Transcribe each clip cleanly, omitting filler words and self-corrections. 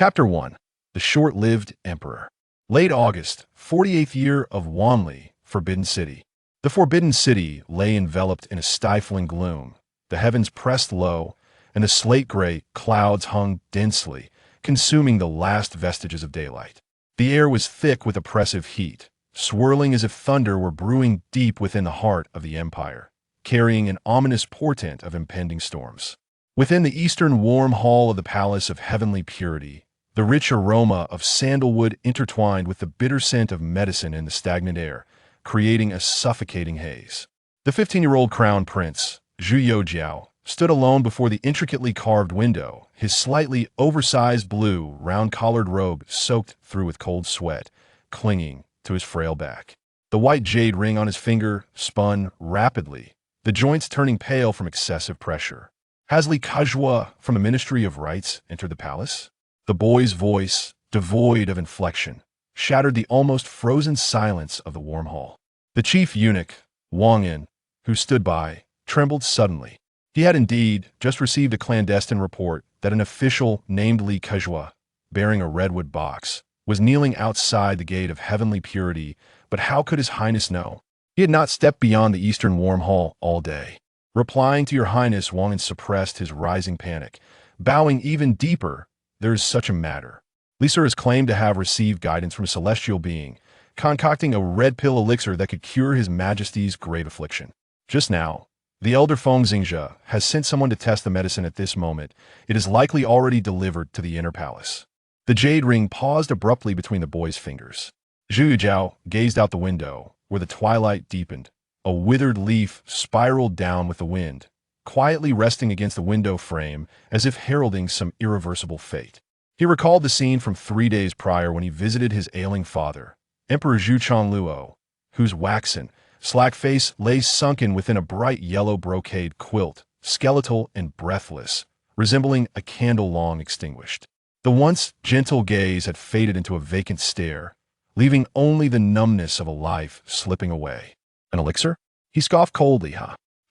Chapter 1. The Short-Lived Emperor. Late August, 48th year of Wanli, Forbidden City. The Forbidden City lay enveloped in a stifling gloom. The heavens pressed low, and the slate-gray clouds hung densely, consuming the last vestiges of daylight. The air was thick with oppressive heat, swirling as if thunder were brewing deep within the heart of the empire, carrying an ominous portent of impending storms. Within the eastern warm hall of the Palace of Heavenly Purity, the rich aroma of sandalwood intertwined with the bitter scent of medicine in the stagnant air, creating a suffocating haze. The 15-year-old crown prince, Zhu Youxiao, stood alone before the intricately carved window, his slightly oversized blue, round-collared robe soaked through with cold sweat, clinging to his frail back. The white jade ring on his finger spun rapidly, the joints turning pale from excessive pressure. Hasli Kajwa from the Ministry of Rites entered the palace. The boy's voice, devoid of inflection, shattered the almost frozen silence of the warm hall. The chief eunuch, Wang Yin, who stood by, trembled suddenly. He had indeed just received a clandestine report that an official named Li Kajwa, bearing a redwood box, was kneeling outside the gate of heavenly purity, but how could His Highness know? He had not stepped beyond the eastern warm hall all day. Replying to Your Highness, Wang Yin suppressed his rising panic. Bowing even deeper, there is such a matter. Li Sir is claimed to have received guidance from a celestial being, concocting a red pill elixir that could cure His Majesty's grave affliction. Just now, the elder Feng Xingzhe has sent someone to test the medicine at this moment. It is likely already delivered to the inner palace. The jade ring paused abruptly between the boy's fingers. Zhu Youxiao gazed out the window, where the twilight deepened. A withered leaf spiraled down with the wind, quietly resting against the window frame as if heralding some irreversible fate. He recalled the scene from 3 days prior when he visited his ailing father, Emperor Zhu Chongluo, whose waxen, slack face lay sunken within a bright yellow brocade quilt, skeletal and breathless, resembling a candle long extinguished. The once gentle gaze had faded into a vacant stare, leaving only the numbness of a life slipping away. An elixir? He scoffed coldly,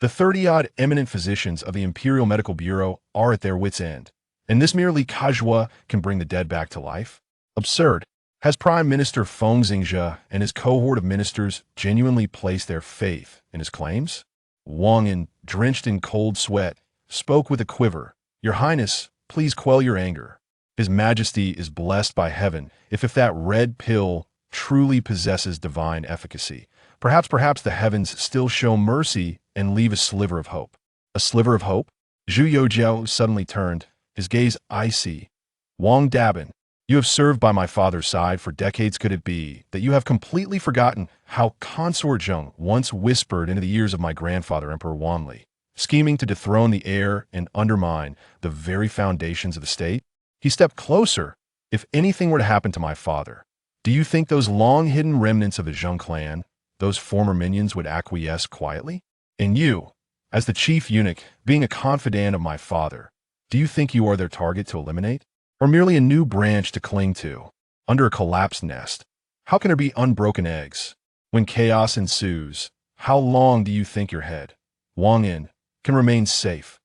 The 30-odd eminent physicians of the Imperial Medical Bureau are at their wits' end, and this merely Kajwa can bring the dead back to life? Absurd. Has Prime Minister Feng Xingzhe and his cohort of ministers genuinely placed their faith in his claims? Wang Yin, drenched in cold sweat, spoke with a quiver. Your Highness, please quell your anger. His Majesty is blessed by heaven if that red pill truly possesses divine efficacy. Perhaps the heavens still show mercy and leave a sliver of hope. A sliver of hope? Zhu Youxiao suddenly turned, his gaze icy. Wang Dabin, you have served by my father's side for decades. Could it be that you have completely forgotten how Consort Zheng once whispered into the ears of my grandfather, Emperor Wanli, scheming to dethrone the heir and undermine the very foundations of the state? He stepped closer. If anything were to happen to my father, do you think those long-hidden remnants of the Zheng clan, those former minions, would acquiesce quietly? And you, as the chief eunuch, being a confidant of my father, do you think you are their target to eliminate? Or merely a new branch to cling to, under a collapsed nest? How can there be unbroken eggs? When chaos ensues, how long do you think your head, Wang Yin, can remain safe?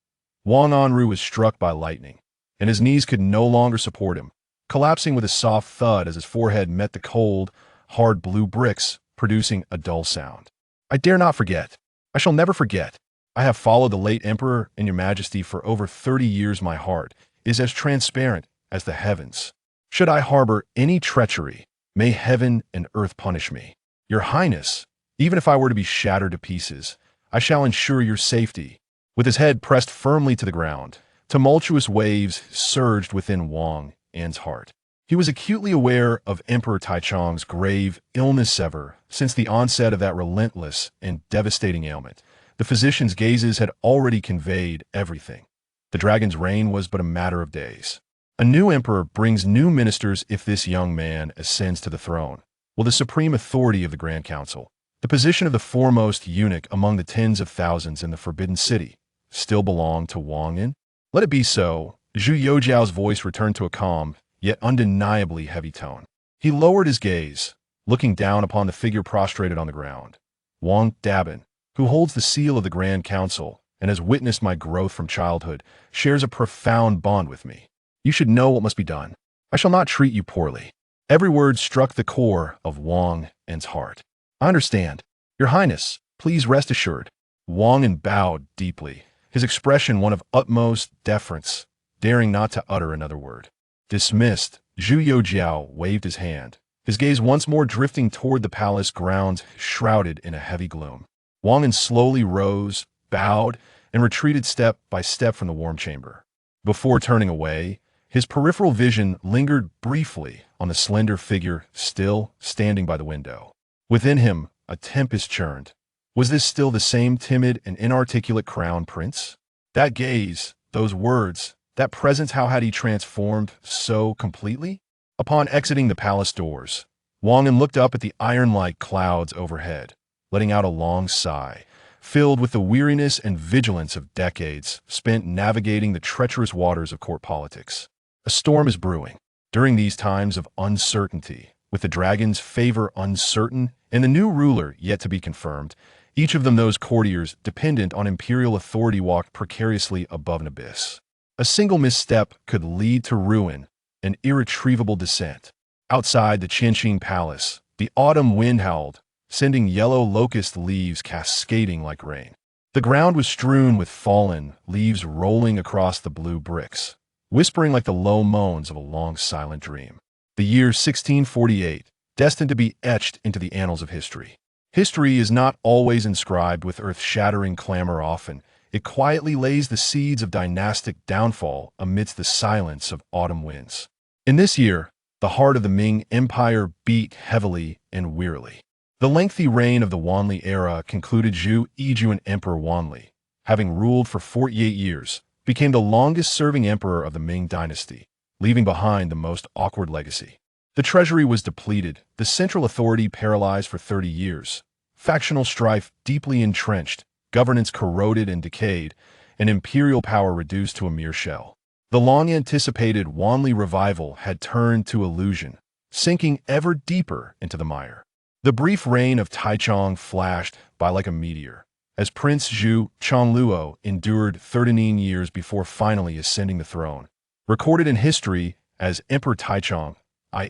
Wang Anru was struck by lightning, and his knees could no longer support him, collapsing with a soft thud as his forehead met the cold, hard blue bricks, producing a dull sound. I dare not forget. I shall never forget. I have followed the late Emperor and Your Majesty for over 30 years. My heart is as transparent as the heavens. Should I harbor any treachery, may heaven and earth punish me. Your Highness, even if I were to be shattered to pieces, I shall ensure your safety. With his head pressed firmly to the ground, tumultuous waves surged within Wang Yin's heart. He was acutely aware of Emperor Taichang's grave illness ever since the onset of that relentless and devastating ailment. The physician's gazes had already conveyed everything. The dragon's reign was but a matter of days. A new emperor brings new ministers if this young man ascends to the throne. Will the supreme authority of the Grand Council, the position of the foremost eunuch among the tens of thousands in the Forbidden City, still belong to Wang Yin? Let it be so. Zhu Youxiao's voice returned to a calm, yet undeniably heavy tone. He lowered his gaze, looking down upon the figure prostrated on the ground. Wang Dabin, who holds the seal of the Grand Council and has witnessed my growth from childhood, shares a profound bond with me. You should know what must be done. I shall not treat you poorly." Every word struck the core of Wang En's heart. "I understand. Your Highness, please rest assured." Wang En bowed deeply, his expression one of utmost deference, daring not to utter another word. Dismissed, Zhu Youxiao waved his hand, his gaze once more drifting toward the palace grounds shrouded in a heavy gloom. Wang En slowly rose, bowed, and retreated step by step from the warm chamber. Before turning away, his peripheral vision lingered briefly on the slender figure still standing by the window. Within him, a tempest churned. Was this still the same timid and inarticulate crown prince? That gaze, those words, that presence, how had he transformed so completely? Upon exiting the palace doors, Wang En looked up at the iron-like clouds overhead, letting out a long sigh, filled with the weariness and vigilance of decades spent navigating the treacherous waters of court politics. A storm is brewing. During these times of uncertainty, with the dragon's favor uncertain and the new ruler yet to be confirmed, each of them, those courtiers dependent on imperial authority, walked precariously above an abyss. A single misstep could lead to ruin, an irretrievable descent. Outside the Qianxin palace, the autumn wind howled, sending yellow locust leaves cascading like rain. The ground was strewn with fallen leaves rolling across the blue bricks, whispering like the low moans of a long silent dream. The year 1648, destined to be etched into the annals of history. History is not always inscribed with earth-shattering clamor. Often, it quietly lays the seeds of dynastic downfall amidst the silence of autumn winds. In this year, the heart of the Ming Empire beat heavily and wearily. The lengthy reign of the Wanli era concluded. Zhu Youxiao Emperor Wanli, having ruled for 48 years, became the longest-serving emperor of the Ming Dynasty, leaving behind the most awkward legacy. The treasury was depleted, the central authority paralyzed for 30 years, factional strife deeply entrenched, governance corroded and decayed, and imperial power reduced to a mere shell. The long-anticipated Wanli revival had turned to illusion, sinking ever deeper into the mire. The brief reign of Taichang flashed by like a meteor, as Prince Zhu Youxiao endured 39 years before finally ascending the throne. Recorded in history as Emperor Taichang,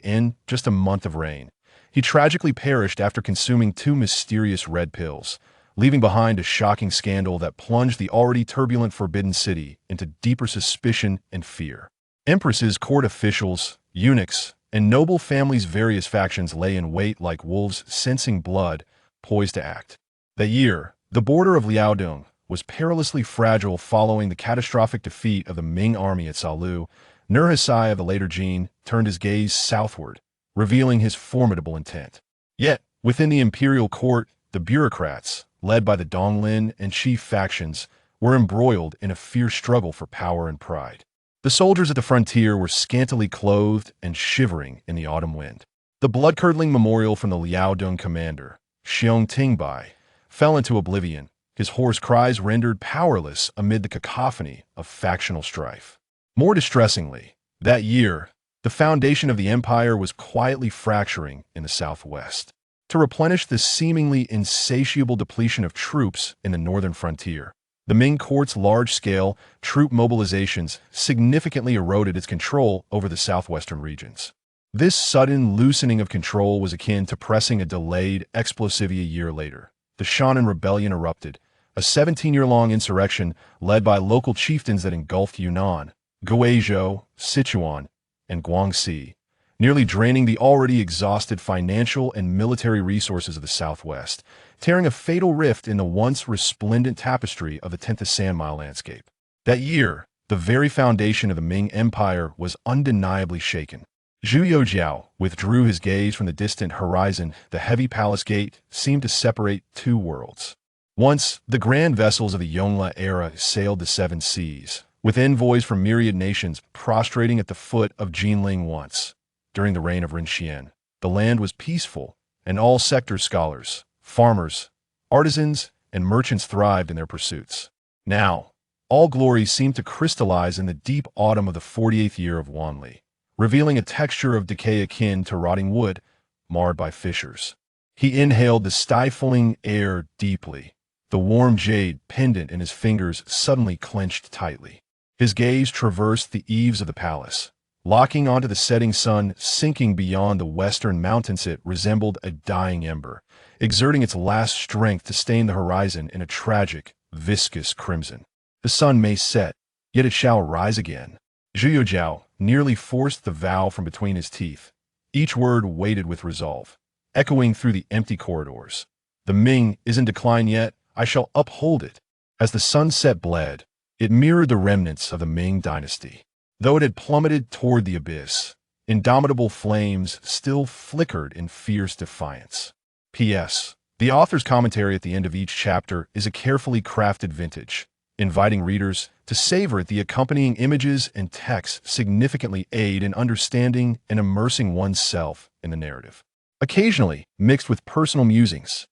in just a month of reign, he tragically perished after consuming 2 mysterious red pills, leaving behind a shocking scandal that plunged the already turbulent Forbidden City into deeper suspicion and fear. Empresses, court officials, eunuchs, and noble families' various factions lay in wait like wolves sensing blood, poised to act. That year, the border of Liaodong was perilously fragile following the catastrophic defeat of the Ming army at Salu. Nurhasai of the later Jin turned his gaze southward, revealing his formidable intent. Yet, within the imperial court, the bureaucrats, led by the Donglin and chief factions, were embroiled in a fierce struggle for power and pride. The soldiers at the frontier were scantily clothed and shivering in the autumn wind. The blood-curdling memorial from the Liaodong commander, Xiong Tingbai, fell into oblivion, his hoarse cries rendered powerless amid the cacophony of factional strife. More distressingly, that year, the foundation of the empire was quietly fracturing in the southwest. To replenish the seemingly insatiable depletion of troops in the northern frontier, the Ming court's large-scale troop mobilizations significantly eroded its control over the southwestern regions. This sudden loosening of control was akin to pressing a delayed explosive a year later. The Shannon Rebellion erupted, a 17-year-long insurrection led by local chieftains that engulfed Yunnan, Guizhou, Sichuan, and Guangxi, nearly draining the already exhausted financial and military resources of the southwest, tearing a fatal rift in the once resplendent tapestry of the 10th San Mile landscape. That year, the very foundation of the Ming Empire was undeniably shaken. Zhu Youxiao withdrew his gaze from the distant horizon. The heavy palace gate seemed to separate 2 worlds. Once, the grand vessels of the Yongle era sailed the 7 seas, with envoys from myriad nations prostrating at the foot of Jinling. Once, during the reign of Rinxian, the land was peaceful, and all sector scholars, farmers, artisans, and merchants thrived in their pursuits. Now, all glory seemed to crystallize in the deep autumn of the 48th year of Wanli, revealing a texture of decay akin to rotting wood, marred by fissures. He inhaled the stifling air deeply, the warm jade pendant in his fingers suddenly clenched tightly. His gaze traversed the eaves of the palace, locking onto the setting sun, sinking beyond the western mountains. It resembled a dying ember, exerting its last strength to stain the horizon in a tragic, viscous crimson. The sun may set, yet it shall rise again. Zhu Youxiao nearly forced the vow from between his teeth, each word weighted with resolve, echoing through the empty corridors. The Ming is in decline, yet I shall uphold it. As the sunset bled, it mirrored the remnants of the Ming Dynasty. Though it had plummeted toward the abyss, indomitable flames still flickered in fierce defiance. P.S. The author's commentary at the end of each chapter is a carefully crafted vintage, inviting readers to savor the accompanying images and text significantly aid in understanding and immersing oneself in the narrative, occasionally mixed with personal musings.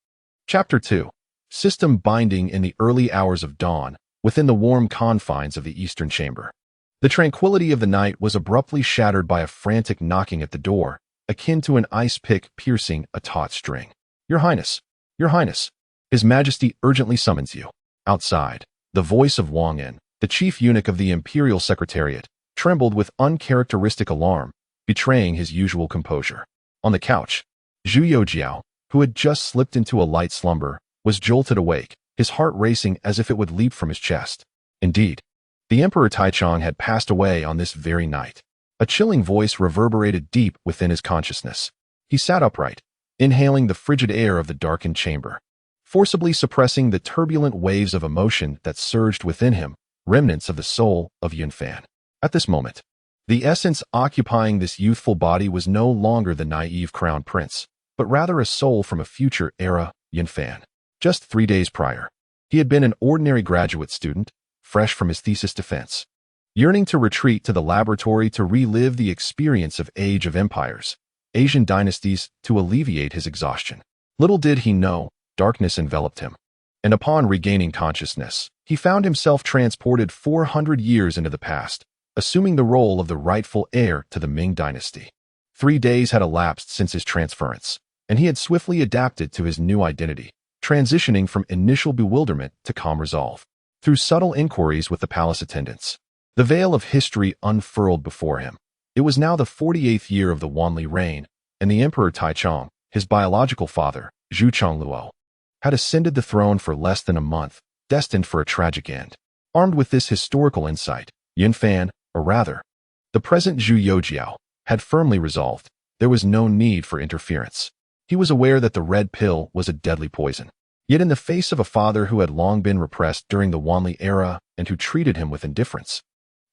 Chapter 2. System binding in the early hours of dawn within the warm confines of the Eastern Chamber. The tranquility of the night was abruptly shattered by a frantic knocking at the door, akin to an ice pick piercing a taut string. Your Highness, Your Highness, His Majesty urgently summons you. Outside, the voice of Wang En, the chief eunuch of the Imperial Secretariat, trembled with uncharacteristic alarm, betraying his usual composure. On the couch, Zhu Youxiao, who had just slipped into a light slumber, was jolted awake, his heart racing as if it would leap from his chest. Indeed, the Emperor Taichang had passed away on this very night. A chilling voice reverberated deep within his consciousness. He sat upright, inhaling the frigid air of the darkened chamber, forcibly suppressing the turbulent waves of emotion that surged within him, remnants of the soul of Yunfan. At this moment, the essence occupying this youthful body was no longer the naive crown prince, but rather a soul from a future era, Yunfan. Just 3 days prior, he had been an ordinary graduate student, fresh from his thesis defense, yearning to retreat to the laboratory to relive the experience of Age of Empires, Asian Dynasties, to alleviate his exhaustion. Little did he know, darkness enveloped him, and upon regaining consciousness, he found himself transported 400 years into the past, assuming the role of the rightful heir to the Ming Dynasty. 3 days had elapsed since his transference, and he had swiftly adapted to his new identity, transitioning from initial bewilderment to calm resolve. Through subtle inquiries with the palace attendants, the veil of history unfurled before him. It was now the 48th year of the Wanli reign, and the Emperor Taichang, his biological father, Zhu Youxiao, had ascended the throne for less than a month, destined for a tragic end. Armed with this historical insight, Yunfan, or rather, the present Zhu Youxiao, had firmly resolved there was no need for interference. He was aware that the red pill was a deadly poison. Yet in the face of a father who had long been repressed during the Wanli era and who treated him with indifference,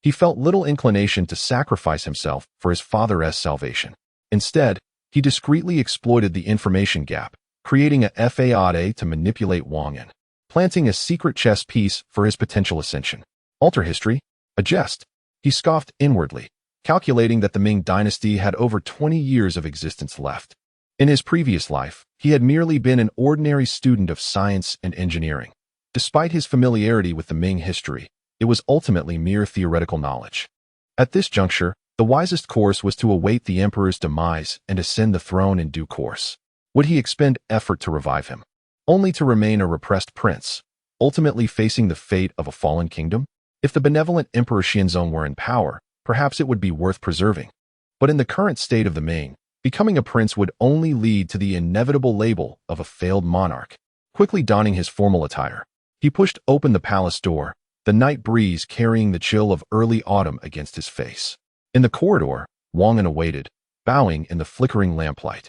he felt little inclination to sacrifice himself for his father's salvation. Instead, he discreetly exploited the information gap, creating a fade to manipulate Wang En, planting a secret chess piece for his potential ascension. Alter history? A jest. He scoffed inwardly, calculating that the Ming Dynasty had over 20 years of existence left. In his previous life, he had merely been an ordinary student of science and engineering. Despite his familiarity with the Ming history, it was ultimately mere theoretical knowledge. At this juncture, the wisest course was to await the emperor's demise and ascend the throne in due course. Would he expend effort to revive him, only to remain a repressed prince, ultimately facing the fate of a fallen kingdom? If the benevolent Emperor Xianzong were in power, perhaps it would be worth preserving. But in the current state of the Ming, becoming a prince would only lead to the inevitable label of a failed monarch. Quickly donning his formal attire, he pushed open the palace door, the night breeze carrying the chill of early autumn against his face. In the corridor, Wang En awaited, bowing in the flickering lamplight.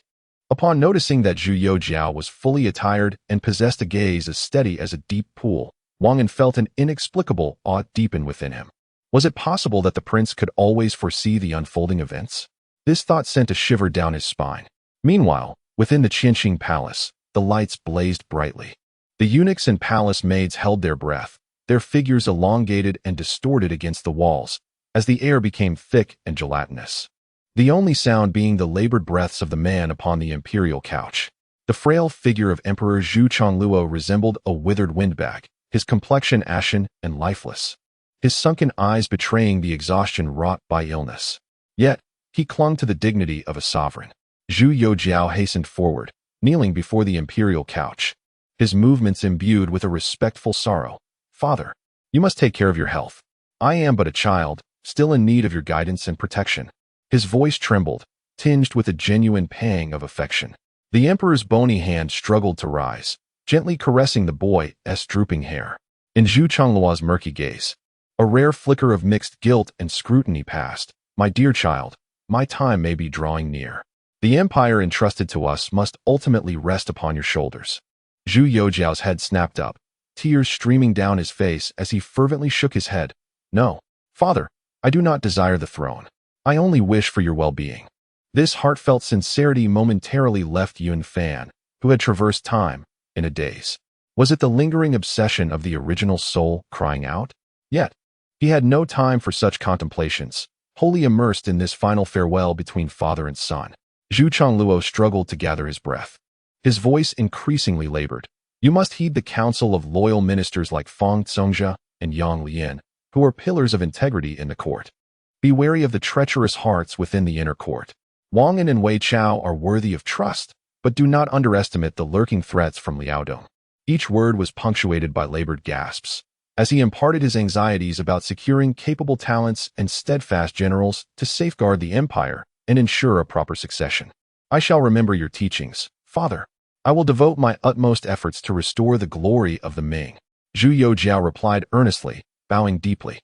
Upon noticing that Zhu Youxiao was fully attired and possessed a gaze as steady as a deep pool, Wang En felt an inexplicable awe deepen within him. Was it possible that the prince could always foresee the unfolding events? This thought sent a shiver down his spine. Meanwhile, within the Qianxing Palace, the lights blazed brightly. The eunuchs and palace maids held their breath, their figures elongated and distorted against the walls, as the air became thick and gelatinous. The only sound being the labored breaths of the man upon the imperial couch. The frail figure of Emperor Zhu Youxiao resembled a withered windbag, his complexion ashen and lifeless, his sunken eyes betraying the exhaustion wrought by illness. Yet, he clung to the dignity of a sovereign. Zhu Youxiao hastened forward, kneeling before the imperial couch, his movements imbued with a respectful sorrow. Father, you must take care of your health. I am but a child, still in need of your guidance and protection. His voice trembled, tinged with a genuine pang of affection. The emperor's bony hand struggled to rise, gently caressing the boy's drooping hair. In Zhu Chongluo's murky gaze, a rare flicker of mixed guilt and scrutiny passed. My dear child, my time may be drawing near. The empire entrusted to us must ultimately rest upon your shoulders. Zhu Youxiao's head snapped up, tears streaming down his face as he fervently shook his head. No, father, I do not desire the throne. I only wish for your well-being. This heartfelt sincerity momentarily left Yun Fan, who had traversed time, in a daze. Was it the lingering obsession of the original soul crying out? Yet, he had no time for such contemplations, wholly immersed in this final farewell between father and son. Zhu Chongluo struggled to gather his breath. His voice increasingly labored. You must heed the counsel of loyal ministers like Fang Tsongjia and Yang Lian, who are pillars of integrity in the court. Be wary of the treacherous hearts within the inner court. Wang An and Wei Chao are worthy of trust, but do not underestimate the lurking threats from Liaodong. Each word was punctuated by labored gasps, as he imparted his anxieties about securing capable talents and steadfast generals to safeguard the empire and ensure a proper succession. I shall remember your teachings, father. I will devote my utmost efforts to restore the glory of the Ming. Zhu Youxiao replied earnestly, bowing deeply.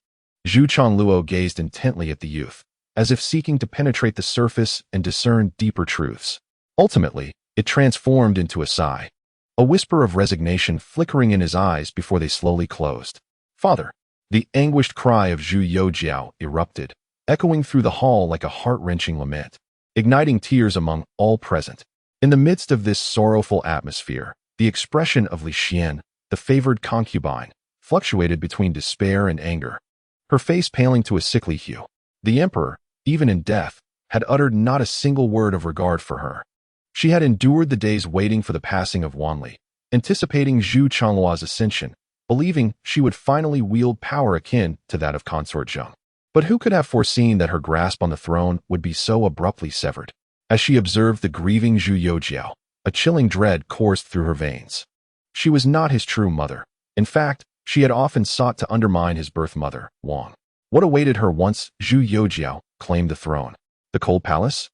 Zhu Chongluo gazed intently at the youth, as if seeking to penetrate the surface and discern deeper truths. Ultimately, it transformed into a sigh, a whisper of resignation flickering in his eyes before they slowly closed. Father! The anguished cry of Zhu Youxiao erupted, echoing through the hall like a heart-wrenching lament, igniting tears among all present. In the midst of this sorrowful atmosphere, the expression of Li Xian, the favored concubine, fluctuated between despair and anger, her face paling to a sickly hue. The emperor, even in death, had uttered not a single word of regard for her. She had endured the days waiting for the passing of Wanli, anticipating Zhu Chongluo's ascension, believing she would finally wield power akin to that of Consort Zheng. But who could have foreseen that her grasp on the throne would be so abruptly severed? As she observed the grieving Zhu Youxiao, a chilling dread coursed through her veins. She was not his true mother. In fact, she had often sought to undermine his birth mother, Wang. What awaited her once Zhu Youxiao claimed the throne? The cold palace?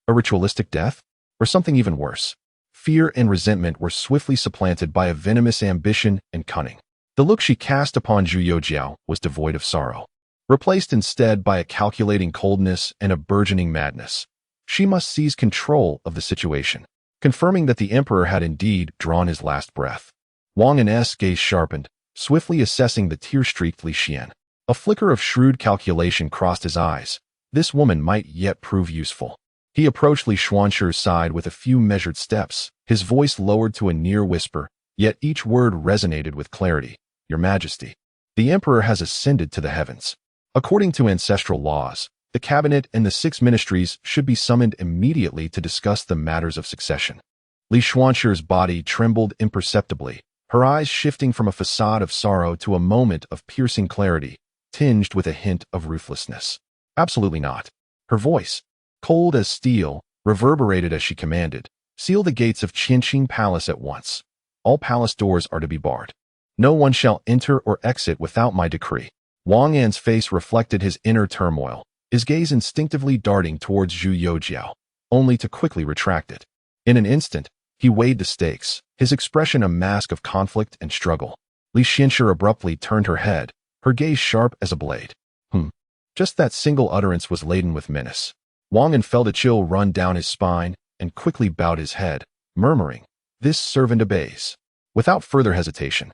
A ritualistic death? Or something even worse? Fear and resentment were swiftly supplanted by a venomous ambition and cunning. The look she cast upon Zhu Youxiao was devoid of sorrow, replaced instead by a calculating coldness and a burgeoning madness. She must seize control of the situation, confirming that the emperor had indeed drawn his last breath. Wang An's gaze sharpened, swiftly assessing the tear-streaked Li Xian. A flicker of shrewd calculation crossed his eyes. This woman might yet prove useful. He approached Li Xuanshir's side with a few measured steps, his voice lowered to a near whisper, yet each word resonated with clarity. Your Majesty, the emperor has ascended to the heavens. According to ancestral laws, the cabinet and the 6 ministries should be summoned immediately to discuss the matters of succession. Li Xuanshir's body trembled imperceptibly, her eyes shifting from a facade of sorrow to a moment of piercing clarity, tinged with a hint of ruthlessness. Absolutely not. Her voice, cold as steel, reverberated as she commanded, seal the gates of Qianqing Palace at once. All palace doors are to be barred. No one shall enter or exit without my decree. Wang An's face reflected his inner turmoil, his gaze instinctively darting towards Zhu Youxiao, only to quickly retract it. In an instant, he weighed the stakes, his expression a mask of conflict and struggle. Li Xianshi abruptly turned her head, her gaze sharp as a blade. Just that single utterance was laden with menace. Wang An felt a chill run down his spine and quickly bowed his head, murmuring, "This servant obeys." Without further hesitation,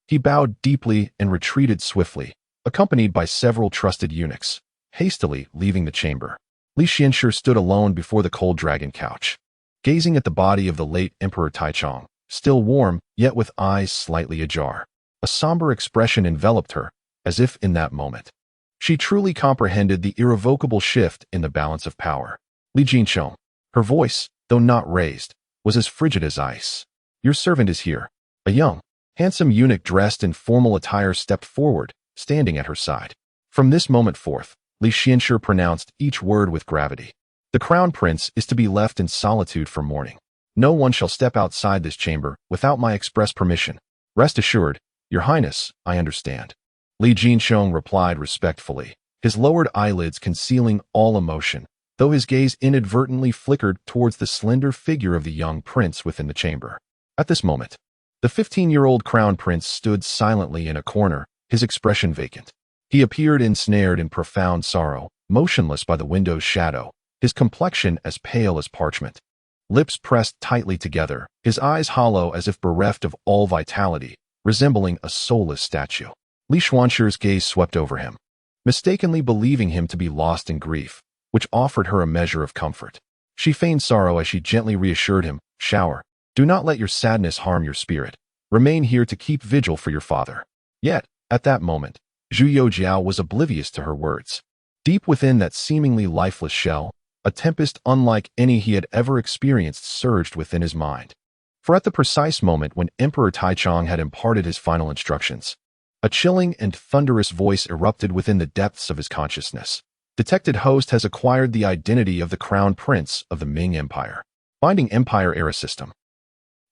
he bowed deeply and retreated swiftly, accompanied by several trusted eunuchs, hastily leaving the chamber. Li Xianshi stood alone before the cold dragon couch, gazing at the body of the late Emperor Taichang, still warm, yet with eyes slightly ajar. A somber expression enveloped her, as if in that moment she truly comprehended the irrevocable shift in the balance of power. Li Jinsheng, her voice, though not raised, was as frigid as ice. Your servant is here. A young, handsome eunuch dressed in formal attire stepped forward, standing at her side. From this moment forth, Li Xianshi pronounced each word with gravity. The crown prince is to be left in solitude for mourning. No one shall step outside this chamber without my express permission. Rest assured, Your Highness, I understand. Li Jinsheng replied respectfully, his lowered eyelids concealing all emotion, though his gaze inadvertently flickered towards the slender figure of the young prince within the chamber. At this moment, the 15-year-old crown prince stood silently in a corner, his expression vacant. He appeared ensnared in profound sorrow, motionless by the window's shadow, his complexion as pale as parchment. Lips pressed tightly together, his eyes hollow as if bereft of all vitality, resembling a soulless statue. Li Xuanxer's gaze swept over him, mistakenly believing him to be lost in grief, which offered her a measure of comfort. She feigned sorrow as she gently reassured him, "Shower, do not let your sadness harm your spirit. Remain here to keep vigil for your father." Yet, at that moment, Zhu Youxiao was oblivious to her words. Deep within that seemingly lifeless shell, a tempest unlike any he had ever experienced surged within his mind. For at the precise moment when Emperor Taichang had imparted his final instructions, a chilling and thunderous voice erupted within the depths of his consciousness. Detected host has acquired the identity of the crown prince of the Ming Empire. Binding Empire era system.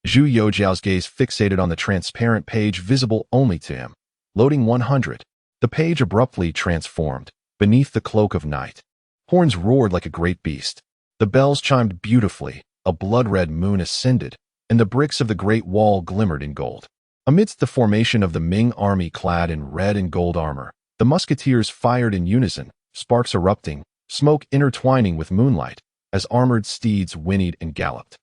Zhu Youxiao's gaze fixated on the transparent page visible only to him. Loading 100. The page abruptly transformed. Beneath the cloak of night, horns roared like a great beast. The bells chimed beautifully, a blood-red moon ascended, and the bricks of the Great Wall glimmered in gold. Amidst the formation of the Ming army clad in red and gold armor, the Musketeers fired in unison, sparks erupting, smoke intertwining with moonlight, as armored steeds whinnied and galloped.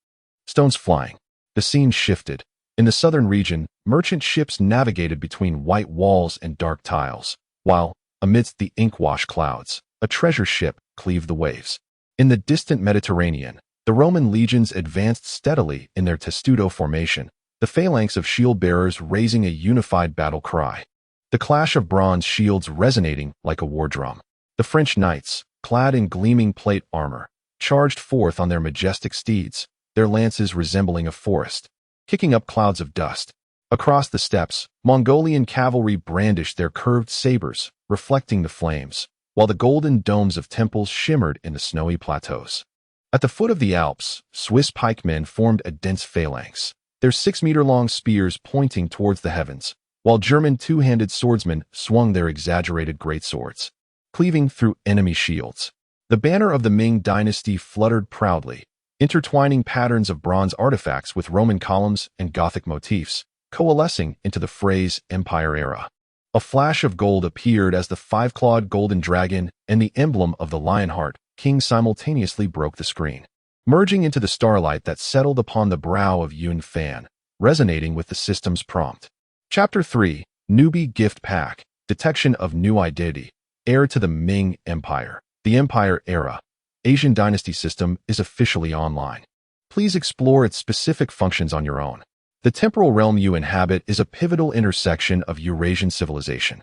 Stones flying. The scene shifted. In the southern region, merchant ships navigated between white walls and dark tiles, while, amidst the ink-wash clouds, a treasure ship cleaved the waves. In the distant Mediterranean, the Roman legions advanced steadily in their testudo formation, the phalanx of shield-bearers raising a unified battle cry. The clash of bronze shields resonating like a war drum. The French knights, clad in gleaming plate armor, charged forth on their majestic steeds, their lances resembling a forest, kicking up clouds of dust. Across the steppes, Mongolian cavalry brandished their curved sabers, reflecting the flames, while the golden domes of temples shimmered in the snowy plateaus. At the foot of the Alps, Swiss pikemen formed a dense phalanx, their 6-meter-long spears pointing towards the heavens, while German two-handed swordsmen swung their exaggerated greatswords, cleaving through enemy shields. The banner of the Ming Dynasty fluttered proudly, intertwining patterns of bronze artifacts with Roman columns and Gothic motifs, coalescing into the phrase Empire Era. A flash of gold appeared as the 5-clawed golden dragon and the emblem of the Lionheart King simultaneously broke the screen, merging into the starlight that settled upon the brow of Yun Fan, resonating with the system's prompt. Chapter 3, Newbie Gift Pack, Detection of New Identity, Heir to the Ming Empire. The Empire Era, Asian Dynasty system is officially online. Please explore its specific functions on your own. The temporal realm you inhabit is a pivotal intersection of Eurasian civilization.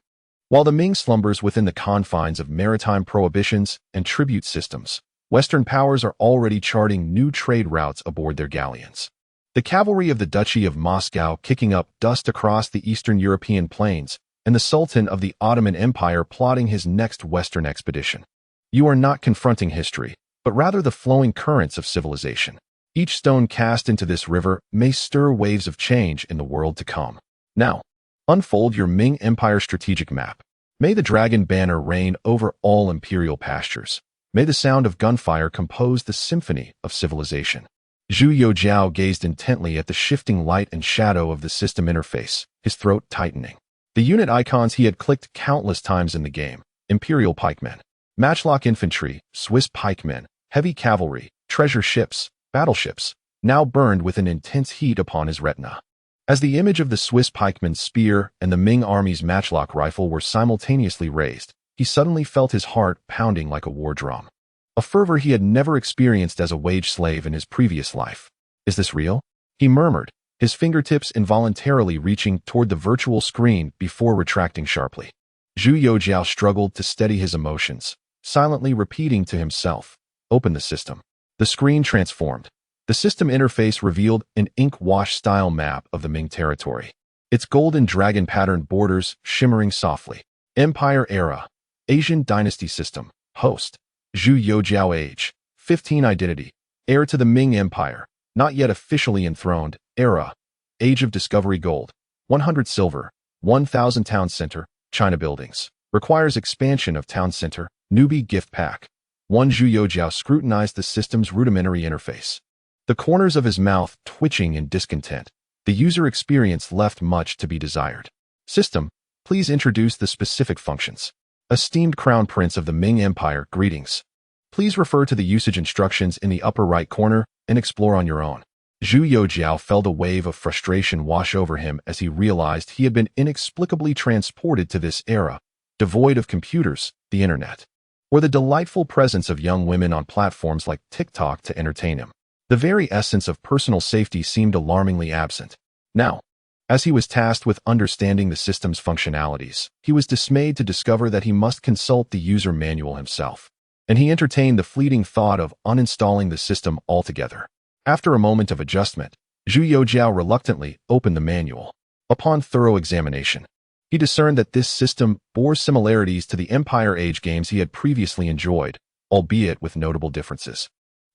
While the Ming slumbers within the confines of maritime prohibitions and tribute systems, Western powers are already charting new trade routes aboard their galleons. The cavalry of the Duchy of Moscow kicking up dust across the Eastern European plains, and the Sultan of the Ottoman Empire plotting his next Western expedition. You are not confronting history, but rather the flowing currents of civilization. Each stone cast into this river may stir waves of change in the world to come. Now, unfold your Ming Empire strategic map. May the dragon banner reign over all imperial pastures. May the sound of gunfire compose the symphony of civilization. Zhu Youxiao gazed intently at the shifting light and shadow of the system interface, his throat tightening. The unit icons he had clicked countless times in the game, Imperial pikemen, matchlock infantry, Swiss pikemen, heavy cavalry, treasure ships, battleships, now burned with an intense heat upon his retina. As the image of the Swiss pikeman's spear and the Ming army's matchlock rifle were simultaneously raised, he suddenly felt his heart pounding like a war drum. A fervor he had never experienced as a wage slave in his previous life. Is this real? He murmured, his fingertips involuntarily reaching toward the virtual screen before retracting sharply. Zhu Youxiao struggled to steady his emotions, silently repeating to himself, "Open the system." The screen transformed. The system interface revealed an ink-wash-style map of the Ming territory, its golden dragon-patterned borders shimmering softly. Empire Era, Asian Dynasty System, Host, Zhu Youxiao Age, 15 Identity, Heir to the Ming Empire, not yet officially enthroned. Era, Age of Discovery Gold, 100 Silver, 1000 Town Center, China Buildings, requires expansion of Town Center, Newbie Gift Pack, Zhu Youxiao scrutinized the system's rudimentary interface. The corners of his mouth twitching in discontent. The user experience left much to be desired. System, please introduce the specific functions. Esteemed Crown Prince of the Ming Empire, greetings. Please refer to the usage instructions in the upper right corner and explore on your own. Zhu Youxiao felt a wave of frustration wash over him as he realized he had been inexplicably transported to this era, devoid of computers, the internet, or the delightful presence of young women on platforms like TikTok to entertain him. The very essence of personal safety seemed alarmingly absent. Now, as he was tasked with understanding the system's functionalities, he was dismayed to discover that he must consult the user manual himself, and he entertained the fleeting thought of uninstalling the system altogether. After a moment of adjustment, Zhu Youxiao reluctantly opened the manual. Upon thorough examination, he discerned that this system bore similarities to the Empire Age games he had previously enjoyed, albeit with notable differences.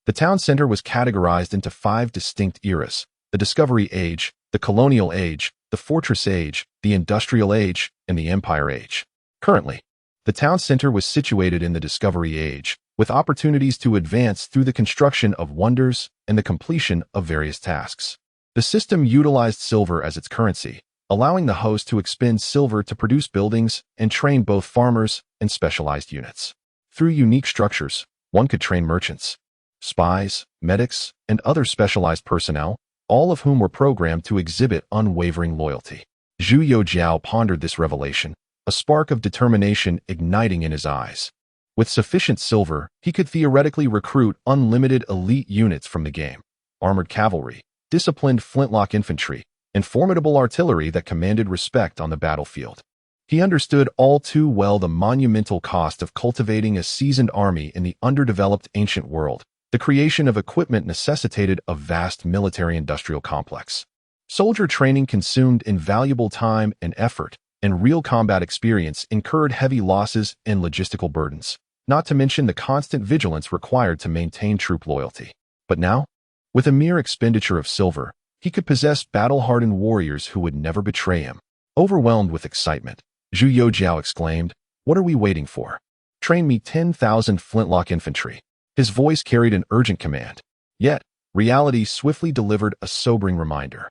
The town center was categorized into 5 distinct eras: the Discovery Age, the Colonial Age, the Fortress Age, the Industrial Age, and the Empire Age. Currently, the town center was situated in the Discovery Age, with opportunities to advance through the construction of wonders and the completion of various tasks. The system utilized silver as its currency, allowing the host to expend silver to produce buildings and train both farmers and specialized units. Through unique structures, one could train merchants, spies, medics, and other specialized personnel, all of whom were programmed to exhibit unwavering loyalty. Zhu Youxiao pondered this revelation, a spark of determination igniting in his eyes. With sufficient silver, he could theoretically recruit unlimited elite units from the game: armored cavalry, disciplined flintlock infantry, and formidable artillery that commanded respect on the battlefield. He understood all too well the monumental cost of cultivating a seasoned army in the underdeveloped ancient world. The creation of equipment necessitated a vast military-industrial complex. Soldier training consumed invaluable time and effort, and real combat experience incurred heavy losses and logistical burdens, not to mention the constant vigilance required to maintain troop loyalty. But now, with a mere expenditure of silver, he could possess battle-hardened warriors who would never betray him. Overwhelmed with excitement, Zhu Youxiao exclaimed, "What are we waiting for? Train me 10,000 flintlock infantry." His voice carried an urgent command. Yet, reality swiftly delivered a sobering reminder.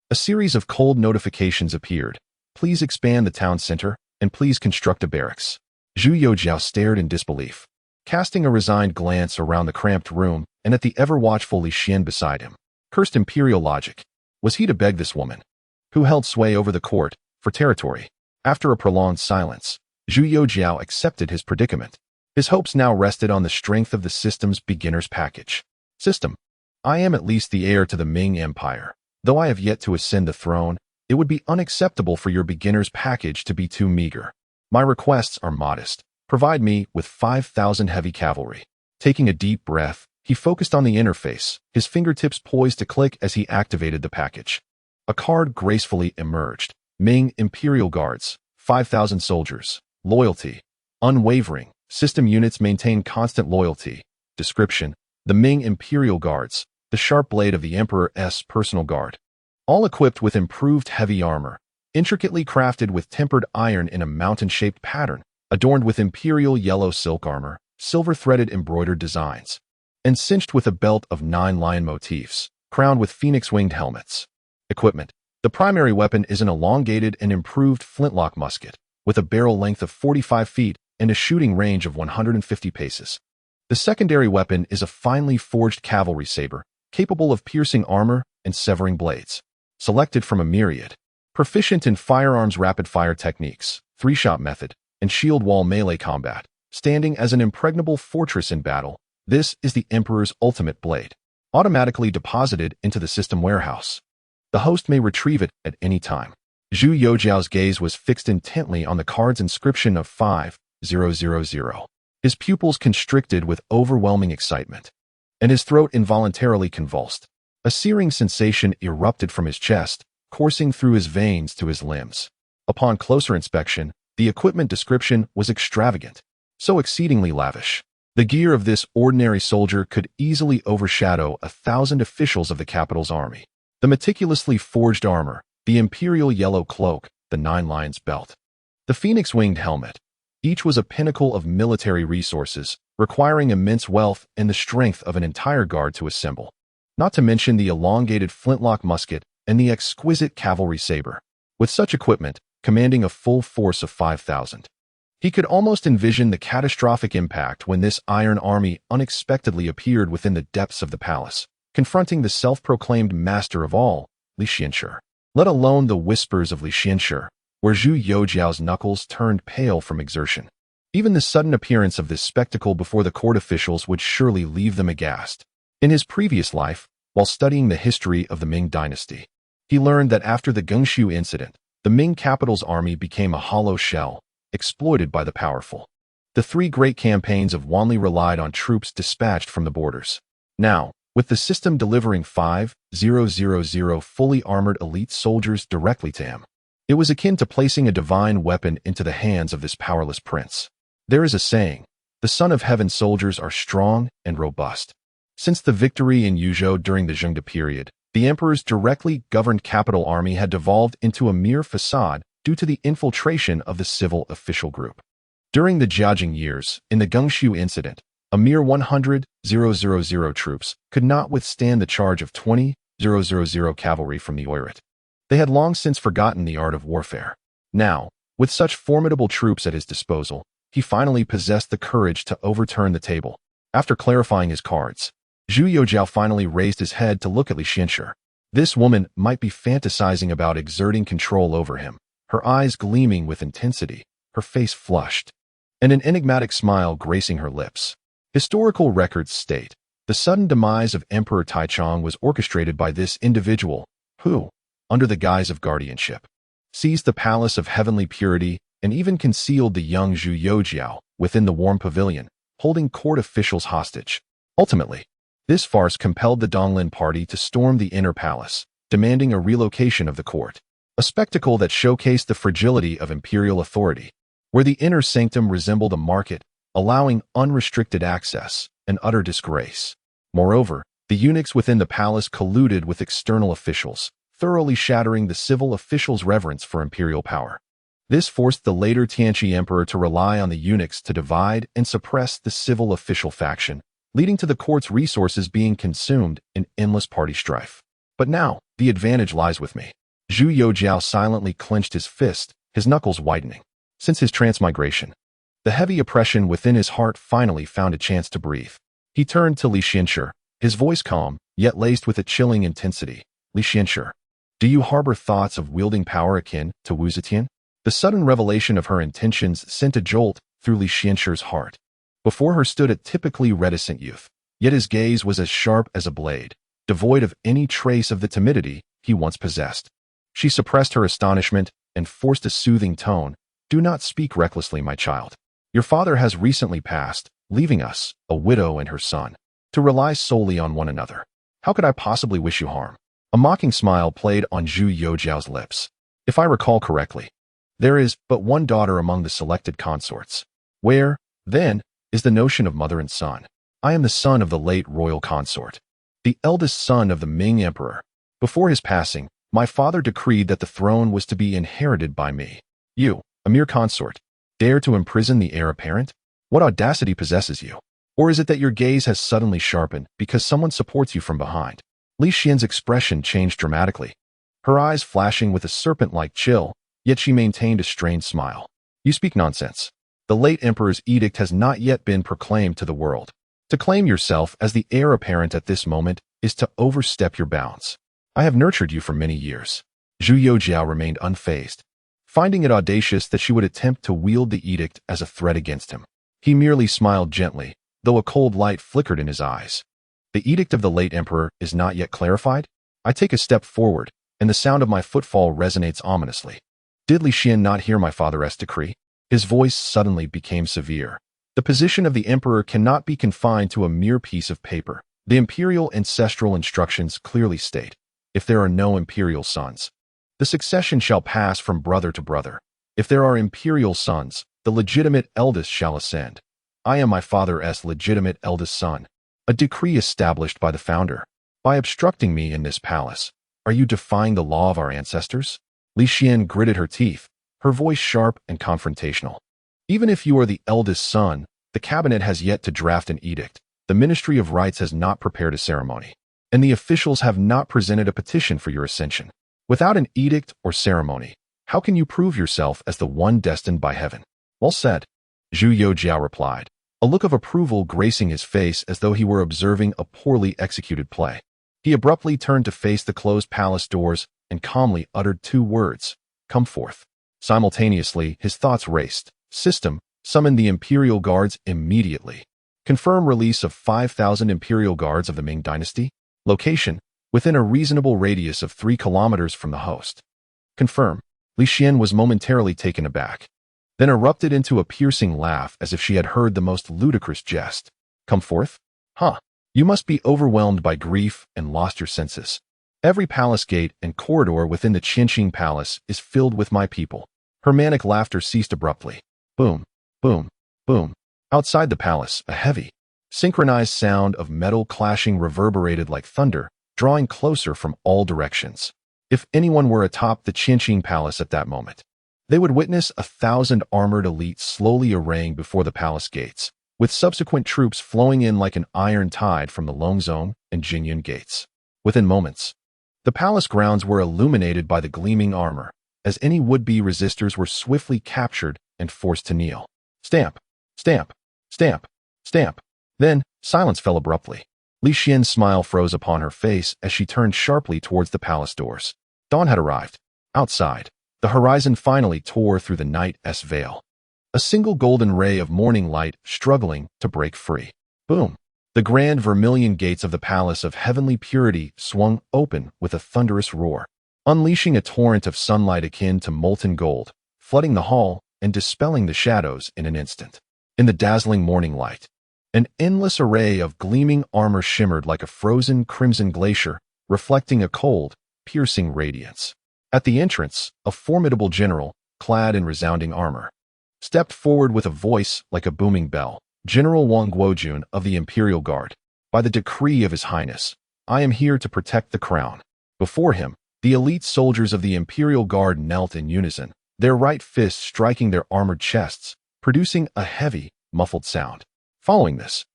A series of cold notifications appeared. Please expand the town center, and please construct a barracks. Zhu Youxiao stared in disbelief, casting a resigned glance around the cramped room and at the ever-watchful Li Xian beside him. Cursed imperial logic. Was he to beg this woman, who held sway over the court, for territory? After a prolonged silence, Zhu Youxiao accepted his predicament. His hopes now rested on the strength of the system's beginner's package. System, I am at least the heir to the Ming Empire. Though I have yet to ascend the throne, it would be unacceptable for your beginner's package to be too meager. My requests are modest. Provide me with 5,000 heavy cavalry. Taking a deep breath, he focused on the interface, his fingertips poised to click as he activated the package. A card gracefully emerged. Ming Imperial Guards, 5,000 soldiers. Loyalty, unwavering. System units maintain constant loyalty. Description: the Ming Imperial Guards, the sharp blade of the Emperor's personal guard. All equipped with improved heavy armor, intricately crafted with tempered iron in a mountain-shaped pattern, adorned with imperial yellow silk armor, silver-threaded embroidered designs, and cinched with a belt of 9 lion motifs, crowned with phoenix-winged helmets. Equipment: the primary weapon is an elongated and improved flintlock musket, with a barrel length of 45 feet and a shooting range of 150 paces. The secondary weapon is a finely forged cavalry saber, capable of piercing armor and severing blades. Selected from a myriad. Proficient in firearms rapid-fire techniques, 3-shot method, and shield wall melee combat, standing as an impregnable fortress in battle, this is the Emperor's ultimate blade. Automatically deposited into the system warehouse. The host may retrieve it at any time. Zhu Youxiao's gaze was fixed intently on the card's inscription of 5000. His pupils constricted with overwhelming excitement, and his throat involuntarily convulsed. A searing sensation erupted from his chest, coursing through his veins to his limbs. Upon closer inspection, the equipment description was extravagant, so exceedingly lavish. The gear of this ordinary soldier could easily overshadow 1,000 officials of the capital's army. The meticulously forged armor, the imperial yellow cloak, the 9 lions belt, the phoenix-winged helmet. Each was a pinnacle of military resources, requiring immense wealth and the strength of an entire guard to assemble, not to mention the elongated flintlock musket and the exquisite cavalry saber. With such equipment, commanding a full force of 5,000. He could almost envision the catastrophic impact when this iron army unexpectedly appeared within the depths of the palace, confronting the self-proclaimed master of all, Li Xianshi. Let alone the whispers of Li Xianshi, where Zhu Youxiao's knuckles turned pale from exertion. Even the sudden appearance of this spectacle before the court officials would surely leave them aghast. In his previous life, while studying the history of the Ming Dynasty, he learned that after the Gungshu incident, the Ming capital's army became a hollow shell, exploited by the powerful. The three great campaigns of Wanli relied on troops dispatched from the borders. Now, with the system delivering 5,000 fully armored elite soldiers directly to him, it was akin to placing a divine weapon into the hands of this powerless prince. There is a saying, the Son of Heaven soldiers are strong and robust. Since the victory in Yuzhou during the Zhengde period, the emperor's directly governed capital army had devolved into a mere facade due to the infiltration of the civil official group. During the Jiajing years, in the Gungshu incident, a mere 100,000 troops could not withstand the charge of 20,000 cavalry from the erupt. They had long since forgotten the art of warfare. Now, with such formidable troops at his disposal, he finally possessed the courage to overturn the table. After clarifying his cards, Zhu Youxiao finally raised his head to look at Li Xianshi. This woman might be fantasizing about exerting control over him, her eyes gleaming with intensity, her face flushed, and an enigmatic smile gracing her lips. Historical records state, the sudden demise of Emperor Taichang was orchestrated by this individual, who, under the guise of guardianship, seized the palace of heavenly purity and even concealed the young Zhu Youxiao within the warm pavilion, holding court officials hostage. Ultimately, this farce compelled the Donglin party to storm the inner palace, demanding a relocation of the court, a spectacle that showcased the fragility of imperial authority, where the inner sanctum resembled a market, allowing unrestricted access, an utter disgrace. Moreover, the eunuchs within the palace colluded with external officials, thoroughly shattering the civil officials' reverence for imperial power. This forced the later Tianqi emperor to rely on the eunuchs to divide and suppress the civil official faction, leading to the court's resources being consumed in endless party strife. But now, the advantage lies with me. Zhu Youxiao silently clenched his fist, his knuckles widening. Since his transmigration, the heavy oppression within his heart finally found a chance to breathe. He turned to Li Xianshi, his voice calm, yet laced with a chilling intensity. Li Xianshi, do you harbor thoughts of wielding power akin to Wu Zetian? The sudden revelation of her intentions sent a jolt through Li Xianshi's heart. Before her stood a typically reticent youth, yet his gaze was as sharp as a blade, devoid of any trace of the timidity he once possessed. She suppressed her astonishment and forced a soothing tone. Do not speak recklessly, my child. Your father has recently passed, leaving us, a widow and her son, to rely solely on one another. How could I possibly wish you harm? A mocking smile played on Zhu Youxiao's lips. If I recall correctly, there is but one daughter among the selected consorts. Where, then, is the notion of mother and son? I am the son of the late royal consort, the eldest son of the Ming Emperor. Before his passing, my father decreed that the throne was to be inherited by me. You, a mere consort, dare to imprison the heir apparent? What audacity possesses you? Or is it that your gaze has suddenly sharpened because someone supports you from behind? Li Xian's expression changed dramatically, her eyes flashing with a serpent-like chill, yet she maintained a strained smile. You speak nonsense. The late emperor's edict has not yet been proclaimed to the world. To claim yourself as the heir apparent at this moment is to overstep your bounds. I have nurtured you for many years. Zhu Youxiao remained unfazed, finding it audacious that she would attempt to wield the edict as a threat against him. He merely smiled gently, though a cold light flickered in his eyes. The edict of the late emperor is not yet clarified? I take a step forward, and the sound of my footfall resonates ominously. Did Li Xian not hear my father's decree? His voice suddenly became severe. The position of the emperor cannot be confined to a mere piece of paper. The imperial ancestral instructions clearly state, if there are no imperial sons, the succession shall pass from brother to brother. If there are imperial sons, the legitimate eldest shall ascend. I am my father's legitimate eldest son, a decree established by the founder. By obstructing me in this palace, are you defying the law of our ancestors? Li Xian gritted her teeth, her voice sharp and confrontational. Even if you are the eldest son, The cabinet has yet to draft an edict, the Ministry of Rites has not prepared a ceremony, and the officials have not presented a petition for your ascension. Without an edict or ceremony, how can you prove yourself as the one destined by heaven? Well said, Zhu Youxiao replied, a look of approval gracing his face as though he were observing a poorly executed play. He abruptly turned to face the closed palace doors and calmly uttered 2 words, "Come forth." Simultaneously, his thoughts raced. System, summon the Imperial Guards immediately. Confirm release of 5,000 Imperial Guards of the Ming Dynasty. Location, within a reasonable radius of 3 kilometers from the host. Confirm. Li Xian was momentarily taken aback, then erupted into a piercing laugh as if she had heard the most ludicrous jest. Come forth? Huh. You must be overwhelmed by grief and lost your senses. Every palace gate and corridor within the Qianqing Palace is filled with my people. Her manic laughter ceased abruptly. Boom, boom, boom. Outside the palace, a heavy, synchronized sound of metal clashing reverberated like thunder, drawing closer from all directions. If anyone were atop the Qianqing Palace at that moment, they would witness 1,000 armored elites slowly arraying before the palace gates, with subsequent troops flowing in like an iron tide from the Longzhong and Jinyan gates. Within moments, the palace grounds were illuminated by the gleaming armor, as any would-be resistors were swiftly captured and forced to kneel. Stamp, stamp, stamp, stamp. Then, silence fell abruptly. Li Xian's smile froze upon her face as she turned sharply towards the palace doors. Dawn had arrived. Outside, the horizon finally tore through the night's veil. A single golden ray of morning light struggling to break free. Boom! The grand vermilion gates of the Palace of Heavenly Purity swung open with a thunderous roar, unleashing a torrent of sunlight akin to molten gold, flooding the hall and dispelling the shadows in an instant. In the dazzling morning light, an endless array of gleaming armor shimmered like a frozen crimson glacier, reflecting a cold, piercing radiance. At the entrance, a formidable general, clad in resounding armor, stepped forward with a voice like a booming bell. General Wang Guojun of the Imperial Guard. By the decree of His Highness, I am here to protect the crown. Before him, the elite soldiers of the Imperial Guard knelt in unison, their right fists striking their armored chests, producing a heavy, muffled sound. Following this,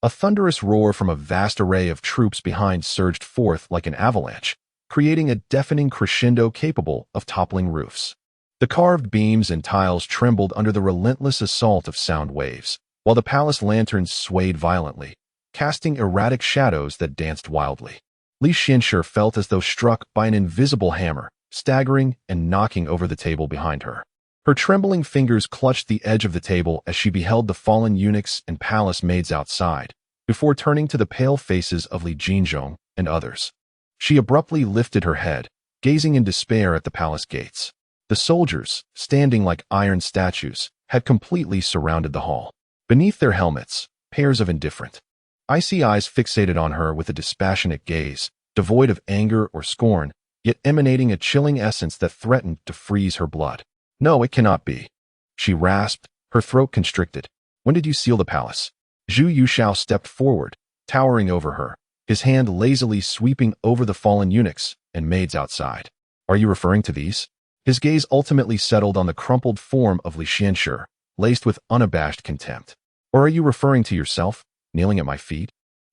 a thunderous roar from a vast array of troops behind surged forth like an avalanche, creating a deafening crescendo capable of toppling roofs. The carved beams and tiles trembled under the relentless assault of sound waves, while the palace lanterns swayed violently, casting erratic shadows that danced wildly. Li Xianxue felt as though struck by an invisible hammer, staggering and knocking over the table behind her. Her trembling fingers clutched the edge of the table as she beheld the fallen eunuchs and palace maids outside, before turning to the pale faces of Li Jinzhong and others. She abruptly lifted her head, gazing in despair at the palace gates. The soldiers, standing like iron statues, had completely surrounded the hall. Beneath their helmets, pairs of indifferent, icy eyes fixated on her with a dispassionate gaze, devoid of anger or scorn, yet emanating a chilling essence that threatened to freeze her blood. No, it cannot be. She rasped, her throat constricted. When did you seal the palace? Zhu Youxiao stepped forward, towering over her, his hand lazily sweeping over the fallen eunuchs and maids outside. Are you referring to these? His gaze ultimately settled on the crumpled form of Li Xianxue, laced with unabashed contempt. Or are you referring to yourself, kneeling at my feet?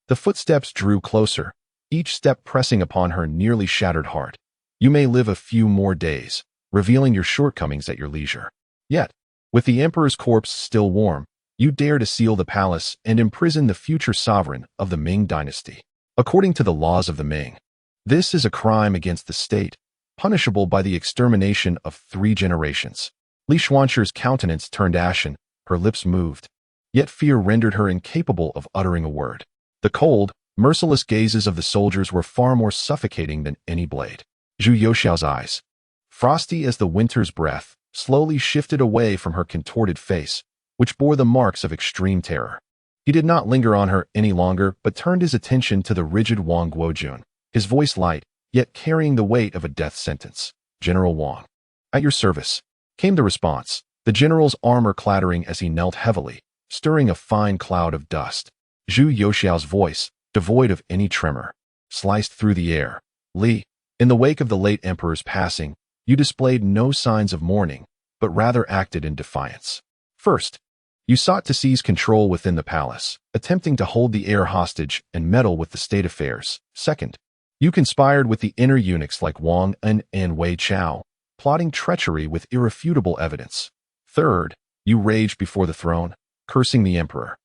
The footsteps drew closer, each step pressing upon her nearly shattered heart. You may live a few more days, revealing your shortcomings at your leisure. Yet, with the emperor's corpse still warm, you dare to seal the palace and imprison the future sovereign of the Ming Dynasty. According to the laws of the Ming, this is a crime against the state, punishable by the extermination of 3 generations. Li Xuanxue's countenance turned ashen, her lips moved, yet fear rendered her incapable of uttering a word. The cold, merciless gazes of the soldiers were far more suffocating than any blade. Zhu Youxiao's eyes, frosty as the winter's breath, slowly shifted away from her contorted face, which bore the marks of extreme terror. He did not linger on her any longer, but turned his attention to the rigid Wang Guojun, his voice light, yet carrying the weight of a death sentence. General Wang. At your service, came the response, the general's armor clattering as he knelt heavily, stirring a fine cloud of dust. Zhu Youxiao's voice, devoid of any tremor, sliced through the air. Li, in the wake of the late emperor's passing, you displayed no signs of mourning, but rather acted in defiance. First, You sought to seize control within the palace, attempting to hold the heir hostage and meddle with the state affairs. Second, you conspired with the inner eunuchs like Wang En and Wei Chao, plotting treachery with irrefutable evidence. Third, you raged before the throne, cursing the emperor,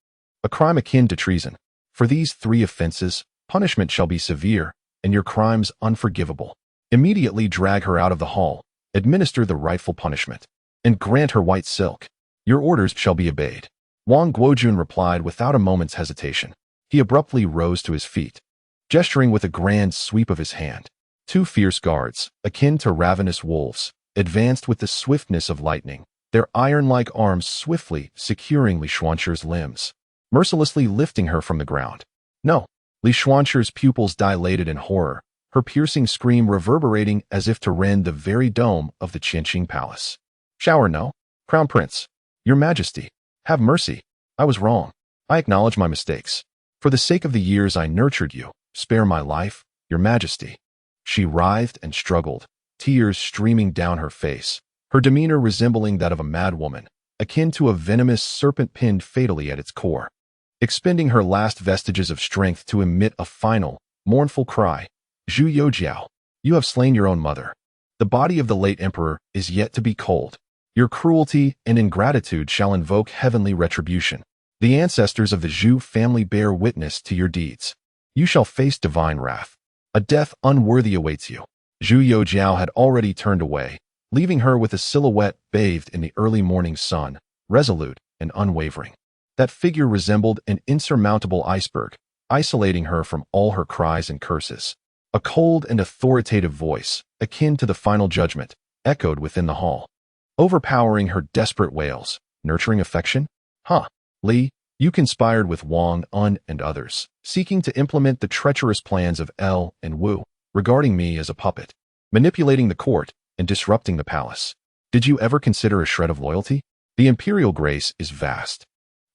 a crime akin to treason. For these 3 offenses, punishment shall be severe, and your crimes unforgivable. Immediately drag her out of the hall, administer the rightful punishment, and grant her white silk. Your orders shall be obeyed. Wang Guojun replied without a moment's hesitation. He abruptly rose to his feet, gesturing with a grand sweep of his hand. 2 fierce guards, akin to ravenous wolves, advanced with the swiftness of lightning, their iron-like arms swiftly securing Li Xuanche's limbs, mercilessly lifting her from the ground. No! Li Xuanche's pupils dilated in horror, her piercing scream reverberating as if to rend the very dome of the Qianqing palace. Shower no, Crown Prince. Your Majesty, have mercy. I was wrong. I acknowledge my mistakes. For the sake of the years I nurtured you, spare my life, Your Majesty. She writhed and struggled, tears streaming down her face, her demeanor resembling that of a madwoman, akin to a venomous serpent pinned fatally at its core. Expending her last vestiges of strength to emit a final, mournful cry, Zhu Youxiao, you have slain your own mother. The body of the late emperor is yet to be cold. Your cruelty and ingratitude shall invoke heavenly retribution. The ancestors of the Zhu family bear witness to your deeds. You shall face divine wrath. A death unworthy awaits you. Zhu Youxiao had already turned away, leaving her with a silhouette bathed in the early morning sun, resolute and unwavering. That figure resembled an insurmountable iceberg, isolating her from all her cries and curses. A cold and authoritative voice, akin to the final judgment, echoed within the hall, overpowering her desperate wails. Nurturing affection? Li, you conspired with Wang En and others, seeking to implement the treacherous plans of El and Wu, regarding me as a puppet, manipulating the court and disrupting the palace. Did you ever consider a shred of loyalty? The imperial grace is vast,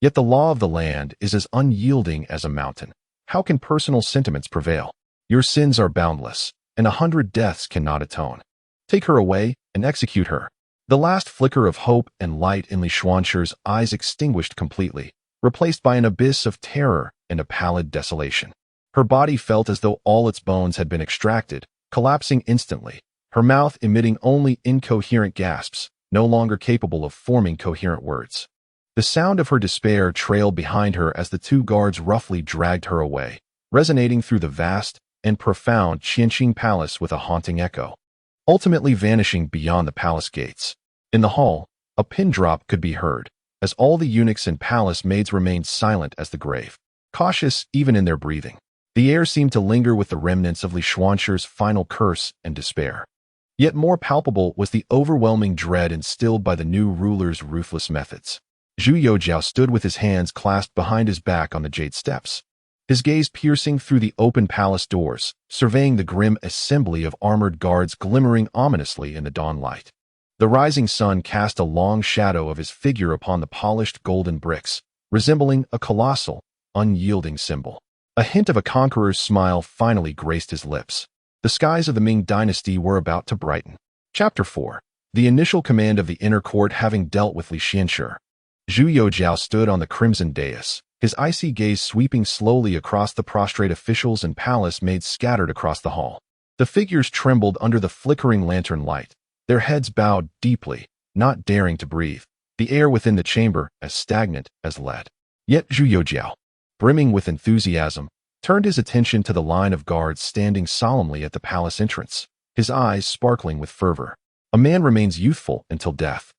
yet the law of the land is as unyielding as a mountain. How can personal sentiments prevail? Your sins are boundless, and 100 deaths cannot atone. Take her away and execute her. The last flicker of hope and light in Li Xuanche's eyes extinguished completely, replaced by an abyss of terror and a pallid desolation. Her body felt as though all its bones had been extracted, collapsing instantly, her mouth emitting only incoherent gasps, no longer capable of forming coherent words. The sound of her despair trailed behind her as the 2 guards roughly dragged her away, resonating through the vast and profound Qianqing palace with a haunting echo, ultimately vanishing beyond the palace gates. In the hall, a pin drop could be heard, as all the eunuchs and palace maids remained silent as the grave, cautious even in their breathing. The air seemed to linger with the remnants of Li Xuanche's final curse and despair. Yet more palpable was the overwhelming dread instilled by the new ruler's ruthless methods. Zhu Youxiao stood with his hands clasped behind his back on the jade steps, his gaze piercing through the open palace doors, surveying the grim assembly of armored guards glimmering ominously in the dawn light. The rising sun cast a long shadow of his figure upon the polished golden bricks, resembling a colossal, unyielding symbol. A hint of a conqueror's smile finally graced his lips. The skies of the Ming Dynasty were about to brighten. Chapter 4. The initial command of the inner court having dealt with Li Xuanche, Zhu Youxiao stood on the crimson dais, his icy gaze sweeping slowly across the prostrate officials and palace maids scattered across the hall. The figures trembled under the flickering lantern light, their heads bowed deeply, not daring to breathe, the air within the chamber as stagnant as lead. Yet Zhu Youxiao, brimming with enthusiasm, turned his attention to the line of guards standing solemnly at the palace entrance, his eyes sparkling with fervor. A man remains youthful until death,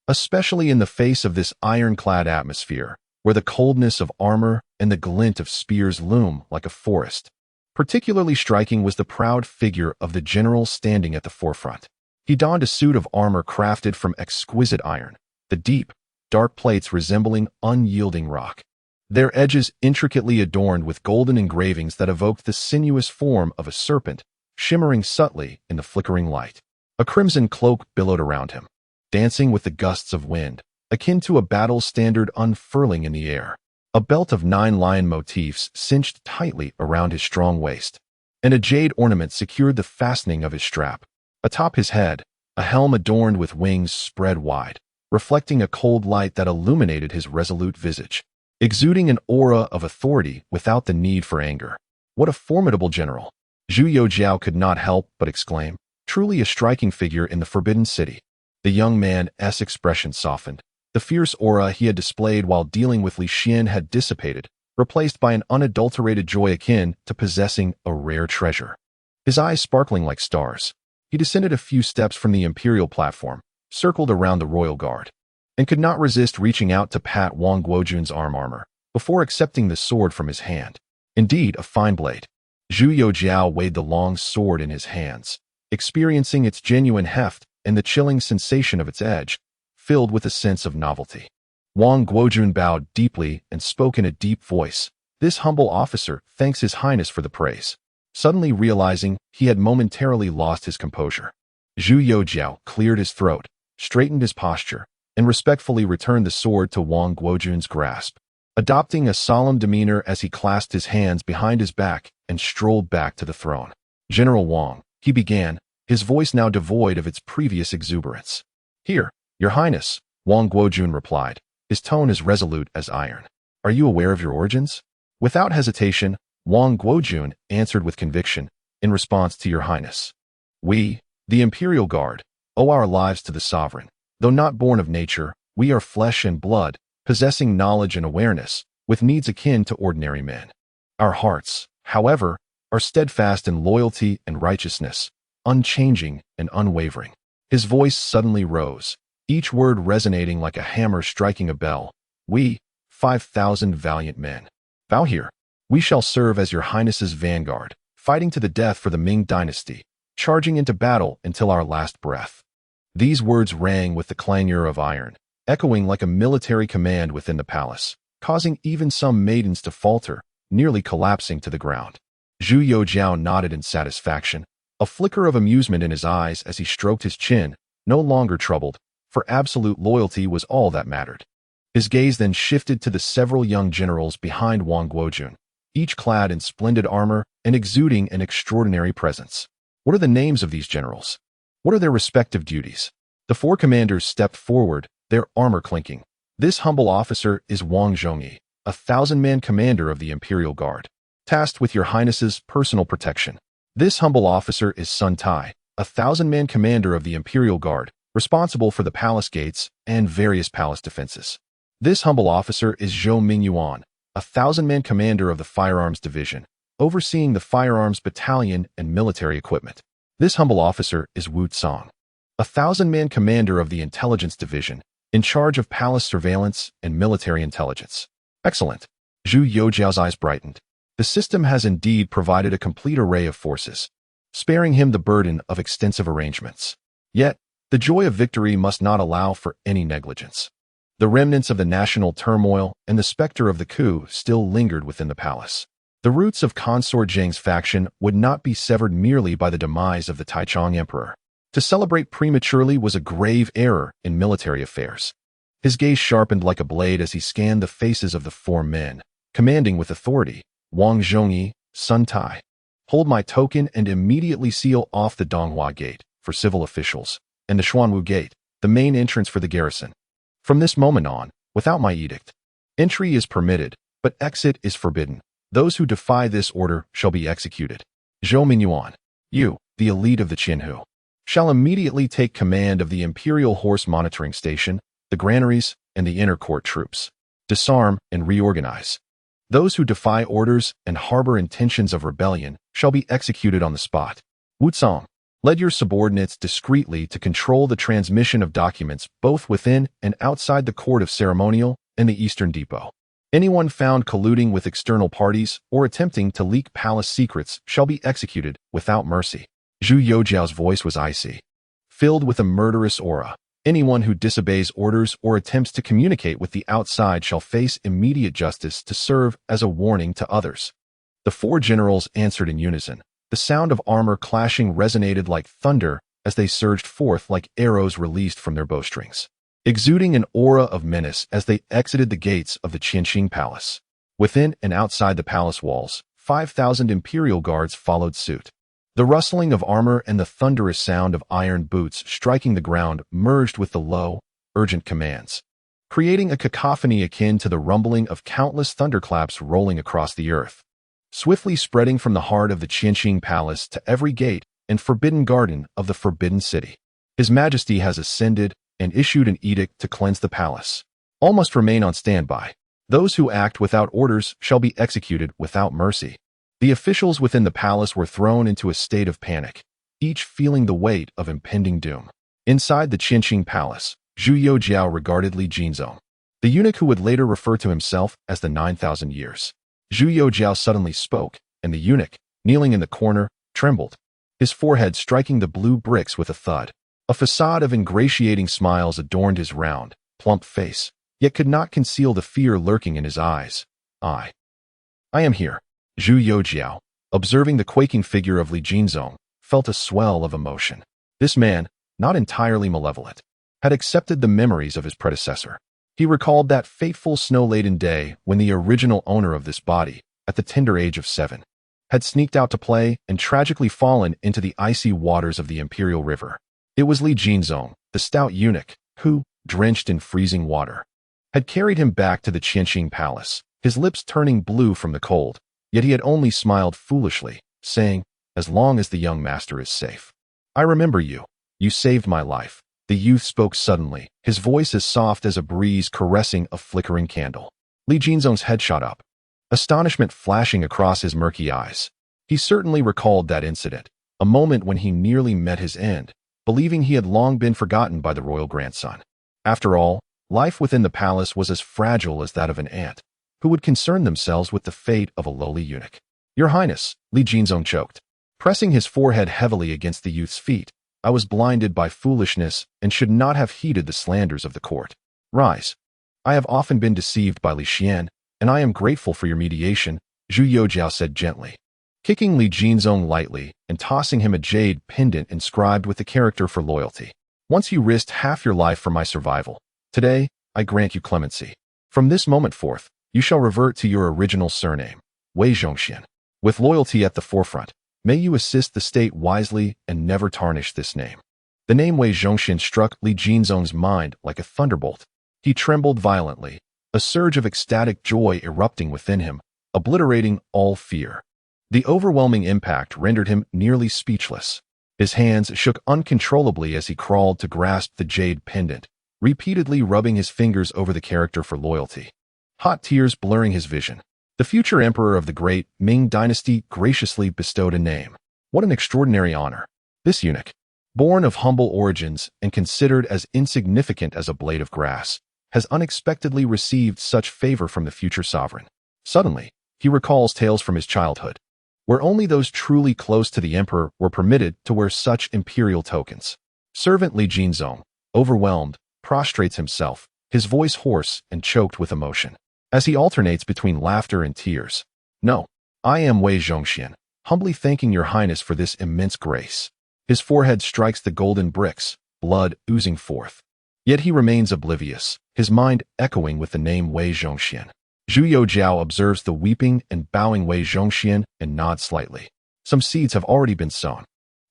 especially in the face of this ironclad atmosphere, where the coldness of armor and the glint of spears loom like a forest. Particularly striking was the proud figure of the general standing at the forefront. He donned a suit of armor crafted from exquisite iron, the deep, dark plates resembling unyielding rock, their edges intricately adorned with golden engravings that evoked the sinuous form of a serpent, shimmering subtly in the flickering light. A crimson cloak billowed around him, dancing with the gusts of wind, akin to a battle standard unfurling in the air. A belt of 9 lion motifs cinched tightly around his strong waist, and a jade ornament secured the fastening of his strap. Atop his head, a helm adorned with wings spread wide, reflecting a cold light that illuminated his resolute visage, exuding an aura of authority without the need for anger. What a formidable general! Zhu Youxiao could not help but exclaim, truly a striking figure in the Forbidden City. The young man's expression softened. The fierce aura he had displayed while dealing with Li Xian had dissipated, replaced by an unadulterated joy akin to possessing a rare treasure. His eyes sparkling like stars, he descended a few steps from the imperial platform, circled around the royal guard, and could not resist reaching out to pat Wang Guojun's armor before accepting the sword from his hand. Indeed, a fine blade. Zhu Youxiao weighed the long sword in his hands, experiencing its genuine heft and the chilling sensation of its edge, filled with a sense of novelty. Wang Guojun bowed deeply and spoke in a deep voice. This humble officer thanks His Highness for the praise. Suddenly realizing he had momentarily lost his composure, Zhu Youxiao cleared his throat, straightened his posture, and respectfully returned the sword to Wang Guojun's grasp, adopting a solemn demeanor as he clasped his hands behind his back and strolled back to the throne. General Wang, he began, his voice now devoid of its previous exuberance. Here, Your Highness, Wang Guojun replied, his tone as resolute as iron. Are you aware of your origins? Without hesitation, Wang Guojun answered with conviction, in response to Your Highness. We, the Imperial Guard, owe our lives to the sovereign. Though not born of nature, we are flesh and blood, possessing knowledge and awareness, with needs akin to ordinary men. Our hearts, however, are steadfast in loyalty and righteousness, unchanging and unwavering. His voice suddenly rose, each word resonating like a hammer striking a bell. We, 5,000 valiant men, bow here. We shall serve as Your Highness's vanguard, fighting to the death for the Ming Dynasty, charging into battle until our last breath. These words rang with the clangor of iron, echoing like a military command within the palace, causing even some maidens to falter, nearly collapsing to the ground. Zhu Youxiao nodded in satisfaction, a flicker of amusement in his eyes as he stroked his chin, no longer troubled, for absolute loyalty was all that mattered. His gaze then shifted to the several young generals behind Wang Guojun, each clad in splendid armor and exuding an extraordinary presence. What are the names of these generals? What are their respective duties? The four commanders stepped forward, their armor clinking. This humble officer is Wang Zhongyi, a 1,000-man commander of the Imperial Guard, tasked with Your Highness's personal protection. This humble officer is Sun Tai, a 1,000-man commander of the Imperial Guard, responsible for the palace gates and various palace defenses. This humble officer is Zhou Mingyuan, a 1,000-man commander of the Firearms Division, overseeing the firearms battalion and military equipment. This humble officer is Wu Tsang, a 1,000-man commander of the Intelligence Division, in charge of palace surveillance and military intelligence. Excellent. Zhu Youxiao's eyes brightened. The system has indeed provided a complete array of forces, sparing him the burden of extensive arrangements. Yet, the joy of victory must not allow for any negligence. The remnants of the national turmoil and the specter of the coup still lingered within the palace. The roots of Consort Zheng's faction would not be severed merely by the demise of the Taichang Emperor. To celebrate prematurely was a grave error in military affairs. His gaze sharpened like a blade as he scanned the faces of the four men, commanding with authority. Wang Zhongyi, Sun Tai. Hold my token and immediately seal off the Donghua Gate for civil officials, and the Xuanwu Gate, the main entrance for the garrison. From this moment on, without my edict, entry is permitted, but exit is forbidden. Those who defy this order shall be executed. Zhou Mingyuan, you, the elite of the Qianhu, shall immediately take command of the Imperial Horse Monitoring Station, the granaries, and the inner court troops. Disarm and reorganize. Those who defy orders and harbor intentions of rebellion shall be executed on the spot. Wu Tsang, lead your subordinates discreetly to control the transmission of documents both within and outside the court of ceremonial and the Eastern Depot. Anyone found colluding with external parties or attempting to leak palace secrets shall be executed without mercy. Zhu Youxiao's voice was icy, filled with a murderous aura. Anyone who disobeys orders or attempts to communicate with the outside shall face immediate justice to serve as a warning to others. The four generals answered in unison. The sound of armor clashing resonated like thunder as they surged forth like arrows released from their bowstrings, exuding an aura of menace as they exited the gates of the Qianqing Palace. Within and outside the palace walls, 5,000 imperial guards followed suit. The rustling of armor and the thunderous sound of iron boots striking the ground merged with the low, urgent commands, creating a cacophony akin to the rumbling of countless thunderclaps rolling across the earth, swiftly spreading from the heart of the Qianqing Palace to every gate and forbidden garden of the Forbidden City. His Majesty has ascended and issued an edict to cleanse the palace. All must remain on standby. Those who act without orders shall be executed without mercy. The officials within the palace were thrown into a state of panic, each feeling the weight of impending doom. Inside the Qianqing Palace, Zhu Youxiao regarded Li Jinzong, the eunuch who would later refer to himself as the 9,000 years. Zhu Youxiao suddenly spoke, and the eunuch, kneeling in the corner, trembled, his forehead striking the blue bricks with a thud. A facade of ingratiating smiles adorned his round, plump face, yet could not conceal the fear lurking in his eyes. I am here. Zhu Youxiao, observing the quaking figure of Li Jinzong, felt a swell of emotion. This man, not entirely malevolent, had accepted the memories of his predecessor. He recalled that fateful snow-laden day when the original owner of this body, at the tender age of 7, had sneaked out to play and tragically fallen into the icy waters of the Imperial River. It was Li Jinzong, the stout eunuch, who, drenched in freezing water, had carried him back to the Qianqing Palace, his lips turning blue from the cold, yet he had only smiled foolishly, saying, "As long as the young master is safe. I remember you. You saved my life." The youth spoke suddenly, his voice as soft as a breeze caressing a flickering candle. Li Jinzong's head shot up, astonishment flashing across his murky eyes. He certainly recalled that incident, a moment when he nearly met his end, believing he had long been forgotten by the royal grandson. After all, life within the palace was as fragile as that of an ant, who would concern themselves with the fate of a lowly eunuch. "Your Highness," Li Jinzong choked, pressing his forehead heavily against the youth's feet, "I was blinded by foolishness and should not have heeded the slanders of the court. Rise. I have often been deceived by Li Xian, and I am grateful for your mediation," Zhu Youxiao said gently, kicking Li Jinzong lightly and tossing him a jade pendant inscribed with the character for loyalty. "Once you risked half your life for my survival. Today, I grant you clemency. From this moment forth, you shall revert to your original surname, Wei Zhongxian. With loyalty at the forefront, may you assist the state wisely and never tarnish this name." The name Wei Zhongxian struck Li Jinzong's mind like a thunderbolt. He trembled violently, a surge of ecstatic joy erupting within him, obliterating all fear. The overwhelming impact rendered him nearly speechless. His hands shook uncontrollably as he crawled to grasp the jade pendant, repeatedly rubbing his fingers over the character for loyalty, hot tears blurring his vision. The future emperor of the great Ming Dynasty graciously bestowed a name. What an extraordinary honor. This eunuch, born of humble origins and considered as insignificant as a blade of grass, has unexpectedly received such favor from the future sovereign. Suddenly, he recalls tales from his childhood, where only those truly close to the emperor were permitted to wear such imperial tokens. Servant Li Jinzong, overwhelmed, prostrates himself, his voice hoarse and choked with emotion, as he alternates between laughter and tears. "No, I am Wei Zhongxian, humbly thanking your highness for this immense grace." His forehead strikes the golden bricks, blood oozing forth. Yet he remains oblivious, his mind echoing with the name Wei Zhongxian. Zhu Youxiao observes the weeping and bowing Wei Zhongxian and nods slightly. Some seeds have already been sown.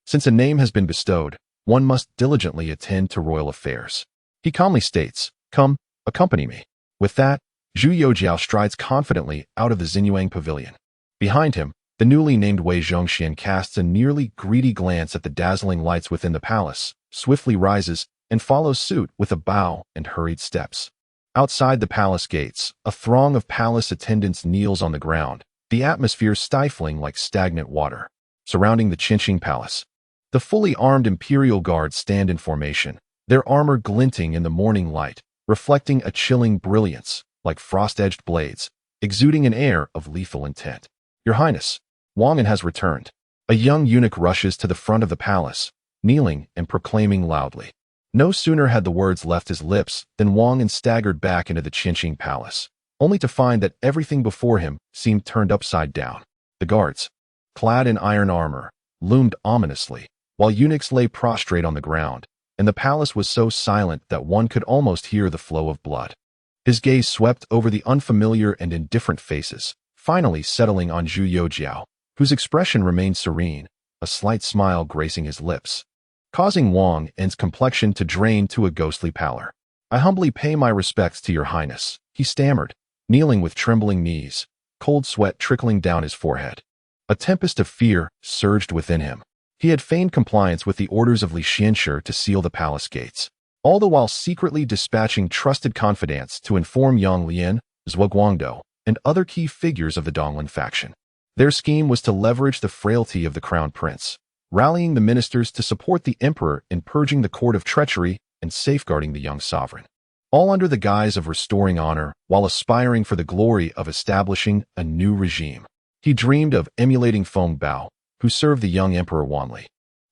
Since a name has been bestowed, one must diligently attend to royal affairs. He calmly states, "Come, accompany me." With that, Zhu Youxiao strides confidently out of the Xinyuan pavilion. Behind him, the newly named Wei Zhongxian casts a nearly greedy glance at the dazzling lights within the palace, swiftly rises, and follows suit with a bow and hurried steps. Outside the palace gates, a throng of palace attendants kneels on the ground, the atmosphere stifling like stagnant water. Surrounding the Qianqing Palace, the fully armed imperial guards stand in formation, their armor glinting in the morning light, reflecting a chilling brilliance, like frost-edged blades, exuding an air of lethal intent. "Your Highness, Wang'an has returned." A young eunuch rushes to the front of the palace, kneeling and proclaiming loudly. No sooner had the words left his lips than Wang'an staggered back into the Qianqing Palace, only to find that everything before him seemed turned upside down. The guards, clad in iron armor, loomed ominously, while eunuchs lay prostrate on the ground, and the palace was so silent that one could almost hear the flow of blood. His gaze swept over the unfamiliar and indifferent faces, finally settling on Zhu Youxiao, whose expression remained serene, a slight smile gracing his lips, causing Wang'an's complexion to drain to a ghostly pallor. "I humbly pay my respects to your highness," he stammered, kneeling with trembling knees, cold sweat trickling down his forehead. A tempest of fear surged within him. He had feigned compliance with the orders of Li Xianshi to seal the palace gates, all the while secretly dispatching trusted confidants to inform Yang Lian, Zhuo Guangdou, and other key figures of the Donglin faction. Their scheme was to leverage the frailty of the crown prince, rallying the ministers to support the emperor in purging the court of treachery and safeguarding the young sovereign, all under the guise of restoring honor while aspiring for the glory of establishing a new regime. He dreamed of emulating Feng Bao, who served the young Emperor Wanli,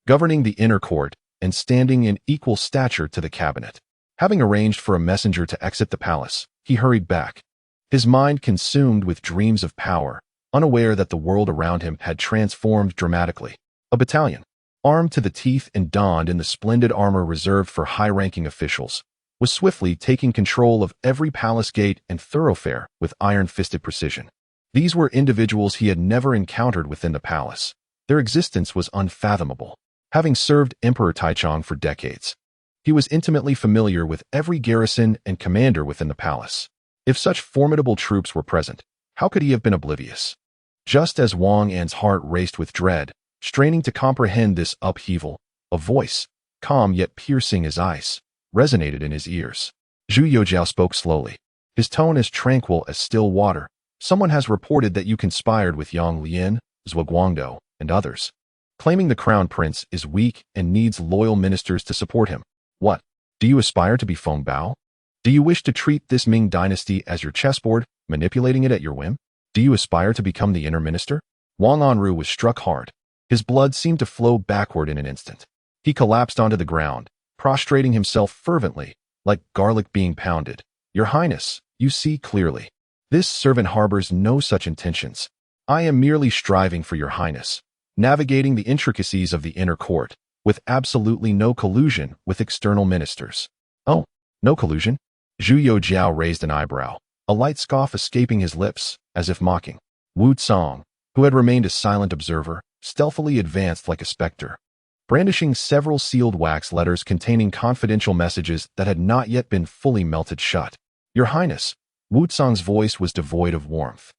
governing the inner court and standing in equal stature to the cabinet. Having arranged for a messenger to exit the palace, he hurried back, his mind consumed with dreams of power, unaware that the world around him had transformed dramatically. A battalion, armed to the teeth and donned in the splendid armor reserved for high-ranking officials, was swiftly taking control of every palace gate and thoroughfare with iron-fisted precision. These were individuals he had never encountered within the palace. Their existence was unfathomable. Having served Emperor Taichang for decades, he was intimately familiar with every garrison and commander within the palace. If such formidable troops were present, how could he have been oblivious? Just as Wang An's heart raced with dread, straining to comprehend this upheaval, a voice, calm yet piercing as ice, resonated in his ears. Zhu Youxiao spoke slowly, his tone as tranquil as still water. "Someone has reported that you conspired with Yang Lian, Zhuo Guangdou, and others, claiming the crown prince is weak and needs loyal ministers to support him. What? Do you aspire to be Feng Bao? Do you wish to treat this Ming Dynasty as your chessboard, manipulating it at your whim? Do you aspire to become the inner minister?" Wang Anru was struck hard. His blood seemed to flow backward in an instant. He collapsed onto the ground, prostrating himself fervently, like garlic being pounded. "Your Highness, you see clearly. This servant harbors no such intentions. I am merely striving for your Highness, navigating the intricacies of the inner court, with absolutely no collusion with external ministers." "Oh, no collusion?" Zhu Youxiao raised an eyebrow, a light scoff escaping his lips, as if mocking. Wu Cong, who had remained a silent observer, stealthily advanced like a specter, brandishing several sealed wax letters containing confidential messages that had not yet been fully melted shut. "Your Highness," Wu Cong's voice was devoid of warmth.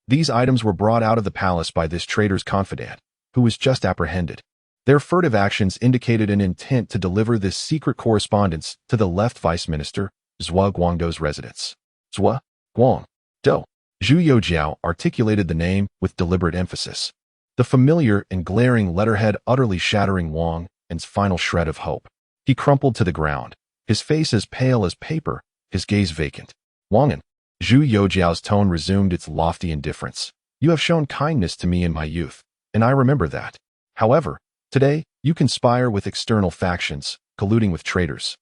"These items were brought out of the palace by this traitor's confidant, who was just apprehended. Their furtive actions indicated an intent to deliver this secret correspondence to the left vice minister, Zhuo Guangdou's residence." "Zhuo Guangdou." Zhu Youxiao articulated the name with deliberate emphasis, the familiar and glaring letterhead utterly shattering Wang An's final shred of hope. He crumpled to the ground, his face as pale as paper, his gaze vacant. "Wang An," Zhu Youxiao's tone resumed its lofty indifference. "You have shown kindness to me in my youth, and I remember that. However, today, you conspire with external factions, colluding with traitors,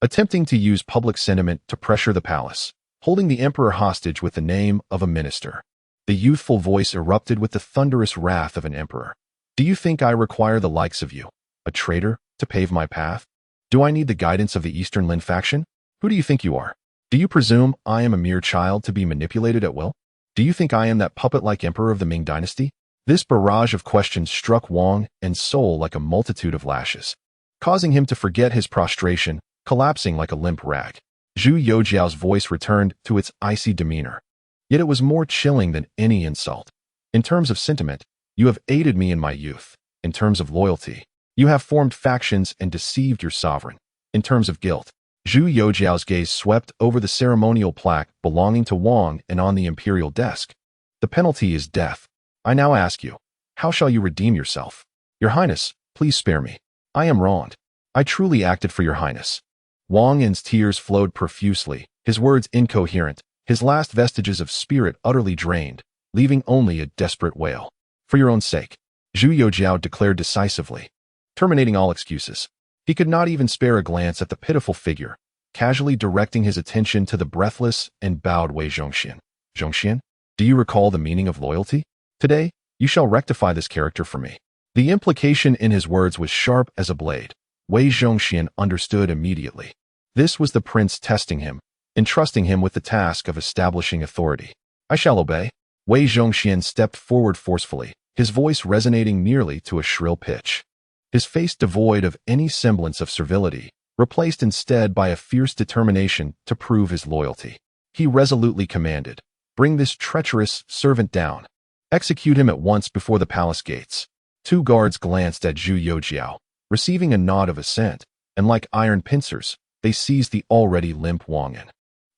attempting to use public sentiment to pressure the palace, holding the emperor hostage with the name of a minister." The youthful voice erupted with the thunderous wrath of an emperor. "Do you think I require the likes of you, a traitor, to pave my path? Do I need the guidance of the Eastern Lin faction? Who do you think you are? Do you presume I am a mere child to be manipulated at will? Do you think I am that puppet-like emperor of the Ming Dynasty?" This barrage of questions struck Wang An's soul like a multitude of lashes, causing him to forget his prostration, collapsing like a limp rag. Zhu Youxiao's voice returned to its icy demeanor. Yet it was more chilling than any insult. "In terms of sentiment, you have aided me in my youth. In terms of loyalty, you have formed factions and deceived your sovereign. In terms of guilt," Zhu Youxiao's gaze swept over the ceremonial plaque belonging to Wang and on the imperial desk. "The penalty is death. I now ask you, how shall you redeem yourself? Your Highness, please spare me. I am wronged. I truly acted for your Highness." Wang An's tears flowed profusely, his words incoherent, his last vestiges of spirit utterly drained, leaving only a desperate wail. "For your own sake," Zhu Youxiao declared decisively, terminating all excuses. He could not even spare a glance at the pitiful figure, casually directing his attention to the breathless and bowed Wei Zhongxian. "Zhongxian, do you recall the meaning of loyalty? Today, you shall rectify this character for me." The implication in his words was sharp as a blade. Wei Zhongxian understood immediately. This was the prince testing him, entrusting him with the task of establishing authority. "I shall obey." Wei Zhongxian stepped forward forcefully, his voice resonating nearly to a shrill pitch. His face devoid of any semblance of servility, replaced instead by a fierce determination to prove his loyalty. He resolutely commanded, "Bring this treacherous servant down. Execute him at once before the palace gates." 2 guards glanced at Zhu Youxiao, receiving a nod of assent, and like iron pincers, they seized the already limp Wang An.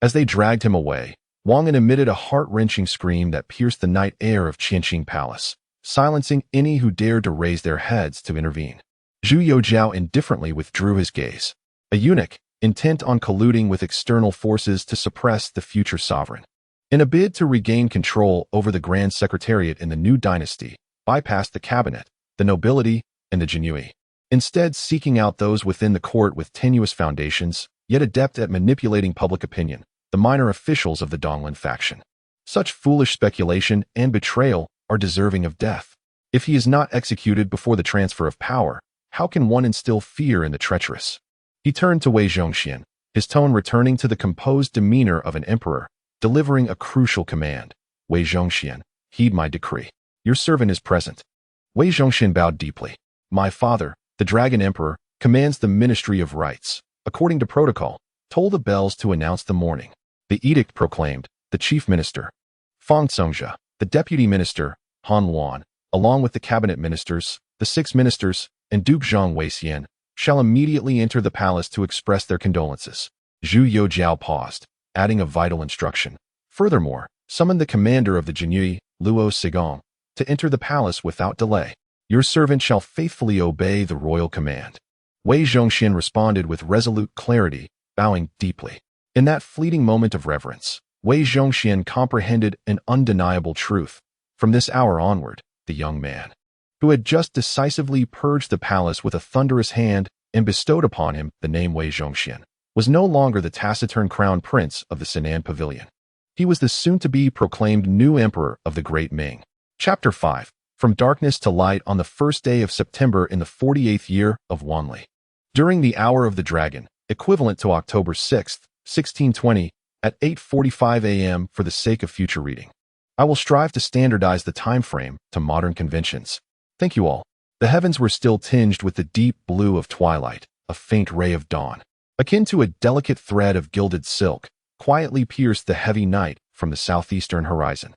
As they dragged him away, Wang An emitted a heart-wrenching scream that pierced the night air of Qianqing Palace, silencing any who dared to raise their heads to intervene. Zhu Youxiao indifferently withdrew his gaze, a eunuch intent on colluding with external forces to suppress the future sovereign. In a bid to regain control over the Grand Secretariat in the new dynasty, bypassed the cabinet, the nobility, and the genui, instead seeking out those within the court with tenuous foundations, yet adept at manipulating public opinion, the minor officials of the Donglin faction. Such foolish speculation and betrayal are deserving of death. If he is not executed before the transfer of power, how can one instill fear in the treacherous? He turned to Wei Zhongxian, his tone returning to the composed demeanor of an emperor, delivering a crucial command. "Wei Zhongxian, heed my decree. Your servant is present." Wei Zhongxian bowed deeply. "My father, the Dragon Emperor, commands the Ministry of Rights, according to protocol, toll the bells to announce the morning." The edict proclaimed, the chief minister, Fang Congzhe, the deputy minister, Han Luan, along with the cabinet ministers, the 6 ministers, and Duke Zhang Weixian, shall immediately enter the palace to express their condolences. Zhu Youxiao paused, adding a vital instruction. "Furthermore, summon the commander of the genui, Luo Sigong, to enter the palace without delay. Your servant shall faithfully obey the royal command." Wei Zhongxian responded with resolute clarity, bowing deeply. In that fleeting moment of reverence, Wei Zhongxian comprehended an undeniable truth. From this hour onward, the young man, who had just decisively purged the palace with a thunderous hand and bestowed upon him the name Wei Zhongxian, was no longer the taciturn crown prince of the Sinan Pavilion. He was the soon-to-be proclaimed new emperor of the Great Ming. Chapter 5. From darkness to light on the first day of September in the 48th year of Wanli. During the hour of the dragon, equivalent to October 6, 1620, at 8:45 a.m. for the sake of future reading. I will strive to standardize the time frame to modern conventions. Thank you all. The heavens were still tinged with the deep blue of twilight, a faint ray of dawn, akin to a delicate thread of gilded silk, quietly pierced the heavy night from the southeastern horizon.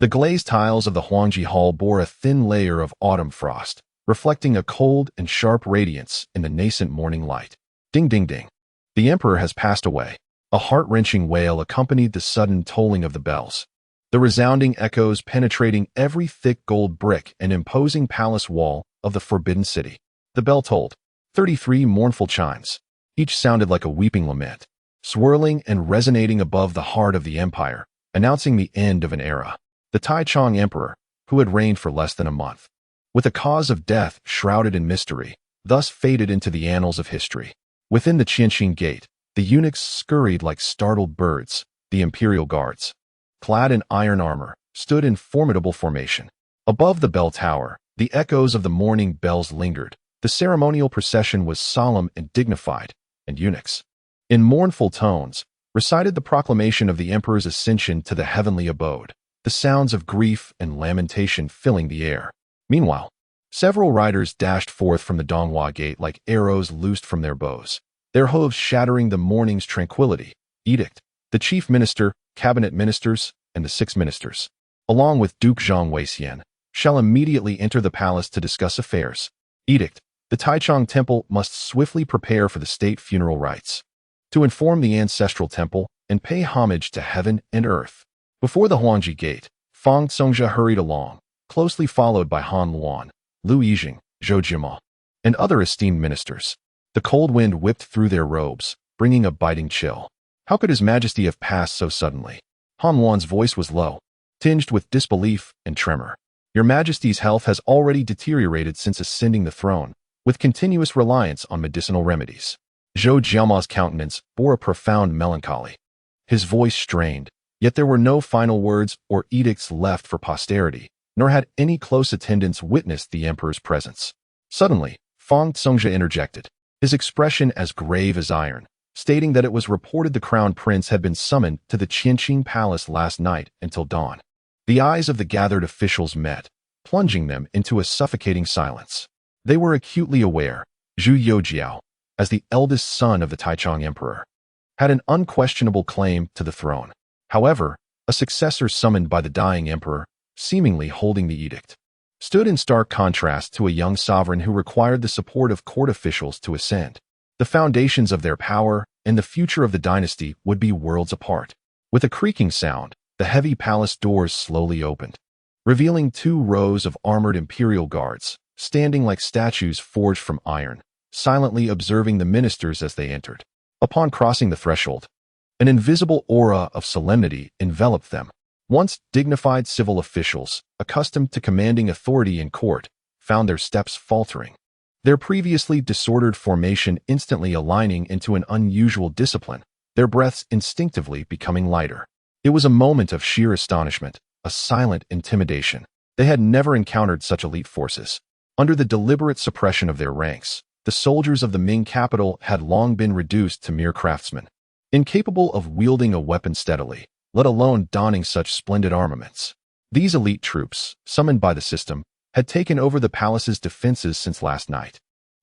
The glazed tiles of the Huangji Hall bore a thin layer of autumn frost, reflecting a cold and sharp radiance in the nascent morning light. Ding ding ding. The emperor has passed away. A heart-wrenching wail accompanied the sudden tolling of the bells, the resounding echoes penetrating every thick gold brick and imposing palace wall of the Forbidden City. The bell tolled. 33 mournful chimes. Each sounded like a weeping lament, swirling and resonating above the heart of the empire, announcing the end of an era. The Taichang Emperor, who had reigned for less than a month, with a cause of death shrouded in mystery, thus faded into the annals of history. Within the Qianqing Gate, the eunuchs scurried like startled birds. The imperial guards, clad in iron armor, stood in formidable formation. Above the bell tower, the echoes of the morning bells lingered. The ceremonial procession was solemn and dignified, and eunuchs, in mournful tones, recited the proclamation of the emperor's ascension to the heavenly abode, the sounds of grief and lamentation filling the air. Meanwhile, several riders dashed forth from the Donghua Gate like arrows loosed from their bows, their hooves shattering the morning's tranquility. Edict. The chief minister, cabinet ministers, and the 6 ministers, along with Duke Zhang Weixian, shall immediately enter the palace to discuss affairs. Edict. The Taichang Temple must swiftly prepare for the state funeral rites, to inform the ancestral temple and pay homage to heaven and earth. Before the Huangji Gate, Fang Congzhe hurried along, closely followed by Han Luan, Lu Yijing, Zhou Jima, and other esteemed ministers. The cold wind whipped through their robes, bringing a biting chill. How could His Majesty have passed so suddenly? Han Luan's voice was low, tinged with disbelief and tremor. Your Majesty's health has already deteriorated since ascending the throne, with continuous reliance on medicinal remedies. Zhou Jiama's countenance bore a profound melancholy. His voice strained, yet there were no final words or edicts left for posterity, nor had any close attendants witnessed the emperor's presence. Suddenly, Fang Congzhe interjected, his expression as grave as iron, stating that it was reported the crown prince had been summoned to the Qianqing Palace last night until dawn. The eyes of the gathered officials met, plunging them into a suffocating silence. They were acutely aware, Zhu Youxiao, as the eldest son of the Taichang Emperor, had an unquestionable claim to the throne. However, a successor summoned by the dying emperor, seemingly holding the edict, stood in stark contrast to a young sovereign who required the support of court officials to ascend. The foundations of their power and the future of the dynasty would be worlds apart. With a creaking sound, the heavy palace doors slowly opened, revealing 2 rows of armored imperial guards, standing like statues forged from iron, silently observing the ministers as they entered. Upon crossing the threshold, an invisible aura of solemnity enveloped them. Once dignified civil officials, accustomed to commanding authority in court, found their steps faltering, their previously disordered formation instantly aligning into an unusual discipline, their breaths instinctively becoming lighter. It was a moment of sheer astonishment, a silent intimidation. They had never encountered such elite forces. Under the deliberate suppression of their ranks, the soldiers of the Ming capital had long been reduced to mere craftsmen, incapable of wielding a weapon steadily, let alone donning such splendid armaments. These elite troops, summoned by the system, had taken over the palace's defenses since last night,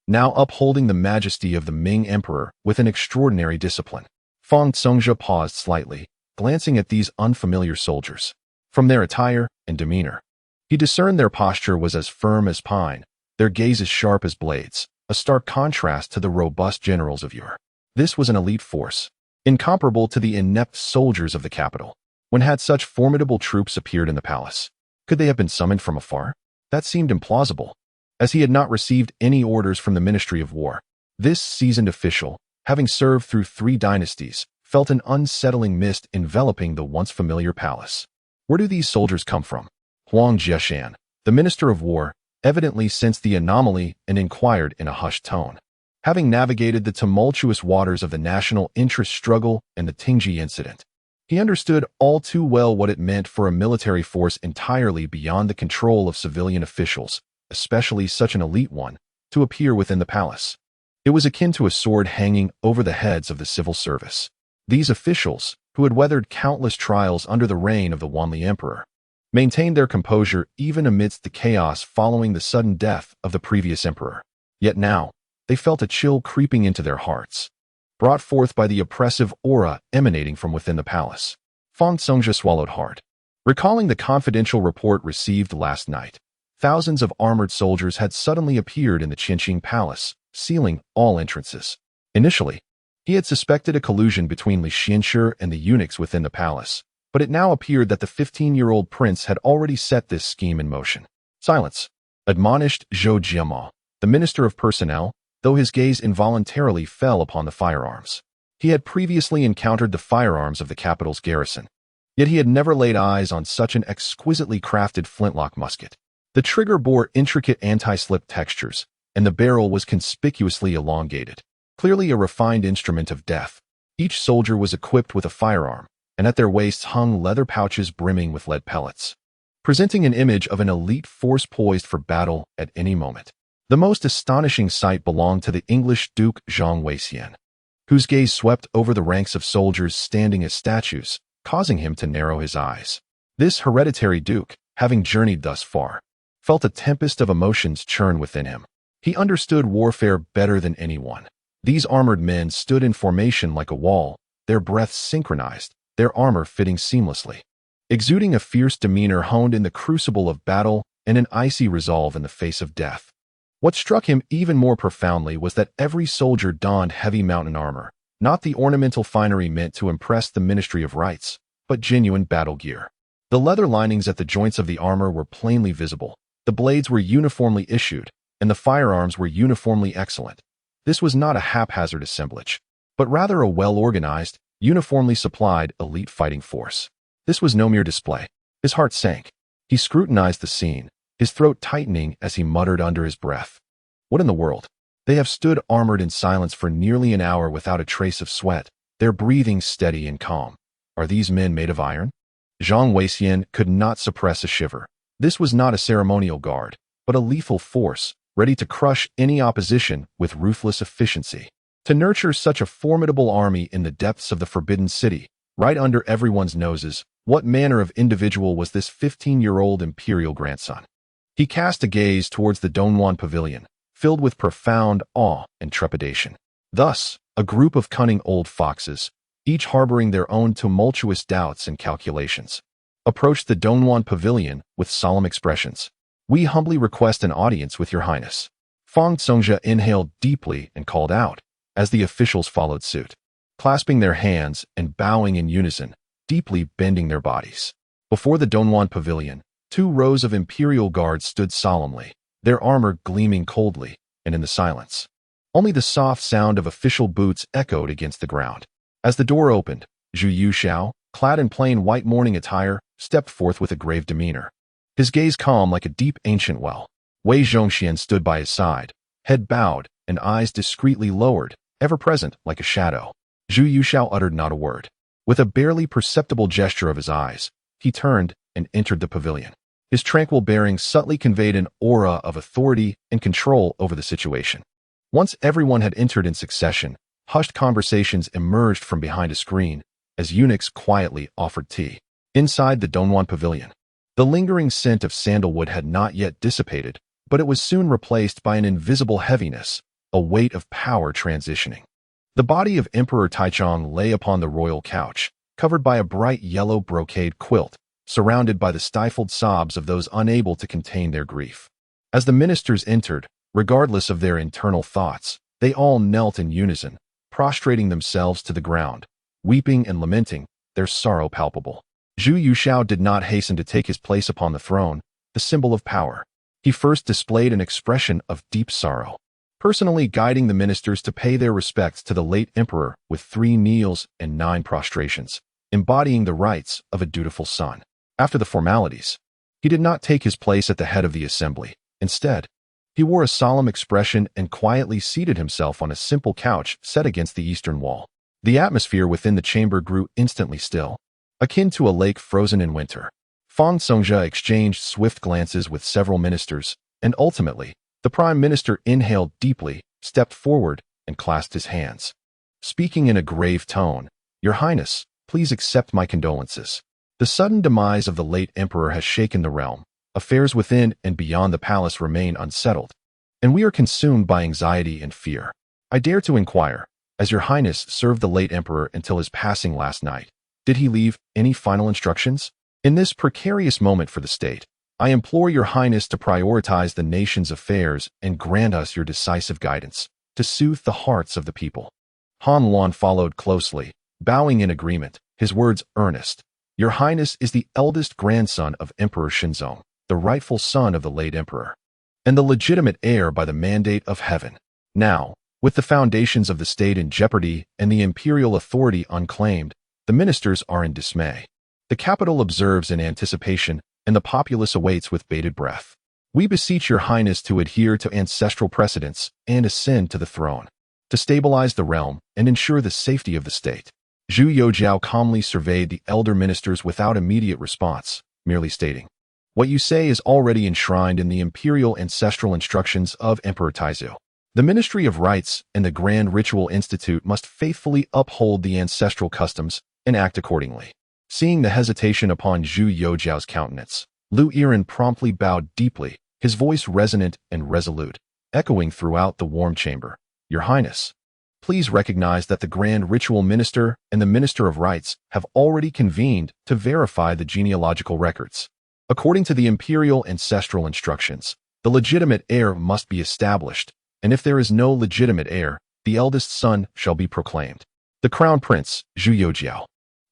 now upholding the majesty of the Ming Emperor with an extraordinary discipline. Feng Congzhe paused slightly, glancing at these unfamiliar soldiers. From their attire and demeanor, he discerned their posture was as firm as pine, their gaze as sharp as blades, a stark contrast to the robust generals of yore. This was an elite force, incomparable to the inept soldiers of the capital. When had such formidable troops appeared in the palace? Could they have been summoned from afar? That seemed implausible, as he had not received any orders from the Ministry of War. This seasoned official, having served through 3 dynasties, felt an unsettling mist enveloping the once familiar palace. Where do these soldiers come from? Huang Jieshan, the Minister of War, evidently sensed the anomaly and inquired in a hushed tone. Having navigated the tumultuous waters of the national interest struggle and the Tingji incident, he understood all too well what it meant for a military force entirely beyond the control of civilian officials, especially such an elite one, to appear within the palace. It was akin to a sword hanging over the heads of the civil service. These officials, who had weathered countless trials under the reign of the Wanli Emperor, maintained their composure even amidst the chaos following the sudden death of the previous emperor. Yet now, they felt a chill creeping into their hearts, brought forth by the oppressive aura emanating from within the palace. Feng Congzhe swallowed hard. Recalling the confidential report received last night, thousands of armored soldiers had suddenly appeared in the Qinqing Palace, sealing all entrances. Initially, he had suspected a collusion between Li Xianshi and the eunuchs within the palace, but it now appeared that the 15-year-old prince had already set this scheme in motion. Silence, admonished Zhou Youxiao, the Minister of Personnel, though his gaze involuntarily fell upon the firearms. He had previously encountered the firearms of the capital's garrison, yet he had never laid eyes on such an exquisitely crafted flintlock musket. The trigger bore intricate anti-slip textures, and the barrel was conspicuously elongated, clearly a refined instrument of death. Each soldier was equipped with a firearm, and at their waists hung leather pouches brimming with lead pellets, presenting an image of an elite force poised for battle at any moment. The most astonishing sight belonged to the English Duke Zhang Weixian, whose gaze swept over the ranks of soldiers standing as statues, causing him to narrow his eyes. This hereditary duke, having journeyed thus far, felt a tempest of emotions churn within him. He understood warfare better than anyone. These armored men stood in formation like a wall, their breaths synchronized, their armor fitting seamlessly, exuding a fierce demeanor honed in the crucible of battle and an icy resolve in the face of death. What struck him even more profoundly was that every soldier donned heavy mountain armor, not the ornamental finery meant to impress the Ministry of Rights, but genuine battle gear. The leather linings at the joints of the armor were plainly visible, the blades were uniformly issued, and the firearms were uniformly excellent. This was not a haphazard assemblage, but rather a well-organized, uniformly supplied elite fighting force. This was no mere display. His heart sank. He scrutinized the scene, his throat tightening as he muttered under his breath. What in the world? They have stood armored in silence for nearly an hour without a trace of sweat, their breathing steady and calm. Are these men made of iron? Zhang Weixian could not suppress a shiver. This was not a ceremonial guard, but a lethal force, ready to crush any opposition with ruthless efficiency. To nurture such a formidable army in the depths of the Forbidden City, right under everyone's noses, what manner of individual was this 15-year-old imperial grandson? He cast a gaze towards the Donghuan Pavilion, filled with profound awe and trepidation. Thus, a group of cunning old foxes, each harboring their own tumultuous doubts and calculations, approached the Donghuan pavilion with solemn expressions. "We humbly request an audience with your highness." Fang Congzhe inhaled deeply and called out, as the officials followed suit, clasping their hands and bowing in unison, deeply bending their bodies. Before the Donghuan pavilion, 2 rows of imperial guards stood solemnly, their armor gleaming coldly, and in the silence, only the soft sound of official boots echoed against the ground. As the door opened, Zhu Youxiao, clad in plain white mourning attire, stepped forth with a grave demeanor, his gaze calm like a deep ancient well. Wei Zhongxian stood by his side, head bowed and eyes discreetly lowered, ever present like a shadow. Zhu Youxiao uttered not a word. With a barely perceptible gesture of his eyes, he turned and entered the pavilion. His tranquil bearing subtly conveyed an aura of authority and control over the situation. Once everyone had entered in succession, hushed conversations emerged from behind a screen as eunuchs quietly offered tea. Inside the Donghuan pavilion, the lingering scent of sandalwood had not yet dissipated, but it was soon replaced by an invisible heaviness, a weight of power transitioning. The body of Emperor Taichang lay upon the royal couch, covered by a bright yellow brocade quilt, surrounded by the stifled sobs of those unable to contain their grief. As the ministers entered, regardless of their internal thoughts, they all knelt in unison, prostrating themselves to the ground, weeping and lamenting, their sorrow palpable. Zhu Youxiao did not hasten to take his place upon the throne, the symbol of power. He first displayed an expression of deep sorrow, personally guiding the ministers to pay their respects to the late emperor with 3 kneels and 9 prostrations, embodying the rights of a dutiful son. After the formalities, he did not take his place at the head of the assembly. Instead, he wore a solemn expression and quietly seated himself on a simple couch set against the eastern wall. The atmosphere within the chamber grew instantly still, akin to a lake frozen in winter. Fang Congzhe exchanged swift glances with several ministers, and ultimately, the prime minister inhaled deeply, stepped forward, and clasped his hands. Speaking in a grave tone, "Your Highness, please accept my condolences. The sudden demise of the late emperor has shaken the realm. Affairs within and beyond the palace remain unsettled, and we are consumed by anxiety and fear. I dare to inquire, as your highness served the late emperor until his passing last night, did he leave any final instructions? In this precarious moment for the state, I implore your highness to prioritize the nation's affairs and grant us your decisive guidance to soothe the hearts of the people." Han Luan followed closely, bowing in agreement, his words earnest. "Your highness is the eldest grandson of Emperor Shenzong, the rightful son of the late emperor, and the legitimate heir by the mandate of heaven. Now, with the foundations of the state in jeopardy and the imperial authority unclaimed, the ministers are in dismay. The capital observes in anticipation, and the populace awaits with bated breath. We beseech your highness to adhere to ancestral precedents and ascend to the throne, to stabilize the realm and ensure the safety of the state." Zhu Youxiao calmly surveyed the elder ministers without immediate response, merely stating, "What you say is already enshrined in the imperial ancestral instructions of Emperor Taizu. The Ministry of Rites and the Grand Ritual Institute must faithfully uphold the ancestral customs and act accordingly." Seeing the hesitation upon Zhu Youxiao's countenance, Lu Yiren promptly bowed deeply, his voice resonant and resolute, echoing throughout the warm chamber. "Your Highness, please recognize that the Grand Ritual Minister and the Minister of Rites have already convened to verify the genealogical records. According to the imperial ancestral instructions, the legitimate heir must be established, and if there is no legitimate heir, the eldest son shall be proclaimed. The Crown Prince, Zhu Youxiao,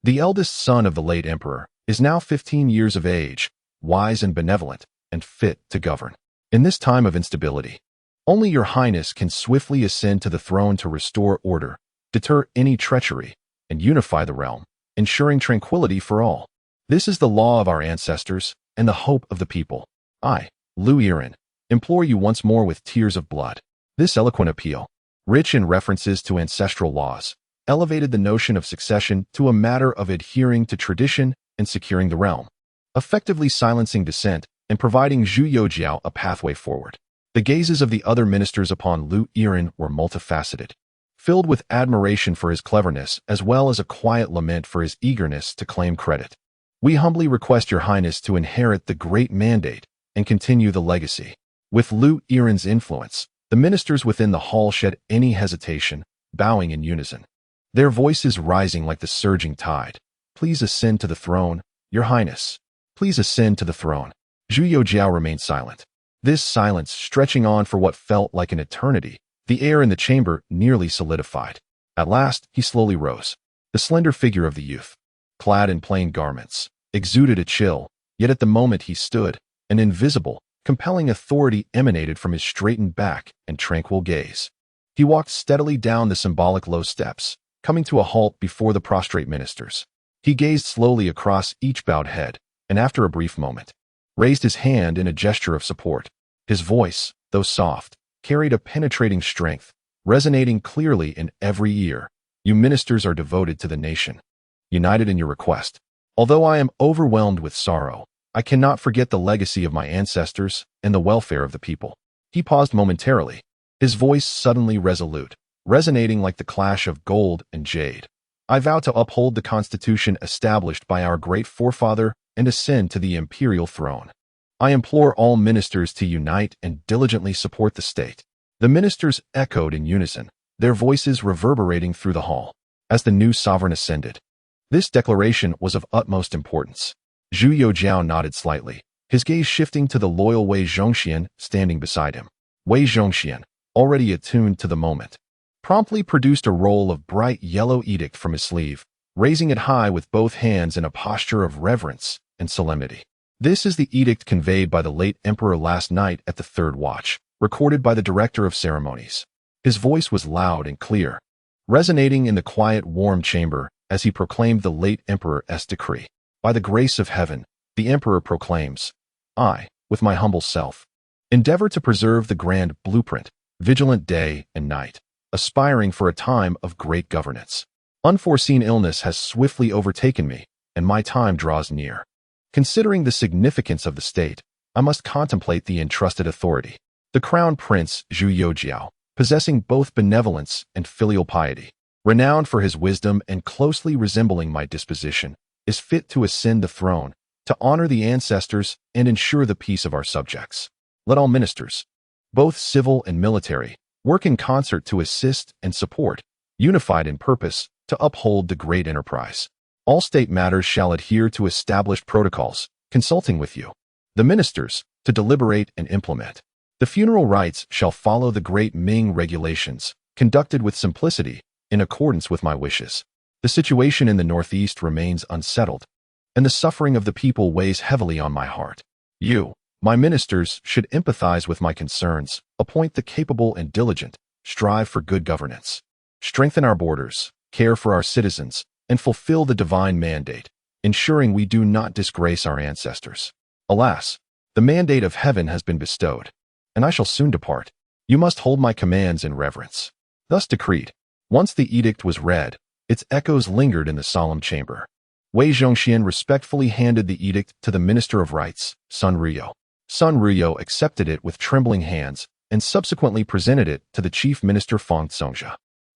the eldest son of the late emperor, is now 15 years of age, wise and benevolent, and fit to govern. In this time of instability, only your highness can swiftly ascend to the throne to restore order, deter any treachery, and unify the realm, ensuring tranquility for all. This is the law of our ancestors and the hope of the people. I, Lu Yiren, implore you once more with tears of blood." This eloquent appeal, rich in references to ancestral laws, elevated the notion of succession to a matter of adhering to tradition and securing the realm, effectively silencing dissent and providing Zhu Youxiao a pathway forward. The gazes of the other ministers upon Lu Yiren were multifaceted, filled with admiration for his cleverness as well as a quiet lament for his eagerness to claim credit. "We humbly request your highness to inherit the great mandate and continue the legacy." With Lu Yiren's influence, the ministers within the hall shed any hesitation, bowing in unison. Their voices rising like the surging tide. "Please ascend to the throne, Your Highness. Please ascend to the throne." Zhu Youxiao remained silent. This silence stretching on for what felt like an eternity. The air in the chamber nearly solidified. At last, he slowly rose. The slender figure of the youth, clad in plain garments, exuded a chill, yet at the moment he stood, an invisible, compelling authority emanated from his straightened back and tranquil gaze. He walked steadily down the symbolic low steps, coming to a halt before the prostrate ministers. He gazed slowly across each bowed head, and after a brief moment, raised his hand in a gesture of support. His voice, though soft, carried a penetrating strength, resonating clearly in every ear. "You ministers are devoted to the nation, united in your request. Although I am overwhelmed with sorrow, I cannot forget the legacy of my ancestors and the welfare of the people." He paused momentarily, his voice suddenly resolute, resonating like the clash of gold and jade. "I vow to uphold the constitution established by our great forefather and ascend to the imperial throne. I implore all ministers to unite and diligently support the state." The ministers echoed in unison, their voices reverberating through the hall, as the new sovereign ascended. This declaration was of utmost importance. Zhu Youxiao nodded slightly, his gaze shifting to the loyal Wei Zhongxian standing beside him. Wei Zhongxian, already attuned to the moment, promptly produced a roll of bright yellow edict from his sleeve, raising it high with both hands in a posture of reverence and solemnity. "This is the edict conveyed by the late emperor last night at the third watch, recorded by the director of ceremonies." His voice was loud and clear, resonating in the quiet, warm chamber as he proclaimed the late emperor's decree. "By the grace of heaven, the emperor proclaims, I, with my humble self, endeavor to preserve the grand blueprint, vigilant day and night, aspiring for a time of great governance. Unforeseen illness has swiftly overtaken me, and my time draws near. Considering the significance of the state, I must contemplate the entrusted authority. The crown prince, Zhu Youxiao, possessing both benevolence and filial piety, renowned for his wisdom and closely resembling my disposition, is fit to ascend the throne, to honor the ancestors and ensure the peace of our subjects. Let all ministers, both civil and military, work in concert to assist and support, unified in purpose, to uphold the great enterprise. All state matters shall adhere to established protocols, consulting with you, the ministers, to deliberate and implement. The funeral rites shall follow the great Ming regulations, conducted with simplicity, in accordance with my wishes. The situation in the Northeast remains unsettled, and the suffering of the people weighs heavily on my heart. You, my ministers, should empathize with my concerns, appoint the capable and diligent, strive for good governance, strengthen our borders, care for our citizens, and fulfill the divine mandate, ensuring we do not disgrace our ancestors. Alas, the mandate of heaven has been bestowed, and I shall soon depart. You must hold my commands in reverence." Thus decreed. Once the edict was read, its echoes lingered in the solemn chamber. Wei Zhongxian respectfully handed the edict to the Minister of Rites, Sun Ryo. Sun Ryo accepted it with trembling hands and subsequently presented it to the Chief Minister Feng Zongzhe,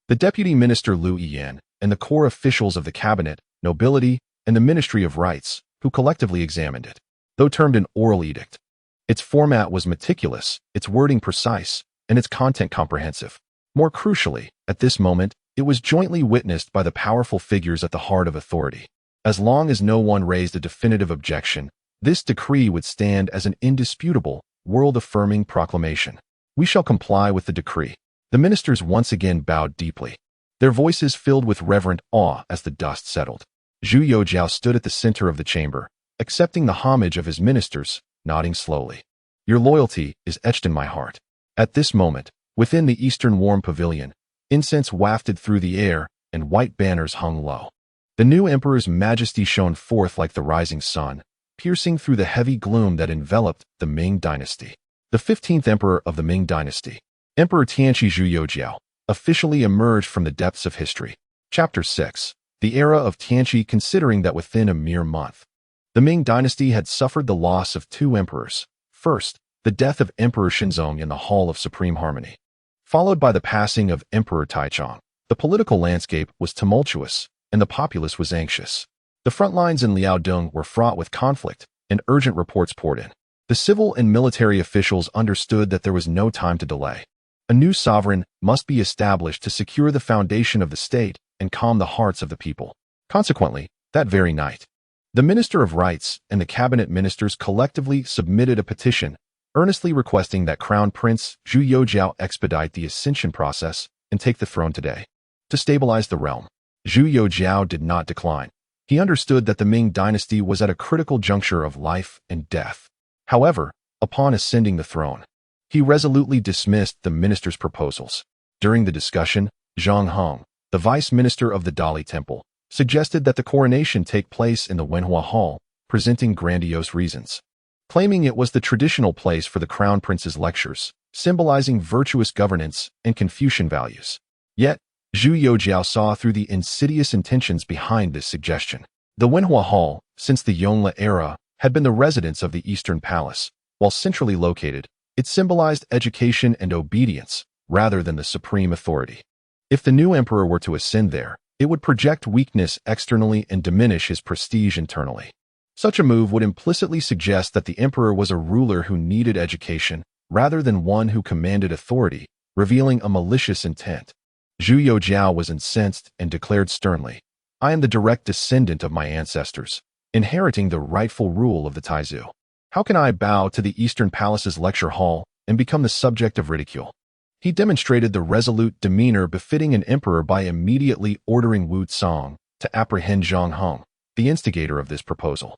the Deputy Minister Liu Yiyan, and the core officials of the cabinet, nobility, and the Ministry of Rites, who collectively examined it. Though termed an oral edict, its format was meticulous, its wording precise, and its content comprehensive. More crucially, at this moment, it was jointly witnessed by the powerful figures at the heart of authority. As long as no one raised a definitive objection, this decree would stand as an indisputable, world-affirming proclamation. "We shall comply with the decree." The ministers once again bowed deeply, their voices filled with reverent awe as the dust settled. Zhu Youxiao stood at the center of the chamber, accepting the homage of his ministers, nodding slowly. "Your loyalty is etched in my heart." At this moment, within the eastern warm pavilion, incense wafted through the air and white banners hung low. The new emperor's majesty shone forth like the rising sun, piercing through the heavy gloom that enveloped the Ming Dynasty. The 15th emperor of the Ming Dynasty, Emperor Tianqi Zhu Youxiao, officially emerged from the depths of history. Chapter 6. The era of Tianqi. Considering that within a mere month, the Ming Dynasty had suffered the loss of two emperors. First, the death of Emperor Shenzong in the Hall of Supreme Harmony, followed by the passing of Emperor Taichang. The political landscape was tumultuous, and the populace was anxious. The front lines in Liaodong were fraught with conflict, and urgent reports poured in. The civil and military officials understood that there was no time to delay, A new sovereign must be established to secure the foundation of the state and calm the hearts of the people. Consequently, that very night, the Minister of Rights and the cabinet ministers collectively submitted a petition earnestly requesting that Crown Prince Zhu Youxiao expedite the ascension process and take the throne today. To stabilize the realm, Zhu Youxiao did not decline. He understood that the Ming Dynasty was at a critical juncture of life and death. However, upon ascending the throne, he resolutely dismissed the minister's proposals. During the discussion, Zhang Hong, the vice minister of the Dali Temple, suggested that the coronation take place in the Wenhua Hall, presenting grandiose reasons, claiming it was the traditional place for the crown prince's lectures, symbolizing virtuous governance and Confucian values. Yet, Zhu Youxiao saw through the insidious intentions behind this suggestion. The Wenhua Hall, since the Yongle era, had been the residence of the Eastern Palace. While centrally located, it symbolized education and obedience rather than the supreme authority. If the new emperor were to ascend there, it would project weakness externally and diminish his prestige internally. Such a move would implicitly suggest that the emperor was a ruler who needed education rather than one who commanded authority, revealing a malicious intent. Zhu Youxiao was incensed and declared sternly, "I am the direct descendant of my ancestors, inheriting the rightful rule of the Taizu. How can I bow to the Eastern Palace's lecture hall and become the subject of ridicule?" He demonstrated the resolute demeanor befitting an emperor by immediately ordering Wu Tsang to apprehend Zhang Hong, the instigator of this proposal.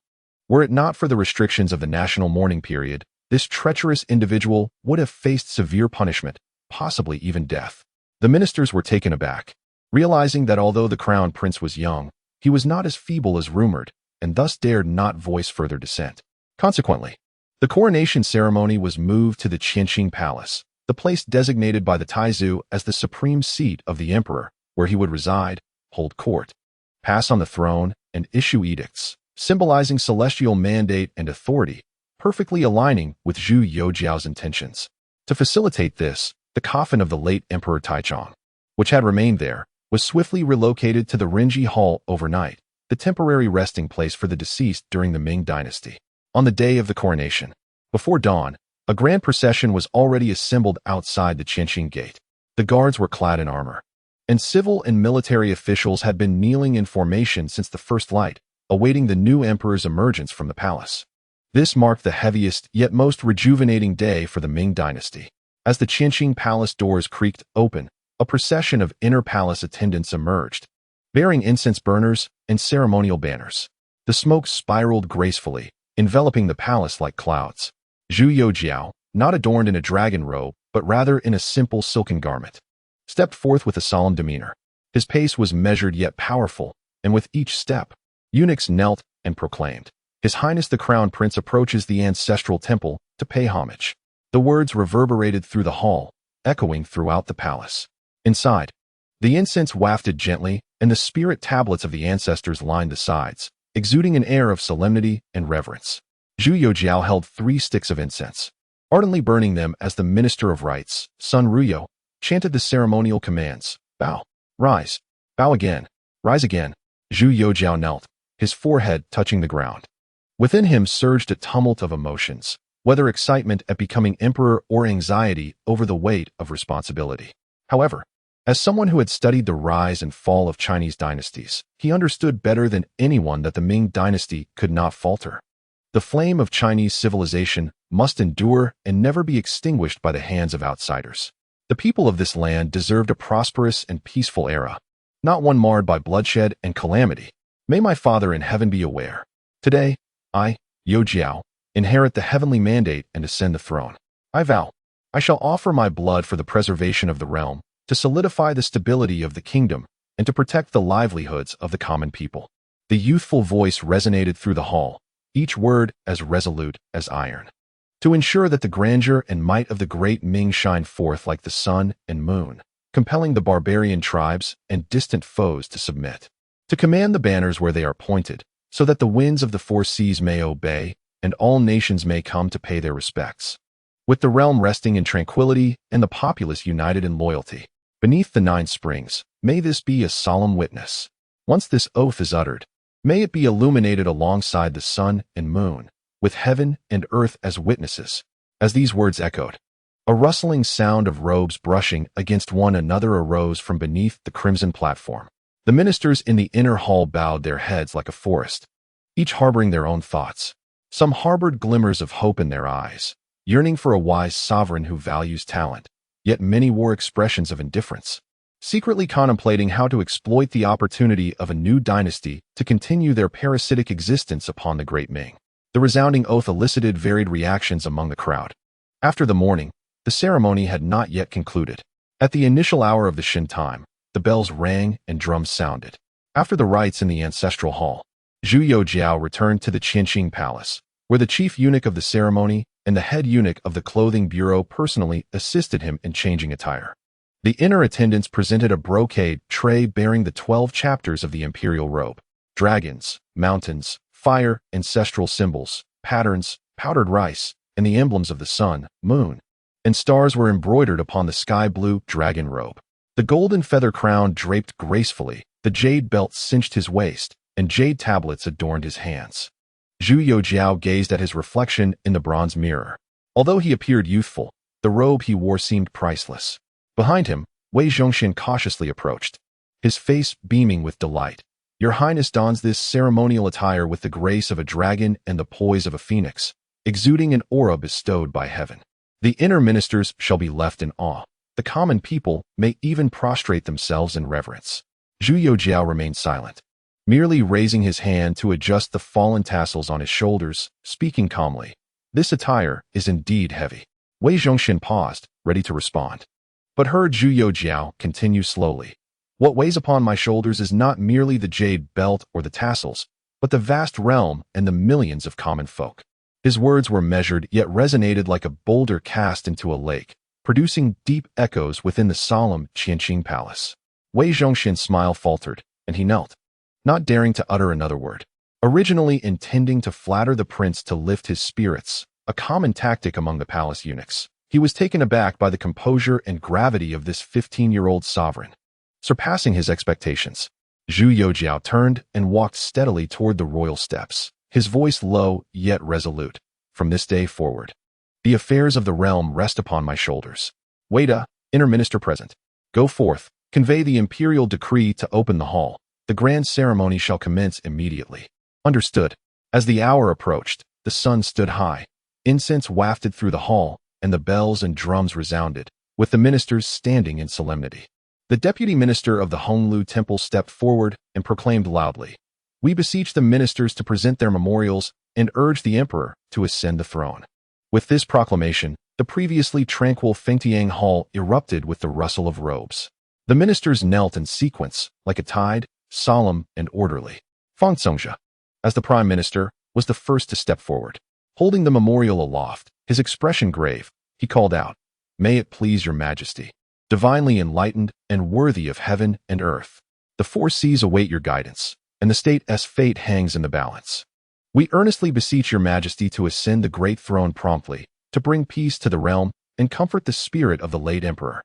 Were it not for the restrictions of the national mourning period, this treacherous individual would have faced severe punishment, possibly even death. The ministers were taken aback, realizing that although the crown prince was young, he was not as feeble as rumored, and thus dared not voice further dissent. Consequently, the coronation ceremony was moved to the Qianqing Palace, the place designated by the Taizu as the supreme seat of the emperor, where he would reside, hold court, pass on the throne, and issue edicts, symbolizing celestial mandate and authority, perfectly aligning with Zhu Youxiao's intentions. To facilitate this, the coffin of the late Emperor Taichang, which had remained there, was swiftly relocated to the Renji Hall overnight, the temporary resting place for the deceased during the Ming Dynasty. On the day of the coronation, before dawn, a grand procession was already assembled outside the Qianqing Gate. The guards were clad in armor, and civil and military officials had been kneeling in formation since the first light, awaiting the new emperor's emergence from the palace. This marked the heaviest yet most rejuvenating day for the Ming Dynasty. As the Qianqing Palace doors creaked open, a procession of inner palace attendants emerged, bearing incense burners and ceremonial banners. The smoke spiraled gracefully, enveloping the palace like clouds. Zhu Youxiao, not adorned in a dragon robe, but rather in a simple silken garment, stepped forth with a solemn demeanor. His pace was measured yet powerful, and with each step, eunuchs knelt and proclaimed, "His Highness the Crown Prince approaches the ancestral temple to pay homage." The words reverberated through the hall, echoing throughout the palace. Inside, the incense wafted gently, and the spirit tablets of the ancestors lined the sides, exuding an air of solemnity and reverence. Zhu Youxiao held 3 sticks of incense, ardently burning them as the Minister of Rights, Sun Ruyo, chanted the ceremonial commands, "Bow, rise, bow again, rise again." Zhu Youxiao knelt, his forehead touching the ground. Within him surged a tumult of emotions, whether excitement at becoming emperor or anxiety over the weight of responsibility. However, as someone who had studied the rise and fall of Chinese dynasties, he understood better than anyone that the Ming Dynasty could not falter. The flame of Chinese civilization must endure and never be extinguished by the hands of outsiders. The people of this land deserved a prosperous and peaceful era, not one marred by bloodshed and calamity. May my Father in heaven be aware. Today, I, Youxiao, inherit the heavenly mandate and ascend the throne. I vow, I shall offer my blood for the preservation of the realm, to solidify the stability of the kingdom, and to protect the livelihoods of the common people. The youthful voice resonated through the hall, each word as resolute as iron. To ensure that the grandeur and might of the great Ming shine forth like the sun and moon, compelling the barbarian tribes and distant foes to submit. To command the banners where they are pointed, so that the winds of the 4 seas may obey, and all nations may come to pay their respects. With the realm resting in tranquility and the populace united in loyalty, beneath the 9 springs, may this be a solemn witness. Once this oath is uttered, may it be illuminated alongside the sun and moon, with heaven and earth as witnesses. As these words echoed, A rustling sound of robes brushing against one another arose from beneath the crimson platform. The ministers in the inner hall bowed their heads like a forest, each harboring their own thoughts. Some harbored glimmers of hope in their eyes, yearning for a wise sovereign who values talent, yet many wore expressions of indifference, secretly contemplating how to exploit the opportunity of a new dynasty to continue their parasitic existence upon the great Ming. The resounding oath elicited varied reactions among the crowd. After the morning, the ceremony had not yet concluded. At the initial hour of the Shin time, the bells rang and drums sounded. After the rites in the ancestral hall, Zhu Youxiao returned to the Qianqing Palace, where the chief eunuch of the ceremony and the head eunuch of the clothing bureau personally assisted him in changing attire. The inner attendants presented a brocade tray bearing the 12 chapters of the imperial robe: dragons, mountains, fire, ancestral symbols, patterns, powdered rice, and the emblems of the sun, moon, and stars were embroidered upon the sky-blue dragon robe. The golden feather crown draped gracefully, the jade belt cinched his waist, and jade tablets adorned his hands. Zhu Youxiao gazed at his reflection in the bronze mirror. Although he appeared youthful, the robe he wore seemed priceless. Behind him, Wei Zhongxian cautiously approached, his face beaming with delight. "Your Highness dons this ceremonial attire with the grace of a dragon and the poise of a phoenix, exuding an aura bestowed by heaven. The inner ministers shall be left in awe. The common people may even prostrate themselves in reverence." Zhu Youxiao remained silent, merely raising his hand to adjust the fallen tassels on his shoulders, speaking calmly. "This attire is indeed heavy." Wei Zhongxian paused, ready to respond, but heard Zhu Youxiao continue slowly. "What weighs upon my shoulders is not merely the jade belt or the tassels, but the vast realm and the millions of common folk." His words were measured yet resonated like a boulder cast into a lake, producing deep echoes within the solemn Qianqing Palace. Wei Zhongxian's smile faltered, and he knelt, not daring to utter another word. Originally intending to flatter the prince to lift his spirits, a common tactic among the palace eunuchs, he was taken aback by the composure and gravity of this 15-year-old sovereign, surpassing his expectations. Zhu Youxiao turned and walked steadily toward the royal steps, his voice low yet resolute. "From this day forward, the affairs of the realm rest upon my shoulders. Weida, inner minister present, go forth, convey the imperial decree to open the hall. The grand ceremony shall commence immediately." Understood. As the hour approached, the sun stood high. Incense wafted through the hall, and the bells and drums resounded, with the ministers standing in solemnity. The deputy minister of the Honglu Temple stepped forward and proclaimed loudly, "We beseech the ministers to present their memorials and urge the emperor to ascend the throne." With this proclamation, the previously tranquil Fengtiang Hall erupted with the rustle of robes. The ministers knelt in sequence, like a tide, solemn and orderly. Fang Congxia, as the prime minister, was the first to step forward. Holding the memorial aloft, his expression grave, he called out, "May it please your majesty, divinely enlightened and worthy of heaven and earth. The four seas await your guidance, and the state's fate hangs in the balance. We earnestly beseech your majesty to ascend the great throne promptly, to bring peace to the realm and comfort the spirit of the late emperor."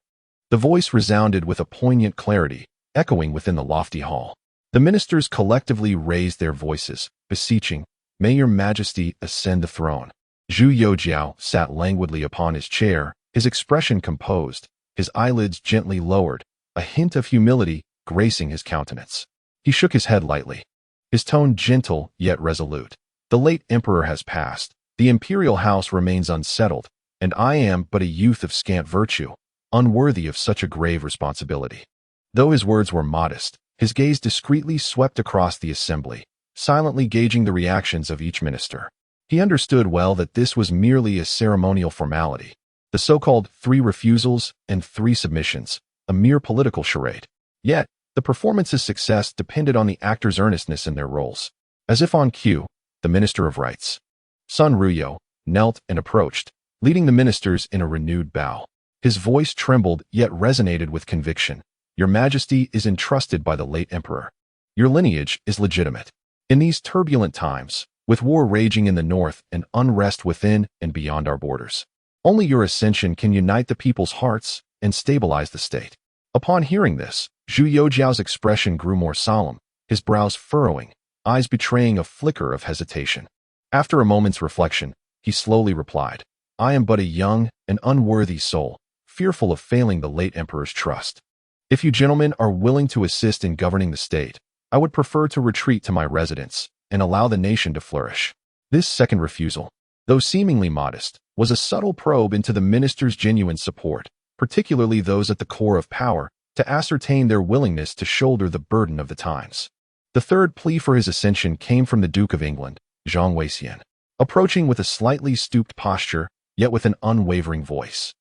The voice resounded with a poignant clarity, echoing within the lofty hall. The ministers collectively raised their voices, beseeching, "May your majesty ascend the throne." Zhu Youxiao sat languidly upon his chair, his expression composed, his eyelids gently lowered, a hint of humility gracing his countenance. He shook his head lightly, his tone gentle yet resolute. "The late emperor has passed, the imperial house remains unsettled, and I am but a youth of scant virtue, unworthy of such a grave responsibility." Though his words were modest, his gaze discreetly swept across the assembly, silently gauging the reactions of each minister. He understood well that this was merely a ceremonial formality, the so-called 3 refusals and 3 submissions, a mere political charade. Yet, the performance's success depended on the actors' earnestness in their roles. As if on cue, the Minister of Rites, Sun Ruyo, knelt and approached, leading the ministers in a renewed bow. His voice trembled yet resonated with conviction. "Your Majesty is entrusted by the late emperor. Your lineage is legitimate. In these turbulent times, with war raging in the north and unrest within and beyond our borders, only your ascension can unite the people's hearts and stabilize the state." Upon hearing this, Zhu Youxiao's expression grew more solemn, his brows furrowing, eyes betraying a flicker of hesitation. After a moment's reflection, he slowly replied, I am but a young and unworthy soul, fearful of failing the late emperor's trust. If you gentlemen are willing to assist in governing the state, I would prefer to retreat to my residence and allow the nation to flourish." This second refusal, though seemingly modest, was a subtle probe into the minister's genuine support, particularly those at the core of power, to ascertain their willingness to shoulder the burden of the times. The third plea for his ascension came from the Duke of England, Zhu Youxiao. Approaching with a slightly stooped posture, yet with an unwavering voice,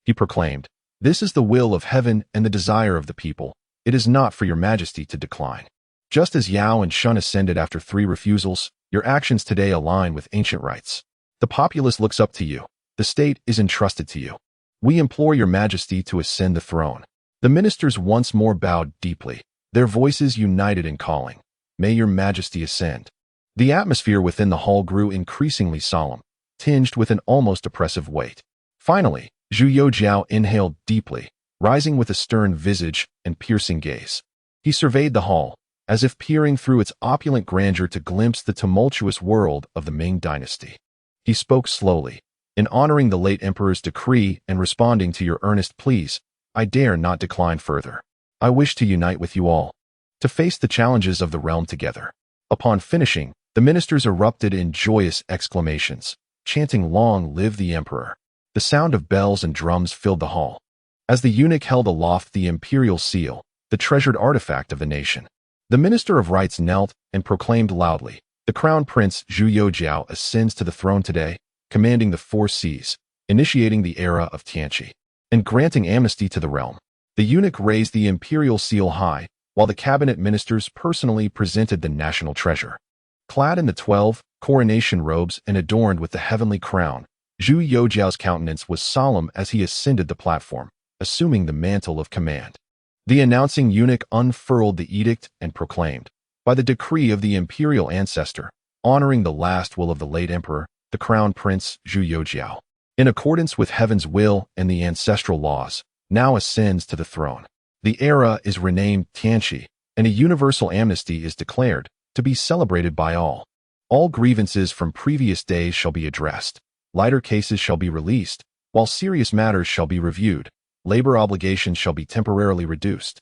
he proclaimed, "This is the will of heaven and the desire of the people. It is not for your majesty to decline. Just as Yao and Shun ascended after 3 refusals, your actions today align with ancient rites. The populace looks up to you. The state is entrusted to you. We implore your majesty to ascend the throne." The ministers once more bowed deeply, their voices united in calling, "May your majesty ascend." The atmosphere within the hall grew increasingly solemn, tinged with an almost oppressive weight. Finally, Zhu Youxiao inhaled deeply, rising with a stern visage and piercing gaze. He surveyed the hall, as if peering through its opulent grandeur to glimpse the tumultuous world of the Ming Dynasty. He spoke slowly, "In honoring the late emperor's decree and responding to your earnest pleas, I dare not decline further. I wish to unite with you all, to face the challenges of the realm together." Upon finishing, the ministers erupted in joyous exclamations, chanting, "Long live the emperor." The sound of bells and drums filled the hall, as the eunuch held aloft the imperial seal, the treasured artifact of the nation. The minister of rites knelt and proclaimed loudly, "The crown prince Zhu Youxiao ascends to the throne today, commanding the 4 seas, initiating the era of Tianqi, and granting amnesty to the realm." The eunuch raised the imperial seal high, while the cabinet ministers personally presented the national treasure. Clad in the 12 coronation robes and adorned with the heavenly crown, Zhu Youxiao's countenance was solemn as he ascended the platform, assuming the mantle of command. The announcing eunuch unfurled the edict and proclaimed, "By the decree of the imperial ancestor, honoring the last will of the late emperor, the crown prince Zhu Youxiao, in accordance with heaven's will and the ancestral laws, now ascends to the throne. The era is renamed Tianqi, and a universal amnesty is declared, to be celebrated by all. All grievances from previous days shall be addressed. Lighter cases shall be released, while serious matters shall be reviewed. Labor obligations shall be temporarily reduced,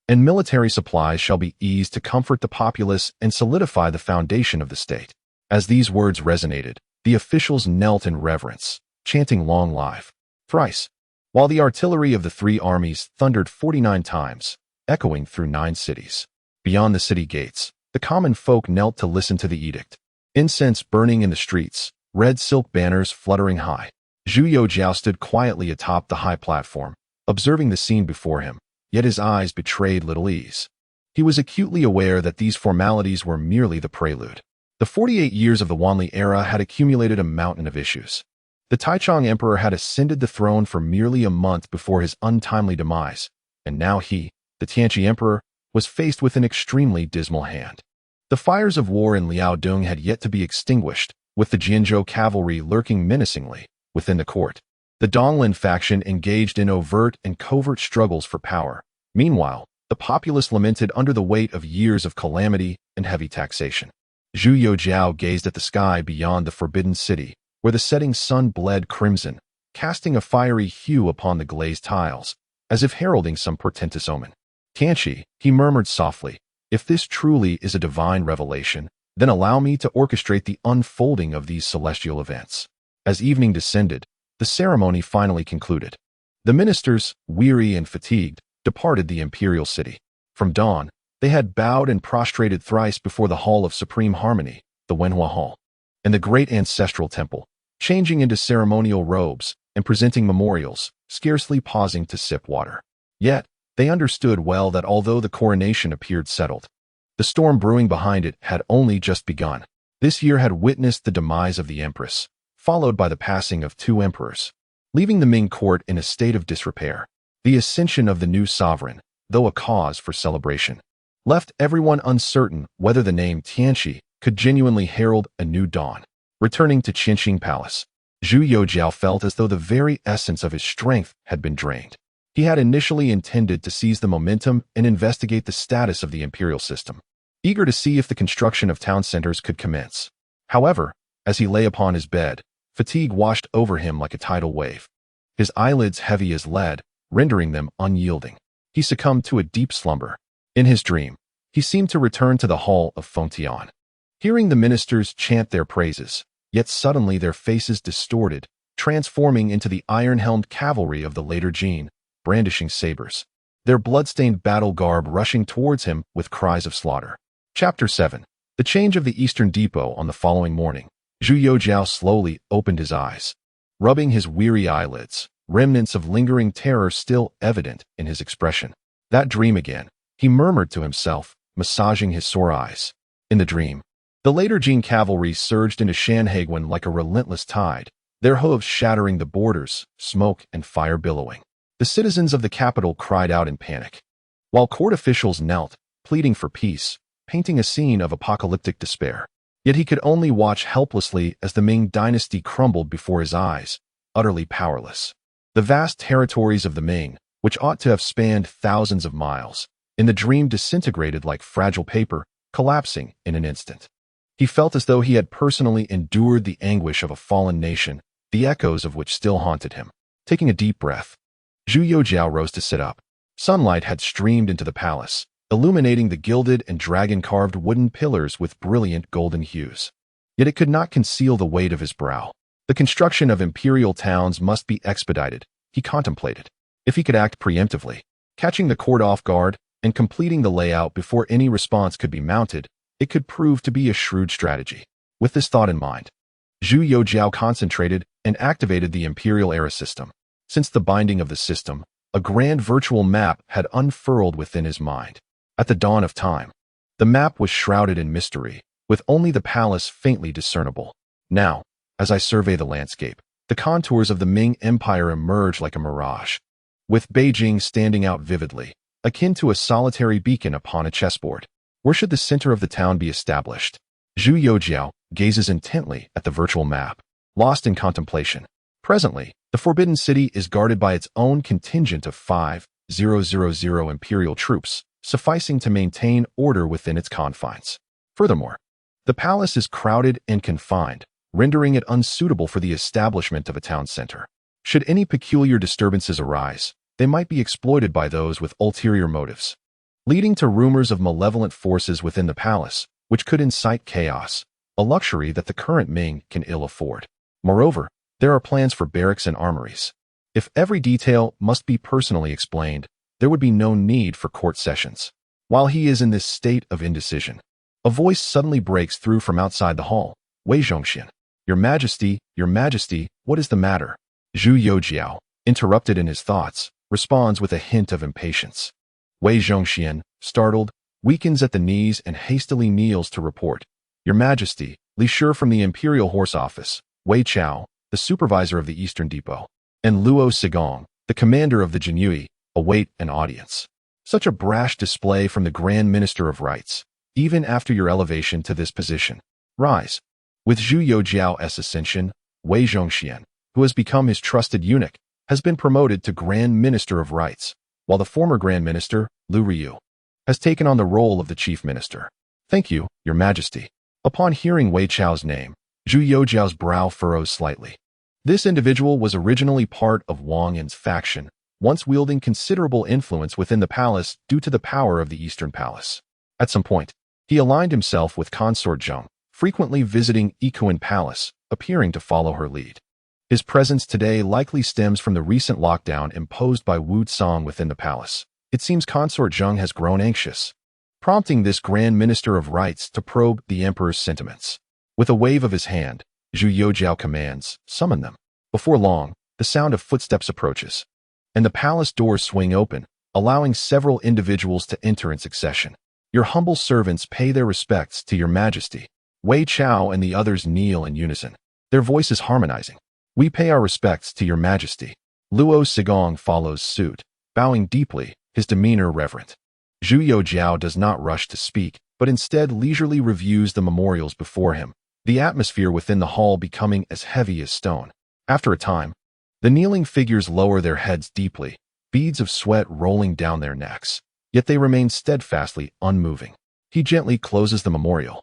and military supplies shall be eased to comfort the populace and solidify the foundation of the state." As these words resonated, the officials knelt in reverence, chanting, "Long life," thrice, while the artillery of the 3 armies thundered 49 times, echoing through 9 cities. Beyond the city gates, the common folk knelt to listen to the edict. Incense burning in the streets, red silk banners fluttering high. Zhu Youxiao stood quietly atop the high platform, observing the scene before him, yet his eyes betrayed little ease. He was acutely aware that these formalities were merely the prelude. The 48 years of the Wanli era had accumulated a mountain of issues. The Taichang Emperor had ascended the throne for merely a month before his untimely demise, and now he, the Tianqi Emperor, was faced with an extremely dismal hand. The fires of war in Liaodong had yet to be extinguished, with the Jianzhou cavalry lurking menacingly within the court. The Donglin faction engaged in overt and covert struggles for power. Meanwhile, the populace lamented under the weight of years of calamity and heavy taxation. Zhu Youxiao gazed at the sky beyond the forbidden city, where the setting sun bled crimson, casting a fiery hue upon the glazed tiles, as if heralding some portentous omen. "Tianqi," he murmured softly, "if this truly is a divine revelation, then allow me to orchestrate the unfolding of these celestial events." As evening descended, the ceremony finally concluded. The ministers, weary and fatigued, departed the imperial city. From dawn, they had bowed and prostrated thrice before the Hall of Supreme Harmony, the Wenhua Hall, and the great ancestral temple, changing into ceremonial robes and presenting memorials, scarcely pausing to sip water. Yet, they understood well that although the coronation appeared settled, the storm brewing behind it had only just begun. This year had witnessed the demise of the empress, followed by the passing of 2 emperors, leaving the Ming court in a state of disrepair. The ascension of the new sovereign, though a cause for celebration, left everyone uncertain whether the name Tianqi could genuinely herald a new dawn. Returning to Qinxing Palace, Zhu Youxiao felt as though the very essence of his strength had been drained. He had initially intended to seize the momentum and investigate the status of the imperial system, eager to see if the construction of town centers could commence. However, as he lay upon his bed, Fatigue washed over him like a tidal wave. His eyelids heavy as lead, rendering them unyielding. He succumbed to a deep slumber. In his dream, he seemed to return to the hall of Fontaine, hearing the ministers chant their praises, yet suddenly their faces distorted, transforming into the iron-helmed cavalry of the later Jin, brandishing sabers, their blood-stained battle garb rushing towards him with cries of slaughter. Chapter 7. The change of the Eastern Depot. On the following morning, Zhu Youxiao slowly opened his eyes, rubbing his weary eyelids, remnants of lingering terror still evident in his expression. That dream again, he murmured to himself, massaging his sore eyes. In the dream, the later Jin cavalry surged into Shanhaiguan like a relentless tide, their hooves shattering the borders, smoke and fire billowing. The citizens of the capital cried out in panic, while court officials knelt, pleading for peace, painting a scene of apocalyptic despair. Yet he could only watch helplessly as the Ming Dynasty crumbled before his eyes, utterly powerless. The vast territories of the Ming, which ought to have spanned thousands of miles, in the dream disintegrated like fragile paper, collapsing in an instant. He felt as though he had personally endured the anguish of a fallen nation, the echoes of which still haunted him. Taking a deep breath, Zhu Youxiao rose to sit up. Sunlight had streamed into the palace, illuminating the gilded and dragon-carved wooden pillars with brilliant golden hues. Yet it could not conceal the weight of his brow. The construction of imperial towns must be expedited, he contemplated. If he could act preemptively, catching the court off guard and completing the layout before any response could be mounted, it could prove to be a shrewd strategy. With this thought in mind, Zhu Youxiao concentrated and activated the imperial era system. Since the binding of the system, a grand virtual map had unfurled within his mind. At the dawn of time, the map was shrouded in mystery, with only the palace faintly discernible. Now, as I survey the landscape, the contours of the Ming Empire emerge like a mirage, with Beijing standing out vividly, akin to a solitary beacon upon a chessboard. Where should the center of the town be established? Zhu Youxiao gazes intently at the virtual map, lost in contemplation. Presently, the Forbidden City is guarded by its own contingent of 5,000 imperial troops, sufficing to maintain order within its confines. Furthermore, the palace is crowded and confined, rendering it unsuitable for the establishment of a town center. Should any peculiar disturbances arise, they might be exploited by those with ulterior motives, leading to rumors of malevolent forces within the palace, which could incite chaos, a luxury that the current Ming can ill afford. Moreover, there are plans for barracks and armories. If every detail must be personally explained, there would be no need for court sessions. While he is in this state of indecision, a voice suddenly breaks through from outside the hall. Wei Zhongxian. Your Majesty, what is the matter? Zhu Youxiao, interrupted in his thoughts, responds with a hint of impatience. Wei Zhongxian, startled, weakens at the knees and hastily kneels to report. Your Majesty, Li Shi from the Imperial Horse Office, Wei Chao, the supervisor of the Eastern Depot, and Luo Sigong, the commander of the Jinyue, await an audience. Such a brash display from the Grand Minister of Rights, even after your elevation to this position. Rise. With Zhu Youxiao's ascension, Wei Zhongxian, who has become his trusted eunuch, has been promoted to Grand Minister of Rights, while the former Grand Minister, Lu Ryu, has taken on the role of the Chief Minister. Thank you, Your Majesty. Upon hearing Wei Chao's name, Zhu Youxiao's brow furrows slightly. This individual was originally part of Wang Yin's faction, once wielding considerable influence within the palace due to the power of the Eastern Palace. At some point, he aligned himself with Consort Zheng, frequently visiting Ikuan Palace, appearing to follow her lead. His presence today likely stems from the recent lockdown imposed by Wu Tsang within the palace. It seems Consort Zheng has grown anxious, prompting this Grand Minister of Rights to probe the Emperor's sentiments. With a wave of his hand, Zhu Youxiao commands, summon them. Before long, the sound of footsteps approaches, and the palace doors swing open, allowing several individuals to enter in succession. Your humble servants pay their respects to Your Majesty. Wei Chao and the others kneel in unison, their voices harmonizing. We pay our respects to Your Majesty. Luo Sigong follows suit, bowing deeply, his demeanor reverent. Zhu Youxiao does not rush to speak, but instead leisurely reviews the memorials before him, the atmosphere within the hall becoming as heavy as stone. After a time, the kneeling figures lower their heads deeply, beads of sweat rolling down their necks, yet they remain steadfastly unmoving. He gently closes the memorial,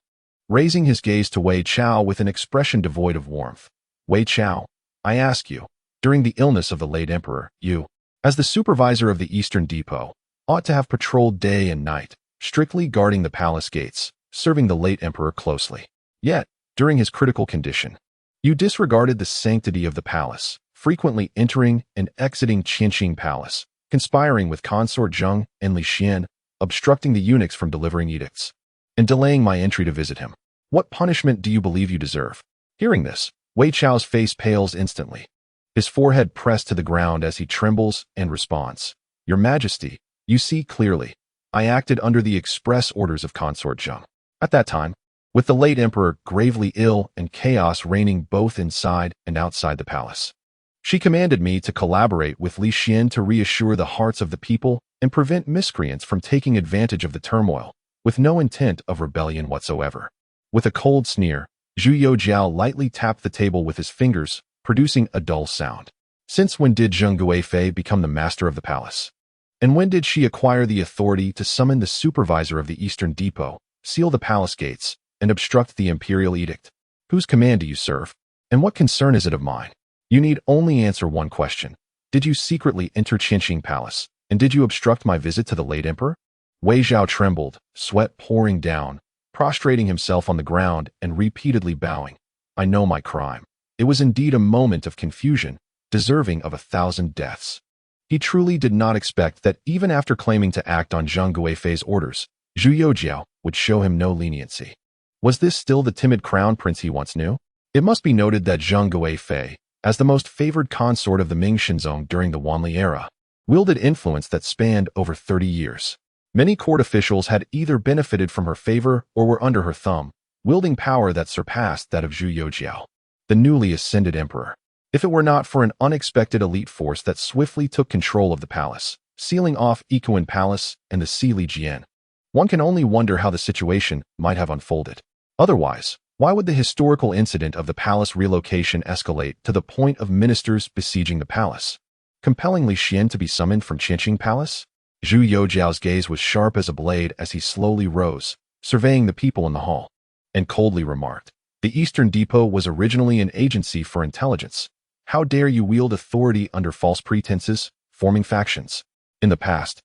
raising his gaze to Wei Chao with an expression devoid of warmth. Wei Chao, I ask you, during the illness of the late emperor, you, as the supervisor of the Eastern Depot, ought to have patrolled day and night, strictly guarding the palace gates, serving the late emperor closely. Yet, during his critical condition, you disregarded the sanctity of the palace, frequently entering and exiting Qinqing Palace, conspiring with consort Zheng and Li Xian, obstructing the eunuchs from delivering edicts, and delaying my entry to visit him. What punishment do you believe you deserve? Hearing this, Wei Chao's face pales instantly. His forehead pressed to the ground as he trembles and responds. Your Majesty, you see clearly. I acted under the express orders of consort Zheng. At that time, with the late emperor gravely ill and chaos reigning both inside and outside the palace, she commanded me to collaborate with Li Xian to reassure the hearts of the people and prevent miscreants from taking advantage of the turmoil, with no intent of rebellion whatsoever. With a cold sneer, Zhu Youxiao lightly tapped the table with his fingers, producing a dull sound. Since when did Zheng Guifei become the master of the palace? And when did she acquire the authority to summon the supervisor of the Eastern Depot, seal the palace gates, and obstruct the imperial edict? Whose command do you serve? And what concern is it of mine? You need only answer one question. Did you secretly enter Qinqing Palace, and did you obstruct my visit to the late emperor? Wei Zhao trembled, sweat pouring down, prostrating himself on the ground and repeatedly bowing. I know my crime. It was indeed a moment of confusion, deserving of 1,000 deaths. He truly did not expect that even after claiming to act on Zheng Guifei's orders, Zhu Youxiao would show him no leniency. Was this still the timid crown prince he once knew? It must be noted that Zheng Guifei, as the most favored consort of the Ming Xinzong during the Wanli era, wielded influence that spanned over 30 years. Many court officials had either benefited from her favor or were under her thumb, wielding power that surpassed that of Zhu Youxiao, the newly ascended emperor. If it were not for an unexpected elite force that swiftly took control of the palace, sealing off Ikuan Palace and the Sili Jian, one can only wonder how the situation might have unfolded. Otherwise, why would the historical incident of the palace relocation escalate to the point of ministers besieging the palace, compelling Li Xian to be summoned from Qinqing Palace? Zhu Youxiao's gaze was sharp as a blade as he slowly rose, surveying the people in the hall, and coldly remarked, the Eastern Depot was originally an agency for intelligence. How dare you wield authority under false pretenses, forming factions? In the past,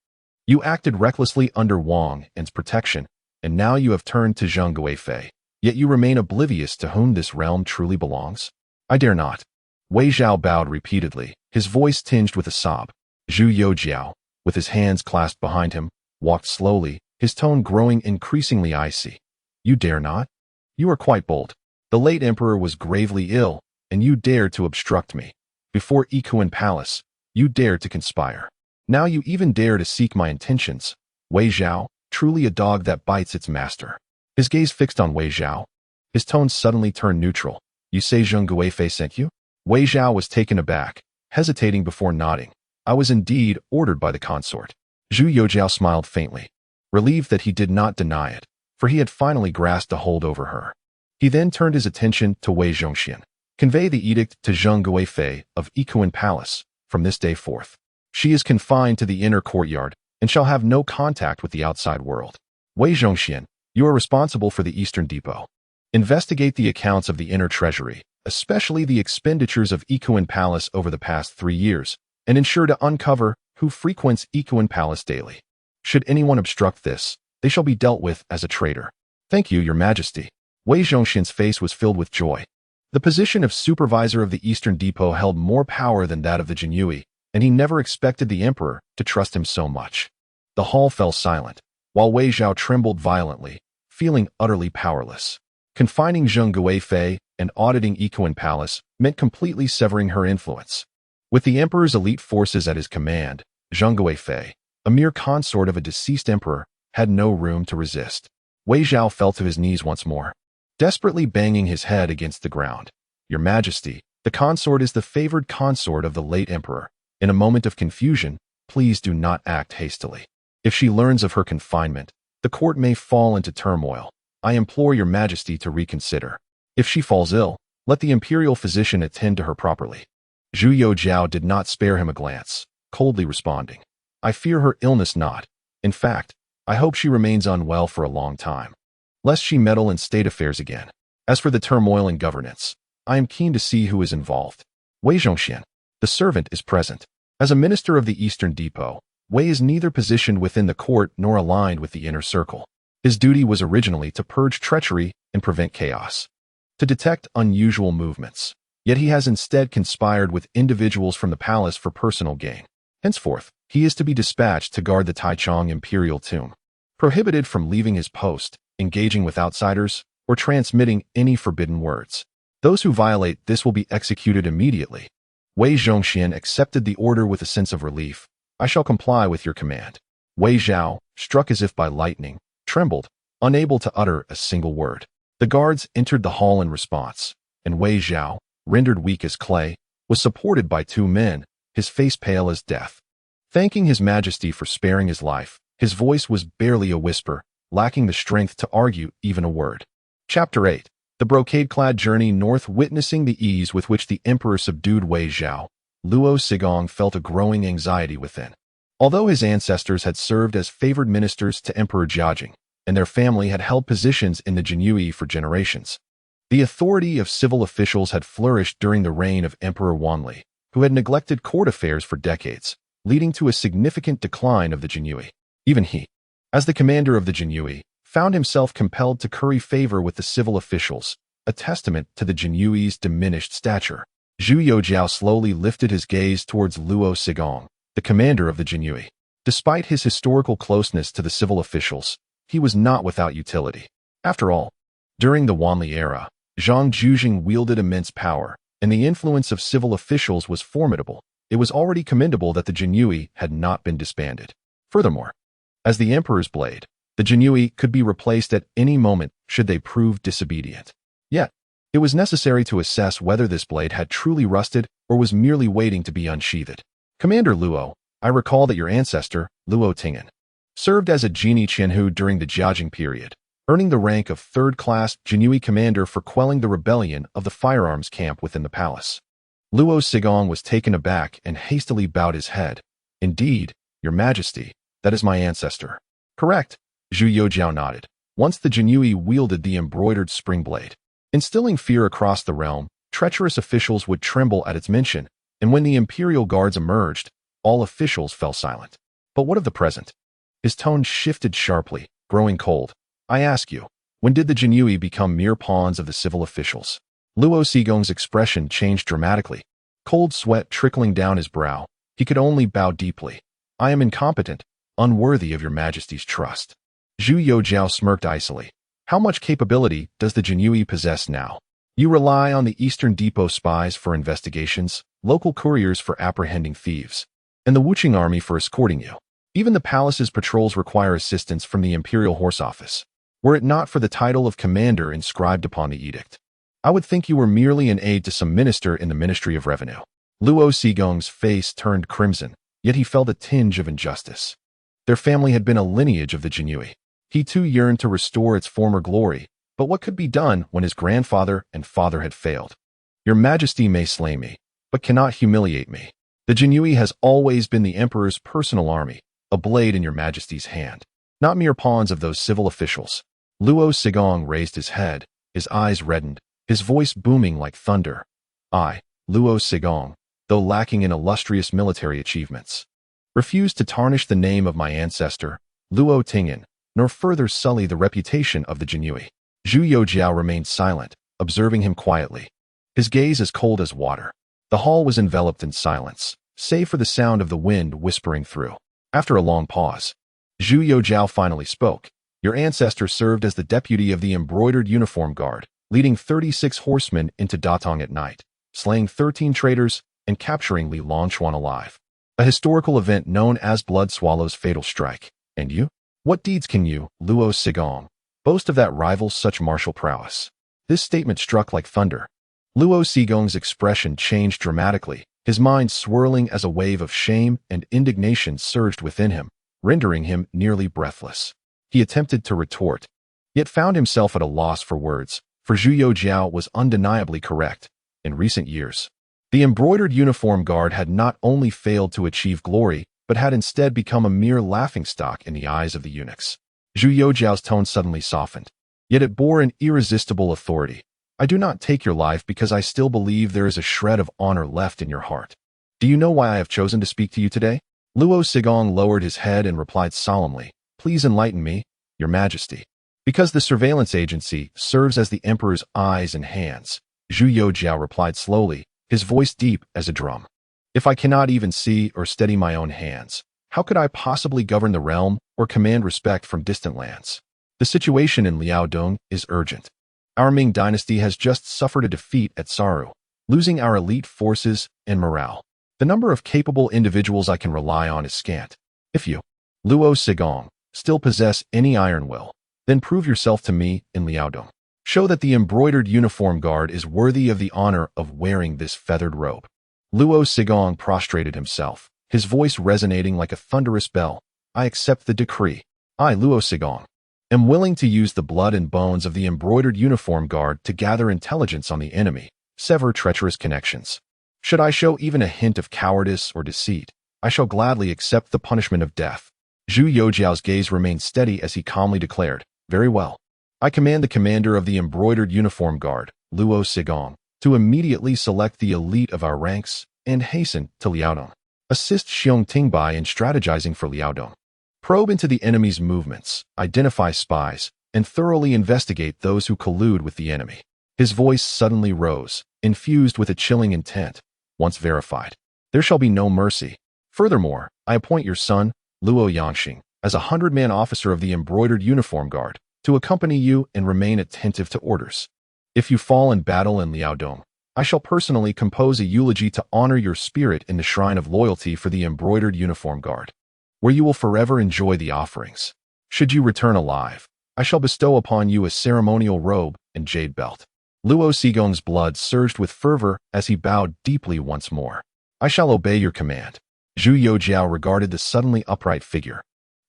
you acted recklessly under Wang An's protection, and now you have turned to Zheng Guifei, yet you remain oblivious to whom this realm truly belongs? I dare not. Wei Zhao bowed repeatedly, his voice tinged with a sob. Zhu Youxiao, with his hands clasped behind him, walked slowly, his tone growing increasingly icy. You dare not? You are quite bold. The late emperor was gravely ill, and you dared to obstruct me. Before Ikuan Palace, you dared to conspire. Now you even dare to seek my intentions. Wei Zhao, truly a dog that bites its master. His gaze fixed on Wei Zhao. His tone suddenly turned neutral. You say Zheng Guifei sent you? Wei Zhao was taken aback, hesitating before nodding. I was indeed ordered by the consort. Zhu Youxiao smiled faintly, relieved that he did not deny it, for he had finally grasped a hold over her. He then turned his attention to Wei Zhongxian. Convey the edict to Zheng Guifei of Ikuan Palace from this day forth. She is confined to the inner courtyard and shall have no contact with the outside world. Wei Zhongxian, you are responsible for the Eastern Depot. Investigate the accounts of the inner treasury, especially the expenditures of Ikuan Palace over the past 3 years, and ensure to uncover who frequents Ikuan Palace daily. Should anyone obstruct this, they shall be dealt with as a traitor. Thank you, Your Majesty. Wei Zhongxian's face was filled with joy. The position of supervisor of the Eastern Depot held more power than that of the Jinyui, and he never expected the emperor to trust him so much. The hall fell silent, while Wei Zhao trembled violently, feeling utterly powerless. Confining Zheng Guifei and auditing Ikuan Palace meant completely severing her influence. With the emperor's elite forces at his command, Zheng Guifei, a mere consort of a deceased emperor, had no room to resist. Wei Zhao fell to his knees once more, desperately banging his head against the ground. Your Majesty, the consort is the favored consort of the late emperor. In a moment of confusion, please do not act hastily. If she learns of her confinement, the court may fall into turmoil. I implore Your Majesty to reconsider. If she falls ill, let the imperial physician attend to her properly. Zhu Youxiao did not spare him a glance, coldly responding, I fear her illness not. In fact, I hope she remains unwell for a long time, lest she meddle in state affairs again. As for the turmoil in governance, I am keen to see who is involved. Wei Zhongxian, the servant, is present. As a minister of the Eastern Depot, Wei is neither positioned within the court nor aligned with the inner circle. His duty was originally to purge treachery and prevent chaos, to detect unusual movements. Yet he has instead conspired with individuals from the palace for personal gain. Henceforth, he is to be dispatched to guard the Taichang imperial tomb, prohibited from leaving his post, engaging with outsiders, or transmitting any forbidden words. Those who violate this will be executed immediately. Wei Zhongxian accepted the order with a sense of relief. I shall comply with your command. Wei Zhao, struck as if by lightning, trembled, unable to utter a single word. The guards entered the hall in response, and Wei Zhao, rendered weak as clay, was supported by two men, his face pale as death. Thanking His Majesty for sparing his life, his voice was barely a whisper, lacking the strength to argue even a word. Chapter 8. The brocade-clad journey north. Witnessing the ease with which the emperor subdued Wei Zhao, Luo Sigong felt a growing anxiety within. Although his ancestors had served as favored ministers to Emperor Jiajing, and their family had held positions in the Jinyue for generations, the authority of civil officials had flourished during the reign of Emperor Wanli, who had neglected court affairs for decades, leading to a significant decline of the Jinyue. Even he, as the commander of the Jinyue, found himself compelled to curry favor with the civil officials, a testament to the Jinyue's diminished stature. Zhu Youxiao slowly lifted his gaze towards Luo Sigong, the commander of the Jinyue. Despite his historical closeness to the civil officials, he was not without utility. After all, during the Wanli era, Zhang Jujing wielded immense power, and the influence of civil officials was formidable. It was already commendable that the Jinyue had not been disbanded. Furthermore, as the emperor's blade, the Jinyue could be replaced at any moment should they prove disobedient. Yet, it was necessary to assess whether this blade had truly rusted or was merely waiting to be unsheathed. Commander Luo, I recall that your ancestor, Luo Ting'an, served as a Jini Qianhu during the Jiajing period, earning the rank of third-class Jinyue commander for quelling the rebellion of the firearms camp within the palace. Luo Sigong was taken aback and hastily bowed his head. Indeed, your majesty, that is my ancestor. Correct. Zhu Youxiao nodded. Once the Jinyue wielded the embroidered spring blade, instilling fear across the realm, treacherous officials would tremble at its mention, and when the imperial guards emerged, all officials fell silent. But what of the present? His tone shifted sharply, growing cold. I ask you, when did the Jinyue become mere pawns of the civil officials? Luo Sigong's expression changed dramatically. Cold sweat trickling down his brow, he could only bow deeply. I am incompetent, unworthy of your majesty's trust. Zhu Youxiao smirked icily. How much capability does the Jinyue possess now? You rely on the Eastern Depot spies for investigations, local couriers for apprehending thieves, and the Wuqing army for escorting you. Even the palace's patrols require assistance from the Imperial Horse Office. Were it not for the title of commander inscribed upon the edict, I would think you were merely an aide to some minister in the Ministry of Revenue. Luo Sigong's face turned crimson, yet he felt a tinge of injustice. Their family had been a lineage of the Jinyue. He too yearned to restore its former glory, but what could be done when his grandfather and father had failed? Your Majesty may slay me, but cannot humiliate me. The Jinyue has always been the Emperor's personal army, a blade in your Majesty's hand, not mere pawns of those civil officials. Luo Sigong raised his head, his eyes reddened, his voice booming like thunder. I, Luo Sigong, though lacking in illustrious military achievements, refuse to tarnish the name of my ancestor, Luo Ting'an, nor further sully the reputation of the Jinyue. Zhu Youxiao remained silent, observing him quietly, his gaze as cold as water. The hall was enveloped in silence, save for the sound of the wind whispering through. After a long pause, Zhu Youxiao finally spoke. Your ancestor served as the deputy of the embroidered uniform guard, leading 36 horsemen into Datong at night, slaying 13 traitors and capturing Li Longchuan alive. A historical event known as Blood Swallow's fatal strike. And you? What deeds can you, Luo Sigong, boast of that rivals such martial prowess? This statement struck like thunder. Luo Sigong's expression changed dramatically, his mind swirling as a wave of shame and indignation surged within him, rendering him nearly breathless. He attempted to retort, yet found himself at a loss for words, for Zhu Youxiao was undeniably correct. In recent years, the embroidered uniform guard had not only failed to achieve glory, but had instead become a mere laughingstock in the eyes of the eunuchs. Zhu Youxiao's tone suddenly softened, yet it bore an irresistible authority. I do not take your life because I still believe there is a shred of honor left in your heart. Do you know why I have chosen to speak to you today? Luo Sigong lowered his head and replied solemnly, Please enlighten me, Your Majesty. Because the surveillance agency serves as the emperor's eyes and hands, Zhu Youxiao replied slowly, his voice deep as a drum. If I cannot even see or steady my own hands, how could I possibly govern the realm or command respect from distant lands? The situation in Liaodong is urgent. Our Ming Dynasty has just suffered a defeat at Saru, losing our elite forces and morale. The number of capable individuals I can rely on is scant. If you, Luo Sigong, still possess any iron will, then prove yourself to me in Liaodong. Show that the embroidered uniform guard is worthy of the honor of wearing this feathered robe. Luo Sigong prostrated himself, his voice resonating like a thunderous bell. I accept the decree. I, Luo Sigong, am willing to use the blood and bones of the embroidered uniform guard to gather intelligence on the enemy, sever treacherous connections. Should I show even a hint of cowardice or deceit, I shall gladly accept the punishment of death. Zhu Youxiao's gaze remained steady as he calmly declared, Very well. I command the commander of the embroidered uniform guard, Luo Sigong, to immediately select the elite of our ranks and hasten to Liaodong. Assist Xiong Tingbai in strategizing for Liaodong. Probe into the enemy's movements, identify spies, and thoroughly investigate those who collude with the enemy. His voice suddenly rose, infused with a chilling intent. Once verified, there shall be no mercy. Furthermore, I appoint your son, Luo Yanxing, as a 100-man officer of the embroidered uniform guard, to accompany you and remain attentive to orders. If you fall in battle in Liaodong, I shall personally compose a eulogy to honor your spirit in the shrine of loyalty for the embroidered uniform guard, where you will forever enjoy the offerings. Should you return alive, I shall bestow upon you a ceremonial robe and jade belt. Luo Sigong's blood surged with fervor as he bowed deeply once more. I shall obey your command. Zhu Youxiao regarded the suddenly upright figure,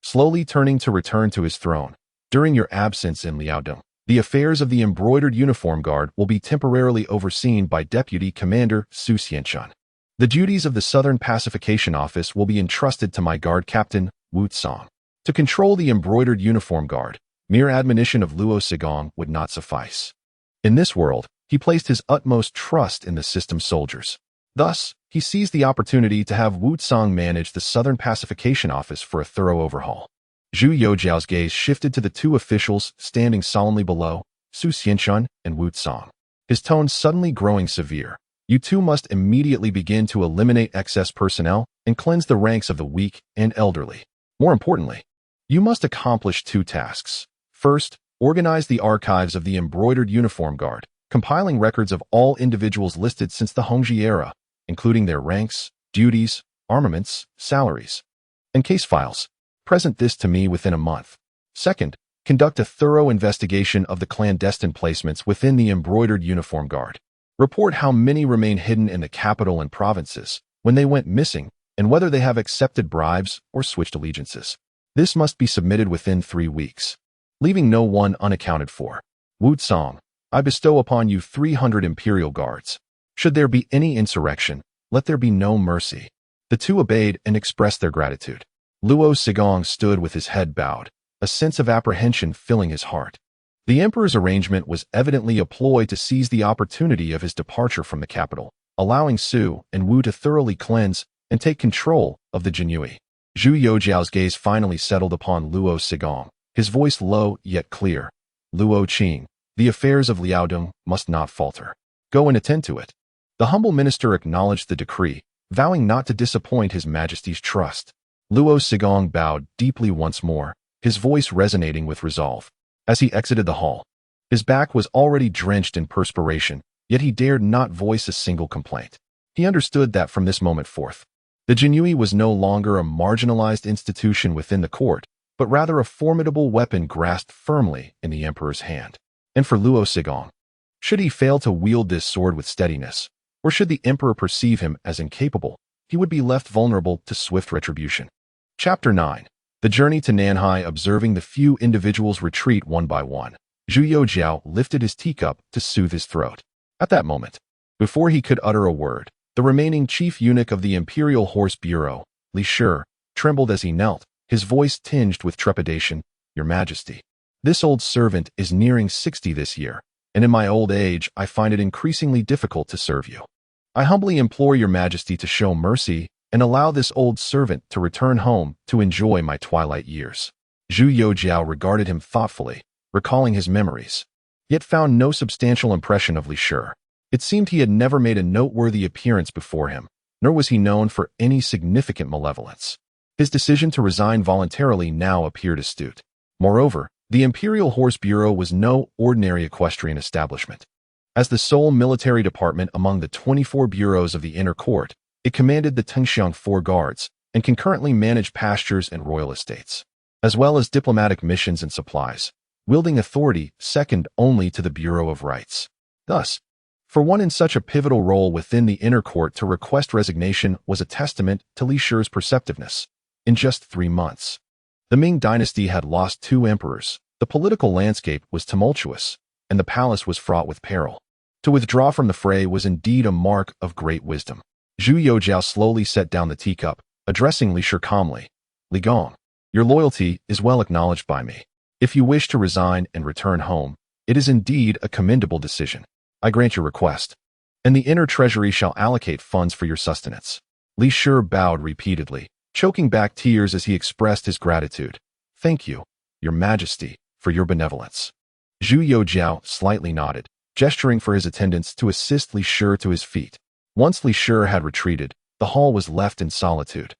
slowly turning to return to his throne. During your absence in Liaodong, the affairs of the embroidered uniform guard will be temporarily overseen by Deputy Commander Su Xianchun. The duties of the Southern Pacification Office will be entrusted to my guard captain, Wu Tsong. To control the embroidered uniform guard, mere admonition of Luo Sigong would not suffice. In this world, he placed his utmost trust in the system's soldiers. Thus, he seized the opportunity to have Wu Tsong manage the Southern Pacification Office for a thorough overhaul. Zhu Youxiao's gaze shifted to the two officials standing solemnly below, Su Xianchun and Wu Tsong. His tone suddenly growing severe. You two must immediately begin to eliminate excess personnel and cleanse the ranks of the weak and elderly. More importantly, you must accomplish two tasks. First, organize the archives of the embroidered uniform guard, compiling records of all individuals listed since the Hongji era, including their ranks, duties, armaments, salaries, and case files. Present this to me within a month. Second, conduct a thorough investigation of the clandestine placements within the embroidered uniform guard. Report how many remain hidden in the capital and provinces, when they went missing, and whether they have accepted bribes or switched allegiances. This must be submitted within 3 weeks, leaving no one unaccounted for. Wu Tsong, I bestow upon you 300 imperial guards. Should there be any insurrection, let there be no mercy. The two obeyed and expressed their gratitude. Luo Sigong stood with his head bowed, a sense of apprehension filling his heart. The emperor's arrangement was evidently a ploy to seize the opportunity of his departure from the capital, allowing Su and Wu to thoroughly cleanse and take control of the Jinyue. Zhu Youxiao's gaze finally settled upon Luo Sigong, his voice low yet clear. Luo Qing, the affairs of Liaodong must not falter. Go and attend to it. The humble minister acknowledged the decree, vowing not to disappoint His Majesty's trust. Luo Sigong bowed deeply once more, his voice resonating with resolve. As he exited the hall, his back was already drenched in perspiration, yet he dared not voice a single complaint. He understood that from this moment forth, the Jinyue was no longer a marginalized institution within the court, but rather a formidable weapon grasped firmly in the emperor's hand. And for Luo Sigong, should he fail to wield this sword with steadiness, or should the emperor perceive him as incapable, he would be left vulnerable to swift retribution. Chapter 9. The journey to Nanhai. Observing the few individuals retreat one by one, Zhu Youxiao lifted his teacup to soothe his throat. At that moment, before he could utter a word, the remaining chief eunuch of the Imperial Horse Bureau, Li Shi, trembled as he knelt, his voice tinged with trepidation. Your Majesty, this old servant is nearing 60 this year, and in my old age I find it increasingly difficult to serve you. I humbly implore your majesty to show mercy and allow this old servant to return home to enjoy my twilight years." Zhu Youxiao regarded him thoughtfully, recalling his memories, yet found no substantial impression of Li Shi. It seemed he had never made a noteworthy appearance before him, nor was he known for any significant malevolence. His decision to resign voluntarily now appeared astute. Moreover, the Imperial Horse Bureau was no ordinary equestrian establishment. As the sole military department among the 24 bureaus of the inner court, it commanded the Taichang 4 guards and concurrently managed pastures and royal estates, as well as diplomatic missions and supplies, wielding authority second only to the Bureau of Rights. Thus, for one in such a pivotal role within the inner court to request resignation was a testament to Li Shi's perceptiveness. In just 3 months, the Ming Dynasty had lost 2 emperors, the political landscape was tumultuous, and the palace was fraught with peril. To withdraw from the fray was indeed a mark of great wisdom. Zhu Youxiao slowly set down the teacup, addressing Li Shi calmly. "Li Gong, your loyalty is well acknowledged by me. If you wish to resign and return home, it is indeed a commendable decision. I grant your request, and the inner treasury shall allocate funds for your sustenance." Li Shi bowed repeatedly, choking back tears as he expressed his gratitude. "Thank you, your majesty, for your benevolence." Zhu Youxiao slightly nodded, gesturing for his attendants to assist Li Shi to his feet. Once Li Shi had retreated, the hall was left in solitude,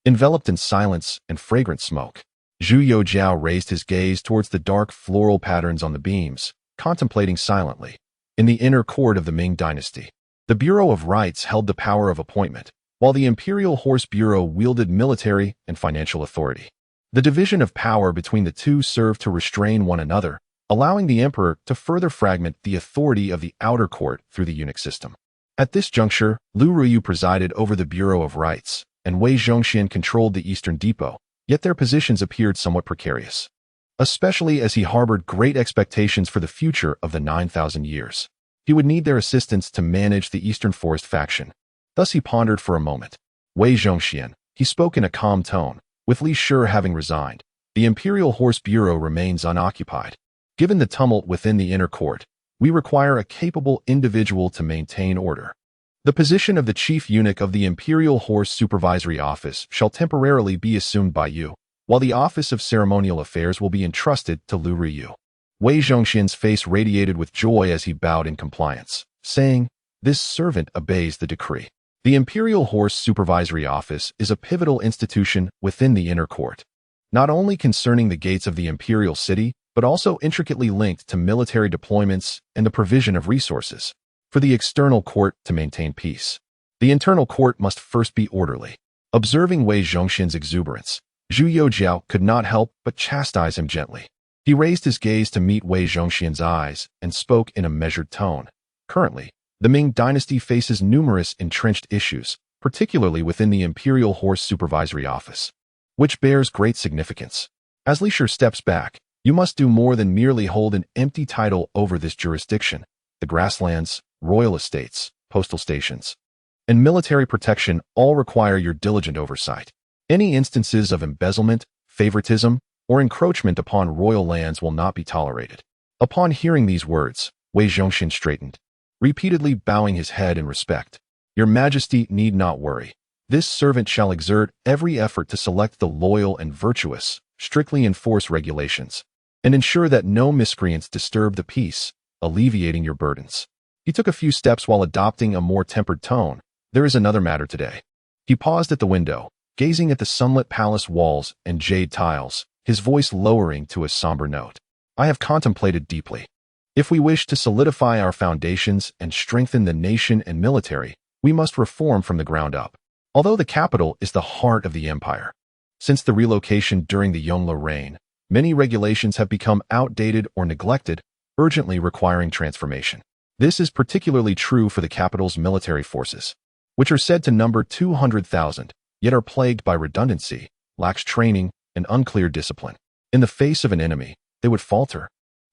enveloped in silence and fragrant smoke. Zhu Youxiao raised his gaze towards the dark floral patterns on the beams, contemplating silently. In the inner court of the Ming Dynasty, the Bureau of Rights held the power of appointment, while the Imperial Horse Bureau wielded military and financial authority. The division of power between the two served to restrain one another, allowing the emperor to further fragment the authority of the outer court through the eunuch system. At this juncture, Lu Ruyu presided over the Bureau of Rights, and Wei Zhongxian controlled the Eastern Depot, yet their positions appeared somewhat precarious, especially as he harbored great expectations for the future of the 9,000 years. He would need their assistance to manage the Eastern Forest faction. Thus he pondered for a moment. "Wei Zhongxian," he spoke in a calm tone, "with Li Shi having resigned, the Imperial Horse Bureau remains unoccupied. Given the tumult within the inner court, we require a capable individual to maintain order. The position of the chief eunuch of the Imperial Horse Supervisory Office shall temporarily be assumed by you, while the Office of Ceremonial Affairs will be entrusted to Lu Ruyu." Wei Zhongxian's face radiated with joy as he bowed in compliance, saying, "This servant obeys the decree." The Imperial Horse Supervisory Office is a pivotal institution within the inner court, not only concerning the gates of the imperial city, but also intricately linked to military deployments and the provision of resources for the external court to maintain peace. The internal court must first be orderly. Observing Wei Zhongxian's exuberance, Zhu Youxiao could not help but chastise him gently. He raised his gaze to meet Wei Zhongxian's eyes and spoke in a measured tone. "Currently, the Ming Dynasty faces numerous entrenched issues, particularly within the Imperial Horse Supervisory Office, which bears great significance. As Li Shi steps back, you must do more than merely hold an empty title over this jurisdiction. The grasslands, royal estates, postal stations, and military protection all require your diligent oversight. Any instances of embezzlement, favoritism, or encroachment upon royal lands will not be tolerated." Upon hearing these words, Wei Zhongxian straightened, repeatedly bowing his head in respect. "Your Majesty need not worry. This servant shall exert every effort to select the loyal and virtuous, strictly enforce regulations, and ensure that no miscreants disturb the peace, alleviating your burdens." He took a few steps while adopting a more tempered tone. "There is another matter today." He paused at the window, gazing at the sunlit palace walls and jade tiles, his voice lowering to a somber note. "I have contemplated deeply. If we wish to solidify our foundations and strengthen the nation and military, we must reform from the ground up. Although the capital is the heart of the empire, since the relocation during the Yongle reign, many regulations have become outdated or neglected, urgently requiring transformation. This is particularly true for the capital's military forces, which are said to number 200,000, yet are plagued by redundancy, lax training, and unclear discipline. In the face of an enemy, they would falter,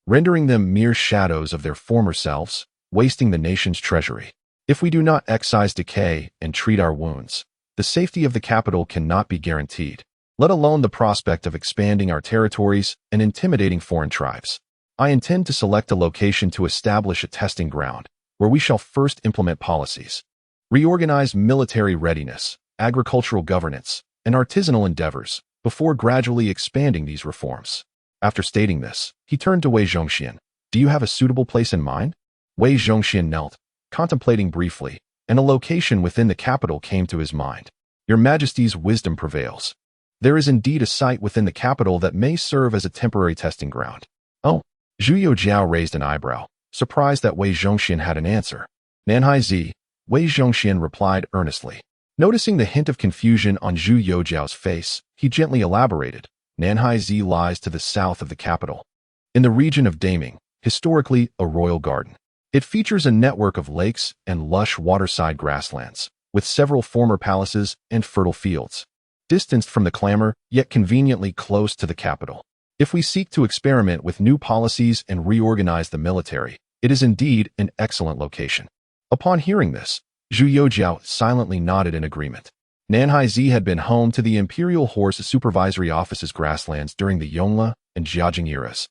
rendering them mere shadows of their former selves, wasting the nation's treasury. If we do not excise decay and treat our wounds, the safety of the capital cannot be guaranteed, let alone the prospect of expanding our territories and intimidating foreign tribes. I intend to select a location to establish a testing ground, where we shall first implement policies, reorganize military readiness, agricultural governance, and artisanal endeavors, before gradually expanding these reforms. After stating this, he turned to Wei Zhongxian. Do you have a suitable place in mind? Wei Zhongxian knelt, contemplating briefly, and a location within the capital came to his mind. Your Majesty's wisdom prevails. There is indeed a site within the capital that may serve as a temporary testing ground. Oh, Zhu Youxiao raised an eyebrow, surprised that Wei Zhongxian had an answer. Nanhai-zi, Wei Zhongxian replied earnestly. Noticing the hint of confusion on Zhu Youxiao's face, he gently elaborated. Nanhai-zi lies to the south of the capital, in the region of Daming, historically a royal garden. It features a network of lakes and lush waterside grasslands, with several former palaces and fertile fields, distanced from the clamor, yet conveniently close to the capital. If we seek to experiment with new policies and reorganize the military, it is indeed an excellent location. Upon hearing this, Zhu Youxiao silently nodded in agreement. Nanhai-zi had been home to the Imperial Horse Supervisory Office's grasslands during the Yongle and Jiajing eras.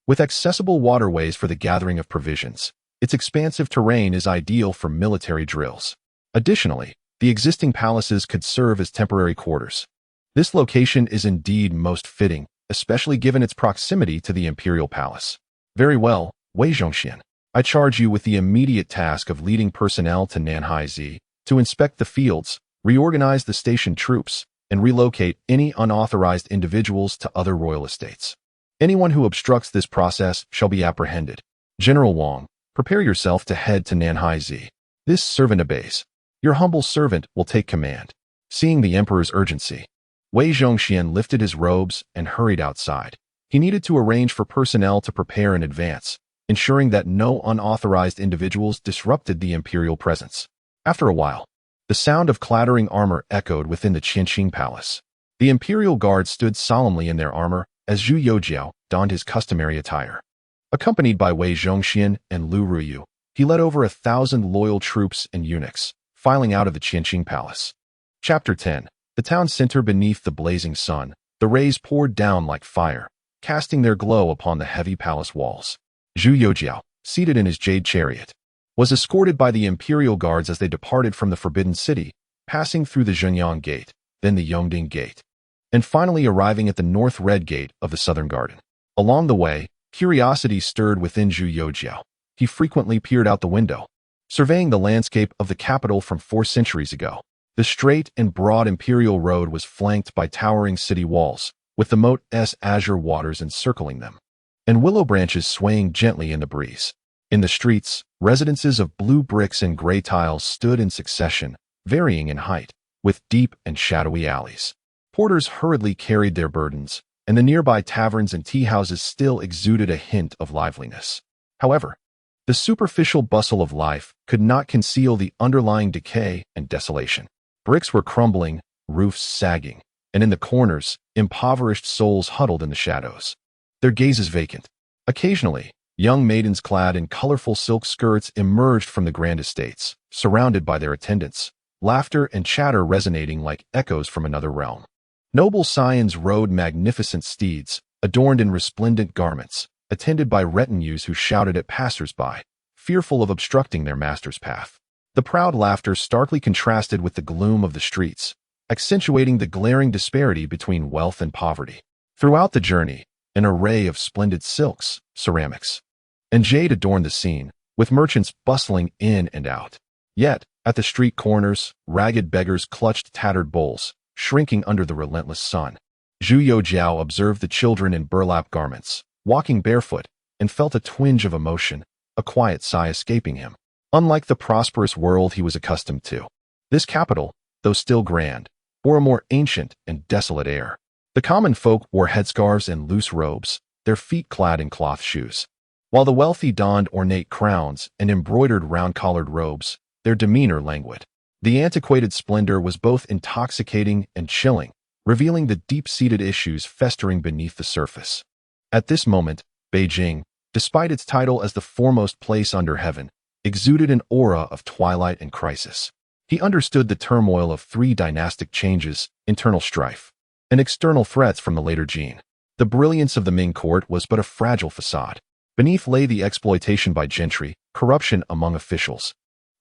With accessible waterways for the gathering of provisions, its expansive terrain is ideal for military drills. Additionally, the existing palaces could serve as temporary quarters. This location is indeed most fitting, especially given its proximity to the Imperial Palace. Very well, Wei Zhongxian. I charge you with the immediate task of leading personnel to Nanhai-zi to inspect the fields, reorganize the stationed troops, and relocate any unauthorized individuals to other royal estates. Anyone who obstructs this process shall be apprehended. General Wang, prepare yourself to head to Nanhai-zi. This servant obeys. Your humble servant will take command. Seeing the emperor's urgency, Wei Zhongxian lifted his robes and hurried outside. He needed to arrange for personnel to prepare in advance, ensuring that no unauthorized individuals disrupted the imperial presence. After a while, the sound of clattering armor echoed within the Qianqing Palace. The imperial guard stood solemnly in their armor as Zhu Youxiao donned his customary attire. Accompanied by Wei Zhongxian and Lu Ruyu, he led over 1,000 loyal troops and eunuchs, filing out of the Qianqing Palace. Chapter 10. The town center beneath the blazing sun, the rays poured down like fire, casting their glow upon the heavy palace walls. Zhu Youxiao, seated in his jade chariot, was escorted by the imperial guards as they departed from the Forbidden City, passing through the Zhenyang Gate, then the Yongding Gate, and finally arriving at the North Red Gate of the Southern Garden. Along the way, curiosity stirred within Zhu Youxiao. He frequently peered out the window, surveying the landscape of the capital from 4 centuries ago. The straight and broad imperial road was flanked by towering city walls, with the moat's azure waters encircling them, and willow branches swaying gently in the breeze. In the streets, residences of blue bricks and gray tiles stood in succession, varying in height, with deep and shadowy alleys. Porters hurriedly carried their burdens, and the nearby taverns and tea houses still exuded a hint of liveliness. However, the superficial bustle of life could not conceal the underlying decay and desolation. Bricks were crumbling, roofs sagging, and in the corners, impoverished souls huddled in the shadows, their gazes vacant. Occasionally, young maidens clad in colorful silk skirts emerged from the grand estates, surrounded by their attendants, laughter and chatter resonating like echoes from another realm. Noble scions rode magnificent steeds, adorned in resplendent garments, attended by retinues who shouted at passers-by, fearful of obstructing their master's path. The proud laughter starkly contrasted with the gloom of the streets, accentuating the glaring disparity between wealth and poverty. Throughout the journey, an array of splendid silks, ceramics, and jade adorned the scene, with merchants bustling in and out. Yet, at the street corners, ragged beggars clutched tattered bowls, shrinking under the relentless sun. Zhu Youxiao observed the children in burlap garments, walking barefoot, and felt a twinge of emotion, a quiet sigh escaping him. Unlike the prosperous world he was accustomed to, this capital, though still grand, bore a more ancient and desolate air. The common folk wore headscarves and loose robes, their feet clad in cloth shoes, while the wealthy donned ornate crowns and embroidered round-collared robes, their demeanor languid. The antiquated splendor was both intoxicating and chilling, revealing the deep-seated issues festering beneath the surface. At this moment, Beijing, despite its title as the foremost place under heaven, exuded an aura of twilight and crisis. He understood the turmoil of 3 dynastic changes, internal strife, and external threats from the later Jin. The brilliance of the Ming court was but a fragile facade. Beneath lay the exploitation by gentry, corruption among officials,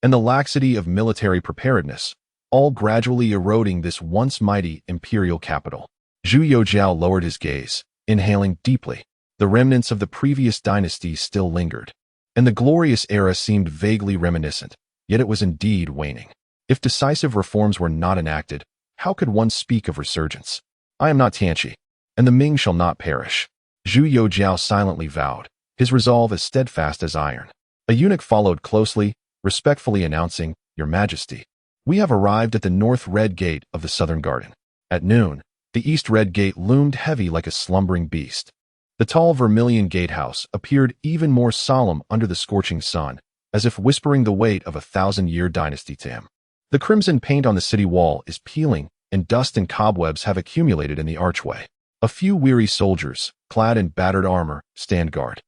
and the laxity of military preparedness, all gradually eroding this once mighty imperial capital. Zhu Youxiao lowered his gaze, inhaling deeply. The remnants of the previous dynasty still lingered, and the glorious era seemed vaguely reminiscent, yet it was indeed waning. If decisive reforms were not enacted, how could one speak of resurgence? I am not Tianqi, and the Ming shall not perish. Zhu Youxiao silently vowed, his resolve as steadfast as iron. A eunuch followed closely, respectfully announcing, "Your Majesty, we have arrived at the north red gate of the southern garden." At noon, the east red gate loomed heavy like a slumbering beast. The tall vermilion gatehouse appeared even more solemn under the scorching sun, as if whispering the weight of a 1,000-year dynasty to him. The crimson paint on the city wall is peeling, and dust and cobwebs have accumulated in the archway. A few weary soldiers, clad in battered armor, stand guard,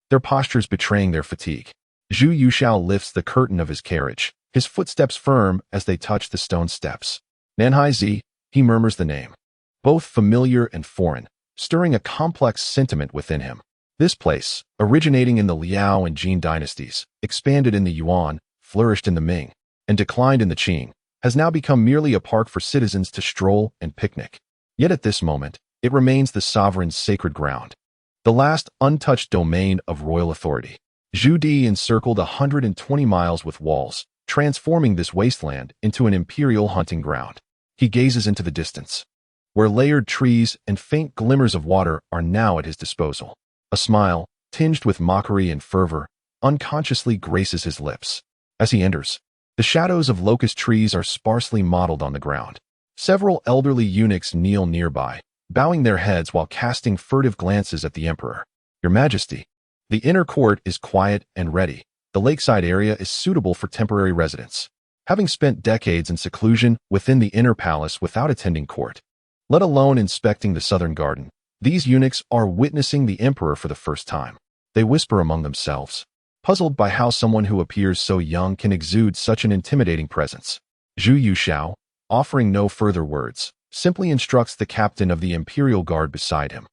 their postures betraying their fatigue. Zhu Youxiao lifts the curtain of his carriage, his footsteps firm as they touch the stone steps. Nanhai, he murmurs the name, both familiar and foreign, stirring a complex sentiment within him. This place, originating in the Liao and Jin dynasties, expanded in the Yuan, flourished in the Ming, and declined in the Qing, has now become merely a park for citizens to stroll and picnic. Yet at this moment, it remains the sovereign's sacred ground, the last untouched domain of royal authority. Zhu Di encircled 120 miles with walls, transforming this wasteland into an imperial hunting ground. He gazes into the distance, where layered trees and faint glimmers of water are now at his disposal. A smile, tinged with mockery and fervor, unconsciously graces his lips. As he enters, the shadows of locust trees are sparsely mottled on the ground. Several elderly eunuchs kneel nearby, bowing their heads while casting furtive glances at the emperor. "Your Majesty." The inner court is quiet and ready. The lakeside area is suitable for temporary residence. Having spent decades in seclusion within the inner palace without attending court, let alone inspecting the southern garden, these eunuchs are witnessing the emperor for the first time. They whisper among themselves, puzzled by how someone who appears so young can exude such an intimidating presence. Zhu Youxiao, offering no further words, simply instructs the captain of the imperial guard beside him.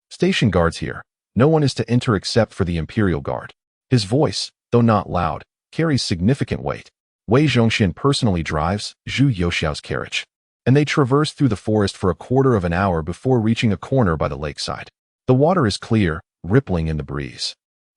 "Station guards here. No one is to enter except for the imperial guard." His voice, though not loud, carries significant weight. Wei Zhongxian personally drives Zhu Youxiao's carriage, and they traverse through the forest for a quarter of an hour before reaching a corner by the lakeside. The water is clear, rippling in the breeze,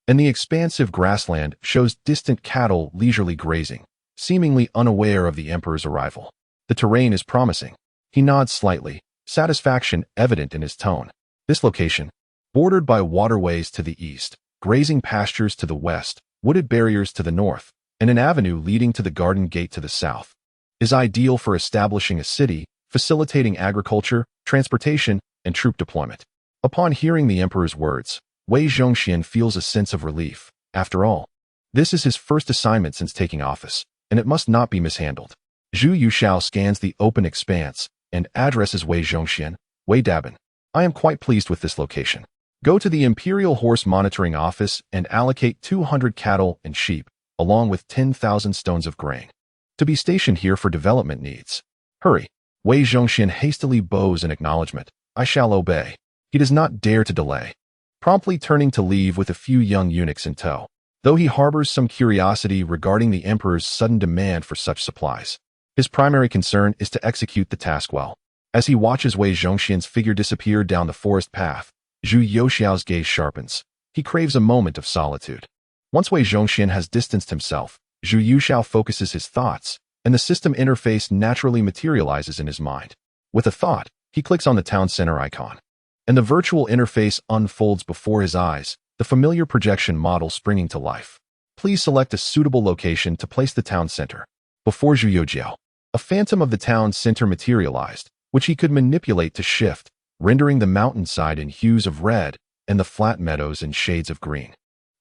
and the expansive grassland shows distant cattle leisurely grazing, seemingly unaware of the emperor's arrival. The terrain is promising. He nods slightly, satisfaction evident in his tone. This location, bordered by waterways to the east, grazing pastures to the west, wooded barriers to the north, and an avenue leading to the garden gate to the south, is ideal for establishing a city, facilitating agriculture, transportation, and troop deployment. Upon hearing the emperor's words, Wei Zhongxian feels a sense of relief. After all, this is his first assignment since taking office, and it must not be mishandled. Zhu Youxiao scans the open expanse and addresses Wei Zhongxian, "Wei Dabin, I am quite pleased with this location. Go to the Imperial Horse Monitoring Office and allocate 200 cattle and sheep, along with 10,000 stones of grain, to be stationed here for development needs. Hurry." Wei Zhongxian hastily bows in acknowledgement. "I shall obey." He does not dare to delay, promptly turning to leave with a few young eunuchs in tow, though he harbors some curiosity regarding the emperor's sudden demand for such supplies. His primary concern is to execute the task well. As he watches Wei Zhongxian's figure disappear down the forest path, Zhu Youxiao's gaze sharpens. He craves a moment of solitude. Once Wei Zhongxian has distanced himself, Zhu Youxiao focuses his thoughts, and the system interface naturally materializes in his mind. With a thought, he clicks on the town center icon, and the virtual interface unfolds before his eyes, the familiar projection model springing to life. Please select a suitable location to place the town center. Before Zhu Youxiao, a phantom of the town center materialized, which he could manipulate to shift, rendering the mountainside in hues of red and the flat meadows in shades of green.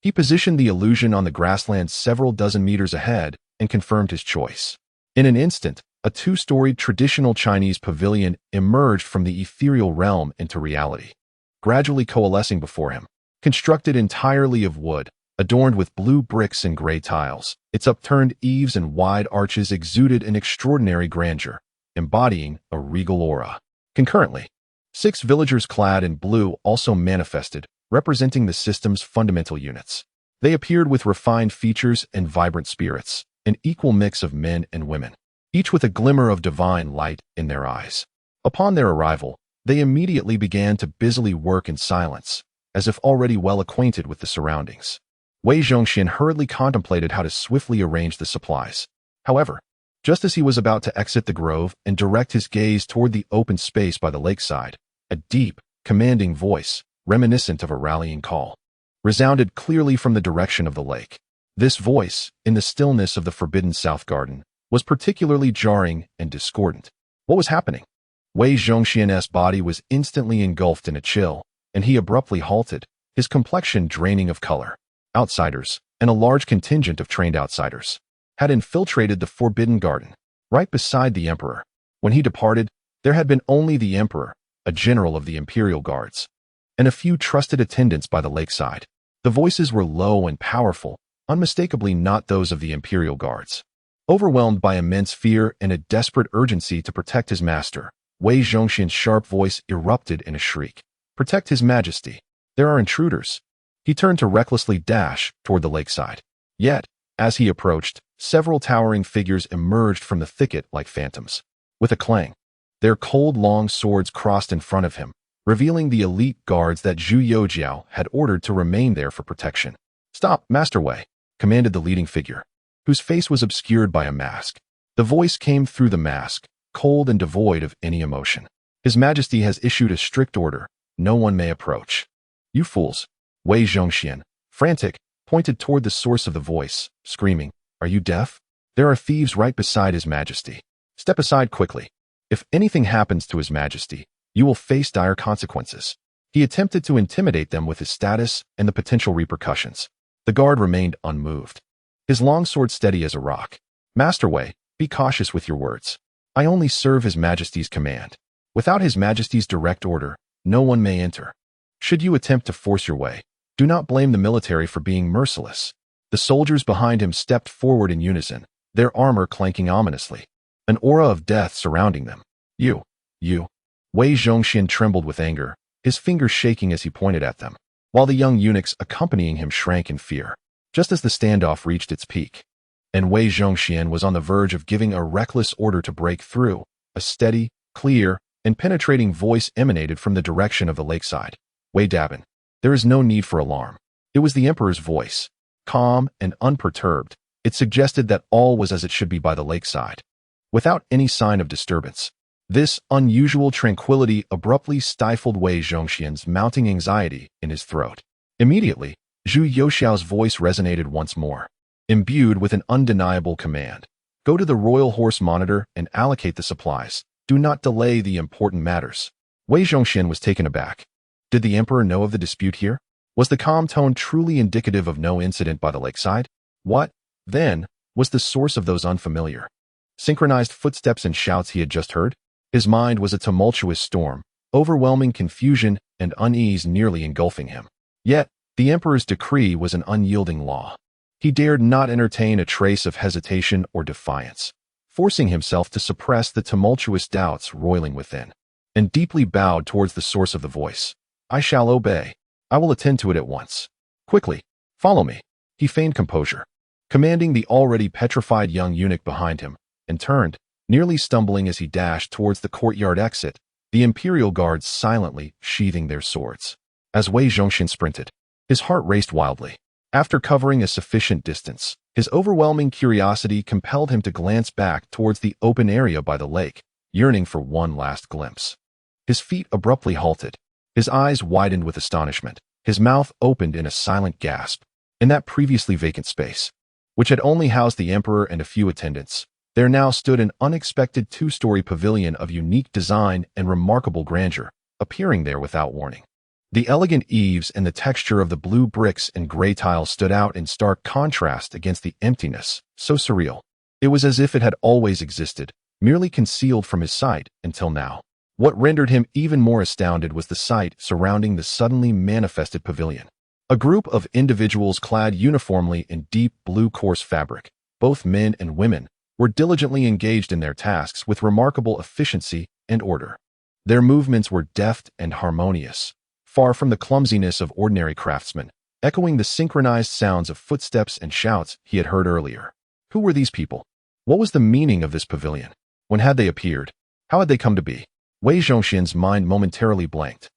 He positioned the illusion on the grassland several dozen meters ahead and confirmed his choice. In an instant, a two-storied traditional Chinese pavilion emerged from the ethereal realm into reality, gradually coalescing before him. Constructed entirely of wood, adorned with blue bricks and gray tiles, its upturned eaves and wide arches exuded an extraordinary grandeur, embodying a regal aura. Concurrently, 6 villagers clad in blue also manifested, representing the system's fundamental units. They appeared with refined features and vibrant spirits, an equal mix of men and women, each with a glimmer of divine light in their eyes. Upon their arrival, they immediately began to busily work in silence, as if already well acquainted with the surroundings. Wei Zhongxian hurriedly contemplated how to swiftly arrange the supplies. However, just as he was about to exit the grove and direct his gaze toward the open space by the lakeside, a deep, commanding voice, reminiscent of a rallying call, resounded clearly from the direction of the lake. This voice, in the stillness of the forbidden South Garden, was particularly jarring and discordant. What was happening? Wei Zhongxian's body was instantly engulfed in a chill, and he abruptly halted, his complexion draining of color. Outsiders, and a large contingent of trained outsiders, had infiltrated the Forbidden Garden, right beside the Emperor. When he departed, there had been only the Emperor, a general of the Imperial Guards, and a few trusted attendants by the lakeside. The voices were low and powerful, unmistakably not those of the Imperial Guards. Overwhelmed by immense fear and a desperate urgency to protect his master, Wei Zhongxian's sharp voice erupted in a shriek. "Protect His Majesty! There are intruders!" He turned to recklessly dash toward the lakeside. Yet, as he approached, several towering figures emerged from the thicket like phantoms. With a clang, their cold long swords crossed in front of him, revealing the elite guards that Zhu Youxiao had ordered to remain there for protection. "Stop, Master Wei," commanded the leading figure, whose face was obscured by a mask. The voice came through the mask, cold and devoid of any emotion. "His Majesty has issued a strict order. No one may approach." "You fools!" Wei Zhongxian, frantic, pointed toward the source of the voice, screaming, "Are you deaf? There are thieves right beside His Majesty. Step aside quickly. If anything happens to His Majesty, you will face dire consequences." He attempted to intimidate them with his status and the potential repercussions. The guard remained unmoved, his long sword steady as a rock. "Master Wei, be cautious with your words. I only serve His Majesty's command. Without His Majesty's direct order, no one may enter. Should you attempt to force your way, do not blame the military for being merciless." The soldiers behind him stepped forward in unison, their armor clanking ominously, an aura of death surrounding them. You. Wei Zhongxian trembled with anger, his fingers shaking as he pointed at them, while the young eunuchs accompanying him shrank in fear, just as the standoff reached its peak. And Wei Zhongxian was on the verge of giving a reckless order to break through. A steady, clear, and penetrating voice emanated from the direction of the lakeside. "Wei Dabin, there is no need for alarm." It was the Emperor's voice. Calm and unperturbed, it suggested that all was as it should be by the lakeside, without any sign of disturbance. This unusual tranquility abruptly stifled Wei Zhongxian's mounting anxiety in his throat. Immediately, Zhu Youxiao's voice resonated once more, imbued with an undeniable command. "Go to the Royal Horse Monitor and allocate the supplies. Do not delay the important matters." Wei Zhongxian was taken aback. Did the Emperor know of the dispute here? Was the calm tone truly indicative of no incident by the lakeside? What, then, was the source of those unfamiliar, synchronized footsteps and shouts he had just heard? His mind was a tumultuous storm, overwhelming confusion and unease nearly engulfing him. Yet, the Emperor's decree was an unyielding law. He dared not entertain a trace of hesitation or defiance, forcing himself to suppress the tumultuous doubts roiling within, and deeply bowed towards the source of the voice. "I shall obey. I will attend to it at once. Quickly, follow me." He feigned composure, commanding the already petrified young eunuch behind him, and turned, nearly stumbling as he dashed towards the courtyard exit, the Imperial Guards silently sheathing their swords. As Wei Zhongxian sprinted, his heart raced wildly. After covering a sufficient distance, his overwhelming curiosity compelled him to glance back towards the open area by the lake, yearning for one last glimpse. His feet abruptly halted. His eyes widened with astonishment. His mouth opened in a silent gasp. In that previously vacant space, which had only housed the Emperor and a few attendants, there now stood an unexpected two-story pavilion of unique design and remarkable grandeur, appearing there without warning. The elegant eaves and the texture of the blue bricks and gray tiles stood out in stark contrast against the emptiness, so surreal. It was as if it had always existed, merely concealed from his sight until now. What rendered him even more astounded was the sight surrounding the suddenly manifested pavilion. A group of individuals clad uniformly in deep blue coarse fabric, both men and women, were diligently engaged in their tasks with remarkable efficiency and order. Their movements were deft and harmonious, far from the clumsiness of ordinary craftsmen, echoing the synchronized sounds of footsteps and shouts he had heard earlier. Who were these people? What was the meaning of this pavilion? When had they appeared? How had they come to be? Wei Zhongxian's mind momentarily blanked,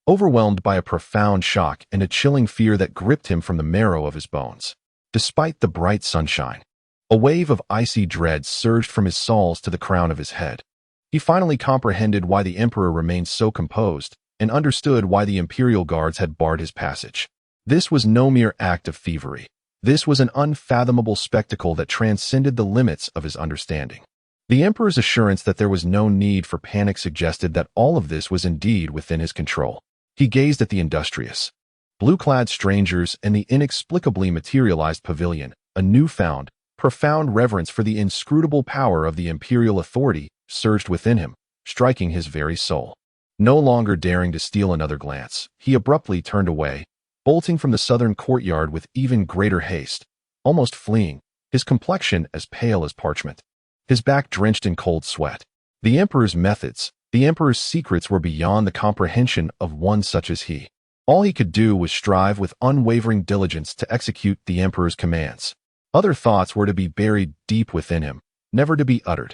overwhelmed by a profound shock and a chilling fear that gripped him from the marrow of his bones. Despite the bright sunshine, a wave of icy dread surged from his soles to the crown of his head. He finally comprehended why the emperor remained so composed and understood why the imperial guards had barred his passage. This was no mere act of thievery. This was an unfathomable spectacle that transcended the limits of his understanding. The emperor's assurance that there was no need for panic suggested that all of this was indeed within his control. He gazed at the industrious, blue-clad strangers and the inexplicably materialized pavilion. A newfound, profound reverence for the inscrutable power of the imperial authority surged within him, striking his very soul. No longer daring to steal another glance, he abruptly turned away, bolting from the southern courtyard with even greater haste, almost fleeing, his complexion as pale as parchment, his back drenched in cold sweat. The emperor's methods, the emperor's secrets were beyond the comprehension of one such as he. All he could do was strive with unwavering diligence to execute the emperor's commands. Other thoughts were to be buried deep within him, never to be uttered.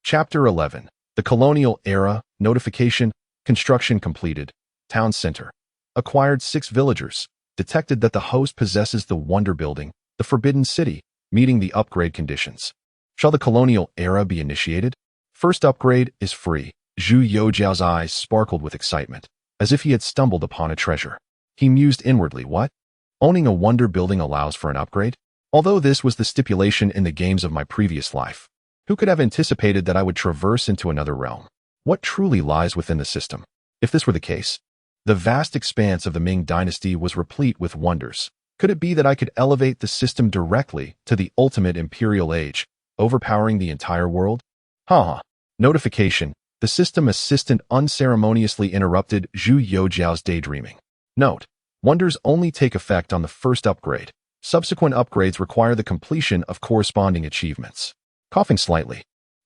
Chapter 11. The Colonial Era. Notification. Construction completed. Town center. Acquired 6 villagers. Detected that the host possesses the Wonder Building, the Forbidden City, meeting the upgrade conditions. Shall the Colonial Era be initiated? First upgrade is free. Zhu Youxiao's eyes sparkled with excitement, as if he had stumbled upon a treasure. He mused inwardly, what? Owning a Wonder Building allows for an upgrade? Although this was the stipulation in the games of my previous life, who could have anticipated that I would traverse into another realm? What truly lies within the system? If this were the case, the vast expanse of the Ming Dynasty was replete with wonders. Could it be that I could elevate the system directly to the ultimate imperial age, overpowering the entire world? Notification. The system assistant unceremoniously interrupted Zhu Youxiao's daydreaming. Note: wonders only take effect on the first upgrade. Subsequent upgrades require the completion of corresponding achievements. Coughing slightly,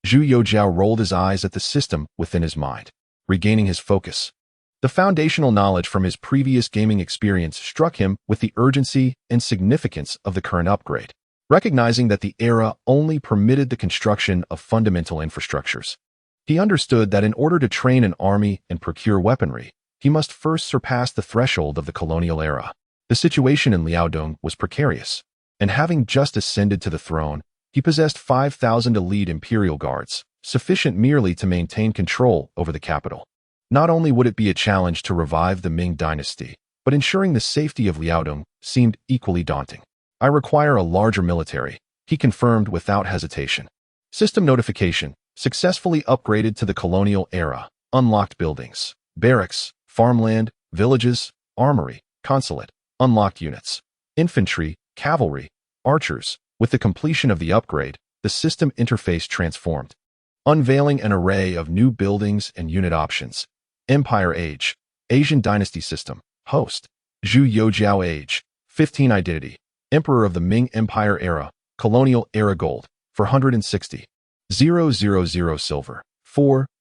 Zhu Youxiao rolled his eyes at the system within his mind, regaining his focus. The foundational knowledge from his previous gaming experience struck him with the urgency and significance of the current upgrade. Recognizing that the era only permitted the construction of fundamental infrastructures, he understood that in order to train an army and procure weaponry, he must first surpass the threshold of the colonial era. The situation in Liaodong was precarious, and having just ascended to the throne, he possessed 5,000 elite imperial guards, sufficient merely to maintain control over the capital. Not only would it be a challenge to revive the Ming Dynasty, but ensuring the safety of Liaodong seemed equally daunting. I require a larger military, he confirmed without hesitation. System notification. Successfully upgraded to the colonial era. Unlocked buildings, barracks, farmland, villages, armory, consulate, unlocked units, infantry, cavalry, archers. With the completion of the upgrade, the system interface transformed, unveiling an array of new buildings and unit options. Empire Age, Asian Dynasty System, Host, Zhu Youxiao Age, 15 Identity, Emperor of the Ming Empire Era, Colonial Era Gold, 460. 000 silver,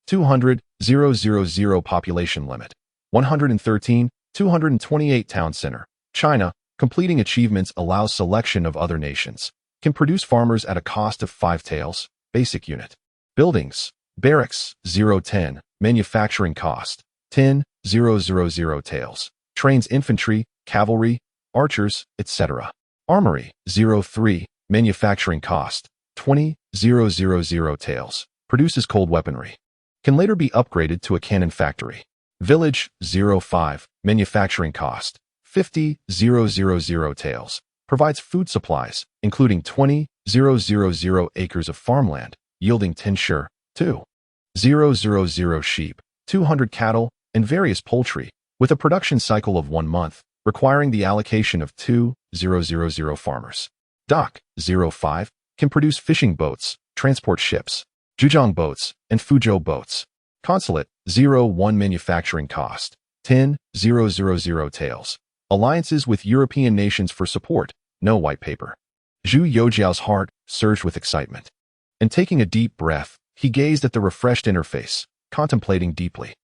200,000 population limit, 113, 228 town center, China. Completing achievements allows selection of other nations. Can produce farmers at a cost of 5 taels, basic unit. Buildings, barracks, 010, manufacturing cost, 10,000 taels. Trains infantry, cavalry, archers, etc. Armory, 03, manufacturing cost, 20,000 taels. Produces cold weaponry. Can later be upgraded to a cannon factory. Village, 05, manufacturing cost, 50,000 taels. Provides food supplies, including 20,000 acres of farmland, yielding tincture, 2,000 sheep, 200 cattle, and various poultry, with a production cycle of 1 month, requiring the allocation of 2,000 farmers. Dock, 05, can produce fishing boats, transport ships, Zhejiang boats, and Fuzhou boats. Consulate, 01 manufacturing cost, 10,000 taels. Alliances with European nations for support, no white paper. Zhu Youxiao's heart surged with excitement. And taking a deep breath, he gazed at the refreshed interface, contemplating deeply.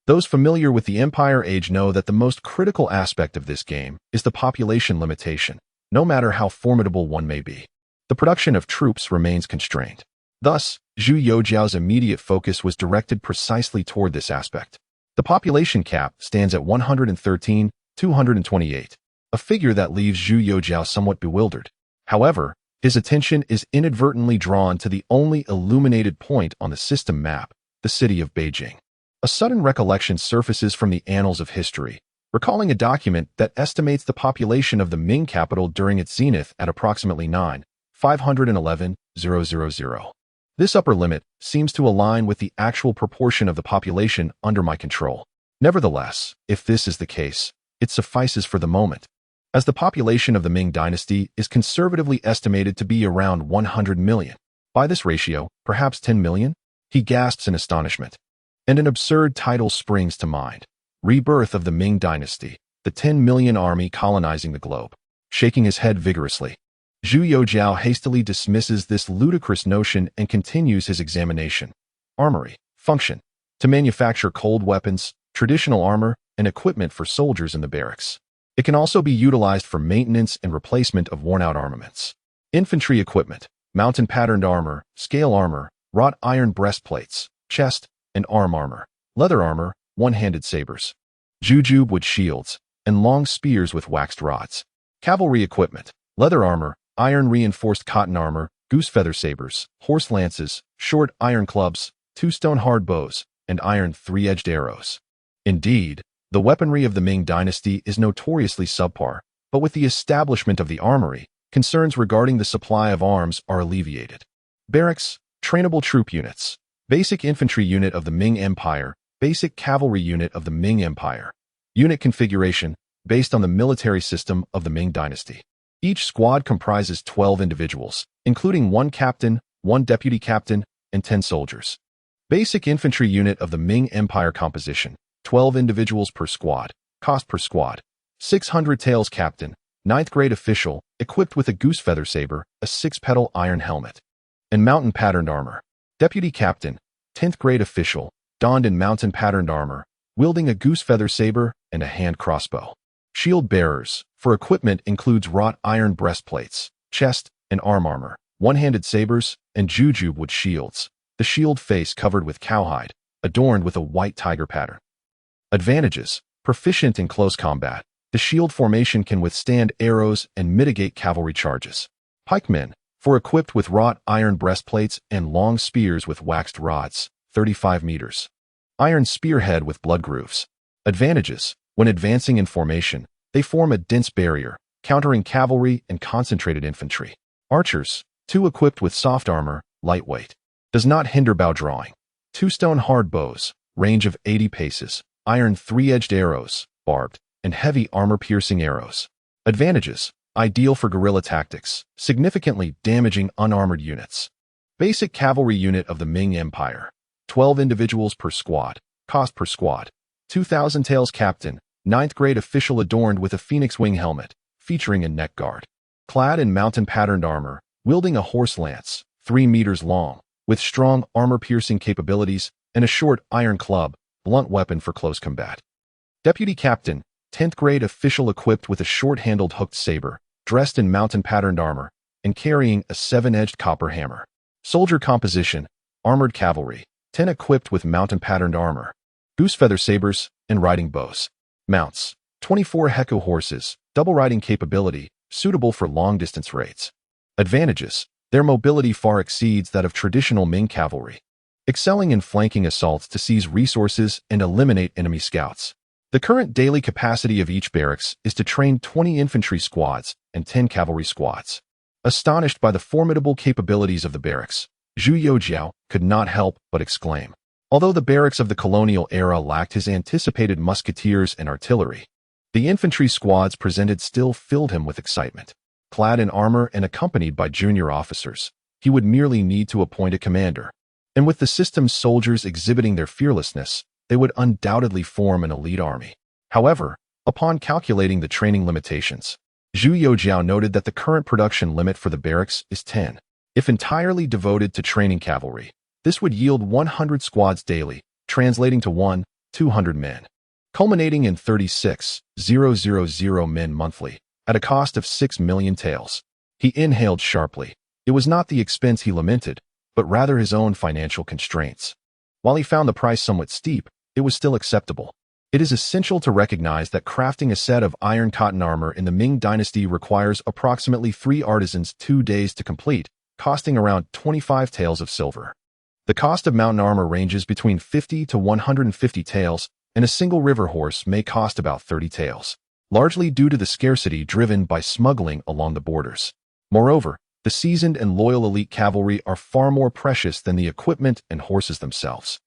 Those familiar with the Empire Age know that the most critical aspect of this game is the population limitation, no matter how formidable one may be. The production of troops remains constrained. Thus, Zhu Youxiao's immediate focus was directed precisely toward this aspect. The population cap stands at 113,228, a figure that leaves Zhu Youxiao somewhat bewildered. However, his attention is inadvertently drawn to the only illuminated point on the system map, the city of Beijing. A sudden recollection surfaces from the annals of history, recalling a document that estimates the population of the Ming capital during its zenith at approximately 9,511,000. This upper limit seems to align with the actual proportion of the population under my control. Nevertheless, if this is the case, it suffices for the moment, as the population of the Ming Dynasty is conservatively estimated to be around 100 million. By this ratio, perhaps 10 million? He gasps in astonishment. And an absurd title springs to mind. Rebirth of the Ming Dynasty, the 10 million army colonizing the globe. Shaking his head vigorously, Zhu Youxiao hastily dismisses this ludicrous notion and continues his examination. Armory. Function: to manufacture cold weapons, traditional armor, and equipment for soldiers in the barracks. It can also be utilized for maintenance and replacement of worn-out armaments. Infantry equipment: mountain-patterned armor, scale armor, wrought iron breastplates, chest and arm armor, leather armor, one-handed sabers, jujube shields, and long spears with waxed rods. Cavalry equipment: leather armor, iron-reinforced cotton armor, goose feather sabers, horse lances, short iron clubs, two-stone hard bows, and iron three-edged arrows. Indeed, the weaponry of the Ming Dynasty is notoriously subpar, but with the establishment of the armory, concerns regarding the supply of arms are alleviated. Barracks: trainable troop units. Basic infantry unit of the Ming Empire, basic cavalry unit of the Ming Empire. Unit configuration, based on the military system of the Ming Dynasty. Each squad comprises 12 individuals, including 1 captain, 1 deputy captain, and 10 soldiers. Basic infantry unit of the Ming Empire composition, 12 individuals per squad, cost per squad. 600 taels captain, 9th grade official, equipped with a goose feather saber, a 6-petal iron helmet, and mountain-patterned armor. Deputy captain, 10th grade official, donned in mountain-patterned armor, wielding a goose feather saber and a hand crossbow. Shield bearers, for equipment includes wrought iron breastplates, chest and arm armor, one-handed sabers, and jujube shields, the shield face covered with cowhide, adorned with a white tiger pattern. Advantages: proficient in close combat. The shield formation can withstand arrows and mitigate cavalry charges. Pikemen, for equipped with wrought iron breastplates and long spears with waxed rods, 35 meters. Iron spearhead with blood grooves. Advantages: when advancing in formation, they form a dense barrier, countering cavalry and concentrated infantry. Archers, 2 equipped with soft armor, lightweight. Does not hinder bow drawing. 2-stone hard bows, range of 80 paces, iron 3-edged arrows, barbed, and heavy armor-piercing arrows. Advantages: ideal for guerrilla tactics, significantly damaging unarmored units. Basic cavalry unit of the Ming Empire. 12 individuals per squad, cost per squad. 2,000 taels captain, 9th grade official adorned with a phoenix wing helmet, featuring a neck guard. Clad in mountain-patterned armor, wielding a horse lance, 3 meters long, with strong armor-piercing capabilities and a short iron club, blunt weapon for close combat. Deputy captain, 10th grade official equipped with a short-handled hooked saber, dressed in mountain-patterned armor, and carrying a 7-edged copper hammer. Soldier composition: armored cavalry, 10 equipped with mountain-patterned armor, goose feather sabers, and riding bows. Mounts: 24 Heko horses, double riding capability, suitable for long-distance raids. Advantages: their mobility far exceeds that of traditional Ming cavalry, excelling in flanking assaults to seize resources and eliminate enemy scouts. The current daily capacity of each barracks is to train 20 infantry squads and 10 cavalry squads. Astonished by the formidable capabilities of the barracks, Zhu Youxiao could not help but exclaim. Although the barracks of the colonial era lacked his anticipated musketeers and artillery, the infantry squads presented still filled him with excitement. Clad in armor and accompanied by junior officers, he would merely need to appoint a commander. And with the system's soldiers exhibiting their fearlessness, they would undoubtedly form an elite army. However, upon calculating the training limitations, Zhu Youxiao noted that the current production limit for the barracks is 10. If entirely devoted to training cavalry, this would yield 100 squads daily, translating to 1 200 men, culminating in 36,000 men monthly, at a cost of 6 million taels. He inhaled sharply. It was not the expense he lamented, but rather his own financial constraints. While he found the price somewhat steep, it was still acceptable. It is essential to recognize that crafting a set of iron cotton armor in the Ming Dynasty requires approximately 3 artisans 2 days to complete, costing around 25 taels of silver. The cost of mountain armor ranges between 50 to 150 taels, and a single river horse may cost about 30 taels, largely due to the scarcity driven by smuggling along the borders. Moreover, the seasoned and loyal elite cavalry are far more precious than the equipment and horses themselves.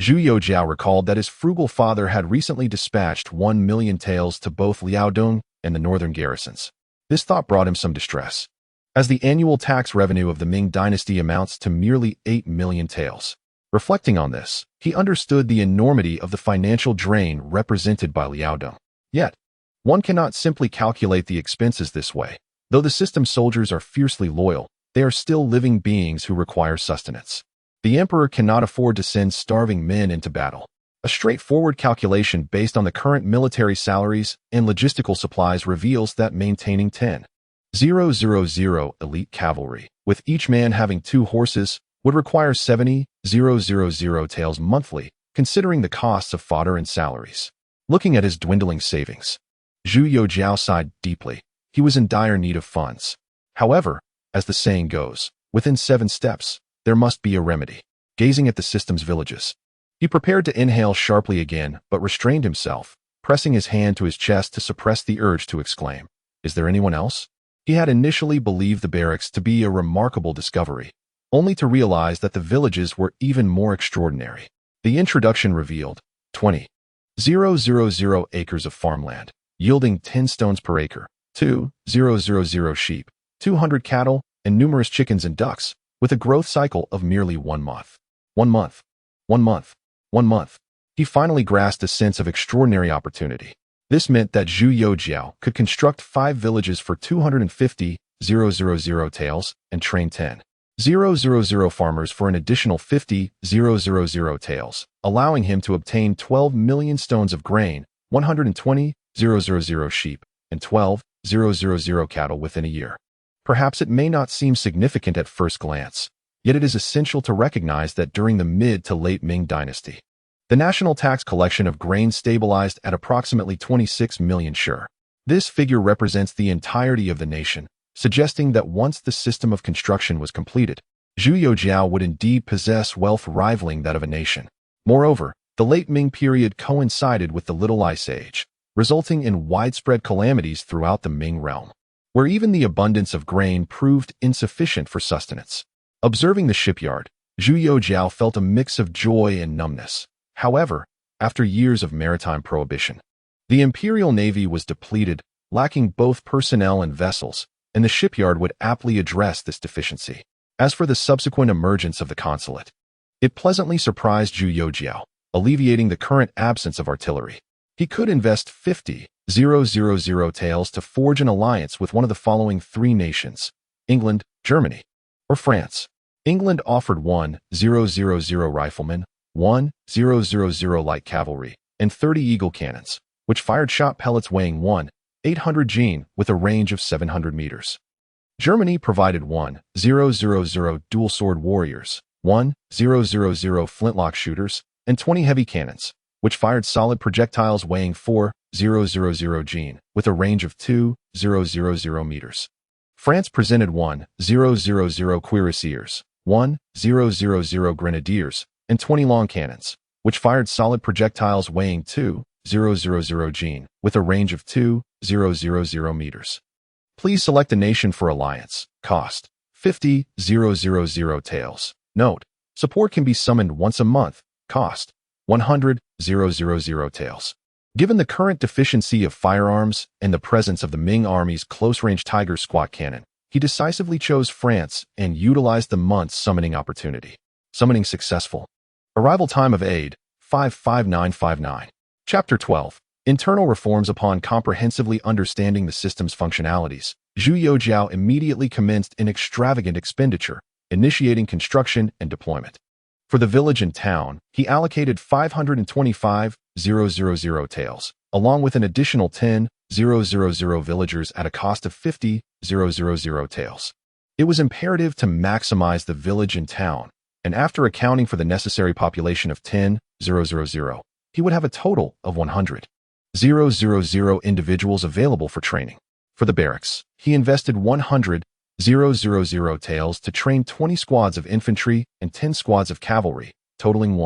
Zhu Youxiao recalled that his frugal father had recently dispatched 1 million taels to both Liaodong and the northern garrisons. This thought brought him some distress, as the annual tax revenue of the Ming Dynasty amounts to merely 8 million taels. Reflecting on this, he understood the enormity of the financial drain represented by Liaodong. Yet, one cannot simply calculate the expenses this way. Though the system's soldiers are fiercely loyal, they are still living beings who require sustenance. The emperor cannot afford to send starving men into battle. A straightforward calculation based on the current military salaries and logistical supplies reveals that maintaining 10,000 elite cavalry, with each man having 2 horses, would require 70,000 taels monthly, considering the costs of fodder and salaries. Looking at his dwindling savings, Zhu Youxiao sighed deeply. He was in dire need of funds. However, as the saying goes, within 7 steps, there must be a remedy. Gazing at the system's villages, he prepared to inhale sharply again, but restrained himself, pressing his hand to his chest to suppress the urge to exclaim, "Is there anyone else?" He had initially believed the barracks to be a remarkable discovery, only to realize that the villages were even more extraordinary. The introduction revealed 20,000 acres of farmland, yielding 10 stones per acre, 2,000 sheep, 200 cattle, and numerous chickens and ducks, with a growth cycle of merely 1 month. 1 month. 1 month. 1 month. He finally grasped a sense of extraordinary opportunity. This meant that Zhu Youxiao could construct 5 villages for 250,000 taels and train 10,000 farmers for an additional 50,000 taels, allowing him to obtain 12 million stones of grain, 120,000 sheep, and 12,000 cattle within a year. Perhaps it may not seem significant at first glance, yet it is essential to recognize that during the mid to late Ming Dynasty, the national tax collection of grain stabilized at approximately 26 million shur. This figure represents the entirety of the nation, suggesting that once the system of construction was completed, Zhu Youxiao would indeed possess wealth rivaling that of a nation. Moreover, the late Ming period coincided with the Little Ice Age, resulting in widespread calamities throughout the Ming realm, where even the abundance of grain proved insufficient for sustenance. Observing the shipyard, Zhu Youxiao felt a mix of joy and numbness. However, after years of maritime prohibition, the imperial navy was depleted, lacking both personnel and vessels, and the shipyard would aptly address this deficiency. As for the subsequent emergence of the consulate, it pleasantly surprised Zhu Youxiao, alleviating the current absence of artillery. He could invest 50,000 taels to forge an alliance with one of the following 3 nations: England, Germany, or France. England offered 1,000 riflemen, 1,000 light cavalry, and 30 eagle cannons, which fired shot pellets weighing 1,800 jin with a range of 700 meters. Germany provided 1,000 dual-sword warriors, 1,000 flintlock shooters, and 20 heavy cannons, which fired solid projectiles weighing 4,000 jin with a range of 2,000 meters. France presented 1,000 cuirassiers, 1,000 grenadiers, and 20 long cannons, which fired solid projectiles weighing 2,000 jin with a range of 2,000 meters. Please select a nation for alliance. Cost: 50,000 taels. Note: support can be summoned once a month. Cost: 100,000 taels. Given the current deficiency of firearms and the presence of the Ming army's close-range Tiger squat cannon, he decisively chose France and utilized the month's summoning opportunity. Summoning successful. Arrival time of aid: 55959. Chapter 12. Internal reforms. Upon comprehensively understanding the system's functionalities, Zhu Youxiao immediately commenced an extravagant expenditure, initiating construction and deployment. For the village and town, he allocated 525,000 taels, along with an additional 10 villagers at a cost of 50 taels. It was imperative to maximize the village and town, and after accounting for the necessary population of 10 he would have a total of 100 individuals available for training. For the barracks, he invested 100 taels to train 20 squads of infantry and 10 squads of cavalry, totaling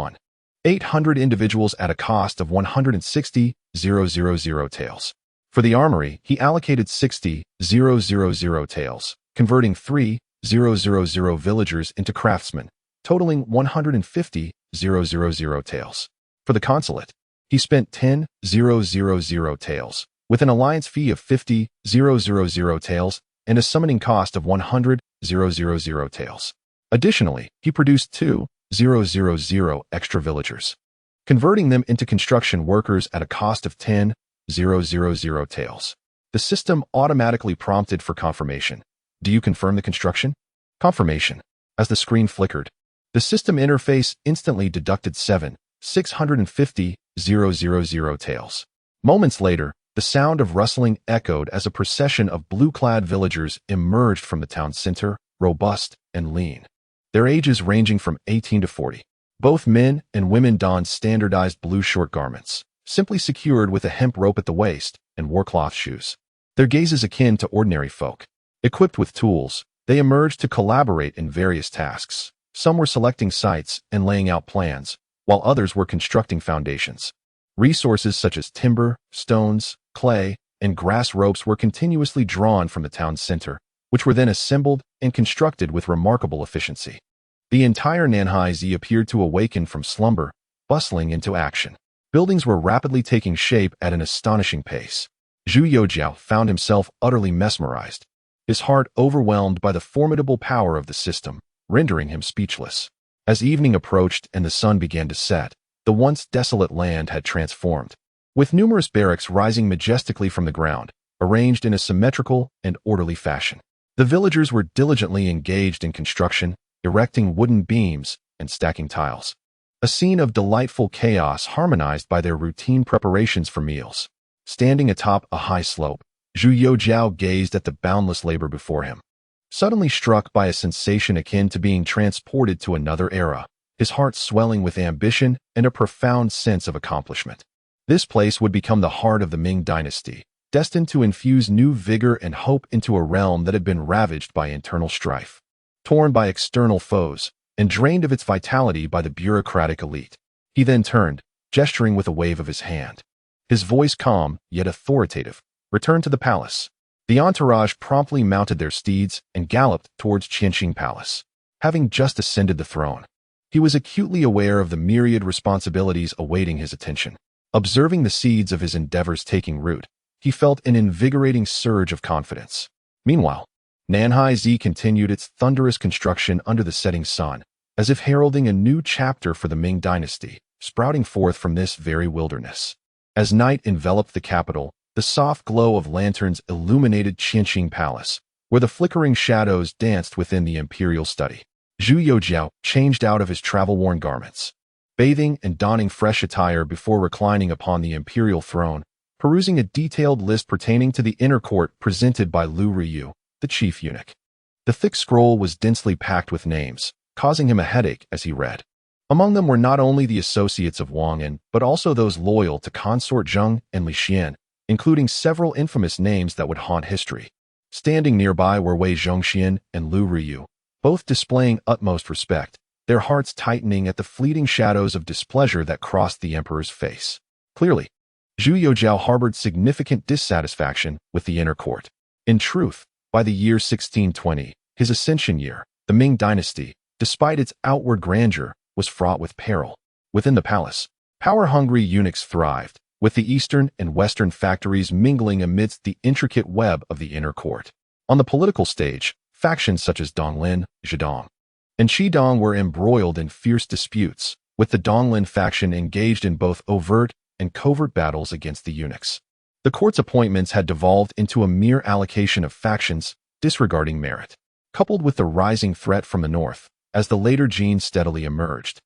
800 individuals at a cost of 160 taels. For the armory, he allocated 60 taels, converting 3 villagers into craftsmen, totaling 150 taels. For the consulate, he spent 10 taels, with an alliance fee of 50 taels and a summoning cost of 100 taels. Additionally, he produced 2 extra villagers, converting them into construction workers at a cost of 10 taels. The system automatically prompted for confirmation. Do you confirm the construction? Confirmation. As the screen flickered, the system interface instantly deducted 650 taels. Moments later, the sound of rustling echoed as a procession of blue-clad villagers emerged from the town center, robust and lean, their ages ranging from 18 to 40. Both men and women donned standardized blue short garments, simply secured with a hemp rope at the waist, and wore cloth shoes. Their gazes akin to ordinary folk. Equipped with tools, they emerged to collaborate in various tasks. Some were selecting sites and laying out plans, while others were constructing foundations. Resources such as timber, stones, clay, and grass ropes were continuously drawn from the town center, which were then assembled and constructed with remarkable efficiency. The entire Nanhai appeared to awaken from slumber, bustling into action. Buildings were rapidly taking shape at an astonishing pace. Zhu Youxiao found himself utterly mesmerized, his heart overwhelmed by the formidable power of the system, rendering him speechless. As evening approached and the sun began to set, the once desolate land had transformed, with numerous barracks rising majestically from the ground, arranged in a symmetrical and orderly fashion. The villagers were diligently engaged in construction, erecting wooden beams and stacking tiles. A scene of delightful chaos harmonized by their routine preparations for meals. Standing atop a high slope, Zhu Youxiao gazed at the boundless labor before him. Suddenly struck by a sensation akin to being transported to another era, his heart swelling with ambition and a profound sense of accomplishment. This place would become the heart of the Ming Dynasty, destined to infuse new vigor and hope into a realm that had been ravaged by internal strife, torn by external foes, and drained of its vitality by the bureaucratic elite. He then turned, gesturing with a wave of his hand. His voice calm, yet authoritative, returned to the palace. The entourage promptly mounted their steeds and galloped towards Qianxing Palace. Having just ascended the throne, he was acutely aware of the myriad responsibilities awaiting his attention. Observing the seeds of his endeavors taking root, he felt an invigorating surge of confidence. Meanwhile, Nanhai continued its thunderous construction under the setting sun, as if heralding a new chapter for the Ming Dynasty, sprouting forth from this very wilderness. As night enveloped the capital, the soft glow of lanterns illuminated Qianxing Palace, where the flickering shadows danced within the imperial study. Zhu Youxiao changed out of his travel-worn garments, bathing and donning fresh attire before reclining upon the imperial throne, perusing a detailed list pertaining to the inner court presented by Lu Riyu, the chief eunuch. The thick scroll was densely packed with names, causing him a headache as he read. Among them were not only the associates of Wang An, but also those loyal to consort Zheng and Li Xian, including several infamous names that would haunt history. Standing nearby were Wei Zhongxian and Lu Riyu, both displaying utmost respect, their hearts tightening at the fleeting shadows of displeasure that crossed the emperor's face. Clearly, Zhu Youxiao harbored significant dissatisfaction with the inner court. In truth, by the year 1620, his ascension year, the Ming Dynasty, despite its outward grandeur, was fraught with peril. Within the palace, power-hungry eunuchs thrived, with the eastern and western factories mingling amidst the intricate web of the inner court. On the political stage, factions such as Donglin, Zhidong, and Qidong were embroiled in fierce disputes, with the Donglin faction engaged in both overt and covert battles against the eunuchs. The court's appointments had devolved into a mere allocation of factions, disregarding merit. Coupled with the rising threat from the north, as the later Jin steadily emerged,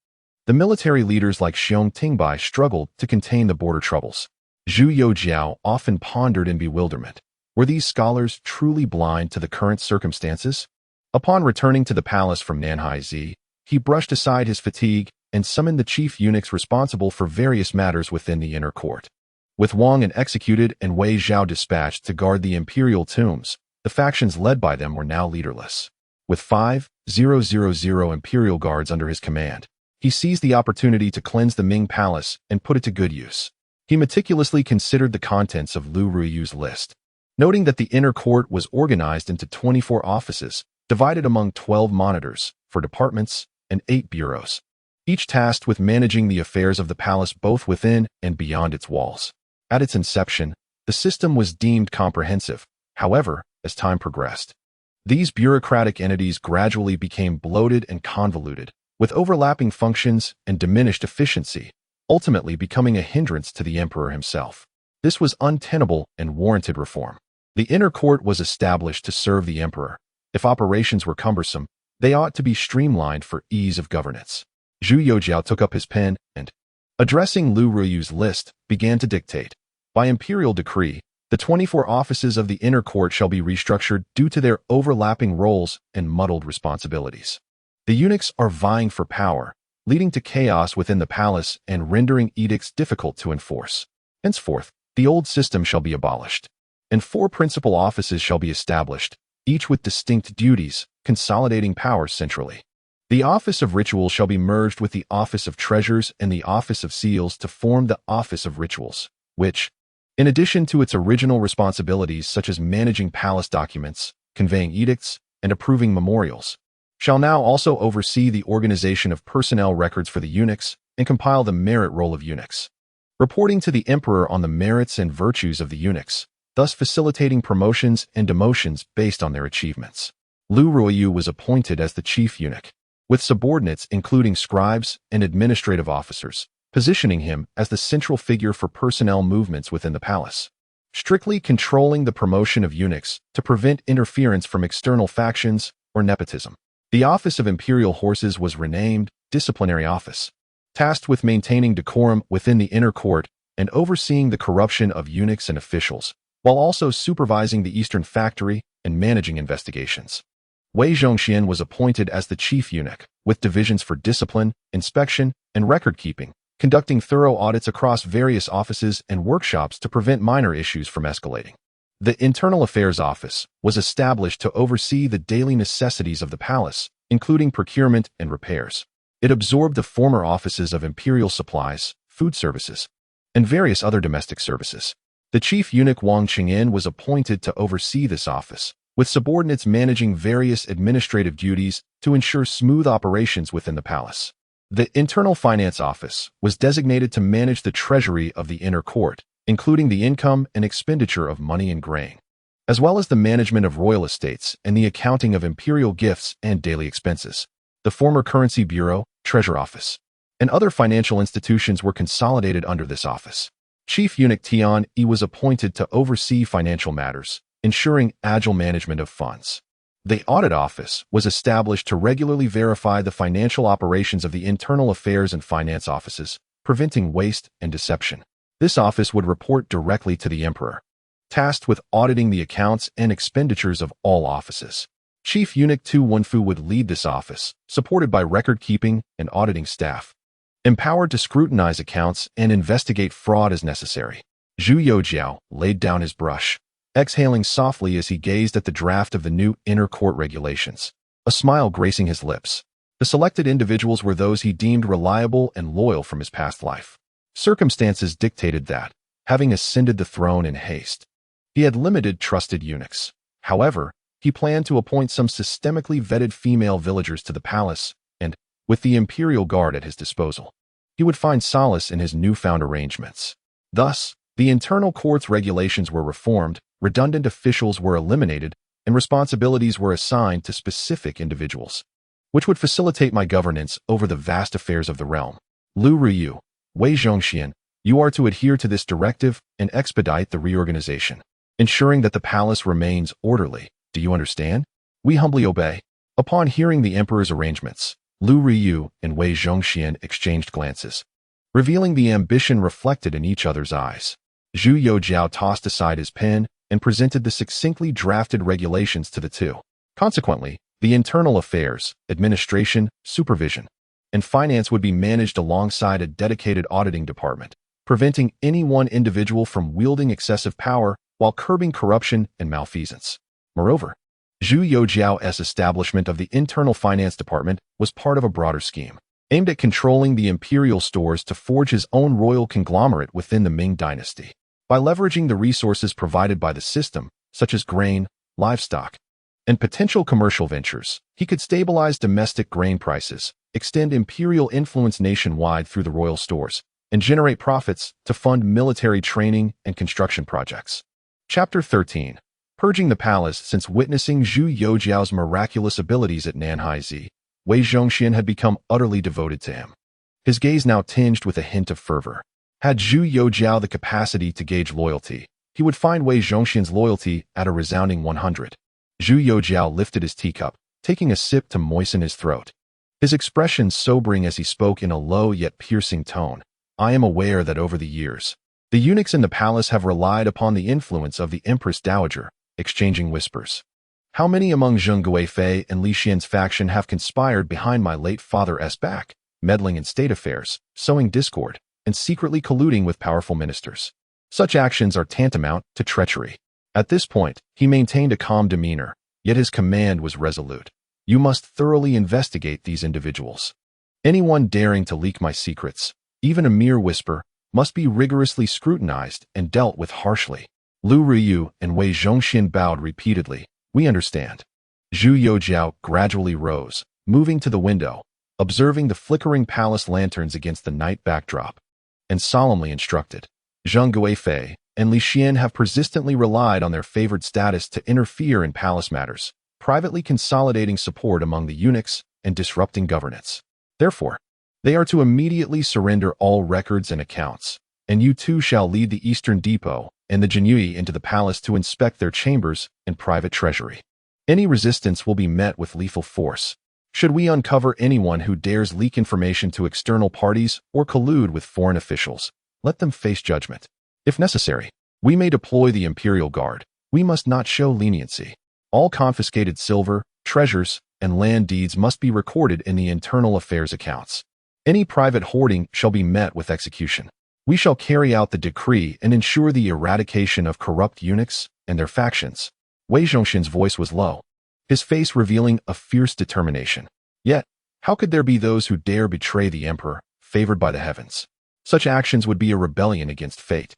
The military leaders like Xiong Tingbai struggled to contain the border troubles. Zhu Youxiao often pondered in bewilderment. Were these scholars truly blind to the current circumstances? Upon returning to the palace from Nanhai, he brushed aside his fatigue and summoned the chief eunuchs responsible for various matters within the inner court. With Wang and executed and Wei Zhao dispatched to guard the imperial tombs, the factions led by them were now leaderless. With 5,000 imperial guards under his command, he seized the opportunity to cleanse the Ming palace and put it to good use. He meticulously considered the contents of Lu Ruyu's list, noting that the inner court was organized into 24 offices, divided among 12 monitors for departments and 8 bureaus, each tasked with managing the affairs of the palace both within and beyond its walls. At its inception, the system was deemed comprehensive. However, as time progressed, these bureaucratic entities gradually became bloated and convoluted, with overlapping functions and diminished efficiency, ultimately becoming a hindrance to the emperor himself. This was untenable and warranted reform. The inner court was established to serve the emperor. If operations were cumbersome, they ought to be streamlined for ease of governance. Zhu Youxiao took up his pen and, addressing Lu Ruyu's list, began to dictate. By imperial decree, the 24 offices of the inner court shall be restructured due to their overlapping roles and muddled responsibilities. The eunuchs are vying for power, leading to chaos within the palace and rendering edicts difficult to enforce. Henceforth, the old system shall be abolished, and 4 principal offices shall be established, each with distinct duties, consolidating power centrally. The office of ritual shall be merged with the office of treasures and the office of seals to form the office of rituals, which, in addition to its original responsibilities such as managing palace documents, conveying edicts, and approving memorials, shall now also oversee the organization of personnel records for the eunuchs and compile the merit roll of eunuchs, reporting to the emperor on the merits and virtues of the eunuchs, thus facilitating promotions and demotions based on their achievements. Lu Ruyu was appointed as the chief eunuch, with subordinates including scribes and administrative officers, positioning him as the central figure for personnel movements within the palace, strictly controlling the promotion of eunuchs to prevent interference from external factions or nepotism. The office of imperial horses was renamed Disciplinary Office, tasked with maintaining decorum within the inner court and overseeing the corruption of eunuchs and officials, while also supervising the Eastern Factory and managing investigations. Wei Zhongxian was appointed as the chief eunuch, with divisions for discipline, inspection, and record-keeping, conducting thorough audits across various offices and workshops to prevent minor issues from escalating. The Internal Affairs Office was established to oversee the daily necessities of the palace, including procurement and repairs. It absorbed the former offices of imperial supplies, food services, and various other domestic services. The chief eunuch Wang Qingyan was appointed to oversee this office, with subordinates managing various administrative duties to ensure smooth operations within the palace. The Internal Finance Office was designated to manage the treasury of the inner court, including the income and expenditure of money and grain, as well as the management of royal estates and the accounting of imperial gifts and daily expenses. The former Currency Bureau, Treasure Office, and other financial institutions were consolidated under this office. Chief Eunuch Tian Yi was appointed to oversee financial matters, ensuring agile management of funds. The Audit Office was established to regularly verify the financial operations of the internal affairs and finance offices, preventing waste and deception. This office would report directly to the emperor, tasked with auditing the accounts and expenditures of all offices. Chief Eunuch Tu Wenfu would lead this office, supported by record-keeping and auditing staff, empowered to scrutinize accounts and investigate fraud as necessary. Zhu Youxiao laid down his brush, exhaling softly as he gazed at the draft of the new inner court regulations, a smile gracing his lips. The selected individuals were those he deemed reliable and loyal from his past life. Circumstances dictated that, having ascended the throne in haste, he had limited trusted eunuchs. However, he planned to appoint some systemically vetted female villagers to the palace, and, with the imperial guard at his disposal, he would find solace in his newfound arrangements. Thus, the internal court's regulations were reformed, redundant officials were eliminated, and responsibilities were assigned to specific individuals, which would facilitate my governance over the vast affairs of the realm. Lu Ruyu, Wei Zhongxian, you are to adhere to this directive and expedite the reorganization, ensuring that the palace remains orderly. Do you understand? We humbly obey. Upon hearing the emperor's arrangements, Lu Ruyu and Wei Zhongxian exchanged glances, revealing the ambition reflected in each other's eyes. Zhu Youxiao tossed aside his pen and presented the succinctly drafted regulations to the two. Consequently, the internal affairs, administration, supervision, and finance would be managed alongside a dedicated auditing department, preventing any one individual from wielding excessive power while curbing corruption and malfeasance. Moreover, Zhu Youxiao's establishment of the internal finance department was part of a broader scheme, aimed at controlling the imperial stores to forge his own royal conglomerate within the Ming Dynasty. By leveraging the resources provided by the system, such as grain, livestock, and potential commercial ventures, he could stabilize domestic grain prices, extend imperial influence nationwide through the royal stores, and generate profits to fund military training and construction projects. Chapter 13. Purging the palace. Since witnessing Zhu Youxiao's miraculous abilities at Nanhaizi, Wei Zhongxian had become utterly devoted to him. His gaze now tinged with a hint of fervor. Had Zhu Youxiao the capacity to gauge loyalty, he would find Wei Zhongxian's loyalty at a resounding 100. Zhu Youxiao lifted his teacup, taking a sip to moisten his throat. His expression sobering as he spoke in a low yet piercing tone. I am aware that over the years, the eunuchs in the palace have relied upon the influence of the Empress Dowager, exchanging whispers. How many among Zheng Guifei and Li Xian's faction have conspired behind my late father's back, meddling in state affairs, sowing discord, and secretly colluding with powerful ministers? Such actions are tantamount to treachery. At this point, he maintained a calm demeanor, yet his command was resolute. You must thoroughly investigate these individuals. Anyone daring to leak my secrets, even a mere whisper, must be rigorously scrutinized and dealt with harshly. Lu Ruyu and Wei Zhongxian bowed repeatedly. We understand. Zhu Youxiao gradually rose, moving to the window, observing the flickering palace lanterns against the night backdrop, and solemnly instructed. Zheng Guifei and Li Xian have persistently relied on their favored status to interfere in palace matters, privately consolidating support among the eunuchs and disrupting governance. Therefore, they are to immediately surrender all records and accounts, and you too shall lead the Eastern Depot and the Jinyui into the palace to inspect their chambers and private treasury. Any resistance will be met with lethal force. Should we uncover anyone who dares leak information to external parties or collude with foreign officials, let them face judgment. If necessary, we may deploy the Imperial Guard. We must not show leniency. All confiscated silver, treasures, and land deeds must be recorded in the internal affairs accounts. Any private hoarding shall be met with execution. We shall carry out the decree and ensure the eradication of corrupt eunuchs and their factions. Wei Zhongxian's voice was low, his face revealing a fierce determination. Yet, how could there be those who dare betray the emperor, favored by the heavens? Such actions would be a rebellion against fate,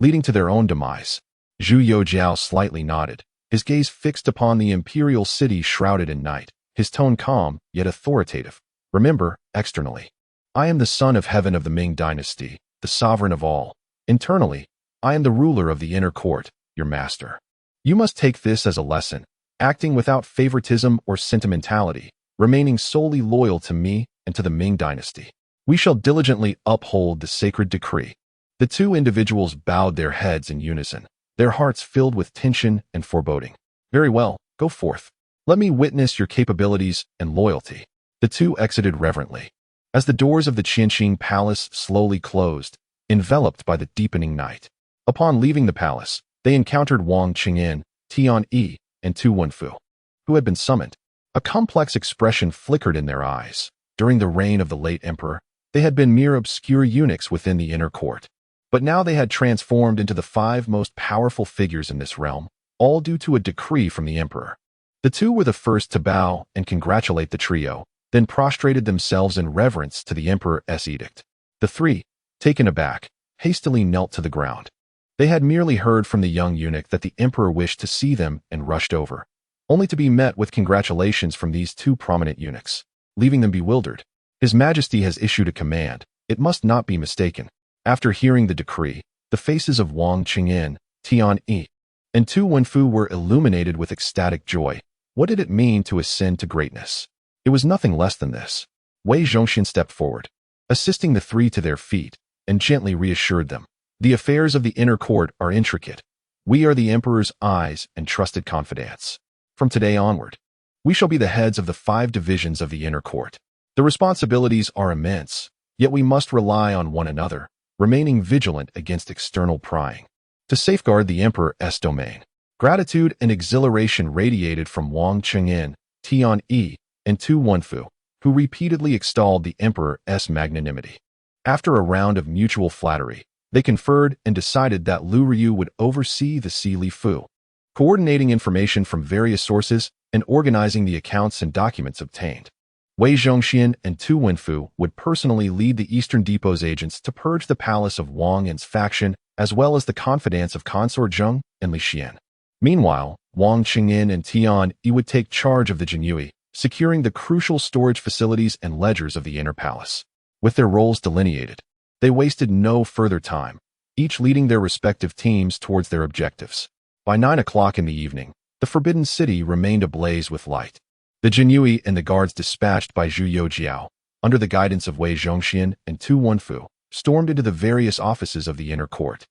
leading to their own demise. Zhu Youxiao slightly nodded, his gaze fixed upon the imperial city shrouded in night, his tone calm yet authoritative. Remember, externally, I am the son of heaven of the Ming Dynasty, the sovereign of all. Internally, I am the ruler of the inner court, your master. You must take this as a lesson, acting without favoritism or sentimentality, remaining solely loyal to me and to the Ming Dynasty. We shall diligently uphold the sacred decree. The two individuals bowed their heads in unison, their hearts filled with tension and foreboding. Very well, go forth. Let me witness your capabilities and loyalty. The two exited reverently. As the doors of the Qianqing Palace slowly closed, enveloped by the deepening night. Upon leaving the palace, they encountered Wang Qingyan, Tian Yi, and Tu Wenfu, who had been summoned. A complex expression flickered in their eyes. During the reign of the late emperor, they had been mere obscure eunuchs within the inner court. But now they had transformed into the 5 most powerful figures in this realm, all due to a decree from the emperor. The two were the first to bow and congratulate the trio, then prostrated themselves in reverence to the emperor's edict. The 3, taken aback, hastily knelt to the ground. They had merely heard from the young eunuch that the emperor wished to see them and rushed over, only to be met with congratulations from these 2 prominent eunuchs, leaving them bewildered. His Majesty has issued a command. It must not be mistaken. After hearing the decree, the faces of Wang Qingyan, Tian Yi, and Tu Wenfu were illuminated with ecstatic joy. What did it mean to ascend to greatness? It was nothing less than this. Wei Zhongxian stepped forward, assisting the 3 to their feet, and gently reassured them. The affairs of the inner court are intricate. We are the emperor's eyes and trusted confidants. From today onward, we shall be the heads of the 5 divisions of the inner court. The responsibilities are immense, yet we must rely on one another, remaining vigilant against external prying. To safeguard the emperor's domain, gratitude and exhilaration radiated from Wang Chengyin, Tian Yi, and Tu Wenfu, who repeatedly extolled the emperor's magnanimity. After a round of mutual flattery, they conferred and decided that Lu Ryu would oversee the Li Fu, coordinating information from various sources and organizing the accounts and documents obtained. Wei Zhongxian and Tu Wenfu would personally lead the Eastern Depot's agents to purge the palace of Wang Yan's faction, as well as the confidants of Consort Zheng and Li Xian. Meanwhile, Wang Qingyin and Tian Yi would take charge of the Jinyue, securing the crucial storage facilities and ledgers of the inner palace. With their roles delineated, they wasted no further time, each leading their respective teams towards their objectives. By 9 o'clock in the evening, the Forbidden City remained ablaze with light. The Jinyue and the guards dispatched by Zhu Youxiao, under the guidance of Wei Zhongxian and Tu Wenfu, stormed into the various offices of the inner court,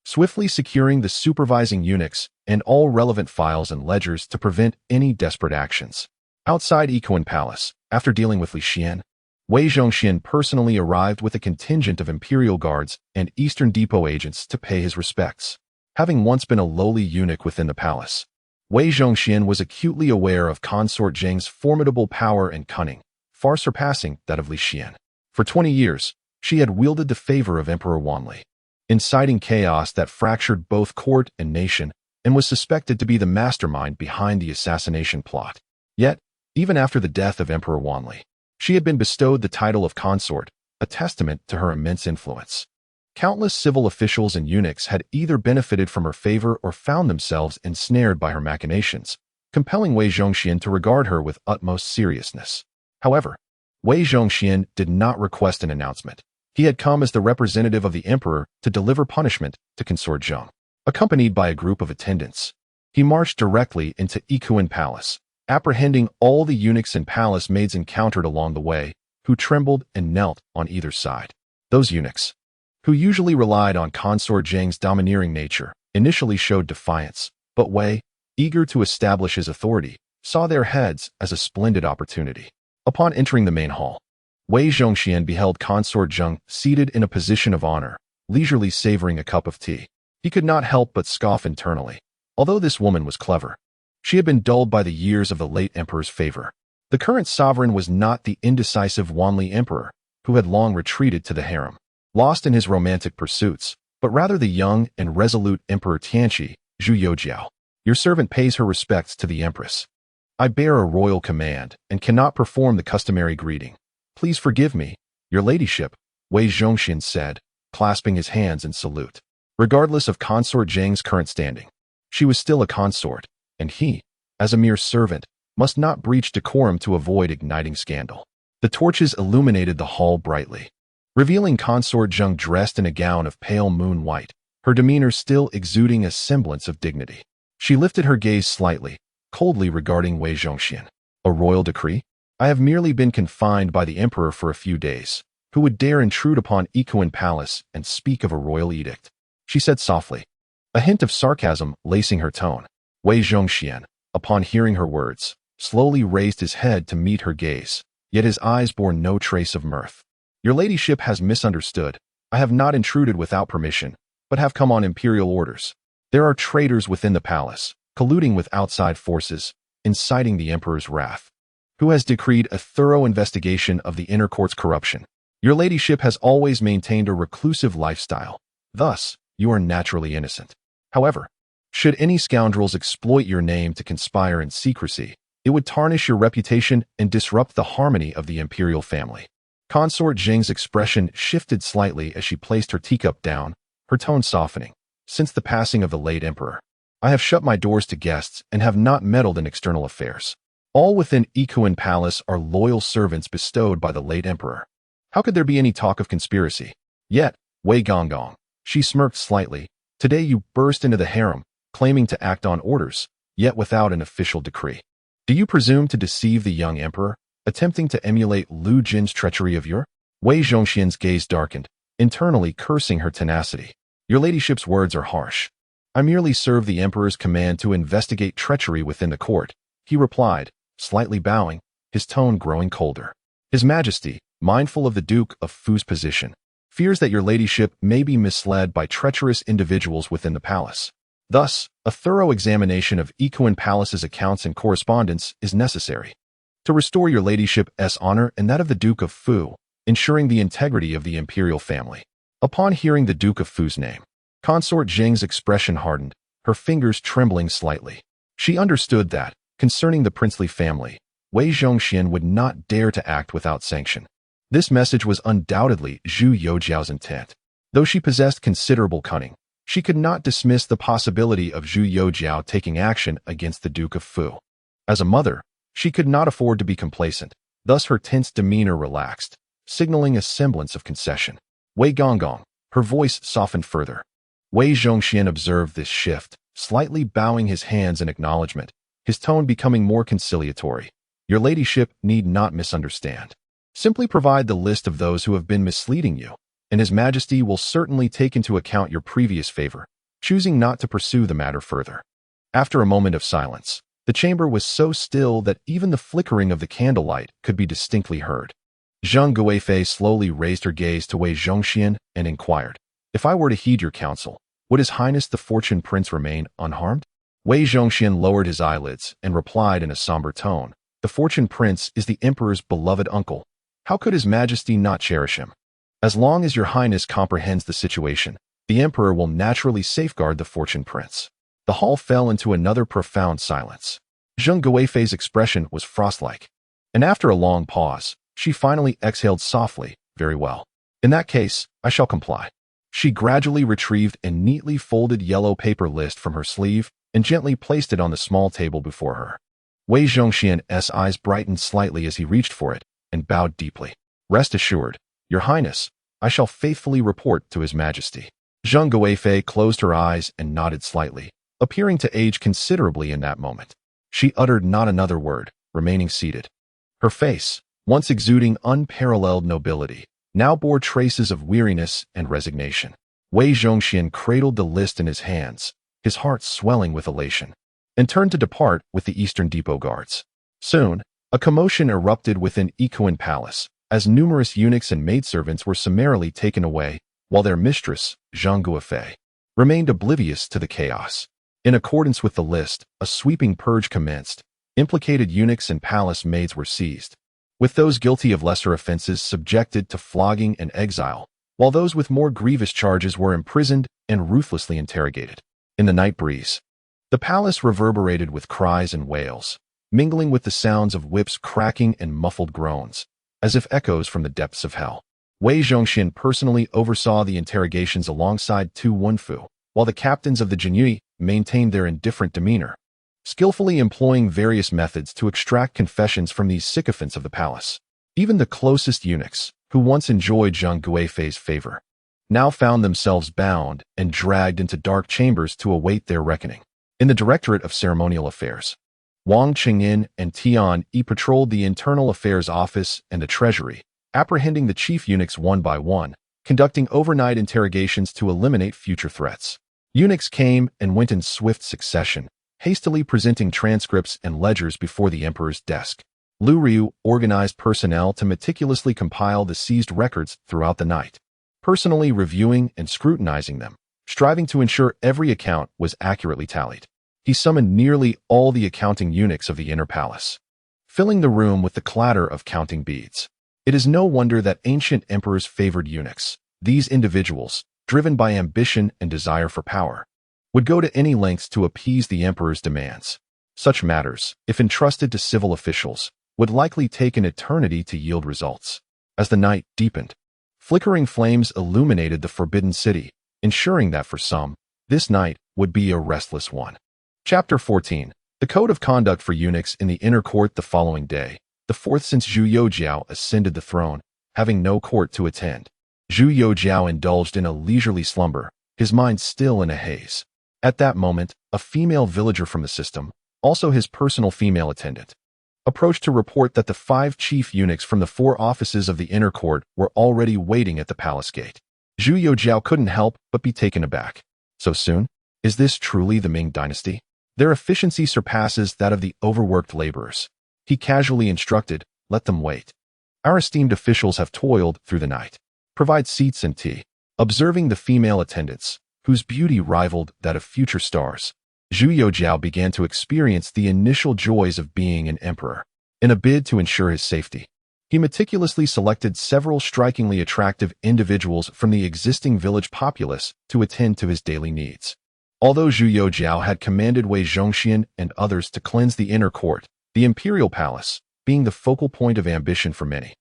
swiftly securing the supervising eunuchs and all relevant files and ledgers to prevent any desperate actions. Outside Ikuan Palace, after dealing with Li Xian, Wei Zhongxian personally arrived with a contingent of imperial guards and Eastern Depot agents to pay his respects. Having once been a lowly eunuch within the palace, Wei Zhongxian was acutely aware of Consort Zheng's formidable power and cunning, far surpassing that of Li Xian. For 20 years, she had wielded the favor of Emperor Wanli, inciting chaos that fractured both court and nation, and was suspected to be the mastermind behind the assassination plot. Yet, even after the death of Emperor Wanli, she had been bestowed the title of consort, a testament to her immense influence. Countless civil officials and eunuchs had either benefited from her favor or found themselves ensnared by her machinations, compelling Wei Zhongxian to regard her with utmost seriousness. However, Wei Zhongxian did not request an announcement. He had come as the representative of the emperor to deliver punishment to Consort Zheng. Accompanied by a group of attendants, he marched directly into Ikuan Palace, apprehending all the eunuchs and palace maids encountered along the way, who trembled and knelt on either side. Those eunuchs, who usually relied on Consort Zheng's domineering nature, initially showed defiance, but Wei, eager to establish his authority, saw their heads as a splendid opportunity. Upon entering the main hall, Wei Zhongxian beheld Consort Zheng seated in a position of honor, leisurely savoring a cup of tea. He could not help but scoff internally. Although this woman was clever, she had been dulled by the years of the late emperor's favor. The current sovereign was not the indecisive Wanli emperor, who had long retreated to the harem, lost in his romantic pursuits, but rather the young and resolute Emperor Tianqi, Zhu Youxiao. Your servant pays her respects to the empress. I bear a royal command and cannot perform the customary greeting. Please forgive me, your ladyship, Wei Zhongxian said, clasping his hands in salute. Regardless of Consort Zheng's current standing, she was still a consort, and he, as a mere servant, must not breach decorum to avoid igniting scandal. The torches illuminated the hall brightly, revealing Consort Zheng dressed in a gown of pale moon white, her demeanor still exuding a semblance of dignity. She lifted her gaze slightly, coldly regarding Wei Zhongxian. A royal decree? I have merely been confined by the emperor for a few days. Who would dare intrude upon Ikuan Palace and speak of a royal edict? She said softly, a hint of sarcasm lacing her tone. Wei Zhongxian, upon hearing her words, slowly raised his head to meet her gaze, yet his eyes bore no trace of mirth. Your ladyship has misunderstood. I have not intruded without permission, but have come on imperial orders. There are traitors within the palace, colluding with outside forces, inciting the emperor's wrath, who has decreed a thorough investigation of the inner court's corruption. Your ladyship has always maintained a reclusive lifestyle. Thus, you are naturally innocent. However, should any scoundrels exploit your name to conspire in secrecy, it would tarnish your reputation and disrupt the harmony of the imperial family. Consort Zheng's expression shifted slightly as she placed her teacup down, her tone softening. Since the passing of the late emperor, I have shut my doors to guests and have not meddled in external affairs. All within Ikuan Palace are loyal servants bestowed by the late emperor. How could there be any talk of conspiracy? Yet, Wei Gonggong, she smirked slightly, today you burst into the harem, claiming to act on orders, yet without an official decree. Do you presume to deceive the young emperor, attempting to emulate Lu Jin's treachery of yore? Wei Zhongxian's gaze darkened, internally cursing her tenacity. Your ladyship's words are harsh. I merely serve the emperor's command to investigate treachery within the court, he replied, slightly bowing, his tone growing colder. His Majesty, mindful of the Duke of Fu's position, fears that your ladyship may be misled by treacherous individuals within the palace. Thus, a thorough examination of Ikuan Palace's accounts and correspondence is necessary to restore your ladyship's honor and that of the Duke of Fu, ensuring the integrity of the imperial family. Upon hearing the Duke of Fu's name, Consort Jing's expression hardened, her fingers trembling slightly. She understood that, concerning the princely family, Wei Zhongxian would not dare to act without sanction. This message was undoubtedly Zhu Youxiao's intent. Though she possessed considerable cunning, she could not dismiss the possibility of Zhu Youxiao taking action against the Duke of Fu. As a mother, she could not afford to be complacent, thus her tense demeanor relaxed, signaling a semblance of concession. Wei Gonggong, her voice softened further. Wei Zhongxian observed this shift, slightly bowing his hands in acknowledgement, his tone becoming more conciliatory. Your ladyship need not misunderstand. Simply provide the list of those who have been misleading you, and His Majesty will certainly take into account your previous favor, choosing not to pursue the matter further. After a moment of silence, the chamber was so still that even the flickering of the candlelight could be distinctly heard. Zhang Guifei slowly raised her gaze to Wei Zhongxian and inquired, "If I were to heed your counsel, would His Highness the Fortune Prince remain unharmed?" Wei Zhongxian lowered his eyelids and replied in a somber tone, "The Fortune Prince is the Emperor's beloved uncle. How could His Majesty not cherish him? As long as your Highness comprehends the situation, the Emperor will naturally safeguard the Fortune Prince." The hall fell into another profound silence. Zhang Guifei's expression was frost-like, and after a long pause, she finally exhaled softly, "Very well. In that case, I shall comply." She gradually retrieved a neatly folded yellow paper list from her sleeve and gently placed it on the small table before her. Wei Zhongxian's eyes brightened slightly as he reached for it and bowed deeply. "Rest assured, Your Highness, I shall faithfully report to His Majesty." Zhang Guifei closed her eyes and nodded slightly, appearing to age considerably in that moment. She uttered not another word, remaining seated. Her face, once exuding unparalleled nobility, now bore traces of weariness and resignation. Wei Zhongxian cradled the list in his hands, his heart swelling with elation, and turned to depart with the Eastern Depot guards. Soon, a commotion erupted within Ikuan Palace, as numerous eunuchs and maidservants were summarily taken away, while their mistress, Zhang Guifei, remained oblivious to the chaos. In accordance with the list, a sweeping purge commenced. Implicated eunuchs and palace maids were seized, with those guilty of lesser offenses subjected to flogging and exile, while those with more grievous charges were imprisoned and ruthlessly interrogated. In the night breeze, the palace reverberated with cries and wails, mingling with the sounds of whips cracking and muffled groans, as if echoes from the depths of hell. Wei Zhongxian personally oversaw the interrogations alongside Tu Wenfu, while the captains of the Jinyi maintained their indifferent demeanor, skillfully employing various methods to extract confessions from these sycophants of the palace. Even the closest eunuchs, who once enjoyed Zhang Guifei's favor, now found themselves bound and dragged into dark chambers to await their reckoning. In the Directorate of Ceremonial Affairs, Wang Qingyin and Tian Yi patrolled the Internal Affairs Office and the Treasury, apprehending the chief eunuchs one by one, conducting overnight interrogations to eliminate future threats. Eunuchs came and went in swift succession, hastily presenting transcripts and ledgers before the emperor's desk. Lu Ryu organized personnel to meticulously compile the seized records throughout the night, personally reviewing and scrutinizing them, striving to ensure every account was accurately tallied. He summoned nearly all the accounting eunuchs of the inner palace, filling the room with the clatter of counting beads. It is no wonder that ancient emperors favored eunuchs. These individuals, driven by ambition and desire for power, would go to any lengths to appease the emperor's demands. Such matters, if entrusted to civil officials, would likely take an eternity to yield results. As the night deepened, flickering flames illuminated the forbidden city, ensuring that for some, this night would be a restless one. Chapter 14. The Code of Conduct for Eunuchs in the Inner Court. The following day, the fourth since Zhu Youxiao ascended the throne, having no court to attend, Zhu Youxiao indulged in a leisurely slumber, his mind still in a haze. At that moment, a female villager from the system, also his personal female attendant, approached to report that the 5 chief eunuchs from the 4 offices of the inner court were already waiting at the palace gate. Zhu Youxiao couldn't help but be taken aback. So soon? Is this truly the Ming Dynasty? Their efficiency surpasses that of the overworked laborers. He casually instructed, "Let them wait." Our esteemed officials have toiled through the night. Provide seats and tea. Observing the female attendants, whose beauty rivaled that of future stars, Zhu Youxiao began to experience the initial joys of being an emperor. In a bid to ensure his safety, he meticulously selected several strikingly attractive individuals from the existing village populace to attend to his daily needs. Although Zhu Youxiao had commanded Wei Zhongxian and others to cleanse the inner court, the imperial palace, being the focal point of ambition for many,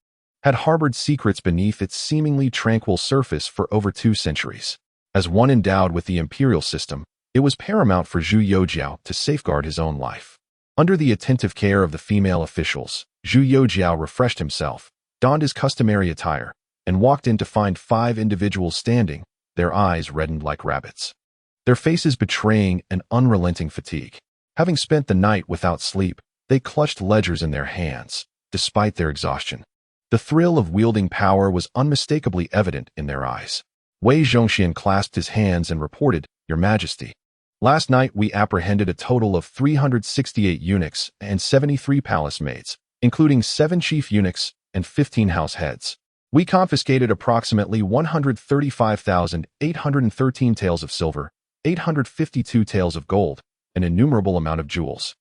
had harbored secrets beneath its seemingly tranquil surface for over 2 centuries. As one endowed with the imperial system, it was paramount for Zhu Youxiao to safeguard his own life. Under the attentive care of the female officials, Zhu Youxiao refreshed himself, donned his customary attire, and walked in to find 5 individuals standing, their eyes reddened like rabbits, their faces betraying an unrelenting fatigue. Having spent the night without sleep, they clutched ledgers in their hands, despite their exhaustion. The thrill of wielding power was unmistakably evident in their eyes. Wei Zhongxian clasped his hands and reported, "Your Majesty, last night we apprehended a total of 368 eunuchs and 73 palace maids, including 7 chief eunuchs and 15 house heads. We confiscated approximately 135,813 taels of silver, 852 taels of gold, an innumerable amount of jewels,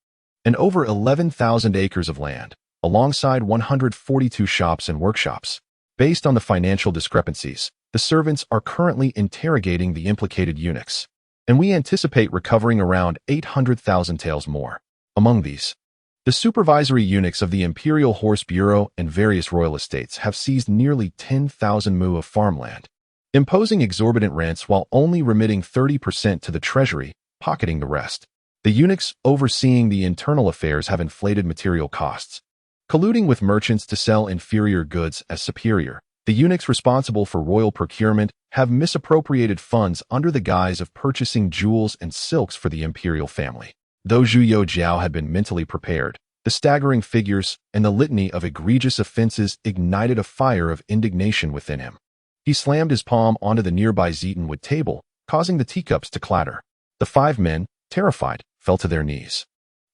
and over 11,000 acres of land, alongside 142 shops and workshops. Based on the financial discrepancies, the servants are currently interrogating the implicated eunuchs, and we anticipate recovering around 800,000 taels more. Among these, the supervisory eunuchs of the Imperial Horse Bureau and various royal estates have seized nearly 10,000 mu of farmland, imposing exorbitant rents while only remitting 30% to the treasury, pocketing the rest. The eunuchs overseeing the internal affairs have inflated material costs, colluding with merchants to sell inferior goods as superior. The eunuchs responsible for royal procurement have misappropriated funds under the guise of purchasing jewels and silks for the imperial family. Though Zhu Youxiao had been mentally prepared, the staggering figures and the litany of egregious offenses ignited a fire of indignation within him. He slammed his palm onto the nearby zeaten-wood table, causing the teacups to clatter. The 5 men, terrified, fell to their knees,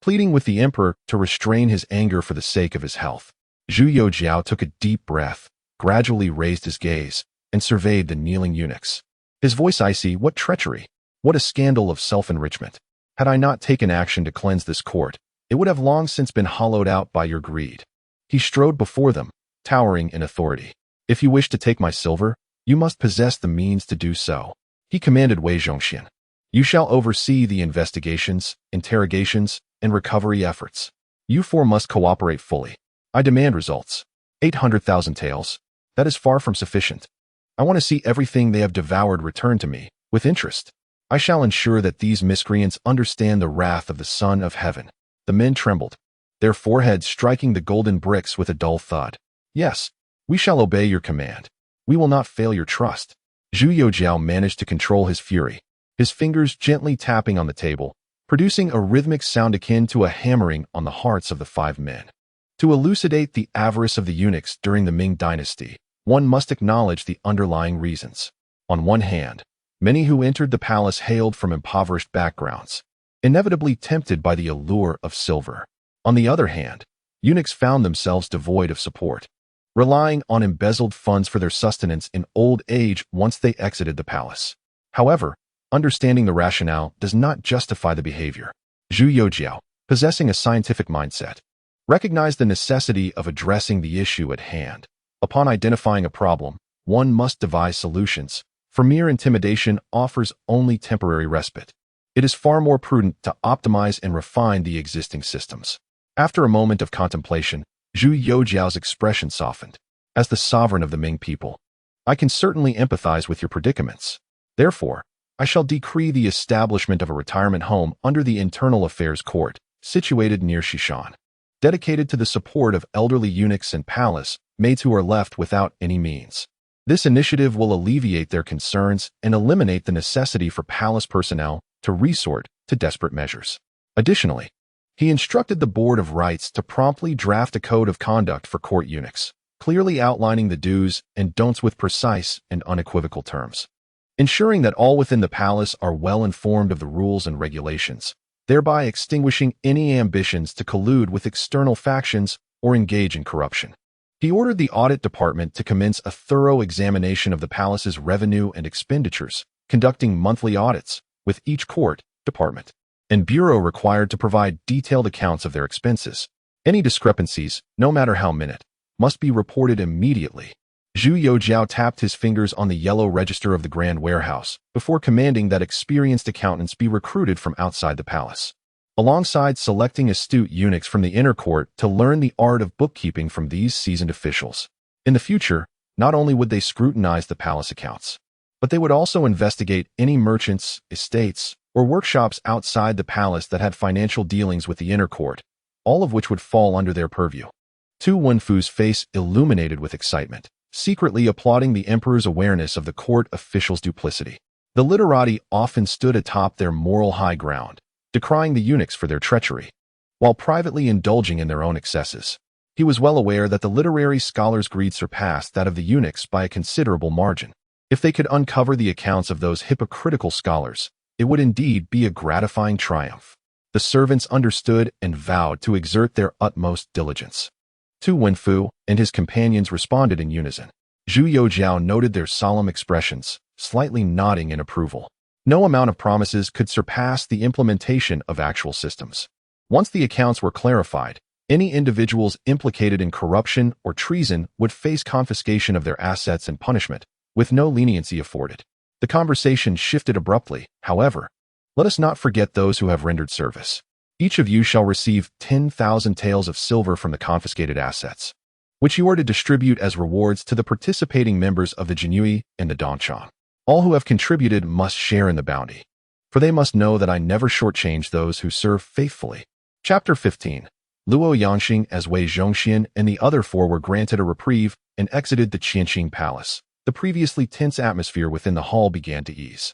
pleading with the emperor to restrain his anger for the sake of his health. Zhu Youxiao took a deep breath, gradually raised his gaze, and surveyed the kneeling eunuchs. His voice icy. "What treachery! What a scandal of self-enrichment! Had I not taken action to cleanse this court, it would have long since been hollowed out by your greed." He strode before them, towering in authority. "If you wish to take my silver, you must possess the means to do so," he commanded Wei Zhongxian. "You shall oversee the investigations, interrogations, and recovery efforts. You 4 must cooperate fully. I demand results. 800,000 taels. That is far from sufficient. I want to see everything they have devoured returned to me, with interest. I shall ensure that these miscreants understand the wrath of the Son of Heaven." The men trembled, their foreheads striking the golden bricks with a dull thud. "Yes, we shall obey your command. We will not fail your trust." Zhu Youxiao managed to control his fury, his fingers gently tapping on the table, producing a rhythmic sound akin to a hammering on the hearts of the 5 men. To elucidate the avarice of the eunuchs during the Ming Dynasty, one must acknowledge the underlying reasons. On one hand, many who entered the palace hailed from impoverished backgrounds, inevitably tempted by the allure of silver. On the other hand, eunuchs found themselves devoid of support, relying on embezzled funds for their sustenance in old age once they exited the palace. However, understanding the rationale does not justify the behavior. Zhu Youxiao, possessing a scientific mindset, recognized the necessity of addressing the issue at hand. Upon identifying a problem, one must devise solutions, for mere intimidation offers only temporary respite. It is far more prudent to optimize and refine the existing systems. After a moment of contemplation, Zhu Youxiao's expression softened. "As the sovereign of the Ming people, I can certainly empathize with your predicaments. Therefore, I shall decree the establishment of a retirement home under the Internal Affairs Court, situated near Xishan, dedicated to the support of elderly eunuchs and palace maids who are left without any means. This initiative will alleviate their concerns and eliminate the necessity for palace personnel to resort to desperate measures." Additionally, he instructed the Board of Rights to promptly draft a code of conduct for court eunuchs, clearly outlining the do's and don'ts with precise and unequivocal terms, ensuring that all within the palace are well informed of the rules and regulations, thereby extinguishing any ambitions to collude with external factions or engage in corruption. He ordered the audit department to commence a thorough examination of the palace's revenue and expenditures, conducting monthly audits, with each court, department, and bureau required to provide detailed accounts of their expenses. Any discrepancies, no matter how minute, must be reported immediately. Zhu Youxiao tapped his fingers on the yellow register of the grand warehouse before commanding that experienced accountants be recruited from outside the palace, alongside selecting astute eunuchs from the inner court to learn the art of bookkeeping from these seasoned officials. In the future, not only would they scrutinize the palace accounts, but they would also investigate any merchants, estates, or workshops outside the palace that had financial dealings with the inner court, all of which would fall under their purview. Tu Wenfu's face illuminated with excitement, secretly applauding the emperor's awareness of the court officials' duplicity. The literati often stood atop their moral high ground, decrying the eunuchs for their treachery, while privately indulging in their own excesses. He was well aware that the literary scholars' greed surpassed that of the eunuchs by a considerable margin. If they could uncover the accounts of those hypocritical scholars, it would indeed be a gratifying triumph. The servants understood and vowed to exert their utmost diligence. Tu Wenfu and his companions responded in unison. Zhu Youxiao noted their solemn expressions, slightly nodding in approval. No amount of promises could surpass the implementation of actual systems. Once the accounts were clarified, any individuals implicated in corruption or treason would face confiscation of their assets and punishment, with no leniency afforded. The conversation shifted abruptly, however. Let us not forget those who have rendered service. Each of you shall receive 10,000 taels of silver from the confiscated assets, which you are to distribute as rewards to the participating members of the Jinui and the Dongchang. All who have contributed must share in the bounty, for they must know that I never shortchange those who serve faithfully. Chapter 15. Luo Yangxing as Wei Zhongxian and the other four were granted a reprieve and exited the Qianqing Palace. The previously tense atmosphere within the hall began to ease.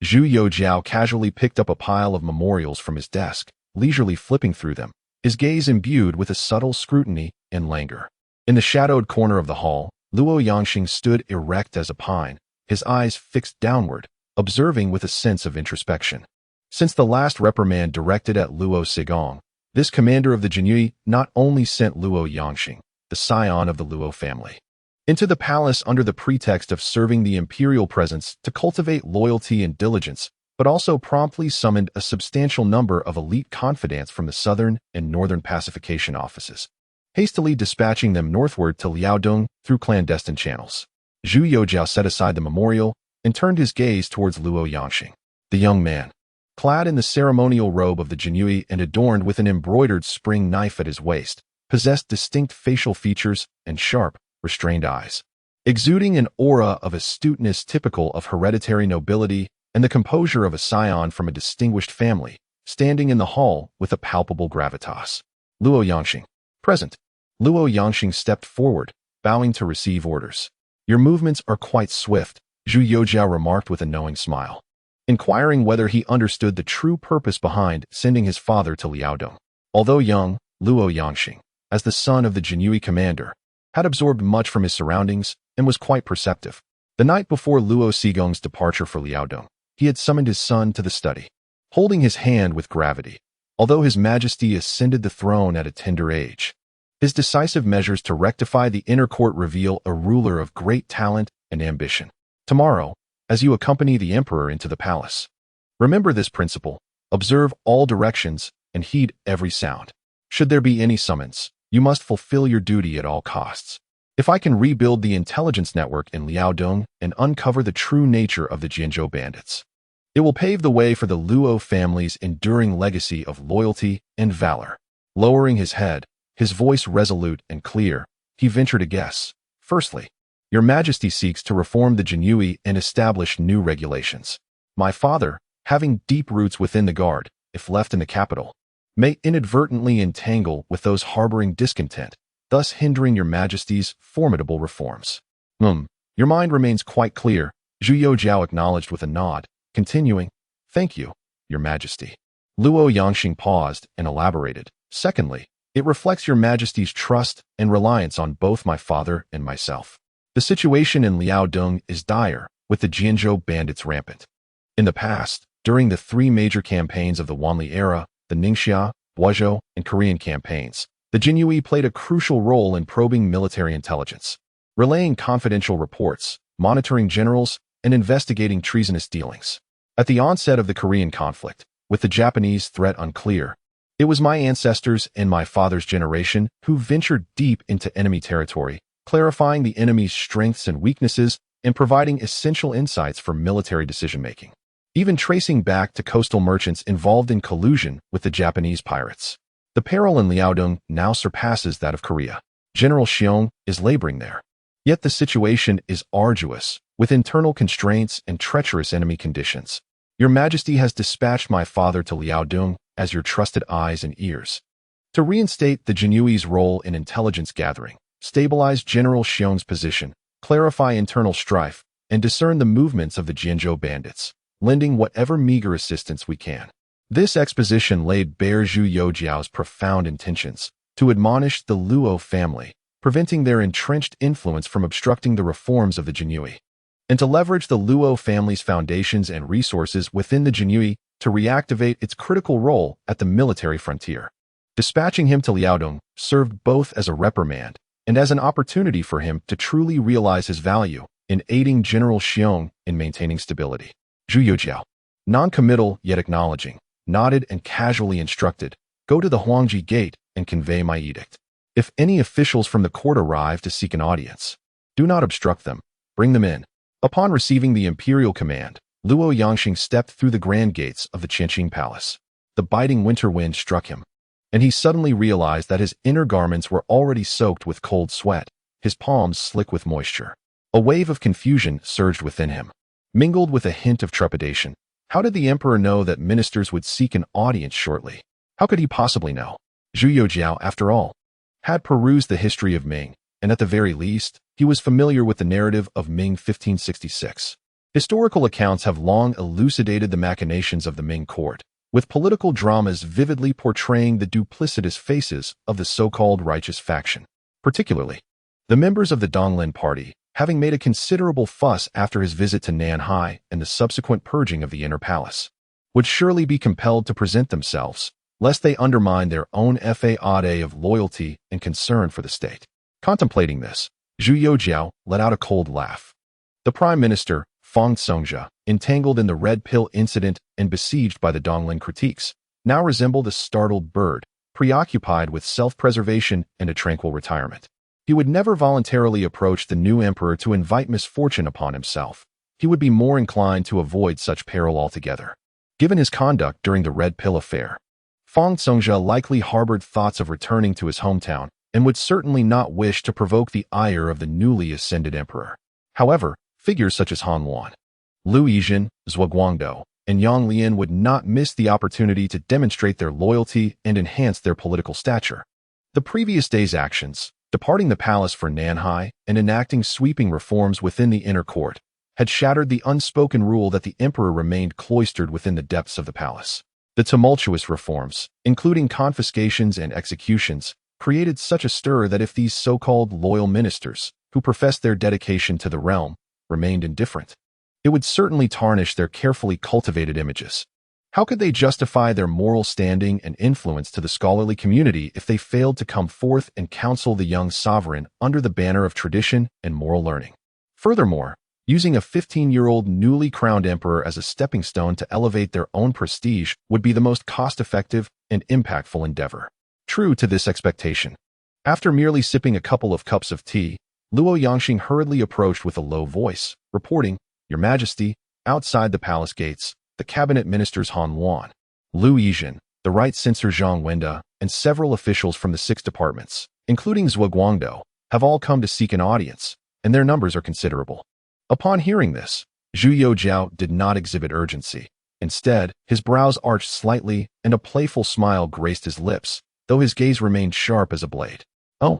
Zhu Youxiao casually picked up a pile of memorials from his desk, leisurely flipping through them, his gaze imbued with a subtle scrutiny and languor. In the shadowed corner of the hall, Luo Yangxing stood erect as a pine, his eyes fixed downward, observing with a sense of introspection. Since the last reprimand directed at Luo Sigong, this commander of the Jinui not only sent Luo Yangxing, the scion of the Luo family, into the palace under the pretext of serving the imperial presence to cultivate loyalty and diligence, but also promptly summoned a substantial number of elite confidants from the southern and northern pacification offices, hastily dispatching them northward to Liaodong through clandestine channels. Zhu Youxiao set aside the memorial and turned his gaze towards Luo Yangxing. The young man, clad in the ceremonial robe of the Jinui and adorned with an embroidered spring knife at his waist, possessed distinct facial features and sharp, restrained eyes, exuding an aura of astuteness typical of hereditary nobility and the composure of a scion from a distinguished family, standing in the hall with a palpable gravitas. Luo Yangxing, present. Luo Yangxing stepped forward, bowing to receive orders. Your movements are quite swift, Zhu Youxiao remarked with a knowing smile, inquiring whether he understood the true purpose behind sending his father to Liaodong. Although young, Luo Yangxing, as the son of the Jinui commander, had absorbed much from his surroundings and was quite perceptive. The night before Luo Sigong's departure for Liaodong, he had summoned his son to the study, holding his hand with gravity. Although His Majesty ascended the throne at a tender age, his decisive measures to rectify the inner court reveal a ruler of great talent and ambition. Tomorrow, as you accompany the emperor into the palace, remember this principle: observe all directions and heed every sound. Should there be any summons, you must fulfill your duty at all costs. If I can rebuild the intelligence network in Liaodong and uncover the true nature of the Jianzhou bandits, it will pave the way for the Luo family's enduring legacy of loyalty and valor. Lowering his head, his voice resolute and clear, he ventured a guess. Firstly, Your Majesty seeks to reform the Jinui and establish new regulations. My father, having deep roots within the guard, if left in the capital, may inadvertently entangle with those harboring discontent, thus hindering Your Majesty's formidable reforms. Your mind remains quite clear, Zhu Youxiao acknowledged with a nod, continuing, Thank you, Your Majesty. Luo Yangxing paused and elaborated. Secondly, it reflects Your Majesty's trust and reliance on both my father and myself. The situation in Liaodong is dire, with the Jianzhou bandits rampant. In the past, during the three major campaigns of the Wanli era, the Ningxia, Guozhou, and Korean campaigns, The Jinyui played a crucial role in probing military intelligence, relaying confidential reports, monitoring generals, and investigating treasonous dealings. At the onset of the Korean conflict, with the Japanese threat unclear, it was my ancestors and my father's generation who ventured deep into enemy territory, clarifying the enemy's strengths and weaknesses and providing essential insights for military decision-making, even tracing back to coastal merchants involved in collusion with the Japanese pirates. The peril in Liaodong now surpasses that of Korea. General Xiong is laboring there. Yet the situation is arduous, with internal constraints and treacherous enemy conditions. Your Majesty has dispatched my father to Liaodong as your trusted eyes and ears, to reinstate the Jinyui's role in intelligence gathering, stabilize General Xiong's position, clarify internal strife, and discern the movements of the Jianzhou bandits, lending whatever meager assistance we can. This exposition laid bare Zhu Youxiao's profound intentions to admonish the Luo family, preventing their entrenched influence from obstructing the reforms of the Jinyui, and to leverage the Luo family's foundations and resources within the Jinyui to reactivate its critical role at the military frontier. Dispatching him to Liaodong served both as a reprimand and as an opportunity for him to truly realize his value in aiding General Xiong in maintaining stability. Zhu Youxiao, non-committal yet acknowledging, nodded and casually instructed, "Go to the Huangji Gate and convey my edict. If any officials from the court arrive to seek an audience, do not obstruct them, bring them in." Upon receiving the imperial command, Luo Yangxing stepped through the grand gates of the Qianqing Palace. The biting winter wind struck him, and he suddenly realized that his inner garments were already soaked with cold sweat, his palms slick with moisture. A wave of confusion surged within him, mingled with a hint of trepidation. How did the emperor know that ministers would seek an audience shortly? How could he possibly know? Zhu Youxiao, after all, had perused the history of Ming, and at the very least, he was familiar with the narrative of Ming 1566. Historical accounts have long elucidated the machinations of the Ming court, with political dramas vividly portraying the duplicitous faces of the so-called righteous faction. Particularly, the members of the Donglin party, having made a considerable fuss after his visit to Nanhai and the subsequent purging of the inner palace, would surely be compelled to present themselves, lest they undermine their own faade of loyalty and concern for the state. Contemplating this, Zhu Youxiao let out a cold laugh. The prime minister, Fang Songjia, entangled in the red pill incident and besieged by the Donglin critiques, now resembled a startled bird, preoccupied with self-preservation and a tranquil retirement. He would never voluntarily approach the new emperor to invite misfortune upon himself. He would be more inclined to avoid such peril altogether. Given his conduct during the red pill affair, Fang Songjia likely harbored thoughts of returning to his hometown and would certainly not wish to provoke the ire of the newly ascended emperor. However, figures such as Han Luan, Liu Yizhen, Zhuo Guangdou, and Yang Lian would not miss the opportunity to demonstrate their loyalty and enhance their political stature. The previous day's actions, departing the palace for Nanhai and enacting sweeping reforms within the inner court, had shattered the unspoken rule that the emperor remained cloistered within the depths of the palace. The tumultuous reforms, including confiscations and executions, created such a stir that if these so-called loyal ministers, who professed their dedication to the realm, remained indifferent, it would certainly tarnish their carefully cultivated images. How could they justify their moral standing and influence to the scholarly community if they failed to come forth and counsel the young sovereign under the banner of tradition and moral learning? Furthermore, using a 15-year-old newly crowned emperor as a stepping stone to elevate their own prestige would be the most cost-effective and impactful endeavor. True to this expectation, after merely sipping a couple of cups of tea, Luo Yangxing hurriedly approached with a low voice, reporting, "Your Majesty, outside the palace gates, the cabinet ministers Han Luan, Liu Yizhen, the right censor Zhang Wenda, and several officials from the 6 departments, including Zhuo Guangdou, have all come to seek an audience, and their numbers are considerable." Upon hearing this, Zhu Youxiao did not exhibit urgency. Instead, his brows arched slightly and a playful smile graced his lips, though his gaze remained sharp as a blade. "Oh,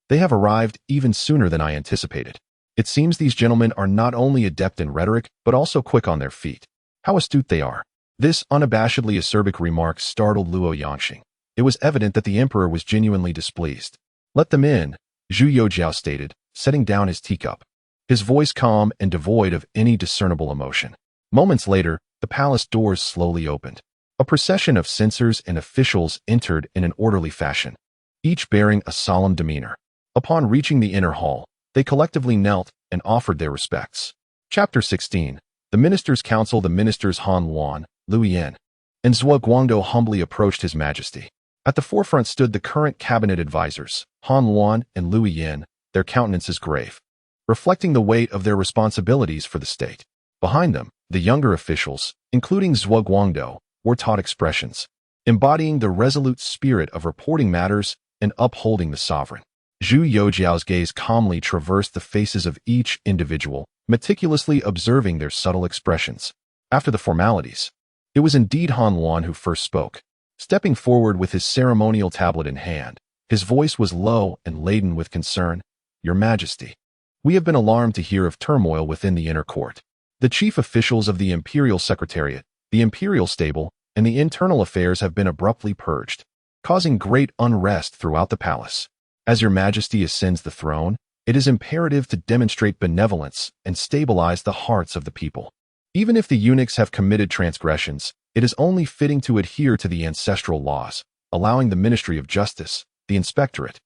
they have arrived even sooner than I anticipated. It seems these gentlemen are not only adept in rhetoric, but also quick on their feet. How astute they are." This unabashedly acerbic remark startled Luo Yangxing. It was evident that the emperor was genuinely displeased. "Let them in," Zhu Youxiao stated, setting down his teacup, his voice calm and devoid of any discernible emotion. Moments later, the palace doors slowly opened. A procession of censors and officials entered in an orderly fashion. each bearing a solemn demeanor. Upon reaching the inner hall, they collectively knelt and offered their respects. Chapter 16. The Ministers' Council. The ministers Han Luan, Liu Yin, and Zhu Guangdou humbly approached His Majesty. At the forefront stood the current cabinet advisors, Han Luan and Liu Yin, their countenances grave, reflecting the weight of their responsibilities for the state. Behind them, the younger officials, including Zhu Guangdou, wore taut expressions, embodying the resolute spirit of reporting matters and upholding the sovereign. Zhu Youxiao's gaze calmly traversed the faces of each individual, meticulously observing their subtle expressions. After the formalities, it was indeed Han Luan who first spoke. Stepping forward with his ceremonial tablet in hand, his voice was low and laden with concern. Your Majesty, we have been alarmed to hear of turmoil within the inner court. The chief officials of the Imperial Secretariat, the Imperial Stable, and the internal affairs have been abruptly purged, causing great unrest throughout the palace. As Your Majesty ascends the throne, it is imperative to demonstrate benevolence and stabilize the hearts of the people. Even if the eunuchs have committed transgressions, it is only fitting to adhere to the ancestral laws, allowing the Ministry of Justice, the Inspectorate,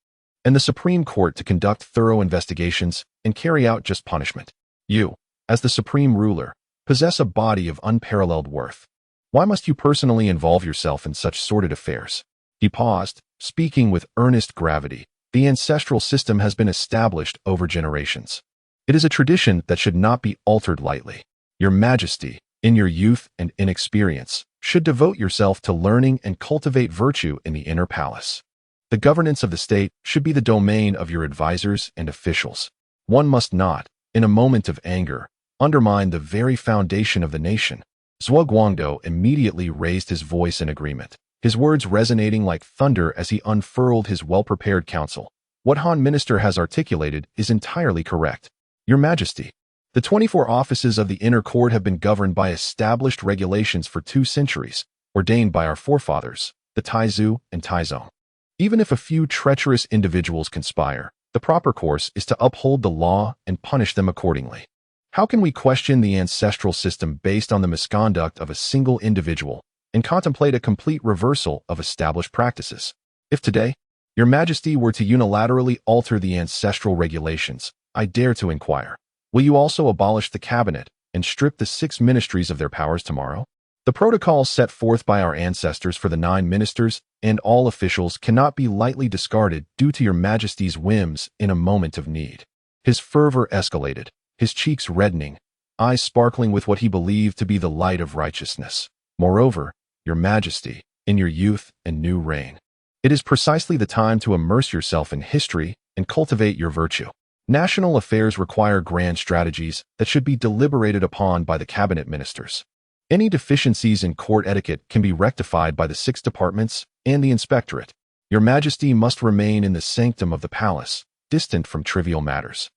and the Supreme Court to conduct thorough investigations and carry out just punishment. You, as the supreme ruler, possess a body of unparalleled worth. Why must you personally involve yourself in such sordid affairs? He paused, speaking with earnest gravity. The ancestral system has been established over generations. It is a tradition that should not be altered lightly. Your Majesty, in your youth and inexperience, should devote yourself to learning and cultivate virtue in the inner palace. The governance of the state should be the domain of your advisors and officials. One must not, in a moment of anger, undermine the very foundation of the nation. Zhu Guangdou immediately raised his voice in agreement, his words resonating like thunder as he unfurled his well-prepared counsel. What Han Minister has articulated is entirely correct. Your Majesty, the 24 offices of the inner court have been governed by established regulations for 2 centuries, ordained by our forefathers, the Taizu and Taizong. Even if a few treacherous individuals conspire, the proper course is to uphold the law and punish them accordingly. How can we question the ancestral system based on the misconduct of a single individual and contemplate a complete reversal of established practices? If today, Your Majesty were to unilaterally alter the ancestral regulations, I dare to inquire, will you also abolish the cabinet and strip the 6 ministries of their powers tomorrow? The protocols set forth by our ancestors for the 9 ministers and all officials cannot be lightly discarded due to Your Majesty's whims in a moment of need. His fervor escalated, his cheeks reddening, eyes sparkling with what he believed to be the light of righteousness. Moreover, Your Majesty, in your youth and new reign, it is precisely the time to immerse yourself in history and cultivate your virtue. National affairs require grand strategies that should be deliberated upon by the cabinet ministers. Any deficiencies in court etiquette can be rectified by the 6 departments and the inspectorate. Your Majesty must remain in the sanctum of the palace, distant from trivial matters.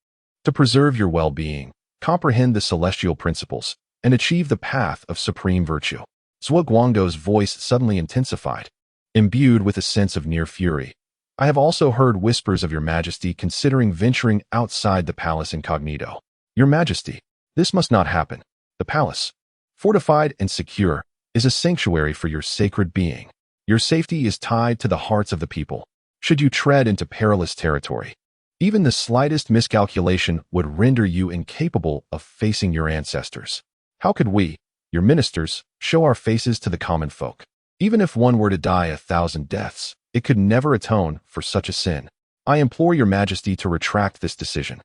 To preserve your well-being, comprehend the celestial principles, and achieve the path of supreme virtue. Zhu Guangdou's voice suddenly intensified, imbued with a sense of near fury. I have also heard whispers of Your Majesty considering venturing outside the palace incognito. Your Majesty, this must not happen. The palace, fortified and secure, is a sanctuary for your sacred being. Your safety is tied to the hearts of the people. Should you tread into perilous territory, even the slightest miscalculation would render you incapable of facing your ancestors. How could we, your ministers, show our faces to the common folk? Even if one were to die 1,000 deaths, it could never atone for such a sin. I implore Your Majesty to retract this decision.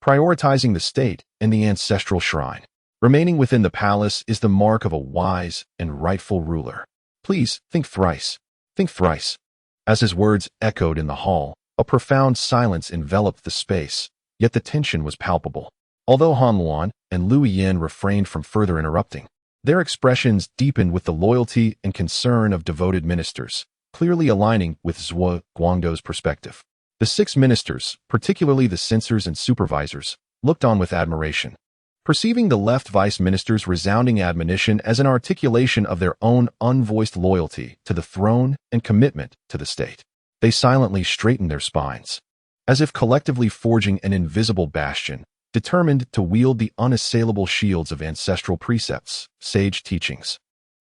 Prioritizing the state and the ancestral shrine, remaining within the palace is the mark of a wise and rightful ruler. Please think thrice. Think thrice. As his words echoed in the hall, a profound silence enveloped the space, yet the tension was palpable. Although Han Luan and Liu Yin refrained from further interrupting, their expressions deepened with the loyalty and concern of devoted ministers, clearly aligning with Zhu Guangdou's perspective. The 6 ministers, particularly the censors and supervisors, looked on with admiration, perceiving the left vice minister's resounding admonition as an articulation of their own unvoiced loyalty to the throne and commitment to the state. They silently straightened their spines, as if collectively forging an invisible bastion, determined to wield the unassailable shields of ancestral precepts, sage teachings,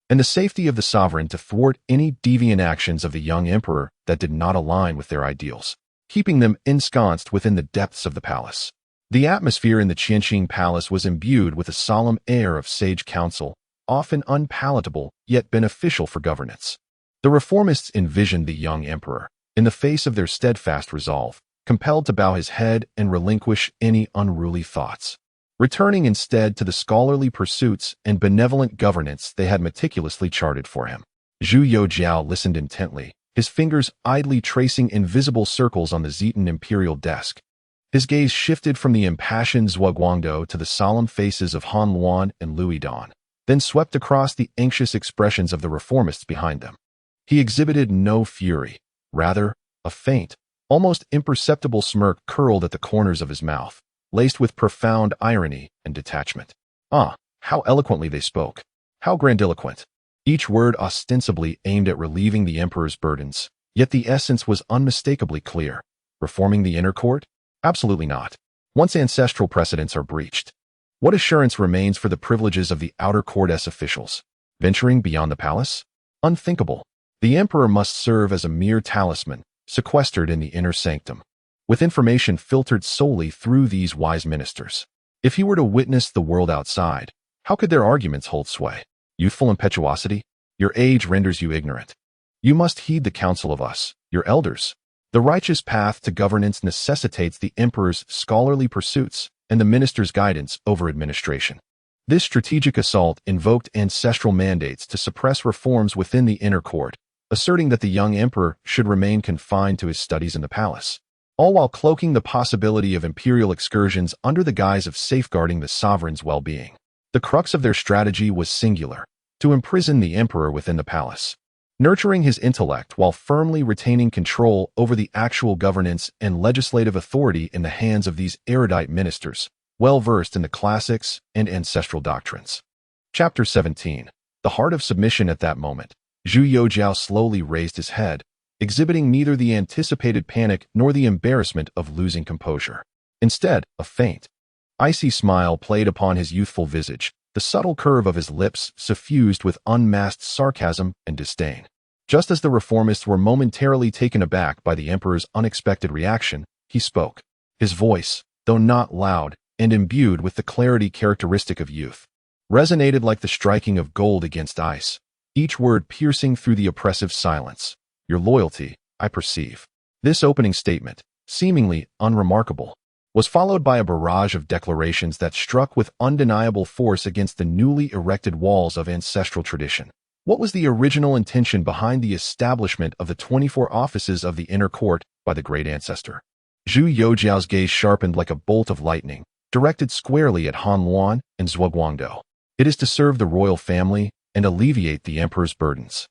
and the safety of the sovereign to thwart any deviant actions of the young emperor that did not align with their ideals, keeping them ensconced within the depths of the palace. The atmosphere in the Qianqing palace was imbued with a solemn air of sage counsel, often unpalatable yet beneficial for governance. The reformists envisioned the young emperor, in the face of their steadfast resolve, compelled to bow his head and relinquish any unruly thoughts, returning instead to the scholarly pursuits and benevolent governance they had meticulously charted for him. Zhu Youxiao listened intently, his fingers idly tracing invisible circles on the Zitan imperial desk. His gaze shifted from the impassioned Zhuo Guangdou to the solemn faces of Han Luan and Louis Dan, then swept across the anxious expressions of the reformists behind them. He exhibited no fury, rather, a faint, almost imperceptible smirk curled at the corners of his mouth, laced with profound irony and detachment. Ah, how eloquently they spoke! How grandiloquent! Each word ostensibly aimed at relieving the emperor's burdens, yet the essence was unmistakably clear. Reforming the inner court? Absolutely not. Once ancestral precedents are breached, what assurance remains for the privileges of the outer court-s officials? Venturing beyond the palace? Unthinkable. The emperor must serve as a mere talisman, sequestered in the inner sanctum, with information filtered solely through these wise ministers. If he were to witness the world outside, how could their arguments hold sway? Youthful impetuosity? Your age renders you ignorant. You must heed the counsel of us, your elders. The righteous path to governance necessitates the emperor's scholarly pursuits and the minister's guidance over administration. This strategic assault invoked ancestral mandates to suppress reforms within the inner court, asserting that the young emperor should remain confined to his studies in the palace, all while cloaking the possibility of imperial excursions under the guise of safeguarding the sovereign's well-being. The crux of their strategy was singular: to imprison the emperor within the palace, nurturing his intellect while firmly retaining control over the actual governance and legislative authority in the hands of these erudite ministers, well-versed in the classics and ancestral doctrines. Chapter 17. The Heart of Submission. At that moment, Zhu Youxiao slowly raised his head, exhibiting neither the anticipated panic nor the embarrassment of losing composure. Instead, a faint, icy smile played upon his youthful visage, the subtle curve of his lips suffused with unmasked sarcasm and disdain. Just as the reformists were momentarily taken aback by the emperor's unexpected reaction, he spoke. His voice, though not loud and imbued with the clarity characteristic of youth, resonated like the striking of gold against ice, each word piercing through the oppressive silence. Your loyalty, I perceive. This opening statement, seemingly unremarkable, was followed by a barrage of declarations that struck with undeniable force against the newly erected walls of ancestral tradition. What was the original intention behind the establishment of the 24 offices of the inner court by the great ancestor? Zhu Youxiao's gaze sharpened like a bolt of lightning, directed squarely at Han Luan and Zhuo Guangdou. It is to serve the royal family and alleviate the emperor's burdens.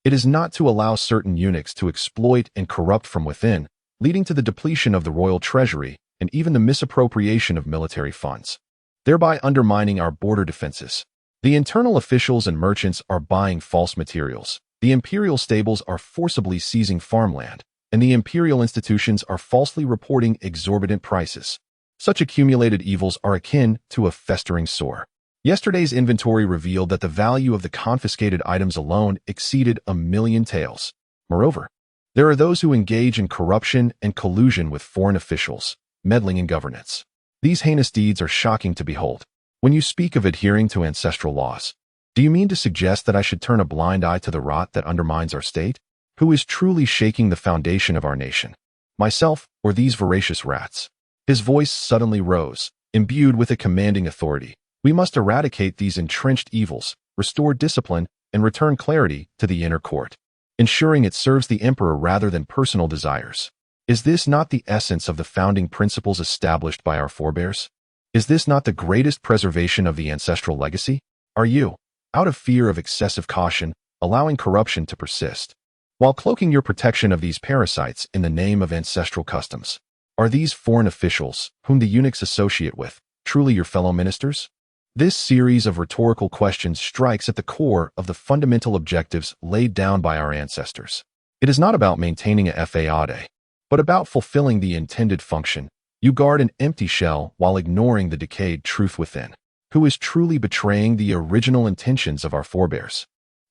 It is not to allow certain eunuchs to exploit and corrupt from within, leading to the depletion of the royal treasury and even the misappropriation of military funds, thereby undermining our border defenses. The internal officials and merchants are buying false materials, the imperial stables are forcibly seizing farmland, and the imperial institutions are falsely reporting exorbitant prices. Such accumulated evils are akin to a festering sore. Yesterday's inventory revealed that the value of the confiscated items alone exceeded 1 million taels. Moreover, there are those who engage in corruption and collusion with foreign officials, meddling in governance. These heinous deeds are shocking to behold. When you speak of adhering to ancestral laws, do you mean to suggest that I should turn a blind eye to the rot that undermines our state? Who is truly shaking the foundation of our nation? Myself or these voracious rats? His voice suddenly rose, imbued with a commanding authority. We must eradicate these entrenched evils, restore discipline, and return clarity to the inner court, ensuring it serves the emperor rather than personal desires. Is this not the essence of the founding principles established by our forebears? Is this not the greatest preservation of the ancestral legacy? Are you, out of fear of excessive caution, allowing corruption to persist, while cloaking your protection of these parasites in the name of ancestral customs? Are these foreign officials, whom the eunuchs associate with, truly your fellow ministers? This series of rhetorical questions strikes at the core of the fundamental objectives laid down by our ancestors. It is not about maintaining a fade, but about fulfilling the intended function. You guard an empty shell while ignoring the decayed truth within. Who is truly betraying the original intentions of our forebears?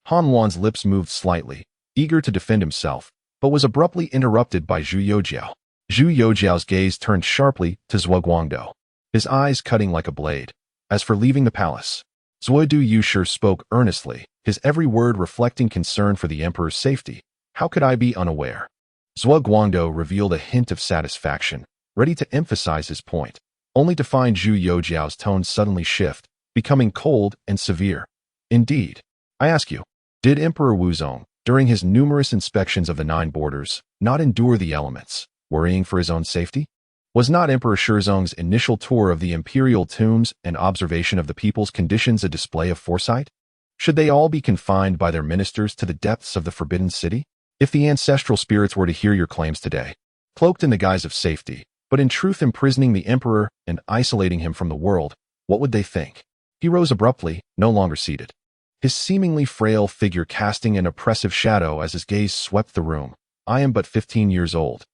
Han Luan's lips moved slightly, eager to defend himself, but was abruptly interrupted by Zhu Youxiao. Zhu Youxiao's gaze turned sharply to Zhu Guangdou, his eyes cutting like a blade. As for leaving the palace, Zhu Youxiao spoke earnestly, his every word reflecting concern for the emperor's safety. How could I be unaware? Zhu Guangdou revealed a hint of satisfaction, ready to emphasize his point, only to find Zhu Youxiao's tone suddenly shift, becoming cold and severe. Indeed, I ask you, did Emperor Wuzong, during his numerous inspections of the 9 borders, not endure the elements, worrying for his own safety? Was not Emperor Shizong's initial tour of the imperial tombs and observation of the people's conditions a display of foresight? Should they all be confined by their ministers to the depths of the Forbidden City? If the ancestral spirits were to hear your claims today, cloaked in the guise of safety, but in truth imprisoning the emperor and isolating him from the world, what would they think? He rose abruptly, no longer seated, his seemingly frail figure casting an oppressive shadow as his gaze swept the room. I am but 15 years old.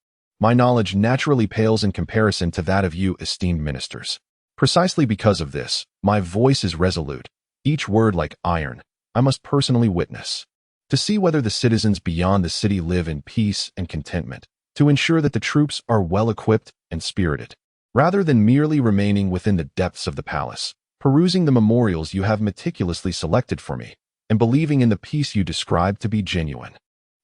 My knowledge naturally pales in comparison to that of you esteemed ministers. Precisely because of this, my voice is resolute, each word like iron. I must personally witness, to see whether the citizens beyond the city live in peace and contentment, to ensure that the troops are well equipped and spirited, rather than merely remaining within the depths of the palace, perusing the memorials you have meticulously selected for me, and believing in the peace you describe to be genuine.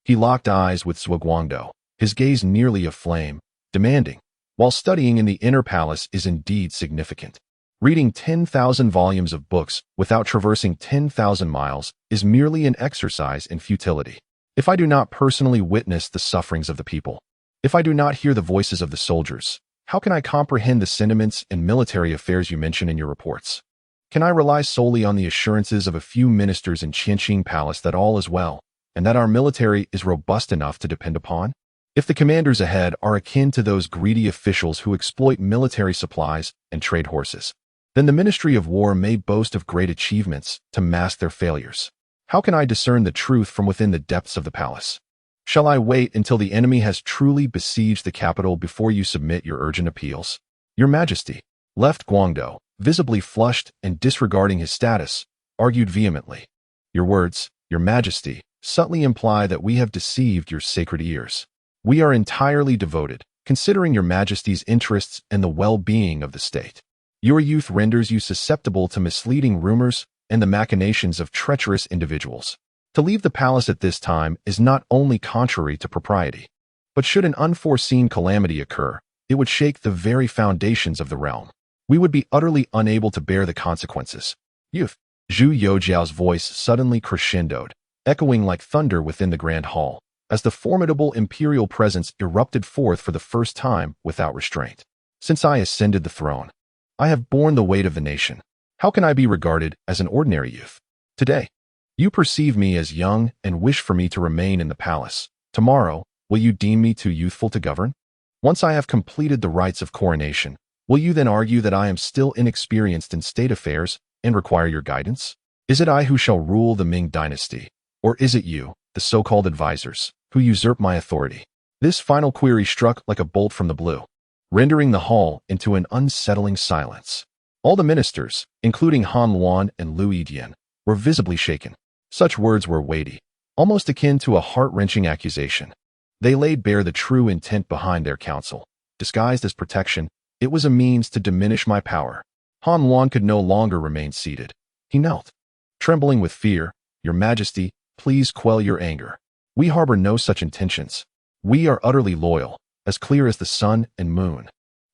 He locked eyes with Zhu Guangdou, his gaze nearly aflame, demanding, while studying in the inner palace is indeed significant. Reading 10,000 volumes of books without traversing 10,000 miles is merely an exercise in futility. If I do not personally witness the sufferings of the people, if I do not hear the voices of the soldiers, how can I comprehend the sentiments and military affairs you mention in your reports? Can I rely solely on the assurances of a few ministers in Qianqing Palace that all is well, and that our military is robust enough to depend upon? If the commanders ahead are akin to those greedy officials who exploit military supplies and trade horses, then the Ministry of War may boast of great achievements to mask their failures. How can I discern the truth from within the depths of the palace? Shall I wait until the enemy has truly besieged the capital before you submit your urgent appeals? Your Majesty, left Guangdou, visibly flushed and disregarding his status, argued vehemently. Your words, Your Majesty, subtly imply that we have deceived your sacred ears. We are entirely devoted, considering your Majesty's interests and the well-being of the state. Your youth renders you susceptible to misleading rumors and the machinations of treacherous individuals. To leave the palace at this time is not only contrary to propriety, but should an unforeseen calamity occur, it would shake the very foundations of the realm. We would be utterly unable to bear the consequences. Youth. Zhu Youxiao's voice suddenly crescendoed, echoing like thunder within the grand hall, as the formidable imperial presence erupted forth for the first time without restraint. Since I ascended the throne, I have borne the weight of the nation. How can I be regarded as an ordinary youth? Today, you perceive me as young and wish for me to remain in the palace. Tomorrow, will you deem me too youthful to govern? Once I have completed the rites of coronation, will you then argue that I am still inexperienced in state affairs and require your guidance? Is it I who shall rule the Ming Dynasty, or is it you, the so-called advisors, who usurp my authority? This final query struck like a bolt from the blue, rendering the hall into an unsettling silence. All the ministers, including Han Luan and Liu Yidian, were visibly shaken. Such words were weighty, almost akin to a heart-wrenching accusation. They laid bare the true intent behind their counsel. Disguised as protection, it was a means to diminish my power. Han Luan could no longer remain seated. He knelt, trembling with fear. Your Majesty, please quell your anger. We harbor no such intentions. We are utterly loyal, as clear as the sun and moon.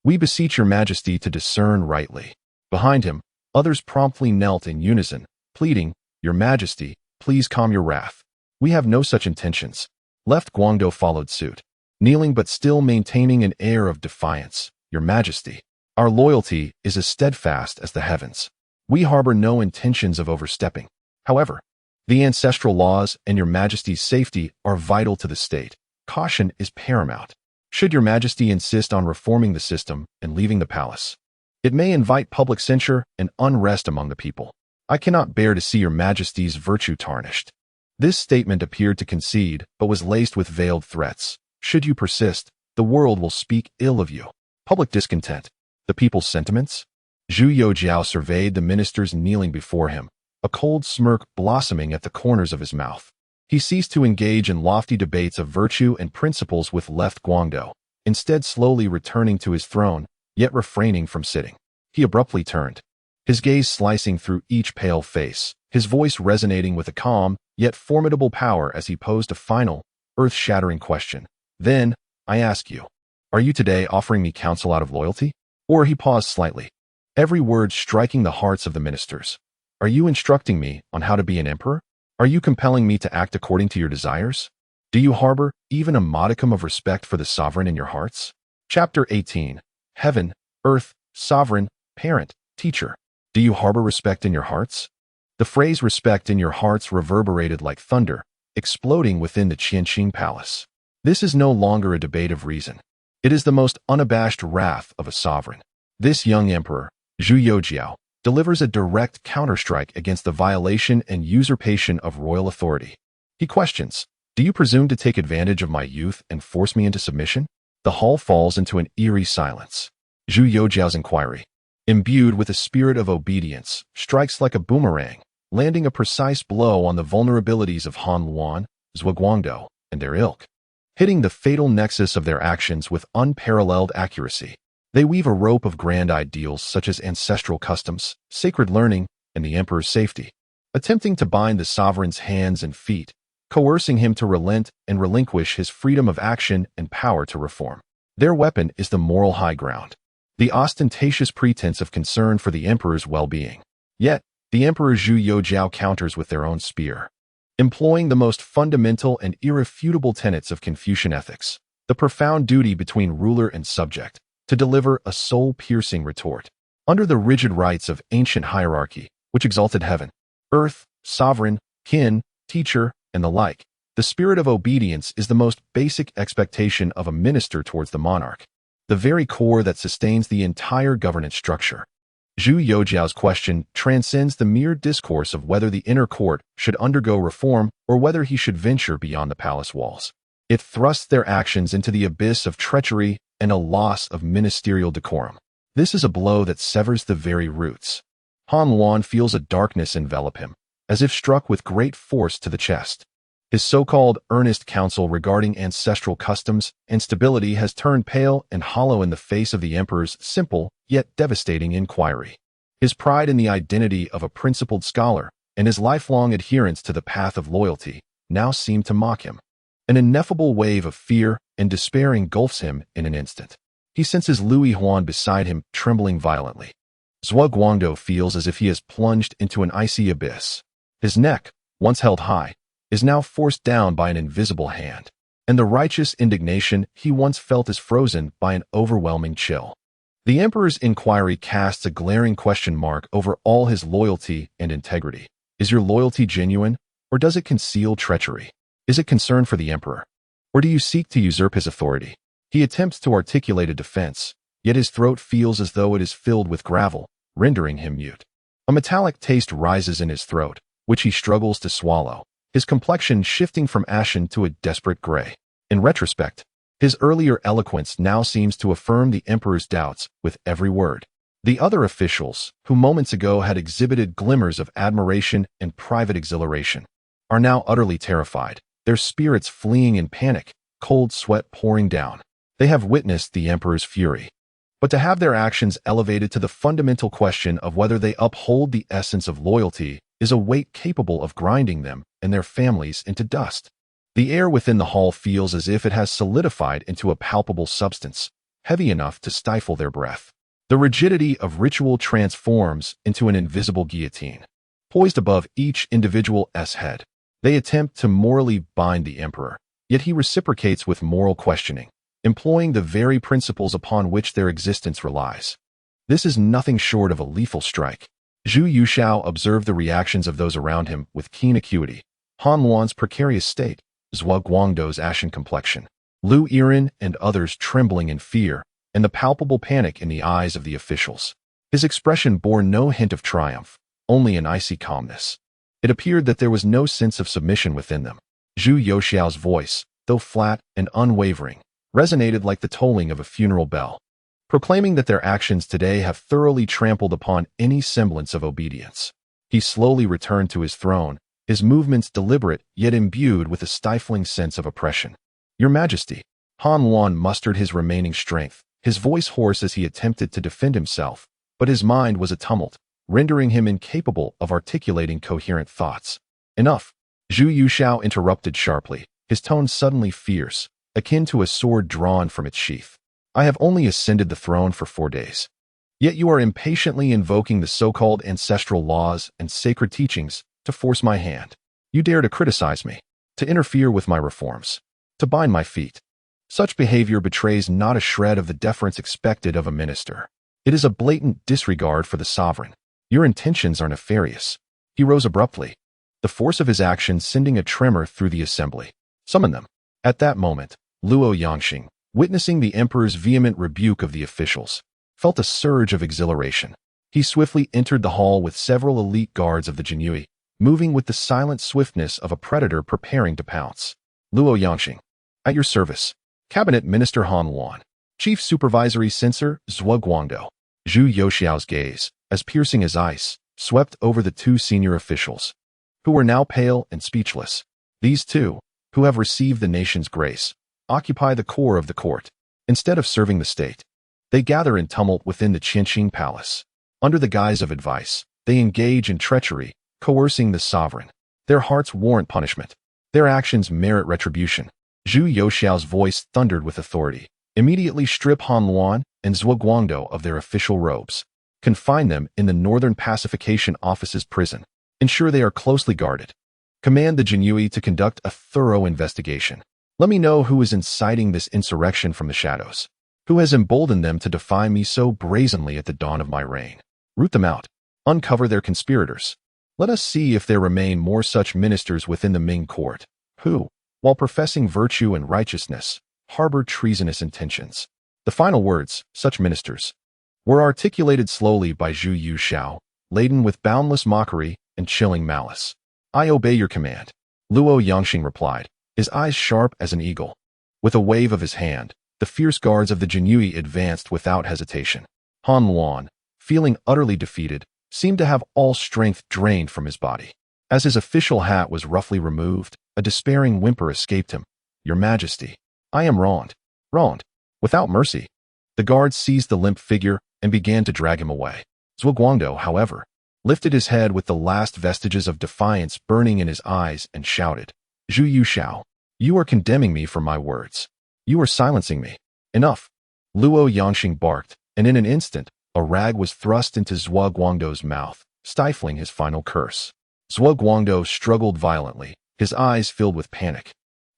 We beseech your Majesty to discern rightly. Behind him, others promptly knelt in unison, pleading, Your Majesty, please calm your wrath. We have no such intentions. Left Guangdou followed suit, kneeling but still maintaining an air of defiance. Your Majesty, our loyalty is as steadfast as the heavens. We harbor no intentions of overstepping. However, the ancestral laws and your Majesty's safety are vital to the state. Caution is paramount. Should your Majesty insist on reforming the system and leaving the palace, it may invite public censure and unrest among the people. I cannot bear to see your Majesty's virtue tarnished. This statement appeared to concede, but was laced with veiled threats. Should you persist, the world will speak ill of you. Public discontent. The people's sentiments? Zhu Youxiao surveyed the ministers kneeling before him, a cold smirk blossoming at the corners of his mouth. He ceased to engage in lofty debates of virtue and principles with left Guangdong, instead slowly returning to his throne, yet refraining from sitting. He abruptly turned, his gaze slicing through each pale face, his voice resonating with a calm, yet formidable power as he posed a final, earth-shattering question. Then, I ask you, are you today offering me counsel out of loyalty? Or he paused slightly, every word striking the hearts of the ministers. Are you instructing me on how to be an emperor? Are you compelling me to act according to your desires? Do you harbor even a modicum of respect for the sovereign in your hearts? Chapter 18. Heaven, Earth, Sovereign, Parent, Teacher. Do you harbor respect in your hearts? The phrase respect in your hearts reverberated like thunder, exploding within the Qianqing palace. This is no longer a debate of reason. It is the most unabashed wrath of a sovereign. This young emperor, Zhu Youxiao, delivers a direct counterstrike against the violation and usurpation of royal authority. He questions, do you presume to take advantage of my youth and force me into submission? The hall falls into an eerie silence. Zhu Youxiao's inquiry, imbued with a spirit of obedience, strikes like a boomerang, landing a precise blow on the vulnerabilities of Han Luan, Zhuo Guangdong, and their ilk. Hitting the fatal nexus of their actions with unparalleled accuracy, they weave a rope of grand ideals such as ancestral customs, sacred learning, and the emperor's safety, attempting to bind the sovereign's hands and feet, coercing him to relent and relinquish his freedom of action and power to reform. Their weapon is the moral high ground, the ostentatious pretense of concern for the emperor's well-being. Yet, the Emperor Zhu Youxiao counters with their own spear, employing the most fundamental and irrefutable tenets of Confucian ethics, the profound duty between ruler and subject, to deliver a soul-piercing retort. Under the rigid rites of ancient hierarchy, which exalted heaven, earth, sovereign, kin, teacher, and the like, the spirit of obedience is the most basic expectation of a minister towards the monarch, the very core that sustains the entire governance structure. Zhu Youxiao's question transcends the mere discourse of whether the inner court should undergo reform or whether he should venture beyond the palace walls. It thrusts their actions into the abyss of treachery and a loss of ministerial decorum. This is a blow that severs the very roots. Han Luan feels a darkness envelop him, as if struck with great force to the chest. His so-called earnest counsel regarding ancestral customs and stability has turned pale and hollow in the face of the emperor's simple yet devastating inquiry. His pride in the identity of a principled scholar and his lifelong adherence to the path of loyalty now seem to mock him. An ineffable wave of fear and despair engulfs him in an instant. He senses Louis Huan beside him trembling violently. Zhuo Guangdong feels as if he has plunged into an icy abyss. His neck, once held high, is now forced down by an invisible hand, and the righteous indignation he once felt is frozen by an overwhelming chill. The emperor's inquiry casts a glaring question mark over all his loyalty and integrity. Is your loyalty genuine, or does it conceal treachery? Is it concern for the emperor, or do you seek to usurp his authority? He attempts to articulate a defense, yet his throat feels as though it is filled with gravel, rendering him mute. A metallic taste rises in his throat, which he struggles to swallow, his complexion shifting from ashen to a desperate gray. In retrospect, his earlier eloquence now seems to affirm the emperor's doubts with every word. The other officials, who moments ago had exhibited glimmers of admiration and private exhilaration, are now utterly terrified, their spirits fleeing in panic, cold sweat pouring down. They have witnessed the emperor's fury, but to have their actions elevated to the fundamental question of whether they uphold the essence of loyalty is a weight capable of grinding them and their families into dust. The air within the hall feels as if it has solidified into a palpable substance, heavy enough to stifle their breath. The rigidity of ritual transforms into an invisible guillotine. Poised above each individual's head, they attempt to morally bind the emperor, yet he reciprocates with moral questioning, employing the very principles upon which their existence relies. This is nothing short of a lethal strike. Zhu Youxiao observed the reactions of those around him with keen acuity. Han Luan's precarious state, Zhuo Guangdong's ashen complexion, Lu Yiren and others trembling in fear, and the palpable panic in the eyes of the officials. His expression bore no hint of triumph, only an icy calmness. It appeared that there was no sense of submission within them. Zhu Youxiao's voice, though flat and unwavering, resonated like the tolling of a funeral bell, proclaiming that their actions today have thoroughly trampled upon any semblance of obedience. He slowly returned to his throne, his movements deliberate yet imbued with a stifling sense of oppression. "Your Majesty." Han Luan mustered his remaining strength, his voice hoarse as he attempted to defend himself, but his mind was a tumult, rendering him incapable of articulating coherent thoughts. "Enough!" Zhu Youxiao interrupted sharply, his tone suddenly fierce, akin to a sword drawn from its sheath. "I have only ascended the throne for 4 days. Yet you are impatiently invoking the so-called ancestral laws and sacred teachings to force my hand. You dare to criticize me, to interfere with my reforms, to bind my feet. Such behavior betrays not a shred of the deference expected of a minister. It is a blatant disregard for the sovereign. Your intentions are nefarious." He rose abruptly, the force of his action sending a tremor through the assembly. "Summon them." At that moment, Luo Yangxing, witnessing the emperor's vehement rebuke of the officials, felt a surge of exhilaration. He swiftly entered the hall with several elite guards of the Jinyui, moving with the silent swiftness of a predator preparing to pounce. "Luo Yangxing, at your service." Cabinet Minister Han Luan, Chief Supervisory Censor Zhuo Guangdou. Zhu Youxiao's gaze, as piercing as ice, swept over the 2 senior officials, who were now pale and speechless. These 2, who have received the nation's grace, occupy the core of the court. Instead of serving the state, they gather in tumult within the Qianqing Palace. Under the guise of advice, they engage in treachery, coercing the sovereign. Their hearts warrant punishment. Their actions merit retribution. Zhu Youxiao's voice thundered with authority. Immediately strip Han Luan and Zhuo Guangdou of their official robes. Confine them in the Northern Pacification Office's prison. Ensure they are closely guarded. Command the Jinyui to conduct a thorough investigation. Let me know who is inciting this insurrection from the shadows. Who has emboldened them to defy me so brazenly at the dawn of my reign? Root them out. Uncover their conspirators. Let us see if there remain more such ministers within the Ming court, who, while professing virtue and righteousness, harbor treasonous intentions. The final words, "such ministers," were articulated slowly by Zhu Youxiao, laden with boundless mockery and chilling malice. "I obey your command," Luo Yangxing replied, his eyes sharp as an eagle. With a wave of his hand, the fierce guards of the Jinyui advanced without hesitation. Han Luan, feeling utterly defeated, seemed to have all strength drained from his body. As his official hat was roughly removed, a despairing whimper escaped him. "Your Majesty, I am wronged. Wronged. Without mercy." The guards seized the limp figure and began to drag him away. Zhuo Guangdou, however, lifted his head with the last vestiges of defiance burning in his eyes and shouted, "Zhu Youxiao, you are condemning me for my words. You are silencing me. Enough." Luo Yangxing barked, and in an instant, a rag was thrust into Zhuo Guangdou's mouth, stifling his final curse. Zhuo Guangdou struggled violently, his eyes filled with panic,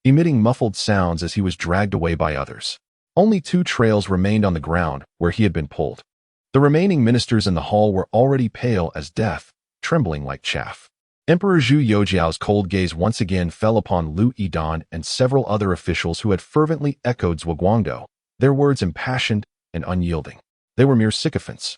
emitting muffled sounds as he was dragged away by others. Only 2 trails remained on the ground where he had been pulled. The remaining ministers in the hall were already pale as death, trembling like chaff. Emperor Zhu Youxiao's cold gaze once again fell upon Lu Yidan and several other officials who had fervently echoed Zhuo Guangdou, their words impassioned and unyielding. They were mere sycophants,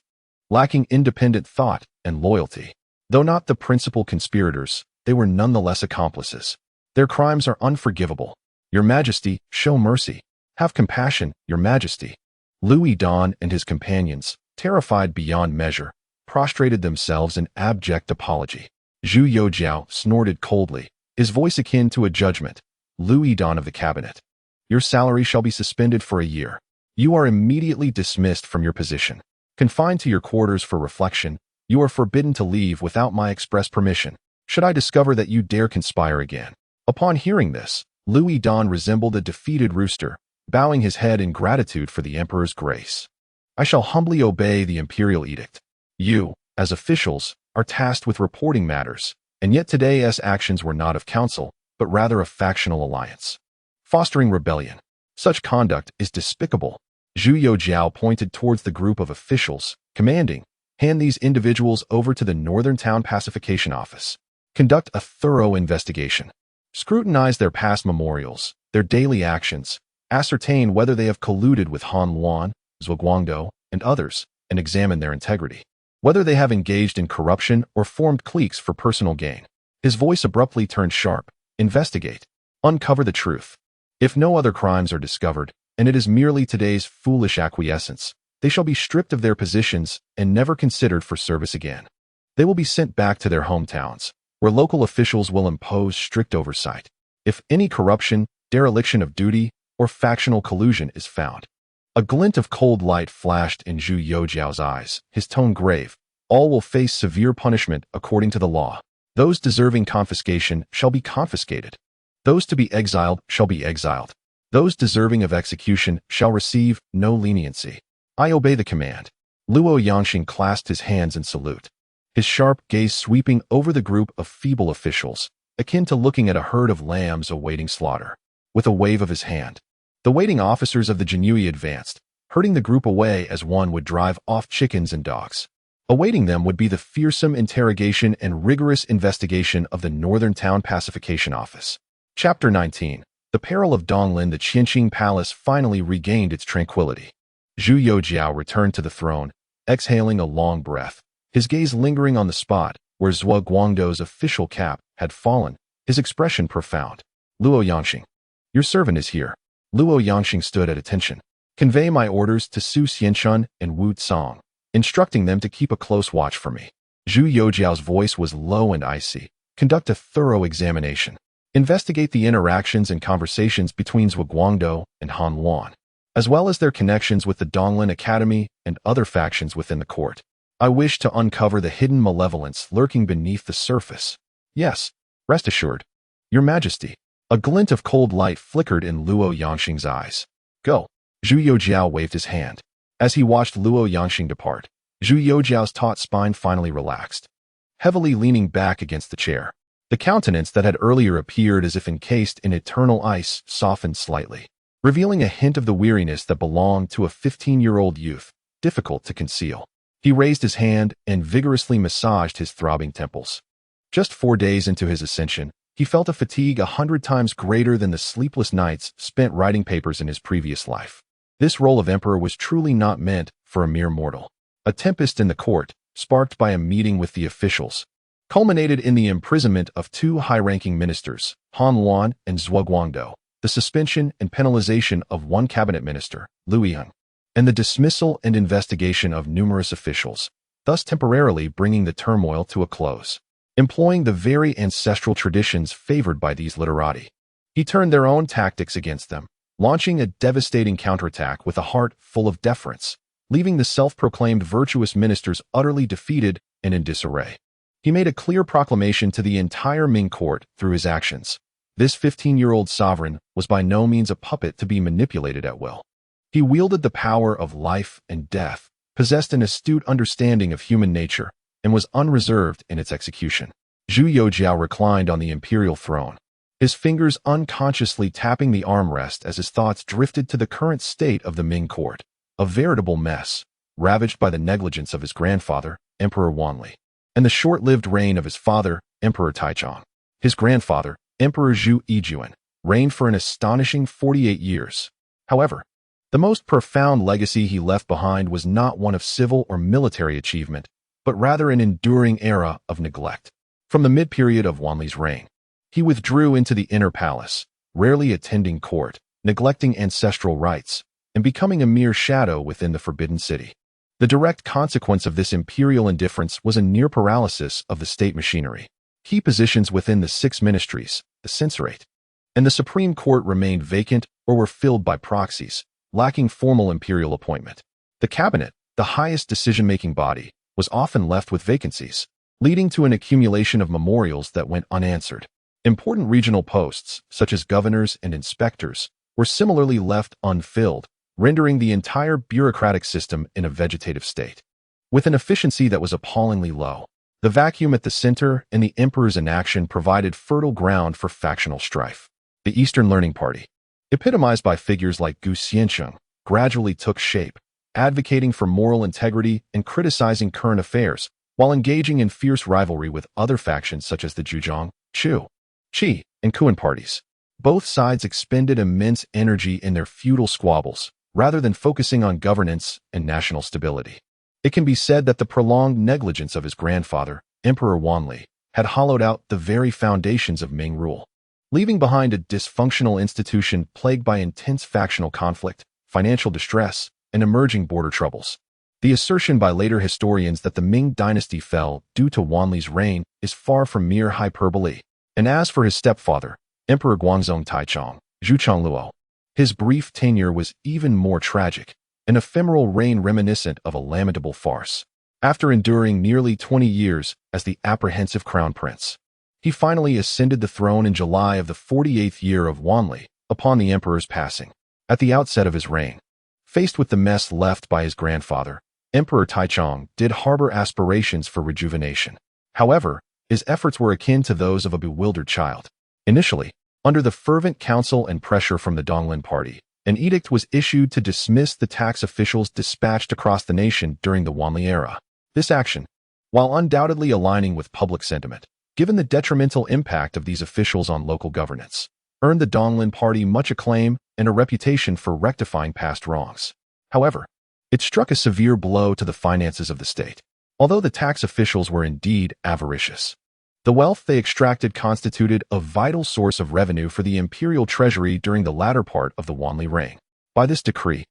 lacking independent thought and loyalty. Though not the principal conspirators, they were nonetheless accomplices. Their crimes are unforgivable. Your Majesty, show mercy. Have compassion, Your Majesty. Lu Yidan and his companions, terrified beyond measure, prostrated themselves in abject apology. Zhu Youxiao snorted coldly, his voice akin to a judgment. "Lu Yidan of the cabinet, your salary shall be suspended for a year. You are immediately dismissed from your position. Confined to your quarters for reflection, you are forbidden to leave without my express permission, should I discover that you dare conspire again." Upon hearing this, Lu Yidan resembled a defeated rooster, bowing his head in gratitude for the emperor's grace. "I shall humbly obey the imperial edict. You, as officials, are tasked with reporting matters, and yet today's actions were not of council, but rather a factional alliance, fostering rebellion. Such conduct is despicable." Zhu Youxiao pointed towards the group of officials, commanding, "Hand these individuals over to the Northern Town Pacification Office. Conduct a thorough investigation. Scrutinize their past memorials, their daily actions, ascertain whether they have colluded with Han Luan, Zhuo Guangdou, and others, and examine their integrity. Whether they have engaged in corruption or formed cliques for personal gain." His voice abruptly turned sharp. "Investigate. Uncover the truth. If no other crimes are discovered, and it is merely today's foolish acquiescence, they shall be stripped of their positions and never considered for service again." They will be sent back to their hometowns, where local officials will impose strict oversight. If any corruption, dereliction of duty, or factional collusion is found. A glint of cold light flashed in Zhu Youxiao's eyes, his tone grave. All will face severe punishment according to the law. Those deserving confiscation shall be confiscated. Those to be exiled shall be exiled. Those deserving of execution shall receive no leniency. I obey the command. Luo Yangxing clasped his hands in salute, his sharp gaze sweeping over the group of feeble officials, akin to looking at a herd of lambs awaiting slaughter. With a wave of his hand, the waiting officers of the Jinui advanced, herding the group away as one would drive off chickens and dogs. Awaiting them would be the fearsome interrogation and rigorous investigation of the Northern Town Pacification Office. Chapter 19. The Peril of Donglin. The Qianqing Palace finally regained its tranquility. Zhu Youxiao returned to the throne, exhaling a long breath, his gaze lingering on the spot where Zhuo Guangdou's official cap had fallen, his expression profound. Luo Yangxing, your servant is here. Luo Yangxing stood at attention. Convey my orders to Su Xianchun and Wu Tsong, instructing them to keep a close watch for me. Zhu Youxiao's voice was low and icy. Conduct a thorough examination. Investigate the interactions and conversations between Zhuo Guangdou and Han Luan, as well as their connections with the Donglin Academy and other factions within the court. I wish to uncover the hidden malevolence lurking beneath the surface. Yes, rest assured, Your Majesty. A glint of cold light flickered in Luo Yangxing's eyes. Go. Zhu Youxiao waved his hand. As he watched Luo Yangxing depart, Zhu Youxiao's taut spine finally relaxed. Heavily leaning back against the chair, the countenance that had earlier appeared as if encased in eternal ice softened slightly, revealing a hint of the weariness that belonged to a 15-year-old youth, difficult to conceal. He raised his hand and vigorously massaged his throbbing temples. Just 4 days into his ascension, he felt a fatigue 100 times greater than the sleepless nights spent writing papers in his previous life. This role of emperor was truly not meant for a mere mortal. A tempest in the court, sparked by a meeting with the officials, culminated in the imprisonment of 2 high-ranking ministers, Han Luan and Zhuo Guangdou, the suspension and penalization of 1 cabinet minister, Liu Ying, and the dismissal and investigation of numerous officials, thus temporarily bringing the turmoil to a close. Employing the very ancestral traditions favored by these literati, he turned their own tactics against them, launching a devastating counterattack with a heart full of deference, leaving the self-proclaimed virtuous ministers utterly defeated and in disarray. He made a clear proclamation to the entire Ming court through his actions. This 15-year-old sovereign was by no means a puppet to be manipulated at will. He wielded the power of life and death, possessed an astute understanding of human nature, and was unreserved in its execution. Zhu Youxiao reclined on the imperial throne, his fingers unconsciously tapping the armrest as his thoughts drifted to the current state of the Ming court, a veritable mess, ravaged by the negligence of his grandfather, Emperor Wanli, and the short-lived reign of his father, Emperor Taichang. His grandfather, Emperor Zhu Youxiao, reigned for an astonishing 48 years. However, the most profound legacy he left behind was not one of civil or military achievement, but rather an enduring era of neglect. From the mid-period of Wanli's reign, he withdrew into the inner palace, rarely attending court, neglecting ancestral rites, and becoming a mere shadow within the Forbidden City. The direct consequence of this imperial indifference was a near paralysis of the state machinery. Key positions within the 6 ministries, the censorate, and the Supreme Court remained vacant or were filled by proxies, lacking formal imperial appointment. The cabinet, the highest decision-making body, was often left with vacancies, leading to an accumulation of memorials that went unanswered. Important regional posts, such as governors and inspectors, were similarly left unfilled, rendering the entire bureaucratic system in a vegetative state. With an efficiency that was appallingly low, the vacuum at the center and the emperor's inaction provided fertile ground for factional strife. The Eastern Learning Party, epitomized by figures like Gu Xiancheng, gradually took shape, advocating for moral integrity and criticizing current affairs, while engaging in fierce rivalry with other factions such as the Zhujiang, Chu, Qi, and Kuan parties. Both sides expended immense energy in their feudal squabbles, rather than focusing on governance and national stability. It can be said that the prolonged negligence of his grandfather, Emperor Wanli, had hollowed out the very foundations of Ming rule, leaving behind a dysfunctional institution plagued by intense factional conflict, financial distress, and emerging border troubles. The assertion by later historians that the Ming Dynasty fell due to Wanli's reign is far from mere hyperbole. And as for his stepfather, Emperor Guangzong Taichang, Zhu, his brief tenure was even more tragic, an ephemeral reign reminiscent of a lamentable farce. After enduring nearly 20 years as the apprehensive crown prince, he finally ascended the throne in July of the 48th year of Wanli, upon the emperor's passing. At the outset of his reign, faced with the mess left by his grandfather, Emperor Taichang did harbor aspirations for rejuvenation. However, his efforts were akin to those of a bewildered child. Initially, under the fervent counsel and pressure from the Donglin party, an edict was issued to dismiss the tax officials dispatched across the nation during the Wanli era. This action, while undoubtedly aligning with public sentiment, given the detrimental impact of these officials on local governance, earned the Donglin party much acclaim and a reputation for rectifying past wrongs. However, it struck a severe blow to the finances of the state. Although the tax officials were indeed avaricious, the wealth they extracted constituted a vital source of revenue for the imperial treasury during the latter part of the Wanli reign. By this decree,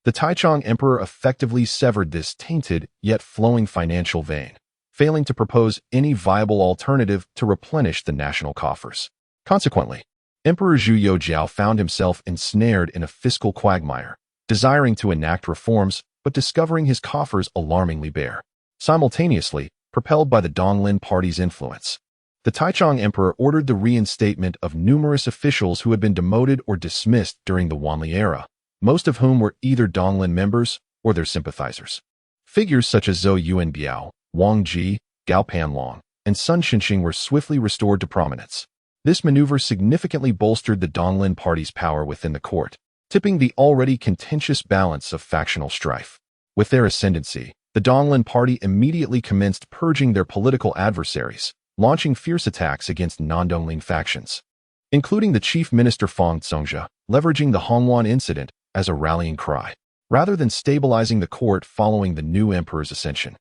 the Taichang Emperor effectively severed this tainted yet flowing financial vein, failing to propose any viable alternative to replenish the national coffers. Consequently, Emperor Zhu Youxiao found himself ensnared in a fiscal quagmire, desiring to enact reforms but discovering his coffers alarmingly bare. Simultaneously, propelled by the Donglin party's influence, the Taichang Emperor ordered the reinstatement of numerous officials who had been demoted or dismissed during the Wanli era, most of whom were either Donglin members or their sympathizers. Figures such as Zhou Yuanbiao, Wang Ji, Gao Panlong, and Sun Xinxing were swiftly restored to prominence. This maneuver significantly bolstered the Donglin party's power within the court, tipping the already contentious balance of factional strife. With their ascendancy, the Donglin party immediately commenced purging their political adversaries, launching fierce attacks against non-Donglin factions, including the chief minister Fang Zongzhe, leveraging the Hongwan incident as a rallying cry, rather than stabilizing the court following the new emperor's ascension.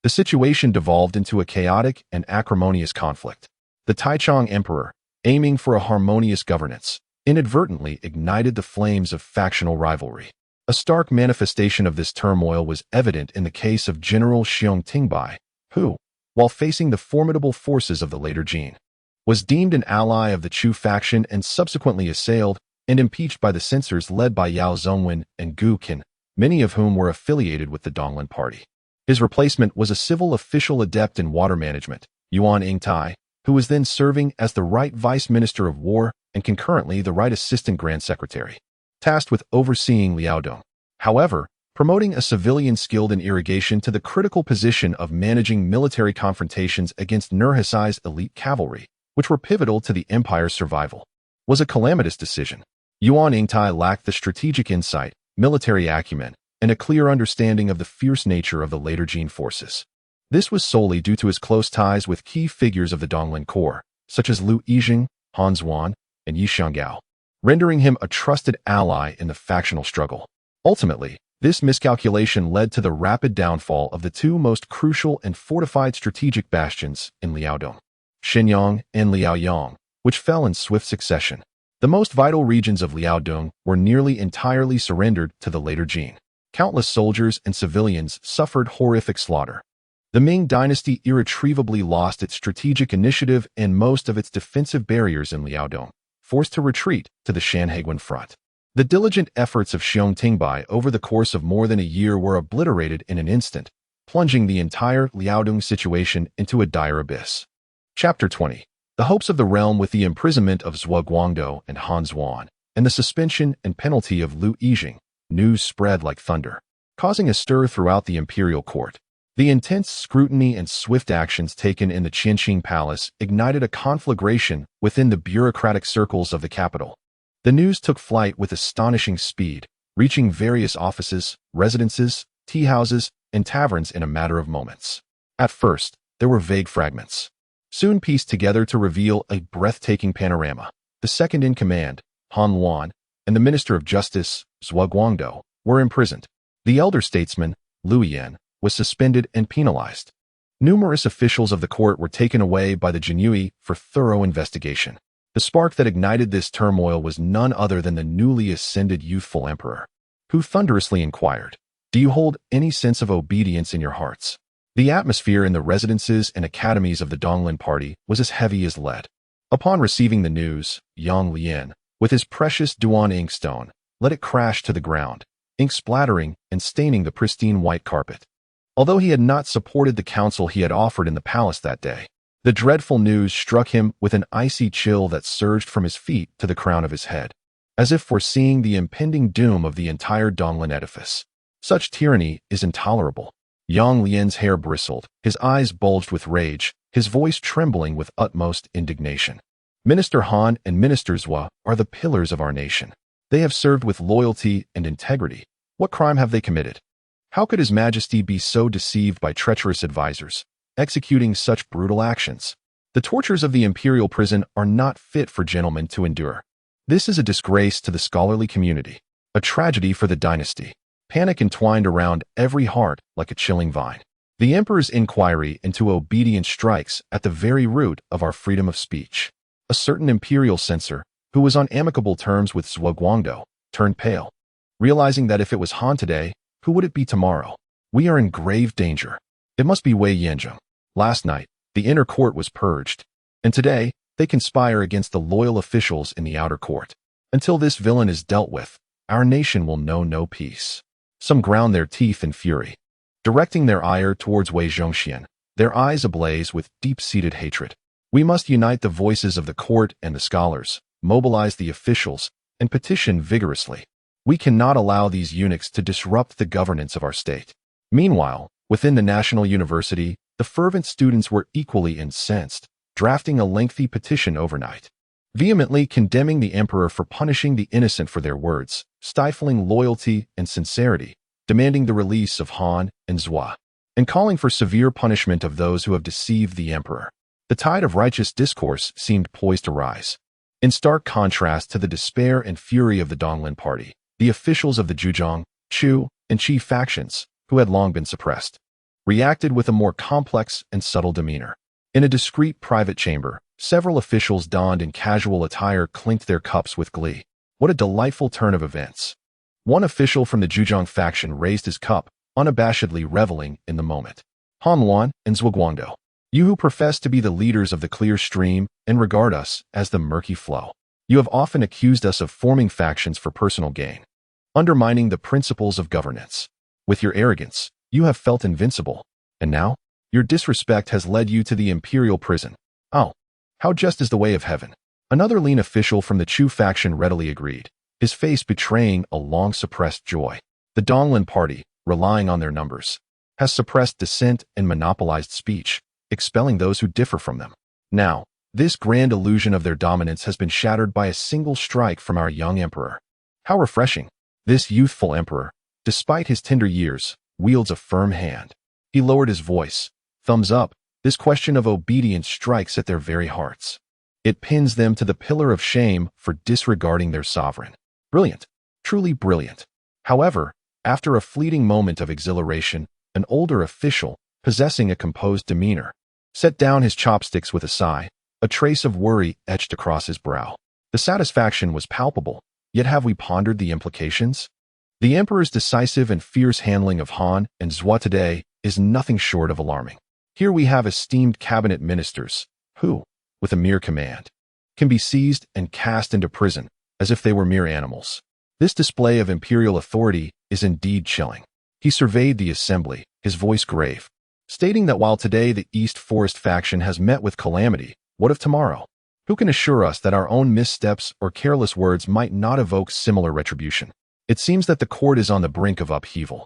The situation devolved into a chaotic and acrimonious conflict. The Taichang Emperor, aiming for a harmonious governance, inadvertently ignited the flames of factional rivalry. A stark manifestation of this turmoil was evident in the case of General Xiong Tingbai, who, while facing the formidable forces of the later Jin, was deemed an ally of the Chu faction and subsequently assailed and impeached by the censors led by Yao Zongwen and Gu Qin, many of whom were affiliated with the Donglin party. His replacement was a civil official adept in water management, Yuan Yingtai, who was then serving as the Right Vice Minister of War and concurrently the Right Assistant Grand Secretary, tasked with overseeing Liaodong. However, promoting a civilian skilled in irrigation to the critical position of managing military confrontations against Nurhasai's elite cavalry, which were pivotal to the empire's survival, was a calamitous decision. Yuan Yingtai lacked the strategic insight, military acumen, and a clear understanding of the fierce nature of the later Jin forces. This was solely due to his close ties with key figures of the Donglin Corps, such as Liu Yijing, Han Zuan, and Yi Xianggao, rendering him a trusted ally in the factional struggle. Ultimately, this miscalculation led to the rapid downfall of the two most crucial and fortified strategic bastions in Liaodong, Shenyang and Liaoyang, which fell in swift succession. The most vital regions of Liaodong were nearly entirely surrendered to the later Jin. Countless soldiers and civilians suffered horrific slaughter. The Ming Dynasty irretrievably lost its strategic initiative and most of its defensive barriers in Liaodong, forced to retreat to the Shanhaiguan front. The diligent efforts of Xiong Tingbai over the course of more than a year were obliterated in an instant, plunging the entire Liaodong situation into a dire abyss. Chapter 20. The hopes of the realm with the imprisonment of Zhuo Guangdou and Han Zuan, and the suspension and penalty of Liu Yijing, news spread like thunder, causing a stir throughout the imperial court. The intense scrutiny and swift actions taken in the Qianqing Palace ignited a conflagration within the bureaucratic circles of the capital. The news took flight with astonishing speed, reaching various offices, residences, tea houses, and taverns in a matter of moments. At first, there were vague fragments, soon pieced together to reveal a breathtaking panorama. The second in command, Han Luan, and the Minister of Justice, Zhuo Guangdou, were imprisoned. The elder statesman, Liu Yan, was suspended and penalized. Numerous officials of the court were taken away by the Jinyui for thorough investigation. The spark that ignited this turmoil was none other than the newly ascended youthful emperor, who thunderously inquired, Do you hold any sense of obedience in your hearts? The atmosphere in the residences and academies of the Donglin party was as heavy as lead. Upon receiving the news, Yang Lian, with his precious Duan inkstone, let it crash to the ground, ink splattering and staining the pristine white carpet. Although he had not supported the counsel he had offered in the palace that day, the dreadful news struck him with an icy chill that surged from his feet to the crown of his head, as if foreseeing the impending doom of the entire Donglin edifice. Such tyranny is intolerable. Yang Lian's hair bristled, his eyes bulged with rage, his voice trembling with utmost indignation. Minister Han and Minister Zhua are the pillars of our nation. They have served with loyalty and integrity. What crime have they committed? How could His Majesty be so deceived by treacherous advisors, executing such brutal actions? The tortures of the imperial prison are not fit for gentlemen to endure. This is a disgrace to the scholarly community, a tragedy for the dynasty. Panic entwined around every heart like a chilling vine. The emperor's inquiry into obedience strikes at the very root of our freedom of speech. A certain imperial censor, who was on amicable terms with Zhuo Guangdou, turned pale, realizing that if it was Han today, who would it be tomorrow? We are in grave danger. It must be Wei Yanzheng. Last night, the inner court was purged, and today, they conspire against the loyal officials in the outer court. Until this villain is dealt with, our nation will know no peace. Some ground their teeth in fury, directing their ire towards Wei Zhongxian, their eyes ablaze with deep-seated hatred. We must unite the voices of the court and the scholars, mobilize the officials, and petition vigorously. We cannot allow these eunuchs to disrupt the governance of our state. Meanwhile, within the National University, the fervent students were equally incensed, drafting a lengthy petition overnight, vehemently condemning the emperor for punishing the innocent for their words, stifling loyalty and sincerity, demanding the release of Han and Zhua, and calling for severe punishment of those who have deceived the emperor. The tide of righteous discourse seemed poised to rise. In stark contrast to the despair and fury of the Donglin party, the officials of the Zhujiang, Chu, and Qi factions, who had long been suppressed, reacted with a more complex and subtle demeanor. In a discreet private chamber, several officials donned in casual attire clinked their cups with glee. What a delightful turn of events. One official from the Zhujiang faction raised his cup, unabashedly reveling in the moment. Han Luan and Zhuo Guangdou, you who profess to be the leaders of the clear stream and regard us as the murky flow. You have often accused us of forming factions for personal gain, undermining the principles of governance. With your arrogance, you have felt invincible, and now, your disrespect has led you to the imperial prison. Oh, how just is the way of heaven. Another lean official from the Chu faction readily agreed, his face betraying a long-suppressed joy. The Donglin party, relying on their numbers, has suppressed dissent and monopolized speech, expelling those who differ from them. Now, this grand illusion of their dominance has been shattered by a single strike from our young emperor. How refreshing. This youthful emperor, despite his tender years, wields a firm hand. He lowered his voice. Thumbs up. This question of obedience strikes at their very hearts. It pins them to the pillar of shame for disregarding their sovereign. Brilliant. Truly brilliant. However, after a fleeting moment of exhilaration, an older official, possessing a composed demeanor, set down his chopsticks with a sigh, a trace of worry etched across his brow. The satisfaction was palpable, yet have we pondered the implications? The emperor's decisive and fierce handling of Han and Zhua today is nothing short of alarming. Here we have esteemed cabinet ministers, who, with a mere command, can be seized and cast into prison as if they were mere animals. This display of imperial authority is indeed chilling. He surveyed the assembly, his voice grave, stating that while today the East Forest faction has met with calamity, what of tomorrow? Who can assure us that our own missteps or careless words might not evoke similar retribution? It seems that the court is on the brink of upheaval,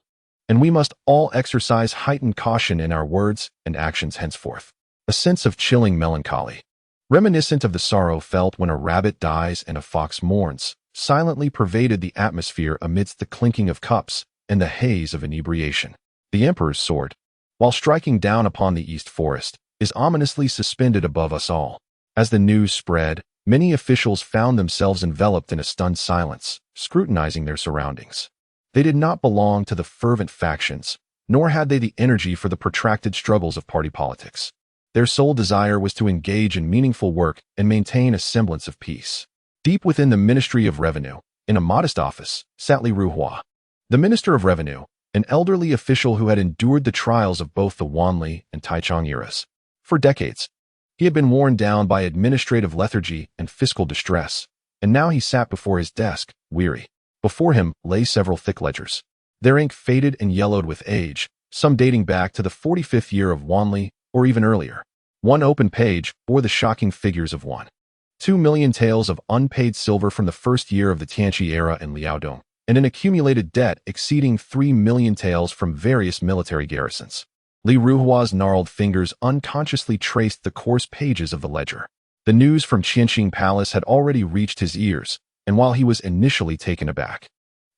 and we must all exercise heightened caution in our words and actions henceforth. A sense of chilling melancholy, reminiscent of the sorrow felt when a rabbit dies and a fox mourns, silently pervaded the atmosphere amidst the clinking of cups and the haze of inebriation. The emperor's sword, while striking down upon the East Forest, is ominously suspended above us all. As the news spread, many officials found themselves enveloped in a stunned silence, scrutinizing their surroundings. They did not belong to the fervent factions, nor had they the energy for the protracted struggles of party politics. Their sole desire was to engage in meaningful work and maintain a semblance of peace. Deep within the Ministry of Revenue, in a modest office, sat Li Ruhua. The Minister of Revenue, an elderly official who had endured the trials of both the Wanli and Taichang eras. For decades, he had been worn down by administrative lethargy and fiscal distress, and now he sat before his desk, weary. Before him lay several thick ledgers. Their ink faded and yellowed with age, some dating back to the 45th year of Wanli or even earlier. One open page bore the shocking figures of 2 million taels of unpaid silver from the first year of the Tianqi era in Liaodong, and an accumulated debt exceeding 3 million taels from various military garrisons. Li Ruhua's gnarled fingers unconsciously traced the coarse pages of the ledger. The news from Qianqing Palace had already reached his ears, and while he was initially taken aback,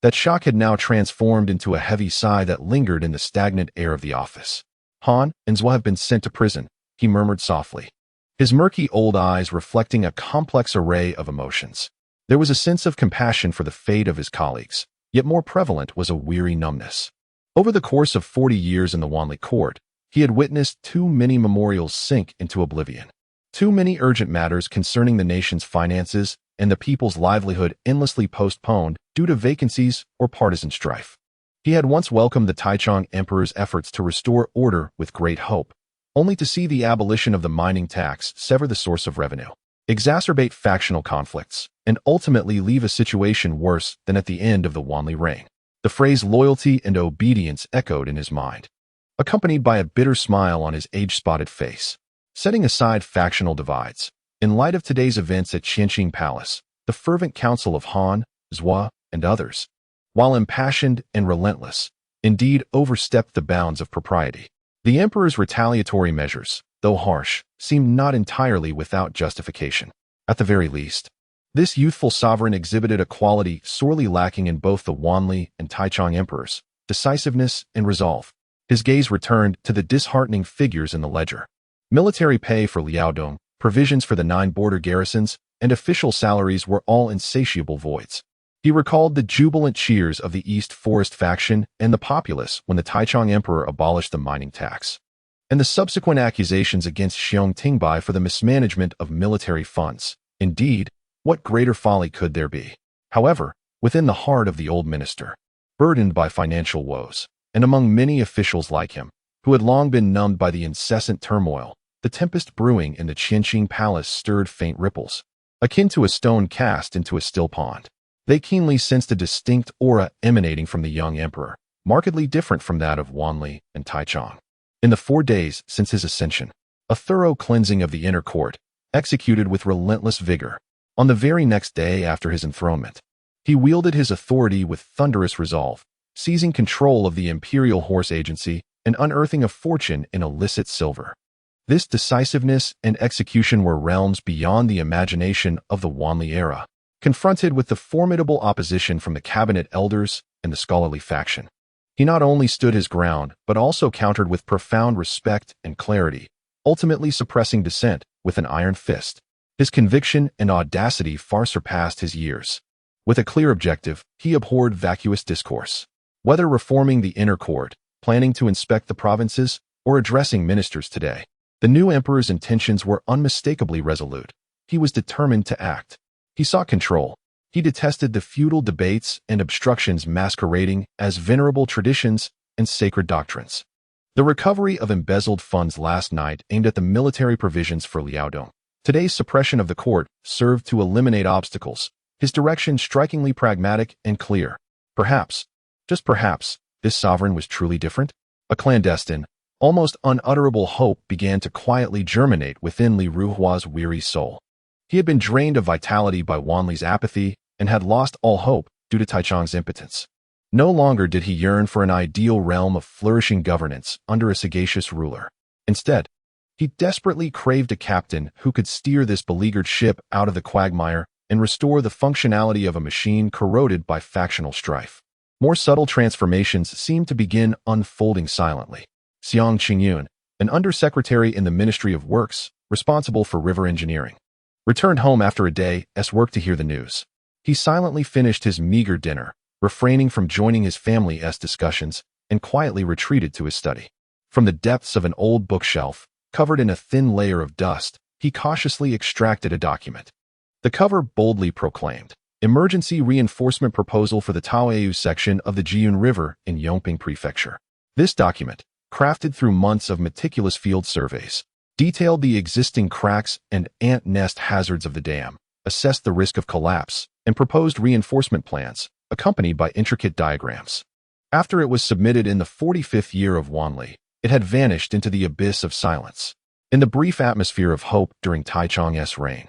that shock had now transformed into a heavy sigh that lingered in the stagnant air of the office. Han and Zhua have been sent to prison, he murmured softly, his murky old eyes reflecting a complex array of emotions. There was a sense of compassion for the fate of his colleagues, yet more prevalent was a weary numbness. Over the course of 40 years in the Wanli court, he had witnessed too many memorials sink into oblivion. Too many urgent matters concerning the nation's finances and the people's livelihood endlessly postponed due to vacancies or partisan strife. He had once welcomed the Taichang Emperor's efforts to restore order with great hope, only to see the abolition of the mining tax sever the source of revenue, exacerbate factional conflicts, and ultimately leave a situation worse than at the end of the Wanli reign. The phrase loyalty and obedience echoed in his mind, accompanied by a bitter smile on his age-spotted face. Setting aside factional divides, in light of today's events at Qianqing Palace, the fervent counsel of Han, Zhua, and others, while impassioned and relentless, indeed overstepped the bounds of propriety. The emperor's retaliatory measures, though harsh, seemed not entirely without justification. At the very least, this youthful sovereign exhibited a quality sorely lacking in both the Wanli and Taichang emperors: decisiveness and resolve. His gaze returned to the disheartening figures in the ledger. Military pay for Liaodong, provisions for the 9 border garrisons, and official salaries were all insatiable voids. He recalled the jubilant cheers of the East Forest faction and the populace when the Taichang Emperor abolished the mining tax, and the subsequent accusations against Xiong Tingbai for the mismanagement of military funds. Indeed, what greater folly could there be? However, within the heart of the old minister, burdened by financial woes, and among many officials like him, who had long been numbed by the incessant turmoil, the tempest brewing in the Qianqing Palace stirred faint ripples, akin to a stone cast into a still pond. They keenly sensed a distinct aura emanating from the young emperor, markedly different from that of Wanli and Taichang. In the 4 days since his ascension, a thorough cleansing of the inner court, executed with relentless vigor. On the very next day after his enthronement, he wielded his authority with thunderous resolve, seizing control of the imperial horse agency and unearthing a fortune in illicit silver. This decisiveness and execution were realms beyond the imagination of the Wanli era. Confronted with the formidable opposition from the cabinet elders and the scholarly faction, he not only stood his ground but also countered with profound respect and clarity, ultimately suppressing dissent with an iron fist. His conviction and audacity far surpassed his years. With a clear objective, he abhorred vacuous discourse. Whether reforming the inner court, planning to inspect the provinces, or addressing ministers today, the new emperor's intentions were unmistakably resolute. He was determined to act. He sought control. He detested the feudal debates and obstructions masquerading as venerable traditions and sacred doctrines. The recovery of embezzled funds last night aimed at the military provisions for Liaodong. Today's suppression of the court served to eliminate obstacles, his direction strikingly pragmatic and clear. Perhaps, just perhaps, this sovereign was truly different. A clandestine, almost unutterable hope began to quietly germinate within Li Ruhua's weary soul. He had been drained of vitality by Wanli's apathy and had lost all hope due to Taichang's impotence. No longer did he yearn for an ideal realm of flourishing governance under a sagacious ruler. Instead, he desperately craved a captain who could steer this beleaguered ship out of the quagmire and restore the functionality of a machine corroded by factional strife. More subtle transformations seemed to begin unfolding silently. Xiang Qingyun, an undersecretary in the Ministry of Works, responsible for river engineering, returned home after a day's work to hear the news. He silently finished his meager dinner, refraining from joining his family's discussions, and quietly retreated to his study. From the depths of an old bookshelf, covered in a thin layer of dust, he cautiously extracted a document. The cover boldly proclaimed, Emergency Reinforcement Proposal for the Taoyou section of the Jiun River in Yongping Prefecture. This document, crafted through months of meticulous field surveys, detailed the existing cracks and ant nest hazards of the dam, assessed the risk of collapse, and proposed reinforcement plans, accompanied by intricate diagrams. After it was submitted in the 45th year of Wanli, it had vanished into the abyss of silence. In the brief atmosphere of hope during Taichang's reign,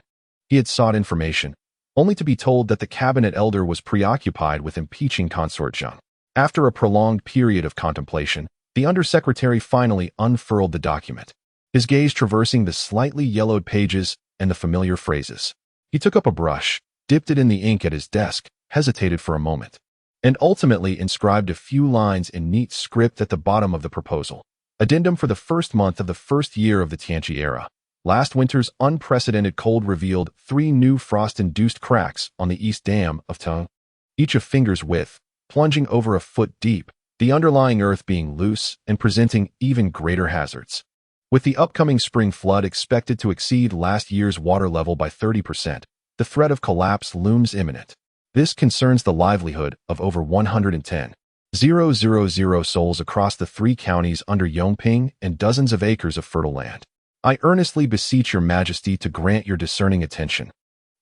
he had sought information, only to be told that the cabinet elder was preoccupied with impeaching consort Zheng. After a prolonged period of contemplation, the undersecretary finally unfurled the document, his gaze traversing the slightly yellowed pages and the familiar phrases. He took up a brush, dipped it in the ink at his desk, hesitated for a moment, and ultimately inscribed a few lines in neat script at the bottom of the proposal. Addendum for the first month of the first year of the Tianqi era. Last winter's unprecedented cold revealed 3 new frost-induced cracks on the east dam of Taichang, each a finger's width, plunging over a foot deep, the underlying earth being loose and presenting even greater hazards. With the upcoming spring flood expected to exceed last year's water level by 30%, the threat of collapse looms imminent. This concerns the livelihood of over 110,000 souls across the 3 counties under Yongping and dozens of acres of fertile land. I earnestly beseech your majesty to grant your discerning attention,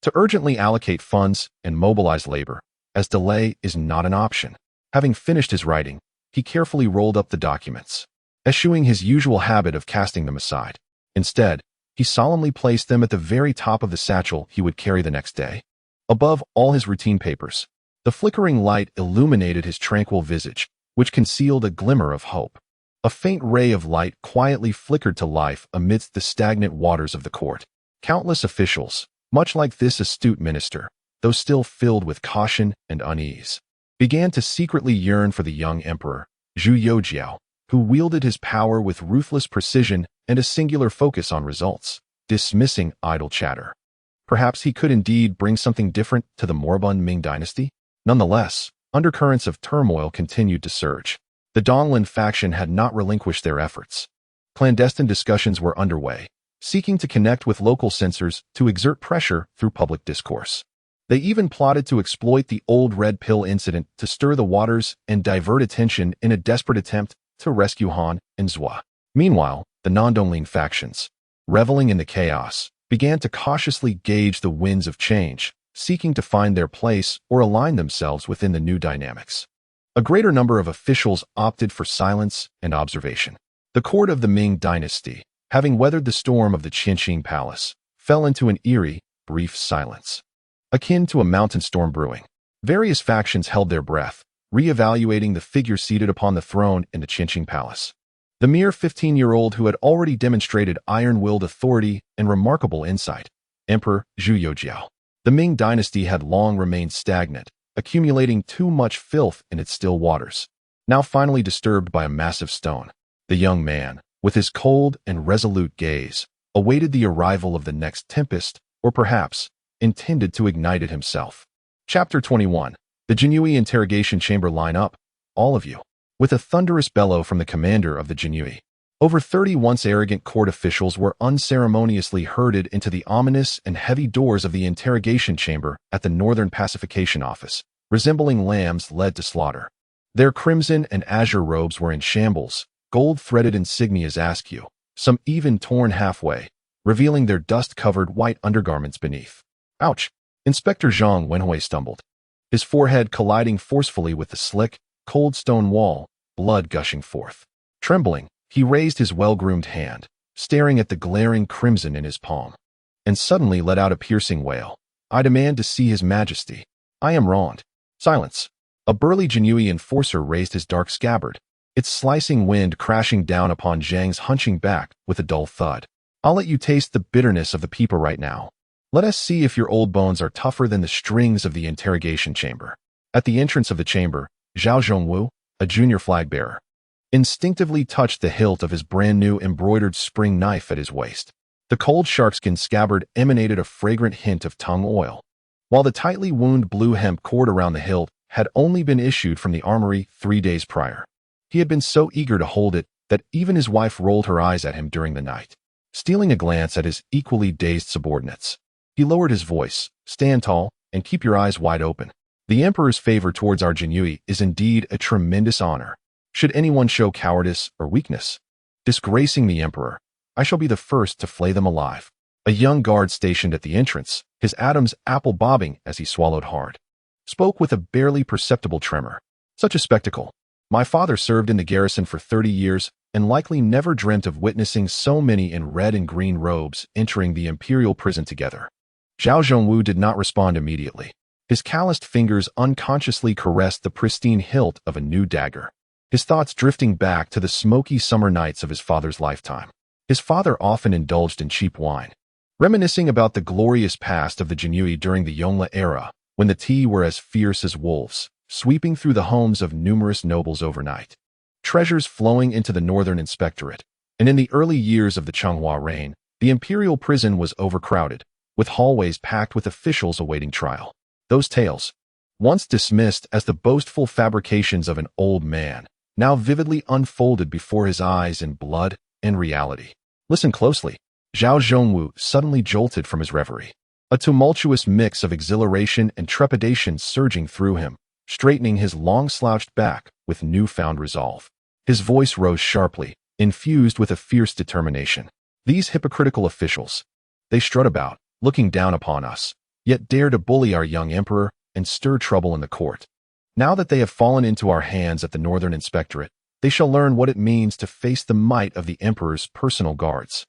to urgently allocate funds and mobilize labor, as delay is not an option. Having finished his writing, he carefully rolled up the documents, eschewing his usual habit of casting them aside. Instead, he solemnly placed them at the very top of the satchel he would carry the next day. Above all his routine papers, the flickering light illuminated his tranquil visage, which concealed a glimmer of hope. A faint ray of light quietly flickered to life amidst the stagnant waters of the court. Countless officials, much like this astute minister, though still filled with caution and unease, began to secretly yearn for the young emperor, Zhu Youxiao, who wielded his power with ruthless precision and a singular focus on results, dismissing idle chatter. Perhaps he could indeed bring something different to the moribund Ming Dynasty? Nonetheless, undercurrents of turmoil continued to surge. The Donglin faction had not relinquished their efforts. Clandestine discussions were underway, seeking to connect with local censors to exert pressure through public discourse. They even plotted to exploit the old red pill incident to stir the waters and divert attention in a desperate attempt to rescue Han and Zhua. Meanwhile, the non-Donglin factions, reveling in the chaos, began to cautiously gauge the winds of change, seeking to find their place or align themselves within the new dynamics. A greater number of officials opted for silence and observation. The court of the Ming Dynasty, having weathered the storm of the Qinqing Palace, fell into an eerie, brief silence, akin to a mountain storm brewing. Various factions held their breath, re-evaluating the figure seated upon the throne in the Qinqing Palace. The mere 15-year-old who had already demonstrated iron-willed authority and remarkable insight, Emperor Zhu Youxiao. The Ming Dynasty had long remained stagnant, accumulating too much filth in its still waters, now finally disturbed by a massive stone. The young man, with his cold and resolute gaze, awaited the arrival of the next tempest, or perhaps intended to ignite it himself. Chapter 21. The Jinui Interrogation Chamber. Line up, all of you. With a thunderous bellow from the commander of the Jinui, over 30 once arrogant court officials were unceremoniously herded into the ominous and heavy doors of the interrogation chamber at the Northern Pacification Office, resembling lambs led to slaughter. Their crimson and azure robes were in shambles, gold-threaded insignias askew, some even torn halfway, revealing their dust-covered white undergarments beneath. Ouch! Inspector Zhang Wenhui stumbled, his forehead colliding forcefully with the slick, cold stone wall, blood gushing forth. Trembling, he raised his well-groomed hand, staring at the glaring crimson in his palm, and suddenly let out a piercing wail. I demand to see His Majesty. I am wronged. Silence. A burly Jinui enforcer raised his dark scabbard, its slicing wind crashing down upon Zhang's hunching back with a dull thud. I'll let you taste the bitterness of the people right now. Let us see if your old bones are tougher than the strings of the interrogation chamber. At the entrance of the chamber, Zhao Zhongwu, a junior flag-bearer, instinctively touched the hilt of his brand-new embroidered spring knife at his waist. The cold sharkskin scabbard emanated a fragrant hint of tung oil, while the tightly wound blue hemp cord around the hilt had only been issued from the armory 3 days prior. He had been so eager to hold it that even his wife rolled her eyes at him during the night. Stealing a glance at his equally dazed subordinates, he lowered his voice. Stand tall, and keep your eyes wide open. The Emperor's favor towards our Jinui is indeed a tremendous honor. Should anyone show cowardice or weakness, disgracing the Emperor, I shall be the first to flay them alive." A young guard stationed at the entrance, his Adam's apple bobbing as he swallowed hard, spoke with a barely perceptible tremor. "Such a spectacle. My father served in the garrison for 30 years and likely never dreamt of witnessing so many in red and green robes entering the imperial prison together." Zhao Zhongwu did not respond immediately. His calloused fingers unconsciously caressed the pristine hilt of a new dagger, his thoughts drifting back to the smoky summer nights of his father's lifetime. His father often indulged in cheap wine, reminiscing about the glorious past of the Jinui during the Yongle era, when the Ti were as fierce as wolves, sweeping through the homes of numerous nobles overnight. Treasures flowing into the northern inspectorate, and in the early years of the Changhua reign, the imperial prison was overcrowded, with hallways packed with officials awaiting trial. Those tales, once dismissed as the boastful fabrications of an old man, now vividly unfolded before his eyes in blood and reality. "Listen closely." Zhao Zhongwu suddenly jolted from his reverie, a tumultuous mix of exhilaration and trepidation surging through him, straightening his long-slouched back with newfound resolve. His voice rose sharply, infused with a fierce determination. "These hypocritical officials, they strut about, looking down upon us, yet dare to bully our young emperor and stir trouble in the court. Now that they have fallen into our hands at the Northern Inspectorate, they shall learn what it means to face the might of the emperor's personal guards.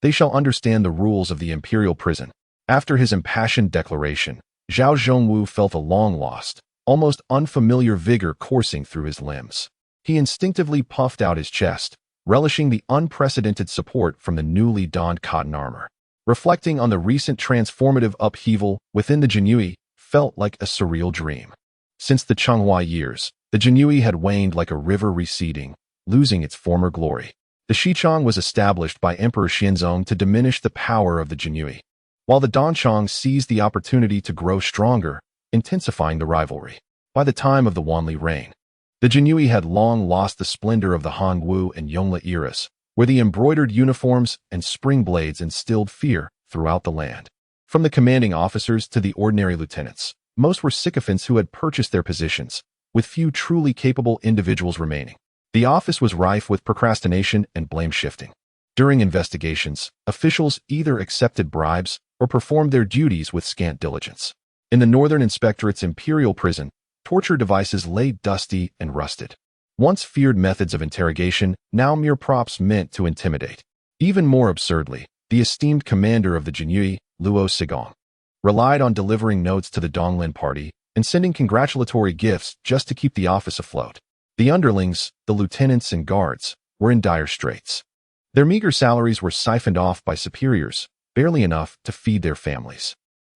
They shall understand the rules of the imperial prison." After his impassioned declaration, Zhao Zhongwu felt a long-lost, almost unfamiliar vigor coursing through his limbs. He instinctively puffed out his chest, relishing the unprecedented support from the newly donned cotton armor. Reflecting on the recent transformative upheaval within the Jinui felt like a surreal dream. Since the Changhua years, the Jinui had waned like a river receding, losing its former glory. The Xichang was established by Emperor Xianzong to diminish the power of the Jinui, while the Danchang seized the opportunity to grow stronger, intensifying the rivalry. By the time of the Wanli reign, the Jinui had long lost the splendor of the Hongwu and Yongle eras, where the embroidered uniforms and spring blades instilled fear throughout the land. From the commanding officers to the ordinary lieutenants, most were sycophants who had purchased their positions, with few truly capable individuals remaining. The office was rife with procrastination and blame-shifting. During investigations, officials either accepted bribes or performed their duties with scant diligence. In the Northern Inspectorate's imperial prison, torture devices lay dusty and rusted. Once feared methods of interrogation, now mere props meant to intimidate. Even more absurdly, the esteemed commander of the Jinui, Luo Sigong, relied on delivering notes to the Donglin party and sending congratulatory gifts just to keep the office afloat. The underlings, the lieutenants and guards, were in dire straits. Their meager salaries were siphoned off by superiors, barely enough to feed their families.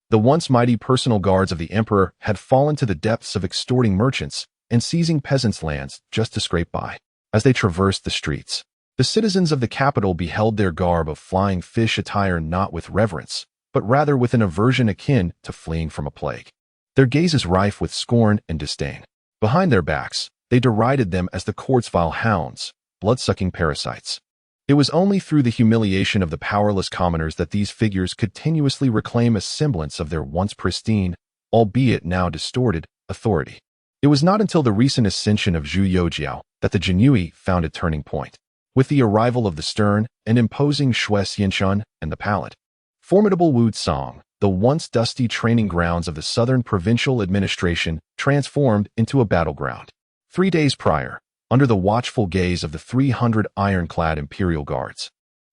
The once mighty personal guards of the emperor had fallen to the depths of extorting merchants and seizing peasants' lands just to scrape by. As they traversed the streets, the citizens of the capital beheld their garb of flying fish attire not with reverence, but rather with an aversion akin to fleeing from a plague. Their gazes rife with scorn and disdain. Behind their backs, they derided them as the court's vile hounds, blood-sucking parasites. It was only through the humiliation of the powerless commoners that these figures could tenuously reclaim a semblance of their once pristine, albeit now distorted, authority. It was not until the recent ascension of Zhu Youxiao that the Jinui found a turning point. With the arrival of the stern and imposing Shui Xianshun and the pallid, formidable Wu Tsang, the once dusty training grounds of the southern provincial administration transformed into a battleground. 3 days prior, under the watchful gaze of the 300 ironclad imperial guards,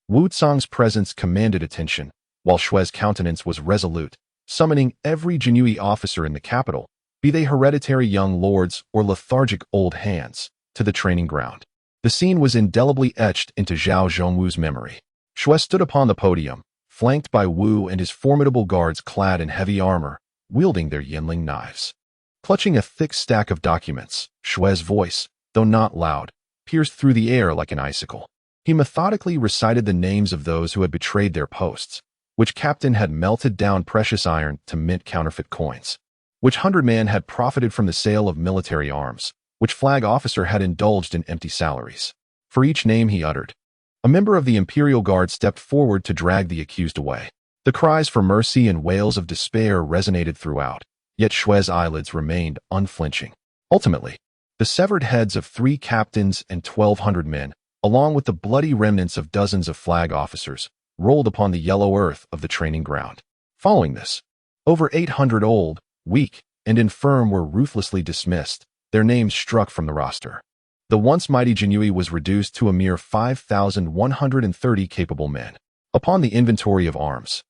Wu Tsang's presence commanded attention, while Shui's countenance was resolute, summoning every Jinui officer in the capital, be they hereditary young lords or lethargic old hands, to the training ground. The scene was indelibly etched into Zhao Zhongwu's memory. Shui stood upon the podium, flanked by Wu and his formidable guards clad in heavy armor, wielding their Yinling knives. Clutching a thick stack of documents, Shui's voice, though not loud, pierced through the air like an icicle. He methodically recited the names of those who had betrayed their posts, which captain had melted down precious iron to mint counterfeit coins, which hundredman had profited from the sale of military arms, which flag officer had indulged in empty salaries. For each name he uttered, a member of the Imperial Guard stepped forward to drag the accused away. The cries for mercy and wails of despair resonated throughout, yet Shui's eyelids remained unflinching. Ultimately, the severed heads of 3 captains and 1,200 men, along with the bloody remnants of dozens of flag officers, rolled upon the yellow earth of the training ground. Following this, over 800 old, weak, and infirm were ruthlessly dismissed, their names struck from the roster. The once mighty Jinhui was reduced to a mere 5,130 capable men. Upon the inventory of arms,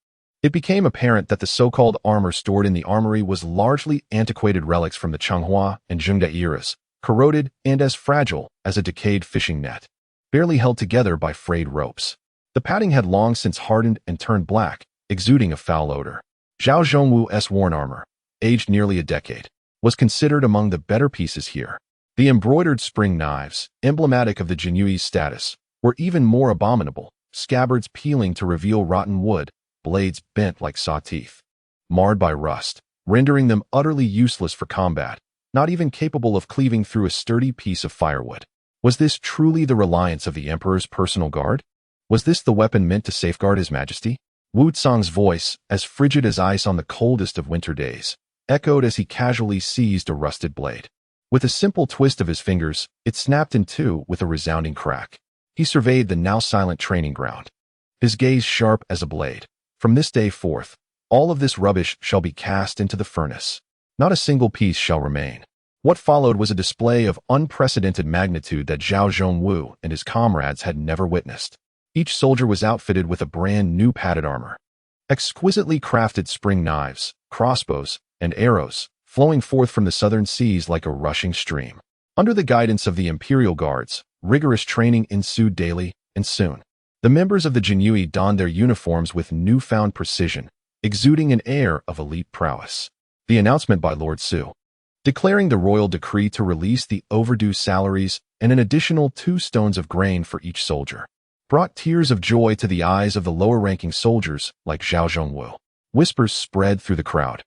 it became apparent that the so-called armor stored in the armory was largely antiquated relics from the Changhua and Zhengde eras, corroded and as fragile as a decayed fishing net, barely held together by frayed ropes. The padding had long since hardened and turned black, exuding a foul odor. Zhao Zhongwu's worn armor, aged nearly a decade, was considered among the better pieces here. The embroidered spring knives, emblematic of the Jinyui's status, were even more abominable, scabbards peeling to reveal rotten wood, blades bent like saw teeth, marred by rust, rendering them utterly useless for combat, not even capable of cleaving through a sturdy piece of firewood. Was this truly the reliance of the emperor's personal guard? Was this the weapon meant to safeguard his majesty? Wu Tsang's voice, as frigid as ice on the coldest of winter days, echoed as he casually seized a rusted blade. With a simple twist of his fingers, it snapped in two with a resounding crack. He surveyed the now silent training ground, his gaze sharp as a blade. From this day forth, all of this rubbish shall be cast into the furnace. Not a single piece shall remain. What followed was a display of unprecedented magnitude that Zhao Zhongwu and his comrades had never witnessed. Each soldier was outfitted with a brand new padded armor. Exquisitely crafted spring knives, crossbows, and arrows, flowing forth from the southern seas like a rushing stream. Under the guidance of the Imperial Guards, rigorous training ensued daily, and soon, the members of the Jinyui donned their uniforms with newfound precision, exuding an air of elite prowess. The announcement by Lord Su, declaring the royal decree to release the overdue salaries and an additional 2 stones of grain for each soldier, brought tears of joy to the eyes of the lower-ranking soldiers like Zhao Zhongwu. Whispers spread through the crowd,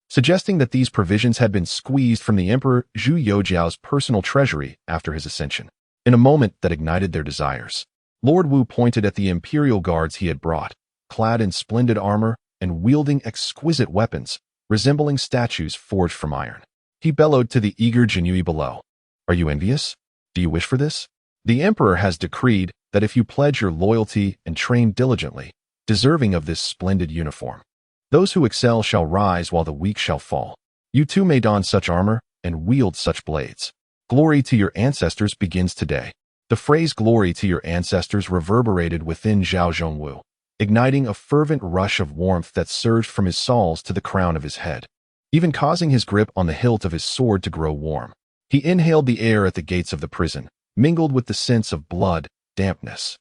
suggesting that these provisions had been squeezed from the Emperor Zhu Youxiao's personal treasury after his ascension. In a moment that ignited their desires, Lord Wu pointed at the Imperial Guards he had brought, clad in splendid armor and wielding exquisite weapons, resembling statues forged from iron. He bellowed to the eager Jinyui below. Are you envious? Do you wish for this? The Emperor has decreed that if you pledge your loyalty and train diligently, deserving of this splendid uniform, those who excel shall rise while the weak shall fall. You too may don such armor and wield such blades. Glory to your ancestors begins today. The phrase glory to your ancestors reverberated within Zhao Zhongwu, igniting a fervent rush of warmth that surged from his soles to the crown of his head, even causing his grip on the hilt of his sword to grow warm. He inhaled the air at the gates of the prison, mingled with the scents of blood, dampness,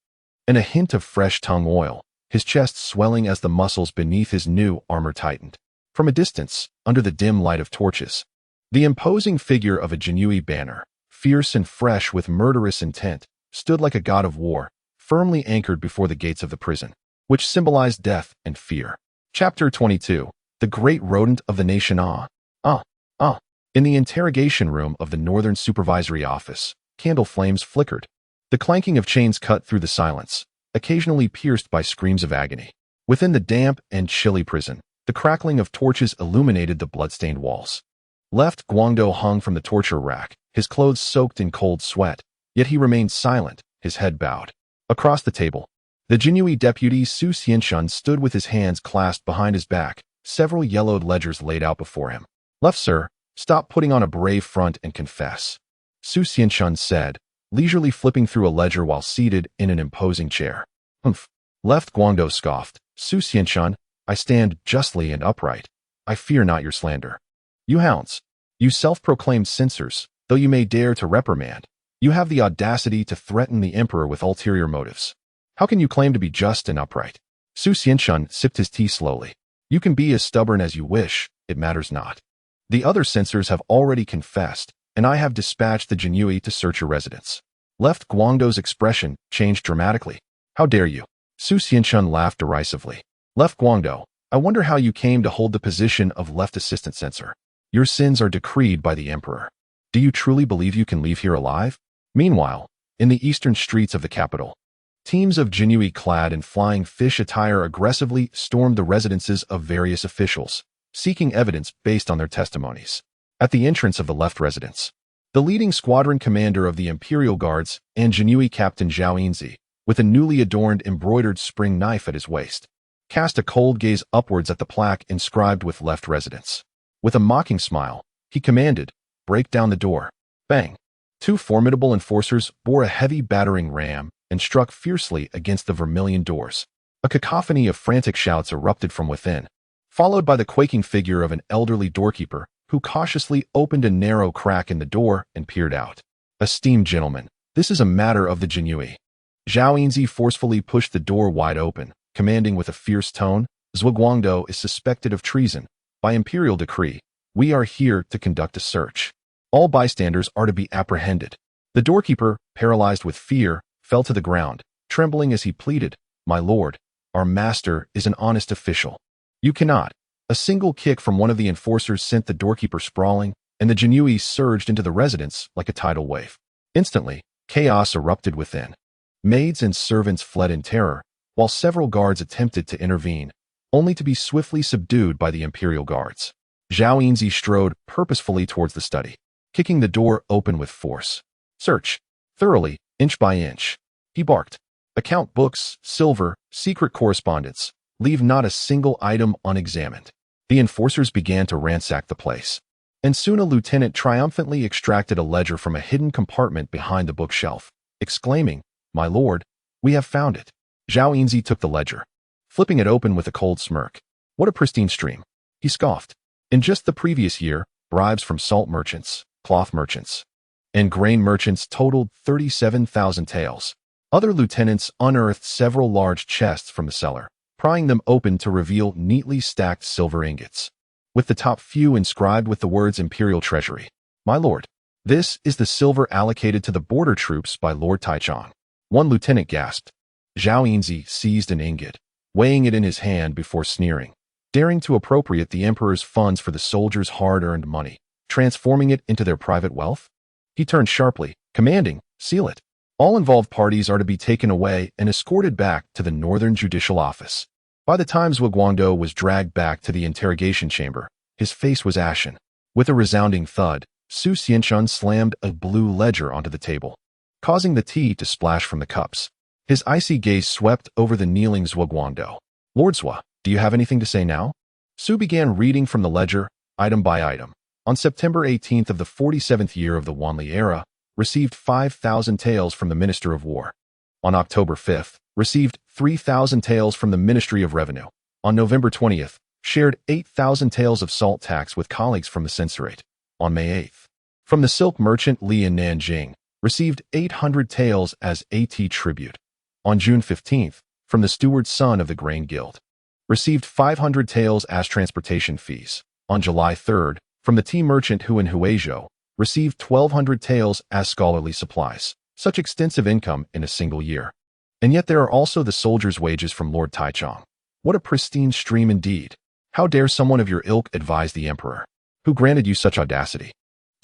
and a hint of fresh tung oil, his chest swelling as the muscles beneath his new armor tightened. From a distance, under the dim light of torches, the imposing figure of a Jinyui banner, fierce and fresh with murderous intent, stood like a god of war, firmly anchored before the gates of the prison, which symbolized death and fear. Chapter 22. The Great Rodent of the Nation. In the interrogation room of the Northern Supervisory Office, candle flames flickered. The clanking of chains cut through the silence, occasionally pierced by screams of agony. Within the damp and chilly prison, the crackling of torches illuminated the blood-stained walls. Left Guangdou hung from the torture rack, his clothes soaked in cold sweat, yet he remained silent, his head bowed. Across the table, the Jinyui deputy Su Xianshun stood with his hands clasped behind his back, several yellowed ledgers laid out before him. Left, sir, stop putting on a brave front and confess, Su Xianshun said, leisurely flipping through a ledger while seated in an imposing chair. Humph. Left Guangdou scoffed. Su Xianshun, I stand justly and upright. I fear not your slander. You hounds, you self-proclaimed censors, though you may dare to reprimand, you have the audacity to threaten the emperor with ulterior motives. How can you claim to be just and upright? Su Xianshun sipped his tea slowly. You can be as stubborn as you wish, it matters not. The other censors have already confessed, and I have dispatched the Jinyui to search your residence. Left Guangdou's expression changed dramatically. How dare you? Su Xianshun laughed derisively. Left Guangdou, I wonder how you came to hold the position of left assistant censor. Your sins are decreed by the emperor. Do you truly believe you can leave here alive? Meanwhile, in the eastern streets of the capital, teams of Jinyui clad in flying fish attire aggressively stormed the residences of various officials, seeking evidence based on their testimonies. At the entrance of the left residence, the leading squadron commander of the Imperial Guards, Anjanui Captain Zhao Yinzi, with a newly adorned embroidered spring knife at his waist, cast a cold gaze upwards at the plaque inscribed with left residence. With a mocking smile, he commanded, "Break down the door." Bang! Two formidable enforcers bore a heavy battering ram and struck fiercely against the vermilion doors. A cacophony of frantic shouts erupted from within, followed by the quaking figure of an elderly doorkeeper who cautiously opened a narrow crack in the door and peered out. "Esteemed gentlemen, this is a matter of the Jinui." Zhao Yinzi forcefully pushed the door wide open, commanding with a fierce tone, "Zhu Guangdou is suspected of treason. By imperial decree, we are here to conduct a search. All bystanders are to be apprehended." The doorkeeper, paralyzed with fear, fell to the ground, trembling as he pleaded, "My lord, our master is an honest official. You cannot." A single kick from one of the enforcers sent the doorkeeper sprawling, and the Jinui surged into the residence like a tidal wave. Instantly, chaos erupted within. Maids and servants fled in terror, while several guards attempted to intervene, only to be swiftly subdued by the Imperial Guards. Zhao Yinzi strode purposefully towards the study, kicking the door open with force. "Search, thoroughly, inch by inch," he barked. "Account books, silver, secret correspondence. Leave not a single item unexamined." The enforcers began to ransack the place, and soon a lieutenant triumphantly extracted a ledger from a hidden compartment behind the bookshelf, exclaiming, "My lord, we have found it." Zhao Yinzi took the ledger, flipping it open with a cold smirk. "What a pristine stream," he scoffed. In just the previous year, bribes from salt merchants, cloth merchants, and grain merchants totaled 37,000 taels. Other lieutenants unearthed several large chests from the cellar, prying them open to reveal neatly stacked silver ingots, with the top few inscribed with the words Imperial Treasury. "My lord, this is the silver allocated to the border troops by Lord Taichang." One lieutenant gasped. Zhao Yinzi seized an ingot, weighing it in his hand before sneering, daring to appropriate the emperor's funds for the soldiers' hard-earned money, transforming it into their private wealth. He turned sharply, commanding, "Seal it." All involved parties are to be taken away and escorted back to the Northern Judicial Office. By the time Zhu Guangdou was dragged back to the interrogation chamber, his face was ashen. With a resounding thud, Su Xianshun slammed a blue ledger onto the table, causing the tea to splash from the cups. His icy gaze swept over the kneeling Zhu Guangdou. "Lord Zhu, do you have anything to say now?" Su began reading from the ledger, item by item. On September 18th of the 47th year of the Wanli era, received 5,000 taels from the Minister of War. On October 5th, received 3,000 taels from the Ministry of Revenue. On November 20th, shared 8,000 taels of salt tax with colleagues from the censorate. On May 8th, from the silk merchant Li in Nanjing, received 800 taels as AT tribute. On June 15th, from the steward's son of the Grain Guild, received 500 taels as transportation fees. On July 3rd, from the tea merchant Hu in Huizhou, received 1,200 taels as scholarly supplies. Such extensive income in a single year. And yet there are also the soldiers' wages from Lord Taichang. What a pristine stream indeed. How dare someone of your ilk advise the emperor? Who granted you such audacity?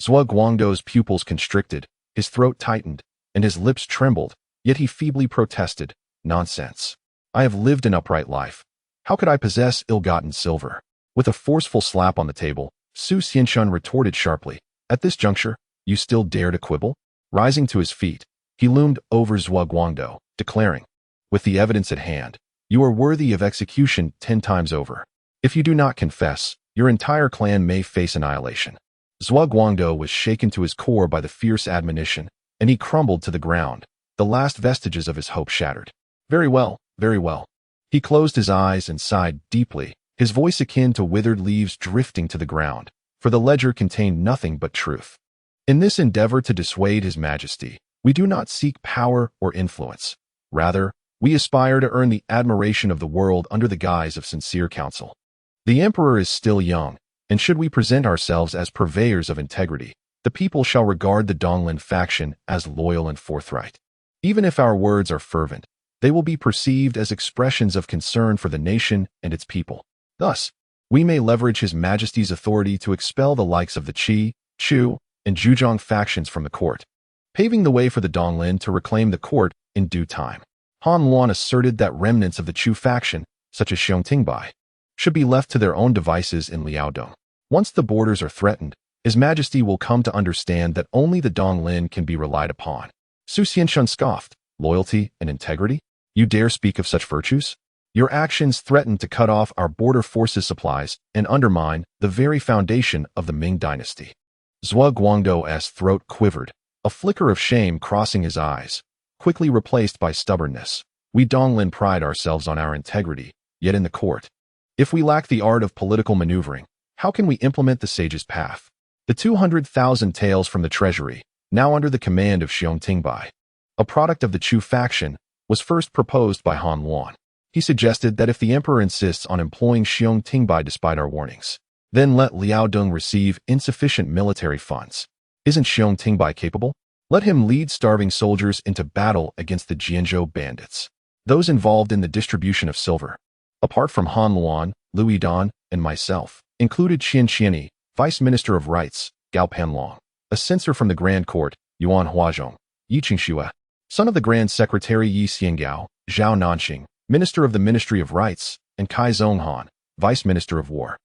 Zhu Guangdou's pupils constricted, his throat tightened, and his lips trembled, yet he feebly protested, "Nonsense. I have lived an upright life. How could I possess ill-gotten silver?" With a forceful slap on the table, Su Xianshun retorted sharply, "At this juncture, you still dare to quibble?" Rising to his feet, he loomed over Zhu Guangdou, declaring, "With the evidence at hand, you are worthy of execution 10 times over. If you do not confess, your entire clan may face annihilation." Zhu Guangdou was shaken to his core by the fierce admonition, and he crumbled to the ground, the last vestiges of his hope shattered. "Very well, very well." He closed his eyes and sighed deeply, his voice akin to withered leaves drifting to the ground, for the ledger contained nothing but truth. "In this endeavor to dissuade His Majesty, we do not seek power or influence. Rather, we aspire to earn the admiration of the world under the guise of sincere counsel. The emperor is still young, and should we present ourselves as purveyors of integrity, the people shall regard the Donglin faction as loyal and forthright. Even if our words are fervent, they will be perceived as expressions of concern for the nation and its people. Thus, we may leverage His Majesty's authority to expel the likes of the Qi, Chu, and Zhujiang factions from the court, paving the way for the Donglin to reclaim the court in due time." Han Luan asserted that remnants of the Chu faction, such as Xiong Tingbai, should be left to their own devices in Liaodong. Once the borders are threatened, His Majesty will come to understand that only the Donglin can be relied upon. Su Xianshun scoffed. Loyalty and integrity? You dare speak of such virtues? Your actions threaten to cut off our border forces supplies and undermine the very foundation of the Ming Dynasty. Zhuo Guangdou's throat quivered, a flicker of shame crossing his eyes, quickly replaced by stubbornness. We Donglin pride ourselves on our integrity, yet in the court. If we lack the art of political maneuvering, how can we implement the sage's path? The 200,000 taels from the treasury, now under the command of Xiong Tingbai, a product of the Chu faction, was first proposed by Han Luan. He suggested that if the emperor insists on employing Xiong Tingbai despite our warnings, then let Liaodong receive insufficient military funds. Isn't Xiong Tingbai capable? Let him lead starving soldiers into battle against the Jianzhou bandits, those involved in the distribution of silver. Apart from Han Luan, Louis Dan, and myself, included Qian Qianyi, Vice Minister of Rights, Gao Panlong, a censor from the Grand Court, Yuan Huazhong, Yi Qingxue, son of the Grand Secretary Yi Xiangao, Zhao Nanxing, Minister of the Ministry of Rights, and Kai Zhonghan, Vice Minister of War.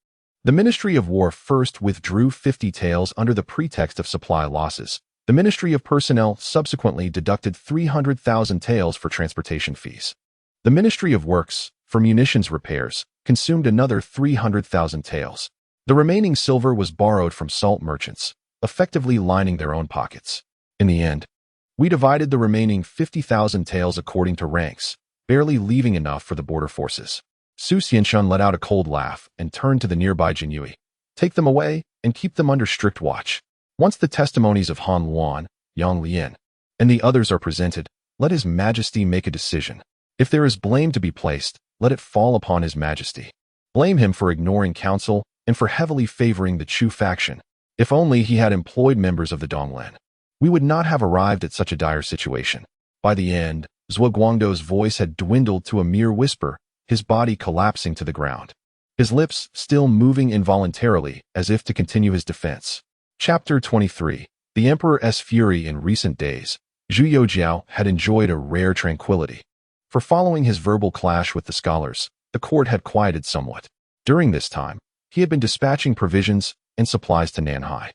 The Ministry of War first withdrew 50 taels under the pretext of supply losses. The Ministry of Personnel subsequently deducted 300,000 taels for transportation fees. The Ministry of Works, for munitions repairs, consumed another 300,000 taels. The remaining silver was borrowed from salt merchants, effectively lining their own pockets. In the end, we divided the remaining 50,000 taels according to ranks, barely leaving enough for the border forces. Su Xianshun let out a cold laugh and turned to the nearby Jinyue. Take them away and keep them under strict watch. Once the testimonies of Han Luan, Yang Lian, and the others are presented, let His Majesty make a decision. If there is blame to be placed, let it fall upon His Majesty. Blame him for ignoring counsel and for heavily favoring the Chu faction. If only he had employed members of the Donglin, we would not have arrived at such a dire situation. By the end, Zhuo Guangdou's voice had dwindled to a mere whisper, his body collapsing to the ground, his lips still moving involuntarily as if to continue his defense. Chapter 23. The Emperor's fury in recent days. Zhu Youxiao had enjoyed a rare tranquility. For following his verbal clash with the scholars, the court had quieted somewhat. During this time, he had been dispatching provisions and supplies to Nanhai,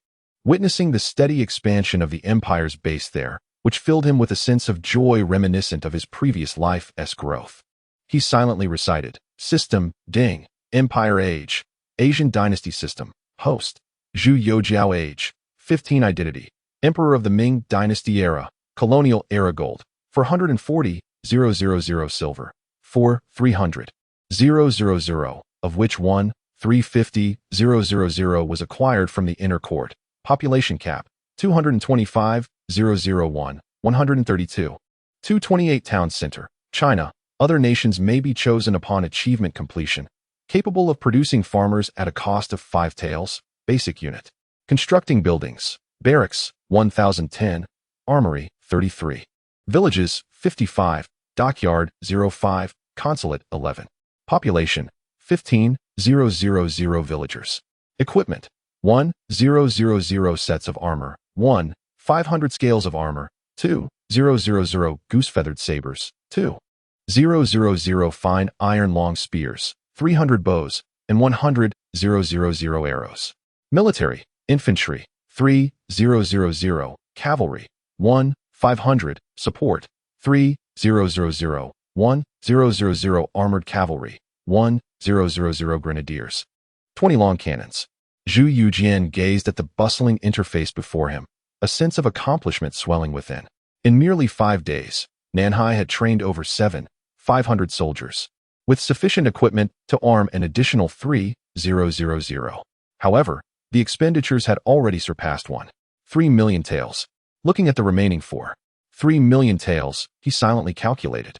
witnessing the steady expansion of the empire's base there, which filled him with a sense of joy reminiscent of his previous life's growth. He silently recited, System, Ding, Empire Age, Asian Dynasty System, Host, Zhu Youxiao Age, 15 Identity, Emperor of the Ming Dynasty Era, Colonial Era Gold, 440,000 silver, 4,300,000, of which 1,350,000 was acquired from the inner court. Population cap, 225,001, 132. 228 Town Center, China. Other nations may be chosen upon achievement completion, capable of producing farmers at a cost of 5 taels, basic unit. Constructing buildings, barracks, 1,010, armory, 33. Villages, 55, dockyard, 05, consulate, 11. Population, 15,000 villagers. Equipment, 1,000 sets of armor, 1,500 scales of armor, 2,000 goose-feathered sabers, 2,000 fine iron long spears, 300 bows, and 100,000 arrows. Military, infantry, 3,000, cavalry, 1,500, support, 3,000, 1,000 armored cavalry, 1,000 grenadiers. 20 long cannons. Zhu Youxiao gazed at the bustling interface before him, a sense of accomplishment swelling within. In merely 5 days, Nanhai had trained over 7,500 soldiers, with sufficient equipment to arm an additional 3,000. However, the expenditures had already surpassed 1.3 million taels. Looking at the remaining 4.3 million taels, he silently calculated.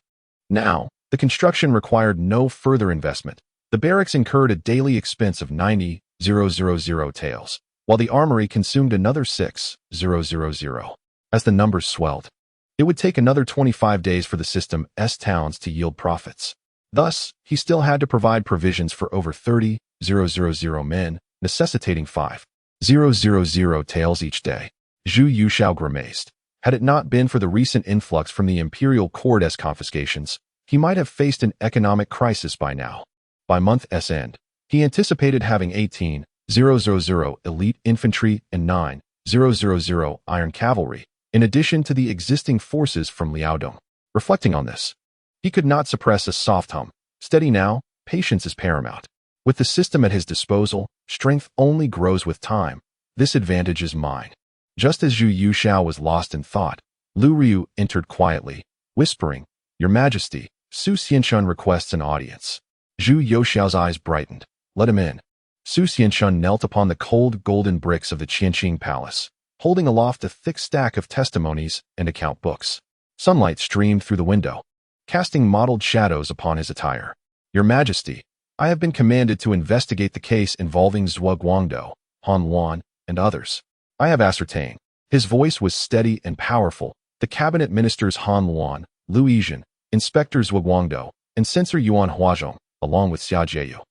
Now, the construction required no further investment. The barracks incurred a daily expense of 90,000 taels, while the armory consumed another 6,000. As the numbers swelled, it would take another 25 days for the system's towns to yield profits. Thus, he still had to provide provisions for over 30,000 men, necessitating 5,000 taels each day. Zhu Youxiao grimaced. Had it not been for the recent influx from the imperial court's confiscations, he might have faced an economic crisis by now. By month's end, He anticipated having 18,000 elite infantry and 9,000 iron cavalry, in addition to the existing forces from Liaodong. Reflecting on this, he could not suppress a soft hum. Steady now, patience is paramount. With the system at his disposal, strength only grows with time. This advantage is mine. Just as Zhu Youxiao was lost in thought, Lu Ryu entered quietly, whispering, "Your Majesty, Su Xianshun requests an audience." Zhu Youxiao's eyes brightened. "Let him in." Su Xianshun knelt upon the cold golden bricks of the Qianqing Palace, holding aloft a thick stack of testimonies and account books. Sunlight streamed through the window, casting mottled shadows upon his attire. "Your Majesty, I have been commanded to investigate the case involving Zhuo Guangdou, Han Luan, and others. I have ascertained." His voice was steady and powerful. The cabinet ministers Han Luan, Lu Yizhen, Inspector Zhuo Guangdou, and Censor Yuan Huazhong, along with Xia Jieyu,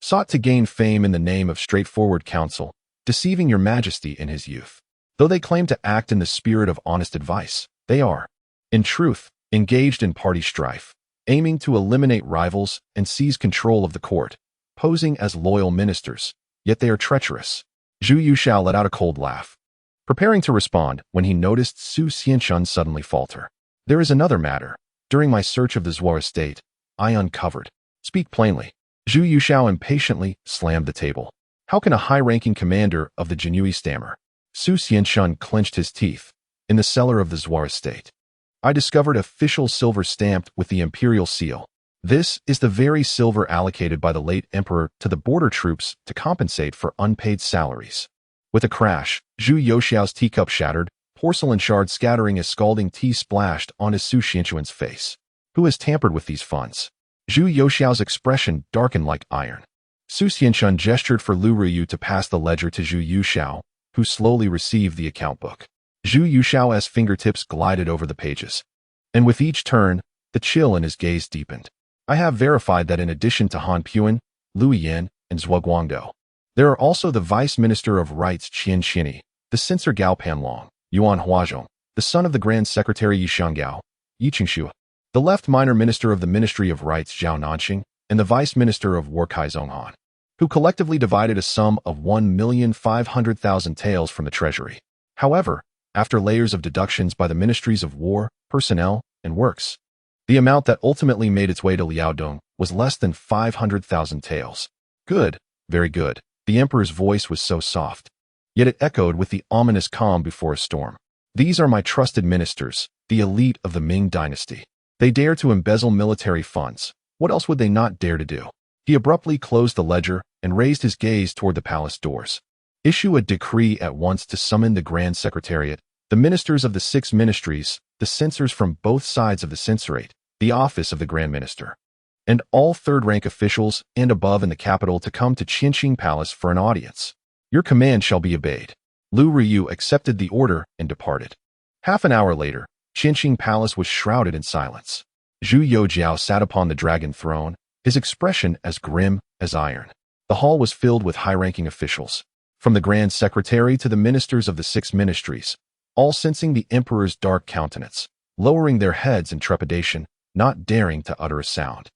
sought to gain fame in the name of straightforward counsel, deceiving your Majesty in his youth. Though they claim to act in the spirit of honest advice, they are, in truth, engaged in party strife, aiming to eliminate rivals and seize control of the court, posing as loyal ministers, yet they are treacherous. Zhu Youxiao let out a cold laugh, preparing to respond when he noticed Su Xianshun suddenly falter. "There is another matter. During my search of the Zhuo estate, I uncovered." "Speak plainly." Zhu Youxiao impatiently slammed the table. "How can a high-ranking commander of the Jinui stammer?" Su Xianshun clenched his teeth. "In the cellar of the Zhuo estate, I discovered official silver stamped with the imperial seal. This is the very silver allocated by the late emperor to the border troops to compensate for unpaid salaries." With a crash, Zhu Youxiao's teacup shattered, porcelain shards scattering as scalding tea splashed onto Su Xianshun's face. "Who has tampered with these funds?" Zhu Youxiao's expression darkened like iron. Su Xianshun gestured for Lu Ryu to pass the ledger to Zhu Youxiao, who slowly received the account book. Zhu Youxiao's fingertips glided over the pages, and with each turn, the chill in his gaze deepened. "I have verified that in addition to Han Puan, Lu Yan, and Zhuo Guangdou, there are also the Vice Minister of Rights Qian Xini, the Censor Gao Panlong, Yuan Huazhong, the son of the Grand Secretary Yishangao, Yi Qingshu, the Left Minor Minister of the Ministry of Rights Zhao Nanxing, and the Vice Minister of War Kai Zhonghan, who collectively divided a sum of 1,500,000 taels from the treasury. However, after layers of deductions by the Ministries of War, Personnel, and Works, the amount that ultimately made its way to Liaodong was less than 500,000 taels. Good, very good." The emperor's voice was so soft, yet it echoed with the ominous calm before a storm. "These are my trusted ministers, the elite of the Ming Dynasty. They dare to embezzle military funds. What else would they not dare to do?" He abruptly closed the ledger and raised his gaze toward the palace doors. "Issue a decree at once to summon the Grand Secretariat, the ministers of the 6 ministries, the censors from both sides of the censorate, the office of the Grand Minister, and all third-rank officials and above in the capital to come to Qianqing Palace for an audience. Your command shall be obeyed." Lu Ryu accepted the order and departed. Half an hour later, Qianqing Palace was shrouded in silence. Zhu Youxiao sat upon the dragon throne, his expression as grim as iron. The hall was filled with high-ranking officials, from the Grand Secretary to the ministers of the 6 ministries, all sensing the emperor's dark countenance, lowering their heads in trepidation, not daring to utter a sound.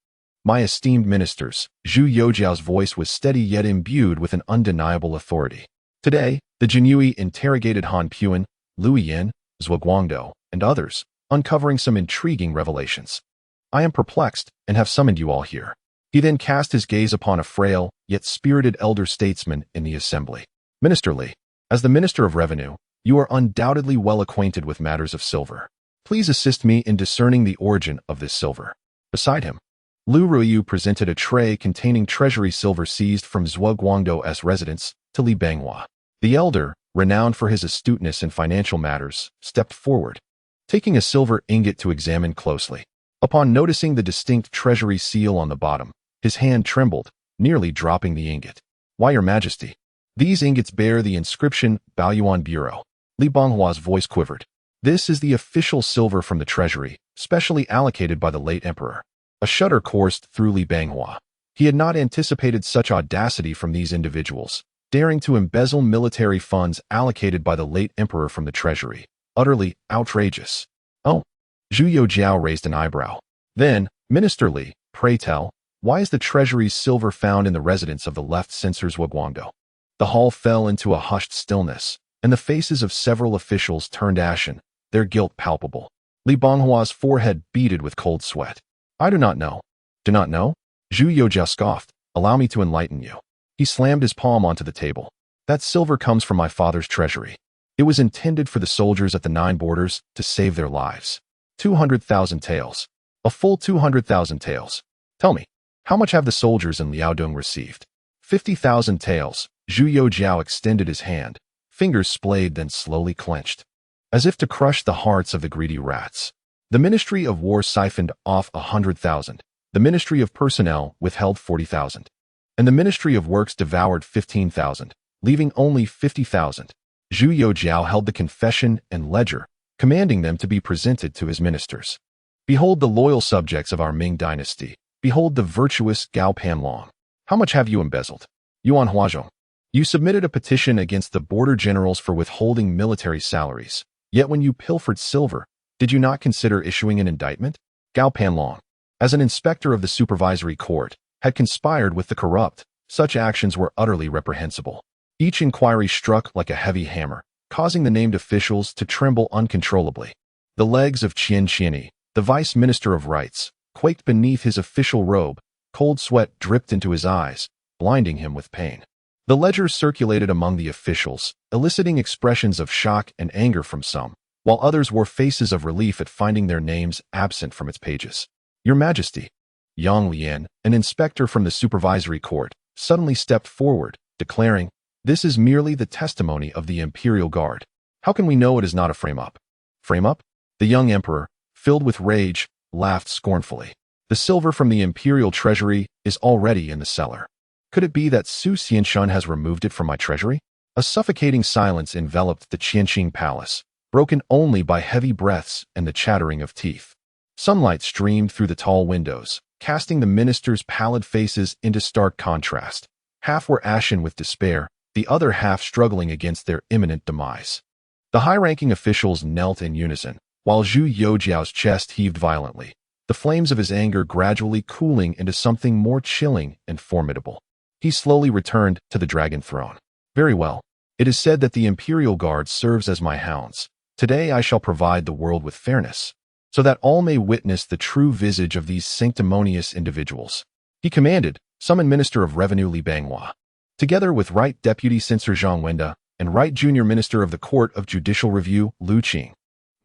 "My esteemed ministers," Zhu Youxiao's voice was steady yet imbued with an undeniable authority. "Today, the Jinui interrogated Han Puan, Lu Yan, Zhuo Guangdou, and others, uncovering some intriguing revelations. I am perplexed and have summoned you all here." He then cast his gaze upon a frail, yet spirited elder statesman in the assembly. "Minister Li, as the Minister of Revenue, you are undoubtedly well acquainted with matters of silver. Please assist me in discerning the origin of this silver." Beside him, Lu Ryu presented a tray containing treasury silver seized from Zhuo Guangdou's residence to Li Banghua. The elder, renowned for his astuteness in financial matters, stepped forward, taking a silver ingot to examine closely. Upon noticing the distinct treasury seal on the bottom, his hand trembled, nearly dropping the ingot. "Why, Your Majesty? These ingots bear the inscription Baoyuan Bureau." Li Banghua's voice quivered. "This is the official silver from the treasury, specially allocated by the late emperor." A shudder coursed through Li Banghua. He had not anticipated such audacity from these individuals, daring to embezzle military funds allocated by the late emperor from the treasury. Utterly outrageous. "Oh." Zhu Youxiao raised an eyebrow. Then, "Minister Li, pray tell, Why is the treasury's silver found in the residence of the left censors Guangdong? The hall fell into a hushed stillness, and the faces of several officials turned ashen, their guilt palpable. Li Bonghua's forehead beaded with cold sweat. I do not know. Do not know? Zhu Youxiao scoffed. Allow me to enlighten you. He slammed his palm onto the table. That silver comes from my father's treasury. It was intended for the soldiers at the 9 borders to save their lives. 200,000 taels. A full 200,000 taels. Tell me, how much have the soldiers in Liaodong received? 50,000 taels. Zhu Youxiao extended his hand. Fingers splayed, then slowly clenched, as if to crush the hearts of the greedy rats. The Ministry of War siphoned off 100,000. The Ministry of Personnel withheld 40,000. And the Ministry of Works devoured 15,000, leaving only 50,000. Zhu Youxiao held the confession and ledger, commanding them to be presented to his ministers. Behold the loyal subjects of our Ming Dynasty. Behold the virtuous Gao Panlong. How much have you embezzled? Yuan Huazhong. You submitted a petition against the border generals for withholding military salaries. Yet when you pilfered silver, did you not consider issuing an indictment? Gao Panlong, as an inspector of the supervisory court, had conspired with the corrupt. Such actions were utterly reprehensible. Each inquiry struck like a heavy hammer, causing the named officials to tremble uncontrollably. The legs of Qian Qiani, the vice minister of rights, quaked beneath his official robe. Cold sweat dripped into his eyes, blinding him with pain. The ledger circulated among the officials, eliciting expressions of shock and anger from some, while others wore faces of relief at finding their names absent from its pages. Your Majesty, Yang Lian, an inspector from the supervisory court, suddenly stepped forward, declaring, "This is merely the testimony of the Imperial Guard. How can we know it is not a frame-up?" Frame-up? The young emperor, filled with rage, laughed scornfully. The silver from the imperial treasury is already in the cellar. Could it be that Su Xianshun has removed it from my treasury? A suffocating silence enveloped the Qianqing palace, broken only by heavy breaths and the chattering of teeth. Sunlight streamed through the tall windows, casting the ministers' pallid faces into stark contrast. Half were ashen with despair, the other half struggling against their imminent demise. The high-ranking officials knelt in unison, while Zhu Youxiao's chest heaved violently, the flames of his anger gradually cooling into something more chilling and formidable. He slowly returned to the dragon throne. Very well. It is said that the Imperial Guard serves as my hounds. Today I shall provide the world with fairness, so that all may witness the true visage of these sanctimonious individuals. He commanded, summon Minister of Revenue Li Banghua, together with Right Deputy Censor Zhang Wenda and Right Junior Minister of the Court of Judicial Review Lu Qing.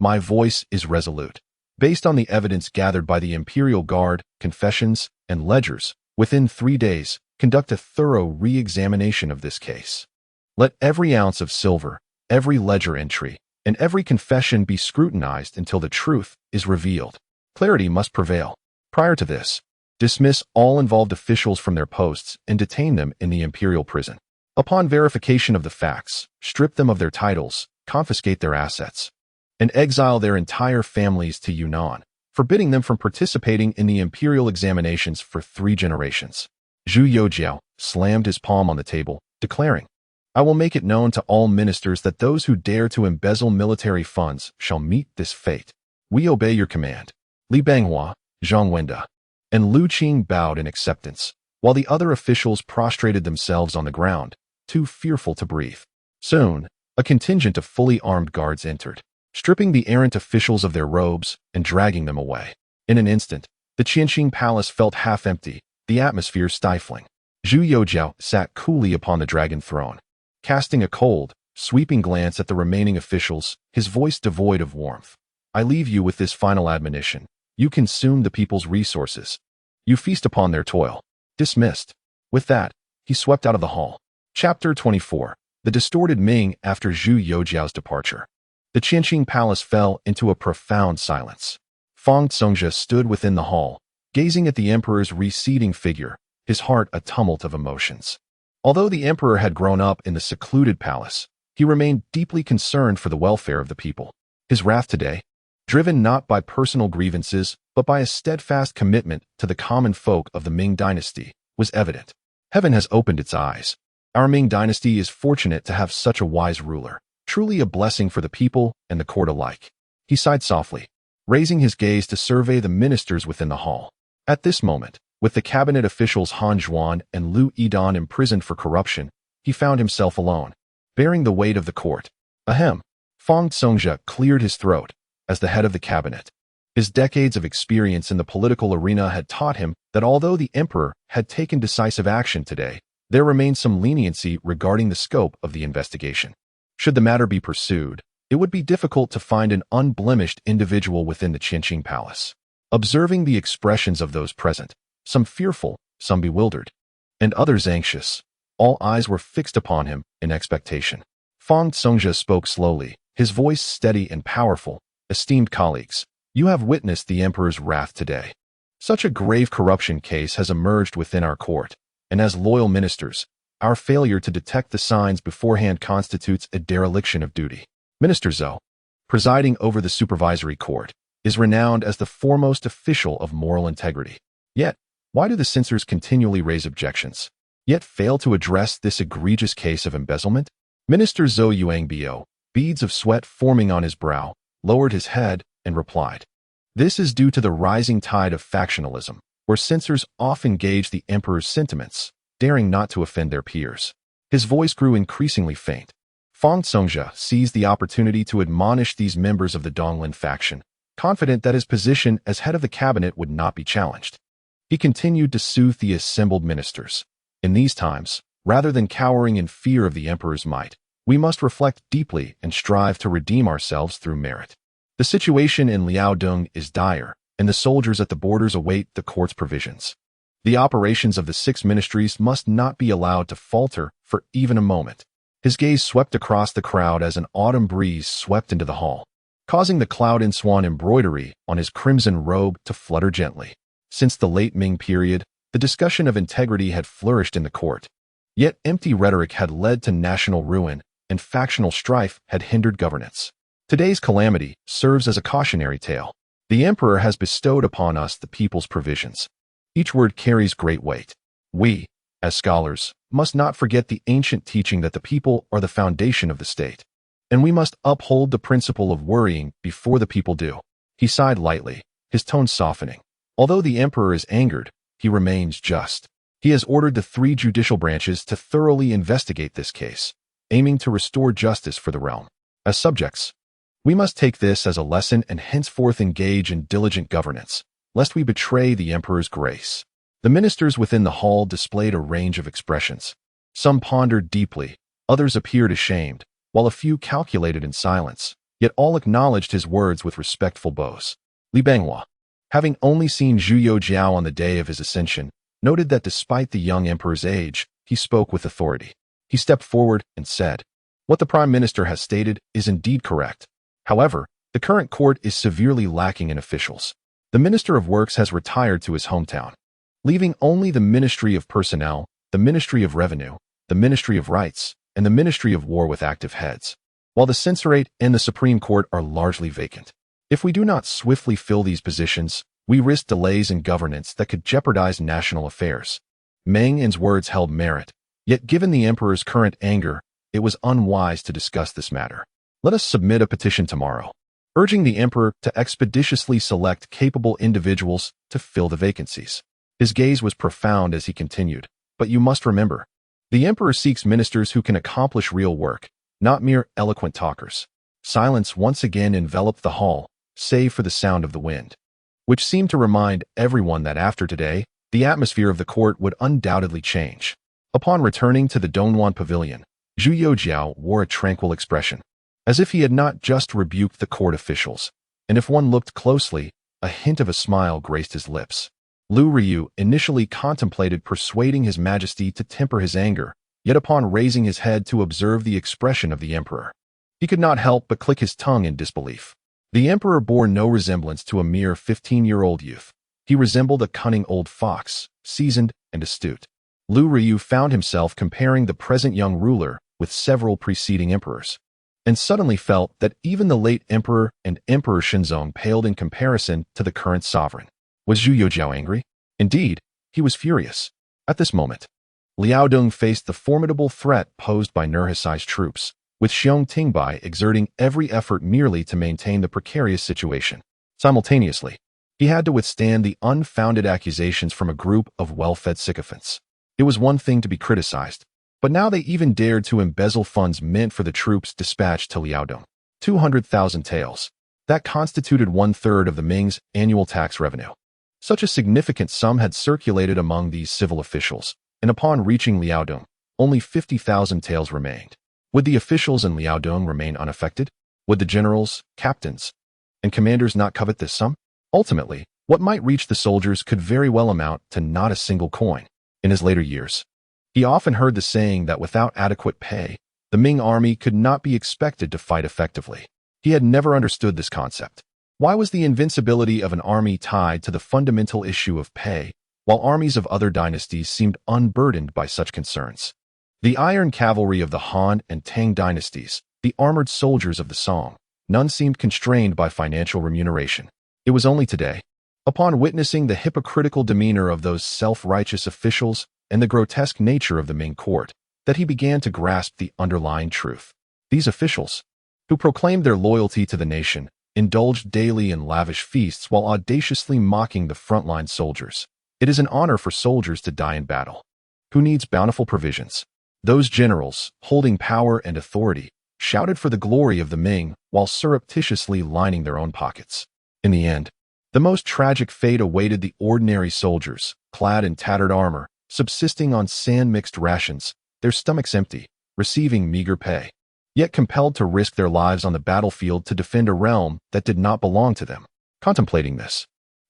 My voice is resolute. Based on the evidence gathered by the Imperial Guard, confessions, and ledgers, within 3 days, conduct a thorough re-examination of this case. Let every ounce of silver, every ledger entry, and every confession be scrutinized until the truth is revealed. Clarity must prevail. Prior to this, dismiss all involved officials from their posts and detain them in the imperial prison. Upon verification of the facts, strip them of their titles, confiscate their assets, and exile their entire families to Yunnan, forbidding them from participating in the imperial examinations for 3 generations. Zhu Youxiao slammed his palm on the table, declaring, I will make it known to all ministers that those who dare to embezzle military funds shall meet this fate. We obey your command. Li Banghua, Zhang Wenda, and Lu Qing bowed in acceptance, while the other officials prostrated themselves on the ground, too fearful to breathe. Soon, a contingent of fully armed guards entered, stripping the errant officials of their robes and dragging them away. In an instant, the Qianqing palace felt half empty, the atmosphere stifling. Zhu Youxiao sat coolly upon the dragon throne, casting a cold, sweeping glance at the remaining officials, his voice devoid of warmth. I leave you with this final admonition. You consume the people's resources. You feast upon their toil. Dismissed. With that, he swept out of the hall. Chapter 24. The distorted Ming after Zhu Youxiao's departure. The Qianqing palace fell into a profound silence. Fang Congzhe stood within the hall, gazing at the emperor's receding figure, his heart a tumult of emotions. Although the emperor had grown up in the secluded palace, he remained deeply concerned for the welfare of the people. His wrath today, driven not by personal grievances, but by a steadfast commitment to the common folk of the Ming Dynasty, was evident. Heaven has opened its eyes. Our Ming Dynasty is fortunate to have such a wise ruler, truly a blessing for the people and the court alike. He sighed softly, raising his gaze to survey the ministers within the hall. At this moment, With the cabinet officials Han Zhuan and Lu Yidan imprisoned for corruption, he found himself alone, bearing the weight of the court. Ahem. Fang Songjia cleared his throat as the head of the cabinet. His decades of experience in the political arena had taught him that although the emperor had taken decisive action today, there remained some leniency regarding the scope of the investigation. Should the matter be pursued, it would be difficult to find an unblemished individual within the Qinqing Palace. Observing the expressions of those present, some fearful, some bewildered, and others anxious, all eyes were fixed upon him in expectation. Fang Songjia spoke slowly, his voice steady and powerful. Esteemed colleagues, you have witnessed the emperor's wrath today. Such a grave corruption case has emerged within our court, and as loyal ministers, our failure to detect the signs beforehand constitutes a dereliction of duty. Minister Zhou, presiding over the supervisory court, is renowned as the foremost official of moral integrity. Yet, why do the censors continually raise objections, yet fail to address this egregious case of embezzlement? Minister Zhou Yuangbio, beads of sweat forming on his brow, lowered his head and replied, "This is due to the rising tide of factionalism, where censors often gauge the emperor's sentiments, daring not to offend their peers." His voice grew increasingly faint. Fang Songjia seized the opportunity to admonish these members of the Donglin faction, confident that his position as head of the cabinet would not be challenged. He continued to soothe the assembled ministers. In these times, rather than cowering in fear of the emperor's might, we must reflect deeply and strive to redeem ourselves through merit. The situation in Liaodong is dire, and the soldiers at the borders await the court's provisions. The operations of the 6 ministries must not be allowed to falter for even a moment. His gaze swept across the crowd as an autumn breeze swept into the hall, causing the cloud and swan embroidery on his crimson robe to flutter gently. Since the late Ming period, the discussion of integrity had flourished in the court. Yet empty rhetoric had led to national ruin, and factional strife had hindered governance. Today's calamity serves as a cautionary tale. The emperor has bestowed upon us the people's provisions. Each word carries great weight. We, as scholars, must not forget the ancient teaching that the people are the foundation of the state, and we must uphold the principle of worrying before the people do. He sighed lightly, his tone softening. Although the emperor is angered, he remains just. He has ordered the 3 judicial branches to thoroughly investigate this case, aiming to restore justice for the realm. As subjects, we must take this as a lesson and henceforth engage in diligent governance, lest we betray the emperor's grace. The ministers within the hall displayed a range of expressions. Some pondered deeply, others appeared ashamed, while a few calculated in silence, yet all acknowledged his words with respectful bows. Li Benghua, having only seen Zhu Youxiao on the day of his ascension, noted that despite the young emperor's age, he spoke with authority. He stepped forward and said, "What the Prime Minister has stated is indeed correct. However, the current court is severely lacking in officials. The Minister of Works has retired to his hometown, leaving only the Ministry of Personnel, the Ministry of Revenue, the Ministry of Rights, and the Ministry of War with active heads, while the Censorate and the Supreme Court are largely vacant. If we do not swiftly fill these positions, we risk delays in governance that could jeopardize national affairs." Meng's words held merit, yet given the emperor's current anger, it was unwise to discuss this matter. "Let us submit a petition tomorrow, urging the emperor to expeditiously select capable individuals to fill the vacancies." His gaze was profound as he continued, "But you must remember, the emperor seeks ministers who can accomplish real work, not mere eloquent talkers." Silence once again enveloped the hall, save for the sound of the wind, which seemed to remind everyone that after today, the atmosphere of the court would undoubtedly change. Upon returning to the Donghuan Pavilion, Zhu Youxiao wore a tranquil expression, as if he had not just rebuked the court officials, and if one looked closely, a hint of a smile graced his lips. Lu Ryu initially contemplated persuading His Majesty to temper his anger, yet upon raising his head to observe the expression of the emperor, he could not help but click his tongue in disbelief. The emperor bore no resemblance to a mere 15-year-old youth. He resembled a cunning old fox, seasoned and astute. Lu Ryu found himself comparing the present young ruler with several preceding emperors, and suddenly felt that even the late emperor and Emperor Shenzong paled in comparison to the current sovereign. Was Zhu Youxiao angry? Indeed, he was furious. At this moment, Liaodong faced the formidable threat posed by Nurhasai's troops, with Xiong Tingbai exerting every effort merely to maintain the precarious situation. Simultaneously, He had to withstand the unfounded accusations from a group of well-fed sycophants. It was one thing to be criticized, but now they even dared to embezzle funds meant for the troops dispatched to Liaodong. 200,000 taels. That constituted 1/3 of the Ming's annual tax revenue. Such a significant sum had circulated among these civil officials, and upon reaching Liaodong, only 50,000 taels remained. Would the officials in Liaodong remain unaffected? Would the generals, captains, and commanders not covet this sum? Ultimately, what might reach the soldiers could very well amount to not a single coin. In his later years, he often heard the saying that without adequate pay, the Ming army could not be expected to fight effectively. He had never understood this concept. Why was the invincibility of an army tied to the fundamental issue of pay, while armies of other dynasties seemed unburdened by such concerns? The iron cavalry of the Han and Tang dynasties, the armored soldiers of the Song, none seemed constrained by financial remuneration. It was only today, upon witnessing the hypocritical demeanor of those self-righteous officials and the grotesque nature of the Ming court, that he began to grasp the underlying truth. These officials, who proclaimed their loyalty to the nation, indulged daily in lavish feasts while audaciously mocking the frontline soldiers. It is an honor for soldiers to die in battle. Who needs bountiful provisions? Those generals, holding power and authority, shouted for the glory of the Ming while surreptitiously lining their own pockets. In the end, the most tragic fate awaited the ordinary soldiers, clad in tattered armor, subsisting on sand-mixed rations, their stomachs empty, receiving meager pay, yet compelled to risk their lives on the battlefield to defend a realm that did not belong to them. Contemplating this,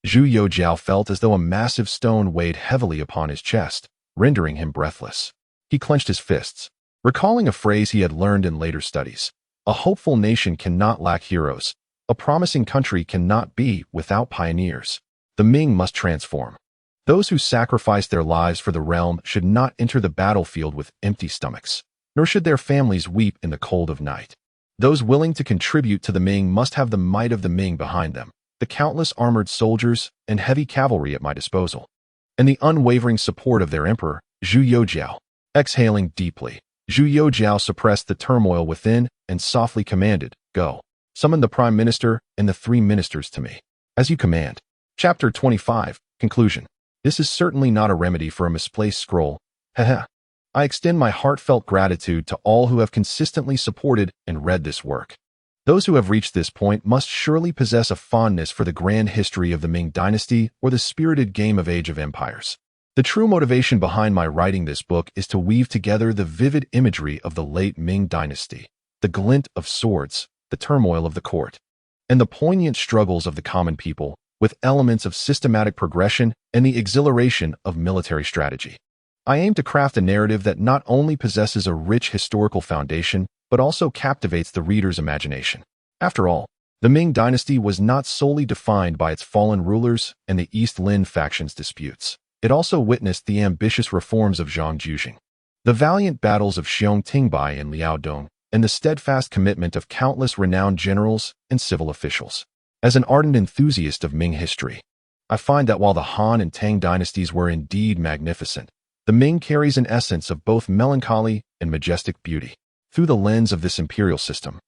Zhu Youxiao felt as though a massive stone weighed heavily upon his chest, rendering him breathless. He clenched his fists, recalling a phrase he had learned in later studies. A hopeful nation cannot lack heroes. A promising country cannot be without pioneers. The Ming must transform. Those who sacrifice their lives for the realm should not enter the battlefield with empty stomachs, nor should their families weep in the cold of night. Those willing to contribute to the Ming must have the might of the Ming behind them, the countless armored soldiers and heavy cavalry at my disposal, and the unwavering support of their emperor, Zhu Youxiao. Exhaling deeply, Zhu Youxiao suppressed the turmoil within and softly commanded, "Go. Summon the Prime Minister and the 3 ministers to me." As you command. Chapter 25, Conclusion. This is certainly not a remedy for a misplaced scroll. Haha. I extend my heartfelt gratitude to all who have consistently supported and read this work. Those who have reached this point must surely possess a fondness for the grand history of the Ming Dynasty or the spirited game of Age of Empires. The true motivation behind my writing this book is to weave together the vivid imagery of the late Ming Dynasty, the glint of swords, the turmoil of the court, and the poignant struggles of the common people, with elements of systematic progression and the exhilaration of military strategy. I aim to craft a narrative that not only possesses a rich historical foundation, but also captivates the reader's imagination. After all, the Ming Dynasty was not solely defined by its fallen rulers and the East Lin faction's disputes. It also witnessed the ambitious reforms of Zhang Jujing, the valiant battles of Xiong Tingbai and Liaodong, and the steadfast commitment of countless renowned generals and civil officials. As an ardent enthusiast of Ming history, I find that while the Han and Tang dynasties were indeed magnificent, the Ming carries an essence of both melancholy and majestic beauty. Through the lens of this imperial system,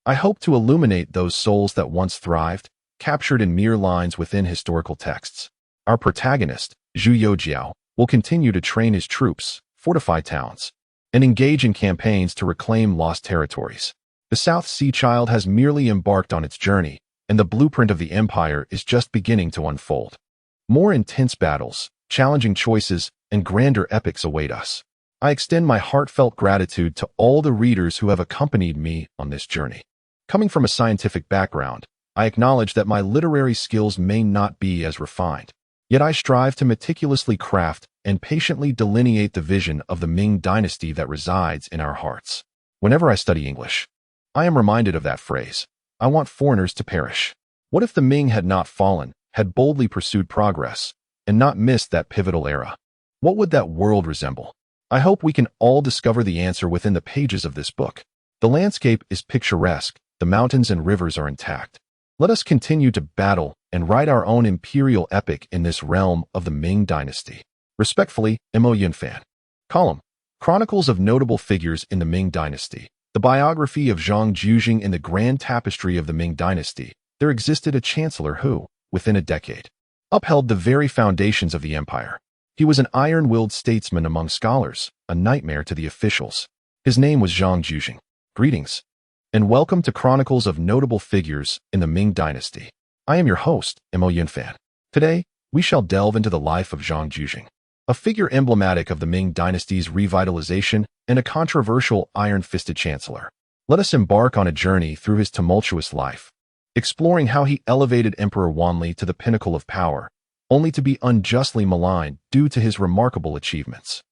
I hope to illuminate those souls that once thrived, captured in mere lines within historical texts. Our protagonist, Zhu Youxiao, will continue to train his troops, fortify towns, and engage in campaigns to reclaim lost territories. The South Sea Child has merely embarked on its journey, and the blueprint of the empire is just beginning to unfold. More intense battles, challenging choices, and grander epics await us. I extend my heartfelt gratitude to all the readers who have accompanied me on this journey. Coming from a scientific background, I acknowledge that my literary skills may not be as refined. Yet I strive to meticulously craft and patiently delineate the vision of the Ming Dynasty that resides in our hearts. Whenever I study English, I am reminded of that phrase, "I want foreigners to perish." What if the Ming had not fallen, had boldly pursued progress, and not missed that pivotal era? What would that world resemble? I hope we can all discover the answer within the pages of this book. The landscape is picturesque, the mountains and rivers are intact. Let us continue to battle and write our own imperial epic in this realm of the Ming Dynasty. Respectfully, Mo Yunfan. Column: Chronicles of Notable Figures in the Ming Dynasty. The biography of Zhang Jujing in the grand tapestry of the Ming Dynasty. There existed a chancellor who, within a decade, upheld the very foundations of the empire. He was an iron-willed statesman among scholars, a nightmare to the officials. His name was Zhu Youxiao. Greetings, and welcome to Chronicles of Notable Figures in the Ming Dynasty. I am your host, Mo Yunfan. Today, we shall delve into the life of Zhu Youxiao, a figure emblematic of the Ming Dynasty's revitalization and a controversial iron-fisted chancellor. Let us embark on a journey through his tumultuous life, exploring how he elevated Emperor Wanli to the pinnacle of power, only to be unjustly maligned due to his remarkable achievements.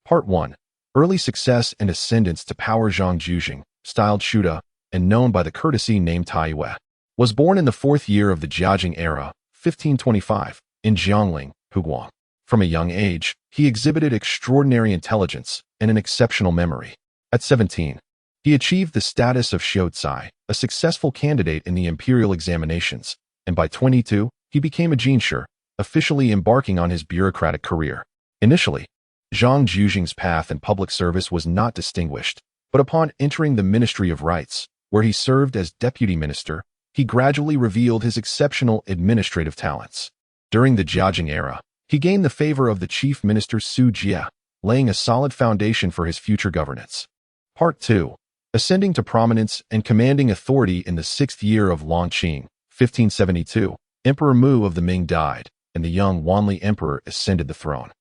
Part 1. Early success and ascendance to power. Zhu Youxiao, styled Shuda, and known by the courtesy name Taiwei, was born in the 4th year of the Jiajing era, 1525, in Jiangling, Huguang. From a young age, he exhibited extraordinary intelligence and an exceptional memory. At 17, he achieved the status of Xiuzai, a successful candidate in the imperial examinations, and by 22, he became a jinshi, officially embarking on his bureaucratic career. Initially, Zhu Youxiao's path in public service was not distinguished, but upon entering the Ministry of Rights, where he served as deputy minister, he gradually revealed his exceptional administrative talents. During the Jiajing era, he gained the favor of the chief minister Su Jie, laying a solid foundation for his future governance. Part 2. Ascending to prominence and commanding authority in the 6th year of Longqing, 1572, Emperor Mu of the Ming died, and the young Wanli emperor ascended the throne.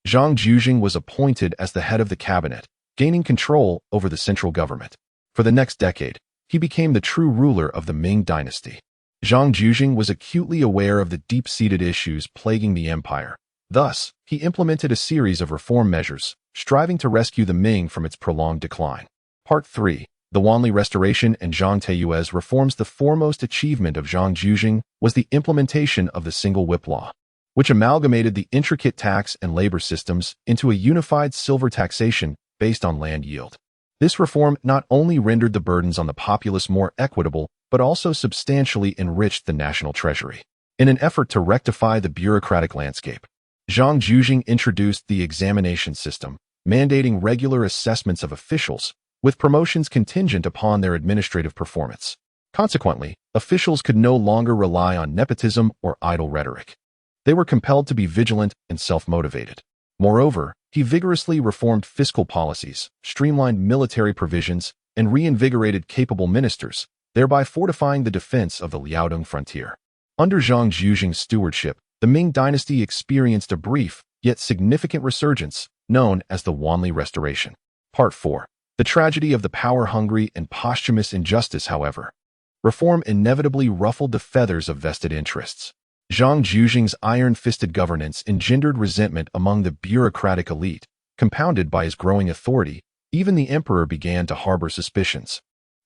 Zhu Youxiao was appointed as the head of the cabinet, gaining control over the central government. For the next decade, he became the true ruler of the Ming Dynasty. Zhu Youxiao was acutely aware of the deep-seated issues plaguing the empire. Thus, he implemented a series of reform measures, striving to rescue the Ming from its prolonged decline. Part 3. The Wanli Restoration and Zhang Taiyue's reforms. The foremost achievement of Zhu Youxiao was the implementation of the Single Whip Law, which amalgamated the intricate tax and labor systems into a unified silver taxation based on land yield. This reform not only rendered the burdens on the populace more equitable, but also substantially enriched the national treasury. In an effort to rectify the bureaucratic landscape, Zhu Youxiao introduced the examination system, mandating regular assessments of officials, with promotions contingent upon their administrative performance. Consequently, officials could no longer rely on nepotism or idle rhetoric. They were compelled to be vigilant and self-motivated. Moreover, he vigorously reformed fiscal policies, streamlined military provisions, and reinvigorated capable ministers, thereby fortifying the defense of the Liaodong frontier. Under Zhu Youxiao's stewardship, the Ming Dynasty experienced a brief, yet significant resurgence, known as the Wanli Restoration. Part 4. The tragedy of the power-hungry and posthumous injustice. However, reform inevitably ruffled the feathers of vested interests. Zhu Youxiao's iron-fisted governance engendered resentment among the bureaucratic elite. Compounded by his growing authority, even the emperor began to harbor suspicions.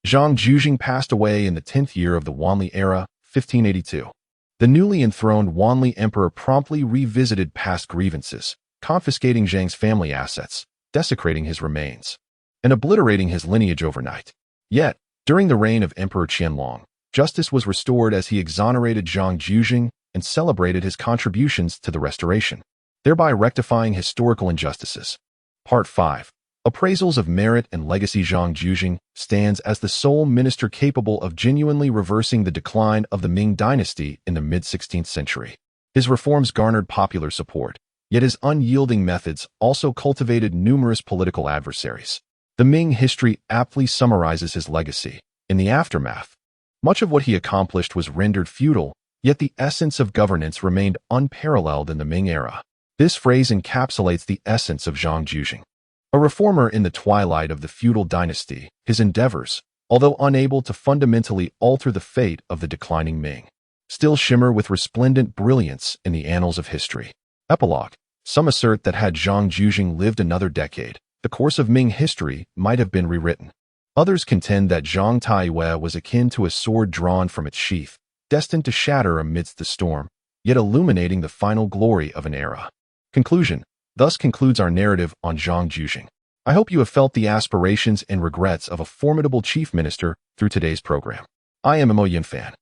Zhu Youxiao passed away in the 10th year of the Wanli era, 1582. The newly enthroned Wanli emperor promptly revisited past grievances, confiscating Zhang's family assets, desecrating his remains, and obliterating his lineage overnight. Yet, during the reign of Emperor Qianlong, justice was restored as he exonerated Zhu Youxiao and celebrated his contributions to the restoration, thereby rectifying historical injustices. Part 5. Appraisals of merit and legacy. Zhu Youxiao stands as the sole minister capable of genuinely reversing the decline of the Ming Dynasty in the mid-16th century. His reforms garnered popular support, yet his unyielding methods also cultivated numerous political adversaries. The Ming history aptly summarizes his legacy. In the aftermath, much of what he accomplished was rendered futile, yet the essence of governance remained unparalleled in the Ming era. This phrase encapsulates the essence of Zhu Youxiao. A reformer in the twilight of the feudal dynasty, his endeavors, although unable to fundamentally alter the fate of the declining Ming, still shimmer with resplendent brilliance in the annals of history. Epilogue. Some assert that had Zhu Youxiao lived another decade, the course of Ming history might have been rewritten. Others contend that Zhang Taiwei was akin to a sword drawn from its sheath, destined to shatter amidst the storm, yet illuminating the final glory of an era. Conclusion. Thus concludes our narrative on Zhu Youxiao. I hope you have felt the aspirations and regrets of a formidable chief minister through today's program. I am Mo Yunfan,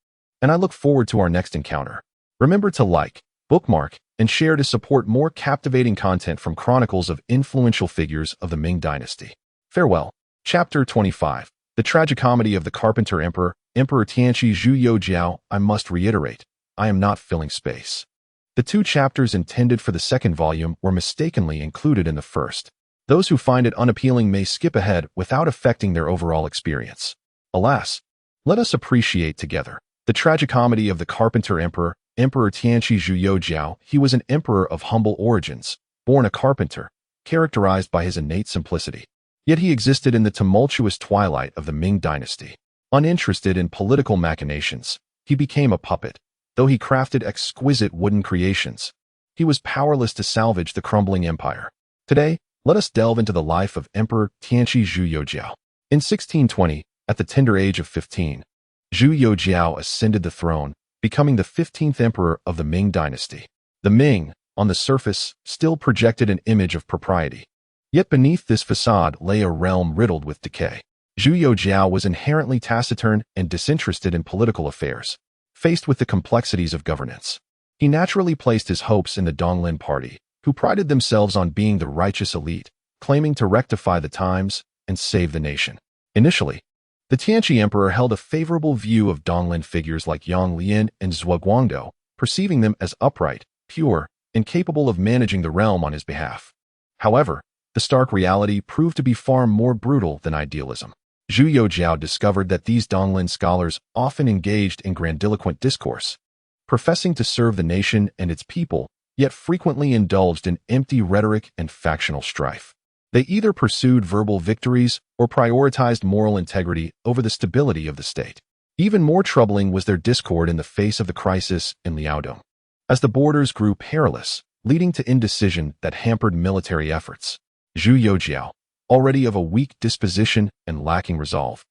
and I look forward to our next encounter. Remember to like, bookmark, and share to support more captivating content from chronicles of influential figures of the Ming Dynasty. Farewell. Chapter 25. The Tragicomedy of the Carpenter Emperor, Emperor Tianqi Zhu Youxiao. I must reiterate, I am not filling space. The 2 chapters intended for the second volume were mistakenly included in the first. Those who find it unappealing may skip ahead without affecting their overall experience. Alas, let us appreciate together the tragicomedy of the Carpenter Emperor, Emperor Tianqi Zhu Youxiao. He was an emperor of humble origins, born a carpenter, characterized by his innate simplicity. Yet he existed in the tumultuous twilight of the Ming Dynasty. Uninterested in political machinations, he became a puppet, though he crafted exquisite wooden creations. He was powerless to salvage the crumbling empire. Today, let us delve into the life of Emperor Tianqi Zhu Youxiao. In 1620, at the tender age of 15, Zhu Youxiao ascended the throne, becoming the 15th emperor of the Ming Dynasty. The Ming, on the surface, still projected an image of propriety. Yet beneath this facade lay a realm riddled with decay. Zhu Youxiao was inherently taciturn and disinterested in political affairs. Faced with the complexities of governance, he naturally placed his hopes in the Donglin party, who prided themselves on being the righteous elite, claiming to rectify the times and save the nation. Initially, the Tianqi emperor held a favorable view of Donglin figures like Yang Lian and Zhuo Guangdou, perceiving them as upright, pure, and capable of managing the realm on his behalf. However, the stark reality proved to be far more brutal than idealism. Zhu Youxiao discovered that these Donglin scholars often engaged in grandiloquent discourse, professing to serve the nation and its people, yet frequently indulged in empty rhetoric and factional strife. They either pursued verbal victories or prioritized moral integrity over the stability of the state. Even more troubling was their discord in the face of the crisis in Liaodong, as the borders grew perilous, leading to indecision that hampered military efforts. Zhu Youxiao, already of a weak disposition and lacking resolve,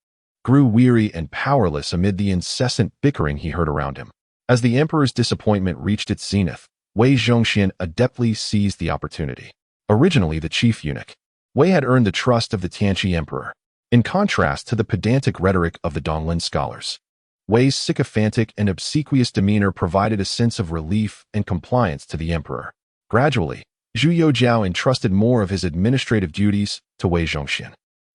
grew weary and powerless amid the incessant bickering he heard around him. As the emperor's disappointment reached its zenith, Wei Zhongxian adeptly seized the opportunity. Originally the chief eunuch, Wei had earned the trust of the Tianqi emperor. In contrast to the pedantic rhetoric of the Donglin scholars, Wei's sycophantic and obsequious demeanor provided a sense of relief and compliance to the emperor. Gradually, Zhu Youxiao entrusted more of his administrative duties to Wei Zhongxian,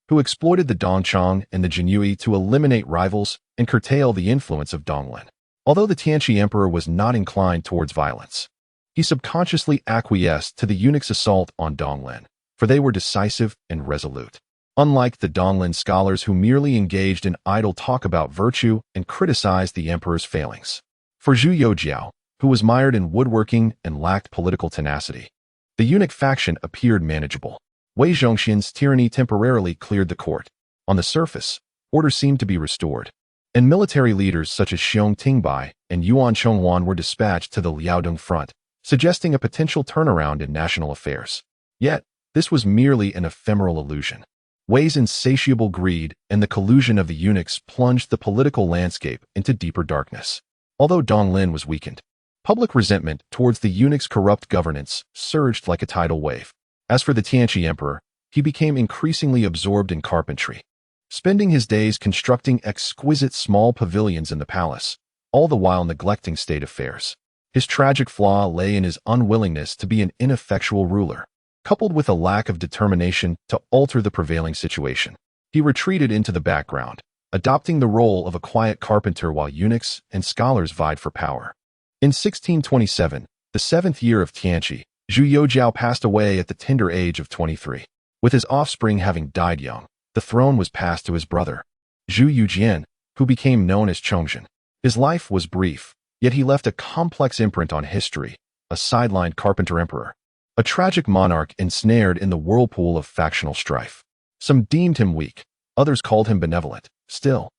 who exploited the Dongchang and the Jinyue to eliminate rivals and curtail the influence of Donglin. Although the Tianqi emperor was not inclined towards violence, he subconsciously acquiesced to the eunuch's assault on Donglin, for they were decisive and resolute. Unlike the Donglin scholars who merely engaged in idle talk about virtue and criticized the emperor's failings. For Zhu Youxiao, who was mired in woodworking and lacked political tenacity, the eunuch faction appeared manageable. Wei Zhongxian's tyranny temporarily cleared the court. On the surface, order seemed to be restored, and military leaders such as Xiong Tingbai and Yuan Chongwan were dispatched to the Liaodong front, suggesting a potential turnaround in national affairs. Yet, this was merely an ephemeral illusion. Wei's insatiable greed and the collusion of the eunuchs plunged the political landscape into deeper darkness. Although Donglin was weakened, public resentment towards the eunuch's corrupt governance surged like a tidal wave. As for the Tianqi emperor, he became increasingly absorbed in carpentry, spending his days constructing exquisite small pavilions in the palace, all the while neglecting state affairs. His tragic flaw lay in his unwillingness to be an ineffectual ruler, coupled with a lack of determination to alter the prevailing situation. He retreated into the background, adopting the role of a quiet carpenter while eunuchs and scholars vied for power. In 1627, the 7th year of Tianqi, Zhu Youxiao passed away at the tender age of 23. With his offspring having died young, the throne was passed to his brother, Zhu Youjian, who became known as Chongzhen. His life was brief, yet he left a complex imprint on history, a sidelined Carpenter Emperor, a tragic monarch ensnared in the whirlpool of factional strife. Some deemed him weak, others called him benevolent. Still,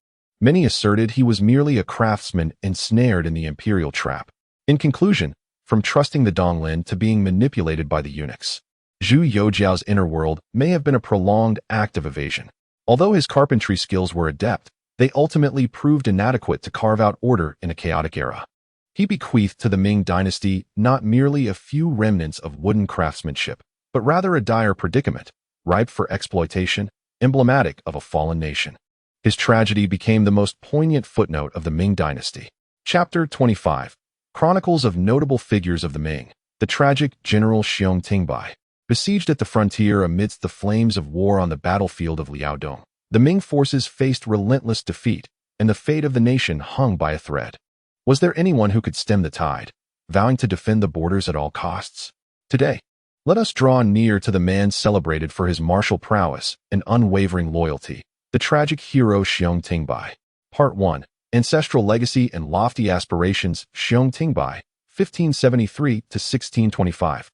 many asserted he was merely a craftsman ensnared in the imperial trap. In conclusion, from trusting the Donglin to being manipulated by the eunuchs, Zhu Youxiao's inner world may have been a prolonged act of evasion. Although his carpentry skills were adept, they ultimately proved inadequate to carve out order in a chaotic era. He bequeathed to the Ming Dynasty not merely a few remnants of wooden craftsmanship, but rather a dire predicament, ripe for exploitation, emblematic of a fallen nation. His tragedy became the most poignant footnote of the Ming Dynasty. Chapter 25. Chronicles of Notable Figures of the Ming. The tragic General Xiong Tingbai, besieged at the frontier amidst the flames of war on the battlefield of Liaodong. The Ming forces faced relentless defeat, and the fate of the nation hung by a thread. Was there anyone who could stem the tide, vowing to defend the borders at all costs? Today, let us draw near to the man celebrated for his martial prowess and unwavering loyalty, the tragic hero Xiong Tingbai. Part 1. Ancestral Legacy and Lofty Aspirations. Xiong Tingbai, 1573 to 1625.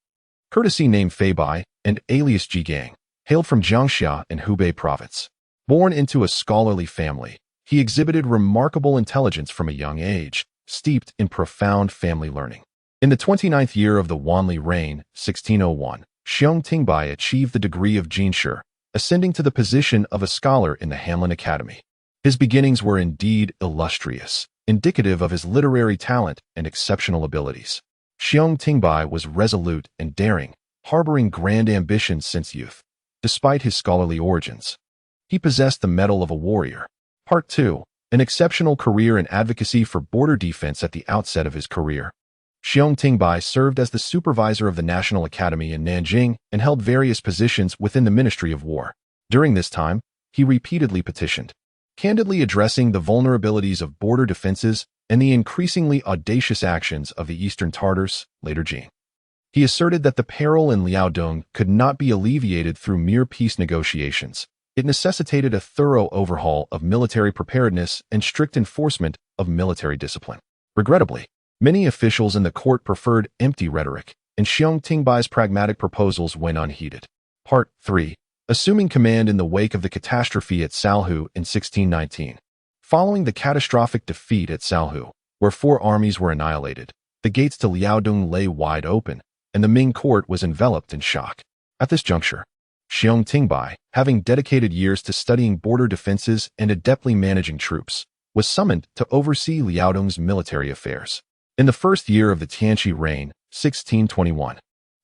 Courtesy name Fei Bai and alias Jigang, hailed from Jiangxia in Hubei province. Born into a scholarly family, he exhibited remarkable intelligence from a young age, steeped in profound family learning. In the 29th year of the Wanli reign, 1601, Xiong Tingbai achieved the degree of Jinshi, ascending to the position of a scholar in the Hanlin Academy. His beginnings were indeed illustrious, indicative of his literary talent and exceptional abilities. Xiong Tingbai was resolute and daring, harboring grand ambitions since youth. Despite his scholarly origins, he possessed the mettle of a warrior. Part 2. An exceptional career in advocacy for border defense. At the outset of his career, Xiong Tingbai served as the supervisor of the National Academy in Nanjing and held various positions within the Ministry of War. During this time, he repeatedly petitioned, candidly addressing the vulnerabilities of border defenses and the increasingly audacious actions of the Eastern Tartars, later Jin. He asserted that the peril in Liaodong could not be alleviated through mere peace negotiations. It necessitated a thorough overhaul of military preparedness and strict enforcement of military discipline. Regrettably, many officials in the court preferred empty rhetoric, and Xiong Tingbai's pragmatic proposals went unheeded. Part 3. Assuming command in the wake of the catastrophe at Salhu in 1619. Following the catastrophic defeat at Salhu, where 4 armies were annihilated, the gates to Liaodong lay wide open, and the Ming court was enveloped in shock. At this juncture, Xiong Tingbai, having dedicated years to studying border defenses and adeptly managing troops, was summoned to oversee Liaodong's military affairs. In the first year of the Tianqi reign, 1621,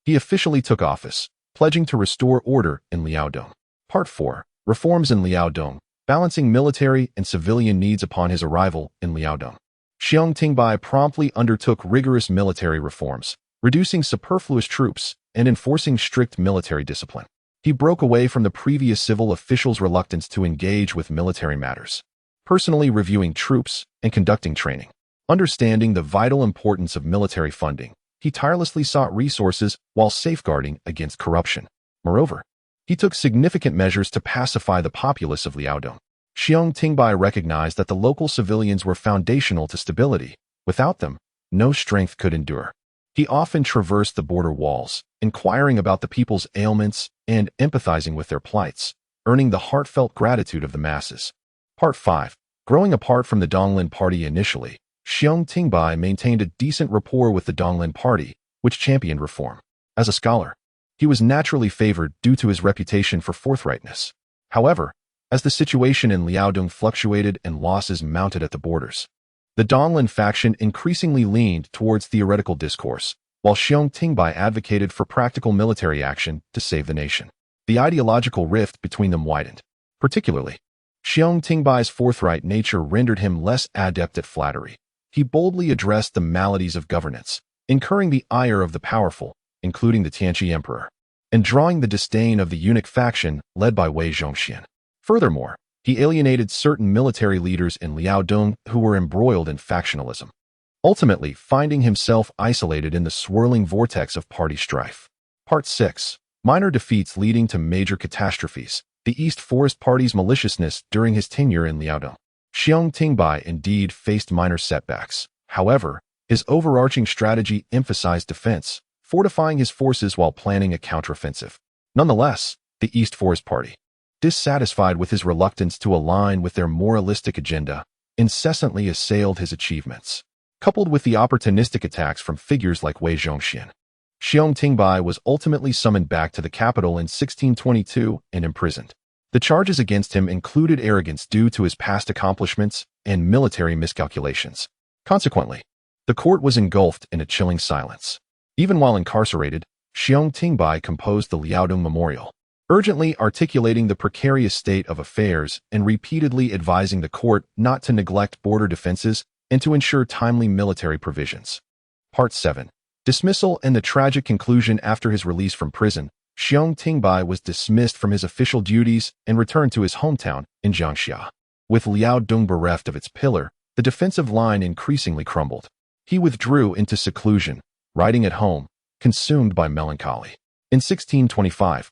he officially took office, pledging to restore order in Liaodong. Part 4. Reforms in Liaodong, balancing military and civilian needs. Upon his arrival in Liaodong, Xiong Tingbai promptly undertook rigorous military reforms, reducing superfluous troops and enforcing strict military discipline. He broke away from the previous civil officials' reluctance to engage with military matters, personally reviewing troops and conducting training. Understanding the vital importance of military funding, he tirelessly sought resources while safeguarding against corruption. Moreover, he took significant measures to pacify the populace of Liaodong. Xiong Tingbai recognized that the local civilians were foundational to stability. Without them, no strength could endure. He often traversed the border walls, inquiring about the people's ailments and empathizing with their plights, earning the heartfelt gratitude of the masses. Part 5. Growing apart from the Donglin Party initially, Xiong Tingbai maintained a decent rapport with the Donglin Party, which championed reform. As a scholar, he was naturally favored due to his reputation for forthrightness. However, as the situation in Liaodong fluctuated and losses mounted at the borders, the Donglin faction increasingly leaned towards theoretical discourse, while Xiong Tingbai advocated for practical military action to save the nation. The ideological rift between them widened. Particularly, Xiong Tingbai's forthright nature rendered him less adept at flattery. He boldly addressed the maladies of governance, incurring the ire of the powerful, including the Tianqi Emperor, and drawing the disdain of the eunuch faction led by Wei Zhongxian. Furthermore, he alienated certain military leaders in Liaodong who were embroiled in factionalism, ultimately finding himself isolated in the swirling vortex of party strife. Part 6. Minor defeats leading to major catastrophes. The East Forest Party's maliciousness during his tenure in Liaodong. Xiong Tingbai indeed faced minor setbacks. However, his overarching strategy emphasized defense, fortifying his forces while planning a counteroffensive. Nonetheless, the East Forest Party, dissatisfied with his reluctance to align with their moralistic agenda, incessantly assailed his achievements. Coupled with the opportunistic attacks from figures like Wei Zhongxian, Xiong Tingbai was ultimately summoned back to the capital in 1622 and imprisoned. The charges against him included arrogance due to his past accomplishments and military miscalculations. Consequently, the court was engulfed in a chilling silence. Even while incarcerated, Xiong Tingbai composed the Liaodong Memorial, urgently articulating the precarious state of affairs and repeatedly advising the court not to neglect border defenses and to ensure timely military provisions. Part 7. Dismissal and the tragic conclusion. After his release from prison, Xiong Tingbai was dismissed from his official duties and returned to his hometown in Jiangxia. With Liaodong bereft of its pillar, the defensive line increasingly crumbled. He withdrew into seclusion, writing at home, consumed by melancholy. In 1625,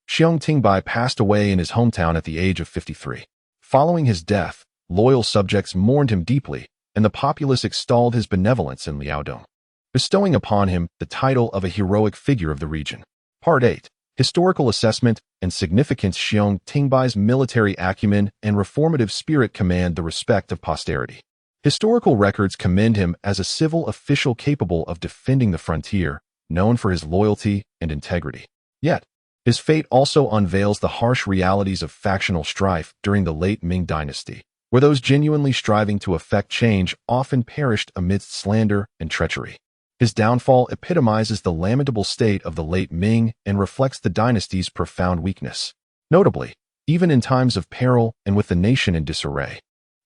Xiong Tingbai passed away in his hometown at the age of 53. Following his death, loyal subjects mourned him deeply, and the populace extolled his benevolence in Liaodong, bestowing upon him the title of a heroic figure of the region. Part 8. Historical Assessment and Significance. Xiong Tingbai's military acumen and reformative spirit command the respect of posterity. Historical records commend him as a civil official capable of defending the frontier, known for his loyalty and integrity. Yet, his fate also unveils the harsh realities of factional strife during the late Ming Dynasty, where those genuinely striving to effect change often perished amidst slander and treachery. His downfall epitomizes the lamentable state of the late Ming and reflects the dynasty's profound weakness. Notably, even in times of peril and with the nation in disarray,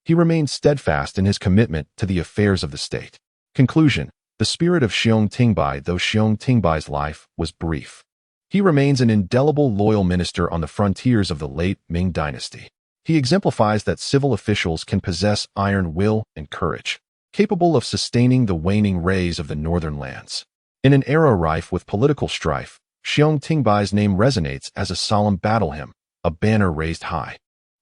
he remained steadfast in his commitment to the affairs of the state. Conclusion. The spirit of Xiong Tingbai. Though Xiong Tingbai's life was brief, he remains an indelible loyal minister on the frontiers of the late Ming Dynasty. He exemplifies that civil officials can possess iron will and courage, capable of sustaining the waning rays of the northern lands. In an era rife with political strife, Xiong Tingbai's name resonates as a solemn battle hymn, a banner raised high.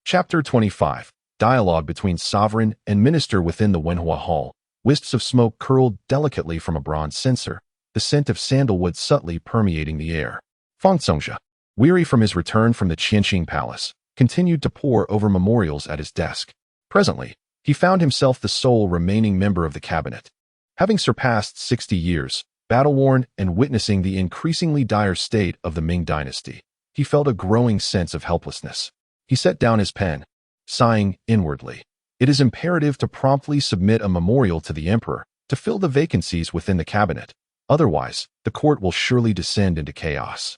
Chapter 25. Dialogue between sovereign and minister. Within the Wenhua Hall, wisps of smoke curled delicately from a bronze censer, the scent of sandalwood subtly permeating the air. Fang Zongzhe, weary from his return from the Qianqing Palace, continued to pore over memorials at his desk. Presently, he found himself the sole remaining member of the cabinet. Having surpassed 60 years, battle-worn and witnessing the increasingly dire state of the Ming Dynasty, he felt a growing sense of helplessness. He set down his pen, sighing inwardly. It is imperative to promptly submit a memorial to the emperor to fill the vacancies within the cabinet. Otherwise, the court will surely descend into chaos,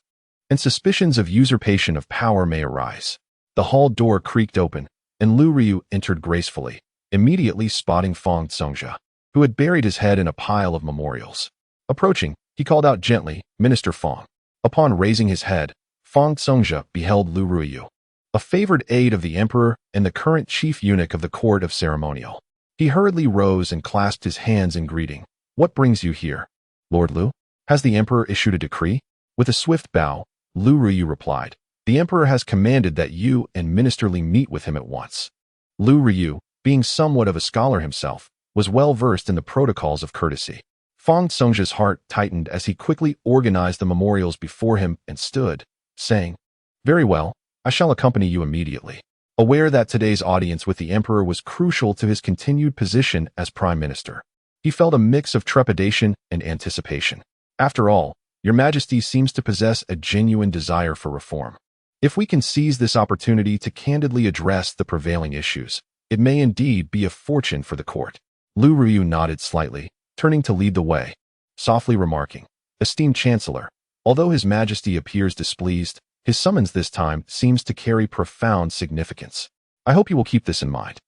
and suspicions of usurpation of power may arise. The hall door creaked open, and Lu Ryu entered gracefully, immediately spotting Fang Zongzhe, who had buried his head in a pile of memorials. Approaching, he called out gently, "Minister Fang." Upon raising his head, Fang Zongzhe beheld Lu Ryu, a favored aide of the emperor and the current chief eunuch of the court of ceremonial. He hurriedly rose and clasped his hands in greeting. "What brings you here, Lord Lu? Has the emperor issued a decree?" With a swift bow, Lu Ryu replied, "The emperor has commanded that you and Minister Li meet with him at once." Lu Ryu, being somewhat of a scholar himself, was well versed in the protocols of courtesy. Fang Zongzhe's heart tightened as he quickly organized the memorials before him and stood, saying, "Very well, I shall accompany you immediately." Aware that today's audience with the emperor was crucial to his continued position as prime minister, he felt a mix of trepidation and anticipation. After all, Your Majesty seems to possess a genuine desire for reform. If we can seize this opportunity to candidly address the prevailing issues, it may indeed be a fortune for the court. Lu Ryu nodded slightly, turning to lead the way, softly remarking, "Esteemed Chancellor, although His Majesty appears displeased, his summons this time seems to carry profound significance. I hope you will keep this in mind."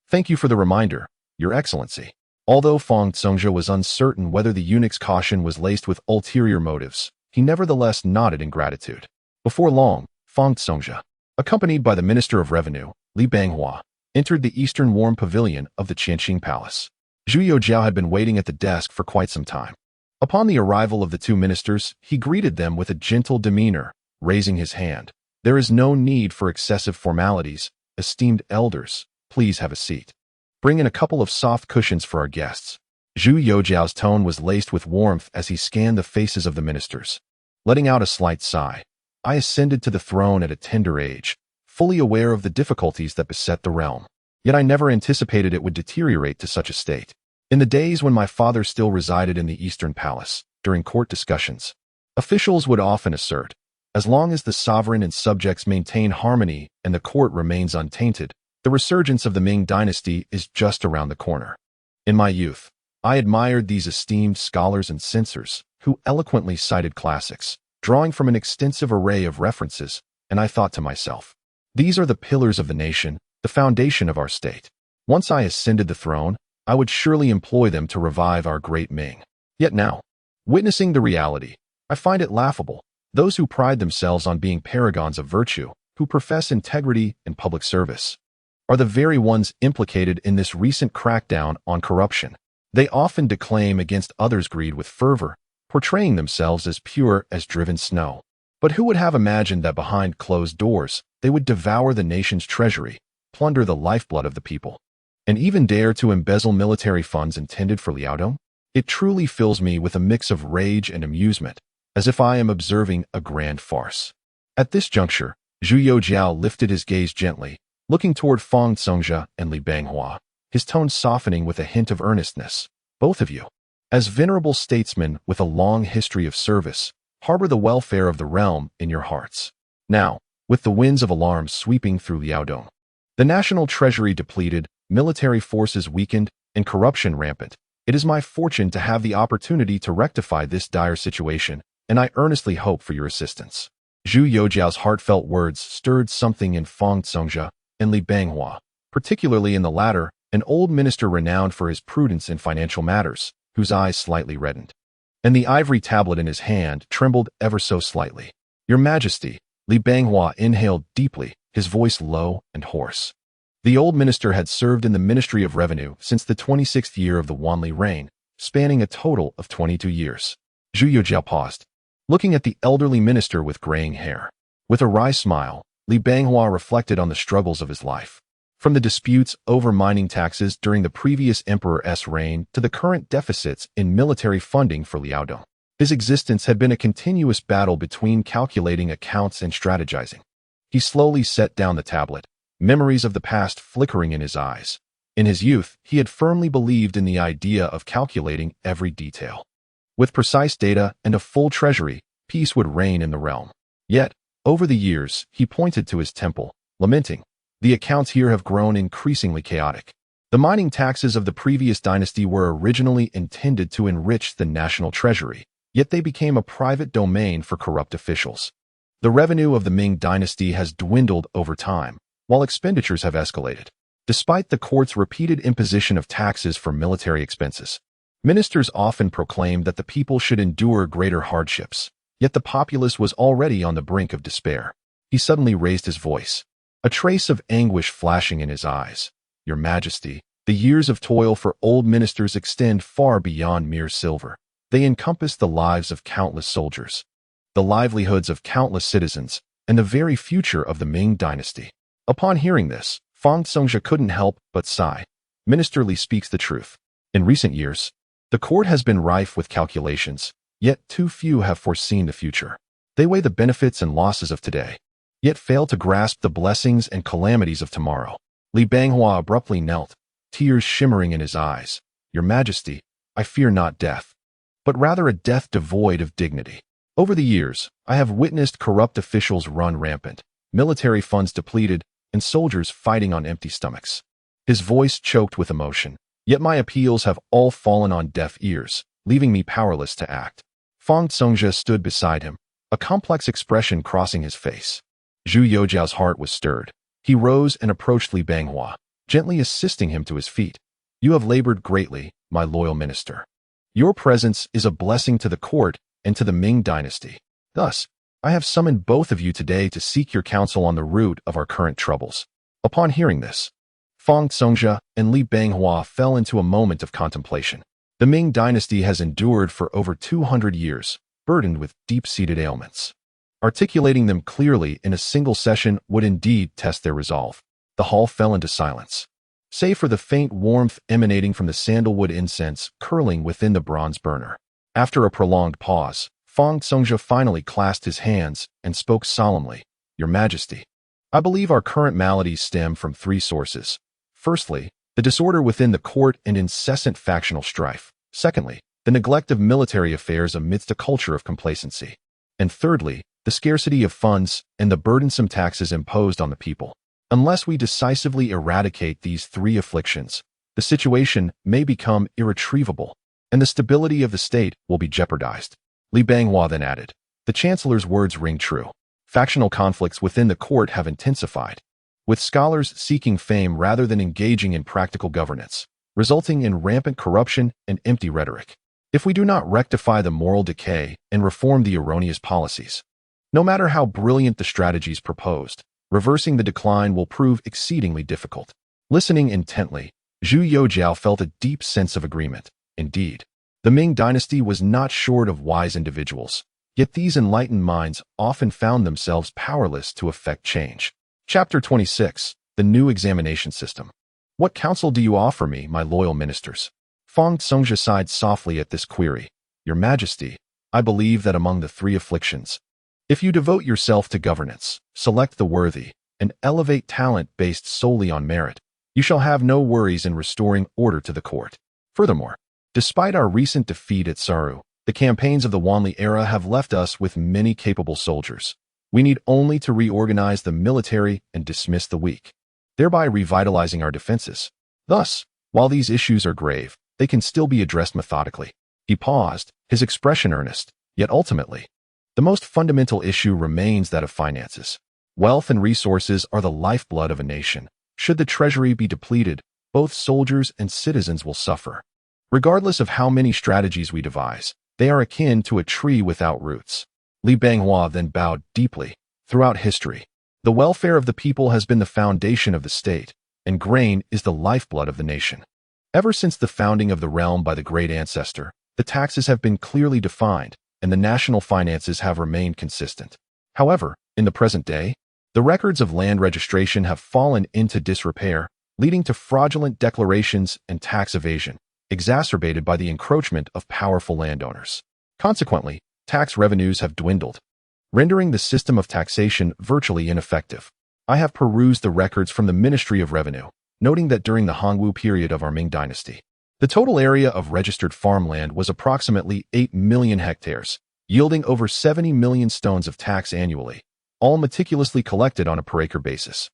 "Thank you for the reminder, Your Excellency." Although Fang Zongzhe was uncertain whether the eunuch's caution was laced with ulterior motives, he nevertheless nodded in gratitude. Before long, Fang Zongzhe, accompanied by the Minister of Revenue, Li Banghua, entered the eastern warm pavilion of the Qianqing Palace. Zhu Youxiao had been waiting at the desk for quite some time. Upon the arrival of the two ministers, he greeted them with a gentle demeanor, raising his hand. "There is no need for excessive formalities. Esteemed elders, please have a seat. Bring in a couple of soft cushions for our guests." Zhu Youxiao's tone was laced with warmth as he scanned the faces of the ministers. Letting out a slight sigh, "I ascended to the throne at a tender age, fully aware of the difficulties that beset the realm. Yet I never anticipated it would deteriorate to such a state. In the days when my father still resided in the Eastern Palace, during court discussions, officials would often assert, as long as the sovereign and subjects maintain harmony and the court remains untainted, the resurgence of the Ming Dynasty is just around the corner. In my youth, I admired these esteemed scholars and censors, who eloquently cited classics, drawing from an extensive array of references, and I thought to myself, these are the pillars of the nation, the foundation of our state. Once I ascended the throne, I would surely employ them to revive our great Ming. Yet now, witnessing the reality, I find it laughable. Those who pride themselves on being paragons of virtue, who profess integrity and public service, are the very ones implicated in this recent crackdown on corruption. They often declaim against others' greed with fervor, portraying themselves as pure as driven snow. But who would have imagined that behind closed doors, they would devour the nation's treasury, plunder the lifeblood of the people, and even dare to embezzle military funds intended for Liaodong? It truly fills me with a mix of rage and amusement, as if I am observing a grand farce. At this juncture, Zhu Youxiao lifted his gaze gently, looking toward Fang Congzhe and Li Banghua, his tone softening with a hint of earnestness. Both of you, as venerable statesmen with a long history of service, harbor the welfare of the realm in your hearts. Now, with the winds of alarm sweeping through Liaodong, the national treasury depleted, military forces weakened, and corruption rampant, it is my fortune to have the opportunity to rectify this dire situation, and I earnestly hope for your assistance. Zhu Youxiao's heartfelt words stirred something in Fang Congzhe and Li Banghua, particularly in the latter, an old minister renowned for his prudence in financial matters, whose eyes slightly reddened, and the ivory tablet in his hand trembled ever so slightly. Your Majesty, Li Banghua inhaled deeply, his voice low and hoarse. The old minister had served in the Ministry of Revenue since the 26th year of the Wanli reign, spanning a total of 22 years. Zhu Youxiao paused, looking at the elderly minister with graying hair. With a wry smile, Li Banghua reflected on the struggles of his life. From the disputes over mining taxes during the previous emperor's reign to the current deficits in military funding for Liaodong, his existence had been a continuous battle between calculating accounts and strategizing. He slowly set down the tablet, memories of the past flickering in his eyes. In his youth, he had firmly believed in the idea of calculating every detail. With precise data and a full treasury, peace would reign in the realm. Yet, over the years, he pointed to his temple, lamenting, the accounts here have grown increasingly chaotic. The mining taxes of the previous dynasty were originally intended to enrich the national treasury, yet they became a private domain for corrupt officials. The revenue of the Ming Dynasty has dwindled over time, while expenditures have escalated. Despite the court's repeated imposition of taxes for military expenses, ministers often proclaimed that the people should endure greater hardships, yet the populace was already on the brink of despair. He suddenly raised his voice, a trace of anguish flashing in his eyes. Your Majesty, the years of toil for old ministers extend far beyond mere silver. They encompass the lives of countless soldiers, the livelihoods of countless citizens, and the very future of the Ming Dynasty. Upon hearing this, Fang Congzhe couldn't help but sigh. Minister Li speaks the truth. In recent years, the court has been rife with calculations, yet too few have foreseen the future. They weigh the benefits and losses of today, yet fail to grasp the blessings and calamities of tomorrow. Li Banghua abruptly knelt, tears shimmering in his eyes. Your Majesty, I fear not death, but rather a death devoid of dignity. Over the years, I have witnessed corrupt officials run rampant, military funds depleted, and soldiers fighting on empty stomachs. His voice choked with emotion, yet my appeals have all fallen on deaf ears, leaving me powerless to act. Fang Congzhe stood beside him, a complex expression crossing his face. Zhu Youxiao's heart was stirred. He rose and approached Li Banghua, gently assisting him to his feet. You have labored greatly, my loyal minister. Your presence is a blessing to the court and to the Ming Dynasty. Thus, I have summoned both of you today to seek your counsel on the root of our current troubles. Upon hearing this, Fang Congzhe and Li Banghua fell into a moment of contemplation. The Ming Dynasty has endured for over 200 years, burdened with deep-seated ailments. Articulating them clearly in a single session would indeed test their resolve. The hall fell into silence, save for the faint warmth emanating from the sandalwood incense curling within the bronze burner. After a prolonged pause, Fang Congzhe finally clasped his hands and spoke solemnly. Your Majesty, I believe our current maladies stem from three sources. Firstly, the disorder within the court and incessant factional strife. Secondly, the neglect of military affairs amidst a culture of complacency. And thirdly, the scarcity of funds and the burdensome taxes imposed on the people. Unless we decisively eradicate these three afflictions, the situation may become irretrievable, and the stability of the state will be jeopardized. Li Banghua then added, the Chancellor's words ring true. Factional conflicts within the court have intensified, with scholars seeking fame rather than engaging in practical governance, resulting in rampant corruption and empty rhetoric. If we do not rectify the moral decay and reform the erroneous policies, no matter how brilliant the strategies proposed, Reversing the decline will prove exceedingly difficult. Listening intently, Zhu Youxiao felt a deep sense of agreement. Indeed, the Ming Dynasty was not short of wise individuals, yet these enlightened minds often found themselves powerless to effect change. Chapter 26. The New Examination System. What counsel do you offer me, my loyal ministers? Feng Tsongzhi sighed softly at this query. Your Majesty, I believe that among the three afflictions, if you devote yourself to governance, select the worthy, and elevate talent based solely on merit, you shall have no worries in restoring order to the court. Furthermore, despite our recent defeat at Saru, the campaigns of the Wanli era have left us with many capable soldiers. We need only to reorganize the military and dismiss the weak, thereby revitalizing our defenses. Thus, while these issues are grave, they can still be addressed methodically. He paused, his expression earnest, yet ultimately, the most fundamental issue remains that of finances. Wealth and resources are the lifeblood of a nation. Should the treasury be depleted, both soldiers and citizens will suffer. Regardless of how many strategies we devise, they are akin to a tree without roots. Li Banghua then bowed deeply. Throughout history, the welfare of the people has been the foundation of the state, and grain is the lifeblood of the nation. Ever since the founding of the realm by the great ancestor, the taxes have been clearly defined, and the national finances have remained consistent. However, in the present day, the records of land registration have fallen into disrepair, leading to fraudulent declarations and tax evasion, exacerbated by the encroachment of powerful landowners. Consequently, tax revenues have dwindled, rendering the system of taxation virtually ineffective. I have perused the records from the Ministry of Revenue, noting that during the Hongwu period of our Ming Dynasty, the total area of registered farmland was approximately 8 million hectares, yielding over 70 million stones of tax annually, all meticulously collected on a per-acre basis.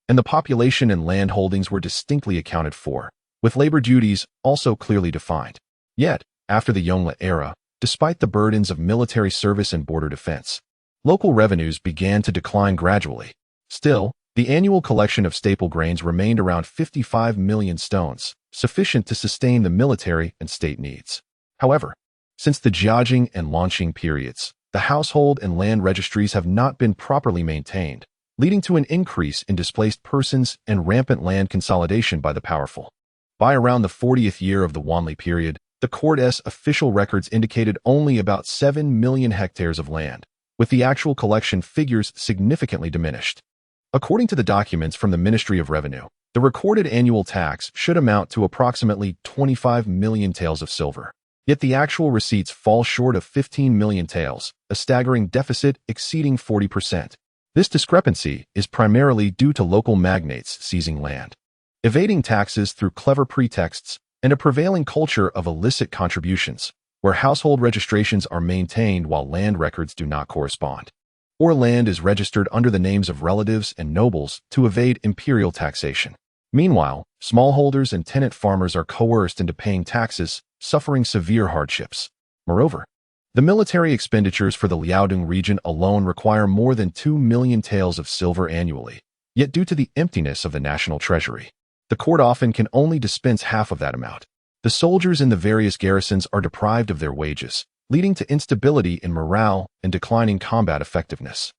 And the population and land holdings were distinctly accounted for, with labor duties also clearly defined. Yet, after the Yongle era, despite the burdens of military service and border defense, local revenues began to decline gradually. Still, the annual collection of staple grains remained around 55 million stones, sufficient to sustain the military and state needs. However, since the Jiajing and Longqing periods, the household and land registries have not been properly maintained, leading to an increase in displaced persons and rampant land consolidation by the powerful. By around the 40th year of the Wanli period, the court's official records indicated only about 7 million hectares of land, with the actual collection figures significantly diminished. According to the documents from the Ministry of Revenue, the recorded annual tax should amount to approximately 25 million taels of silver. Yet the actual receipts fall short of 15 million taels, a staggering deficit exceeding 40%. This discrepancy is primarily due to local magnates seizing land, evading taxes through clever pretexts, and a prevailing culture of illicit contributions, where household registrations are maintained while land records do not correspond, or land is registered under the names of relatives and nobles to evade imperial taxation. Meanwhile, smallholders and tenant farmers are coerced into paying taxes, suffering severe hardships. Moreover, the military expenditures for the Liaodong region alone require more than 2 million taels of silver annually, yet due to the emptiness of the national treasury, the court often can only dispense half of that amount. The soldiers in the various garrisons are deprived of their wages, leading to instability in morale and declining combat effectiveness.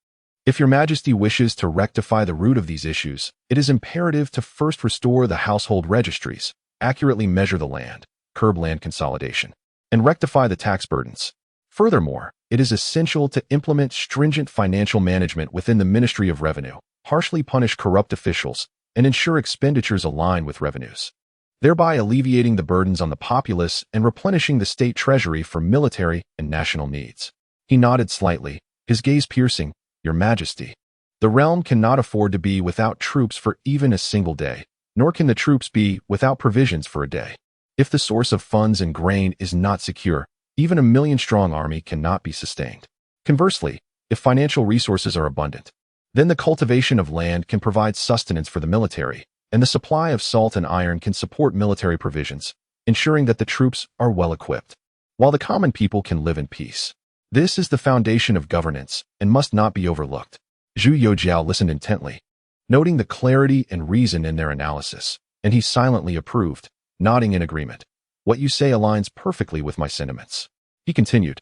If your Majesty wishes to rectify the root of these issues, it is imperative to first restore the household registries, accurately measure the land, curb land consolidation, and rectify the tax burdens. Furthermore, it is essential to implement stringent financial management within the Ministry of Revenue, harshly punish corrupt officials, and ensure expenditures align with revenues, thereby alleviating the burdens on the populace and replenishing the state treasury for military and national needs. He nodded slightly, his gaze piercing. Your Majesty, the realm cannot afford to be without troops for even a single day, nor can the troops be without provisions for a day. If the source of funds and grain is not secure, even a million-strong army cannot be sustained. Conversely, if financial resources are abundant, then the cultivation of land can provide sustenance for the military, and the supply of salt and iron can support military provisions, ensuring that the troops are well equipped, while the common people can live in peace. This is the foundation of governance and must not be overlooked. Zhu Youxiao listened intently, noting the clarity and reason in their analysis, and he silently approved, nodding in agreement. What you say aligns perfectly with my sentiments. He continued,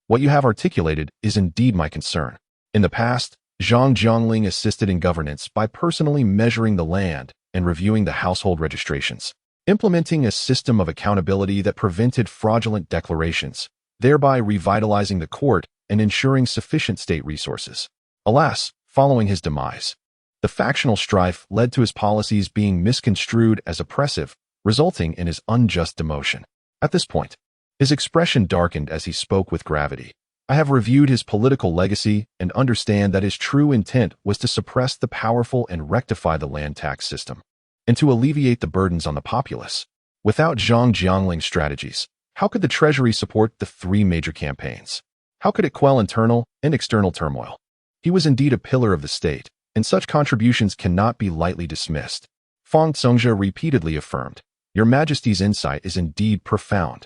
what you have articulated is indeed my concern. In the past, Zhang Jiangling assisted in governance by personally measuring the land and reviewing the household registrations, implementing a system of accountability that prevented fraudulent declarations, thereby revitalizing the court and ensuring sufficient state resources. Alas, following his demise, the factional strife led to his policies being misconstrued as oppressive, resulting in his unjust demotion. At this point, his expression darkened as he spoke with gravity. I have reviewed his political legacy and understand that his true intent was to suppress the powerful and rectify the land tax system, and to alleviate the burdens on the populace. Without Zhang Jiangling's strategies, how could the treasury support the three major campaigns? How could it quell internal and external turmoil? He was indeed a pillar of the state, and such contributions cannot be lightly dismissed. Fang Congzhe repeatedly affirmed, "Your Majesty's insight is indeed profound."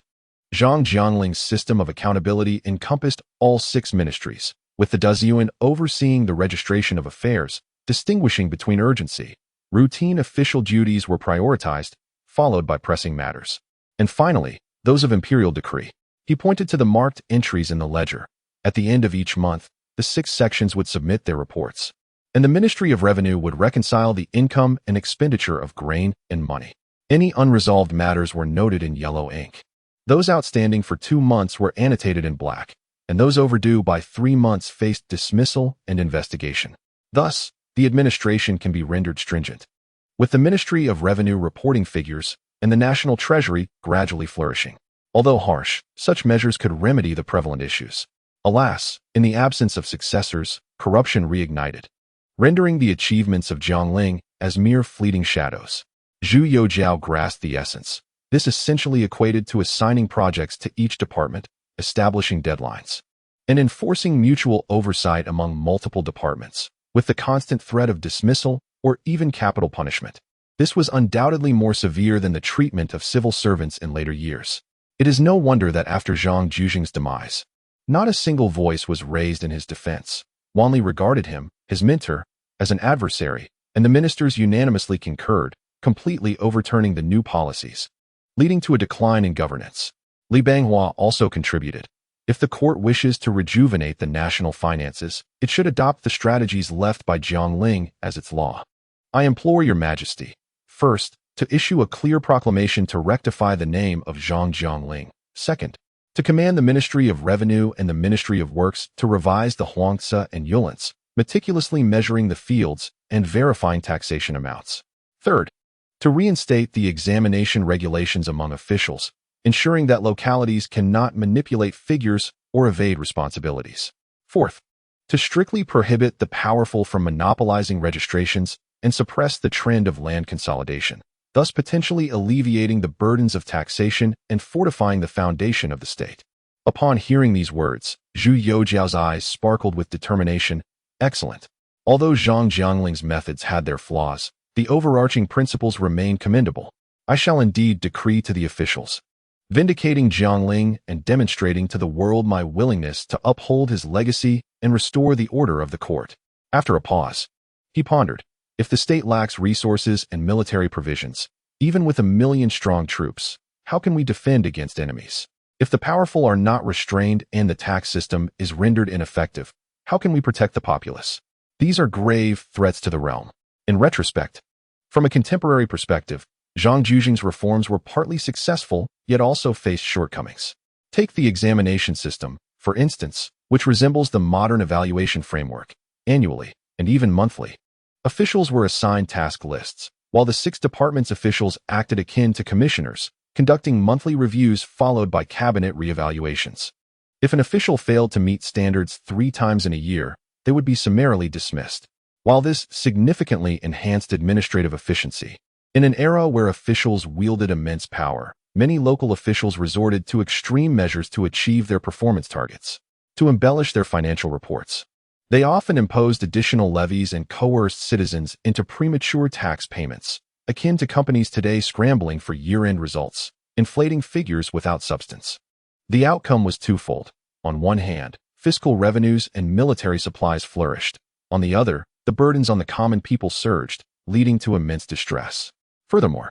Zhang Jiangling's system of accountability encompassed all 6 ministries, with the Daziyuan overseeing the registration of affairs, distinguishing between urgency. Routine official duties were prioritized, followed by pressing matters. And finally, those of imperial decree. He pointed to the marked entries in the ledger. At the end of each month, the 6 sections would submit their reports, and the Ministry of Revenue would reconcile the income and expenditure of grain and money. Any unresolved matters were noted in yellow ink. Those outstanding for 2 months were annotated in black, and those overdue by 3 months faced dismissal and investigation. Thus, the administration can be rendered stringent, with the Ministry of Revenue reporting figures and the National Treasury gradually flourishing. Although harsh, such measures could remedy the prevalent issues. Alas, in the absence of successors, corruption reignited, rendering the achievements of Jiangling as mere fleeting shadows. Zhu Youxiao grasped the essence. This essentially equated to assigning projects to each department, establishing deadlines, and enforcing mutual oversight among multiple departments, with the constant threat of dismissal or even capital punishment. This was undoubtedly more severe than the treatment of civil servants in later years. It is no wonder that after Zhang Jiangling's demise, not a single voice was raised in his defense. Wanli regarded him, his mentor, as an adversary, and the ministers unanimously concurred, completely overturning the new policies, leading to a decline in governance. Li Banghua also contributed. If the court wishes to rejuvenate the national finances, it should adopt the strategies left by Jiangling as its law. I implore your Majesty, first, to issue a clear proclamation to rectify the name of Zhang Jiangling. Second, to command the Ministry of Revenue and the Ministry of Works to revise the huangzi and yulins, meticulously measuring the fields and verifying taxation amounts. Third, to reinstate the examination regulations among officials, ensuring that localities cannot manipulate figures or evade responsibilities. Fourth, to strictly prohibit the powerful from monopolizing registrations and suppress the trend of land consolidation, thus potentially alleviating the burdens of taxation and fortifying the foundation of the state. Upon hearing these words, Zhu Youxiao's eyes sparkled with determination. Excellent. Although Zhang Jiangling's methods had their flaws, the overarching principles remain commendable. I shall indeed decree to the officials, vindicating Jiangling and demonstrating to the world my willingness to uphold his legacy and restore the order of the court. After a pause, he pondered, if the state lacks resources and military provisions, even with 1,000,000-strong troops, how can we defend against enemies? If the powerful are not restrained and the tax system is rendered ineffective, how can we protect the populace? These are grave threats to the realm. In retrospect, from a contemporary perspective, Zhang Jiangling's reforms were partly successful, yet also faced shortcomings. Take the examination system, for instance, which resembles the modern evaluation framework, annually, and even monthly. Officials were assigned task lists, while the 6 departments' officials acted akin to commissioners, conducting monthly reviews followed by cabinet reevaluations. If an official failed to meet standards 3 times in a year, they would be summarily dismissed. While this significantly enhanced administrative efficiency, in an era where officials wielded immense power, many local officials resorted to extreme measures to achieve their performance targets. To embellish their financial reports, they often imposed additional levies and coerced citizens into premature tax payments, akin to companies today scrambling for year-end results, inflating figures without substance. The outcome was twofold. On one hand, fiscal revenues and military supplies flourished. On the other, the burdens on the common people surged, leading to immense distress. Furthermore,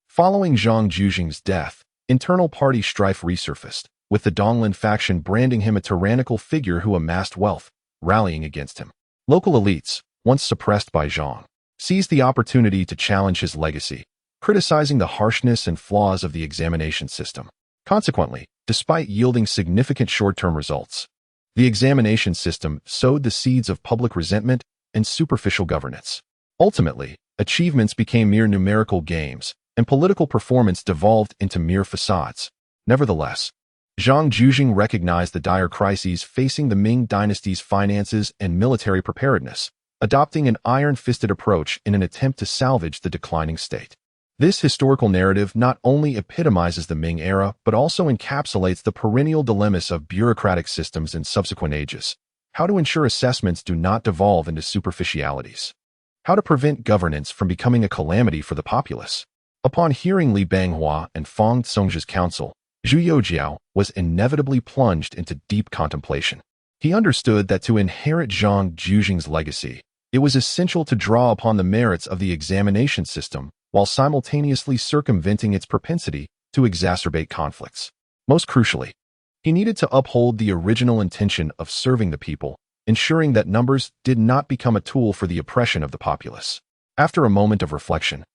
following Zhang Jiangling's death, internal party strife resurfaced, with the Donglin faction branding him a tyrannical figure who amassed wealth, rallying against him. Local elites, once suppressed by Zhang, seized the opportunity to challenge his legacy, criticizing the harshness and flaws of the examination system. Consequently, despite yielding significant short-term results, the examination system sowed the seeds of public resentment and superficial governance. Ultimately, achievements became mere numerical games, and political performance devolved into mere facades. Nevertheless, Zhang Zhuzhing recognized the dire crises facing the Ming Dynasty's finances and military preparedness, adopting an iron-fisted approach in an attempt to salvage the declining state. This historical narrative not only epitomizes the Ming era, but also encapsulates the perennial dilemmas of bureaucratic systems in subsequent ages: how to ensure assessments do not devolve into superficialities, how to prevent governance from becoming a calamity for the populace. Upon hearing Li Banghua and Fang Congzhe's counsel, Zhu Youxiao was inevitably plunged into deep contemplation. He understood that to inherit Zhang Zhuzhing's legacy, it was essential to draw upon the merits of the examination system while simultaneously circumventing its propensity to exacerbate conflicts. Most crucially, he needed to uphold the original intention of serving the people, ensuring that numbers did not become a tool for the oppression of the populace. After a moment of reflection,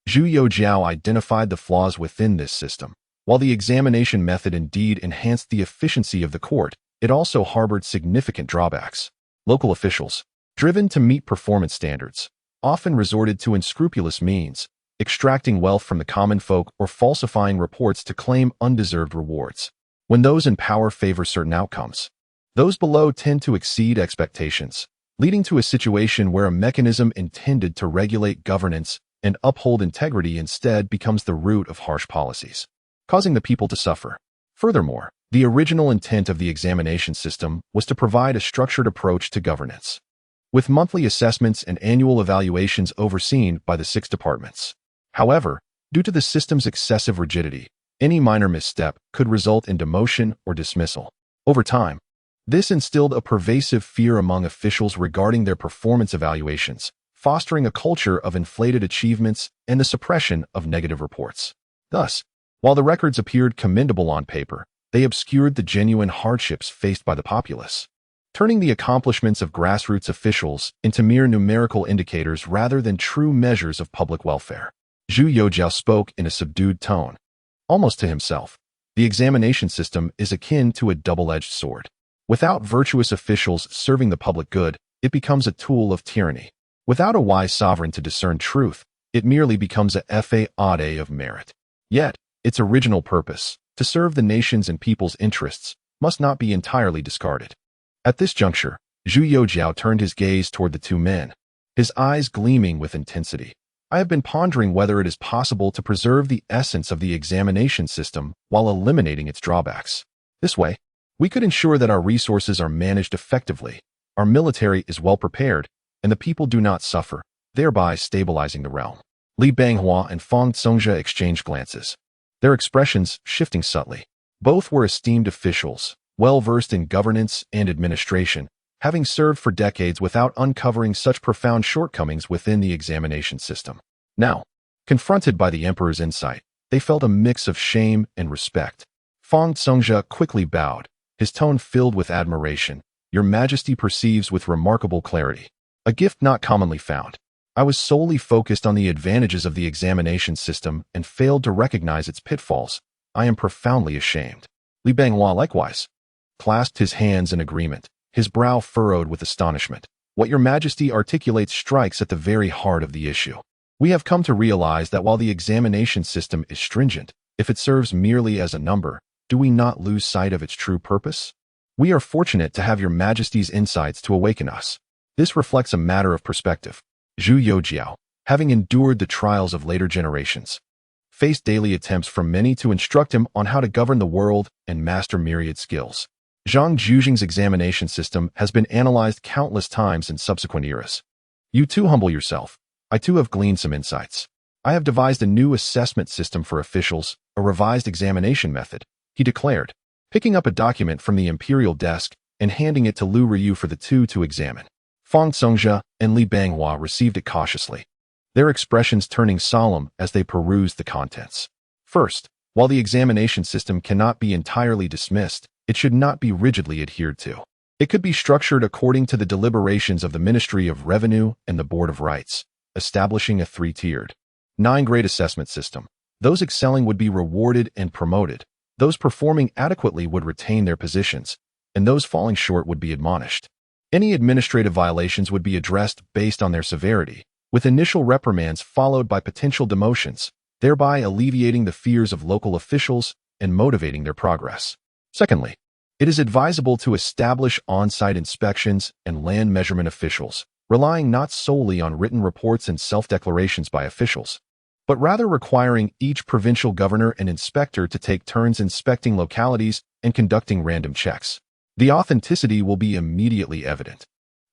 Zhu Youxiao identified the flaws within this system. While the examination method indeed enhanced the efficiency of the court, it also harbored significant drawbacks. Local officials, driven to meet performance standards, often resorted to unscrupulous means, extracting wealth from the common folk or falsifying reports to claim undeserved rewards. When those in power favor certain outcomes, those below tend to exceed expectations, leading to a situation where a mechanism intended to regulate governance and uphold integrity instead becomes the root of harsh policies, causing the people to suffer. Furthermore, the original intent of the examination system was to provide a structured approach to governance, with monthly assessments and annual evaluations overseen by the 6 departments. However, due to the system's excessive rigidity, any minor misstep could result in demotion or dismissal. Over time, this instilled a pervasive fear among officials regarding their performance evaluations, fostering a culture of inflated achievements and the suppression of negative reports. Thus, while the records appeared commendable on paper, they obscured the genuine hardships faced by the populace, turning the accomplishments of grassroots officials into mere numerical indicators rather than true measures of public welfare. Zhu Youxiao spoke in a subdued tone, almost to himself. The examination system is akin to a double-edged sword. Without virtuous officials serving the public good, it becomes a tool of tyranny. Without a wise sovereign to discern truth, it merely becomes a fade of merit. Yet, its original purpose, to serve the nation's and people's interests, must not be entirely discarded. At this juncture, Zhu Youxiao turned his gaze toward the 2 men, his eyes gleaming with intensity. I have been pondering whether it is possible to preserve the essence of the examination system while eliminating its drawbacks. This way, we could ensure that our resources are managed effectively, our military is well prepared, and the people do not suffer, thereby stabilizing the realm. Li Banghua and Fang Congzhe exchanged glances, their expressions shifting subtly. Both were esteemed officials, well-versed in governance and administration, having served for decades without uncovering such profound shortcomings within the examination system. Now, confronted by the emperor's insight, they felt a mix of shame and respect. Fang Congzhe quickly bowed, his tone filled with admiration. Your Majesty perceives with remarkable clarity, a gift not commonly found. I was solely focused on the advantages of the examination system and failed to recognize its pitfalls. I am profoundly ashamed. Li Banghua likewise clasped his hands in agreement, his brow furrowed with astonishment. What Your Majesty articulates strikes at the very heart of the issue. We have come to realize that while the examination system is stringent, if it serves merely as a number, do we not lose sight of its true purpose? We are fortunate to have Your Majesty's insights to awaken us. This reflects a matter of perspective. Zhu Youxiao, having endured the trials of later generations, faced daily attempts from many to instruct him on how to govern the world and master myriad skills. Zhang Zhuzhing's examination system has been analyzed countless times in subsequent eras. You too humble yourself. I too have gleaned some insights. I have devised a new assessment system for officials, a revised examination method, he declared, picking up a document from the imperial desk and handing it to Lu Ryu for the 2 to examine. Fang Congzhe and Li Banghua received it cautiously, their expressions turning solemn as they perused the contents. First, while the examination system cannot be entirely dismissed, it should not be rigidly adhered to. It could be structured according to the deliberations of the Ministry of Revenue and the Board of Rights, establishing a three-tiered, nine-grade assessment system. Those excelling would be rewarded and promoted. Those performing adequately would retain their positions, and those falling short would be admonished. Any administrative violations would be addressed based on their severity, with initial reprimands followed by potential demotions, thereby alleviating the fears of local officials and motivating their progress. Secondly, it is advisable to establish on-site inspections and land measurement officials, relying not solely on written reports and self-declarations by officials, but rather requiring each provincial governor and inspector to take turns inspecting localities and conducting random checks. The authenticity will be immediately evident,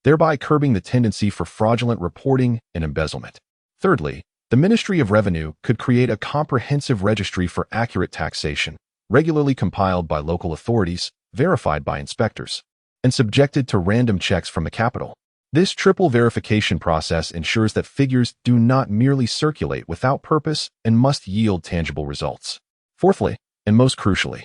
thereby curbing the tendency for fraudulent reporting and embezzlement. Thirdly, the Ministry of Revenue could create a comprehensive registry for accurate taxation, regularly compiled by local authorities, verified by inspectors, and subjected to random checks from the capital. This triple verification process ensures that figures do not merely circulate without purpose and must yield tangible results. Fourthly, and most crucially,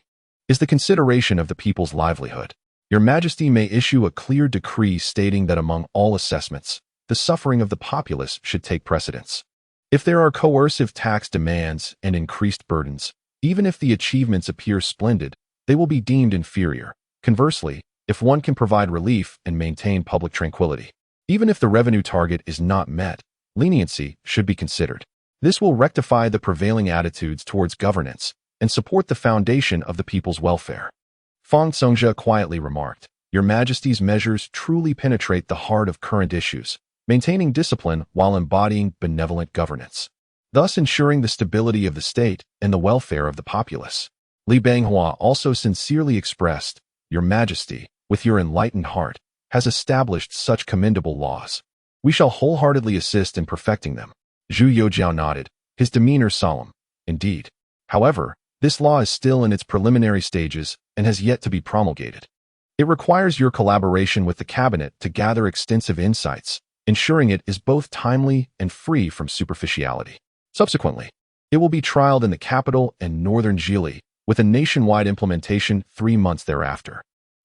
is the consideration of the people's livelihood. Your Majesty may issue a clear decree stating that among all assessments, the suffering of the populace should take precedence. If there are coercive tax demands and increased burdens, even if the achievements appear splendid, they will be deemed inferior. Conversely, if one can provide relief and maintain public tranquility, even if the revenue target is not met, leniency should be considered. This will rectify the prevailing attitudes towards governance and support the foundation of the people's welfare. Fang Songjia quietly remarked, Your Majesty's measures truly penetrate the heart of current issues, maintaining discipline while embodying benevolent governance, thus ensuring the stability of the state and the welfare of the populace. Li Banghua also sincerely expressed, Your Majesty, with your enlightened heart, has established such commendable laws. We shall wholeheartedly assist in perfecting them. Zhu Youxiao nodded, his demeanor solemn. Indeed. However, this law is still in its preliminary stages and has yet to be promulgated. It requires your collaboration with the cabinet to gather extensive insights, ensuring it is both timely and free from superficiality. Subsequently, it will be trialed in the capital and northern Jili, with a nationwide implementation 3 months thereafter.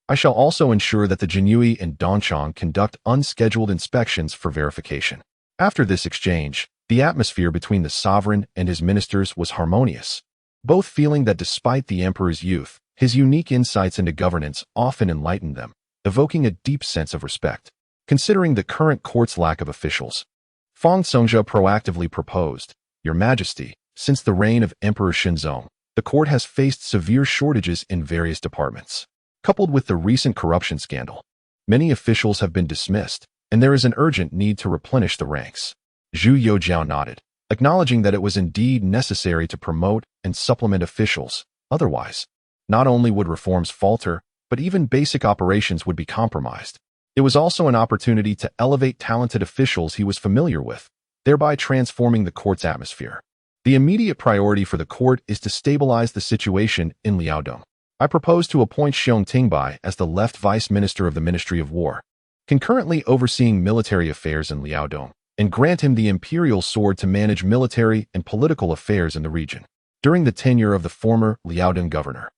I shall also ensure that the Jinyue and Dongchang conduct unscheduled inspections for verification. After this exchange, the atmosphere between the sovereign and his ministers was harmonious, both feeling that despite the emperor's youth, his unique insights into governance often enlightened them, evoking a deep sense of respect. Considering the current court's lack of officials, Fang Songjia proactively proposed, Your Majesty, since the reign of Emperor Shenzong, the court has faced severe shortages in various departments. Coupled with the recent corruption scandal, many officials have been dismissed, and there is an urgent need to replenish the ranks. Zhu Youxiao nodded, acknowledging that it was indeed necessary to promote and supplement officials. Otherwise, not only would reforms falter, but even basic operations would be compromised. It was also an opportunity to elevate talented officials he was familiar with, thereby transforming the court's atmosphere. The immediate priority for the court is to stabilize the situation in Liaodong. I propose to appoint Xiong Tingbai as the left vice minister of the Ministry of War, concurrently overseeing military affairs in Liaodong, and grant him the imperial sword to manage military and political affairs in the region. During the tenure of the former Liaodong governor,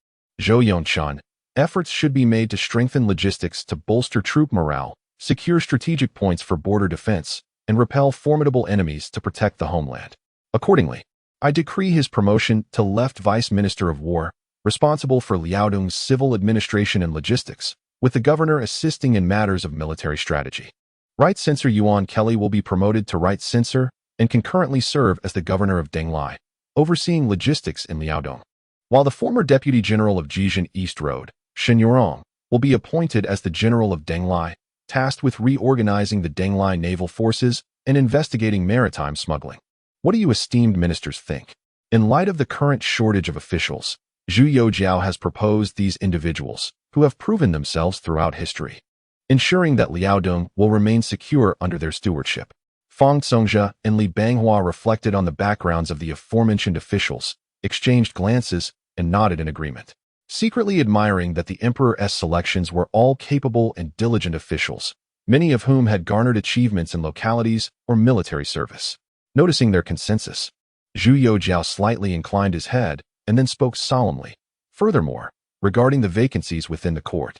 Zhou Yongchan, efforts should be made to strengthen logistics to bolster troop morale, secure strategic points for border defense, and repel formidable enemies to protect the homeland. Accordingly, I decree his promotion to left vice minister of war, responsible for Liaodong's civil administration and logistics, with the governor assisting in matters of military strategy. Right Censor Yuan Kelly will be promoted to Right Censor and concurrently serve as the governor of Denglai, overseeing logistics in Liaodong. While the former deputy general of Jijin East Road, Shen Yurong, will be appointed as the general of Denglai, tasked with reorganizing the Denglai naval forces and investigating maritime smuggling. What do you esteemed ministers think? In light of the current shortage of officials, Zhu Youxiao has proposed these individuals, who have proven themselves throughout history, ensuring that Liaodong will remain secure under their stewardship. Fang Songjia and Li Banghua reflected on the backgrounds of the aforementioned officials, exchanged glances, and nodded in agreement, secretly admiring that the emperor's selections were all capable and diligent officials, many of whom had garnered achievements in localities or military service. Noticing their consensus, Zhu Youxiao slightly inclined his head and then spoke solemnly. Furthermore, regarding the vacancies within the court,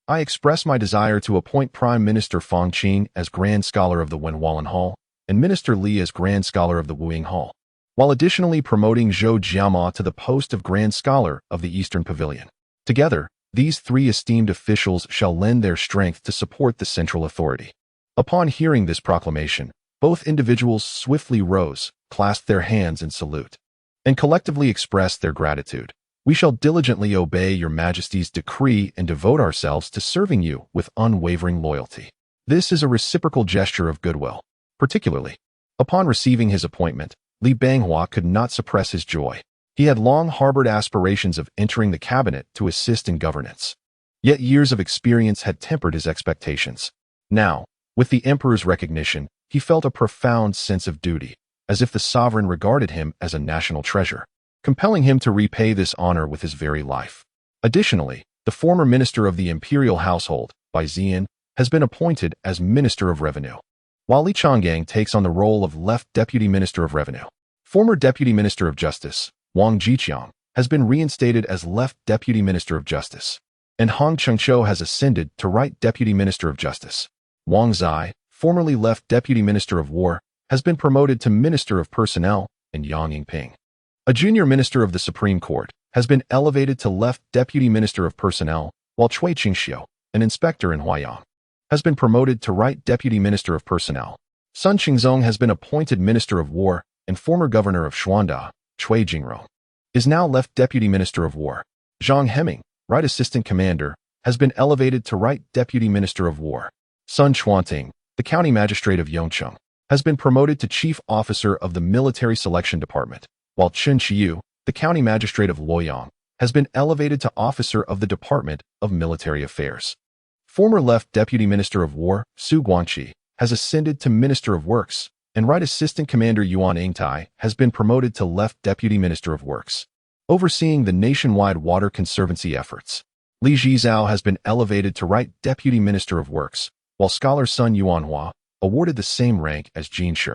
I express my desire to appoint Prime Minister Fang Qing as Grand Scholar of the Wenhualan Hall and Minister Li as Grand Scholar of the Wuying Hall, while additionally promoting Zhou Jiama to the post of Grand Scholar of the Eastern Pavilion. Together, these three esteemed officials shall lend their strength to support the central authority. Upon hearing this proclamation, both individuals swiftly rose, clasped their hands in salute, and collectively expressed their gratitude. We shall diligently obey your Majesty's decree and devote ourselves to serving you with unwavering loyalty. This is a reciprocal gesture of goodwill. Particularly, upon receiving his appointment, Li Banghua could not suppress his joy. He had long harbored aspirations of entering the cabinet to assist in governance. Yet years of experience had tempered his expectations. Now, with the emperor's recognition, he felt a profound sense of duty, as if the sovereign regarded him as a national treasure, compelling him to repay this honor with his very life. Additionally, the former minister of the imperial household, Bai Zian, has been appointed as Minister of Revenue, while Li Changgang takes on the role of Left Deputy Minister of Revenue. Former Deputy Minister of Justice, Wang Jiqiang, has been reinstated as Left Deputy Minister of Justice, and Hong Chengqiu has ascended to Right Deputy Minister of Justice. Wang Zai, formerly Left Deputy Minister of War, has been promoted to Minister of Personnel, and Yang Yingping, a junior minister of the Supreme Court, has been elevated to Left Deputy Minister of Personnel, while Cui Qingxiu, an inspector in Huaiyang, has been promoted to Right Deputy Minister of Personnel. Sun Qingzong has been appointed Minister of War, and former Governor of Shuanda, Cui Jingrong, is now Left Deputy Minister of War. Zhang Heming, Right Assistant Commander, has been elevated to Right Deputy Minister of War. Sun Chuanting, the County Magistrate of Yongcheng, has been promoted to Chief Officer of the Military Selection Department, while Chen Qiyu, the County Magistrate of Luoyang, has been elevated to Officer of the Department of Military Affairs. Former Left Deputy Minister of War, Su Guangqi, has ascended to Minister of Works, and Right Assistant Commander Yuan Ingtai has been promoted to Left Deputy Minister of Works, overseeing the nationwide water conservancy efforts. Li Zhizhao has been elevated to Right Deputy Minister of Works, while scholar Sun Yuanhua, awarded the same rank as Jin Shi,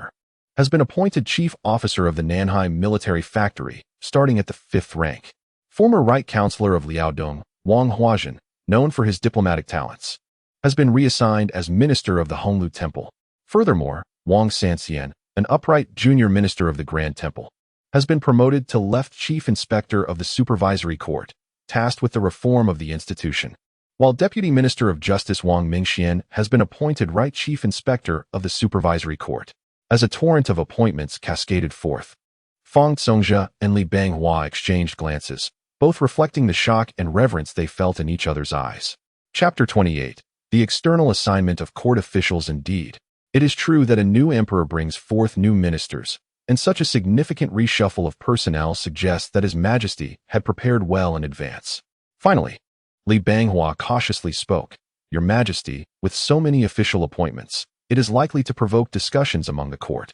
has been appointed Chief Officer of the Nanhai Military Factory, starting at the 5th rank. Former Right Counselor of Liaodong, Wang Huazhen, known for his diplomatic talents, has been reassigned as Minister of the Honglu Temple. Furthermore, Wang Sanxian, an upright junior minister of the Grand Temple, has been promoted to Left Chief Inspector of the Supervisory Court, tasked with the reform of the institution, while Deputy Minister of Justice Wang Mingxian has been appointed Right Chief Inspector of the Supervisory Court. As a torrent of appointments cascaded forth, Fang Zongzhe and Li Banghua exchanged glances, both reflecting the shock and reverence they felt in each other's eyes. Chapter 28. The external assignment of court officials. Indeed, it is true that a new emperor brings forth new ministers, and such a significant reshuffle of personnel suggests that His Majesty had prepared well in advance. Finally, Li Banghua cautiously spoke. Your Majesty, with so many official appointments, it is likely to provoke discussions among the court.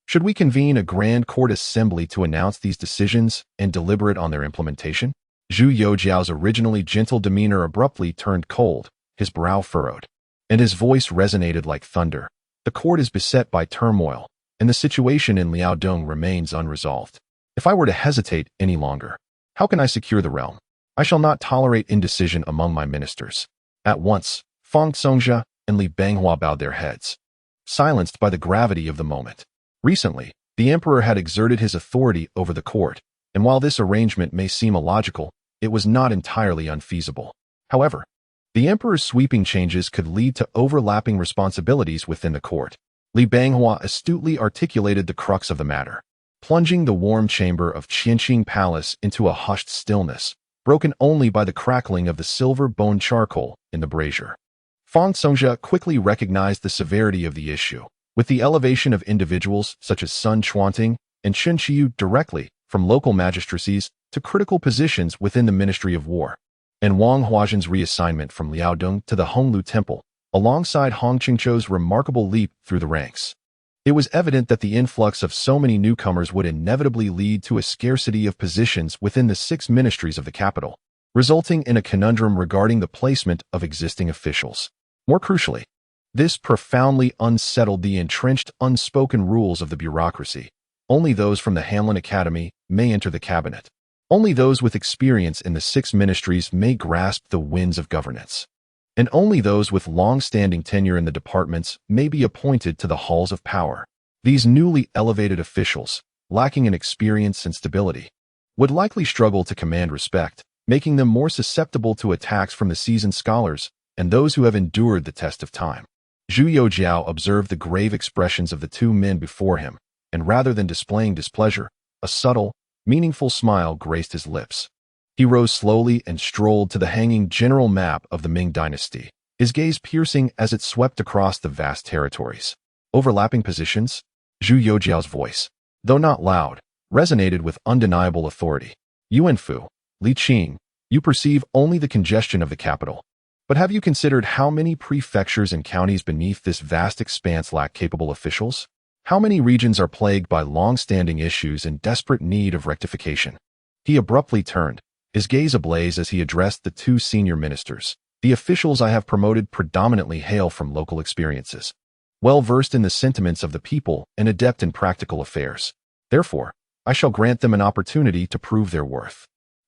Should we convene a grand court assembly to announce these decisions and deliberate on their implementation? Zhu Youxiao's originally gentle demeanor abruptly turned cold, his brow furrowed, and his voice resonated like thunder. The court is beset by turmoil, and the situation in Liaodong remains unresolved. If I were to hesitate any longer, how can I secure the realm? I shall not tolerate indecision among my ministers. At once, Fang Zongzhe and Li Banghua bowed their heads, silenced by the gravity of the moment. Recently, the emperor had exerted his authority over the court, and while this arrangement may seem illogical, it was not entirely unfeasible. However, the emperor's sweeping changes could lead to overlapping responsibilities within the court. Li Banghua astutely articulated the crux of the matter, plunging the warm chamber of Qianqing Palace into a hushed stillness, broken only by the crackling of the silver-bone charcoal in the brazier. Fang Zongzhe quickly recognized the severity of the issue, with the elevation of individuals such as Sun Chuanting and Chen Qiyu directly from local magistracies to critical positions within the Ministry of War, and Wang Huazhen's reassignment from Liaodong to the Honglu Temple, alongside Hong Qingqiu's remarkable leap through the ranks. It was evident that the influx of so many newcomers would inevitably lead to a scarcity of positions within the 6 ministries of the capital, resulting in a conundrum regarding the placement of existing officials. More crucially, this profoundly unsettled the entrenched, unspoken rules of the bureaucracy. Only those from the Hanlin Academy may enter the cabinet. Only those with experience in the 6 ministries may grasp the winds of governance. and only those with long-standing tenure in the departments may be appointed to the halls of power. These newly elevated officials, lacking in experience and stability, would likely struggle to command respect, making them more susceptible to attacks from the seasoned scholars and those who have endured the test of time. Zhu Youxiao observed the grave expressions of the two men before him, and rather than displaying displeasure, a subtle, meaningful smile graced his lips. He rose slowly and strolled to the hanging general map of the Ming Dynasty, his gaze piercing as it swept across the vast territories. Overlapping positions? Zhu Youxiao's voice, though not loud, resonated with undeniable authority. Yuanfu, Li Qing, you perceive only the congestion of the capital. But have you considered how many prefectures and counties beneath this vast expanse lack capable officials? How many regions are plagued by long-standing issues in desperate need of rectification? He abruptly turned, his gaze ablaze as he addressed the two senior ministers. The officials I have promoted predominantly hail from local experiences, well-versed in the sentiments of the people and adept in practical affairs. Therefore, I shall grant them an opportunity to prove their worth.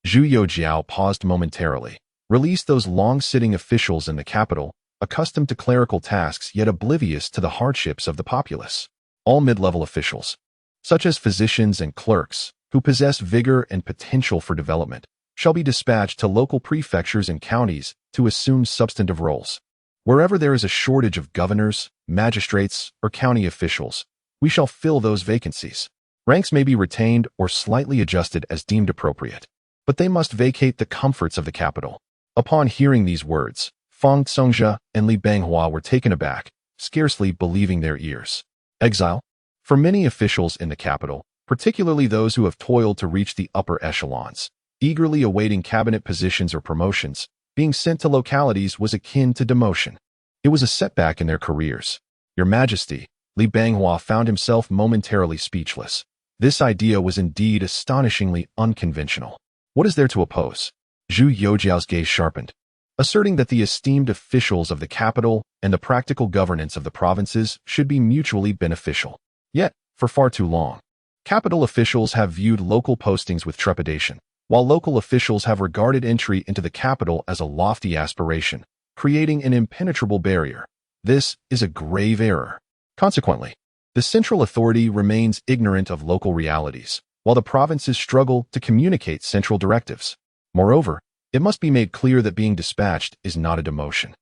Zhu Youxiao paused momentarily, released those long-sitting officials in the capital, accustomed to clerical tasks yet oblivious to the hardships of the populace. All mid-level officials, such as physicians and clerks, who possess vigor and potential for development, shall be dispatched to local prefectures and counties to assume substantive roles. Wherever there is a shortage of governors, magistrates, or county officials, we shall fill those vacancies. Ranks may be retained or slightly adjusted as deemed appropriate, but they must vacate the comforts of the capital. Upon hearing these words, Feng Congzhe and Li Banghua were taken aback, scarcely believing their ears. Exile? For many officials in the capital, particularly those who have toiled to reach the upper echelons, eagerly awaiting cabinet positions or promotions, being sent to localities was akin to demotion. It was a setback in their careers. Your Majesty, Li Banghua found himself momentarily speechless. This idea was indeed astonishingly unconventional. What is there to oppose? Zhu Youxiao's gaze sharpened, asserting that the esteemed officials of the capital and the practical governance of the provinces should be mutually beneficial. Yet, for far too long, capital officials have viewed local postings with trepidation, while local officials have regarded entry into the capital as a lofty aspiration, creating an impenetrable barrier. This is a grave error. Consequently, the central authority remains ignorant of local realities, while the provinces struggle to communicate central directives. Moreover, it must be made clear that being dispatched is not a demotion.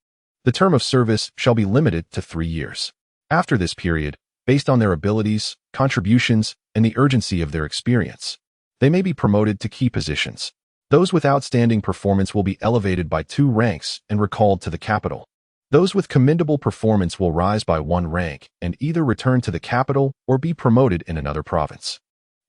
The term of service shall be limited to 3 years. After this period, based on their abilities, contributions, and the urgency of their experience, they may be promoted to key positions. Those with outstanding performance will be elevated by 2 ranks and recalled to the capital. Those with commendable performance will rise by 1 rank and either return to the capital or be promoted in another province.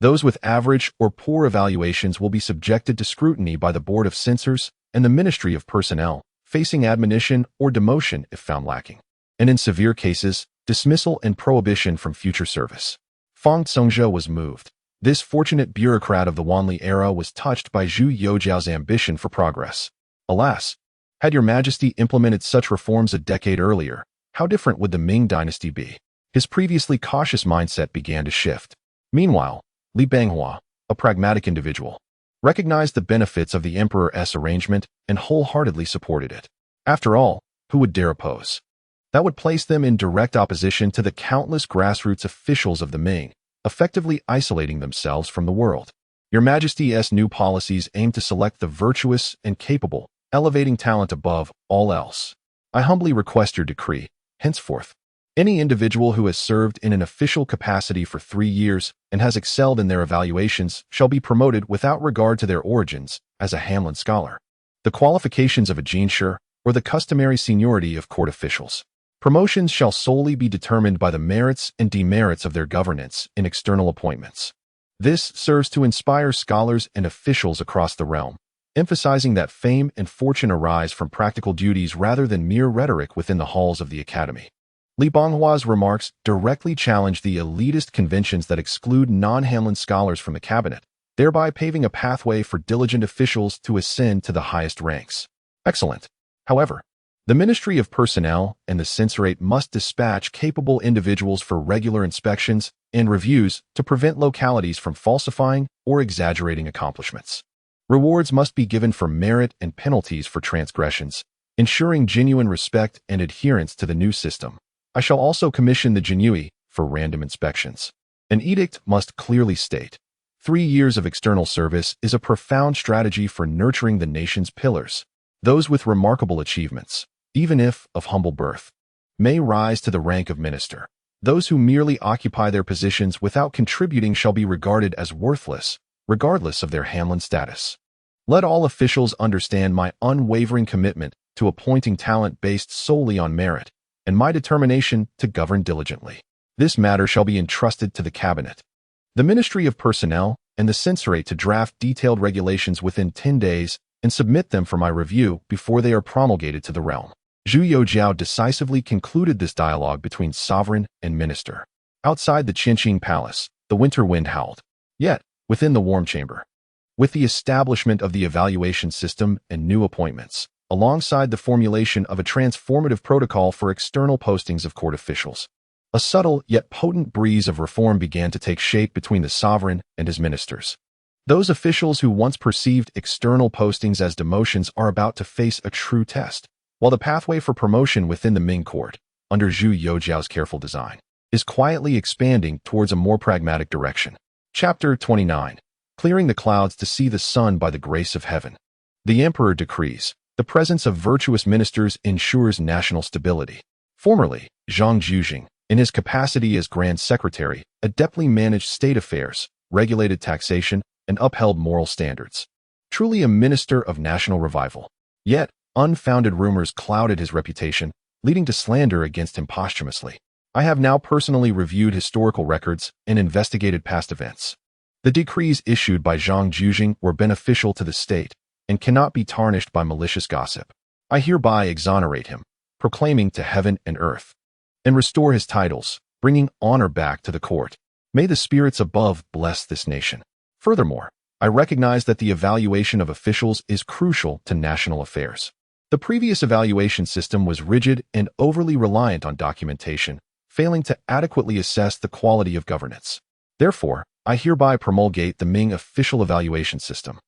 Those with average or poor evaluations will be subjected to scrutiny by the Board of Censors and the Ministry of Personnel, facing admonition or demotion if found lacking, and in severe cases, dismissal and prohibition from future service. Feng Congzhe was moved. This fortunate bureaucrat of the Wanli era was touched by Zhu Youxiao's ambition for progress. Alas, had Your Majesty implemented such reforms a decade earlier, how different would the Ming Dynasty be? His previously cautious mindset began to shift. Meanwhile, Li Banghua, a pragmatic individual, recognized the benefits of the Emperor's arrangement and wholeheartedly supported it. After all, who would dare oppose? That would place them in direct opposition to the countless grassroots officials of the Ming, effectively isolating themselves from the world. Your Majesty's new policies aim to select the virtuous and capable, elevating talent above all else. I humbly request your decree, henceforth. Any individual who has served in an official capacity for 3 years and has excelled in their evaluations shall be promoted without regard to their origins as a Hanlon scholar, the qualifications of a jinshi, or the customary seniority of court officials. Promotions shall solely be determined by the merits and demerits of their governance in external appointments. This serves to inspire scholars and officials across the realm, emphasizing that fame and fortune arise from practical duties rather than mere rhetoric within the halls of the academy. Li Banghua's remarks directly challenge the elitist conventions that exclude non-Hanlon scholars from the cabinet, thereby paving a pathway for diligent officials to ascend to the highest ranks. Excellent. However, the Ministry of Personnel and the Censorate must dispatch capable individuals for regular inspections and reviews to prevent localities from falsifying or exaggerating accomplishments. Rewards must be given for merit and penalties for transgressions, ensuring genuine respect and adherence to the new system. I shall also commission the Jinui for random inspections. An edict must clearly state, 3 years of external service is a profound strategy for nurturing the nation's pillars. Those with remarkable achievements, even if of humble birth, may rise to the rank of minister. Those who merely occupy their positions without contributing shall be regarded as worthless, regardless of their Hamlin status. Let all officials understand my unwavering commitment to appointing talent based solely on merit, and my determination to govern diligently. This matter shall be entrusted to the Cabinet, the Ministry of Personnel, and the Censorate to draft detailed regulations within 10 days and submit them for my review before they are promulgated to the realm. Zhu Youxiao decisively concluded this dialogue between sovereign and minister. Outside the Qinqing Palace, the winter wind howled. Yet, within the warm chamber, with the establishment of the evaluation system and new appointments, alongside the formulation of a transformative protocol for external postings of court officials, a subtle yet potent breeze of reform began to take shape between the sovereign and his ministers. Those officials who once perceived external postings as demotions are about to face a true test, while the pathway for promotion within the Ming court, under Zhu Youxiao's careful design, is quietly expanding towards a more pragmatic direction. Chapter 29. Clearing the clouds to see the sun by the grace of heaven. The emperor decrees, the presence of virtuous ministers ensures national stability. Formerly, Zhang Zhuzhing, in his capacity as Grand Secretary, adeptly managed state affairs, regulated taxation, and upheld moral standards. Truly a minister of national revival. Yet, unfounded rumors clouded his reputation, leading to slander against him posthumously. I have now personally reviewed historical records and investigated past events. The decrees issued by Zhang Zhuzhing were beneficial to the state and cannot be tarnished by malicious gossip. I hereby exonerate him, proclaiming to heaven and earth, and restore his titles, bringing honor back to the court. May the spirits above bless this nation. Furthermore, I recognize that the evaluation of officials is crucial to national affairs. The previous evaluation system was rigid and overly reliant on documentation, failing to adequately assess the quality of governance. Therefore, I hereby promulgate the Ming official evaluation system,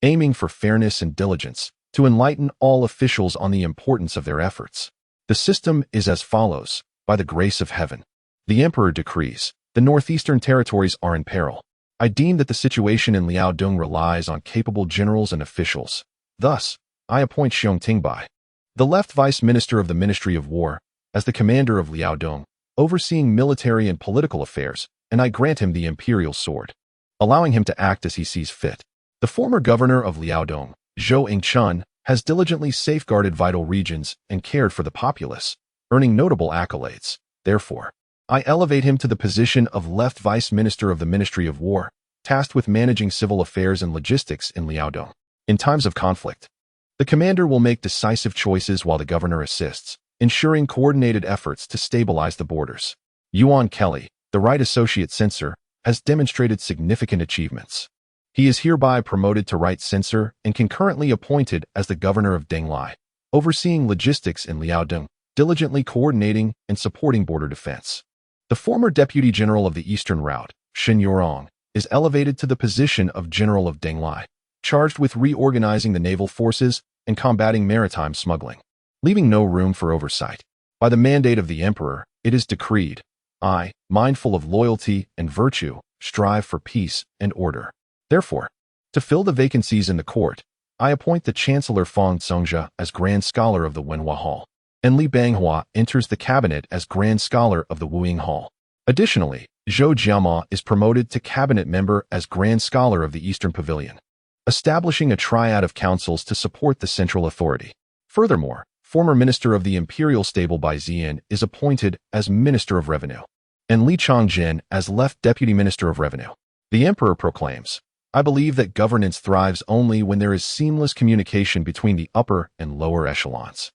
aiming for fairness and diligence, to enlighten all officials on the importance of their efforts. The system is as follows. By the grace of heaven, the emperor decrees, the northeastern territories are in peril. I deem that the situation in Liaodong relies on capable generals and officials. Thus, I appoint Xiong Tingbai, the left vice minister of the Ministry of War, as the commander of Liaodong, overseeing military and political affairs, and I grant him the imperial sword, allowing him to act as he sees fit. The former governor of Liaodong, Zhou Yingchun, has diligently safeguarded vital regions and cared for the populace, earning notable accolades. Therefore, I elevate him to the position of left vice minister of the Ministry of War, tasked with managing civil affairs and logistics in Liaodong. In times of conflict, the commander will make decisive choices while the governor assists, ensuring coordinated efforts to stabilize the borders. Yuan Kelly, the right associate censor, has demonstrated significant achievements. He is hereby promoted to right censor and concurrently appointed as the governor of Denglai, overseeing logistics in Liaodong, diligently coordinating and supporting border defense. The former deputy general of the Eastern Route, Shen Yorong, is elevated to the position of general of Denglai, charged with reorganizing the naval forces and combating maritime smuggling, leaving no room for oversight. By the mandate of the emperor, it is decreed, I, mindful of loyalty and virtue, strive for peace and order. Therefore, to fill the vacancies in the court, I appoint the Chancellor Fang Zongjia as Grand Scholar of the Wenhua Hall, and Li Banghua enters the cabinet as Grand Scholar of the Wuying Hall. Additionally, Zhou Jiama is promoted to cabinet member as Grand Scholar of the Eastern Pavilion, establishing a triad of councils to support the central authority. Furthermore, former Minister of the Imperial Stable Bai Ziyan is appointed as Minister of Revenue, and Li Changjin as left Deputy Minister of Revenue. The Emperor proclaims, I believe that governance thrives only when there is seamless communication between the upper and lower echelons.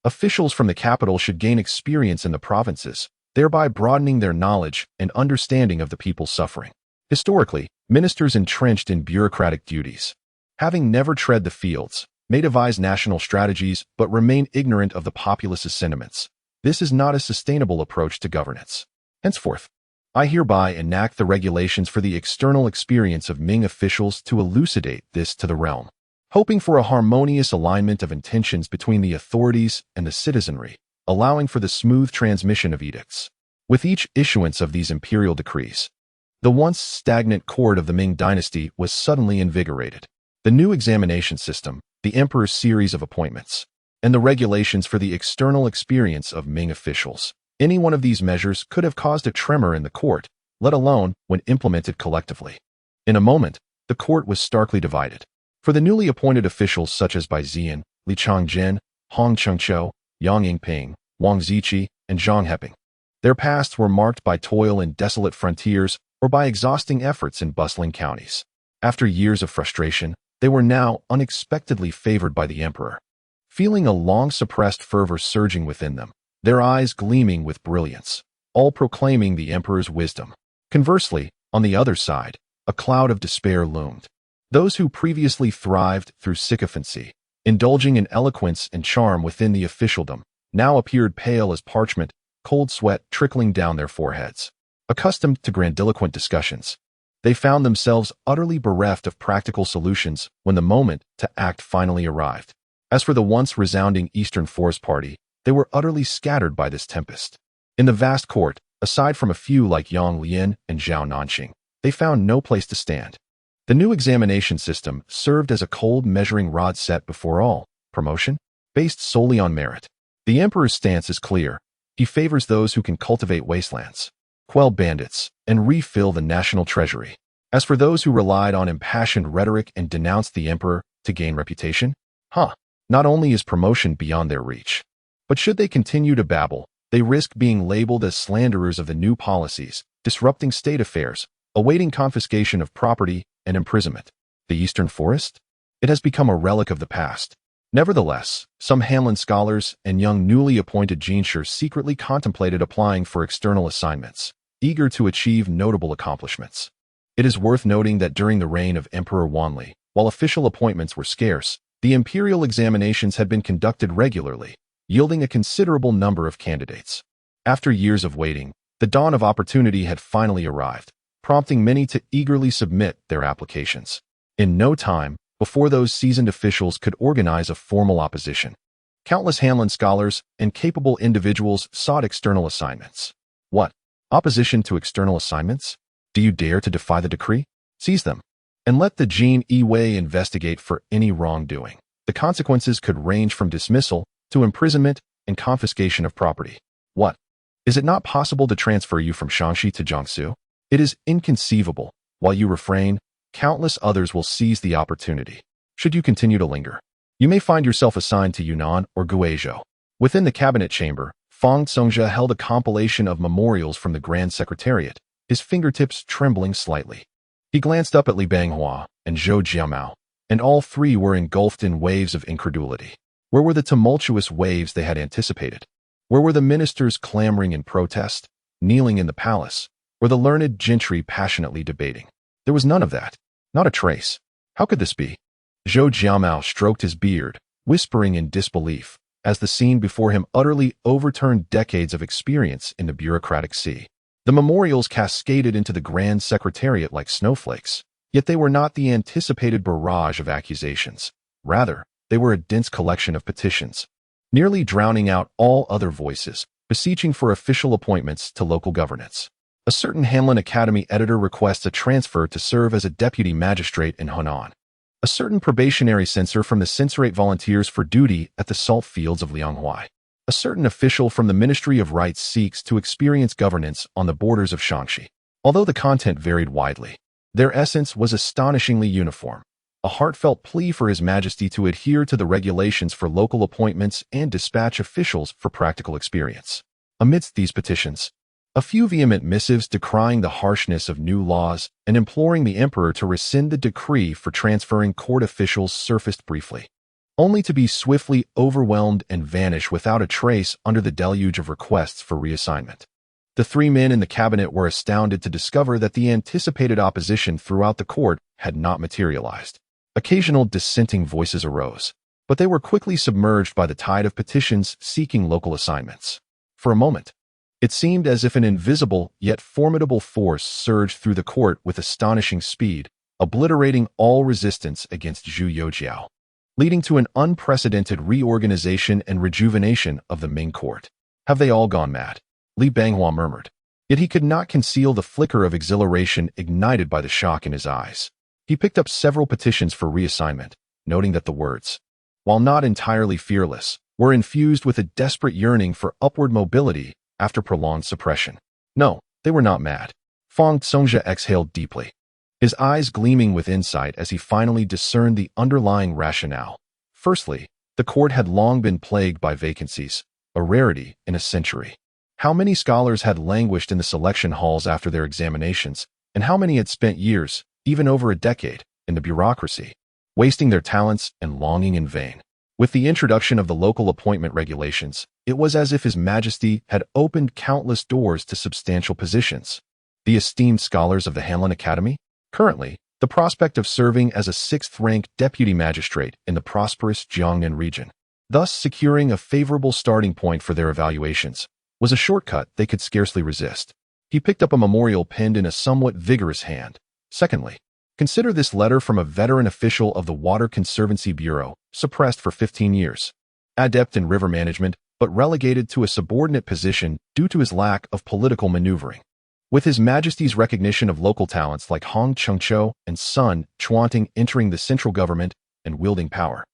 Officials from the capital should gain experience in the provinces, thereby broadening their knowledge and understanding of the people's suffering. Historically, ministers entrenched in bureaucratic duties, having never tread the fields, may devise national strategies but remain ignorant of the populace's sentiments. This is not a sustainable approach to governance. Henceforth, I hereby enact the regulations for the external experience of Ming officials to elucidate this to the realm. hoping for a harmonious alignment of intentions between the authorities and the citizenry, allowing for the smooth transmission of edicts. With each issuance of these imperial decrees, the once stagnant court of the Ming Dynasty was suddenly invigorated. The new examination system, the emperor's series of appointments, and the regulations for the external experience of Ming officials. Any one of these measures could have caused a tremor in the court, let alone when implemented collectively. In a moment, the court was starkly divided. For the newly appointed officials such as Bai Ziyan, Li Changjin, Hong Chengqiu, Yang Yingping, Wang Ziqi, and Zhang Heping, their pasts were marked by toil in desolate frontiers or by exhausting efforts in bustling counties. After years of frustration, they were now unexpectedly favored by the emperor. Feeling a long-suppressed fervor surging within them, their eyes gleaming with brilliance, all proclaiming the emperor's wisdom. Conversely, on the other side, a cloud of despair loomed. Those who previously thrived through sycophancy, indulging in eloquence and charm within the officialdom, now appeared pale as parchment, cold sweat trickling down their foreheads. Accustomed to grandiloquent discussions, they found themselves utterly bereft of practical solutions when the moment to act finally arrived. As for the once resounding Eastern Forest Party, they were utterly scattered by this tempest. In the vast court, aside from a few like Yang Lian and Zhao Nanqing, they found no place to stand. The new examination system served as a cold measuring rod set before all promotion, based solely on merit. The emperor's stance is clear. He favors those who can cultivate wastelands, quell bandits, and refill the national treasury. As for those who relied on impassioned rhetoric and denounced the emperor to gain reputation, not only is promotion beyond their reach, but should they continue to babble, they risk being labeled as slanderers of the new policies, disrupting state affairs, awaiting confiscation of property and imprisonment. The Eastern Forest? It has become a relic of the past. Nevertheless, some Hanlon scholars and young newly appointed Jinshers secretly contemplated applying for external assignments, eager to achieve notable accomplishments. It is worth noting that during the reign of Emperor Wanli, while official appointments were scarce, the imperial examinations had been conducted regularly, yielding a considerable number of candidates. After years of waiting, the dawn of opportunity had finally arrived, prompting many to eagerly submit their applications. In no time, before those seasoned officials could organize a formal opposition, countless Hanlon scholars and capable individuals sought external assignments. What? Opposition to external assignments? Do you dare to defy the decree? Seize them, and let the Jin Yi investigate for any wrongdoing. The consequences could range from dismissal to imprisonment and confiscation of property. What? Is it not possible to transfer you from Shaanxi to Jiangsu? It is inconceivable. While you refrain, countless others will seize the opportunity. Should you continue to linger, you may find yourself assigned to Yunnan or Guizhou. Within the cabinet chamber, Fang Congzhe held a compilation of memorials from the Grand Secretariat, his fingertips trembling slightly. He glanced up at Li Banghua and Zhou Jiamao, and all three were engulfed in waves of incredulity. Where were the tumultuous waves they had anticipated? Where were the ministers clamoring in protest, kneeling in the palace, or the learned gentry passionately debating? There was none of that. Not a trace. How could this be? Zhou Jiamao stroked his beard, whispering in disbelief, as the scene before him utterly overturned decades of experience in the bureaucratic sea. The memorials cascaded into the Grand Secretariat like snowflakes, yet they were not the anticipated barrage of accusations. Rather, they were a dense collection of petitions, nearly drowning out all other voices, beseeching for official appointments to local governance. A certain Hanlon Academy editor requests a transfer to serve as a deputy magistrate in Henan. A certain probationary censor from the censorate volunteers for duty at the salt fields of Lianghuai. A certain official from the Ministry of Rights seeks to experience governance on the borders of Shaanxi. Although the content varied widely, their essence was astonishingly uniform. A heartfelt plea for His Majesty to adhere to the regulations for local appointments and dispatch officials for practical experience. Amidst these petitions, a few vehement missives decrying the harshness of new laws and imploring the emperor to rescind the decree for transferring court officials surfaced briefly, only to be swiftly overwhelmed and vanish without a trace under the deluge of requests for reassignment. The three men in the cabinet were astounded to discover that the anticipated opposition throughout the court had not materialized. Occasional dissenting voices arose, but they were quickly submerged by the tide of petitions seeking local assignments. For a moment, it seemed as if an invisible yet formidable force surged through the court with astonishing speed, obliterating all resistance against Zhu Youxiao. leading to an unprecedented reorganization and rejuvenation of the Ming court. Have they all gone mad? Li Banghua murmured. Yet he could not conceal the flicker of exhilaration ignited by the shock in his eyes. He picked up several petitions for reassignment, noting that the words, while not entirely fearless, were infused with a desperate yearning for upward mobility after prolonged suppression. No, they were not mad. Fong Tsongzhe exhaled deeply, his eyes gleaming with insight as he finally discerned the underlying rationale. Firstly, the court had long been plagued by vacancies, a rarity in a century. How many scholars had languished in the selection halls after their examinations, and how many had spent years, even over a decade, in the bureaucracy, wasting their talents and longing in vain? With the introduction of the local appointment regulations, it was as if His Majesty had opened countless doors to substantial positions. The esteemed scholars of the Hanlin Academy? Currently, the prospect of serving as a sixth-rank deputy magistrate in the prosperous Jiangnan region, thus securing a favorable starting point for their evaluations, was a shortcut they could scarcely resist. He picked up a memorial pinned in a somewhat vigorous hand. Secondly, consider this letter from a veteran official of the Water Conservancy Bureau, suppressed for 15 years. Adept in river management, but relegated to a subordinate position due to his lack of political maneuvering. With His Majesty's recognition of local talents like Hong Chengqiu and Sun Chuanting entering the central government and wielding power,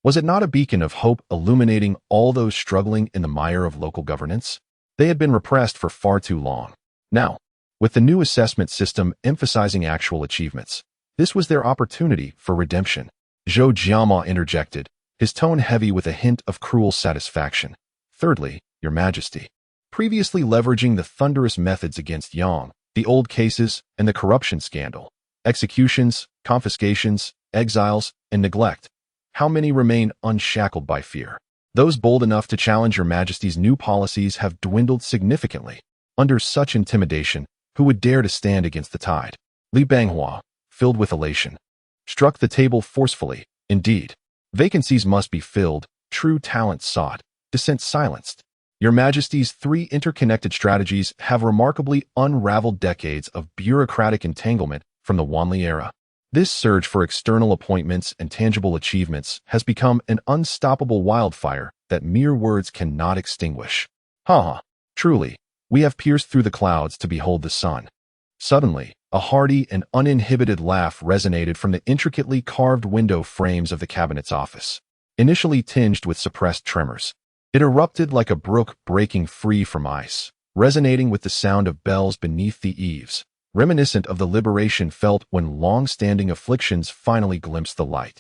was it not a beacon of hope illuminating all those struggling in the mire of local governance? They had been repressed for far too long. Now, with the new assessment system emphasizing actual achievements, this was their opportunity for redemption. Zhou Jiama interjected, his tone heavy with a hint of cruel satisfaction. Thirdly, Your Majesty, previously leveraging the thunderous methods against Yang, the old cases, and the corruption scandal, executions, confiscations, exiles, and neglect, how many remain unshackled by fear? Those bold enough to challenge Your Majesty's new policies have dwindled significantly. Under such intimidation, who would dare to stand against the tide? Li Banghua, filled with elation, struck the table forcefully. Indeed, vacancies must be filled, true talent sought, dissent silenced. Your Majesty's three interconnected strategies have remarkably unraveled decades of bureaucratic entanglement from the Wanli era. This surge for external appointments and tangible achievements has become an unstoppable wildfire that mere words cannot extinguish. Ha! Truly, we have pierced through the clouds to behold the sun. Suddenly, a hearty and uninhibited laugh resonated from the intricately carved window frames of the cabinet's office. Initially tinged with suppressed tremors, it erupted like a brook breaking free from ice, resonating with the sound of bells beneath the eaves, reminiscent of the liberation felt when long-standing afflictions finally glimpsed the light.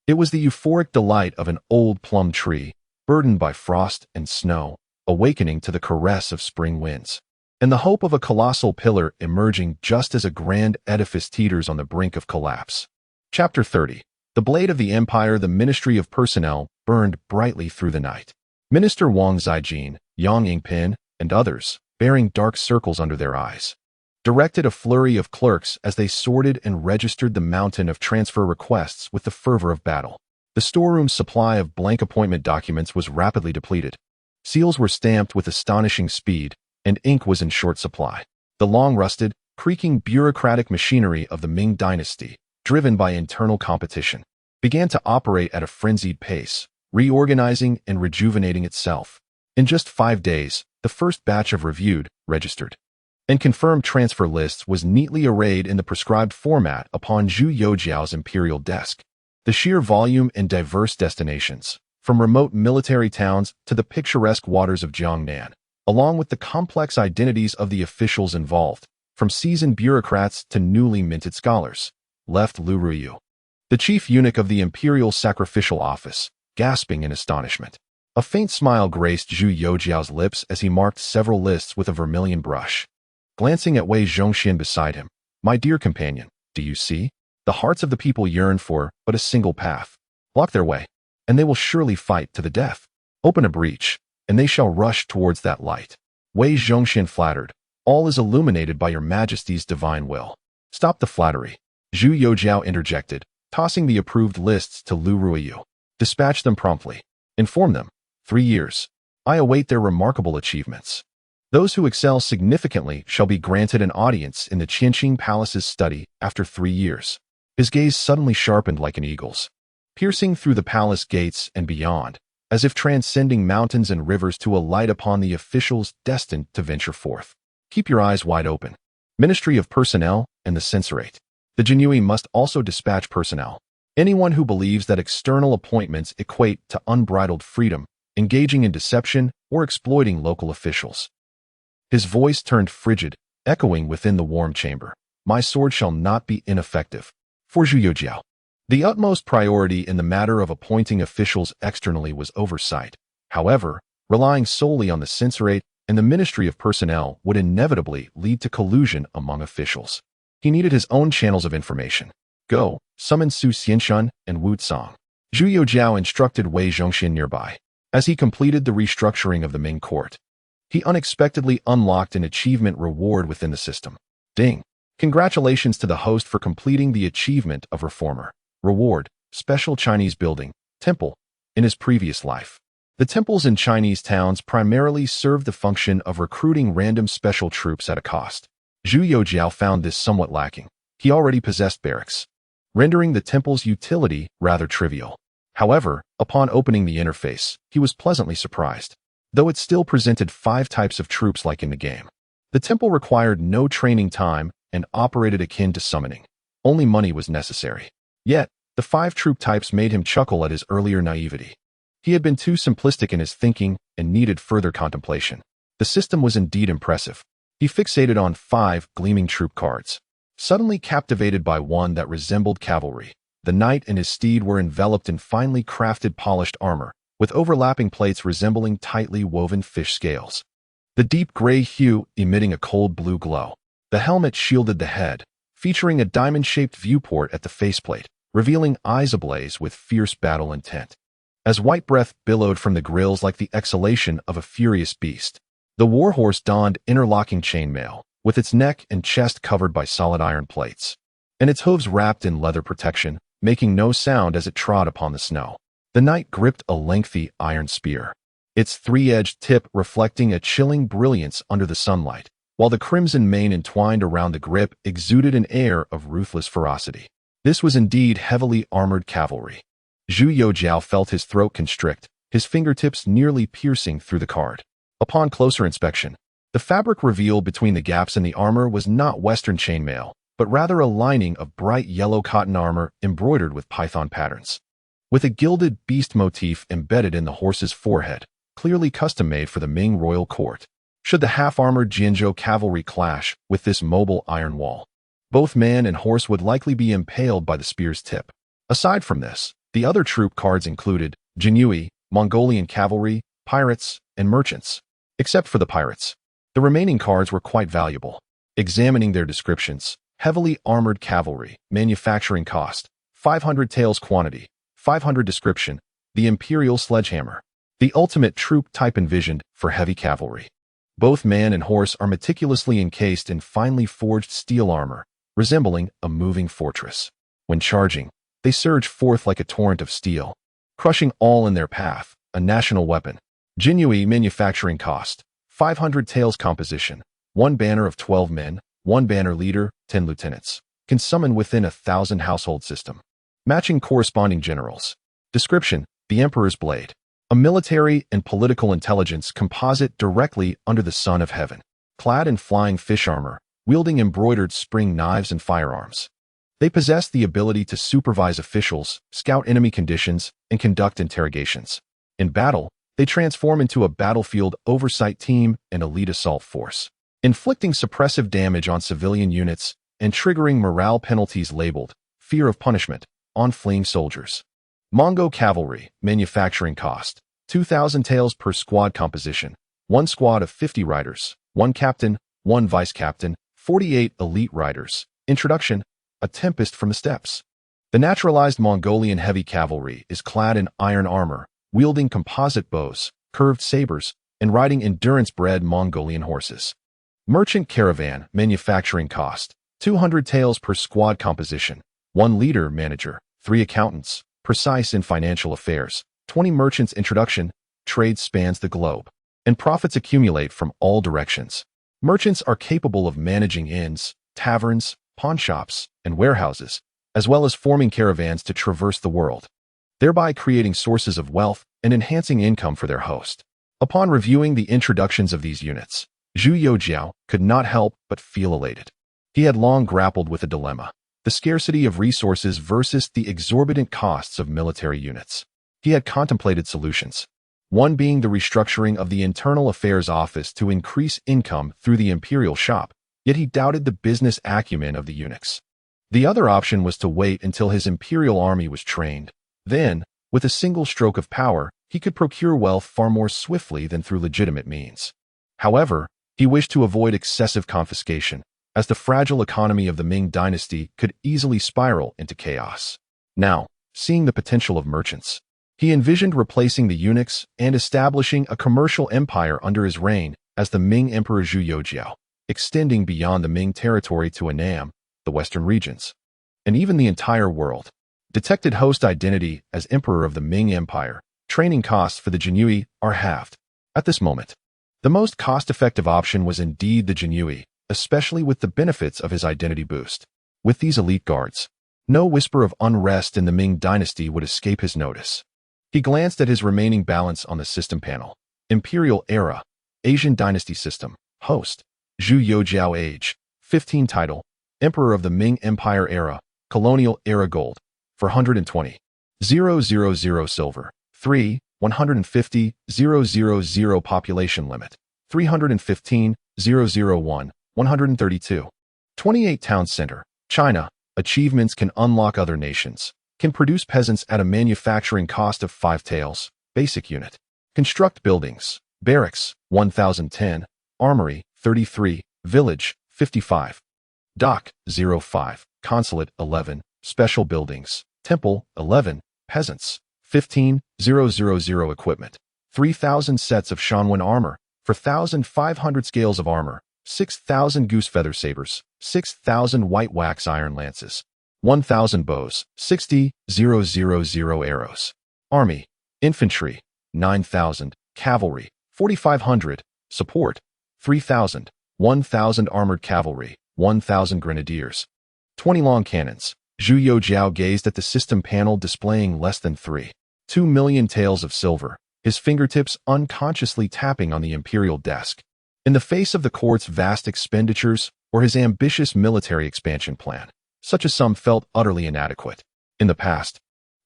It was the euphoric delight of an old plum tree, burdened by frost and snow, awakening to the caress of spring winds, and the hope of a colossal pillar emerging just as a grand edifice teeters on the brink of collapse. Chapter 30. The blade of the empire, the Ministry of Personnel, burned brightly through the night. Minister Wang Zijin, Yang Yingpin, and others, bearing dark circles under their eyes, directed a flurry of clerks as they sorted and registered the mountain of transfer requests with the fervor of battle. The storeroom's supply of blank appointment documents was rapidly depleted. Seals were stamped with astonishing speed, and ink was in short supply. The long-rusted, creaking bureaucratic machinery of the Ming Dynasty, driven by internal competition, began to operate at a frenzied pace, reorganizing and rejuvenating itself. In just 5 days, the first batch of reviewed, registered, and confirmed transfer lists was neatly arrayed in the prescribed format upon Zhu Youxiao's imperial desk. The sheer volume and diverse destinations, from remote military towns to the picturesque waters of Jiangnan, along with the complex identities of the officials involved, from seasoned bureaucrats to newly minted scholars, left Lu Ruiyu, the chief eunuch of the imperial sacrificial office, gasping in astonishment. A faint smile graced Zhu Youxiao's lips as he marked several lists with a vermilion brush. Glancing at Wei Zhongxian beside him, "My dear companion, do you see? The hearts of the people yearn for but a single path. Block their way, and they will surely fight to the death. Open a breach, and they shall rush towards that light." Wei Zhongxian flattered, "All is illuminated by Your Majesty's divine will." "Stop the flattery," Zhu Youxiao interjected, tossing the approved lists to Lu Ruiyu. "Dispatch them promptly. Inform them. 3 years. I await their remarkable achievements. Those who excel significantly shall be granted an audience in the Qianqing Palace's study after 3 years." His gaze suddenly sharpened like an eagle's. piercing through the palace gates and beyond, as if transcending mountains and rivers to alight upon the officials destined to venture forth. Keep your eyes wide open. Ministry of Personnel and the Censorate. The Jinui must also dispatch personnel. Anyone who believes that external appointments equate to unbridled freedom, engaging in deception, or exploiting local officials. His voice turned frigid, echoing within the warm chamber. My sword shall not be ineffective. For Zhu Youxiao. The utmost priority in the matter of appointing officials externally was oversight. However, relying solely on the Censorate and the Ministry of Personnel would inevitably lead to collusion among officials. He needed his own channels of information. Go, summon Su Xianshun and Wu Tsang. Zhu Youxiao instructed Wei Zhongxian nearby. As he completed the restructuring of the Ming court, he unexpectedly unlocked an achievement reward within the system. Ding! Congratulations to the host for completing the achievement of Reformer. Reward, Special Chinese Building, Temple. In his previous life, the temples in Chinese towns primarily served the function of recruiting random special troops at a cost. Zhu Youxiao found this somewhat lacking. He already possessed barracks, rendering the temple's utility rather trivial. However, upon opening the interface, he was pleasantly surprised. Though it still presented 5 types of troops like in the game, the temple required no training time and operated akin to summoning. Only money was necessary. Yet, the 5 troop types made him chuckle at his earlier naivety. He had been too simplistic in his thinking and needed further contemplation. The system was indeed impressive. He fixated on 5 gleaming troop cards, suddenly captivated by one that resembled cavalry. The knight and his steed were enveloped in finely crafted polished armor, with overlapping plates resembling tightly woven fish scales. The deep gray hue emitting a cold blue glow. The helmet shielded the head, featuring a diamond-shaped viewport at the faceplate, revealing eyes ablaze with fierce battle intent. As white breath billowed from the grills like the exhalation of a furious beast, the warhorse donned interlocking chainmail, with its neck and chest covered by solid iron plates, and its hooves wrapped in leather protection, making no sound as it trod upon the snow. The knight gripped a lengthy iron spear, its 3-edged tip reflecting a chilling brilliance under the sunlight, while the crimson mane entwined around the grip exuded an air of ruthless ferocity. This was indeed heavily armored cavalry. Zhu Youxiao felt his throat constrict, his fingertips nearly piercing through the card. Upon closer inspection, the fabric revealed between the gaps in the armor was not Western chainmail, but rather a lining of bright yellow cotton armor embroidered with python patterns, with a gilded beast motif embedded in the horse's forehead, clearly custom-made for the Ming royal court. Should the half-armored Jianzhou cavalry clash with this mobile iron wall, both man and horse would likely be impaled by the spear's tip. Aside from this, the other troop cards included Jinui, Mongolian cavalry, pirates, and merchants. Except for the pirates, the remaining cards were quite valuable. Examining their descriptions, heavily armored cavalry, manufacturing cost, 500 taels quantity, 500 description, the Imperial Sledgehammer, the ultimate troop type envisioned for heavy cavalry. Both man and horse are meticulously encased in finely forged steel armor, resembling a moving fortress. When charging, they surge forth like a torrent of steel, crushing all in their path, a national weapon. Jinui manufacturing cost, 500 taels composition, 1 banner of 12 men, 1 banner leader, 10 lieutenants, can summon within 1,000 household system. Matching corresponding generals. Description, the Emperor's Blade. A military and political intelligence composite directly under the sun of heaven, clad in flying fish armor, wielding embroidered spring knives and firearms. They possess the ability to supervise officials, scout enemy conditions, and conduct interrogations. In battle, they transform into a battlefield oversight team and elite assault force, inflicting suppressive damage on civilian units and triggering morale penalties labeled fear of punishment on fleeing soldiers. Mongol cavalry manufacturing cost, 2,000 taels per squad composition, 1 squad of 50 riders, 1 captain, 1 vice captain, 48 elite riders. Introduction, a tempest from the steppes. The naturalized Mongolian heavy cavalry is clad in iron armor, wielding composite bows, curved sabers, and riding endurance-bred Mongolian horses. Merchant caravan manufacturing cost, 200 taels per squad composition, 1 leader manager, 3 accountants, precise in financial affairs, 20 merchants. Introduction, trade spans the globe, and profits accumulate from all directions. Merchants are capable of managing inns, taverns, pawnshops, and warehouses, as well as forming caravans to traverse the world. thereby creating sources of wealth and enhancing income for their host. Upon reviewing the introductions of these units, Zhu Youxiao could not help but feel elated. He had long grappled with a dilemma: the scarcity of resources versus the exorbitant costs of military units. He had contemplated solutions, one being the restructuring of the Internal Affairs Office to increase income through the imperial shop, yet he doubted the business acumen of the eunuchs. The other option was to wait until his imperial army was trained. Then, with a single stroke of power, he could procure wealth far more swiftly than through legitimate means. However, he wished to avoid excessive confiscation, as the fragile economy of the Ming Dynasty could easily spiral into chaos. Now, seeing the potential of merchants, he envisioned replacing the eunuchs and establishing a commercial empire under his reign as the Ming Emperor Zhu Youxiao, extending beyond the Ming territory to Annam, the western regions, and even the entire world. Detected host identity as Emperor of the Ming Empire. Training costs for the Jinyui are halved. At this moment, the most cost-effective option was indeed the Jinyui, especially with the benefits of his identity boost. With these elite guards, no whisper of unrest in the Ming Dynasty would escape his notice. He glanced at his remaining balance on the system panel. Imperial Era, Asian Dynasty System, Host, Zhu Youxiao Age, 15 Title, Emperor of the Ming Empire Era, Colonial Era Gold, 420,000 Silver, 3, 150,000 Population Limit, 315,001, 132. 28 Town Center, China. Achievements can unlock other nations. Can produce peasants at a manufacturing cost of 5 taels. Basic unit. Construct buildings. Barracks, 1010. Armory, 33. Village, 55. Dock, 05. Consulate, 11. Special buildings. Temple, 11. Peasants, 15,000 Equipment. 3,000 sets of Shanwen armor, 4,500 scales of armor, 6,000 goose feather sabers, 6,000 white wax iron lances, 1,000 bows, 60,000 arrows. Army, infantry, 9,000, cavalry, 4,500, support, 3,000, 1,000 armored cavalry, 1,000 grenadiers. 20 long cannons. Zhu Youxiao gazed at the system panel displaying less than 2 million taels of silver, his fingertips unconsciously tapping on the imperial desk. In the face of the court's vast expenditures or his ambitious military expansion plan, such a sum felt utterly inadequate. In the past,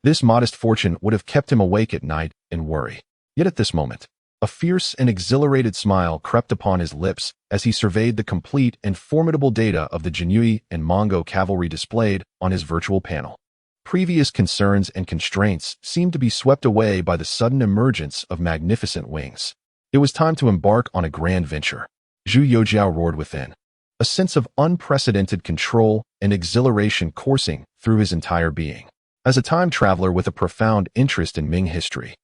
this modest fortune would have kept him awake at night in worry. Yet at this moment, a fierce and exhilarated smile crept upon his lips as he surveyed the complete and formidable data of the Jinyui and Mongo cavalry displayed on his virtual panel. Previous concerns and constraints seemed to be swept away by the sudden emergence of magnificent wings. It was time to embark on a grand venture. Zhu Youxiao roared within, a sense of unprecedented control and exhilaration coursing through his entire being. As a time traveler with a profound interest in Ming history,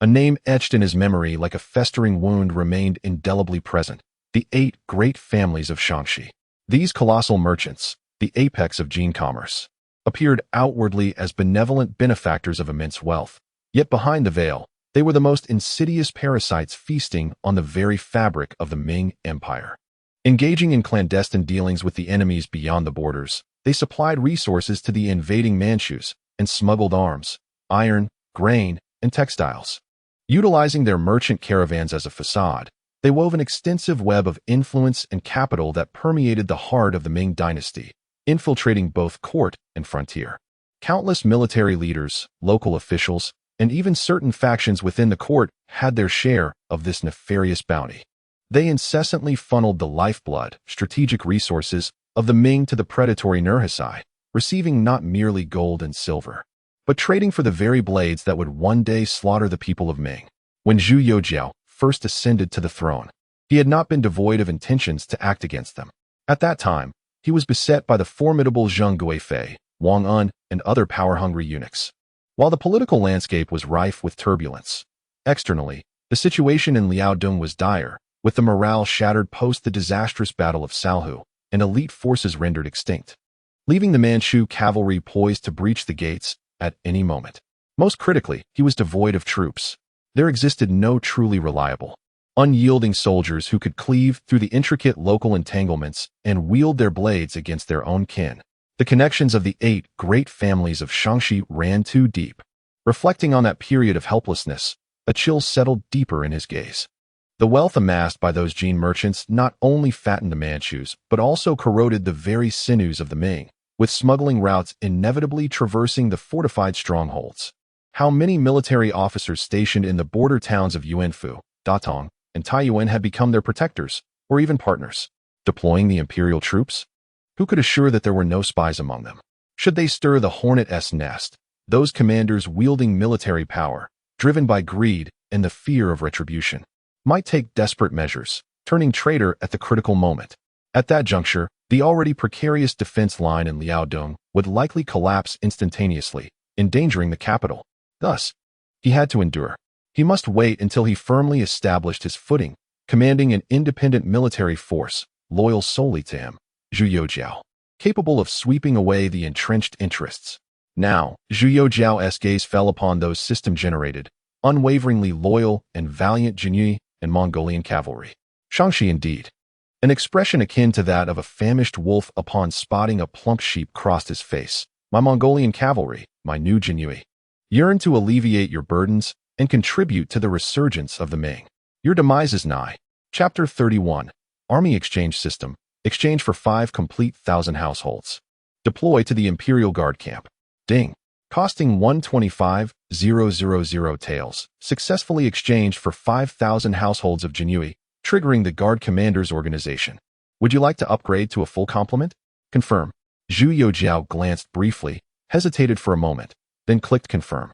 a name etched in his memory like a festering wound remained indelibly present: the 8 great families of Shaanxi. These colossal merchants, the apex of Jin commerce, appeared outwardly as benevolent benefactors of immense wealth, yet behind the veil, they were the most insidious parasites feasting on the very fabric of the Ming Empire. Engaging in clandestine dealings with the enemies beyond the borders, they supplied resources to the invading Manchus and smuggled arms, iron, grain, and textiles. Utilizing their merchant caravans as a facade, they wove an extensive web of influence and capital that permeated the heart of the Ming Dynasty, infiltrating both court and frontier. Countless military leaders, local officials, and even certain factions within the court had their share of this nefarious bounty. They incessantly funneled the lifeblood, strategic resources of the Ming to the predatory Nurhasai, receiving not merely gold and silver, but trading for the very blades that would one day slaughter the people of Ming. When Zhu Youxiao first ascended to the throne, he had not been devoid of intentions to act against them. At that time, he was beset by the formidable Zheng Guifei, Wang Un, and other power-hungry eunuchs. While the political landscape was rife with turbulence, externally, the situation in Liaodong was dire, with the morale shattered post the disastrous Battle of Salhu, and elite forces rendered extinct, leaving the Manchu cavalry poised to breach the gates at any moment. Most critically, he was devoid of troops. There existed no truly reliable, unyielding soldiers who could cleave through the intricate local entanglements and wield their blades against their own kin. The connections of the 8 great families of Shaanxi ran too deep. Reflecting on that period of helplessness, a chill settled deeper in his gaze. The wealth amassed by those Jin merchants not only fattened the Manchus, but also corroded the very sinews of the Ming, with smuggling routes inevitably traversing the fortified strongholds. How many military officers stationed in the border towns of Yuanfu, Datong, and Taiyuan had become their protectors, or even partners, deploying the imperial troops? Who could assure that there were no spies among them? Should they stir the hornet's nest, those commanders wielding military power, driven by greed and the fear of retribution, might take desperate measures, turning traitor at the critical moment. At that juncture, the already precarious defense line in Liaodong would likely collapse instantaneously, endangering the capital. Thus, he had to endure. He must wait until he firmly established his footing, commanding an independent military force, loyal solely to him, Zhu Youxiao, capable of sweeping away the entrenched interests. Now, Zhu Youxiao's gaze fell upon those system-generated, unwaveringly loyal and valiant Jinyu and Mongolian cavalry. Shangxi indeed. An expression akin to that of a famished wolf upon spotting a plump sheep crossed his face. My Mongolian cavalry, my new Jinyu, yearn to alleviate your burdens and contribute to the resurgence of the Ming. Your demise is nigh. Chapter 31. Army Exchange System. Exchange for 5 complete 1,000 households. Deploy to the Imperial Guard Camp. Ding. Costing 125,000 taels. Successfully exchanged for 5,000 households of Jinyu, triggering the Guard Commander's organization. Would you like to upgrade to a full complement? Confirm. Zhu Youxiao glanced briefly, hesitated for a moment, then clicked confirm.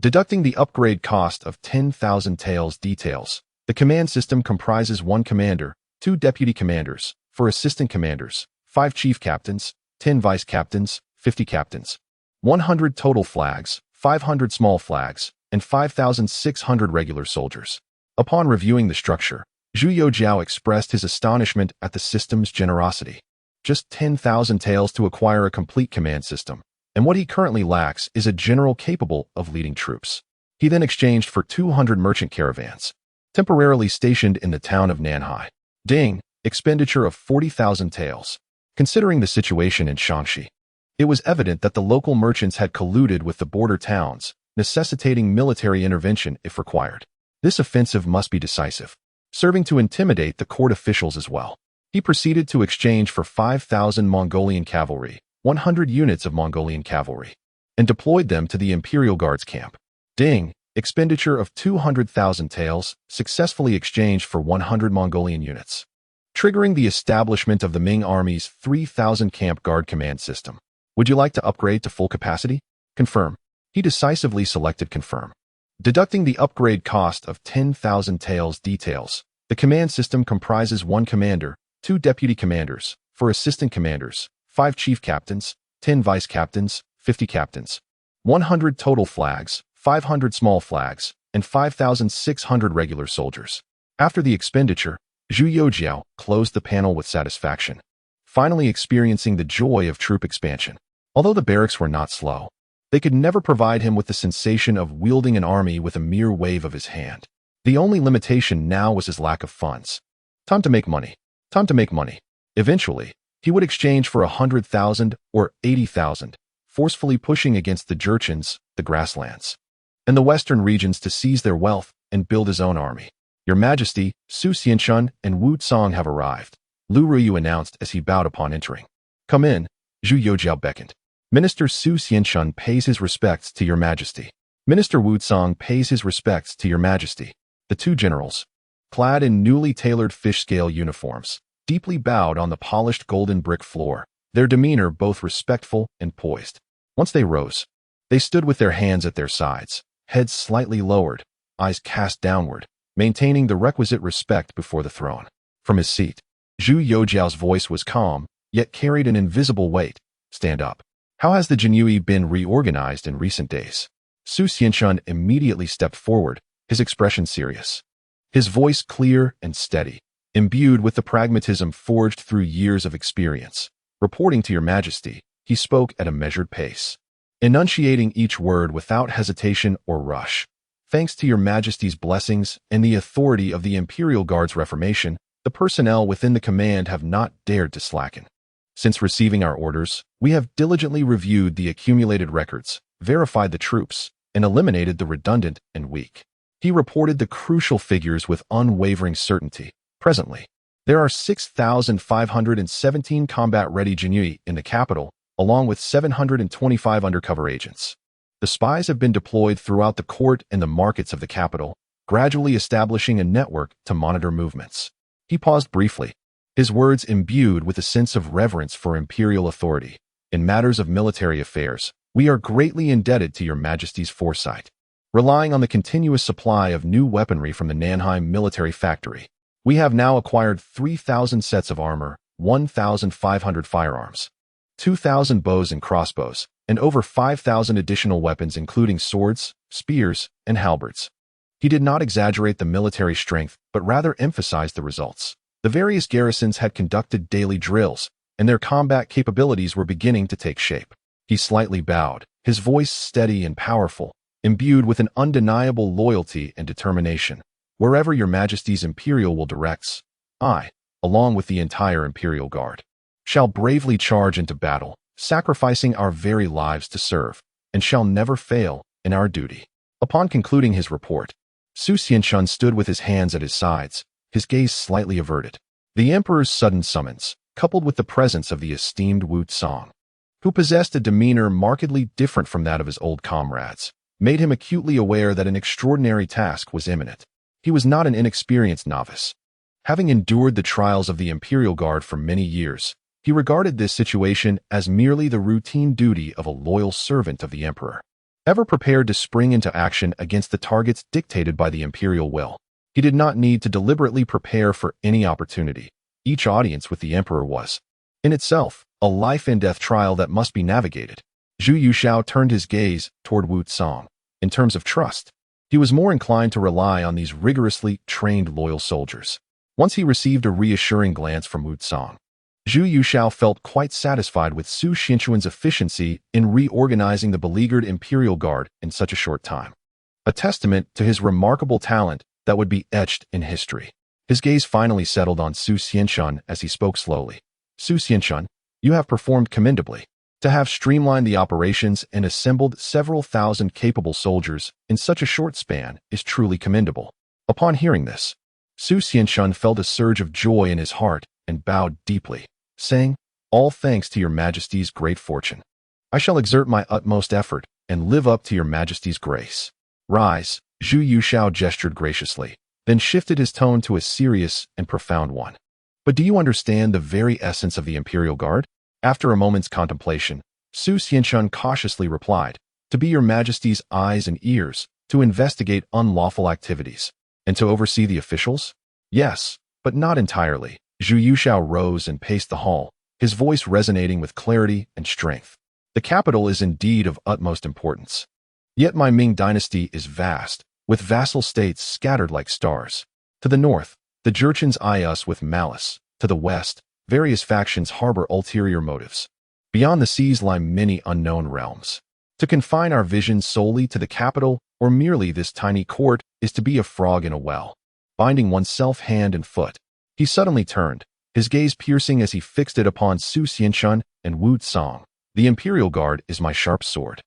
Deducting the upgrade cost of 10,000 taels details, the command system comprises 1 commander, 2 deputy commanders, 4 assistant commanders, 5 chief captains, 10 vice captains, 50 captains, 100 total flags, 500 small flags, and 5,600 regular soldiers. Upon reviewing the structure, Zhu Youxiao expressed his astonishment at the system's generosity. Just 10,000 taels to acquire a complete command system, and what he currently lacks is a general capable of leading troops. He then exchanged for 200 merchant caravans, temporarily stationed in the town of Nanhai. Ding, expenditure of 40,000 taels. Considering the situation in Shangxi, it was evident that the local merchants had colluded with the border towns, necessitating military intervention if required. This offensive must be decisive, serving to intimidate the court officials as well. He proceeded to exchange for 5,000 Mongolian cavalry, 100 units of Mongolian cavalry, and deployed them to the Imperial Guards camp. Ding, expenditure of 200,000 taels, successfully exchanged for 100 Mongolian units, triggering the establishment of the Ming Army's 3,000 camp guard command system. Would you like to upgrade to full capacity? Confirm. He decisively selected confirm. Deducting the upgrade cost of 10,000 taels details, the command system comprises 1 commander, 2 deputy commanders, 4 assistant commanders, 5 chief captains, 10 vice captains, 50 captains, 100 total flags, 500 small flags, and 5,600 regular soldiers. After the expenditure, Zhu Youxiao closed the panel with satisfaction, finally experiencing the joy of troop expansion. Although the barracks were not slow, they could never provide him with the sensation of wielding an army with a mere wave of his hand. The only limitation now was his lack of funds. Time to make money. Time to make money. Eventually, he would exchange for 100,000 or 80,000, forcefully pushing against the Jurchens, the grasslands, and the western regions to seize their wealth and build his own army. Your Majesty, Su Xianshun and Wu Tsong have arrived, Lu Ruyu announced as he bowed upon entering. Come in, Zhu Youxiao beckoned. Minister Su Xianshun pays his respects to Your Majesty. Minister Wu Tsong pays his respects to Your Majesty. The 2 generals, clad in newly tailored fish-scale uniforms, deeply bowed on the polished golden brick floor, their demeanor both respectful and poised. Once they rose, they stood with their hands at their sides, heads slightly lowered, eyes cast downward, maintaining the requisite respect before the throne. From his seat, Zhu Youxiao's voice was calm, yet carried an invisible weight. Stand up. How has the Jinyu been reorganized in recent days? Su Xianshun immediately stepped forward, his expression serious, his voice clear and steady, imbued with the pragmatism forged through years of experience. Reporting to Your Majesty, he spoke at a measured pace, enunciating each word without hesitation or rush. Thanks to Your Majesty's blessings and the authority of the Imperial Guard's reformation, the personnel within the command have not dared to slacken. Since receiving our orders, we have diligently reviewed the accumulated records, verified the troops, and eliminated the redundant and weak. He reported the crucial figures with unwavering certainty. Presently, there are 6,517 combat-ready Jinui in the capital, along with 725 undercover agents. The spies have been deployed throughout the court and the markets of the capital, gradually establishing a network to monitor movements. He paused briefly, his words imbued with a sense of reverence for imperial authority. In matters of military affairs, we are greatly indebted to your Majesty's foresight. Relying on the continuous supply of new weaponry from the Nanheim military factory, we have now acquired 3,000 sets of armor, 1,500 firearms, 2,000 bows and crossbows, and over 5,000 additional weapons including swords, spears, and halberds. He did not exaggerate the military strength, but rather emphasized the results. The various garrisons had conducted daily drills, and their combat capabilities were beginning to take shape. He slightly bowed, his voice steady and powerful, imbued with an undeniable loyalty and determination. Wherever your Majesty's Imperial will directs, I, along with the entire Imperial Guard, shall bravely charge into battle, sacrificing our very lives to serve, and shall never fail in our duty. Upon concluding his report, Su Xianshun stood with his hands at his sides, his gaze slightly averted. The Emperor's sudden summons, coupled with the presence of the esteemed Wu Tsang, who possessed a demeanor markedly different from that of his old comrades, made him acutely aware that an extraordinary task was imminent. He was not an inexperienced novice. Having endured the trials of the Imperial Guard for many years, he regarded this situation as merely the routine duty of a loyal servant of the Emperor, ever prepared to spring into action against the targets dictated by the Imperial will. He did not need to deliberately prepare for any opportunity. Each audience with the Emperor was, in itself, a life-and-death trial that must be navigated. Zhu Youxiao turned his gaze toward Wu Tsang. In terms of trust, he was more inclined to rely on these rigorously trained loyal soldiers. Once he received a reassuring glance from Wu Tsang, Zhu Youxiao felt quite satisfied with Su Xianxuan's efficiency in reorganizing the beleaguered Imperial Guard in such a short time, a testament to his remarkable talent that would be etched in history. His gaze finally settled on Su Xianshun as he spoke slowly. Su Xianshun, you have performed commendably. To have streamlined the operations and assembled several thousand capable soldiers in such a short span is truly commendable. Upon hearing this, Su Xianshun felt a surge of joy in his heart and bowed deeply, saying, "All thanks to your Majesty's great fortune. I shall exert my utmost effort and live up to your Majesty's grace." Rise, Zhu Youxiao gestured graciously, then shifted his tone to a serious and profound one. But do you understand the very essence of the Imperial Guard? After a moment's contemplation, Su Xianshun cautiously replied, "To be your Majesty's eyes and ears, to investigate unlawful activities, and to oversee the officials?" "Yes, but not entirely." Zhu Youxiao rose and paced the hall, his voice resonating with clarity and strength. "The capital is indeed of utmost importance. Yet my Ming Dynasty is vast, with vassal states scattered like stars. To the north, the Jurchens eye us with malice. To the west, various factions harbor ulterior motives. Beyond the seas lie many unknown realms. To confine our vision solely to the capital or merely this tiny court is to be a frog in a well, binding oneself hand and foot." He suddenly turned, his gaze piercing as he fixed it upon Su Xianshun and Wu Tsang. "The Imperial Guard is my sharp sword.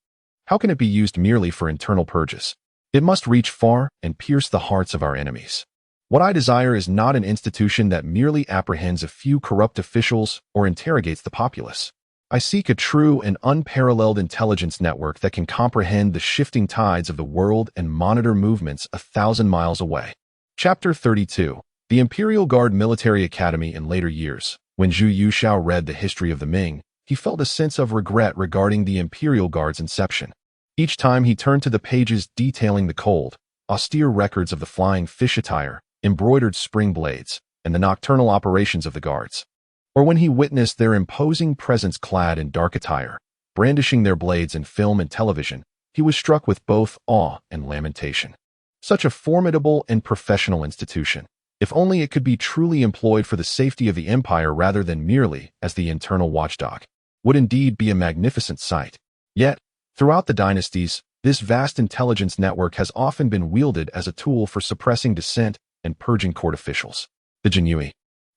How can it be used merely for internal purges? It must reach far and pierce the hearts of our enemies. What I desire is not an institution that merely apprehends a few corrupt officials or interrogates the populace. I seek a true and unparalleled intelligence network that can comprehend the shifting tides of the world and monitor movements 1,000 miles away." Chapter 32. The Imperial Guard Military Academy. In later years, when Zhu Youxiao read the history of the Ming, he felt a sense of regret regarding the Imperial Guard's inception. Each time he turned to the pages detailing the cold, austere records of the flying fish attire, embroidered spring blades, and the nocturnal operations of the guards, or when he witnessed their imposing presence clad in dark attire, brandishing their blades in film and television, he was struck with both awe and lamentation. Such a formidable and professional institution, if only it could be truly employed for the safety of the empire rather than merely as the internal watchdog, would indeed be a magnificent sight. Yet, throughout the dynasties, this vast intelligence network has often been wielded as a tool for suppressing dissent and purging court officials. The Jinui,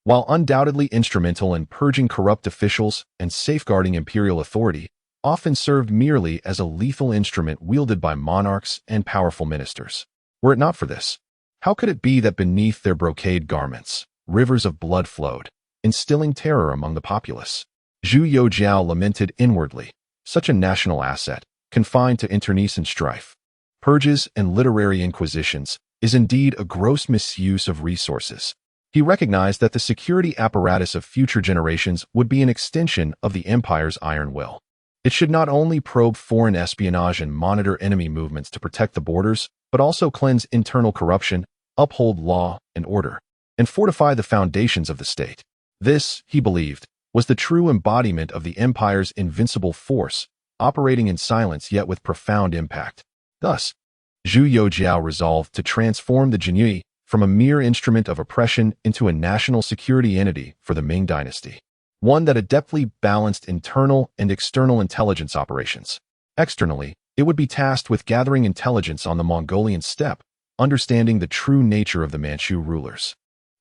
while undoubtedly instrumental in purging corrupt officials and safeguarding imperial authority, often served merely as a lethal instrument wielded by monarchs and powerful ministers. Were it not for this, how could it be that beneath their brocade garments, rivers of blood flowed, instilling terror among the populace? Zhu Youxiao lamented inwardly, such a national asset, confined to internecine strife, purges and literary inquisitions, is indeed a gross misuse of resources. He recognized that the security apparatus of future generations would be an extension of the empire's iron will. It should not only probe foreign espionage and monitor enemy movements to protect the borders, but also cleanse internal corruption, uphold law and order, and fortify the foundations of the state. This, he believed, was the true embodiment of the empire's invincible force, operating in silence yet with profound impact. Thus, Zhu Youxiao resolved to transform the Jinhui from a mere instrument of oppression into a national security entity for the Ming Dynasty, one that adeptly balanced internal and external intelligence operations. Externally, it would be tasked with gathering intelligence on the Mongolian steppe, understanding the true nature of the Manchu rulers,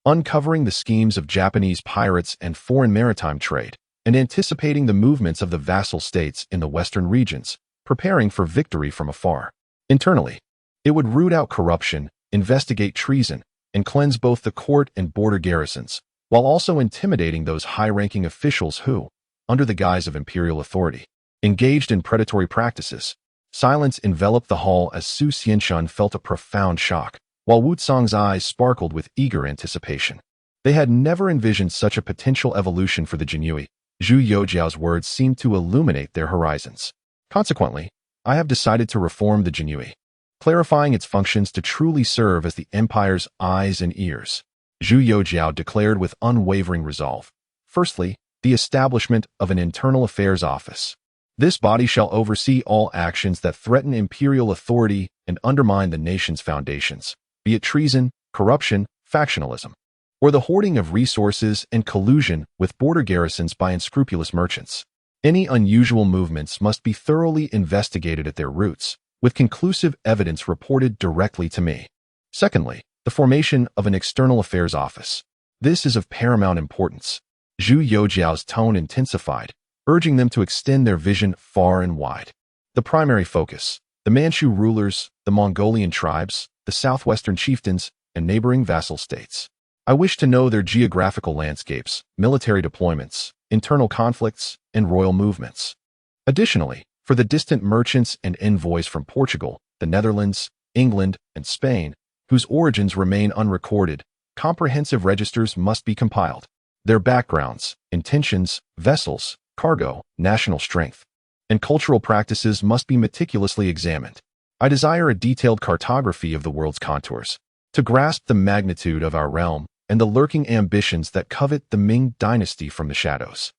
uncovering the schemes of Japanese pirates and foreign maritime trade, and anticipating the movements of the vassal states in the western regions, preparing for victory from afar. Internally, it would root out corruption, investigate treason, and cleanse both the court and border garrisons, while also intimidating those high-ranking officials who, under the guise of imperial authority, engaged in predatory practices. Silence enveloped the hall as Su Xianshun felt a profound shock, while Wu Cong's eyes sparkled with eager anticipation. They had never envisioned such a potential evolution for the Jinhui. Zhu Youxiao's words seemed to illuminate their horizons. Consequently, I have decided to reform the Jinhui, clarifying its functions to truly serve as the empire's eyes and ears. Zhu Youxiao declared with unwavering resolve. Firstly, the establishment of an internal affairs office. This body shall oversee all actions that threaten imperial authority and undermine the nation's foundations, be it treason, corruption, factionalism, or the hoarding of resources and collusion with border garrisons by unscrupulous merchants. Any unusual movements must be thoroughly investigated at their roots, with conclusive evidence reported directly to me. Secondly, the formation of an external affairs office. This is of paramount importance. Zhu Youxiao's tone intensified, urging them to extend their vision far and wide. The primary focus: the Manchu rulers, the Mongolian tribes, the southwestern chieftains, and neighboring vassal states. I wish to know their geographical landscapes, military deployments, internal conflicts, and royal movements. Additionally, for the distant merchants and envoys from Portugal, the Netherlands, England, and Spain, whose origins remain unrecorded, comprehensive registers must be compiled. Their backgrounds, intentions, vessels, cargo, national strength, and cultural practices must be meticulously examined. I desire a detailed cartography of the world's contours, to grasp the magnitude of our realm and the lurking ambitions that covet the Ming Dynasty from the shadows.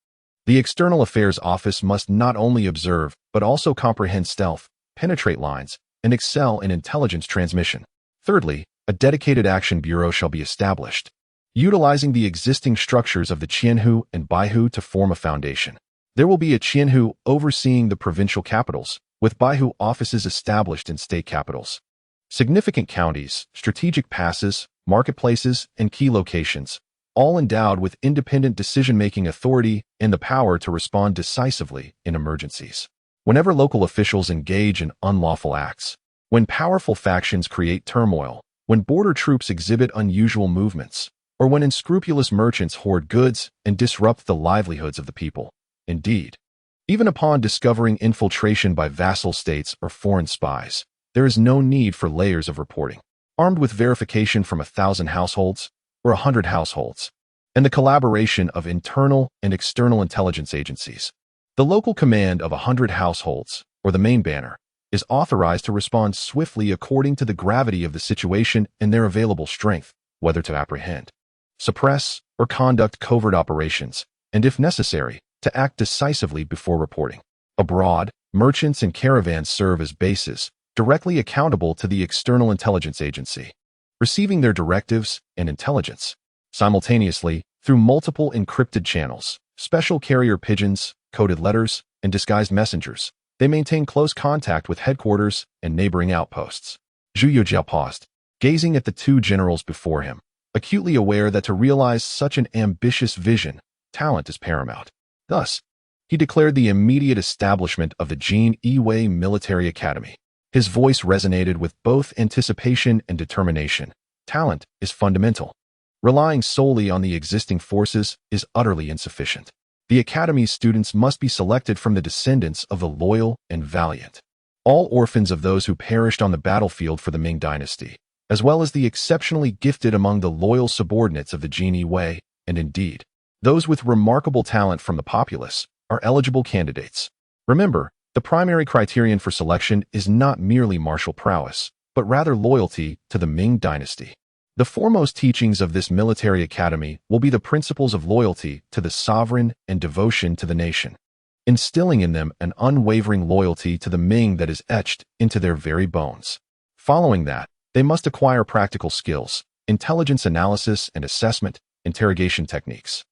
The External Affairs Office must not only observe, but also comprehend stealth, penetrate lines, and excel in intelligence transmission. Thirdly, a dedicated action bureau shall be established, utilizing the existing structures of the Qianhu and Baihu to form a foundation. There will be a Qianhu overseeing the provincial capitals, with Baihu offices established in state capitals. Significant counties, strategic passes, marketplaces, and key locations, all endowed with independent decision-making authority and the power to respond decisively in emergencies. Whenever local officials engage in unlawful acts, when powerful factions create turmoil, when border troops exhibit unusual movements, or when unscrupulous merchants hoard goods and disrupt the livelihoods of the people. Indeed, even upon discovering infiltration by vassal states or foreign spies, there is no need for layers of reporting. Armed with verification from 1,000 households or 100 households, and the collaboration of internal and external intelligence agencies, the local command of 100 households, or the main banner, is authorized to respond swiftly according to the gravity of the situation and their available strength, whether to apprehend, suppress, or conduct covert operations, and if necessary, to act decisively before reporting. Abroad, merchants and caravans serve as bases, directly accountable to the external intelligence agency, receiving their directives and intelligence simultaneously through multiple encrypted channels, special carrier pigeons, coded letters, and disguised messengers. They maintain close contact with headquarters and neighboring outposts. Zhu Youxiao paused, gazing at the two generals before him, acutely aware that to realize such an ambitious vision, talent is paramount. Thus, He declared the immediate establishment of the Jin Yiwei Military Academy. His voice resonated with both anticipation and determination. Talent is fundamental. Relying solely on the existing forces is utterly insufficient. The Academy's students must be selected from the descendants of the loyal and valiant. All orphans of those who perished on the battlefield for the Ming Dynasty, as well as the exceptionally gifted among the loyal subordinates of the Jin Yiwei, and indeed, those with remarkable talent from the populace, are eligible candidates. Remember, the primary criterion for selection is not merely martial prowess, but rather loyalty to the Ming Dynasty. The foremost teachings of this military academy will be the principles of loyalty to the sovereign and devotion to the nation, instilling in them an unwavering loyalty to the Ming that is etched into their very bones. Following that, they must acquire practical skills, intelligence analysis and assessment, interrogation techniques,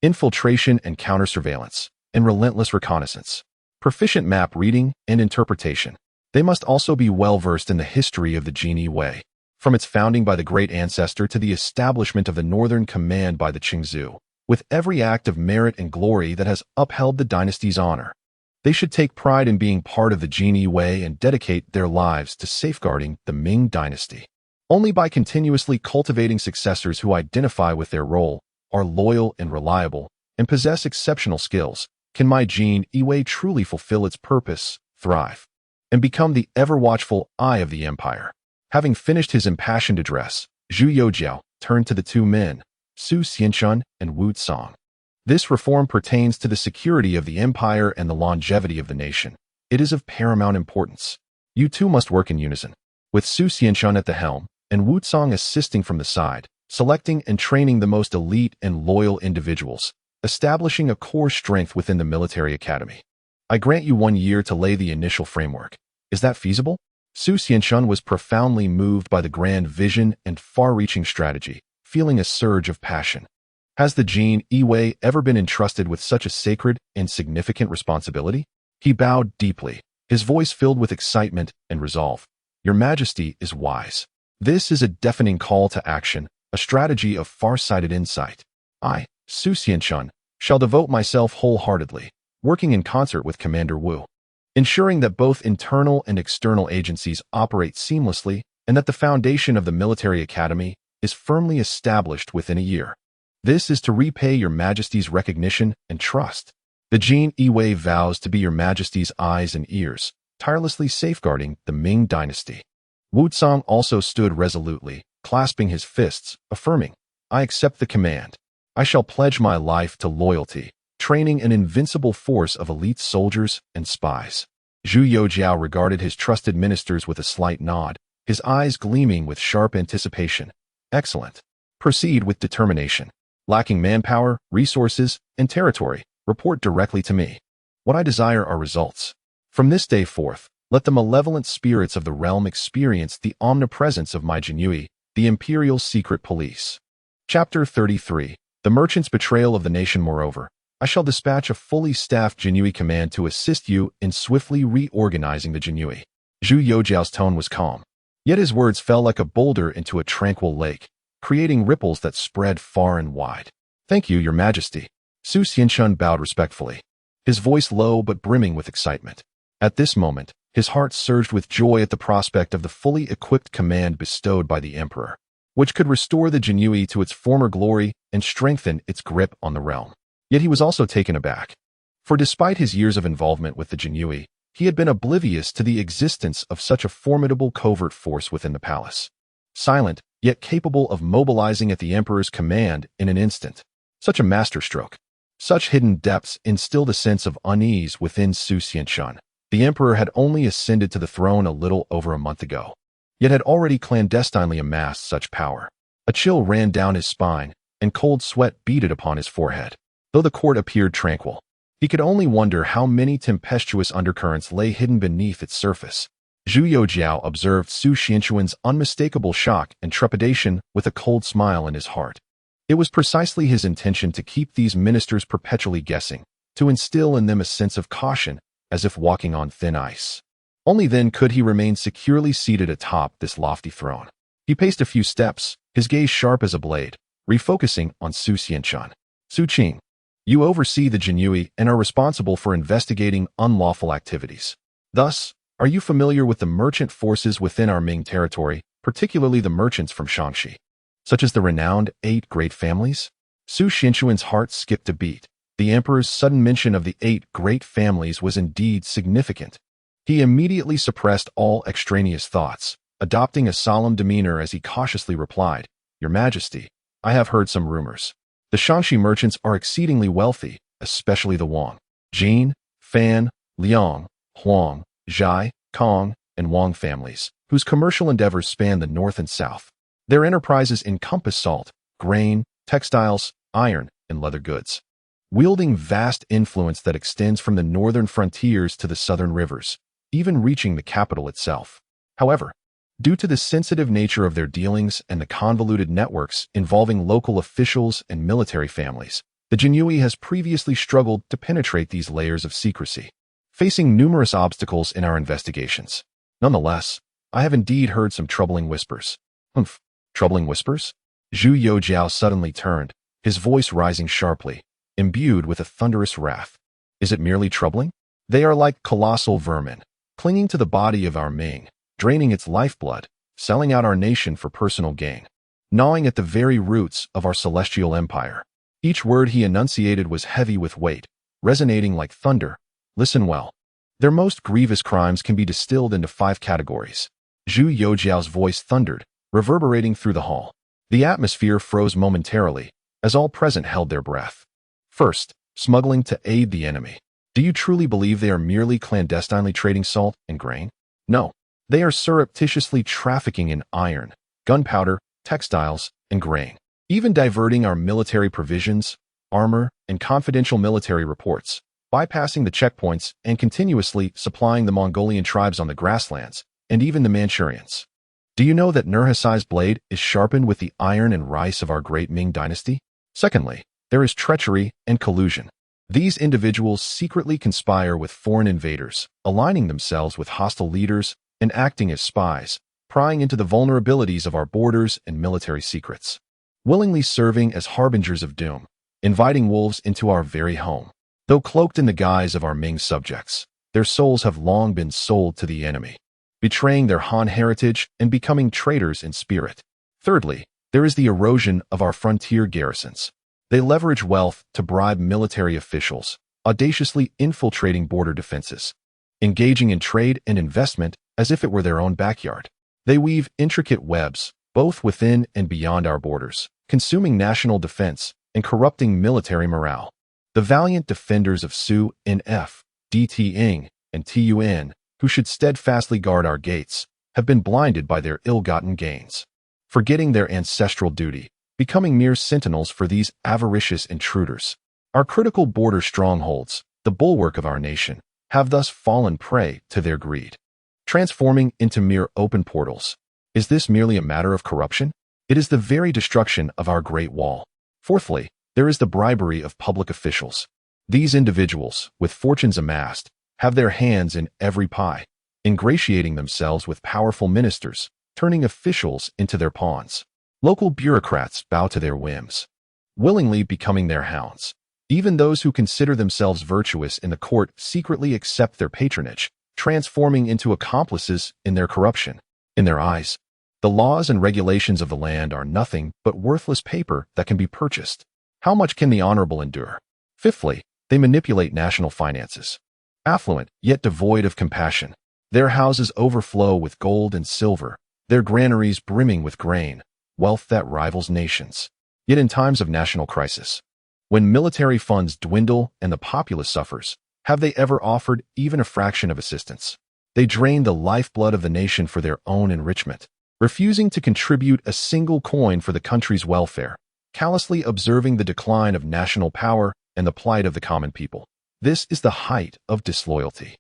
infiltration and counter-surveillance, and relentless reconnaissance, proficient map reading and interpretation. They must also be well-versed in the history of the Jin Yiwei, from its founding by the great ancestor to the establishment of the northern command by the Qingzu, with every act of merit and glory that has upheld the dynasty's honor. They should take pride in being part of the Jin Yiwei and dedicate their lives to safeguarding the Ming Dynasty. Only by continuously cultivating successors who identify with their role, are loyal and reliable, and possess exceptional skills, can my Jin Yiwei truly fulfill its purpose, thrive, and become the ever-watchful eye of the empire. Having finished his impassioned address, Zhu Youxiao turned to the two men, Su Xianshun and Wu Tsang. This reform pertains to the security of the empire and the longevity of the nation. It is of paramount importance. You two must work in unison, with Su Xianshun at the helm and Wu Tsang assisting from the side, selecting and training the most elite and loyal individuals, establishing a core strength within the military academy. I grant you 1 year to lay the initial framework. Is that feasible? Su Xianshun was profoundly moved by the grand vision and far-reaching strategy, feeling a surge of passion. Has the Jin Yiwei ever been entrusted with such a sacred and significant responsibility? He bowed deeply, his voice filled with excitement and resolve. Your Majesty is wise. This is a deafening call to action, a strategy of far-sighted insight. I, Su Xianshun, shall devote myself wholeheartedly, working in concert with Commander Wu, ensuring that both internal and external agencies operate seamlessly and that the foundation of the military academy is firmly established within a year. This is to repay your Majesty's recognition and trust. The Jin Yiwei vows to be your Majesty's eyes and ears, tirelessly safeguarding the Ming Dynasty. Wu Tsang also stood resolutely, clasping his fists, affirming, I accept the command. I shall pledge my life to loyalty, training an invincible force of elite soldiers and spies. Zhu Youxiao regarded his trusted ministers with a slight nod, his eyes gleaming with sharp anticipation. Excellent. Proceed with determination. Lacking manpower, resources, and territory, report directly to me. What I desire are results. From this day forth, let the malevolent spirits of the realm experience the omnipresence of my Jinyui, the Imperial Secret Police. Chapter 33. The Merchant's Betrayal of the Nation. Moreover, I shall dispatch a fully staffed Jinyui command to assist you in swiftly reorganizing the Jinyui. Zhu Youxiao's tone was calm, yet his words fell like a boulder into a tranquil lake, creating ripples that spread far and wide. Thank you, Your Majesty. Su Xianshun bowed respectfully, his voice low but brimming with excitement. At this moment, his heart surged with joy at the prospect of the fully equipped command bestowed by the Emperor, which could restore the Jinyui to its former glory and strengthen its grip on the realm. Yet he was also taken aback, for despite his years of involvement with the Jinyui, he had been oblivious to the existence of such a formidable covert force within the palace. Silent, yet capable of mobilizing at the Emperor's command in an instant. Such a masterstroke. Such hidden depths instilled a sense of unease within Su Xianshun. The Emperor had only ascended to the throne a little over a month ago, yet had already clandestinely amassed such power. A chill ran down his spine, and cold sweat beaded upon his forehead. Though the court appeared tranquil, he could only wonder how many tempestuous undercurrents lay hidden beneath its surface. Zhu Youxiao observed Su Xianshun's unmistakable shock and trepidation with a cold smile in his heart. It was precisely his intention to keep these ministers perpetually guessing, to instill in them a sense of caution, as if walking on thin ice. Only then could he remain securely seated atop this lofty throne. He paced a few steps, his gaze sharp as a blade, refocusing on Su Xianshun. Su Qing. You oversee the Jinyui and are responsible for investigating unlawful activities. Thus, are you familiar with the merchant forces within our Ming territory, particularly the merchants from Shaanxi, such as the renowned 8 great families? Su Xianquan's heart skipped a beat. The emperor's sudden mention of the 8 great families was indeed significant. He immediately suppressed all extraneous thoughts, adopting a solemn demeanor as he cautiously replied, "Your Majesty, I have heard some rumors. The Shaanxi merchants are exceedingly wealthy, especially the Wang, Jin, Fan, Liang, Huang, Zhai, Kong, and Wang families, whose commercial endeavors span the north and south. Their enterprises encompass salt, grain, textiles, iron, and leather goods, wielding vast influence that extends from the northern frontiers to the southern rivers, even reaching the capital itself. However, due to the sensitive nature of their dealings and the convoluted networks involving local officials and military families, the Jinyui has previously struggled to penetrate these layers of secrecy, facing numerous obstacles in our investigations. Nonetheless, I have indeed heard some troubling whispers." "Humph, troubling whispers?" Zhu Youxiao suddenly turned, his voice rising sharply, imbued with a thunderous wrath. "Is it merely troubling? They are like colossal vermin, clinging to the body of our Ming, draining its lifeblood, selling out our nation for personal gain, gnawing at the very roots of our celestial empire." Each word he enunciated was heavy with weight, resonating like thunder. "Listen well. Their most grievous crimes can be distilled into 5 categories." Zhu Youxiao's voice thundered, reverberating through the hall. The atmosphere froze momentarily, as all present held their breath. First, smuggling to aid the enemy. Do you truly believe they are merely clandestinely trading salt and grain? No. They are surreptitiously trafficking in iron, gunpowder, textiles, and grain, even diverting our military provisions, armor, and confidential military reports, bypassing the checkpoints and continuously supplying the Mongolian tribes on the grasslands, and even the Manchurians. Do you know that Nurhasai's blade is sharpened with the iron and rice of our great Ming Dynasty? Secondly, there is treachery and collusion. These individuals secretly conspire with foreign invaders, aligning themselves with hostile leaders and acting as spies, prying into the vulnerabilities of our borders and military secrets, willingly serving as harbingers of doom, inviting wolves into our very home. Though cloaked in the guise of our Ming subjects, their souls have long been sold to the enemy, betraying their Han heritage and becoming traitors in spirit. Thirdly, there is the erosion of our frontier garrisons. They leverage wealth to bribe military officials, audaciously infiltrating border defenses, engaging in trade and investment as if it were their own backyard. They weave intricate webs, both within and beyond our borders, consuming national defense and corrupting military morale. The valiant defenders of Su Nf, Dting, and Tun, who should steadfastly guard our gates, have been blinded by their ill-gotten gains, forgetting their ancestral duty, becoming mere sentinels for these avaricious intruders. Our critical border strongholds, the bulwark of our nation, have thus fallen prey to their greed, transforming into mere open portals. Is this merely a matter of corruption? It is the very destruction of our Great Wall. Fourthly, there is the bribery of public officials. These individuals, with fortunes amassed, have their hands in every pie, ingratiating themselves with powerful ministers, turning officials into their pawns. Local bureaucrats bow to their whims, willingly becoming their hounds. Even those who consider themselves virtuous in the court secretly accept their patronage, transforming into accomplices in their corruption. In their eyes, the laws and regulations of the land are nothing but worthless paper that can be purchased. How much can the honorable endure? Fifthly, they manipulate national finances. Affluent, yet devoid of compassion. Their houses overflow with gold and silver, their granaries brimming with grain, wealth that rivals nations. Yet in times of national crisis, when military funds dwindle and the populace suffers, have they ever offered even a fraction of assistance? They drain the lifeblood of the nation for their own enrichment, refusing to contribute a single coin for the country's welfare, callously observing the decline of national power and the plight of the common people. This is the height of disloyalty.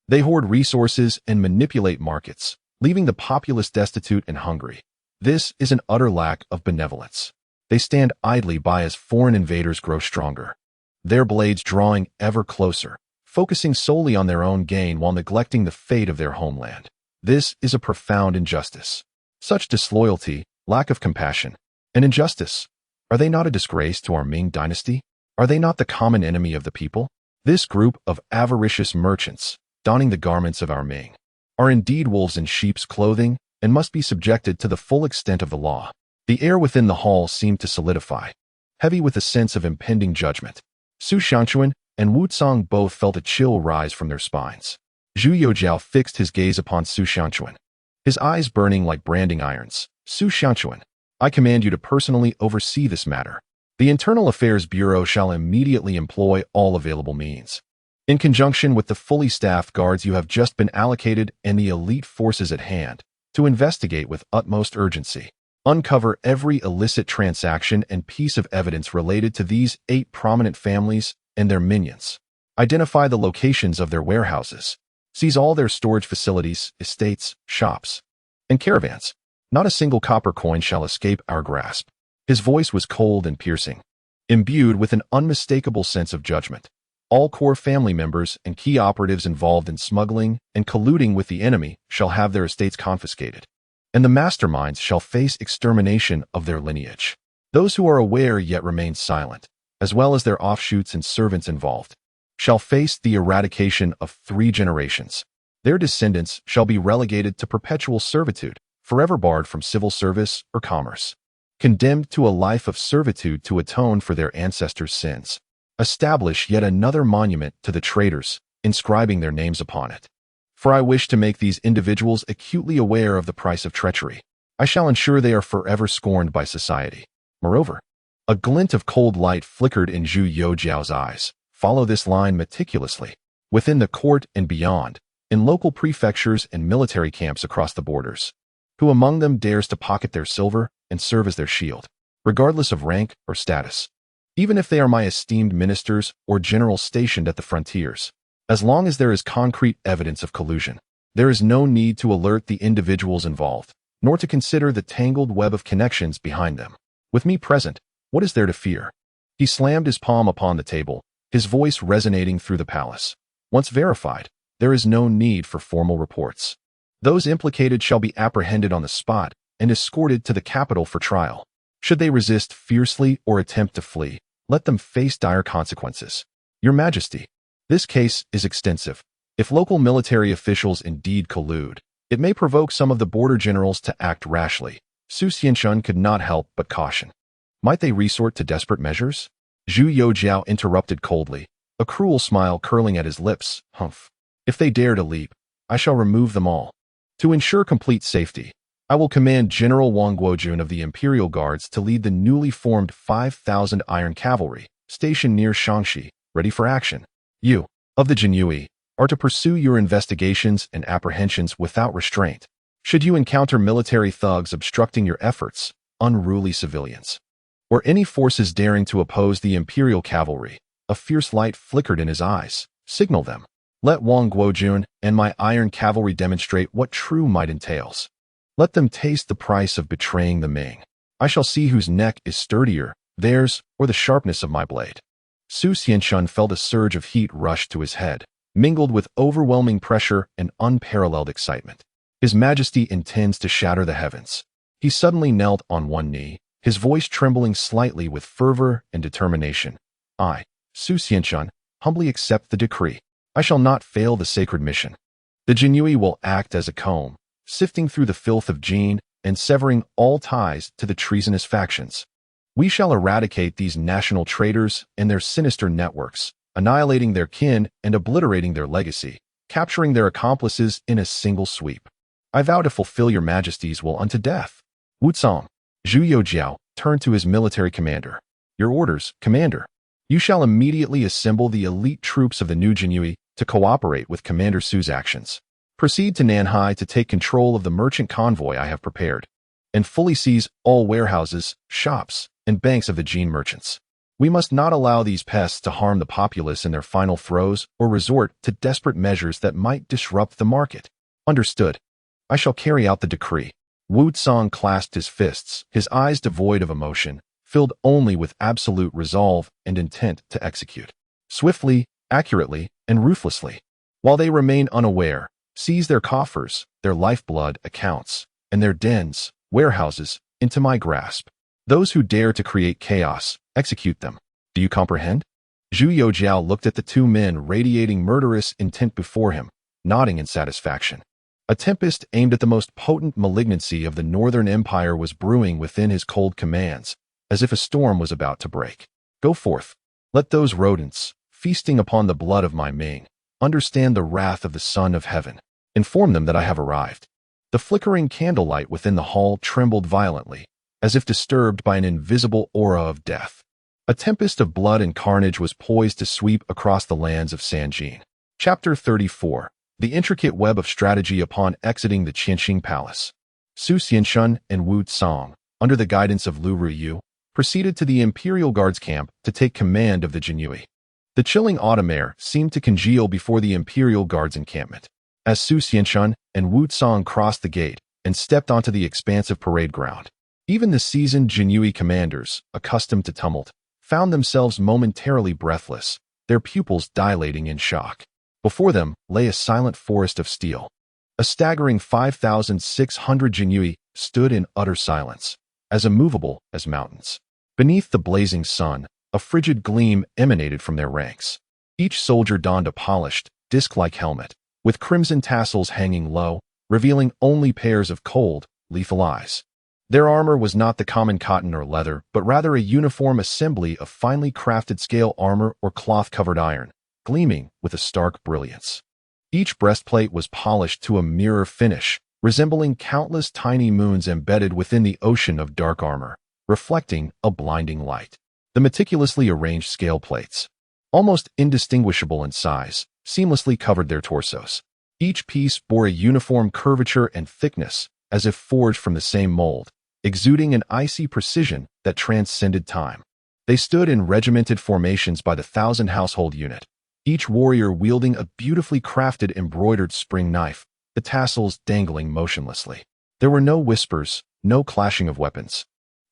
They hoard resources and manipulate markets, leaving the populace destitute and hungry. This is an utter lack of benevolence. They stand idly by as foreign invaders grow stronger, their blades drawing ever closer, focusing solely on their own gain while neglecting the fate of their homeland. This is a profound injustice. Such disloyalty, lack of compassion, and injustice, are they not a disgrace to our Ming Dynasty? Are they not the common enemy of the people? This group of avaricious merchants, donning the garments of our Ming, are indeed wolves in sheep's clothing and must be subjected to the full extent of the law. The air within the hall seemed to solidify, heavy with a sense of impending judgment. Su Xianquan and Wu Cong both felt a chill rise from their spines. Zhu Youxiao fixed his gaze upon Su Xianquan, his eyes burning like branding irons. Su Xianquan, I command you to personally oversee this matter. The Internal Affairs Bureau shall immediately employ all available means. In conjunction with the fully staffed guards you have just been allocated and the elite forces at hand, to investigate with utmost urgency. Uncover every illicit transaction and piece of evidence related to these 8 prominent families and their minions. Identify the locations of their warehouses. Seize all their storage facilities, estates, shops, and caravans. Not a single copper coin shall escape our grasp. His voice was cold and piercing, imbued with an unmistakable sense of judgment. All core family members and key operatives involved in smuggling and colluding with the enemy shall have their estates confiscated, and the masterminds shall face extermination of their lineage. Those who are aware yet remain silent, as well as their offshoots and servants involved, shall face the eradication of 3 generations. Their descendants shall be relegated to perpetual servitude, forever barred from civil service or commerce, condemned to a life of servitude to atone for their ancestors' sins. Establish yet another monument to the traitors, inscribing their names upon it. For I wish to make these individuals acutely aware of the price of treachery. I shall ensure they are forever scorned by society. Moreover, a glint of cold light flickered in Zhu Youxiao's eyes. Follow this line meticulously. Within the court and beyond, in local prefectures and military camps across the borders, who among them dares to pocket their silver and serve as their shield, regardless of rank or status? Even if they are my esteemed ministers or generals stationed at the frontiers, as long as there is concrete evidence of collusion, there is no need to alert the individuals involved, nor to consider the tangled web of connections behind them. With me present, what is there to fear? He slammed his palm upon the table, his voice resonating through the palace. Once verified, there is no need for formal reports. Those implicated shall be apprehended on the spot and escorted to the capital for trial. Should they resist fiercely or attempt to flee, let them face dire consequences. Your Majesty, this case is extensive. If local military officials indeed collude, it may provoke some of the border generals to act rashly. Su Xianquan could not help but caution. Might they resort to desperate measures? Zhu Youxiao interrupted coldly, a cruel smile curling at his lips. Humph. If they dare to leap, I shall remove them all. To ensure complete safety, I will command General Wang Guojun of the Imperial Guards to lead the newly formed 5,000 Iron Cavalry, stationed near Shangxi, ready for action. You, of the Jinyue, are to pursue your investigations and apprehensions without restraint. Should you encounter military thugs obstructing your efforts, unruly civilians, or any forces daring to oppose the Imperial Cavalry, a fierce light flickered in his eyes. Signal them. Let Wang Guojun and my Iron Cavalry demonstrate what true might entails. Let them taste the price of betraying the Ming. I shall see whose neck is sturdier, theirs or the sharpness of my blade. Su Xianquan felt a surge of heat rush to his head, mingled with overwhelming pressure and unparalleled excitement. His Majesty intends to shatter the heavens. He suddenly knelt on one knee, his voice trembling slightly with fervor and determination. I, Su Xianquan, humbly accept the decree. I shall not fail the sacred mission. The Jinyue will act as a comb, sifting through the filth of Jin and severing all ties to the treasonous factions. We shall eradicate these national traitors and their sinister networks, annihilating their kin and obliterating their legacy, capturing their accomplices in a single sweep. I vow to fulfill your Majesty's will unto death. Wu Cong. Zhu Youxiao turned to his military commander. Your orders, Commander. You shall immediately assemble the elite troops of the new Jinyue to cooperate with Commander Su's actions. Proceed to Nanhai to take control of the merchant convoy I have prepared, and fully seize all warehouses, shops, and banks of the Jin merchants. We must not allow these pests to harm the populace in their final throes or resort to desperate measures that might disrupt the market. Understood. I shall carry out the decree. Wu Cong clasped his fists, his eyes devoid of emotion, filled only with absolute resolve and intent to execute. Swiftly, accurately, and ruthlessly. While they remain unaware, seize their coffers, their lifeblood accounts, and their dens, warehouses, into my grasp. Those who dare to create chaos, execute them. Do you comprehend? Zhu Youxiao looked at the two men radiating murderous intent before him, nodding in satisfaction. A tempest aimed at the most potent malignancy of the Northern Empire was brewing within his cold commands, as if a storm was about to break. Go forth. Let those rodents, feasting upon the blood of my Ming, understand the wrath of the Son of Heaven. Inform them that I have arrived. The flickering candlelight within the hall trembled violently, as if disturbed by an invisible aura of death. A tempest of blood and carnage was poised to sweep across the lands of Sanjin. Chapter 34. The intricate web of strategy upon exiting the Qianxing Palace. Su Xianshun and Wu Tsang, under the guidance of Lu Ruyu, proceeded to the Imperial Guards camp to take command of the Jinyue. The chilling autumn air seemed to congeal before the Imperial Guards encampment. As Su Xianshun and Wu Tsang crossed the gate and stepped onto the expansive parade ground, even the seasoned Jinyue commanders, accustomed to tumult, found themselves momentarily breathless, their pupils dilating in shock. Before them lay a silent forest of steel. A staggering 5,600 Jinyue stood in utter silence, as immovable as mountains. Beneath the blazing sun, a frigid gleam emanated from their ranks. Each soldier donned a polished, disc-like helmet, with crimson tassels hanging low, revealing only pairs of cold, lethal eyes. Their armor was not the common cotton or leather, but rather a uniform assembly of finely crafted scale armor or cloth-covered iron, gleaming with a stark brilliance. Each breastplate was polished to a mirror finish, resembling countless tiny moons embedded within the ocean of dark armor, reflecting a blinding light. The meticulously arranged scale plates, almost indistinguishable in size, seamlessly covered their torsos. Each piece bore a uniform curvature and thickness, as if forged from the same mold, exuding an icy precision that transcended time. They stood in regimented formations by the 1,000 household unit, each warrior wielding a beautifully crafted embroidered spring knife, the tassels dangling motionlessly. There were no whispers, no clashing of weapons,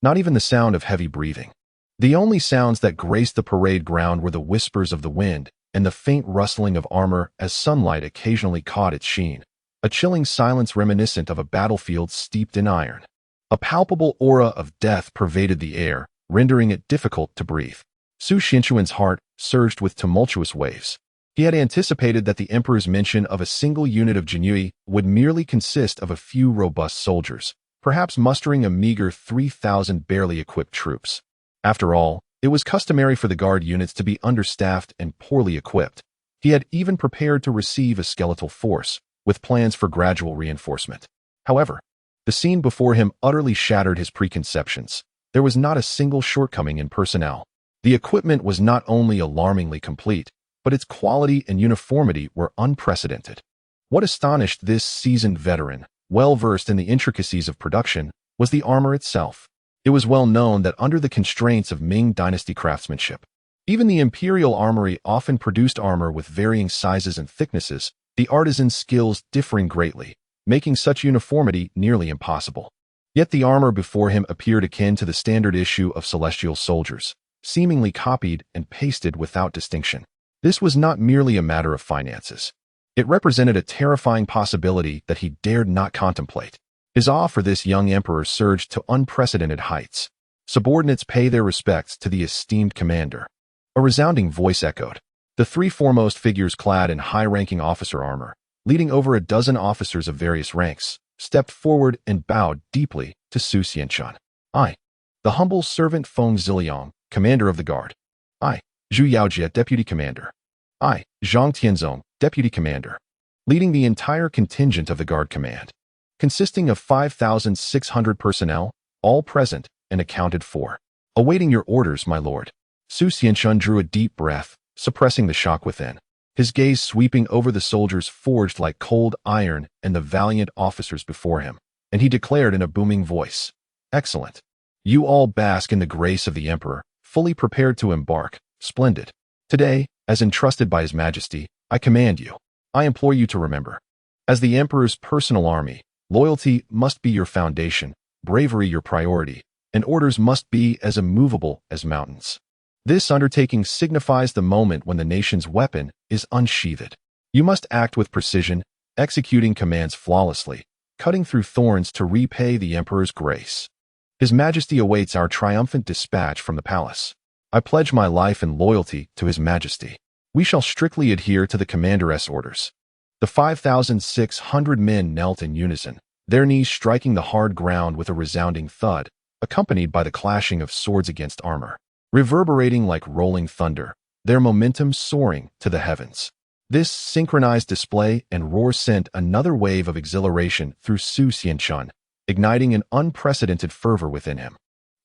not even the sound of heavy breathing. The only sounds that graced the parade ground were the whispers of the wind and the faint rustling of armor as sunlight occasionally caught its sheen, a chilling silence reminiscent of a battlefield steeped in iron. A palpable aura of death pervaded the air, rendering it difficult to breathe. Su Xianchuan's heart surged with tumultuous waves. He had anticipated that the emperor's mention of a single unit of Jinyue would merely consist of a few robust soldiers, perhaps mustering a meager 3,000 barely equipped troops. After all, it was customary for the guard units to be understaffed and poorly equipped. He had even prepared to receive a skeletal force, with plans for gradual reinforcement. However, the scene before him utterly shattered his preconceptions. There was not a single shortcoming in personnel. The equipment was not only alarmingly complete, but its quality and uniformity were unprecedented. What astonished this seasoned veteran, well-versed in the intricacies of production, was the armor itself. It was well known that under the constraints of Ming Dynasty craftsmanship, even the imperial armory often produced armor with varying sizes and thicknesses, the artisan's skills differing greatly, making such uniformity nearly impossible. Yet the armor before him appeared akin to the standard issue of celestial soldiers, seemingly copied and pasted without distinction. This was not merely a matter of finances. It represented a terrifying possibility that he dared not contemplate. His awe for this young emperor surged to unprecedented heights. Subordinates pay their respects to the esteemed commander. A resounding voice echoed. The three foremost figures clad in high-ranking officer armor, leading over a dozen officers of various ranks, stepped forward and bowed deeply to Su Xianshun. I, the humble servant Feng Ziliang, commander of the guard. I, Zhu Youxiao, deputy commander. I, Zhang Tianzong, deputy commander. Leading the entire contingent of the guard command, consisting of 5,600 personnel, all present and accounted for. Awaiting your orders, my lord. Su Xianshun drew a deep breath, suppressing the shock within, his gaze sweeping over the soldiers forged like cold iron and the valiant officers before him, and he declared in a booming voice, "Excellent. You all bask in the grace of the emperor, fully prepared to embark. Splendid. Today, as entrusted by His Majesty, I command you. I implore you to remember. As the emperor's personal army, loyalty must be your foundation, bravery your priority, and orders must be as immovable as mountains. This undertaking signifies the moment when the nation's weapon is unsheathed. You must act with precision, executing commands flawlessly, cutting through thorns to repay the emperor's grace. His Majesty awaits our triumphant dispatch from the palace. I pledge my life and loyalty to His Majesty. We shall strictly adhere to the commander's orders." The 5,600 men knelt in unison, their knees striking the hard ground with a resounding thud, accompanied by the clashing of swords against armor, reverberating like rolling thunder, their momentum soaring to the heavens. This synchronized display and roar sent another wave of exhilaration through Zhu Youxiao, igniting an unprecedented fervor within him.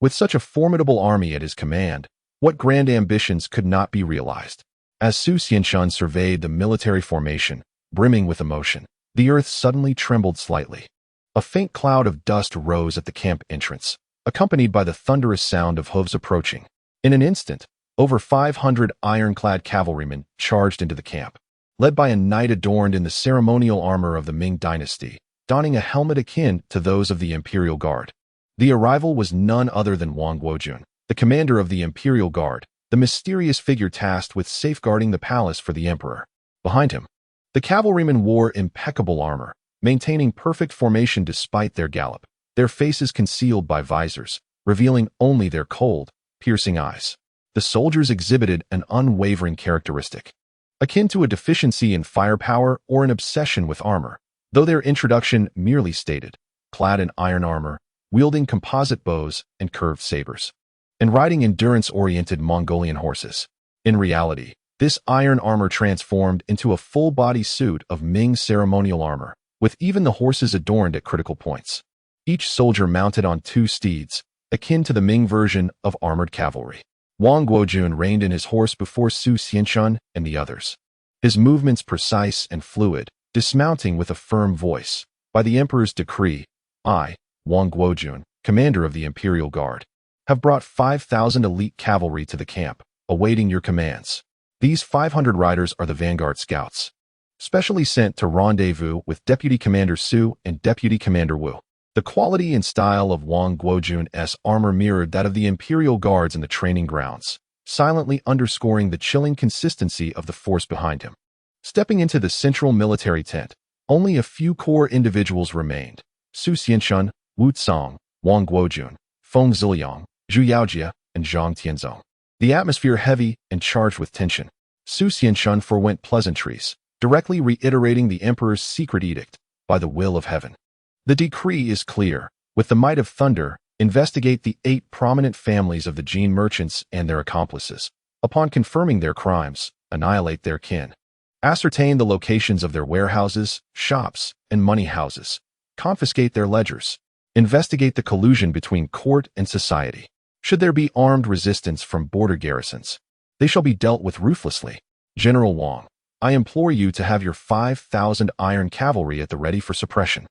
With such a formidable army at his command, what grand ambitions could not be realized? As Zhu Youxiao surveyed the military formation, brimming with emotion, the earth suddenly trembled slightly. A faint cloud of dust rose at the camp entrance, accompanied by the thunderous sound of hooves approaching. In an instant, over 500 ironclad cavalrymen charged into the camp, led by a knight adorned in the ceremonial armor of the Ming Dynasty, donning a helmet akin to those of the Imperial Guard. The arrival was none other than Wang Guojun, the commander of the Imperial Guard, the mysterious figure tasked with safeguarding the palace for the emperor. Behind him, the cavalrymen wore impeccable armor, maintaining perfect formation despite their gallop, their faces concealed by visors, revealing only their cold, piercing eyes. The soldiers exhibited an unwavering characteristic, akin to a deficiency in firepower or an obsession with armor, though their introduction merely stated, clad in iron armor, wielding composite bows and curved sabers, and riding endurance-oriented Mongolian horses. In reality, this iron armor transformed into a full-body suit of Ming ceremonial armor, with even the horses adorned at critical points. Each soldier mounted on 2 steeds, akin to the Ming version of armored cavalry. Wang Guojun reined in his horse before Zhu Youxiao and the others, his movements precise and fluid, dismounting with a firm voice. "By the emperor's decree, I, Wang Guojun, commander of the Imperial Guard, have brought 5,000 elite cavalry to the camp, awaiting your commands. These 500 riders are the vanguard scouts, specially sent to rendezvous with Deputy Commander Su and Deputy Commander Wu." The quality and style of Wang Guojun's armor mirrored that of the Imperial Guards in the training grounds, silently underscoring the chilling consistency of the force behind him. Stepping into the central military tent, only a few core individuals remained: Zhu Youxiao, Wu Cong, Wang Guojun, Feng Ziliang, Zhu Youxiao, and Zhang Tianzong. The atmosphere heavy and charged with tension. Zhu Youxiao forewent pleasantries, directly reiterating the emperor's secret edict, "By the will of heaven. The decree is clear. With the might of thunder, investigate the 8 prominent families of the Jin merchants and their accomplices. Upon confirming their crimes, annihilate their kin. Ascertain the locations of their warehouses, shops, and money houses. Confiscate their ledgers. Investigate the collusion between court and society. Should there be armed resistance from border garrisons, they shall be dealt with ruthlessly. General Wang, I implore you to have your 5,000 iron cavalry at the ready for suppression."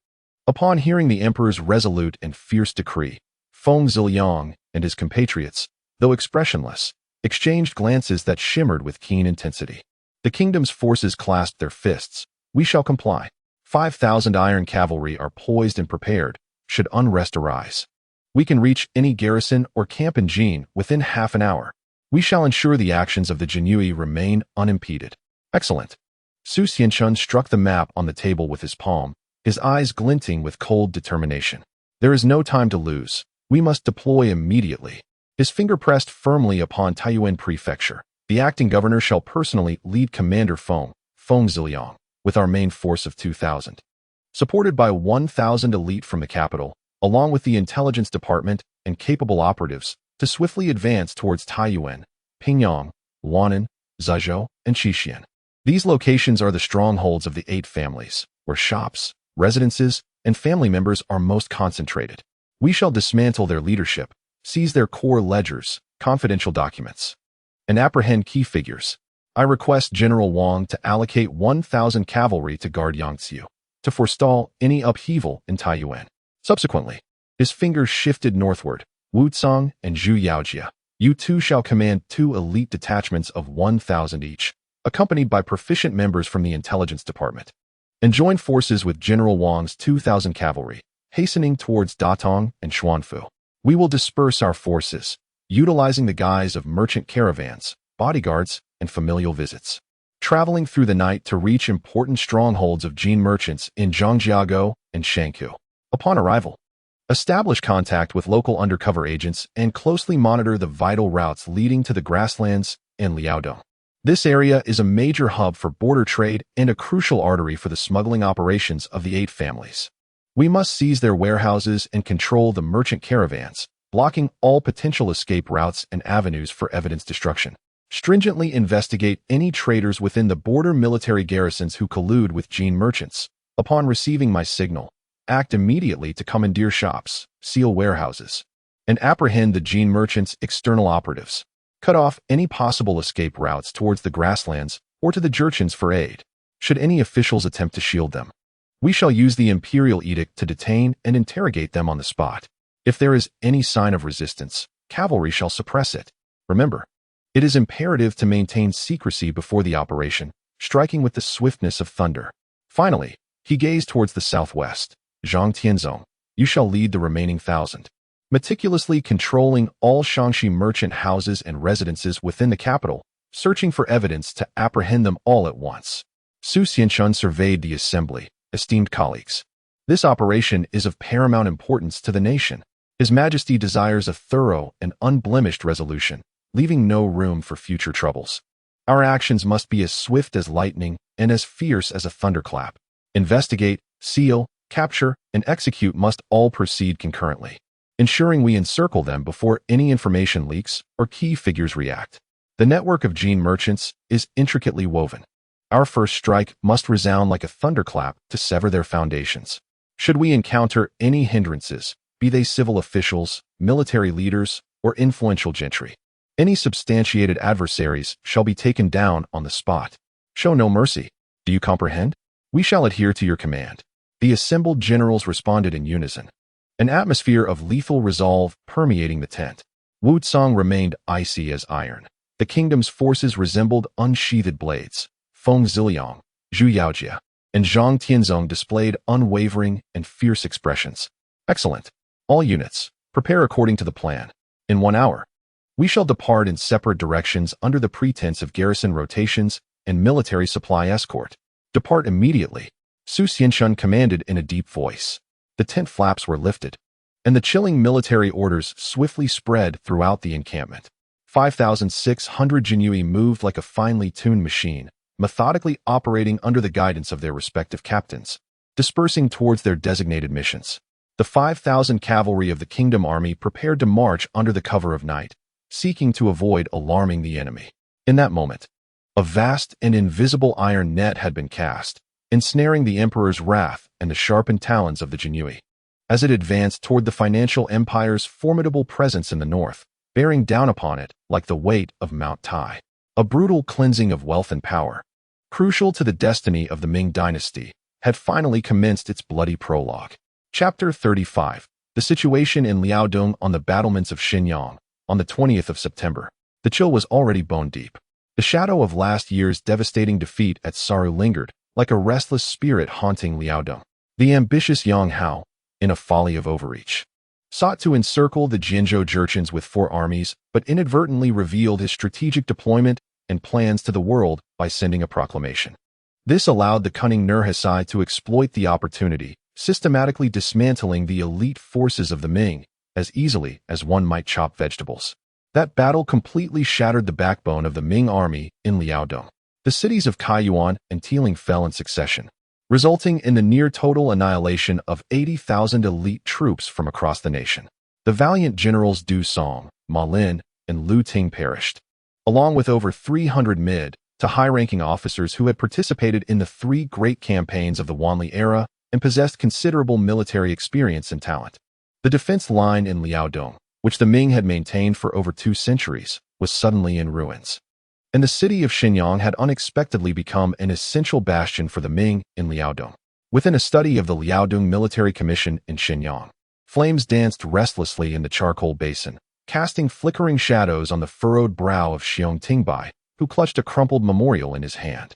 Upon hearing the emperor's resolute and fierce decree, Feng Ziliang and his compatriots, though expressionless, exchanged glances that shimmered with keen intensity. The kingdom's forces clasped their fists. "We shall comply. 5,000 iron cavalry are poised and prepared, should unrest arise. We can reach any garrison or camp in Jin within half an hour. We shall ensure the actions of the Jinui remain unimpeded." "Excellent." Zhu Youxiao struck the map on the table with his palm, his eyes glinting with cold determination. "There is no time to lose. We must deploy immediately." His finger pressed firmly upon Taiyuan Prefecture. "The acting governor shall personally lead Commander Feng Ziliang, with our main force of 2,000. Supported by 1,000 elite from the capital, along with the intelligence department and capable operatives, to swiftly advance towards Taiyuan, Pingyang, Huanan, Zhezhou, and Xixian. These locations are the strongholds of the 8 families, where shops, residences, and family members are most concentrated. We shall dismantle their leadership, seize their core ledgers, confidential documents, and apprehend key figures. I request General Wang to allocate 1,000 cavalry to guard Yangtze, to forestall any upheaval in Taiyuan." Subsequently, his fingers shifted northward. "Wu Cong and Zhu Youxiao, you 2 shall command 2 elite detachments of 1,000 each, accompanied by proficient members from the intelligence department, and join forces with General Wang's 2,000 cavalry, hastening towards Datong and Xuanfu. We will disperse our forces, utilizing the guise of merchant caravans, bodyguards, and familial visits, traveling through the night to reach important strongholds of Jin merchants in Zhangjiago and Shankou. Upon arrival, Establish contact with local undercover agents and closely monitor the vital routes leading to the grasslands and Liaodong. This area is a major hub for border trade and a crucial artery for the smuggling operations of the 8 families. We must seize their warehouses and control the merchant caravans, blocking all potential escape routes and avenues for evidence destruction. Stringently investigate any traitors within the border military garrisons who collude with Jin merchants. Upon receiving my signal, act immediately to commandeer shops, seal warehouses, and apprehend the Jin merchants' external operatives. Cut off any possible escape routes towards the grasslands or to the Jurchens for aid, should any officials attempt to shield them. We shall use the imperial edict to detain and interrogate them on the spot. If there is any sign of resistance, cavalry shall suppress it. Remember, it is imperative to maintain secrecy before the operation, striking with the swiftness of thunder. Finally, he gazed towards the southwest. Zhang Tianzong, you shall lead the remaining 1,000. Meticulously controlling all Shaanxi merchant houses and residences within the capital, searching for evidence to apprehend them all at once. Su Xianshun surveyed the assembly. Esteemed colleagues, this operation is of paramount importance to the nation. His Majesty desires a thorough and unblemished resolution, leaving no room for future troubles. Our actions must be as swift as lightning and as fierce as a thunderclap. Investigate, seal, capture, and execute must all proceed concurrently, ensuring we encircle them before any information leaks or key figures react. The network of Jin merchants is intricately woven. Our first strike must resound like a thunderclap to sever their foundations. Should we encounter any hindrances, be they civil officials, military leaders, or influential gentry, any substantiated adversaries shall be taken down on the spot. Show no mercy. Do you comprehend? We shall adhere to your command. The assembled generals responded in unison. An atmosphere of lethal resolve permeating the tent. Wu Tsang remained icy as iron. The kingdom's forces resembled unsheathed blades. Feng Ziliang, Zhu Youxiao, and Zhang Tianzong displayed unwavering and fierce expressions. Excellent. All units, prepare according to the plan. In 1 hour, we shall depart in separate directions under the pretense of garrison rotations and military supply escort. Depart immediately, Su Xianshun commanded in a deep voice. The tent flaps were lifted, and the chilling military orders swiftly spread throughout the encampment. 5,600 Jinyui moved like a finely tuned machine, methodically operating under the guidance of their respective captains, dispersing towards their designated missions. The 5,000 cavalry of the kingdom army prepared to march under the cover of night, seeking to avoid alarming the enemy. In that moment, a vast and invisible iron net had been cast, ensnaring the emperor's wrath and the sharpened talons of the Jinyui. As it advanced toward the financial empire's formidable presence in the north, bearing down upon it like the weight of Mount Tai, a brutal cleansing of wealth and power, crucial to the destiny of the Ming Dynasty, had finally commenced its bloody prologue. Chapter 35. The situation in Liaodong on the battlements of Xinyang. On the 20th of September, the chill was already bone deep. The shadow of last year's devastating defeat at Saru lingered, like a restless spirit haunting Liaodong. The ambitious Yang Hao, in a folly of overreach, sought to encircle the Jianzhou Jurchens with 4 armies, but inadvertently revealed his strategic deployment and plans to the world by sending a proclamation. This allowed the cunning Nurhasai to exploit the opportunity, systematically dismantling the elite forces of the Ming as easily as one might chop vegetables. That battle completely shattered the backbone of the Ming army in Liaodong. The cities of Kaiyuan and Tiling fell in succession, resulting in the near-total annihilation of 80,000 elite troops from across the nation. The valiant generals Du Song, Ma Lin, and Lu Ting perished, along with over 300 mid- to high-ranking officers who had participated in the 3 great campaigns of the Wanli era and possessed considerable military experience and talent. The defense line in Liaodong, which the Ming had maintained for over 2 centuries, was suddenly in ruins, and the city of Xinyang had unexpectedly become an essential bastion for the Ming in Liaodong. Within a study of the Liaodong Military Commission in Xinyang, flames danced restlessly in the charcoal basin, casting flickering shadows on the furrowed brow of Xiong Tingbai, who clutched a crumpled memorial in his hand.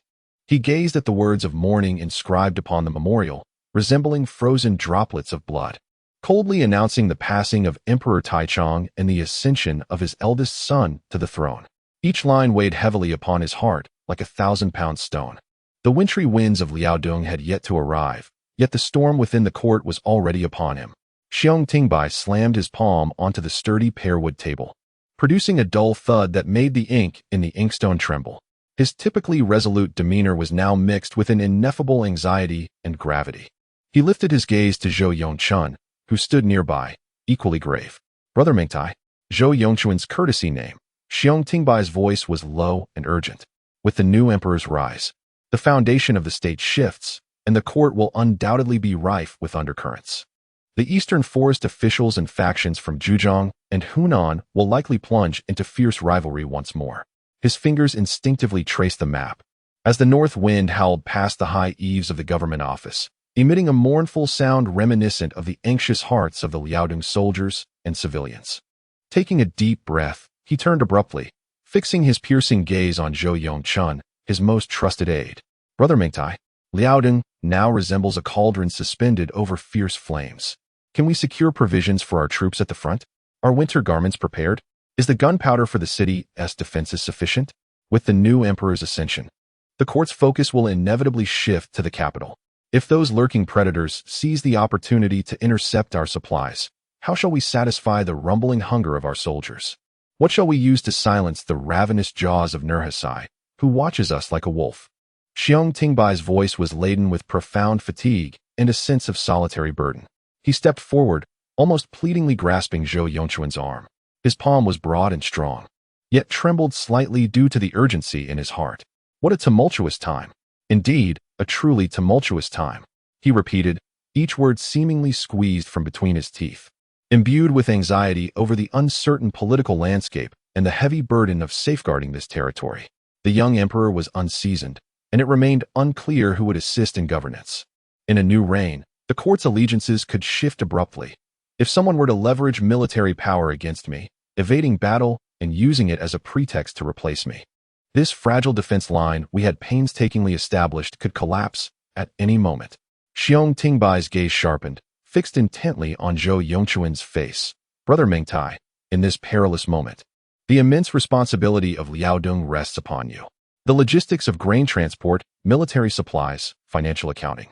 He gazed at the words of mourning inscribed upon the memorial, resembling frozen droplets of blood, coldly announcing the passing of Emperor Taichang and the ascension of his eldest son to the throne. Each line weighed heavily upon his heart like a 1,000-pound stone. The wintry winds of Liaodong had yet to arrive, yet the storm within the court was already upon him. Xiong Tingbai slammed his palm onto the sturdy pearwood table, producing a dull thud that made the ink in the inkstone tremble. His typically resolute demeanor was now mixed with an ineffable anxiety and gravity. He lifted his gaze to Zhou Yongchun, who stood nearby, equally grave. Brother Mingtai, Zhou Yongchuan's courtesy name. Xiong Tingbai's voice was low and urgent. With the new emperor's rise, the foundation of the state shifts, and the court will undoubtedly be rife with undercurrents. The eastern forest officials and factions from Zhejiang and Hunan will likely plunge into fierce rivalry once more. His fingers instinctively traced the map, as the north wind howled past the high eaves of the government office, emitting a mournful sound reminiscent of the anxious hearts of the Liaodong soldiers and civilians. Taking a deep breath, he turned abruptly, fixing his piercing gaze on Zhou Yongchun, his most trusted aide. Brother Mingtai, Liaodong now resembles a cauldron suspended over fierce flames. Can we secure provisions for our troops at the front? Are winter garments prepared? Is the gunpowder for the city's defenses sufficient? With the new emperor's ascension, the court's focus will inevitably shift to the capital. If those lurking predators seize the opportunity to intercept our supplies, how shall we satisfy the rumbling hunger of our soldiers? What shall we use to silence the ravenous jaws of Nurhasai, who watches us like a wolf? Xiong Tingbai's voice was laden with profound fatigue and a sense of solitary burden. He stepped forward, almost pleadingly grasping Zhou Yongchuan's arm. His palm was broad and strong, yet trembled slightly due to the urgency in his heart. What a tumultuous time. Indeed, a truly tumultuous time, he repeated, each word seemingly squeezed from between his teeth. Imbued with anxiety over the uncertain political landscape and the heavy burden of safeguarding this territory, the young emperor was unseasoned, and it remained unclear who would assist in governance. In a new reign, the court's allegiances could shift abruptly. If someone were to leverage military power against me, evading battle and using it as a pretext to replace me, this fragile defense line we had painstakingly established could collapse at any moment. Xiong Tingbai's gaze sharpened, fixed intently on Zhou Yongchuan's face. Brother Mingtai, in this perilous moment, the immense responsibility of Liaodong rests upon you. The logistics of grain transport, military supplies, financial accounting,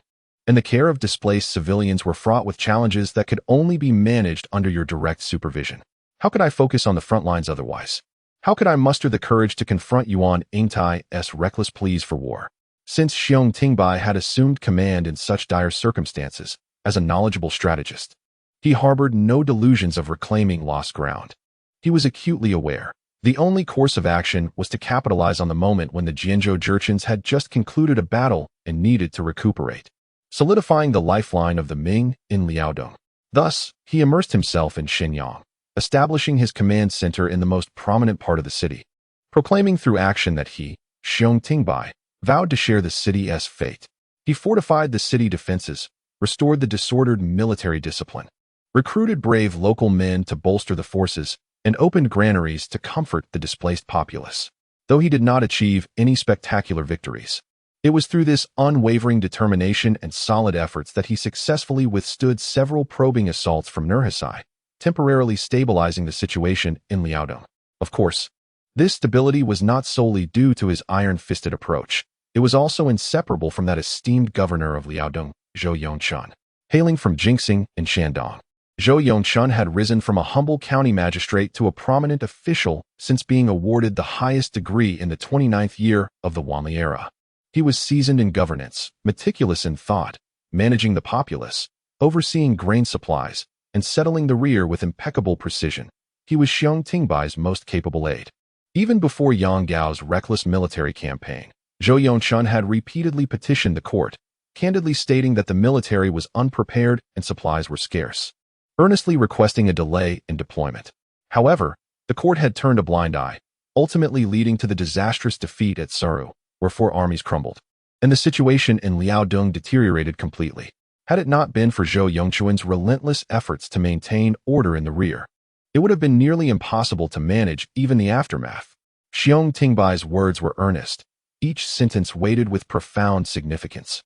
and the care of displaced civilians were fraught with challenges that could only be managed under your direct supervision. How could I focus on the front lines otherwise? How could I muster the courage to confront Yuan Ingtai's reckless pleas for war? Since Xiong Tingbai had assumed command in such dire circumstances, as a knowledgeable strategist, he harbored no delusions of reclaiming lost ground. He was acutely aware the only course of action was to capitalize on the moment when the Jianzhou Jurchens had just concluded a battle and needed to recuperate, solidifying the lifeline of the Ming in Liaodong. Thus, he immersed himself in Shenyang, establishing his command center in the most prominent part of the city, proclaiming through action that he, Xiong Tingbai, vowed to share the city's fate. He fortified the city defenses, restored the disordered military discipline, recruited brave local men to bolster the forces, and opened granaries to comfort the displaced populace. Though he did not achieve any spectacular victories, it was through this unwavering determination and solid efforts that he successfully withstood several probing assaults from Nurhasai, temporarily stabilizing the situation in Liaodong. Of course, this stability was not solely due to his iron-fisted approach. It was also inseparable from that esteemed governor of Liaodong, Zhou Yongchun. Hailing from Jingxing in Shandong, Zhou Yongchun had risen from a humble county magistrate to a prominent official since being awarded the highest degree in the 29th year of the Wanli era. He was seasoned in governance, meticulous in thought, managing the populace, overseeing grain supplies, and settling the rear with impeccable precision. He was Xiong Tingbai's most capable aide. Even before Yang Gao's reckless military campaign, Zhou Yongchun had repeatedly petitioned the court, candidly stating that the military was unprepared and supplies were scarce, earnestly requesting a delay in deployment. However, the court had turned a blind eye, ultimately leading to the disastrous defeat at Saru, where 4 armies crumbled, and the situation in Liaodong deteriorated completely. Had it not been for Zhou Yongchuan's relentless efforts to maintain order in the rear, it would have been nearly impossible to manage even the aftermath. Xiong Tingbai's words were earnest, each sentence weighted with profound significance.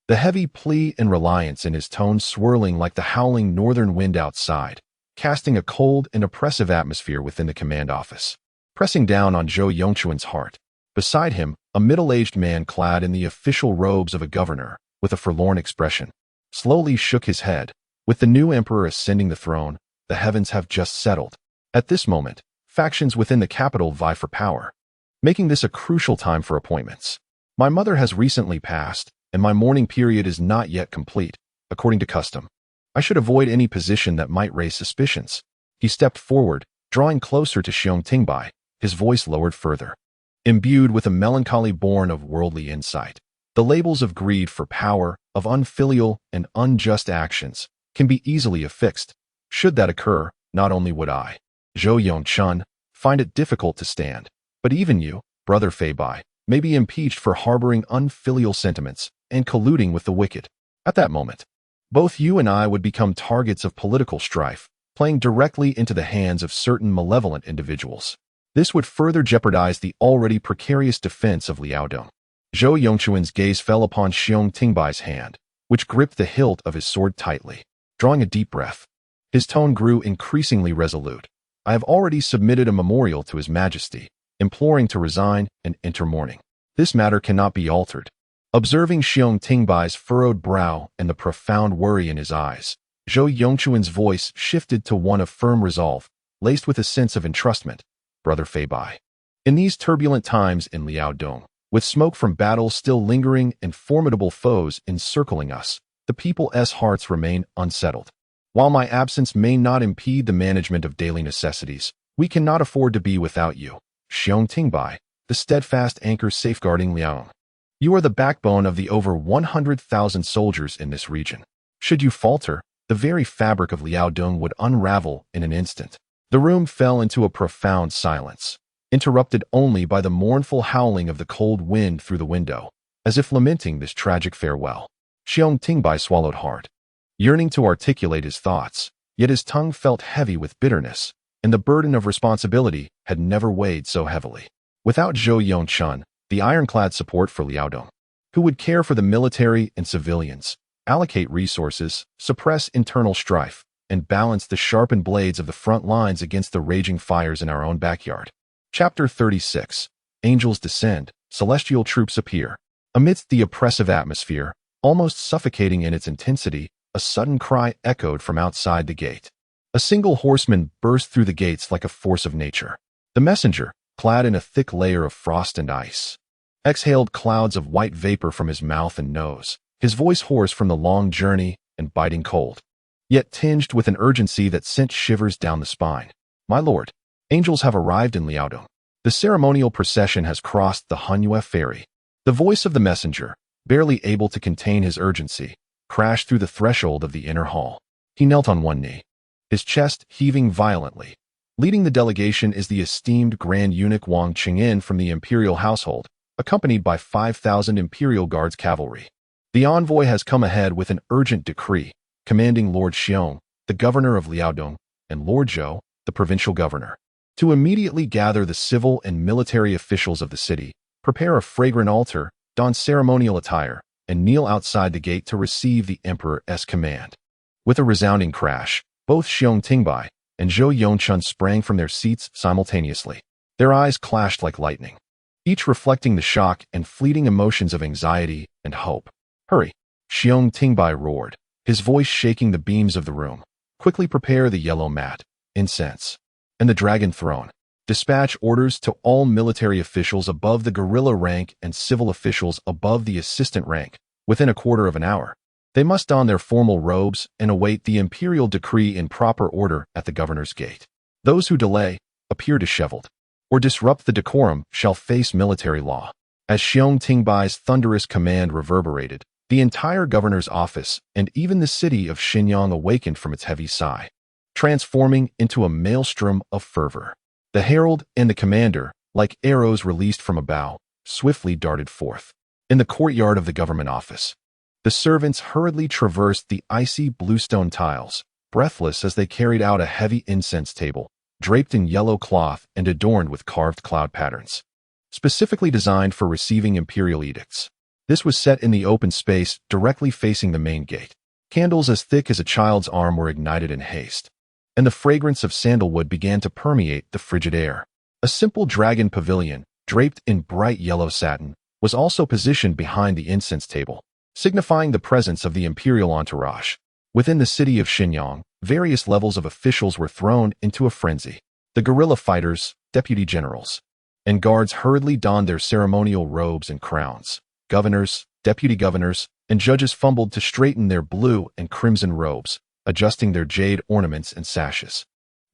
The heavy plea and reliance in his tone swirling like the howling northern wind outside, casting a cold and oppressive atmosphere within the command office. Pressing down on Zhou Yongchuan's heart, beside him, a middle-aged man clad in the official robes of a governor, with a forlorn expression, slowly shook his head, With the new emperor ascending the throne, the heavens have just settled. At this moment, factions within the capital vie for power, making this a crucial time for appointments. My mother has recently passed, and my mourning period is not yet complete, according to custom. I should avoid any position that might raise suspicions. He stepped forward, drawing closer to Xiong Tingbai, his voice lowered further. Imbued with a melancholy born of worldly insight, the labels of greed for power, of unfilial and unjust actions, can be easily affixed. Should that occur, not only would I, Zhou Yongchun, find it difficult to stand, but even you, Brother Feibai, may be impeached for harboring unfilial sentiments and colluding with the wicked. At that moment, both you and I would become targets of political strife, playing directly into the hands of certain malevolent individuals. This would further jeopardize the already precarious defense of Liaodong. Zhou Yongchuan's gaze fell upon Xiong Tingbai's hand, which gripped the hilt of his sword tightly. Drawing a deep breath, his tone grew increasingly resolute. I have already submitted a memorial to His Majesty, imploring to resign and enter mourning. This matter cannot be altered. Observing Xiong Tingbai's furrowed brow and the profound worry in his eyes, Zhou Yongchuan's voice shifted to one of firm resolve, laced with a sense of entrustment. Brother Feibai. In these turbulent times in Liaodong, with smoke from battles still lingering and formidable foes encircling us, the people's hearts remain unsettled. While my absence may not impede the management of daily necessities, we cannot afford to be without you, Xiong Tingbai, the steadfast anchor safeguarding Liaodong. You are the backbone of the over 100,000 soldiers in this region. Should you falter, the very fabric of Liaodong would unravel in an instant. The room fell into a profound silence, interrupted only by the mournful howling of the cold wind through the window, as if lamenting this tragic farewell. Xiong Tingbai swallowed hard, yearning to articulate his thoughts, yet his tongue felt heavy with bitterness, and the burden of responsibility had never weighed so heavily. Without Zhou Yongchun, the ironclad support for Liaodong, who would care for the military and civilians, allocate resources, suppress internal strife, and balance the sharpened blades of the front lines against the raging fires in our own backyard. Chapter 36. Angels descend, celestial troops appear. Amidst the oppressive atmosphere, almost suffocating in its intensity, a sudden cry echoed from outside the gate. A single horseman burst through the gates like a force of nature. The messenger, clad in a thick layer of frost and ice, exhaled clouds of white vapor from his mouth and nose, his voice hoarse from the long journey and biting cold, yet tinged with an urgency that sent shivers down the spine. My lord, angels have arrived in Liaodong. The ceremonial procession has crossed the Hunyue ferry. The voice of the messenger, barely able to contain his urgency, crashed through the threshold of the inner hall. He knelt on one knee, his chest heaving violently. Leading the delegation is the esteemed Grand Eunuch Wang Qingyin from the imperial household, accompanied by 5,000 imperial guards cavalry. The envoy has come ahead with an urgent decree, commanding Lord Xiong, the governor of Liaodong, and Lord Zhou, the provincial governor, to immediately gather the civil and military officials of the city, prepare a fragrant altar, don ceremonial attire, and kneel outside the gate to receive the emperor's command. With a resounding crash, both Xiong Tingbai and Zhou Yongchun sprang from their seats simultaneously. Their eyes clashed like lightning, each reflecting the shock and fleeting emotions of anxiety and hope. Hurry! Xiong Tingbai roared, his voice shaking the beams of the room. Quickly prepare the yellow mat, incense, and the dragon throne. Dispatch orders to all military officials above the guerrilla rank and civil officials above the assistant rank. Within a quarter of an hour, they must don their formal robes and await the imperial decree in proper order at the governor's gate. Those who delay, appear disheveled, or disrupt the decorum shall face military law. As Xiong Tingbai's thunderous command reverberated, the entire governor's office and even the city of Xinyang awakened from its heavy sigh, transforming into a maelstrom of fervor. The herald and the commander, like arrows released from a bow, swiftly darted forth. In the courtyard of the government office, the servants hurriedly traversed the icy bluestone tiles, breathless as they carried out a heavy incense table, draped in yellow cloth and adorned with carved cloud patterns, specifically designed for receiving imperial edicts. This was set in the open space directly facing the main gate. Candles as thick as a child's arm were ignited in haste, and the fragrance of sandalwood began to permeate the frigid air. A simple dragon pavilion, draped in bright yellow satin, was also positioned behind the incense table, signifying the presence of the imperial entourage. Within the city of Xinyang, various levels of officials were thrown into a frenzy. The guerrilla fighters, deputy generals, and guards hurriedly donned their ceremonial robes and crowns. Governors, deputy governors, and judges fumbled to straighten their blue and crimson robes, adjusting their jade ornaments and sashes.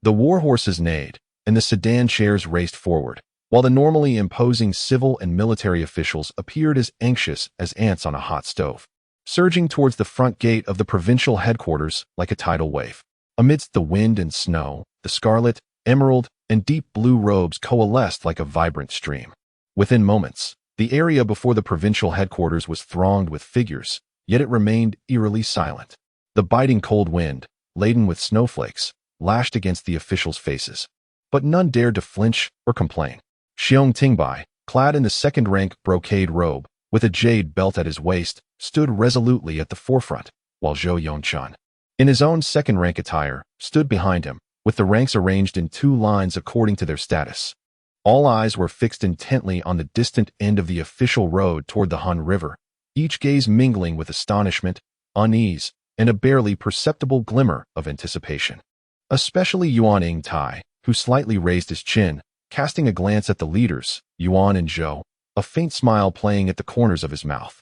The war horses neighed, and the sedan chairs raced forward, while the normally imposing civil and military officials appeared as anxious as ants on a hot stove, surging towards the front gate of the provincial headquarters like a tidal wave. Amidst the wind and snow, the scarlet, emerald, and deep blue robes coalesced like a vibrant stream. Within moments, the area before the provincial headquarters was thronged with figures, yet it remained eerily silent. The biting cold wind, laden with snowflakes, lashed against the officials' faces, but none dared to flinch or complain. Xiong Tingbai, clad in the second-rank brocade robe, with a jade belt at his waist, stood resolutely at the forefront, while Zhou Yongchan, in his own second-rank attire, stood behind him, with the ranks arranged in 2 lines according to their status. All eyes were fixed intently on the distant end of the official road toward the Han River, each gaze mingling with astonishment, unease, and a barely perceptible glimmer of anticipation. Especially Yuan Yingtai, who slightly raised his chin, casting a glance at the leaders, Yuan and Zhou, a faint smile playing at the corners of his mouth.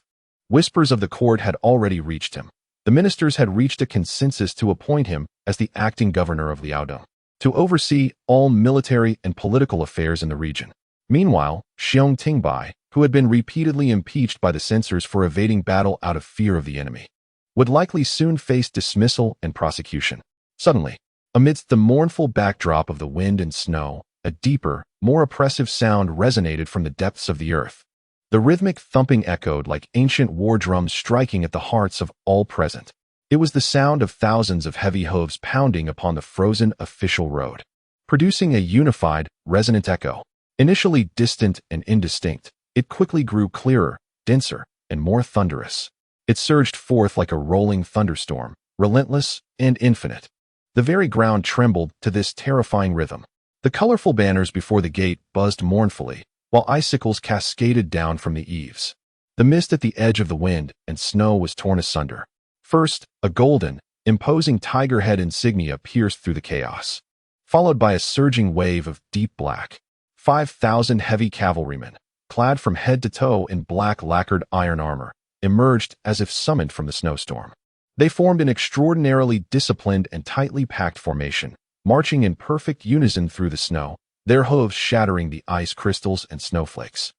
Whispers of the court had already reached him. The ministers had reached a consensus to appoint him as the acting governor of Liaodong, to oversee all military and political affairs in the region. Meanwhile, Xiong Tingbai, who had been repeatedly impeached by the censors for evading battle out of fear of the enemy, would likely soon face dismissal and prosecution. Suddenly, amidst the mournful backdrop of the wind and snow, a deeper, more oppressive sound resonated from the depths of the earth. The rhythmic thumping echoed like ancient war drums striking at the hearts of all present. It was the sound of thousands of heavy hooves pounding upon the frozen official road, producing a unified, resonant echo. Initially distant and indistinct, it quickly grew clearer, denser, and more thunderous. It surged forth like a rolling thunderstorm, relentless and infinite. The very ground trembled to this terrifying rhythm. The colorful banners before the gate buzzed mournfully, while icicles cascaded down from the eaves. The mist at the edge of the wind and snow was torn asunder. First, a golden, imposing tiger head insignia pierced through the chaos, followed by a surging wave of deep black. 5,000 heavy cavalrymen, clad from head to toe in black lacquered iron armor, emerged as if summoned from the snowstorm. They formed an extraordinarily disciplined and tightly packed formation, marching in perfect unison through the snow, their hooves shattering the ice crystals and snowflakes.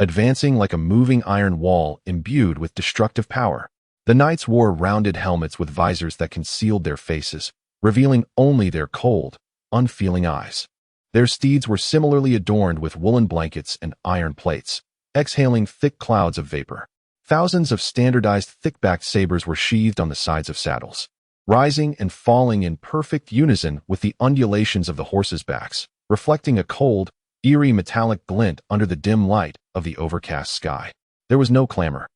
Advancing like a moving iron wall imbued with destructive power, the knights wore rounded helmets with visors that concealed their faces, revealing only their cold, unfeeling eyes. Their steeds were similarly adorned with woolen blankets and iron plates, exhaling thick clouds of vapor. Thousands of standardized thick-backed sabers were sheathed on the sides of saddles, rising and falling in perfect unison with the undulations of the horses' backs, reflecting a cold, eerie metallic glint under the dim light of the overcast sky. There was no clamor,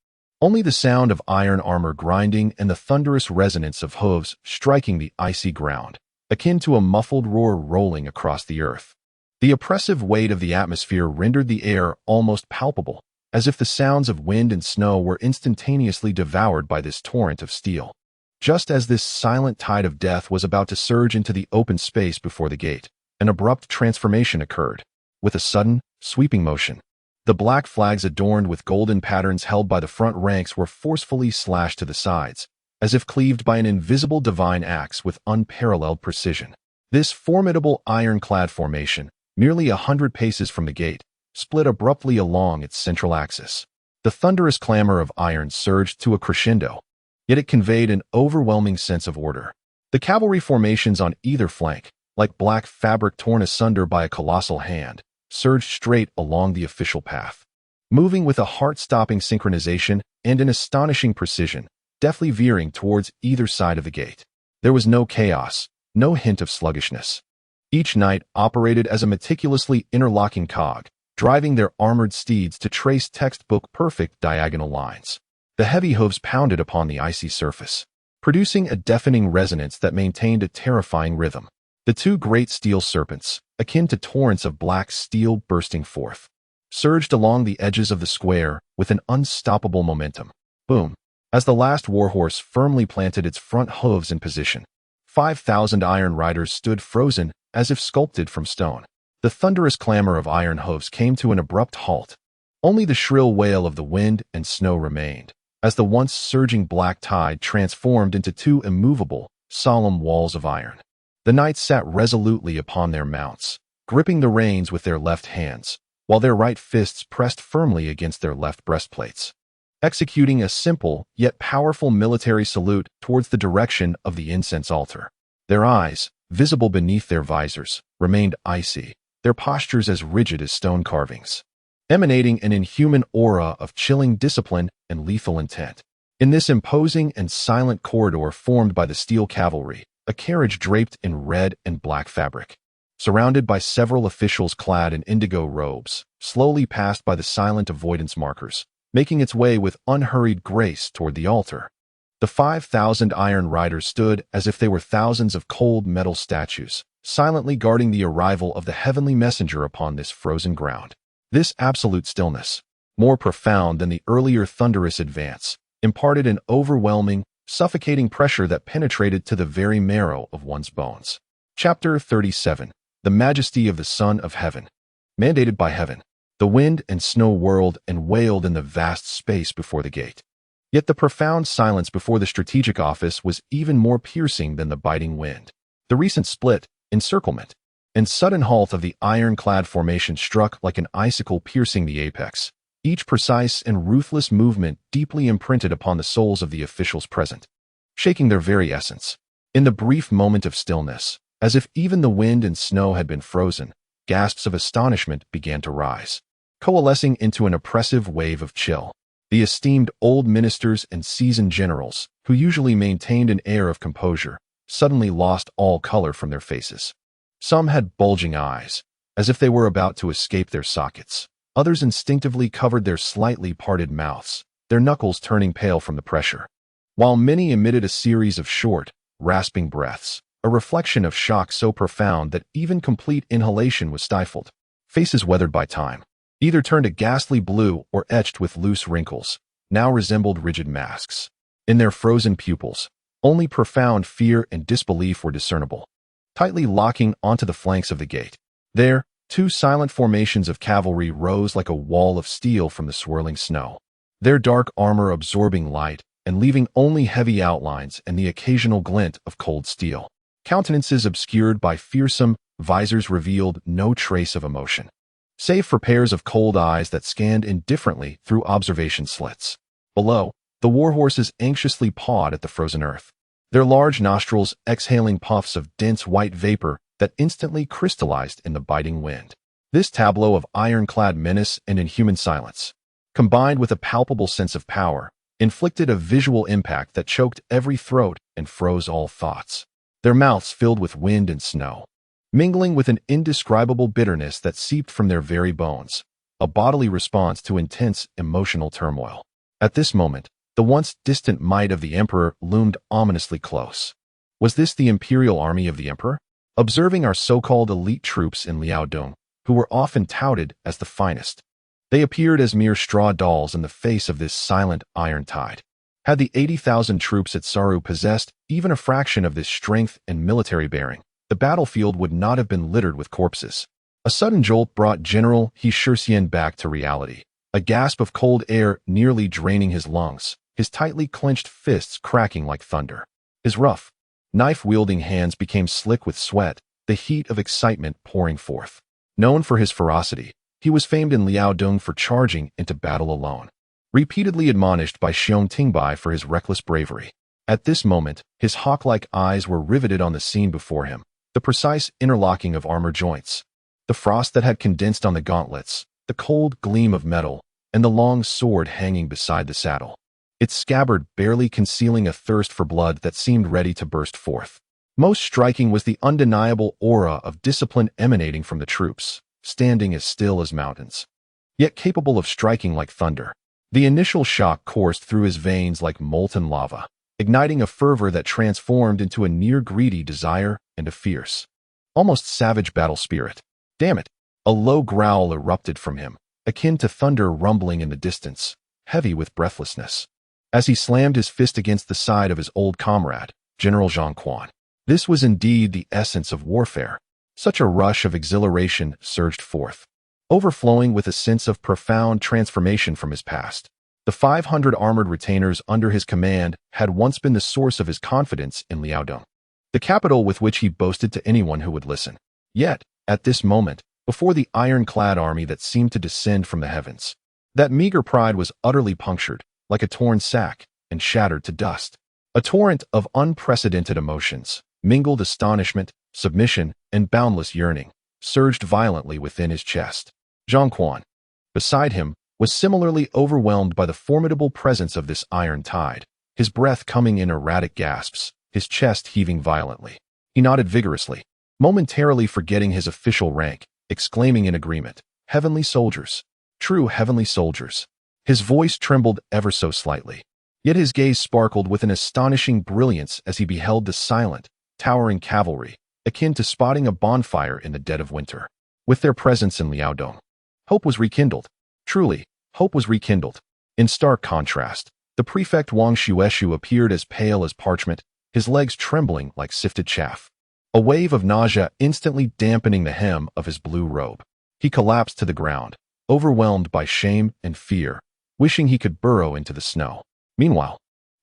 only the sound of iron armor grinding and the thunderous resonance of hooves striking the icy ground, akin to a muffled roar rolling across the earth. The oppressive weight of the atmosphere rendered the air almost palpable, as if the sounds of wind and snow were instantaneously devoured by this torrent of steel. Just as this silent tide of death was about to surge into the open space before the gate, an abrupt transformation occurred. With a sudden, sweeping motion, the black flags adorned with golden patterns held by the front ranks were forcefully slashed to the sides, as if cleaved by an invisible divine axe with unparalleled precision. This formidable ironclad formation, merely 100 paces from the gate, split abruptly along its central axis. The thunderous clamor of iron surged to a crescendo, yet it conveyed an overwhelming sense of order. The cavalry formations on either flank, like black fabric torn asunder by a colossal hand, surged straight along the official path, moving with a heart-stopping synchronization and an astonishing precision, deftly veering towards either side of the gate. There was no chaos, no hint of sluggishness. Each knight operated as a meticulously interlocking cog, driving their armored steeds to trace textbook-perfect diagonal lines. The heavy hooves pounded upon the icy surface, producing a deafening resonance that maintained a terrifying rhythm. The 2 great steel serpents, akin to torrents of black steel bursting forth, surged along the edges of the square with an unstoppable momentum. Boom! As the last warhorse firmly planted its front hooves in position, 5,000 iron riders stood frozen as if sculpted from stone. The thunderous clamor of iron hooves came to an abrupt halt. Only the shrill wail of the wind and snow remained, as the once surging black tide transformed into two immovable, solemn walls of iron. The knights sat resolutely upon their mounts, gripping the reins with their left hands, while their right fists pressed firmly against their left breastplates, executing a simple yet powerful military salute towards the direction of the incense altar. Their eyes, visible beneath their visors, remained icy, their postures as rigid as stone carvings, emanating an inhuman aura of chilling discipline and lethal intent. In this imposing and silent corridor formed by the steel cavalry, a carriage draped in red and black fabric, surrounded by several officials clad in indigo robes, slowly passed by the silent avoidance markers, making its way with unhurried grace toward the altar. The 5,000 iron riders stood as if they were thousands of cold metal statues, silently guarding the arrival of the heavenly messenger upon this frozen ground. This absolute stillness, more profound than the earlier thunderous advance, imparted an overwhelming, suffocating pressure that penetrated to the very marrow of one's bones. Chapter 37. The Majesty of the Son of Heaven. Mandated by heaven, the wind and snow whirled and wailed in the vast space before the gate. Yet the profound silence before the strategic office was even more piercing than the biting wind. The recent split, encirclement, and sudden halt of the ironclad formation struck like an icicle piercing the apex, each precise and ruthless movement deeply imprinted upon the souls of the officials present, shaking their very essence. In the brief moment of stillness, as if even the wind and snow had been frozen, gasps of astonishment began to rise, coalescing into an oppressive wave of chill. The esteemed old ministers and seasoned generals, who usually maintained an air of composure, suddenly lost all color from their faces. Some had bulging eyes, as if they were about to escape their sockets. Others instinctively covered their slightly parted mouths, their knuckles turning pale from the pressure, while many emitted a series of short, rasping breaths, a reflection of shock so profound that even complete inhalation was stifled. Faces weathered by time, either turned a ghastly blue or etched with loose wrinkles, now resembled rigid masks. In their frozen pupils, only profound fear and disbelief were discernible, tightly locking onto the flanks of the gate. There, two silent formations of cavalry rose like a wall of steel from the swirling snow, their dark armor absorbing light and leaving only heavy outlines and the occasional glint of cold steel. Countenances obscured by fearsome visors revealed no trace of emotion, save for pairs of cold eyes that scanned indifferently through observation slits. Below, the warhorses anxiously pawed at the frozen earth, their large nostrils exhaling puffs of dense white vapor that instantly crystallized in the biting wind. This tableau of ironclad menace and inhuman silence, combined with a palpable sense of power, inflicted a visual impact that choked every throat and froze all thoughts. Their mouths filled with wind and snow, mingling with an indescribable bitterness that seeped from their very bones, a bodily response to intense emotional turmoil. At this moment, the once distant might of the emperor loomed ominously close. Was this the imperial army of the emperor? Observing our so-called elite troops in Liaodong, who were often touted as the finest, they appeared as mere straw dolls in the face of this silent iron tide. Had the 80,000 troops at Saru possessed even a fraction of this strength and military bearing, the battlefield would not have been littered with corpses. A sudden jolt brought General He Shirxian back to reality, a gasp of cold air nearly draining his lungs, his tightly clenched fists cracking like thunder. His rough, knife-wielding hands became slick with sweat, the heat of excitement pouring forth. Known for his ferocity, he was famed in Liaodong for charging into battle alone, repeatedly admonished by Xiong Tingbai for his reckless bravery. At this moment, his hawk-like eyes were riveted on the scene before him, the precise interlocking of armor joints, the frost that had condensed on the gauntlets, the cold gleam of metal, and the long sword hanging beside the saddle, its scabbard barely concealing a thirst for blood that seemed ready to burst forth. Most striking was the undeniable aura of discipline emanating from the troops, standing as still as mountains, yet capable of striking like thunder. The initial shock coursed through his veins like molten lava, igniting a fervor that transformed into a near-greedy desire and a fierce, almost savage battle spirit. Damn it! A low growl erupted from him, akin to thunder rumbling in the distance, heavy with breathlessness. as he slammed his fist against the side of his old comrade, General Zhang Quan. This was indeed the essence of warfare. Such a rush of exhilaration surged forth, overflowing with a sense of profound transformation from his past. The 500 armored retainers under his command had once been the source of his confidence in Liaodong, the capital with which he boasted to anyone who would listen. Yet, at this moment, before the ironclad army that seemed to descend from the heavens, that meager pride was utterly punctured, like a torn sack, and shattered to dust. A torrent of unprecedented emotions, mingled astonishment, submission, and boundless yearning, surged violently within his chest. Zhang Quan, beside him, was similarly overwhelmed by the formidable presence of this iron tide, his breath coming in erratic gasps, his chest heaving violently. He nodded vigorously, momentarily forgetting his official rank, exclaiming in agreement, "Heavenly soldiers! True heavenly soldiers!" His voice trembled ever so slightly, yet his gaze sparkled with an astonishing brilliance as he beheld the silent, towering cavalry, akin to spotting a bonfire in the dead of winter. With their presence in Liaodong, hope was rekindled. Truly, hope was rekindled. In stark contrast, the prefect Wang Shueshu appeared as pale as parchment, his legs trembling like sifted chaff, a wave of nausea instantly dampening the hem of his blue robe. He collapsed to the ground, overwhelmed by shame and fear, wishing he could burrow into the snow. Meanwhile,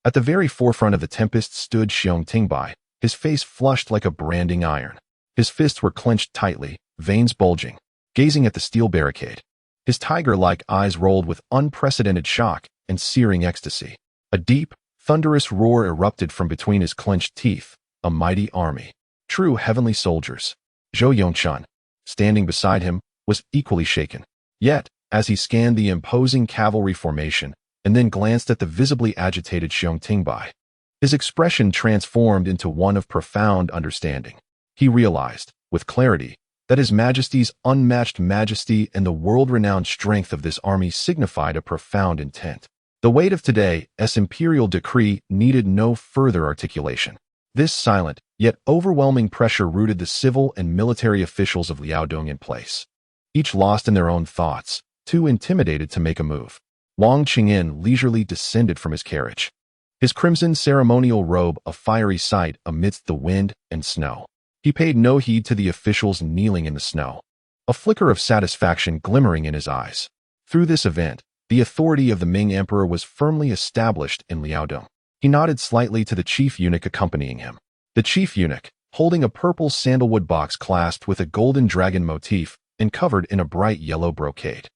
at the very forefront of the tempest stood Xiong Tingbai, his face flushed like a branding iron. His fists were clenched tightly, veins bulging, gazing at the steel barricade. His tiger-like eyes rolled with unprecedented shock and searing ecstasy. A deep, thunderous roar erupted from between his clenched teeth. A mighty army. True heavenly soldiers. Zhou Youxiao, standing beside him, was equally shaken. Yet, as he scanned the imposing cavalry formation and then glanced at the visibly agitated Xiong Tingbai, his expression transformed into one of profound understanding. He realized, with clarity, that His Majesty's unmatched majesty and the world-renowned strength of this army signified a profound intent. The weight of today's imperial decree needed no further articulation. This silent, yet overwhelming pressure rooted the civil and military officials of Liaodong in place, each lost in their own thoughts, too intimidated to make a move. Wang Qingyan leisurely descended from his carriage, his crimson ceremonial robe a fiery sight amidst the wind and snow. He paid no heed to the officials kneeling in the snow, a flicker of satisfaction glimmering in his eyes. Through this event, the authority of the Ming Emperor was firmly established in Liaodong. He nodded slightly to the chief eunuch accompanying him. The chief eunuch, holding a purple sandalwood box clasped with a golden dragon motif and covered in a bright yellow brocade,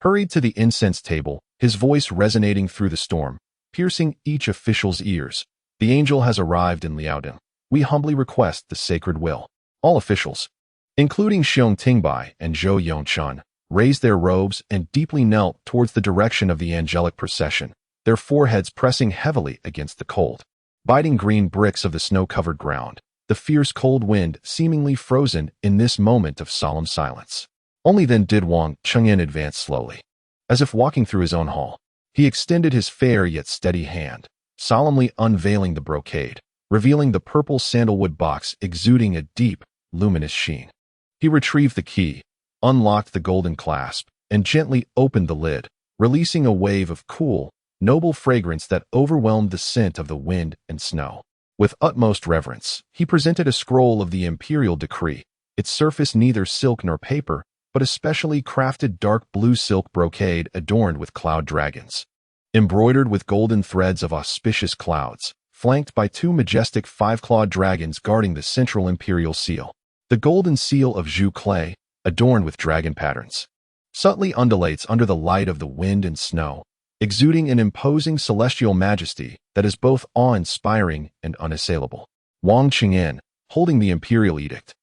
hurried to the incense table, his voice resonating through the storm, piercing each official's ears. "The angel has arrived in Liaodong. We humbly request the sacred will." All officials, including Xiong Tingbai and Zhou Youxiao, raised their robes and deeply knelt towards the direction of the angelic procession, their foreheads pressing heavily against the cold, biting green bricks of the snow-covered ground, the fierce cold wind seemingly frozen in this moment of solemn silence. Only then did Wang Qingyan advance slowly, as if walking through his own hall. He extended his fair yet steady hand, solemnly unveiling the brocade, revealing the purple sandalwood box exuding a deep, luminous sheen. He retrieved the key, unlocked the golden clasp, and gently opened the lid, releasing a wave of cool, noble fragrance that overwhelmed the scent of the wind and snow. With utmost reverence, he presented a scroll of the imperial decree, its surface neither silk nor paper, but a specially crafted dark blue silk brocade adorned with cloud dragons, embroidered with golden threads of auspicious clouds, flanked by two majestic five-clawed dragons guarding the central imperial seal. The golden seal of Zhu clay, adorned with dragon patterns, subtly undulates under the light of the wind and snow, exuding an imposing celestial majesty that is both awe-inspiring and unassailable. Wang Qingyan, holding the imperial edict,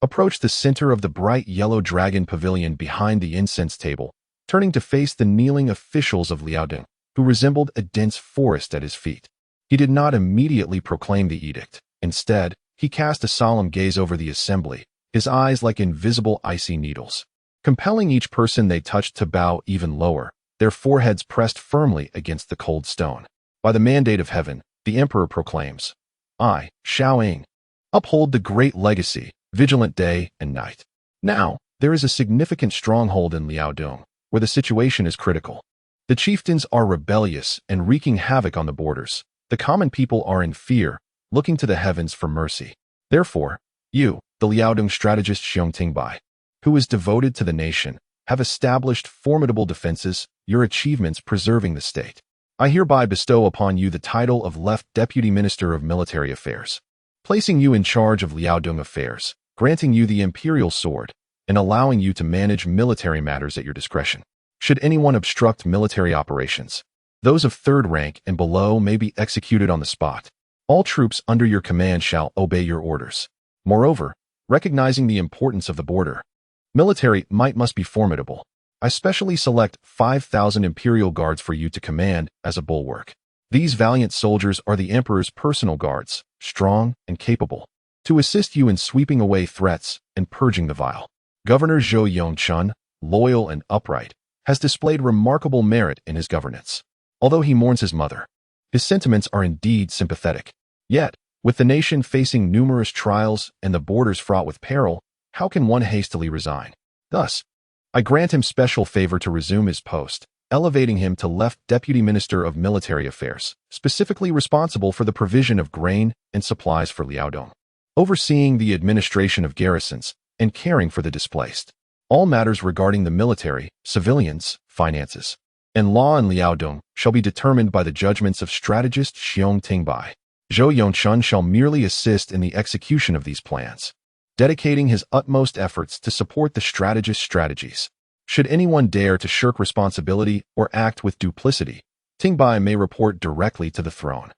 approached the center of the bright yellow dragon pavilion behind the incense table, turning to face the kneeling officials of Liaodong, who resembled a dense forest at his feet. He did not immediately proclaim the edict. Instead, he cast a solemn gaze over the assembly, his eyes like invisible icy needles, compelling each person they touched to bow even lower, their foreheads pressed firmly against the cold stone. By the mandate of heaven, the emperor proclaims, I, Xiaoying, uphold the great legacy, vigilant day and night. Now, there is a significant stronghold in Liaodong, where the situation is critical. The chieftains are rebellious and wreaking havoc on the borders. The common people are in fear, looking to the heavens for mercy. Therefore, you, the Liaodong strategist Xiong Tingbai, who is devoted to the nation, have established formidable defenses, your achievements preserving the state. I hereby bestow upon you the title of Left Deputy Minister of Military Affairs, placing you in charge of Liaodong affairs, granting you the imperial sword, and allowing you to manage military matters at your discretion. Should anyone obstruct military operations, those of third rank and below may be executed on the spot. All troops under your command shall obey your orders. Moreover, recognizing the importance of the border, military might must be formidable. I specially select 5,000 imperial guards for you to command as a bulwark. These valiant soldiers are the emperor's personal guards, strong and capable, to assist you in sweeping away threats and purging the vile. Governor Zhu Youxiao, loyal and upright, has displayed remarkable merit in his governance. Although he mourns his mother, his sentiments are indeed sympathetic. Yet, with the nation facing numerous trials and the borders fraught with peril, how can one hastily resign? Thus, I grant him special favor to resume his post, elevating him to Left Deputy Minister of Military Affairs, specifically responsible for the provision of grain and supplies for Liaodong, overseeing the administration of garrisons and caring for the displaced. All matters regarding the military, civilians, finances, and law in Liaodong shall be determined by the judgments of strategist Xiong Tingbai. Zhu Youxiao shall merely assist in the execution of these plans, dedicating his utmost efforts to support the strategist's strategies. Should anyone dare to shirk responsibility or act with duplicity, Tingbai may report directly to the throne,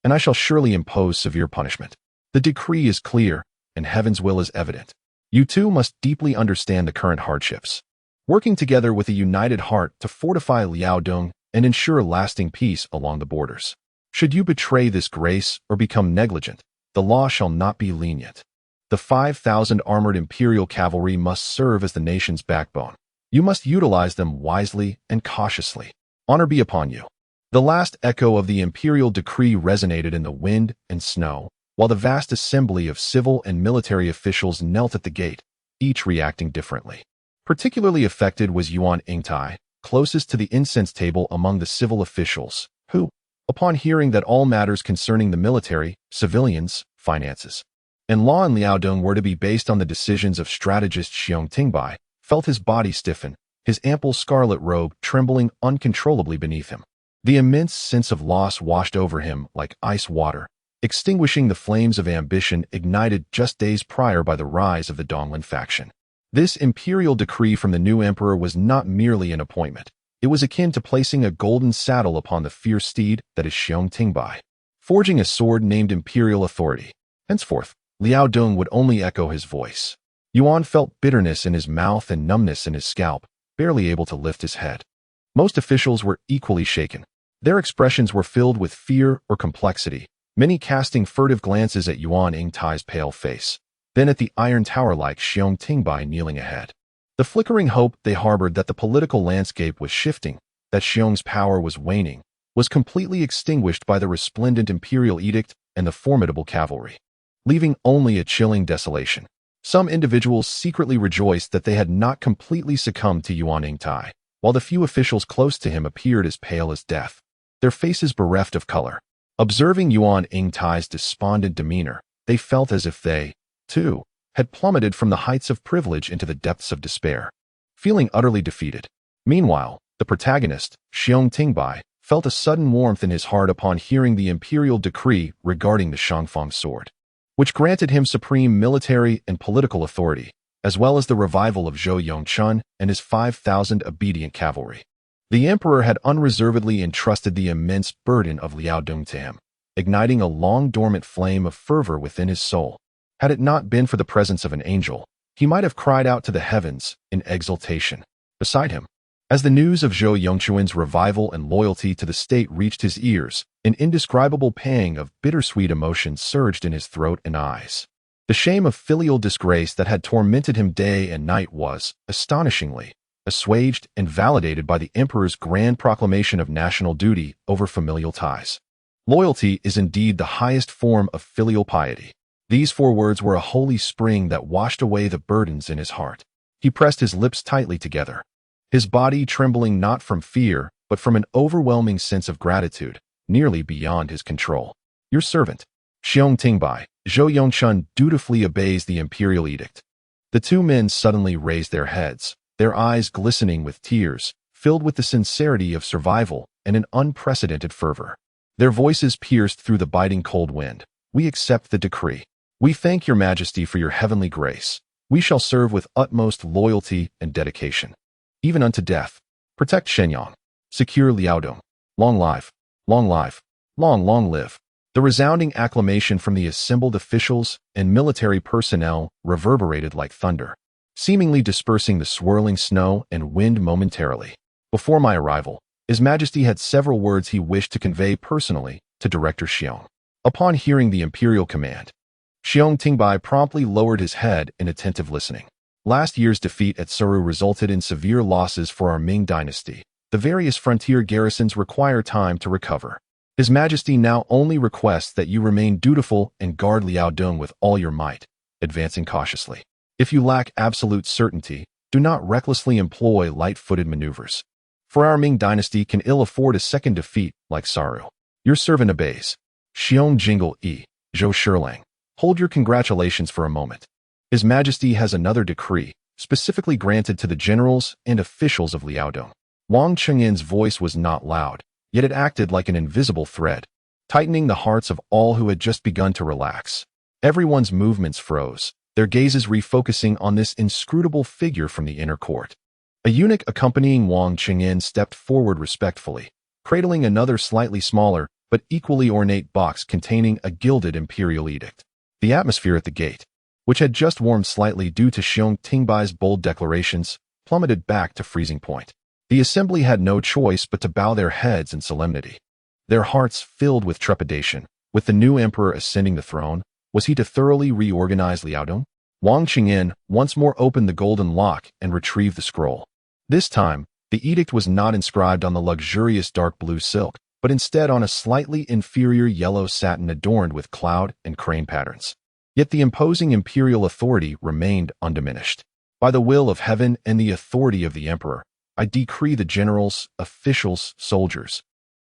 and I shall surely impose severe punishment. The decree is clear, and heaven's will is evident. You too must deeply understand the current hardships, working together with a united heart to fortify Liaodong and ensure lasting peace along the borders. Should you betray this grace or become negligent, the law shall not be lenient. The 5,000 armored imperial cavalry must serve as the nation's backbone. You must utilize them wisely and cautiously. Honor be upon you. The last echo of the imperial decree resonated in the wind and snow, while the vast assembly of civil and military officials knelt at the gate, each reacting differently. Particularly affected was Yuan Ingtai, closest to the incense table among the civil officials, who, upon hearing that all matters concerning the military, civilians, finances, and law in Liaodong were to be based on the decisions of strategist Xiong Tingbai, felt his body stiffen, his ample scarlet robe trembling uncontrollably beneath him. The immense sense of loss washed over him like ice water, extinguishing the flames of ambition ignited just days prior by the rise of the Donglin faction. This imperial decree from the new emperor was not merely an appointment. It was akin to placing a golden saddle upon the fierce steed that is Xiong Tingbai, forging a sword named imperial authority. Henceforth, Liaodong would only echo his voice. Yuan felt bitterness in his mouth and numbness in his scalp, barely able to lift his head. Most officials were equally shaken. Their expressions were filled with fear or complexity, many casting furtive glances at Yuan Ingtai's pale face, then at the iron tower like Xiong Tingbai kneeling ahead. The flickering hope they harbored that the political landscape was shifting, that Xiong's power was waning, was completely extinguished by the resplendent imperial edict and the formidable cavalry, leaving only a chilling desolation. Some individuals secretly rejoiced that they had not completely succumbed to Yuan Ingtai, while the few officials close to him appeared as pale as death, their faces bereft of color. Observing Yuan Ingtai's despondent demeanor, they felt as if they, too, had plummeted from the heights of privilege into the depths of despair, feeling utterly defeated. Meanwhile, the protagonist, Xiong Tingbai, felt a sudden warmth in his heart upon hearing the imperial decree regarding the Shangfang sword, which granted him supreme military and political authority, as well as the revival of Zhu Youxiao and his 5,000 obedient cavalry. The emperor had unreservedly entrusted the immense burden of Liaodong to him, igniting a long-dormant flame of fervor within his soul. Had it not been for the presence of an angel, he might have cried out to the heavens in exultation. Beside him, as the news of Zhu Youxiao's revival and loyalty to the state reached his ears, an indescribable pang of bittersweet emotion surged in his throat and eyes. The shame of filial disgrace that had tormented him day and night was, astonishingly, assuaged and validated by the emperor's grand proclamation of national duty over familial ties. Loyalty is indeed the highest form of filial piety. These 4 words were a holy spring that washed away the burdens in his heart. He pressed his lips tightly together, his body trembling not from fear, but from an overwhelming sense of gratitude, nearly beyond his control. Your servant, Xiong Tingbai, Zhou Yongchun dutifully obeys the imperial edict. The two men suddenly raised their heads, their eyes glistening with tears, filled with the sincerity of survival and an unprecedented fervor. Their voices pierced through the biting cold wind. We accept the decree. We thank your majesty for your heavenly grace. We shall serve with utmost loyalty and dedication, even unto death. Protect Shenyang. Secure Liaodong. Long life, long life, long live. The resounding acclamation from the assembled officials and military personnel reverberated like thunder, seemingly dispersing the swirling snow and wind momentarily. Before my arrival, His Majesty had several words he wished to convey personally to Director Xiong. Upon hearing the imperial command, Xiong Tingbai promptly lowered his head in attentive listening. Last year's defeat at Suru resulted in severe losses for our Ming Dynasty. The various frontier garrisons require time to recover. His Majesty now only requests that you remain dutiful and guard Liaodong with all your might, advancing cautiously. If you lack absolute certainty, do not recklessly employ light-footed maneuvers. For our Ming Dynasty can ill afford a second defeat like Saru. Your servant obeys. Xiong Jingle E. Zhou Shilang. Hold your congratulations for a moment. His Majesty has another decree, specifically granted to the generals and officials of Liaodong. Wang Chengyin's voice was not loud, yet it acted like an invisible thread, tightening the hearts of all who had just begun to relax. Everyone's movements froze, their gazes refocusing on this inscrutable figure from the inner court. A eunuch accompanying Wang Chenyin stepped forward respectfully, cradling another slightly smaller but equally ornate box containing a gilded imperial edict. The atmosphere at the gate, which had just warmed slightly due to Xiong Tingbai's bold declarations, plummeted back to freezing point. The assembly had no choice but to bow their heads in solemnity, their hearts filled with trepidation. With the new emperor ascending the throne, was he to thoroughly reorganize Liaodong? Wang Qingyin once more opened the golden lock and retrieved the scroll. This time, the edict was not inscribed on the luxurious dark blue silk, but instead on a slightly inferior yellow satin adorned with cloud and crane patterns. Yet the imposing imperial authority remained undiminished. By the will of heaven and the authority of the emperor, I decree the generals, officials, soldiers,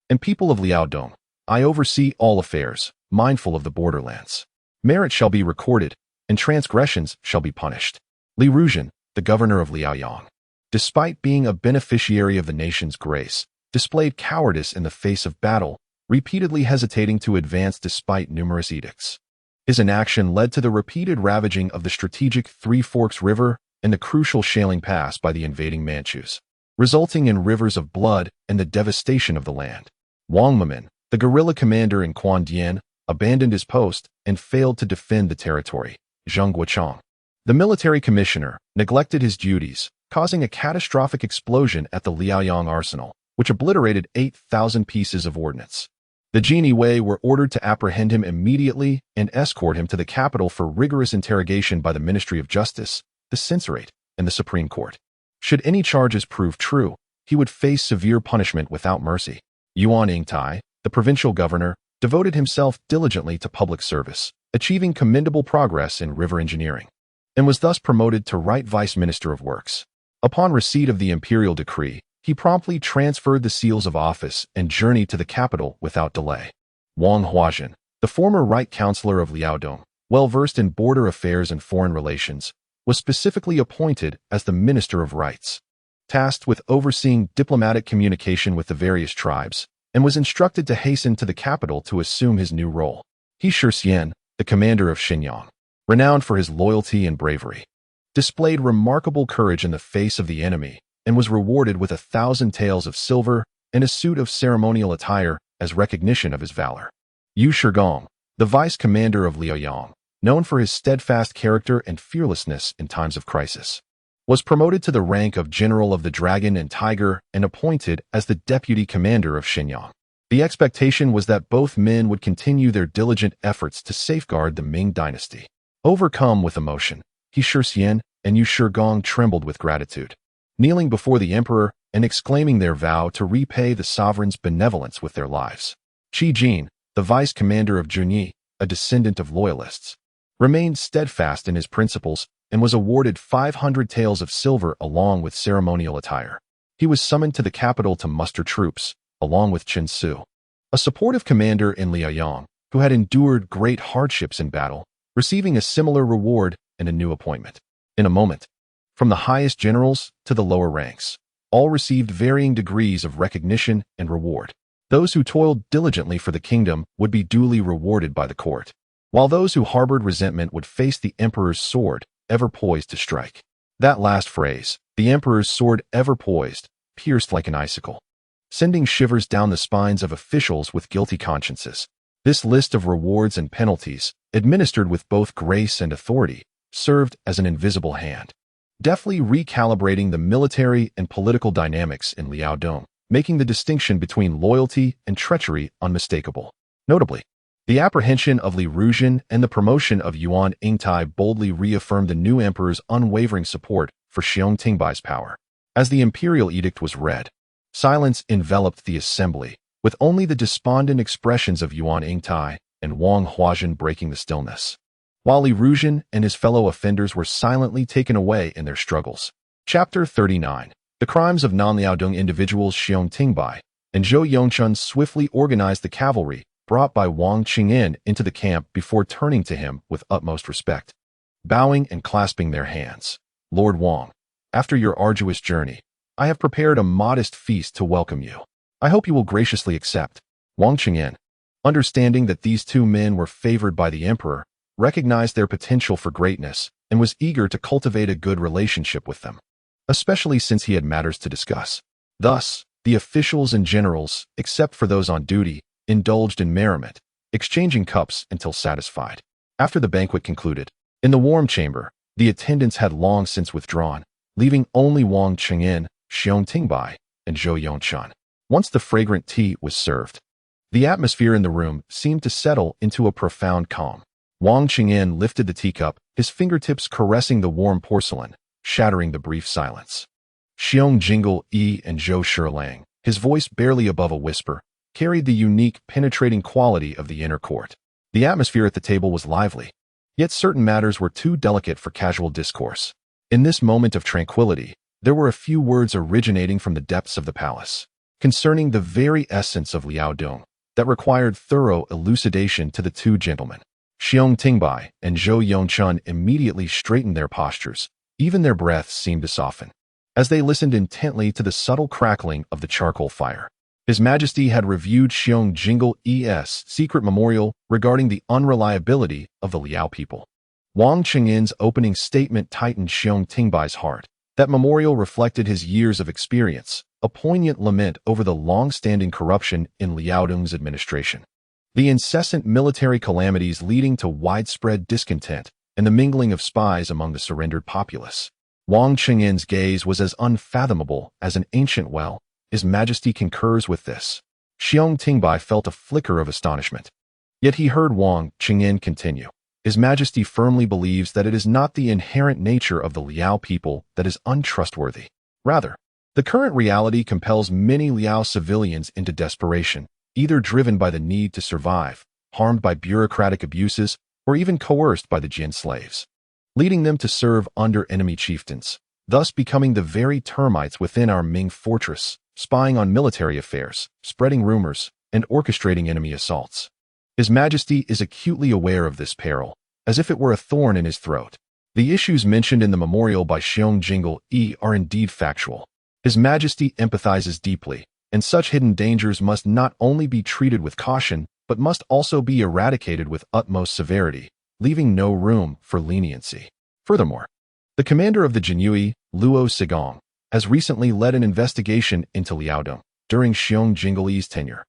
and people of Liaodong. I oversee all affairs, mindful of the borderlands. Merit shall be recorded, and transgressions shall be punished. Li Ruzhen, the governor of Liaoyang, despite being a beneficiary of the nation's grace, displayed cowardice in the face of battle, repeatedly hesitating to advance despite numerous edicts. His inaction led to the repeated ravaging of the strategic Three Forks River and the crucial Shaling Pass by the invading Manchus, resulting in rivers of blood and the devastation of the land. Wang Mamin, the guerrilla commander in Quandian, abandoned his post and failed to defend the territory. Zheng Guochang, the military commissioner, neglected his duties, causing a catastrophic explosion at the Liaoyang arsenal, which obliterated 8,000 pieces of ordnance. The Jini Wei were ordered to apprehend him immediately and escort him to the capital for rigorous interrogation by the Ministry of Justice, the Censorate, and the Supreme Court. Should any charges prove true, he would face severe punishment without mercy. Yuan Yingtai, the provincial governor, devoted himself diligently to public service, achieving commendable progress in river engineering, and was thus promoted to Right Vice Minister of Works. Upon receipt of the imperial decree, he promptly transferred the seals of office and journeyed to the capital without delay. Wang Huazhen, the former Right Counselor of Liaodong, well-versed in border affairs and foreign relations, was specifically appointed as the Minister of Rights, tasked with overseeing diplomatic communication with the various tribes, and was instructed to hasten to the capital to assume his new role. He Shixian, the commander of Shenyang, renowned for his loyalty and bravery, displayed remarkable courage in the face of the enemy and was rewarded with 1,000 taels of silver and a suit of ceremonial attire as recognition of his valor. Yu Shigong, the vice commander of Liaoyang, known for his steadfast character and fearlessness in times of crisis, was promoted to the rank of General of the Dragon and Tiger and appointed as the deputy commander of Shenyang. The expectation was that both men would continue their diligent efforts to safeguard the Ming Dynasty. Overcome with emotion, He Shixian and Yu Shigong trembled with gratitude, kneeling before the emperor and exclaiming their vow to repay the sovereign's benevolence with their lives. Qi Jin, the vice commander of Junyi, a descendant of loyalists, remained steadfast in his principles and was awarded 500 taels of silver along with ceremonial attire. He was summoned to the capital to muster troops, along with Chen Su, a supportive commander in Liaoyang, who had endured great hardships in battle, receiving a similar reward and a new appointment. In a moment, from the highest generals to the lower ranks, all received varying degrees of recognition and reward. Those who toiled diligently for the kingdom would be duly rewarded by the court, while those who harbored resentment would face the emperor's sword, ever poised to strike. That last phrase, the emperor's sword ever poised, pierced like an icicle, sending shivers down the spines of officials with guilty consciences. This list of rewards and penalties, administered with both grace and authority, served as an invisible hand, deftly recalibrating the military and political dynamics in Liaodong, making the distinction between loyalty and treachery unmistakable. Notably, the apprehension of Li Ruzhen and the promotion of Yuan Yingtai boldly reaffirmed the new emperor's unwavering support for Xiong Tingbai's power. As the imperial edict was read, silence enveloped the assembly, with only the despondent expressions of Yuan Yingtai and Wang Huazhen breaking the stillness, while Li Ruzhen and his fellow offenders were silently taken away in their struggles. Chapter 39. The crimes of non-Liaodong individuals. Xiong Tingbai and Zhou Yongchun swiftly organized the cavalry brought by Wang Qingyan into the camp before turning to him with utmost respect, bowing and clasping their hands. Lord Wang, after your arduous journey, I have prepared a modest feast to welcome you. I hope you will graciously accept. Wang Qingyan, understanding that these two men were favored by the emperor, recognized their potential for greatness and was eager to cultivate a good relationship with them, especially since he had matters to discuss. Thus, the officials and generals, except for those on duty, indulged in merriment, exchanging cups until satisfied. After the banquet concluded, in the warm chamber, the attendants had long since withdrawn, leaving only Wang Qingyan, Xiong Tingbai, and Zhou Yongchun. Once the fragrant tea was served, the atmosphere in the room seemed to settle into a profound calm. Wang Qingyan lifted the teacup, his fingertips caressing the warm porcelain, shattering the brief silence. Xiong Jingle Yi and Zhou Shilang, his voice barely above a whisper, carried the unique, penetrating quality of the inner court. The atmosphere at the table was lively, yet certain matters were too delicate for casual discourse. In this moment of tranquility, there were a few words originating from the depths of the palace, concerning the very essence of Liaodong, that required thorough elucidation to the two gentlemen. Xiong Tingbai and Zhou Yongchun immediately straightened their postures. Even their breaths seemed to soften, as they listened intently to the subtle crackling of the charcoal fire. His Majesty had reviewed Xiong Jingle Yi secret memorial regarding the unreliability of the Liao people. Wang Qingyan's opening statement tightened Xiong Tingbai's heart. That memorial reflected his years of experience, a poignant lament over the long-standing corruption in Liaodong's administration, the incessant military calamities leading to widespread discontent, and the mingling of spies among the surrendered populace. Wang Qingyan's gaze was as unfathomable as an ancient well. His Majesty concurs with this. Xiong Tingbai felt a flicker of astonishment. Yet he heard Wang Qingyan continue. His Majesty firmly believes that it is not the inherent nature of the Liao people that is untrustworthy. Rather, the current reality compels many Liao civilians into desperation, either driven by the need to survive, harmed by bureaucratic abuses, or even coerced by the Jin slaves, leading them to serve under enemy chieftains, thus becoming the very termites within our Ming fortress, spying on military affairs, spreading rumors, and orchestrating enemy assaults. His Majesty is acutely aware of this peril, as if it were a thorn in his throat. The issues mentioned in the memorial by Xiong Jingle Yi are indeed factual. His Majesty empathizes deeply, and such hidden dangers must not only be treated with caution, but must also be eradicated with utmost severity, leaving no room for leniency. Furthermore, the commander of the Jinyui, Luo Sigong, has recently led an investigation into Liaodong during Xiong Jingle Yi's tenure.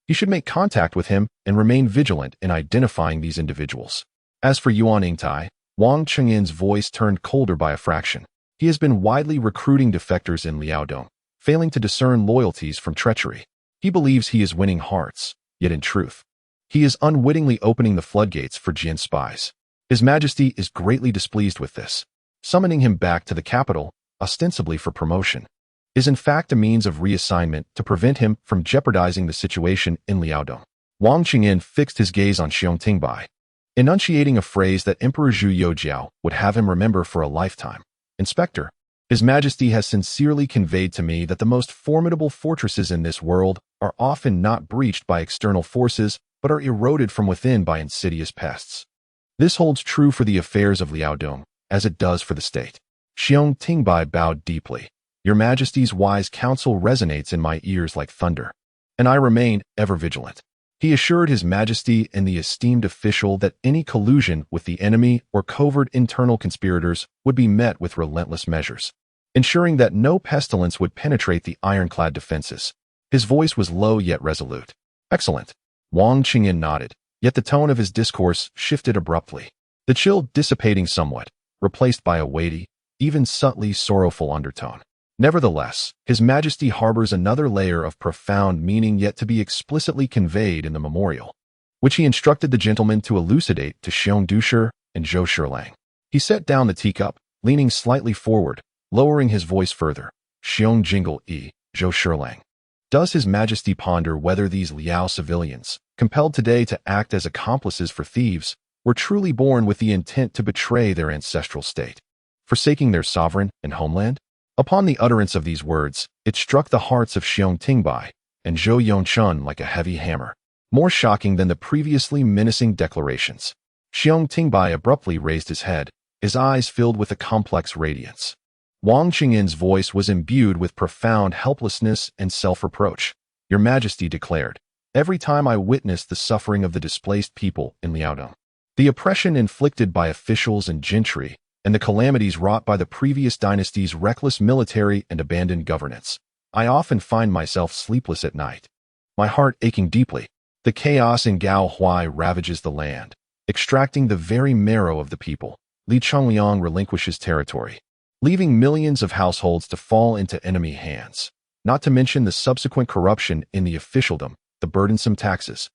He should make contact with him and remain vigilant in identifying these individuals. As for Yuan Yingtai, Wang Qingyan's voice turned colder by a fraction. He has been widely recruiting defectors in Liaodong, failing to discern loyalties from treachery. He believes he is winning hearts, yet in truth, he is unwittingly opening the floodgates for Jin spies. His Majesty is greatly displeased with this. Summoning him back to the capital, ostensibly for promotion, is in fact a means of reassignment to prevent him from jeopardizing the situation in Liaodong. Wang Qingyan fixed his gaze on Xiong Tingbai, enunciating a phrase that Emperor Zhu Youxiao would have him remember for a lifetime. Inspector, His Majesty has sincerely conveyed to me that the most formidable fortresses in this world are often not breached by external forces, but are eroded from within by insidious pests. This holds true for the affairs of Liaodong, as it does for the state. Xiong Tingbai bowed deeply. Your Majesty's wise counsel resonates in my ears like thunder, and I remain ever vigilant. He assured His Majesty and the esteemed official that any collusion with the enemy or covert internal conspirators would be met with relentless measures, ensuring that no pestilence would penetrate the ironclad defenses. His voice was low yet resolute. Excellent. Wang Qingyan nodded, yet the tone of his discourse shifted abruptly, the chill dissipating somewhat, replaced by a weighty, even subtly sorrowful undertone. Nevertheless, His Majesty harbors another layer of profound meaning yet to be explicitly conveyed in the memorial, which he instructed the gentleman to elucidate to Xiong Dushi and Zhou Shilang. He set down the teacup, leaning slightly forward, lowering his voice further. Xiong Jingle Zhou Shilang. Does His Majesty ponder whether these Liao civilians, compelled today to act as accomplices for thieves, were truly born with the intent to betray their ancestral state, forsaking their sovereign and homeland? Upon the utterance of these words, it struck the hearts of Xiong Tingbai and Zhou Yongchun like a heavy hammer, more shocking than the previously menacing declarations. Xiong Tingbai abruptly raised his head, his eyes filled with a complex radiance. Wang Qingyan's voice was imbued with profound helplessness and self-reproach. Your Majesty declared, every time I witnessed the suffering of the displaced people in Liaodong, the oppression inflicted by officials and gentry, and the calamities wrought by the previous dynasty's reckless military and abandoned governance, I often find myself sleepless at night, my heart aching deeply. The chaos in Gao Huai ravages the land, extracting the very marrow of the people. Li Chongliang relinquishes territory, leaving millions of households to fall into enemy hands, not to mention the subsequent corruption in the officialdom, the burdensome taxes,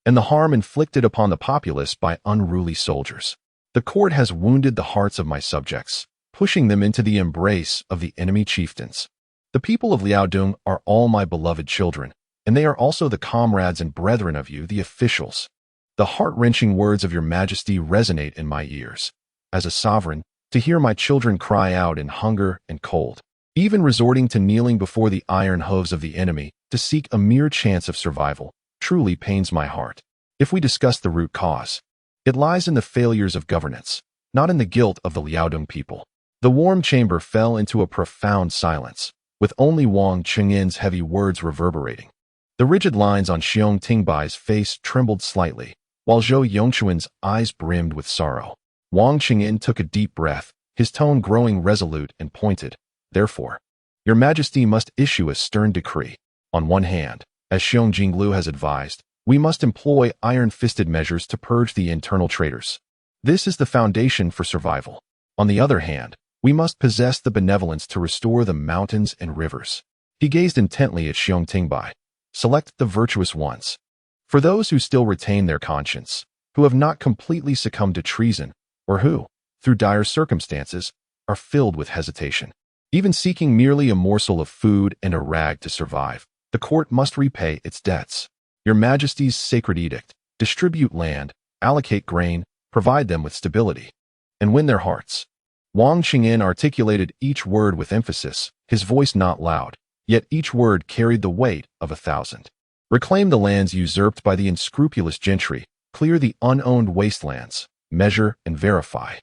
and the harm inflicted upon the populace by unruly soldiers. The court has wounded the hearts of my subjects, pushing them into the embrace of the enemy chieftains. The people of Liaodong are all my beloved children, and they are also the comrades and brethren of you, the officials. The heart-wrenching words of your Majesty resonate in my ears. As a sovereign, to hear my children cry out in hunger and cold, even resorting to kneeling before the iron hooves of the enemy to seek a mere chance of survival, truly pains my heart. If we discuss the root cause, it lies in the failures of governance, not in the guilt of the Liaodong people. The warm chamber fell into a profound silence, with only Wang Qingyan's heavy words reverberating. The rigid lines on Xiong Tingbai's face trembled slightly, while Zhou Yongchuan's eyes brimmed with sorrow. Wang Qingyan took a deep breath, his tone growing resolute and pointed. Therefore, your Majesty must issue a stern decree. On one hand, as Xiong Jinglu has advised, we must employ iron-fisted measures to purge the internal traitors. This is the foundation for survival. On the other hand, we must possess the benevolence to restore the mountains and rivers. He gazed intently at Xiong Tingbai. Select the virtuous ones. For those who still retain their conscience, who have not completely succumbed to treason, or who, through dire circumstances, are filled with hesitation, even seeking merely a morsel of food and a rag to survive, the court must repay its debts. Your Majesty's sacred edict, distribute land, allocate grain, provide them with stability, and win their hearts. Wang Qingyan articulated each word with emphasis, his voice not loud, yet each word carried the weight of 1,000. Reclaim the lands usurped by the unscrupulous gentry, clear the unowned wastelands, measure and verify,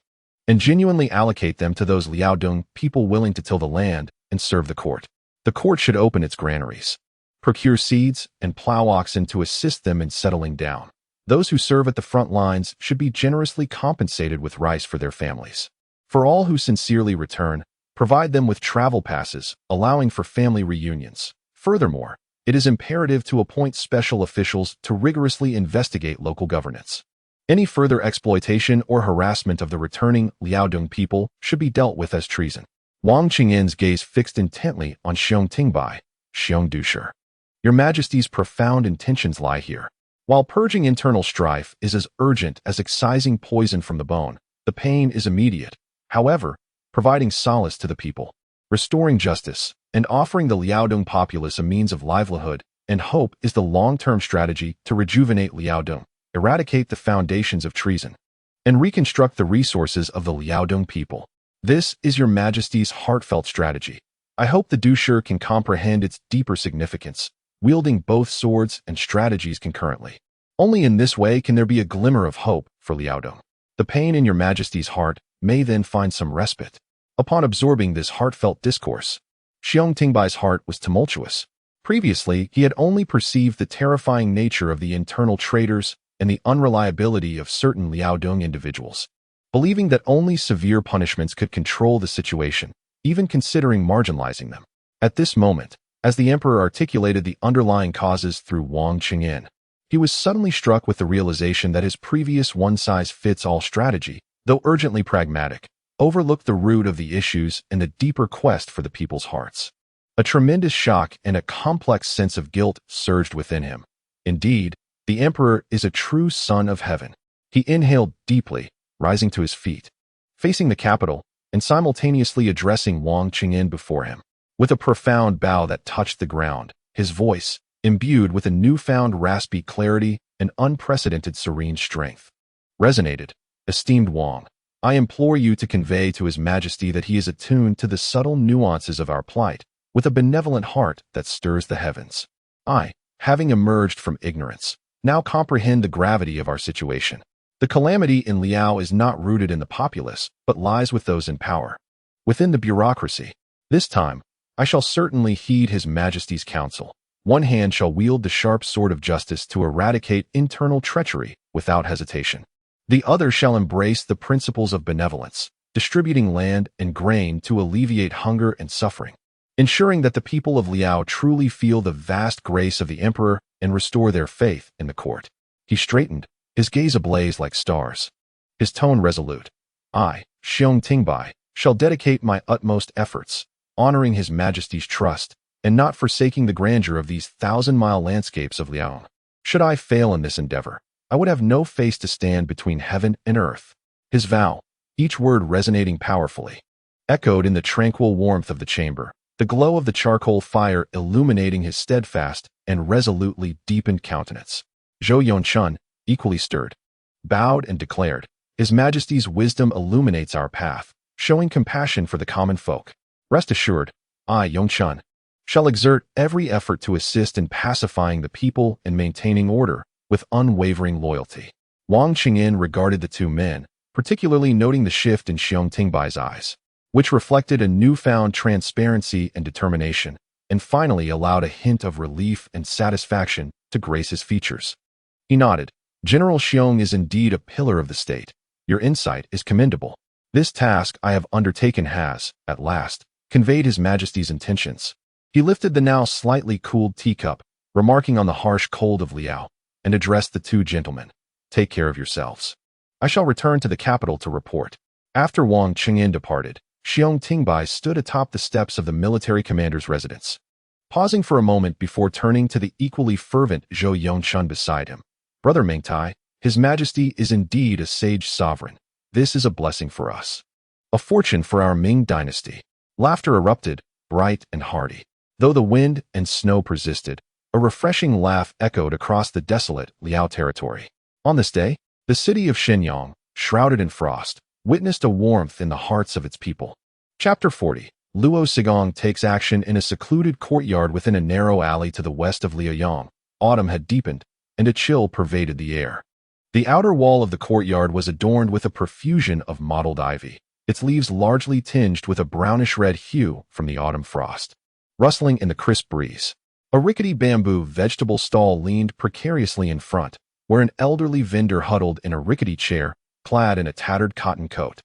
and genuinely allocate them to those Liaodong people willing to till the land and serve the court. The court should open its granaries, procure seeds, and plow oxen to assist them in settling down. Those who serve at the front lines should be generously compensated with rice for their families. For all who sincerely return, provide them with travel passes, allowing for family reunions. Furthermore, it is imperative to appoint special officials to rigorously investigate local governance. Any further exploitation or harassment of the returning Liaodong people should be dealt with as treason. Wang Qingyan's gaze fixed intently on Xiong Tingbai, Xiong Dushi. Your Majesty's profound intentions lie here. While purging internal strife is as urgent as excising poison from the bone, the pain is immediate. However, providing solace to the people, restoring justice, and offering the Liaodong populace a means of livelihood and hope is the long-term strategy to rejuvenate Liaodong, eradicate the foundations of treason, and reconstruct the resources of the Liaodong people. This is your Majesty's heartfelt strategy. I hope the doucher can comprehend its deeper significance, wielding both swords and strategies concurrently. Only in this way can there be a glimmer of hope for Liaodong. The pain in your Majesty's heart may then find some respite. Upon absorbing this heartfelt discourse, Xiong Tingbai's heart was tumultuous. Previously, he had only perceived the terrifying nature of the internal traitors and the unreliability of certain Liaodong individuals, believing that only severe punishments could control the situation, even considering marginalizing them. At this moment, as the emperor articulated the underlying causes through Wang Qingyan, he was suddenly struck with the realization that his previous one-size-fits-all strategy, though urgently pragmatic, overlooked the root of the issues and the deeper quest for the people's hearts. A tremendous shock and a complex sense of guilt surged within him. Indeed, the emperor is a true son of heaven. He inhaled deeply, rising to his feet, facing the capital, and simultaneously addressing Wang Qingyan before him. With a profound bow that touched the ground, his voice, imbued with a newfound raspy clarity and unprecedented serene strength, resonated. Esteemed Wang, I implore you to convey to His Majesty that he is attuned to the subtle nuances of our plight, with a benevolent heart that stirs the heavens. I, having emerged from ignorance, now comprehend the gravity of our situation. The calamity in Liao is not rooted in the populace, but lies with those in power, within the bureaucracy. This time, I shall certainly heed His Majesty's counsel. One hand shall wield the sharp sword of justice to eradicate internal treachery without hesitation. The other shall embrace the principles of benevolence, distributing land and grain to alleviate hunger and suffering, ensuring that the people of Liao truly feel the vast grace of the emperor and restore their faith in the court. He straightened, his gaze ablaze like stars, his tone resolute. I, Xiong Tingbai, shall dedicate my utmost efforts, honoring His Majesty's trust, and not forsaking the grandeur of these 1,000-mile landscapes of Liao. Should I fail in this endeavor, I would have no face to stand between heaven and earth. His vow, each word resonating powerfully, echoed in the tranquil warmth of the chamber, the glow of the charcoal fire illuminating his steadfast and resolutely deepened countenance. Zhou Yongchun, equally stirred, bowed and declared, His Majesty's wisdom illuminates our path, showing compassion for the common folk. Rest assured, I, Yongchun, shall exert every effort to assist in pacifying the people and maintaining order with unwavering loyalty. Wang Qingyan regarded the two men, particularly noting the shift in Xiong Tingbai's eyes, which reflected a newfound transparency and determination, and finally allowed a hint of relief and satisfaction to grace his features. He nodded. General Xiong is indeed a pillar of the state. Your insight is commendable. This task I have undertaken has, at last, conveyed His Majesty's intentions. He lifted the now slightly cooled teacup, remarking on the harsh cold of Liao, and addressed the two gentlemen. Take care of yourselves. I shall return to the capital to report. After Wang Qingyan departed, Xiong Tingbai stood atop the steps of the military commander's residence, pausing for a moment before turning to the equally fervent Zhou Yongchun beside him. Brother Mengtai, His Majesty is indeed a sage sovereign. This is a blessing for us, a fortune for our Ming Dynasty. Laughter erupted, bright and hearty. Though the wind and snow persisted, a refreshing laugh echoed across the desolate Liao territory. On this day, the city of Shenyang, shrouded in frost, witnessed a warmth in the hearts of its people. Chapter 40. Luo Sigong takes action in a secluded courtyard within a narrow alley to the west of Liaoyang. Autumn had deepened, and a chill pervaded the air. The outer wall of the courtyard was adorned with a profusion of mottled ivy, its leaves largely tinged with a brownish-red hue from the autumn frost. Rustling in the crisp breeze, a rickety bamboo vegetable stall leaned precariously in front, where an elderly vendor huddled in a rickety chair, clad in a tattered cotton coat,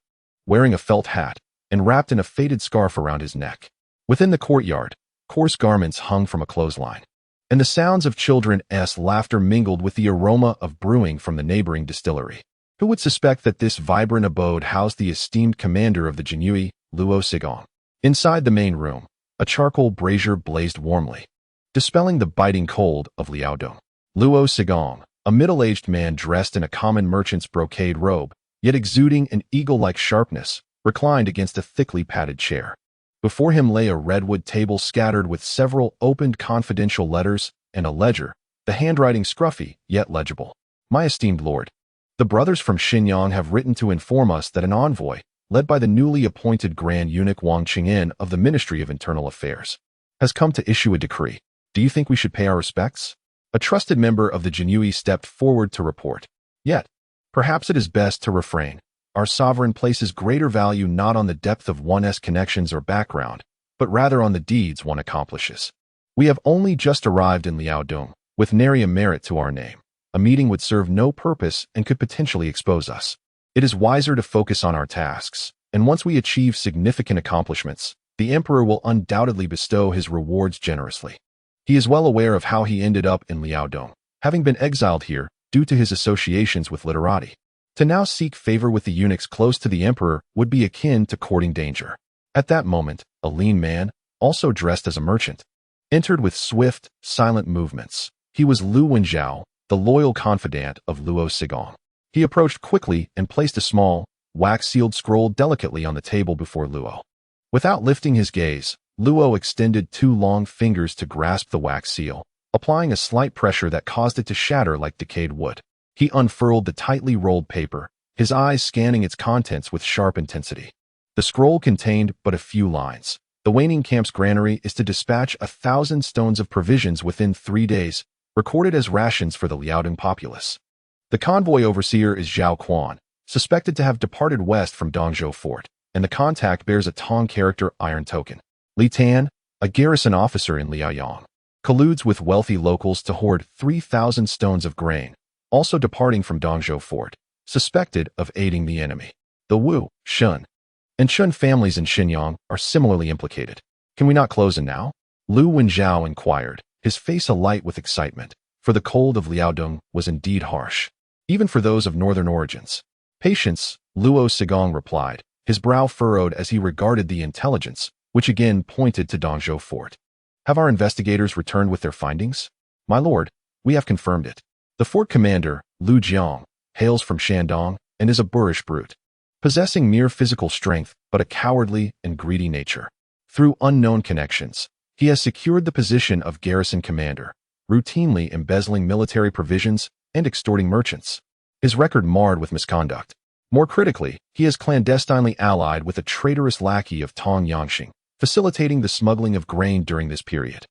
wearing a felt hat, and wrapped in a faded scarf around his neck. Within the courtyard, coarse garments hung from a clothesline, and the sounds of children's laughter mingled with the aroma of brewing from the neighboring distillery. Who would suspect that this vibrant abode housed the esteemed commander of the Jinyui, Luo Sigong? Inside the main room, a charcoal brazier blazed warmly, dispelling the biting cold of Liaodong. Luo Sigong, a middle-aged man dressed in a common merchant's brocade robe, yet exuding an eagle-like sharpness, reclined against a thickly padded chair. Before him lay a redwood table scattered with several opened confidential letters and a ledger, the handwriting scruffy yet legible. My esteemed lord, the brothers from Shenyang have written to inform us that an envoy, led by the newly appointed Grand Eunuch Wang Qing'an of the Ministry of Internal Affairs, has come to issue a decree. Do you think we should pay our respects? A trusted member of the Jinui stepped forward to report. Yet, perhaps it is best to refrain. Our sovereign places greater value not on the depth of one's connections or background, but rather on the deeds one accomplishes. We have only just arrived in Liaodong, with nary a merit to our name. A meeting would serve no purpose and could potentially expose us. It is wiser to focus on our tasks, and once we achieve significant accomplishments, the emperor will undoubtedly bestow his rewards generously. He is well aware of how he ended up in Liaodong, having been exiled here due to his associations with literati. To now seek favor with the eunuchs close to the emperor would be akin to courting danger. At that moment, a lean man, also dressed as a merchant, entered with swift, silent movements. He was Lu Wenjiao, the loyal confidant of Luo Sigong. He approached quickly and placed a small, wax-sealed scroll delicately on the table before Luo. Without lifting his gaze, Luo extended 2 long fingers to grasp the wax seal, applying a slight pressure that caused it to shatter like decayed wood. He unfurled the tightly rolled paper, his eyes scanning its contents with sharp intensity. The scroll contained but a few lines. The waning camp's granary is to dispatch 1,000 stones of provisions within 3 days, recorded as rations for the Liaodong populace. The convoy overseer is Zhao Quan, suspected to have departed west from Dongzhou Fort, and the contact bears a Tong character iron token. Li Tan, a garrison officer in Liaoyang, colludes with wealthy locals to hoard 3,000 stones of grain, also departing from Dongzhou Fort, suspected of aiding the enemy. The Wu, Shun, and Shun families in Xinyang are similarly implicated. Can we not close in now? Lu Wenjiao inquired, his face alight with excitement, for the cold of Liaodong was indeed harsh, even for those of northern origins. Patience, Luo Sigong replied, his brow furrowed as he regarded the intelligence, which again pointed to Dongzhou Fort. Have our investigators returned with their findings? My lord, we have confirmed it. The fort commander, Lu Jiang, hails from Shandong and is a boorish brute, possessing mere physical strength but a cowardly and greedy nature. Through unknown connections, he has secured the position of garrison commander, routinely embezzling military provisions and extorting merchants. His record marred with misconduct. More critically, he is clandestinely allied with a traitorous lackey of Tong Yangxing, facilitating the smuggling of grain during this period.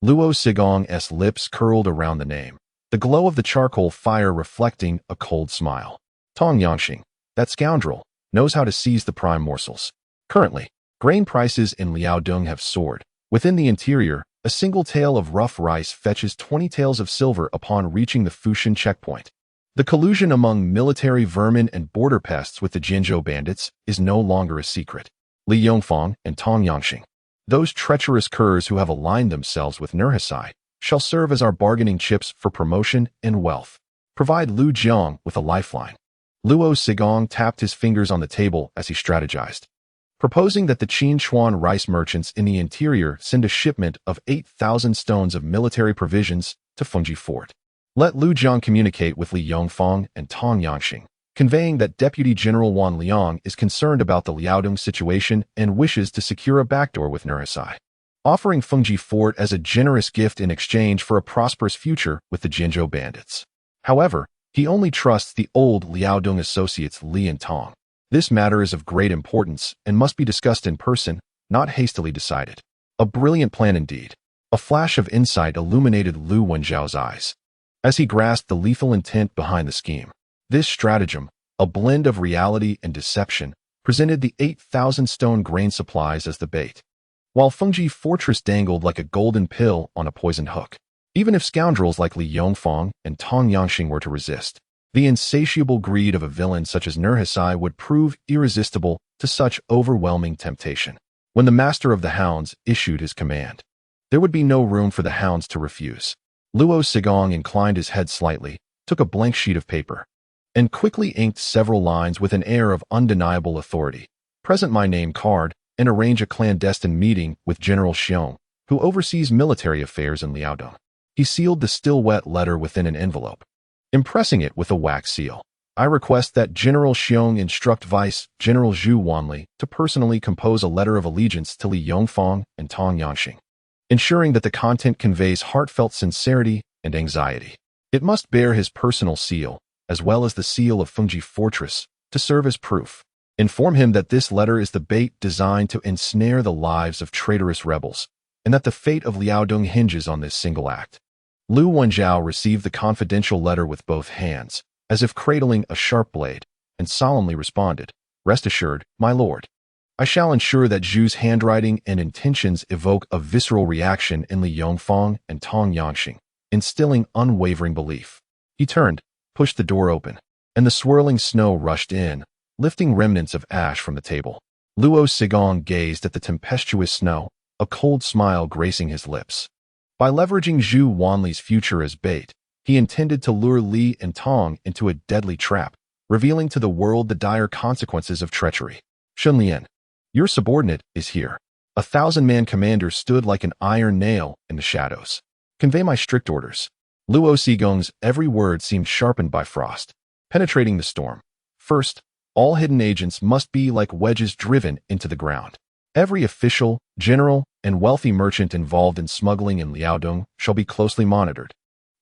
Luo Sigong's lips curled around the name, the glow of the charcoal fire reflecting a cold smile. Tong Yangxing, that scoundrel, knows how to seize the prime morsels. Currently, grain prices in Liaodong have soared. Within the interior, a single tael of rough rice fetches 20 taels of silver upon reaching the Fushan checkpoint. The collusion among military vermin and border pests with the Jinzhou bandits is no longer a secret. Li Yongfang and Tong Yangxing, those treacherous curs who have aligned themselves with Nurhasai, shall serve as our bargaining chips for promotion and wealth. Provide Lu Jiang with a lifeline. Luo Sigong tapped his fingers on the table as he strategized, proposing that the Qin Chuan rice merchants in the interior send a shipment of 8,000 stones of military provisions to Fengji Fort. Let Lu Jiang communicate with Li Yongfang and Tong Yangxing, conveying that Deputy General Wan Liang is concerned about the Liaodong situation and wishes to secure a backdoor with Nurhasai, offering Fengji Fort as a generous gift in exchange for a prosperous future with the Jinzhou bandits. However, he only trusts the old Liaodong associates Li and Tong. This matter is of great importance and must be discussed in person, not hastily decided. A brilliant plan indeed. A flash of insight illuminated Lu Wenjiao's eyes as he grasped the lethal intent behind the scheme. This stratagem, a blend of reality and deception, presented the 8,000 stone grain supplies as the bait, while Fengji Fortress dangled like a golden pill on a poisoned hook. Even if scoundrels like Li Yongfang and Tong Yangxing were to resist, the insatiable greed of a villain such as Nurhasai would prove irresistible to such overwhelming temptation. When the master of the hounds issued his command, there would be no room for the hounds to refuse. Luo Sigong inclined his head slightly, took a blank sheet of paper, and quickly inked several lines with an air of undeniable authority. Present my name card and arrange a clandestine meeting with General Xiong, who oversees military affairs in Liaodong. He sealed the still wet letter within an envelope, impressing it with a wax seal. I request that General Xiong instruct Vice General Zhu Wanli to personally compose a letter of allegiance to Li Yongfang and Tong Yangxing, ensuring that the content conveys heartfelt sincerity and anxiety. It must bear his personal seal, as well as the seal of Fengji Fortress, to serve as proof. Inform him that this letter is the bait designed to ensnare the lives of traitorous rebels, and that the fate of Liaodong hinges on this single act. Lu Wenjiao received the confidential letter with both hands, as if cradling a sharp blade, and solemnly responded, "Rest assured, my lord. I shall ensure that Zhu's handwriting and intentions evoke a visceral reaction in Li Yongfang and Tong Yangxing, instilling unwavering belief." He turned, pushed the door open, and the swirling snow rushed in, lifting remnants of ash from the table. Luo Sigong gazed at the tempestuous snow, a cold smile gracing his lips. By leveraging Zhu Wanli's future as bait, he intended to lure Li and Tong into a deadly trap, revealing to the world the dire consequences of treachery. "Shunlian, your subordinate is here." A 1,000-man commander stood like an iron nail in the shadows. "Convey my strict orders." Luo Sigong's every word seemed sharpened by frost, penetrating the storm. "First, all hidden agents must be like wedges driven into the ground. Every official, general, and wealthy merchant involved in smuggling in Liaodong shall be closely monitored.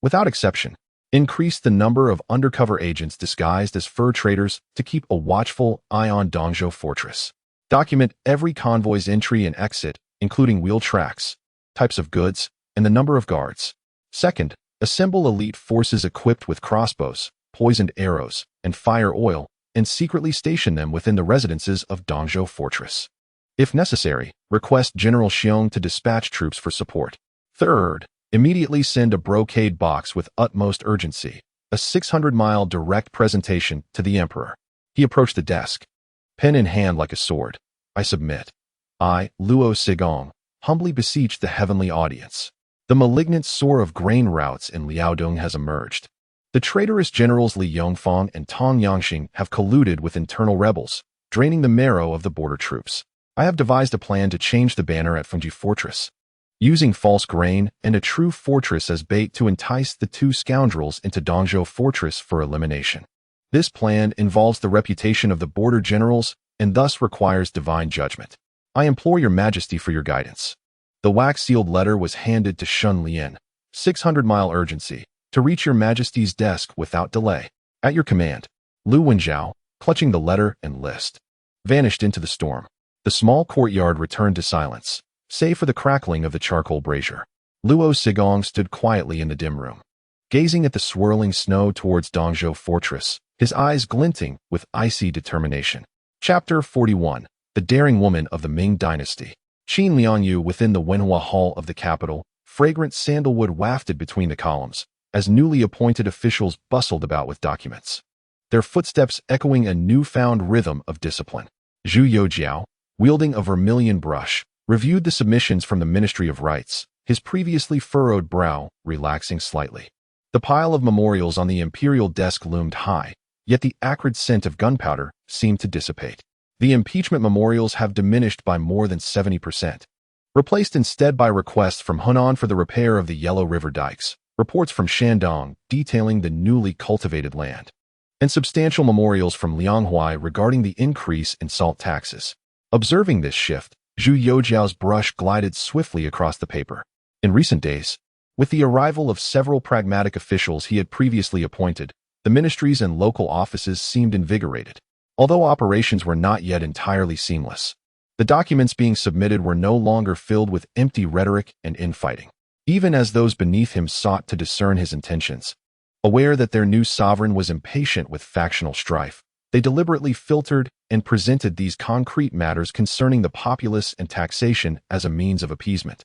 Without exception, increase the number of undercover agents disguised as fur traders to keep a watchful eye on Dongzhou Fortress. Document every convoy's entry and exit, including wheel tracks, types of goods, and the number of guards. Second, assemble elite forces equipped with crossbows, poisoned arrows, and fire oil, and secretly station them within the residences of Dongzhou Fortress. If necessary, request General Xiong to dispatch troops for support. Third, immediately send a brocade box with utmost urgency, a 600-mile direct presentation to the Emperor. He approached the desk, pen in hand like a sword. "I submit. I, Luo Sigong, humbly beseech the heavenly audience. The malignant sore of grain routes in Liaodong has emerged. The traitorous generals Li Yongfang and Tong Yangxing have colluded with internal rebels, draining the marrow of the border troops. I have devised a plan to change the banner at Fengji Fortress, using false grain and a true fortress as bait to entice the two scoundrels into Dongzhou Fortress for elimination. This plan involves the reputation of the border generals and thus requires divine judgment. I implore your majesty for your guidance." The wax-sealed letter was handed to Shun Lian, 600-mile urgency, to reach your majesty's desk without delay. At your command. Lu Wenjiao, clutching the letter and list, vanished into the storm. The small courtyard returned to silence, save for the crackling of the charcoal brazier. Luo Sigong stood quietly in the dim room, gazing at the swirling snow towards Dongzhou Fortress, his eyes glinting with icy determination. Chapter 41. The Daring Woman of the Ming Dynasty. Qin Liangyu within the Wenhua Hall of the capital, fragrant sandalwood wafted between the columns, as newly appointed officials bustled about with documents, their footsteps echoing a newfound rhythm of discipline. Zhu Youxiao, wielding a vermilion brush, reviewed the submissions from the Ministry of Rights, his previously furrowed brow relaxing slightly. The pile of memorials on the imperial desk loomed high, yet the acrid scent of gunpowder seemed to dissipate. The impeachment memorials have diminished by more than 70%, replaced instead by requests from Hunan for the repair of the Yellow River dikes, reports from Shandong detailing the newly cultivated land, and substantial memorials from Lianghuai regarding the increase in salt taxes. Observing this shift, Zhu Youxiao's brush glided swiftly across the paper. In recent days, with the arrival of several pragmatic officials he had previously appointed, the ministries and local offices seemed invigorated. Although operations were not yet entirely seamless, the documents being submitted were no longer filled with empty rhetoric and infighting. Even as those beneath him sought to discern his intentions, aware that their new sovereign was impatient with factional strife, they deliberately filtered and presented these concrete matters concerning the populace and taxation as a means of appeasement.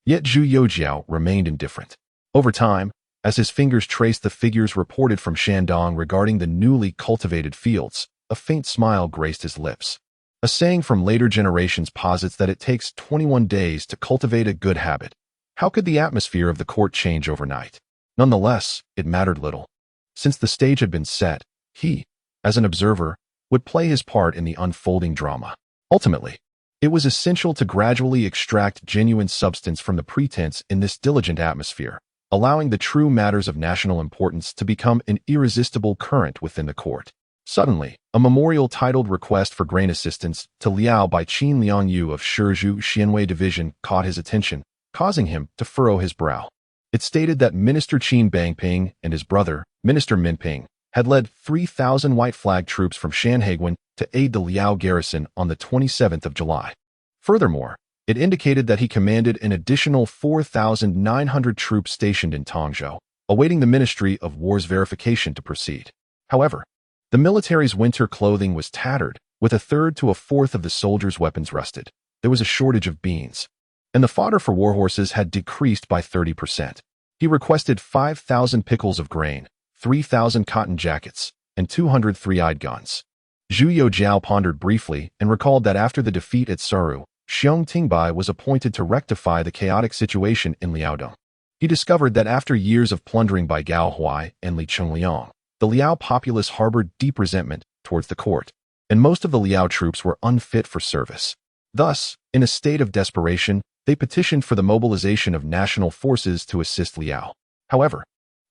Yet Zhu Youxiao remained indifferent. Over time, as his fingers traced the figures reported from Shandong regarding the newly cultivated fields, a faint smile graced his lips. A saying from later generations posits that it takes 21 days to cultivate a good habit. How could the atmosphere of the court change overnight? Nonetheless, it mattered little. Since the stage had been set, he, as an observer, would play his part in the unfolding drama. Ultimately, it was essential to gradually extract genuine substance from the pretense in this diligent atmosphere, allowing the true matters of national importance to become an irresistible current within the court. Suddenly, a memorial titled Request for Grain Assistance to Liao by Qin Liangyu of Shizhou Xianwei Division caught his attention, causing him to furrow his brow. It stated that Minister Qin Bangping and his brother, Minister Minping, had led 3,000 white flag troops from Shanhaiguan to aid the Liao garrison on the 27th of July. Furthermore, it indicated that he commanded an additional 4,900 troops stationed in Tongzhou, awaiting the Ministry of War's verification to proceed. However, the military's winter clothing was tattered, with a third to a fourth of the soldiers' weapons rusted. There was a shortage of beans, and the fodder for warhorses had decreased by 30%. He requested 5,000 pickles of grain, 3,000 cotton jackets, and 200 three-eyed guns. Zhu Youxiao pondered briefly and recalled that after the defeat at Saru, Xiong Tingbai was appointed to rectify the chaotic situation in Liaodong. He discovered that after years of plundering by Gao Huai and Li Chongliang, the Liao populace harbored deep resentment towards the court, and most of the Liao troops were unfit for service. Thus, in a state of desperation, they petitioned for the mobilization of national forces to assist Liao. However,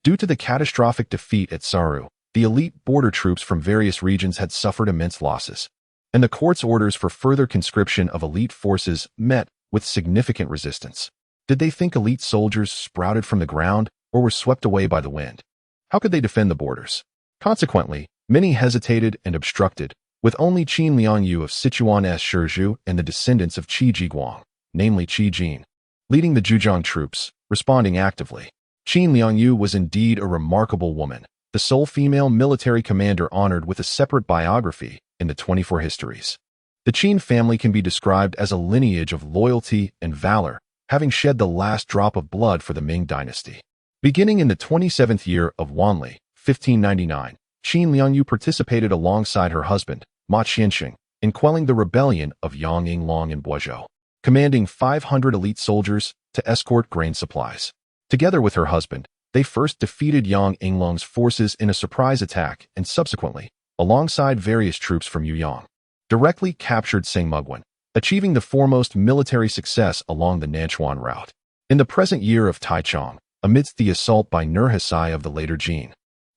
due to the catastrophic defeat at Saru, the elite border troops from various regions had suffered immense losses, and the court's orders for further conscription of elite forces met with significant resistance. Did they think elite soldiers sprouted from the ground or were swept away by the wind? How could they defend the borders? Consequently, many hesitated and obstructed, with only Qin Liangyu of Sichuan's Shizhou and the descendants of Qi Jiguang, namely Qi Jin, leading the Zhujiang troops, responding actively. Qin Liangyu was indeed a remarkable woman, the sole female military commander honored with a separate biography in the 24 histories. The Qin family can be described as a lineage of loyalty and valor, having shed the last drop of blood for the Ming Dynasty. Beginning in the 27th year of Wanli, 1599, Qin Liangyu participated alongside her husband, Ma Qianxing, in quelling the rebellion of Yang Yinglong in Boizhou, commanding 500 elite soldiers to escort grain supplies. Together with her husband, they first defeated Yang Yinglong's forces in a surprise attack and subsequently, alongside various troops from Yuyang, directly captured Sengmuguan, achieving the foremost military success along the Nanchuan route. In the present year of Taichang, amidst the assault by Nurhasai of the later Jin,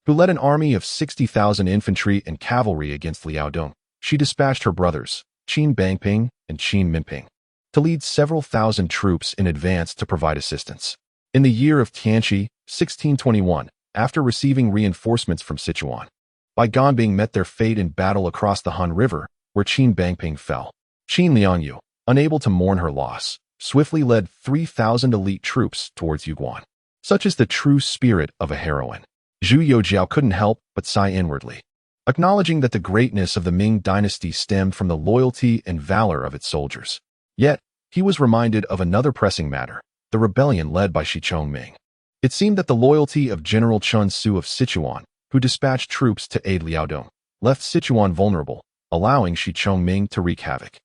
who led an army of 60,000 infantry and cavalry against Liaodong, she dispatched her brothers, Qin Bangping and Qin Minping, to lead several thousand troops in advance to provide assistance. In the year of Tianqi, 1621, after receiving reinforcements from Sichuan, Bai Ganbing met their fate in battle across the Han River, where Qin Bangping fell. Qin Liangyu, unable to mourn her loss, swiftly led 3,000 elite troops towards Yuguan. Such is the true spirit of a heroine. Zhu Youxiao couldn't help but sigh inwardly, acknowledging that the greatness of the Ming Dynasty stemmed from the loyalty and valor of its soldiers. Yet, he was reminded of another pressing matter, the rebellion led by Shi Chongming. It seemed that the loyalty of General Chun Su of Sichuan, who dispatched troops to aid Liaodong, left Sichuan vulnerable, allowing Shi Chongming to wreak havoc,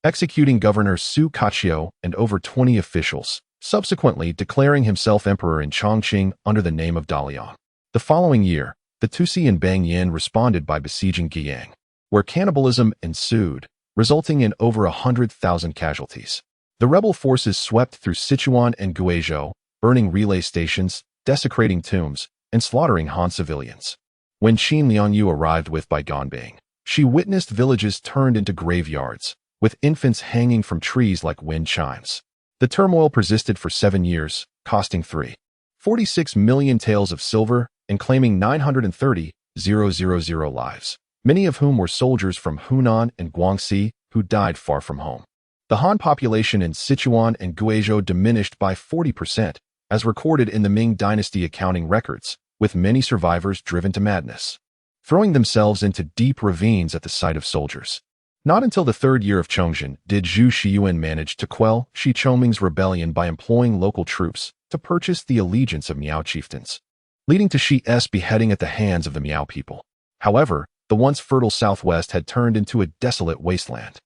executing Governor Su Kachio and over 20 officials, subsequently declaring himself emperor in Chongqing under the name of Daliang. The following year, the Tusi and Bang Yin responded by besieging Guiyang, where cannibalism ensued, resulting in over 100,000 casualties. The rebel forces swept through Sichuan and Guizhou, burning relay stations, desecrating tombs, and slaughtering Han civilians. When Qin Liangyu arrived with Bai Ganbing, she witnessed villages turned into graveyards, with infants hanging from trees like wind chimes. The turmoil persisted for 7 years, costing 3.46 million taels of silver and claiming 930,000 lives, many of whom were soldiers from Hunan and Guangxi who died far from home. The Han population in Sichuan and Guizhou diminished by 40%, as recorded in the Ming Dynasty accounting records, with many survivors driven to madness, throwing themselves into deep ravines at the sight of soldiers. Not until the 3rd year of Chongzhen did Zhu Shiyuan manage to quell Shi Chongming's rebellion by employing local troops to purchase the allegiance of Miao chieftains, leading to Shi's beheading at the hands of the Miao people. However, the once fertile southwest had turned into a desolate wasteland.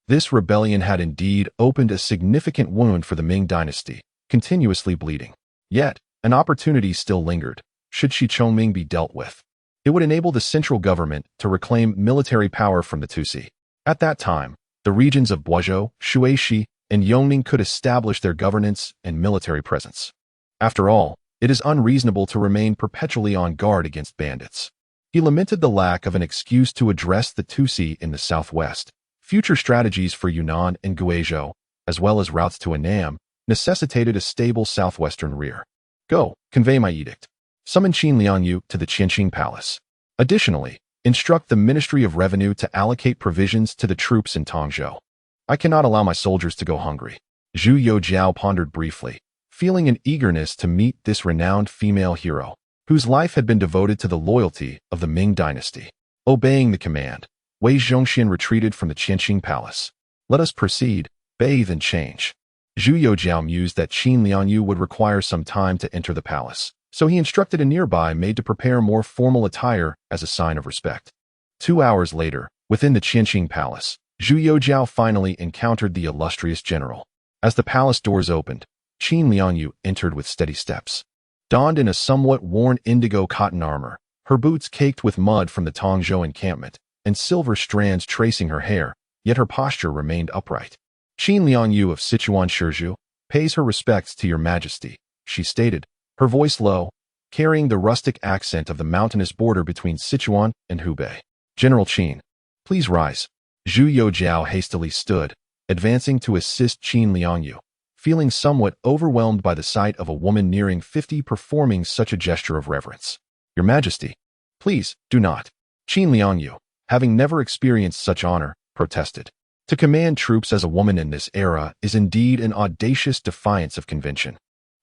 This rebellion had indeed opened a significant wound for the Ming Dynasty, continuously bleeding. Yet, an opportunity still lingered, should Shi Chongming be dealt with. It would enable the central government to reclaim military power from the Tusi. At that time, the regions of Boizhou, Shuishi, and Yongning could establish their governance and military presence. After all, it is unreasonable to remain perpetually on guard against bandits. He lamented the lack of an excuse to address the Tusi in the southwest. Future strategies for Yunnan and Guizhou, as well as routes to Annam, necessitated a stable southwestern rear. Go, convey my edict. Summon Qin Liangyu to the Qianqing Palace. Additionally, instruct the Ministry of Revenue to allocate provisions to the troops in Tongzhou. I cannot allow my soldiers to go hungry. Zhu Youxiao pondered briefly, feeling an eagerness to meet this renowned female hero, whose life had been devoted to the loyalty of the Ming Dynasty. Obeying the command, Wei Zhongxian retreated from the Qianqing Palace. Let us proceed, bathe and change. Zhu Youxiao mused that Qin Liangyu would require some time to enter the palace, so he instructed a nearby maid to prepare more formal attire as a sign of respect. 2 hours later, within the Qianqing Palace, Zhu Youxiao finally encountered the illustrious general. As the palace doors opened, Qin Liangyu entered with steady steps. Donned in a somewhat worn indigo cotton armor, her boots caked with mud from the Tongzhou encampment, and silver strands tracing her hair, yet her posture remained upright. Qin Liangyu of Sichuan Shizhu pays her respects to your majesty, she stated, her voice low, carrying the rustic accent of the mountainous border between Sichuan and Hubei. General Qin, please rise. Zhu Youxiao hastily stood, advancing to assist Qin Liangyu, feeling somewhat overwhelmed by the sight of a woman nearing 50 performing such a gesture of reverence. Your Majesty, please, do not. Qin Liangyu, having never experienced such honor, protested. To command troops as a woman in this era is indeed an audacious defiance of convention,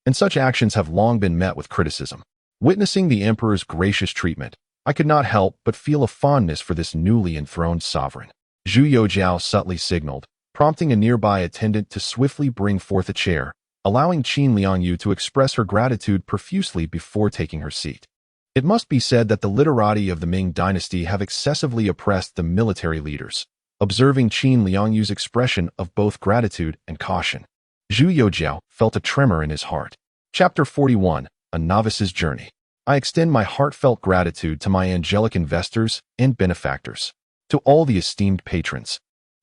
and such actions have long been met with criticism. Witnessing the emperor's gracious treatment, I could not help but feel a fondness for this newly enthroned sovereign. Zhu Youxiao subtly signaled, prompting a nearby attendant to swiftly bring forth a chair, allowing Qin Liangyu to express her gratitude profusely before taking her seat. It must be said that the literati of the Ming Dynasty have excessively oppressed the military leaders. Observing Qin Liangyu's expression of both gratitude and caution, Zhu Youxiao felt a tremor in his heart. Chapter 41, A Novice's Journey. I extend my heartfelt gratitude to my angelic investors and benefactors, to all the esteemed patrons,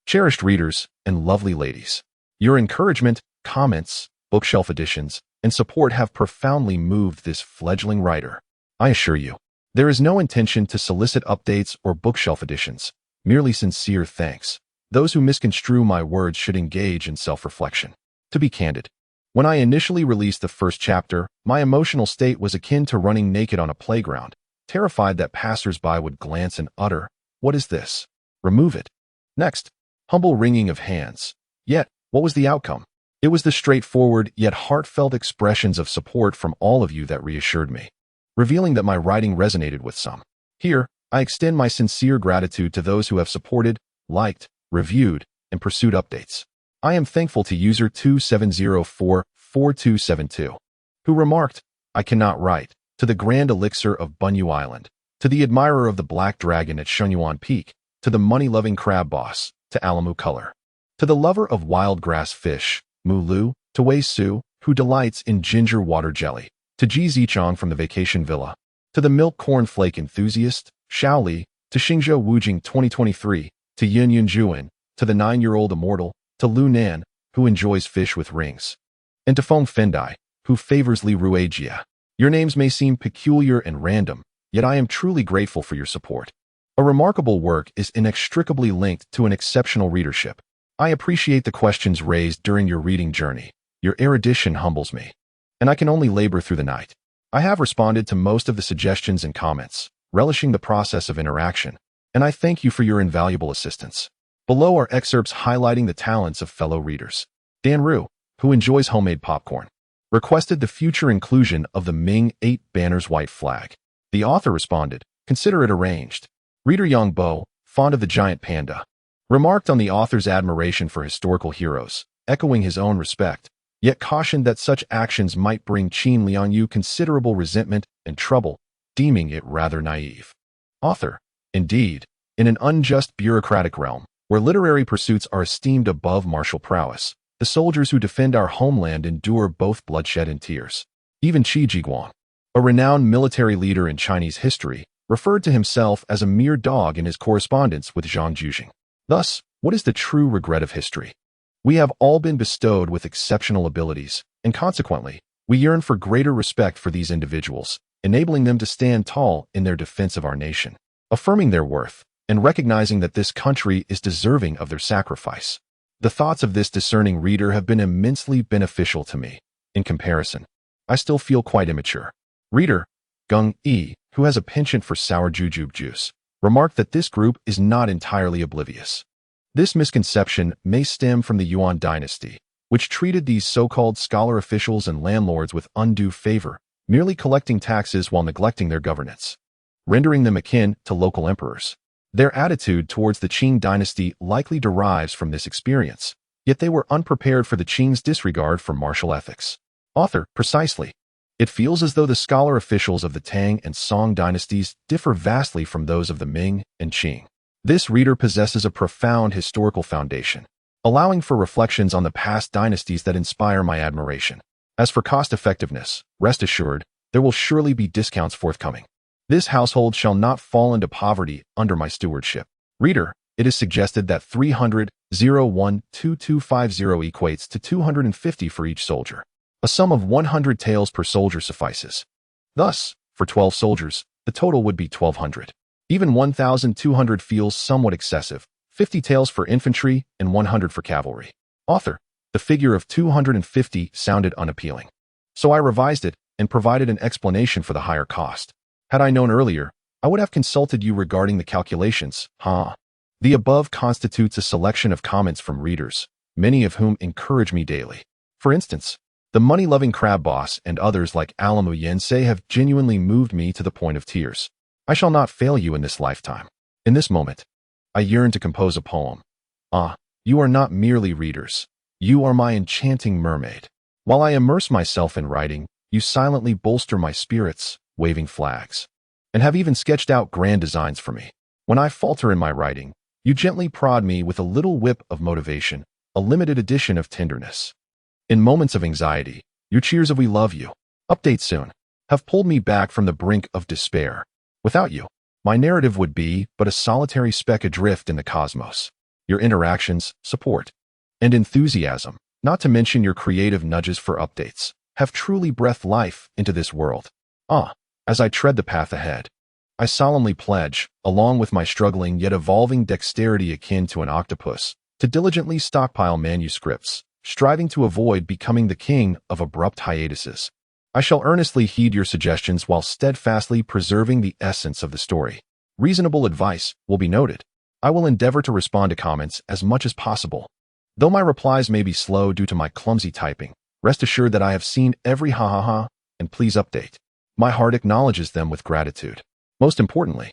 cherished readers, and lovely ladies. Your encouragement, comments, bookshelf additions, and support have profoundly moved this fledgling writer. I assure you, there is no intention to solicit updates or bookshelf additions, merely sincere thanks. Those who misconstrue my words should engage in self-reflection. To be candid, when I initially released the first chapter, my emotional state was akin to running naked on a playground, terrified that passers-by would glance and utter, "What is this? Remove it." Next, humble wringing of hands. Yet, what was the outcome? It was the straightforward yet heartfelt expressions of support from all of you that reassured me, revealing that my writing resonated with some. Here, I extend my sincere gratitude to those who have supported, liked, reviewed, and pursued updates. I am thankful to user 27044272, who remarked, "I cannot write," to the Grand Elixir of Bunyu Island, to the admirer of the Black Dragon at Shenyuan Peak, to the money-loving crab boss, to Alamu Color, to the lover of wild grass fish, Mu Lu, to Wei Su, who delights in ginger water jelly, to Ji Zichong from the Vacation Villa, to the milk cornflake enthusiast, Xiao Li, to Xingzhou Wujing 2023, to Yun Yun Juan, to the 9-year-old immortal, to Lu Nan, who enjoys fish with rings, and to Feng Fendai, who favors Li Ruijia. Your names may seem peculiar and random, yet I am truly grateful for your support. A remarkable work is inextricably linked to an exceptional readership. I appreciate the questions raised during your reading journey. Your erudition humbles me, and I can only labor through the night. I have responded to most of the suggestions and comments, relishing the process of interaction, and I thank you for your invaluable assistance. Below are excerpts highlighting the talents of fellow readers. Dan Ru, who enjoys homemade popcorn, requested the future inclusion of the Ming 8 Banners white flag. The author responded, "Consider it arranged." Reader Yang Bo, fond of the giant panda, remarked on the author's admiration for historical heroes, echoing his own respect, yet cautioned that such actions might bring Qin Liangyu considerable resentment and trouble, deeming it rather naive. Author, indeed, in an unjust bureaucratic realm, where literary pursuits are esteemed above martial prowess, the soldiers who defend our homeland endure both bloodshed and tears. Even Qi Jiguang, a renowned military leader in Chinese history, referred to himself as a mere dog in his correspondence with Zhang Jujing. Thus, what is the true regret of history? We have all been bestowed with exceptional abilities, and consequently, we yearn for greater respect for these individuals, enabling them to stand tall in their defense of our nation, affirming their worth, and recognizing that this country is deserving of their sacrifice. The thoughts of this discerning reader have been immensely beneficial to me. In comparison, I still feel quite immature. Reader, Gung Yi, who has a penchant for sour jujube juice, remarked that this group is not entirely oblivious. This misconception may stem from the Yuan dynasty, which treated these so-called scholar officials and landlords with undue favor, merely collecting taxes while neglecting their governance, rendering them akin to local emperors. Their attitude towards the Qing dynasty likely derives from this experience, yet they were unprepared for the Qing's disregard for martial ethics. Author, precisely. It feels as though the scholar officials of the Tang and Song dynasties differ vastly from those of the Ming and Qing. This reader possesses a profound historical foundation, allowing for reflections on the past dynasties that inspire my admiration. As for cost-effectiveness, rest assured, there will surely be discounts forthcoming. This household shall not fall into poverty under my stewardship. Reader, it is suggested that 300,001,2250 equates to 250 for each soldier. A sum of 100 taels per soldier suffices. Thus, for 12 soldiers, the total would be 1,200. Even 1,200 feels somewhat excessive, 50 taels for infantry and 100 for cavalry. Author, the figure of 250 sounded unappealing. So I revised it and provided an explanation for the higher cost. Had I known earlier, I would have consulted you regarding the calculations, The above constitutes a selection of comments from readers, many of whom encourage me daily. For instance, the money-loving crab boss and others like Alamu Yensei have genuinely moved me to the point of tears. I shall not fail you in this lifetime. In this moment, I yearn to compose a poem. You are not merely readers. You are my enchanting mermaid. While I immerse myself in writing, you silently bolster my spirits, waving flags, and have even sketched out grand designs for me. When I falter in my writing, you gently prod me with a little whip of motivation, a limited edition of tenderness. In moments of anxiety, your cheers of "we love you, update soon," have pulled me back from the brink of despair. Without you, my narrative would be but a solitary speck adrift in the cosmos. Your interactions, support, and enthusiasm, not to mention your creative nudges for updates, have truly breathed life into this world. As I tread the path ahead, I solemnly pledge, along with my struggling yet evolving dexterity akin to an octopus, to diligently stockpile manuscripts, striving to avoid becoming the king of abrupt hiatuses. I shall earnestly heed your suggestions while steadfastly preserving the essence of the story. Reasonable advice will be noted. I will endeavor to respond to comments as much as possible. Though my replies may be slow due to my clumsy typing, rest assured that I have seen every and please update. My heart acknowledges them with gratitude. Most importantly,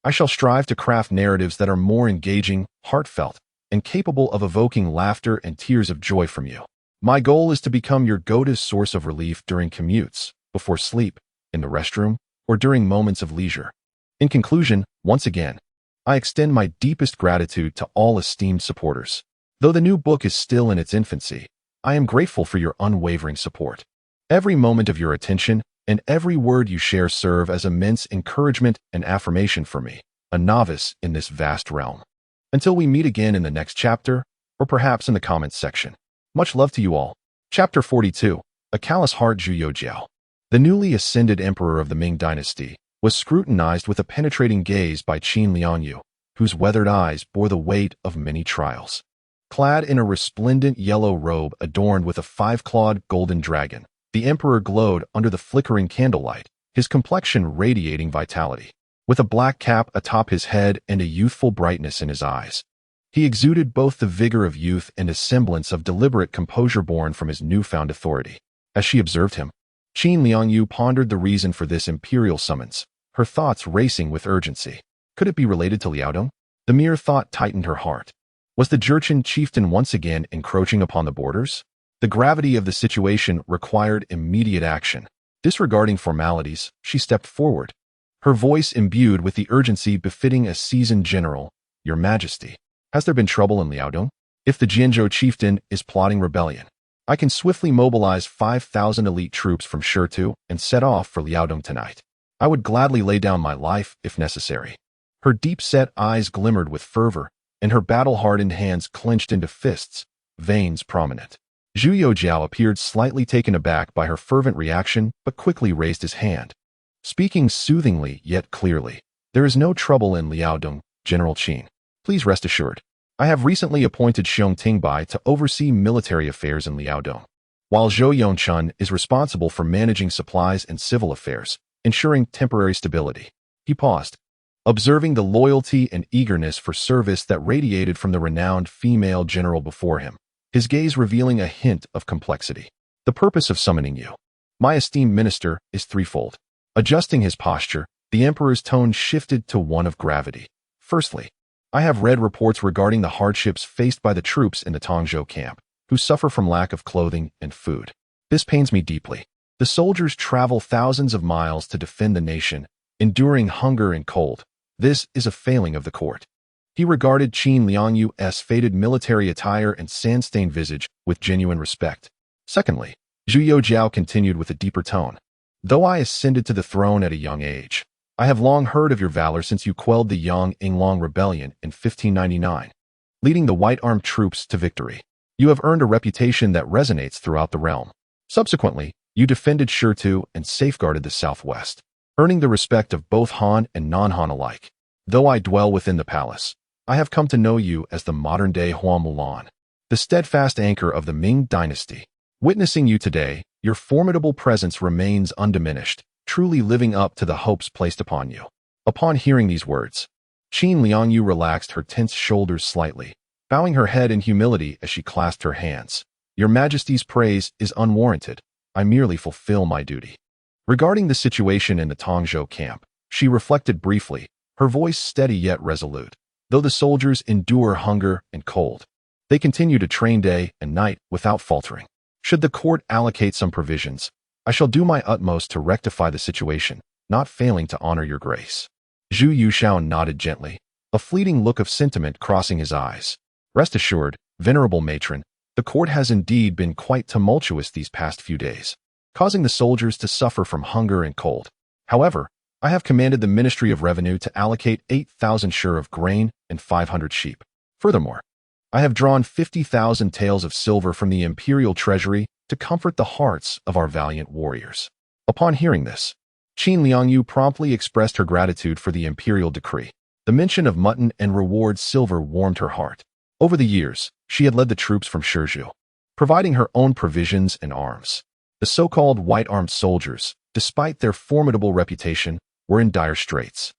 I shall strive to craft narratives that are more engaging, heartfelt, and capable of evoking laughter and tears of joy from you. My goal is to become your go-to source of relief during commutes, before sleep, in the restroom, or during moments of leisure. In conclusion, once again, I extend my deepest gratitude to all esteemed supporters. Though the new book is still in its infancy, I am grateful for your unwavering support. Every moment of your attention and every word you share serve as immense encouragement and affirmation for me, a novice in this vast realm. Until we meet again in the next chapter, or perhaps in the comments section. Much love to you all. Chapter 42, A Callous Heart. Zhu Youxiao, the newly ascended emperor of the Ming Dynasty, was scrutinized with a penetrating gaze by Qin Liangyu, whose weathered eyes bore the weight of many trials. Clad in a resplendent yellow robe adorned with a five-clawed golden dragon, the emperor glowed under the flickering candlelight, his complexion radiating vitality. With a black cap atop his head and a youthful brightness in his eyes, he exuded both the vigor of youth and a semblance of deliberate composure born from his newfound authority. As she observed him, Qin Liangyu pondered the reason for this imperial summons, her thoughts racing with urgency. Could it be related to Liaodong? The mere thought tightened her heart. Was the Jurchen chieftain once again encroaching upon the borders? The gravity of the situation required immediate action. Disregarding formalities, she stepped forward, her voice imbued with the urgency befitting a seasoned general. "Your Majesty, has there been trouble in Liaodong? If the Jianzhou chieftain is plotting rebellion, I can swiftly mobilize 5,000 elite troops from Shirtu and set off for Liaodong tonight. I would gladly lay down my life if necessary." Her deep-set eyes glimmered with fervor, and her battle-hardened hands clenched into fists, veins prominent. Zhu Youxiao appeared slightly taken aback by her fervent reaction, but quickly raised his hand, speaking soothingly yet clearly. "There is no trouble in Liaodong, General Qin. Please rest assured. I have recently appointed Xiong Tingbai to oversee military affairs in Liaodong, while Zhou Yongchun is responsible for managing supplies and civil affairs, ensuring temporary stability. He paused, observing the loyalty and eagerness for service that radiated from the renowned female general before him, his gaze revealing a hint of complexity. The purpose of summoning you, my esteemed minister, is threefold. Adjusting his posture, the emperor's tone shifted to one of gravity. Firstly, I have read reports regarding the hardships faced by the troops in the Taichang camp, who suffer from lack of clothing and food. This pains me deeply. The soldiers travel thousands of miles to defend the nation, enduring hunger and cold. This is a failing of the court. He regarded Qin Liangyu's faded military attire and sand-stained visage with genuine respect. Secondly, Zhu Youxiao continued with a deeper tone. Though I ascended to the throne at a young age, I have long heard of your valor since you quelled the Yang Inglong rebellion in 1599, leading the white-armed troops to victory. You have earned a reputation that resonates throughout the realm. Subsequently, you defended Shirtu and safeguarded the southwest, earning the respect of both Han and non-Han alike. Though I dwell within the palace, I have come to know you as the modern-day Hua Mulan, the steadfast anchor of the Ming Dynasty. Witnessing you today, your formidable presence remains undiminished, truly living up to the hopes placed upon you. Upon hearing these words, Qin Liangyu relaxed her tense shoulders slightly, bowing her head in humility as she clasped her hands. Your Majesty's praise is unwarranted. I merely fulfill my duty. Regarding the situation in the Tongzhou camp, she reflected briefly, her voice steady yet resolute. Though the soldiers endure hunger and cold, they continue to train day and night without faltering. Should the court allocate some provisions, I shall do my utmost to rectify the situation, not failing to honor your grace. Zhu Youxiao nodded gently, a fleeting look of sentiment crossing his eyes. Rest assured, venerable matron, the court has indeed been quite tumultuous these past few days, causing the soldiers to suffer from hunger and cold. However, I have commanded the Ministry of Revenue to allocate 8,000 shur of grain and 500 sheep. Furthermore, I have drawn 50,000 taels of silver from the imperial treasury to comfort the hearts of our valiant warriors. Upon hearing this, Qin Liangyu promptly expressed her gratitude for the imperial decree. The mention of mutton and reward silver warmed her heart. Over the years, she had led the troops from Shizhou, providing her own provisions and arms. The so-called white-armed soldiers, despite their formidable reputation, were in dire straits,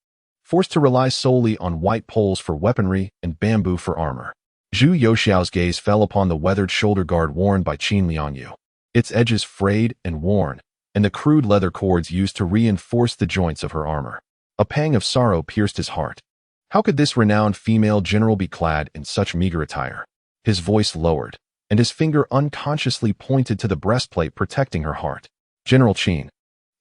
forced to rely solely on white poles for weaponry and bamboo for armor. Zhu Youxiao's gaze fell upon the weathered shoulder guard worn by Qin Liangyu, its edges frayed and worn, and the crude leather cords used to reinforce the joints of her armor. A pang of sorrow pierced his heart. How could this renowned female general be clad in such meager attire? His voice lowered, and his finger unconsciously pointed to the breastplate protecting her heart. General Qin,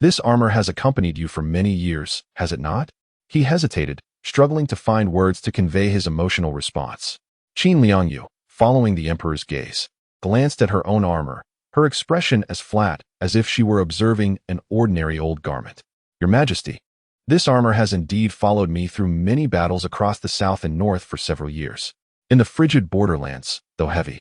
this armor has accompanied you for many years, has it not? He hesitated, struggling to find words to convey his emotional response. Qin Liangyu, following the emperor's gaze, glanced at her own armor, her expression as flat as if she were observing an ordinary old garment. Your Majesty, this armor has indeed followed me through many battles across the south and north for several years. In the frigid borderlands, though heavy,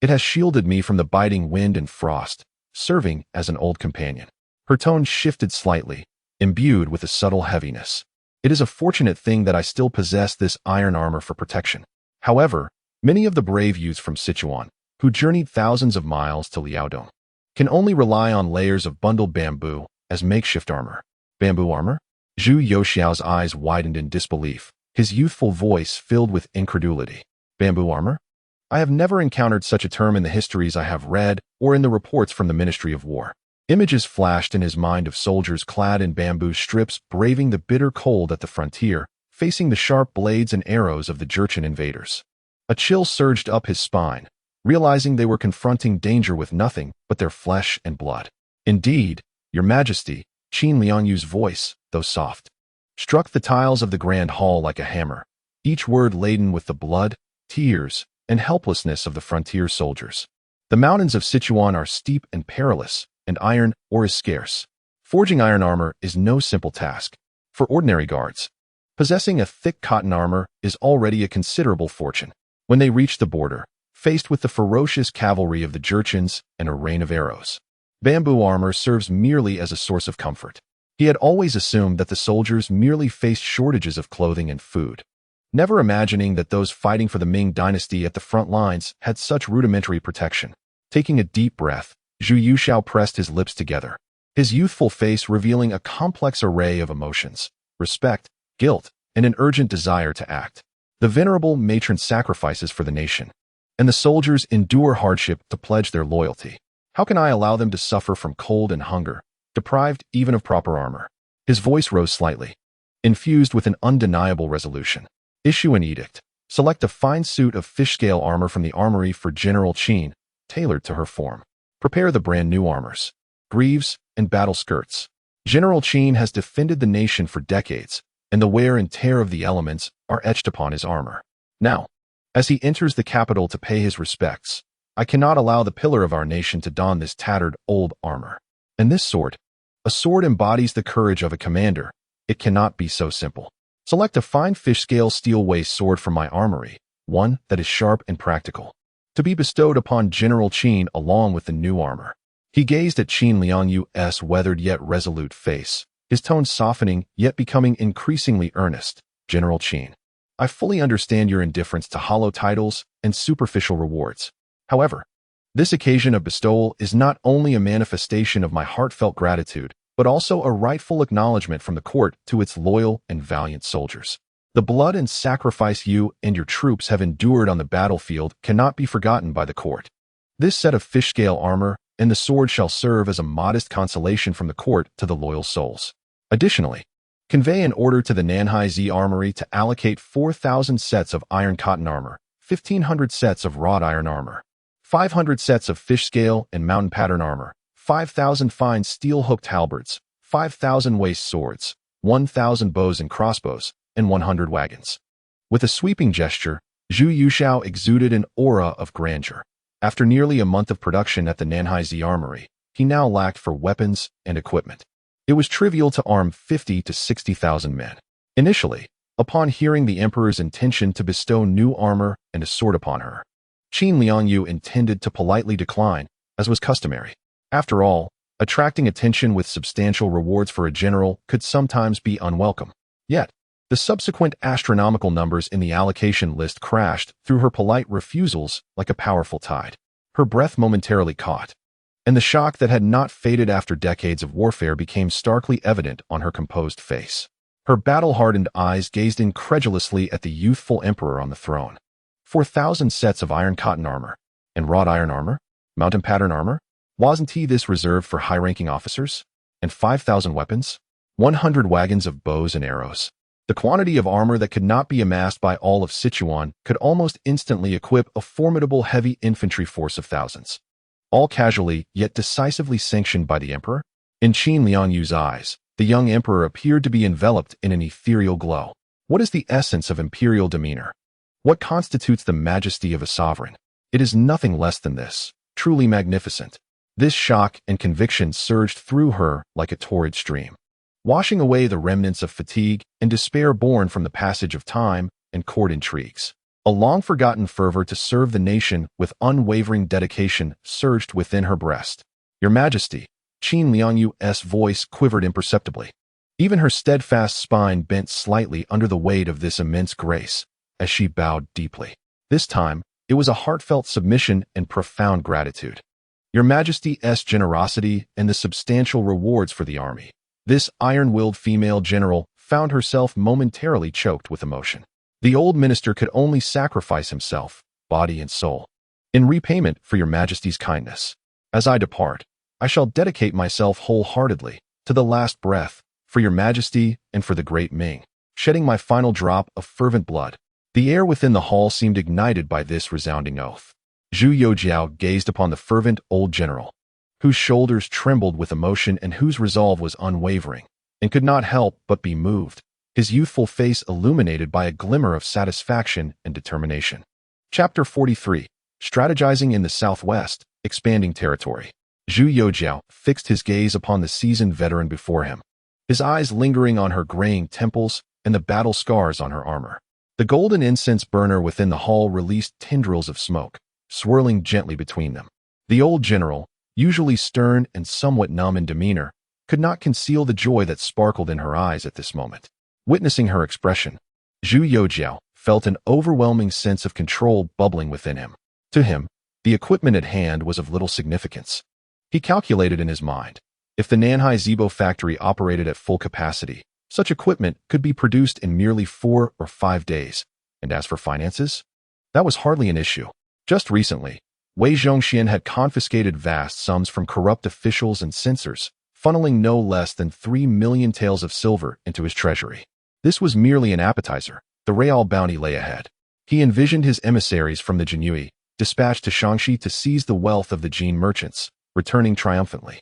it has shielded me from the biting wind and frost, serving as an old companion. Her tone shifted slightly, imbued with a subtle heaviness. It is a fortunate thing that I still possess this iron armor for protection. However, many of the brave youths from Sichuan, who journeyed thousands of miles to Liaodong, can only rely on layers of bundled bamboo as makeshift armor. Bamboo armor? Zhu Youxiao's eyes widened in disbelief, his youthful voice filled with incredulity. Bamboo armor? I have never encountered such a term in the histories I have read or in the reports from the Ministry of War. Images flashed in his mind of soldiers clad in bamboo strips braving the bitter cold at the frontier, facing the sharp blades and arrows of the Jurchen invaders. A chill surged up his spine, realizing they were confronting danger with nothing but their flesh and blood. Indeed, Your Majesty, Qin Liangyu's voice, though soft, struck the tiles of the grand hall like a hammer, each word laden with the blood, tears, and helplessness of the frontier soldiers. The mountains of Sichuan are steep and perilous, and iron ore is scarce. Forging iron armor is no simple task. For ordinary guards, possessing a thick cotton armor is already a considerable fortune. When they reach the border, faced with the ferocious cavalry of the Jurchens and a rain of arrows, bamboo armor serves merely as a source of comfort. He had always assumed that the soldiers merely faced shortages of clothing and food, never imagining that those fighting for the Ming Dynasty at the front lines had such rudimentary protection. Taking a deep breath, Zhu Youxiao pressed his lips together, his youthful face revealing a complex array of emotions: respect, guilt, and an urgent desire to act. The venerable matron sacrifices for the nation, and the soldiers endure hardship to pledge their loyalty. How can I allow them to suffer from cold and hunger, deprived even of proper armor? His voice rose slightly, infused with an undeniable resolution. Issue an edict. Select a fine suit of fish-scale armor from the armory for General Qin, tailored to her form. Prepare the brand new armors, greaves, and battle skirts. General Qin has defended the nation for decades, and the wear and tear of the elements are etched upon his armor. Now, as he enters the capital to pay his respects, I cannot allow the pillar of our nation to don this tattered, old armor. And this sword? A sword embodies the courage of a commander. It cannot be so simple. Select a fine fish-scale steel-waist sword from my armory, one that is sharp and practical, to be bestowed upon General Qin along with the new armor. He gazed at Qin Liangyu's weathered yet resolute face, his tone softening yet becoming increasingly earnest. General Qin, I fully understand your indifference to hollow titles and superficial rewards. However, this occasion of bestowal is not only a manifestation of my heartfelt gratitude, but also a rightful acknowledgement from the court to its loyal and valiant soldiers. The blood and sacrifice you and your troops have endured on the battlefield cannot be forgotten by the court. This set of fish-scale armor and the sword shall serve as a modest consolation from the court to the loyal souls. Additionally, convey an order to the Nanhai Z Armory to allocate 4,000 sets of iron cotton armor, 1,500 sets of wrought iron armor, 500 sets of fish-scale and mountain pattern armor, 5,000 fine steel-hooked halberds, 5,000 waist swords, 1,000 bows and crossbows, and 100 wagons. With a sweeping gesture, Zhu Youxiao exuded an aura of grandeur. After nearly a month of production at the Nanhai Z Armory, he now lacked for weapons and equipment. It was trivial to arm 50 to 60,000 men. Initially, upon hearing the emperor's intention to bestow new armor and a sword upon her, Qin Liangyu intended to politely decline, as was customary. After all, attracting attention with substantial rewards for a general could sometimes be unwelcome. Yet, the subsequent astronomical numbers in the allocation list crashed through her polite refusals like a powerful tide. Her breath momentarily caught, and the shock that had not faded after decades of warfare became starkly evident on her composed face. Her battle-hardened eyes gazed incredulously at the youthful emperor on the throne. 4,000 sets of iron cotton armor, and wrought iron armor, mountain pattern armor? Wasn't this reserved for high-ranking officers? And 5,000 weapons? 100 wagons of bows and arrows. The quantity of armor that could not be amassed by all of Sichuan could almost instantly equip a formidable heavy infantry force of thousands. All casually yet decisively sanctioned by the emperor? In Qin Liangyu's eyes, the young emperor appeared to be enveloped in an ethereal glow. What is the essence of imperial demeanor? What constitutes the majesty of a sovereign? It is nothing less than this, truly magnificent. This shock and conviction surged through her like a torrid stream, washing away the remnants of fatigue and despair born from the passage of time and court intrigues. A long-forgotten fervor to serve the nation with unwavering dedication surged within her breast. Your Majesty, Qin Liangyu's voice quivered imperceptibly. Even her steadfast spine bent slightly under the weight of this immense grace, as she bowed deeply. This time, it was a heartfelt submission and profound gratitude. Your Majesty's generosity and the substantial rewards for the army. This iron-willed female general found herself momentarily choked with emotion. The old minister could only sacrifice himself, body and soul, in repayment for your Majesty's kindness. As I depart, I shall dedicate myself wholeheartedly, to the last breath, for your Majesty and for the great Ming, shedding my final drop of fervent blood. The air within the hall seemed ignited by this resounding oath. Zhu Youxiao gazed upon the fervent old general, whose shoulders trembled with emotion and whose resolve was unwavering, and could not help but be moved, his youthful face illuminated by a glimmer of satisfaction and determination. Chapter 43. Strategizing in the Southwest, Expanding Territory. Zhu Youxiao fixed his gaze upon the seasoned veteran before him, his eyes lingering on her graying temples and the battle scars on her armor. The golden incense burner within the hall released tendrils of smoke, swirling gently between them. The old general, usually stern and somewhat numb in demeanor, could not conceal the joy that sparkled in her eyes at this moment. Witnessing her expression, Zhu Youxiao felt an overwhelming sense of control bubbling within him. To him, the equipment at hand was of little significance. He calculated in his mind, If the Nanhai Zibo factory operated at full capacity, such equipment could be produced in merely 4 or 5 days. And as for finances, that was hardly an issue. Just recently, Wei Zhongxian had confiscated vast sums from corrupt officials and censors, funneling no less than 3 million taels of silver into his treasury. This was merely an appetizer. The real bounty lay ahead. He envisioned his emissaries from the Jinyue, dispatched to Shaanxi to seize the wealth of the Jin merchants, returning triumphantly.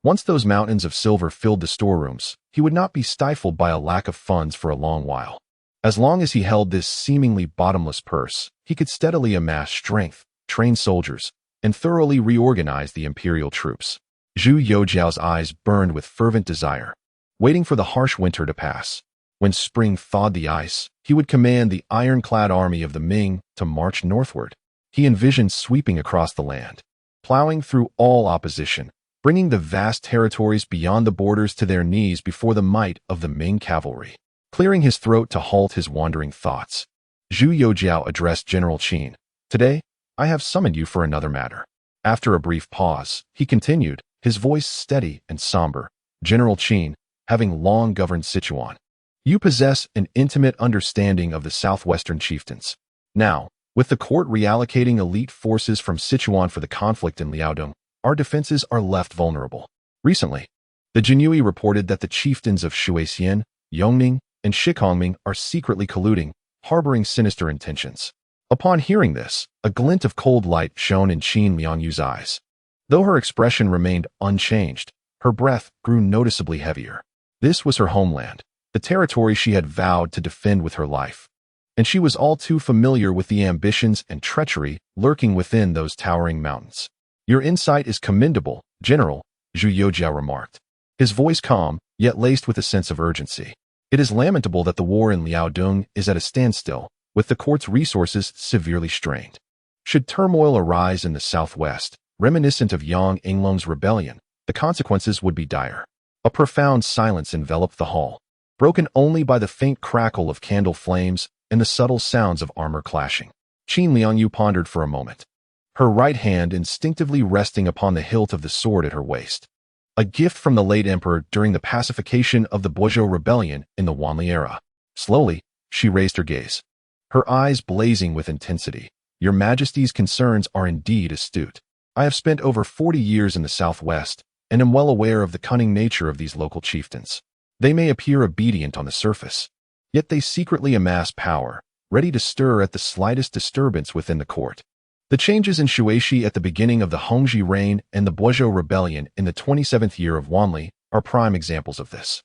Once those mountains of silver filled the storerooms, he would not be stifled by a lack of funds for a long while. As long as he held this seemingly bottomless purse, he could steadily amass strength, train soldiers, and thoroughly reorganize the imperial troops. Zhu Youxiao's eyes burned with fervent desire, waiting for the harsh winter to pass. When spring thawed the ice, he would command the ironclad army of the Ming to march northward. He envisioned sweeping across the land, plowing through all opposition, bringing the vast territories beyond the borders to their knees before the might of the Ming cavalry. Clearing his throat to halt his wandering thoughts, Zhu Youxiao addressed General Qin. "Today, I have summoned you for another matter." After a brief pause, he continued, his voice steady and somber. "General Qin, having long governed Sichuan, you possess an intimate understanding of the southwestern chieftains. Now, with the court reallocating elite forces from Sichuan for the conflict in Liaodong, our defenses are left vulnerable. Recently, the Jinyue reported that the chieftains of Shuixian, Yongning, and Shikongming are secretly colluding, harboring sinister intentions." Upon hearing this, a glint of cold light shone in Qin Liangyu's eyes. Though her expression remained unchanged, her breath grew noticeably heavier. This was her homeland, the territory she had vowed to defend with her life. And she was all too familiar with the ambitions and treachery lurking within those towering mountains. "Your insight is commendable, General," Zhu Youxiao remarked, his voice calm, yet laced with a sense of urgency. "It is lamentable that the war in Liaodong is at a standstill, with the court's resources severely strained. Should turmoil arise in the southwest, reminiscent of Yang Englong's rebellion, the consequences would be dire." A profound silence enveloped the hall, broken only by the faint crackle of candle flames and the subtle sounds of armor clashing. Qin Liangyu pondered for a moment, her right hand instinctively resting upon the hilt of the sword at her waist. A gift from the late emperor during the pacification of the Boizhou rebellion in the Wanli era. Slowly, she raised her gaze, her eyes blazing with intensity. "Your Majesty's concerns are indeed astute. I have spent over 40 years in the southwest, and am well aware of the cunning nature of these local chieftains. They may appear obedient on the surface, yet they secretly amass power, ready to stir at the slightest disturbance within the court. The changes in Shuishi at the beginning of the Hongzhi reign and the Boizhou rebellion in the 27th year of Wanli are prime examples of this."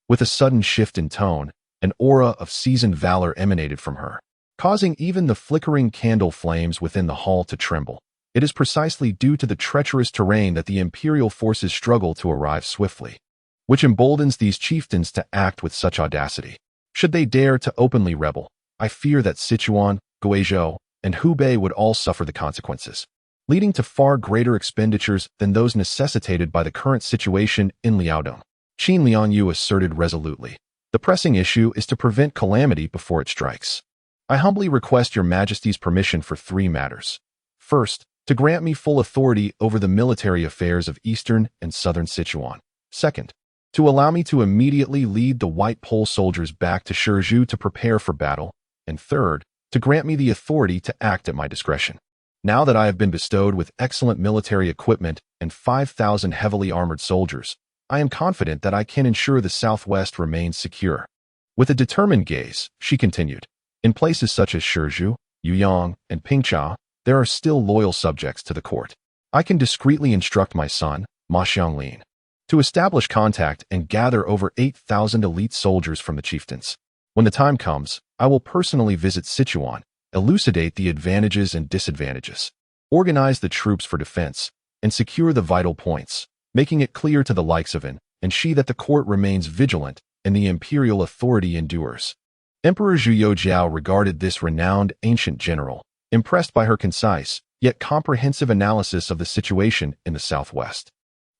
With a sudden shift in tone, an aura of seasoned valor emanated from her, causing even the flickering candle flames within the hall to tremble. "It is precisely due to the treacherous terrain that the imperial forces struggle to arrive swiftly, which emboldens these chieftains to act with such audacity. Should they dare to openly rebel, I fear that Sichuan, Guizhou, and Hubei would all suffer the consequences, leading to far greater expenditures than those necessitated by the current situation in Liaodong." Qin Liangyu asserted resolutely, "The pressing issue is to prevent calamity before it strikes. I humbly request your Majesty's permission for 3 matters. First, to grant me full authority over the military affairs of eastern and southern Sichuan. Second, to allow me to immediately lead the White Pole soldiers back to Shizhou to prepare for battle. And third, to grant me the authority to act at my discretion. Now that I have been bestowed with excellent military equipment and 5,000 heavily armored soldiers, I am confident that I can ensure the southwest remains secure." With a determined gaze, she continued, "In places such as Shizhou, Yuyang, and Pingcha, there are still loyal subjects to the court. I can discreetly instruct my son, Ma Xianglin, to establish contact and gather over 8,000 elite soldiers from the chieftains. When the time comes, I will personally visit Sichuan, elucidate the advantages and disadvantages, organize the troops for defense, and secure the vital points, making it clear to the likes of An and she that the court remains vigilant and the imperial authority endures." Emperor Zhu Youxiao regarded this renowned ancient general, impressed by her concise, yet comprehensive analysis of the situation in the southwest.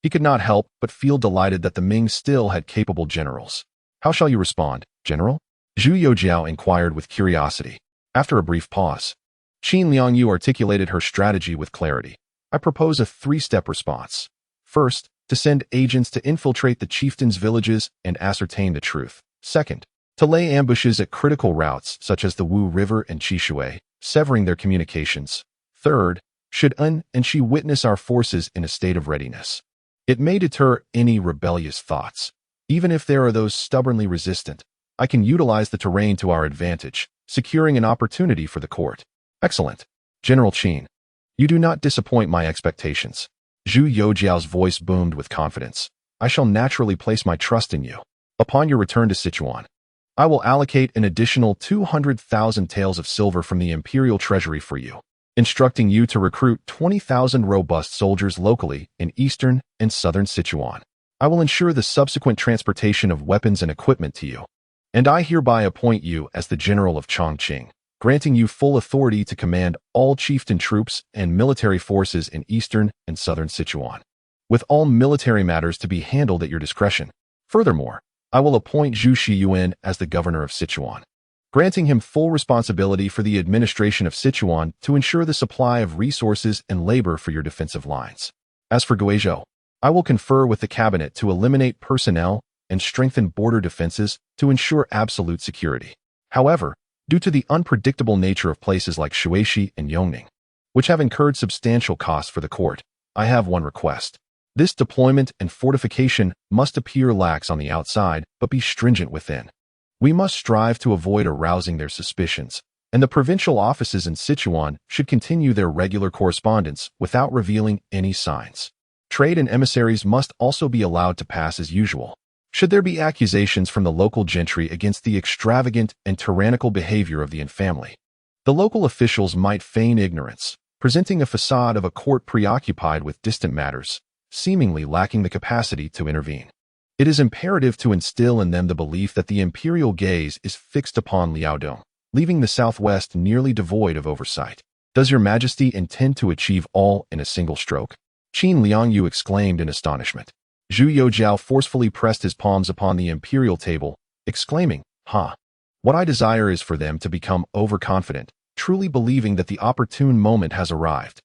He could not help but feel delighted that the Ming still had capable generals. "How shall you respond, General?" Zhu Youxiao inquired with curiosity. After a brief pause, Qin Liangyu articulated her strategy with clarity. "I propose a 3-step response. First, to send agents to infiltrate the chieftains' villages and ascertain the truth. Second, to lay ambushes at critical routes such as the Wu River and Chishui, severing their communications. Third, should Un and She witness our forces in a state of readiness, it may deter any rebellious thoughts. Even if there are those stubbornly resistant, I can utilize the terrain to our advantage, securing an opportunity for the court. Excellent. General Qin, you do not disappoint my expectations. Zhu Youxiao's voice boomed with confidence. I shall naturally place my trust in you. Upon your return to Sichuan, I will allocate an additional 200,000 taels of silver from the imperial treasury for you, instructing you to recruit 20,000 robust soldiers locally in eastern and southern Sichuan. I will ensure the subsequent transportation of weapons and equipment to you, and I hereby appoint you as the General of Chongqing, granting you full authority to command all chieftain troops and military forces in eastern and southern Sichuan, with all military matters to be handled at your discretion. Furthermore, I will appoint Zhu Shiyuan as the governor of Sichuan, granting him full responsibility for the administration of Sichuan to ensure the supply of resources and labor for your defensive lines. As for Guizhou, I will confer with the cabinet to eliminate personnel and strengthen border defenses to ensure absolute security. However, due to the unpredictable nature of places like Shuishi and Yongning, which have incurred substantial costs for the court, I have one request. This deployment and fortification must appear lax on the outside but be stringent within. We must strive to avoid arousing their suspicions, and the provincial offices in Sichuan should continue their regular correspondence without revealing any signs. Trade and emissaries must also be allowed to pass as usual. Should there be accusations from the local gentry against the extravagant and tyrannical behavior of the Yin family, the local officials might feign ignorance, presenting a facade of a court preoccupied with distant matters, seemingly lacking the capacity to intervene. It is imperative to instill in them the belief that the imperial gaze is fixed upon Liaodong, leaving the southwest nearly devoid of oversight. Does your majesty intend to achieve all in a single stroke? Qin Liangyu exclaimed in astonishment. Zhu Youxiao forcefully pressed his palms upon the imperial table, exclaiming, What I desire is for them to become overconfident, truly believing that the opportune moment has arrived,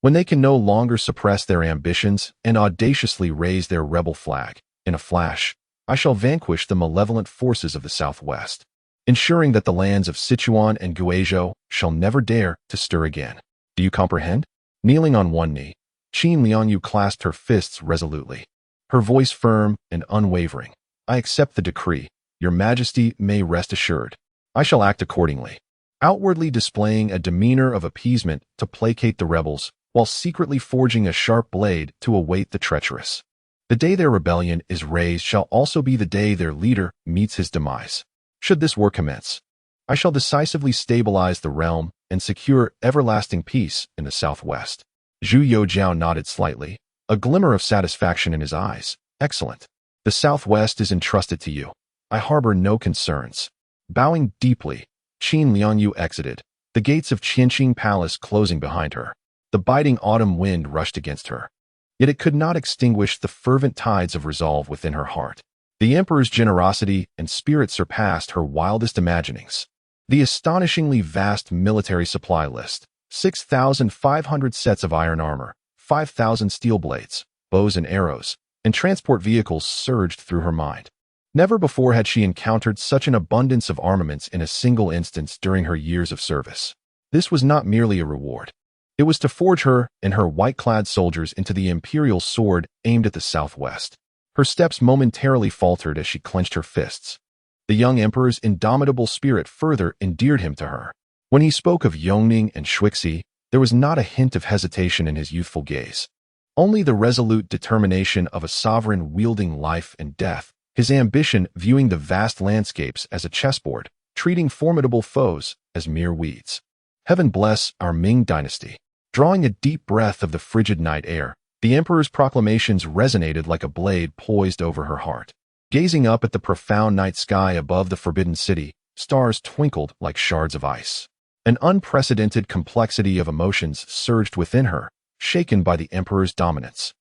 when they can no longer suppress their ambitions and audaciously raise their rebel flag. In a flash, I shall vanquish the malevolent forces of the southwest, ensuring that the lands of Sichuan and Guizhou shall never dare to stir again. Do you comprehend? Kneeling on one knee, Qin Liangyu clasped her fists resolutely, her voice firm and unwavering. I accept the decree. Your majesty may rest assured. I shall act accordingly, outwardly displaying a demeanor of appeasement to placate the rebels, while secretly forging a sharp blade to await the treacherous. The day their rebellion is raised shall also be the day their leader meets his demise. Should this war commence, I shall decisively stabilize the realm and secure everlasting peace in the southwest. Zhu Youxiao nodded slightly, a glimmer of satisfaction in his eyes. Excellent. The southwest is entrusted to you. I harbor no concerns. Bowing deeply, Qin Liangyu exited, the gates of Qianqing Palace closing behind her. The biting autumn wind rushed against her, yet it could not extinguish the fervent tides of resolve within her heart. The emperor's generosity and spirit surpassed her wildest imaginings. The astonishingly vast military supply list, 6,500 sets of iron armor, 5,000 steel blades, bows and arrows, and transport vehicles surged through her mind. Never before had she encountered such an abundance of armaments in a single instance during her years of service. This was not merely a reward. It was to forge her and her white-clad soldiers into the imperial sword aimed at the southwest. Her steps momentarily faltered as she clenched her fists. The young emperor's indomitable spirit further endeared him to her. When he spoke of Yongning and Shuixi, there was not a hint of hesitation in his youthful gaze. Only the resolute determination of a sovereign wielding life and death, his ambition viewing the vast landscapes as a chessboard, treating formidable foes as mere weeds. Heaven bless our Ming Dynasty. Drawing a deep breath of the frigid night air, the emperor's proclamations resonated like a blade poised over her heart. Gazing up at the profound night sky above the forbidden city, stars twinkled like shards of ice. An unprecedented complexity of emotions surged within her, shaken by the emperor's dominance.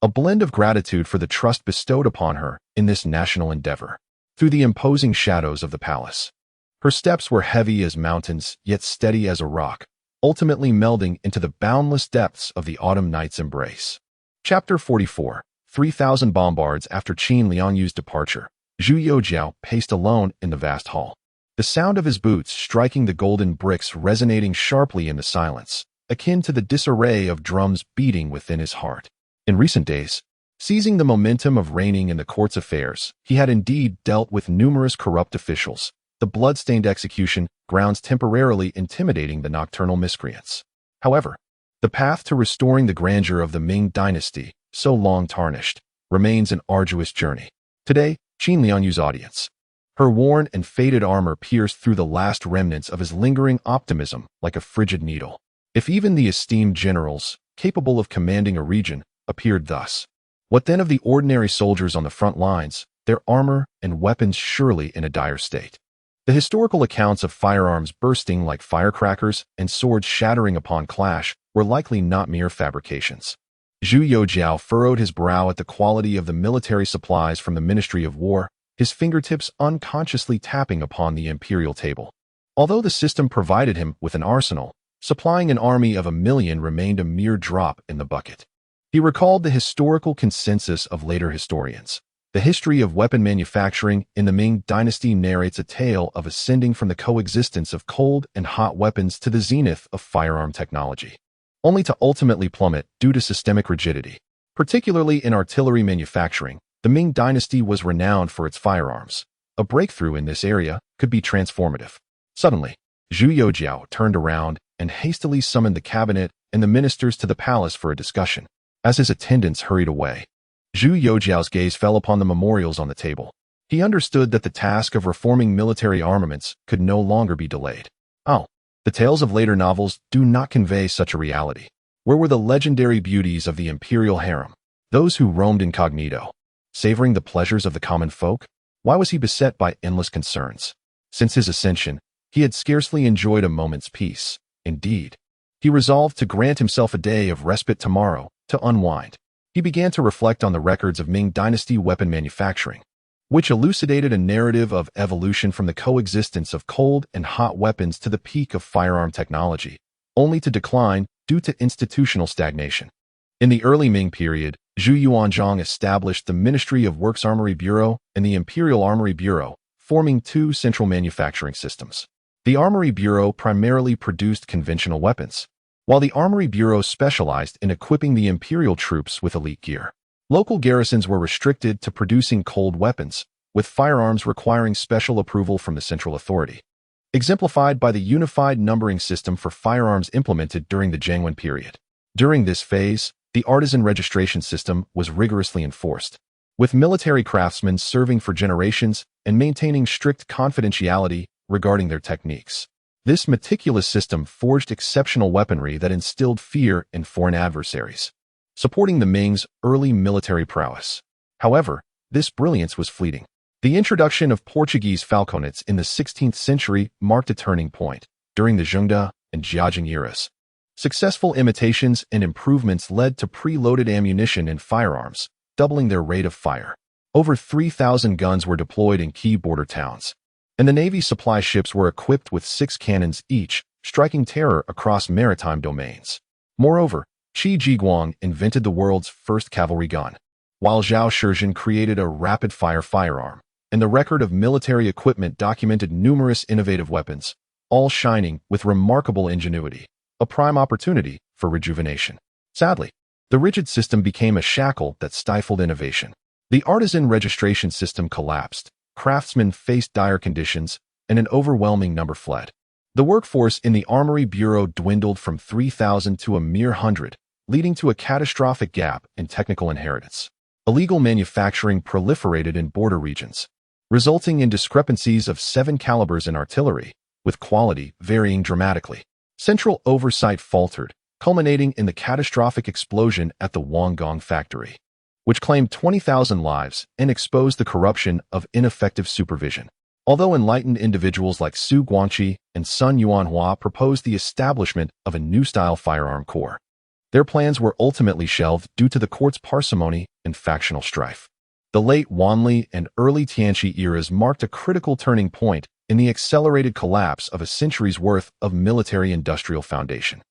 A blend of gratitude for the trust bestowed upon her in this national endeavor. Through the imposing shadows of the palace, her steps were heavy as mountains, yet steady as a rock, ultimately melding into the boundless depths of the autumn night's embrace. Chapter 44. 3,000 bombards after Qin Lianyu's departure, Zhu Youxiao paced alone in the vast hall. The sound of his boots striking the golden bricks resonating sharply in the silence, akin to the disarray of drums beating within his heart. In recent days, seizing the momentum of reigning in the court's affairs, he had indeed dealt with numerous corrupt officials, the blood-stained execution grounds temporarily intimidating the nocturnal miscreants. However, the path to restoring the grandeur of the Ming Dynasty, so long tarnished, remains an arduous journey. Today, Qin Lianyu's audience. Her worn and faded armor pierced through the last remnants of his lingering optimism like a frigid needle. If even the esteemed generals, capable of commanding a region, appeared thus, what then of the ordinary soldiers on the front lines, their armor and weapons surely in a dire state? The historical accounts of firearms bursting like firecrackers and swords shattering upon clash were likely not mere fabrications. Zhu Youxiao furrowed his brow at the quality of the military supplies from the Ministry of War, his fingertips unconsciously tapping upon the imperial table. Although the system provided him with an arsenal, supplying an army of 1 million remained a mere drop in the bucket. He recalled the historical consensus of later historians. The history of weapon manufacturing in the Ming Dynasty narrates a tale of ascending from the coexistence of cold and hot weapons to the zenith of firearm technology, only to ultimately plummet due to systemic rigidity. Particularly in artillery manufacturing, the Ming Dynasty was renowned for its firearms. A breakthrough in this area could be transformative. Suddenly, Zhu Youxiao turned around and hastily summoned the cabinet and the ministers to the palace for a discussion. As his attendants hurried away, Zhu Youxiao's gaze fell upon the memorials on the table. He understood that the task of reforming military armaments could no longer be delayed. Oh, the tales of later novels do not convey such a reality. Where were the legendary beauties of the imperial harem, those who roamed incognito, savoring the pleasures of the common folk? Why was he beset by endless concerns? Since his ascension, he had scarcely enjoyed a moment's peace. Indeed, he resolved to grant himself a day of respite tomorrow to unwind. He began to reflect on the records of Ming Dynasty weapon manufacturing, which elucidated a narrative of evolution from the coexistence of cold and hot weapons to the peak of firearm technology, only to decline due to institutional stagnation. In the early Ming period, Zhu Yuanzhang established the Ministry of Works Armory Bureau and the Imperial Armory Bureau, forming two central manufacturing systems. The Armory Bureau primarily produced conventional weapons, while the Armory Bureau specialized in equipping the imperial troops with elite gear. Local garrisons were restricted to producing cold weapons, with firearms requiring special approval from the central authority, exemplified by the unified numbering system for firearms implemented during the Jiangwen period. During this phase, the artisan registration system was rigorously enforced, with military craftsmen serving for generations and maintaining strict confidentiality regarding their techniques. This meticulous system forged exceptional weaponry that instilled fear in foreign adversaries, supporting the Ming's early military prowess. However, this brilliance was fleeting. The introduction of Portuguese falconets in the 16th century marked a turning point. During the Zhengde and Jiajing eras, successful imitations and improvements led to preloaded ammunition in firearms, doubling their rate of fire. Over 3,000 guns were deployed in key border towns, and the Navy supply ships were equipped with 6 cannons each, striking terror across maritime domains. Moreover, Qi Jiguang invented the world's first cavalry gun, while Zhao Shizhen created a rapid-fire firearm, and the record of military equipment documented numerous innovative weapons, all shining with remarkable ingenuity, a prime opportunity for rejuvenation. Sadly, the rigid system became a shackle that stifled innovation. The artisan registration system collapsed, craftsmen faced dire conditions, and an overwhelming number fled. The workforce in the Armory Bureau dwindled from 3,000 to a mere 100, leading to a catastrophic gap in technical inheritance. Illegal manufacturing proliferated in border regions, resulting in discrepancies of 7 calibers in artillery, with quality varying dramatically. Central oversight faltered, culminating in the catastrophic explosion at the Wanggong factory, which claimed 20,000 lives and exposed the corruption of ineffective supervision. Although enlightened individuals like Su Guangqi and Sun Yuanhua proposed the establishment of a new-style firearm corps, their plans were ultimately shelved due to the court's parsimony and factional strife. The late Wanli and early Tianqi eras marked a critical turning point in the accelerated collapse of a century's worth of military-industrial foundation.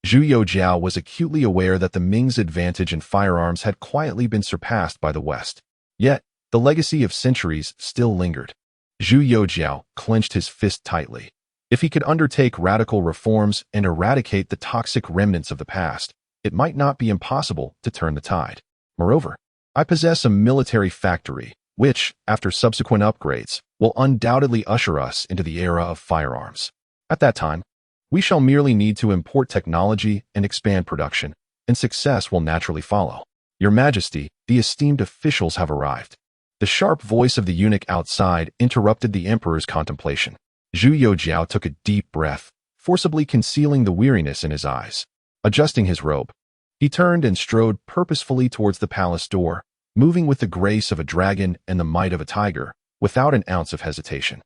Zhu Youxiao was acutely aware that the Ming's advantage in firearms had quietly been surpassed by the West. Yet, the legacy of centuries still lingered. Zhu Youxiao clenched his fist tightly. If he could undertake radical reforms and eradicate the toxic remnants of the past, it might not be impossible to turn the tide. Moreover, I possess a military factory, which, after subsequent upgrades, will undoubtedly usher us into the era of firearms. At that time, we shall merely need to import technology and expand production, and success will naturally follow. Your Majesty, the esteemed officials have arrived. The sharp voice of the eunuch outside interrupted the emperor's contemplation. Zhu Youxiao took a deep breath, forcibly concealing the weariness in his eyes. Adjusting his robe, he turned and strode purposefully towards the palace door, moving with the grace of a dragon and the might of a tiger, without an ounce of hesitation.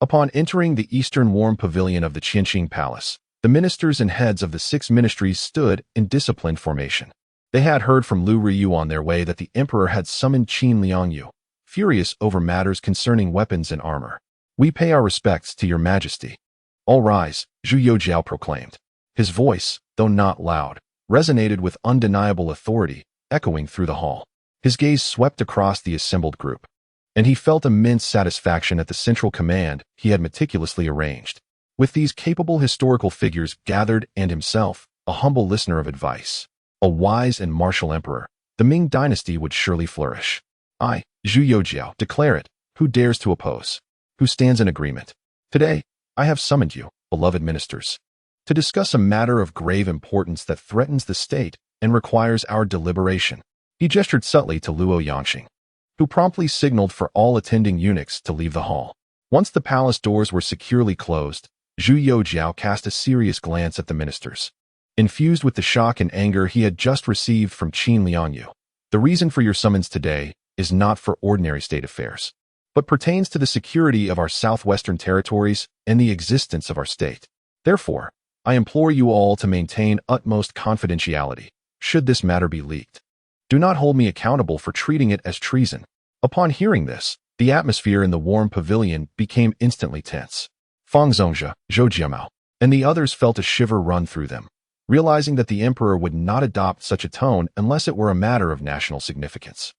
Upon entering the eastern warm pavilion of the Qianqing Palace, the ministers and heads of the 6 ministries stood in disciplined formation. They had heard from Lu Riyu on their way that the emperor had summoned Qin Liangyu, furious over matters concerning weapons and armor. We pay our respects to your Majesty. All rise, Zhu Youxiao proclaimed. His voice, though not loud, resonated with undeniable authority, echoing through the hall. His gaze swept across the assembled group, and he felt immense satisfaction at the central command he had meticulously arranged. With these capable historical figures gathered and himself, a humble listener of advice, a wise and martial emperor, the Ming Dynasty would surely flourish. I, Zhu Youxiao, declare it. Who dares to oppose? Who stands in agreement? Today, I have summoned you, beloved ministers, to discuss a matter of grave importance that threatens the state and requires our deliberation. He gestured subtly to Luo Yangxing, who promptly signaled for all attending eunuchs to leave the hall. Once the palace doors were securely closed, Zhu Youxiao cast a serious glance at the ministers. Infused with the shock and anger he had just received from Qin Liangyu, the reason for your summons today is not for ordinary state affairs, but pertains to the security of our southwestern territories and the existence of our state. Therefore, I implore you all to maintain utmost confidentiality, should this matter be leaked. Do not hold me accountable for treating it as treason. Upon hearing this, the atmosphere in the warm pavilion became instantly tense. Fang Zhongzhe, Zhou Jiamao, and the others felt a shiver run through them, realizing that the emperor would not adopt such a tone unless it were a matter of national significance.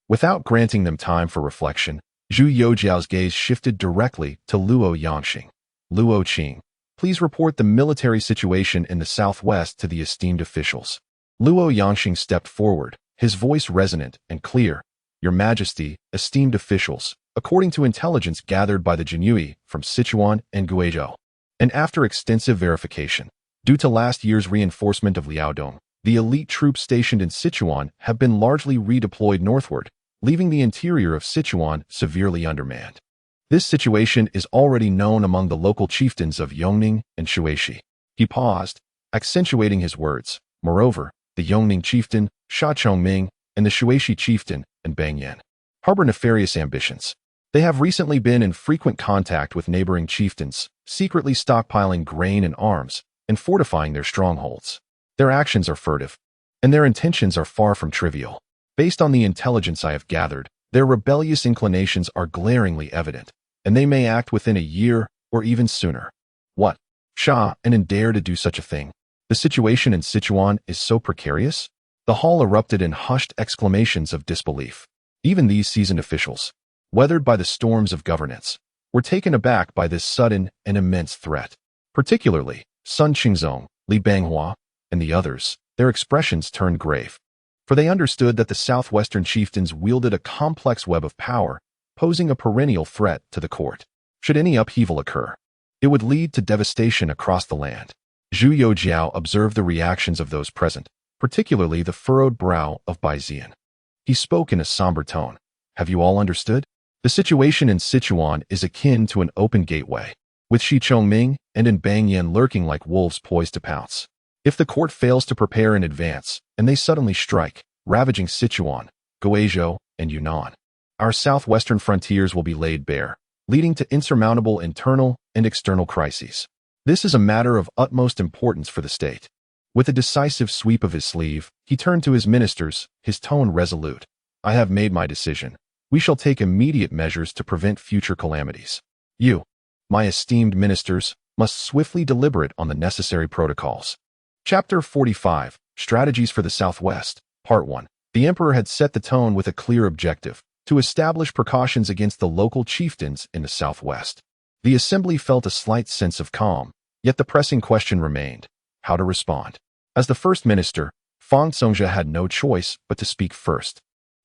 Without granting them time for reflection, Zhu Youxiao's gaze shifted directly to Luo Yangxing. Luo Qing, please report the military situation in the southwest to the esteemed officials. Luo Yangxing stepped forward, his voice resonant and clear. Your Majesty, esteemed officials, according to intelligence gathered by the Jinyue from Sichuan and Guizhou, and after extensive verification, due to last year's reinforcement of Liaodong, the elite troops stationed in Sichuan have been largely redeployed northward, leaving the interior of Sichuan severely undermanned. This situation is already known among the local chieftains of Yongning and Shuishi. He paused, accentuating his words. Moreover, the Yongning chieftain, Sha Chongming, and the Shuishi chieftain, and Bang Yan, harbor nefarious ambitions. They have recently been in frequent contact with neighboring chieftains, secretly stockpiling grain and arms, and fortifying their strongholds. Their actions are furtive, and their intentions are far from trivial. Based on the intelligence I have gathered, their rebellious inclinations are glaringly evident, and they may act within a year or even sooner. What? Sha and dare to do such a thing? The situation in Sichuan is so precarious? The hall erupted in hushed exclamations of disbelief. Even these seasoned officials, weathered by the storms of governance, were taken aback by this sudden and immense threat. Particularly, Sun Qingzong, Li Banghua, and the others, their expressions turned grave. For they understood that the southwestern chieftains wielded a complex web of power, posing a perennial threat to the court. Should any upheaval occur, it would lead to devastation across the land. Zhu Youxiao observed the reactions of those present, particularly the furrowed brow of Bai Zian. He spoke in a somber tone. Have you all understood? The situation in Sichuan is akin to an open gateway, with Shi Chongming and Bang Yan lurking like wolves poised to pounce. If the court fails to prepare in advance, and they suddenly strike, ravaging Sichuan, Guizhou, and Yunnan, our southwestern frontiers will be laid bare, leading to insurmountable internal and external crises. This is a matter of utmost importance for the state. With a decisive sweep of his sleeve, he turned to his ministers, his tone resolute. I have made my decision. We shall take immediate measures to prevent future calamities. You, my esteemed ministers, must swiftly deliberate on the necessary protocols. Chapter 45, Strategies for the Southwest, Part 1. The emperor had set the tone with a clear objective, to establish precautions against the local chieftains in the southwest. The assembly felt a slight sense of calm, yet the pressing question remained, how to respond. As the first minister, Fang Songjia had no choice but to speak first.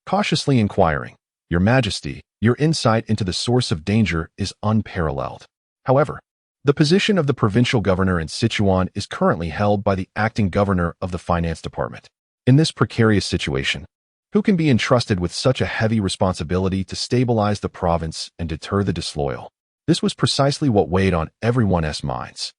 Cautiously inquiring, Your Majesty, your insight into the source of danger is unparalleled. However, the position of the provincial governor in Sichuan is currently held by the acting governor of the finance department. In this precarious situation, who can be entrusted with such a heavy responsibility to stabilize the province and deter the disloyal? This was precisely what weighed on everyone's minds.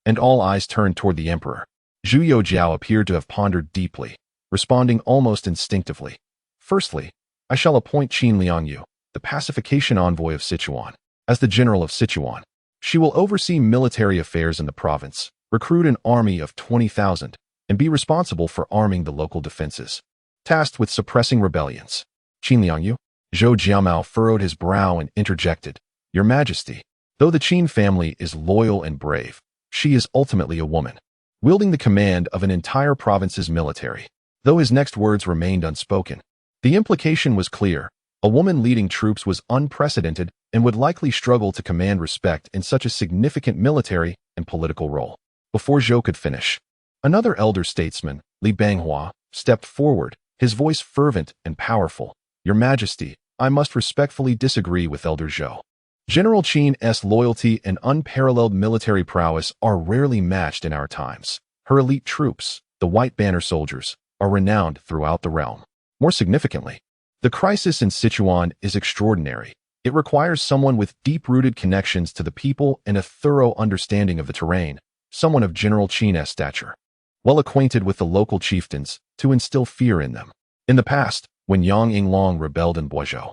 And all eyes turned toward the emperor. Zhu Youxiao appeared to have pondered deeply, responding almost instinctively. Firstly, I shall appoint Qin Liangyu, the pacification envoy of Sichuan, as the general of Sichuan. She will oversee military affairs in the province, recruit an army of 20,000, and be responsible for arming the local defenses. Tasked with suppressing rebellions. Qin Liangyu? Zhou Jiamao furrowed his brow and interjected, Your Majesty, though the Qin family is loyal and brave, she is ultimately a woman, wielding the command of an entire province's military. Though his next words remained unspoken, the implication was clear. A woman leading troops was unprecedented and would likely struggle to command respect in such a significant military and political role. Before Zhou could finish, another elder statesman, Li Banghua, stepped forward, his voice fervent and powerful. Your Majesty, I must respectfully disagree with Elder Zhou. General Qin's loyalty and unparalleled military prowess are rarely matched in our times. Her elite troops, the White Banner soldiers, are renowned throughout the realm. More significantly, the crisis in Sichuan is extraordinary. It requires someone with deep-rooted connections to the people and a thorough understanding of the terrain, someone of General Qin's stature, well acquainted with the local chieftains, to instill fear in them. In the past, when Yang Yinglong rebelled in Boizhou,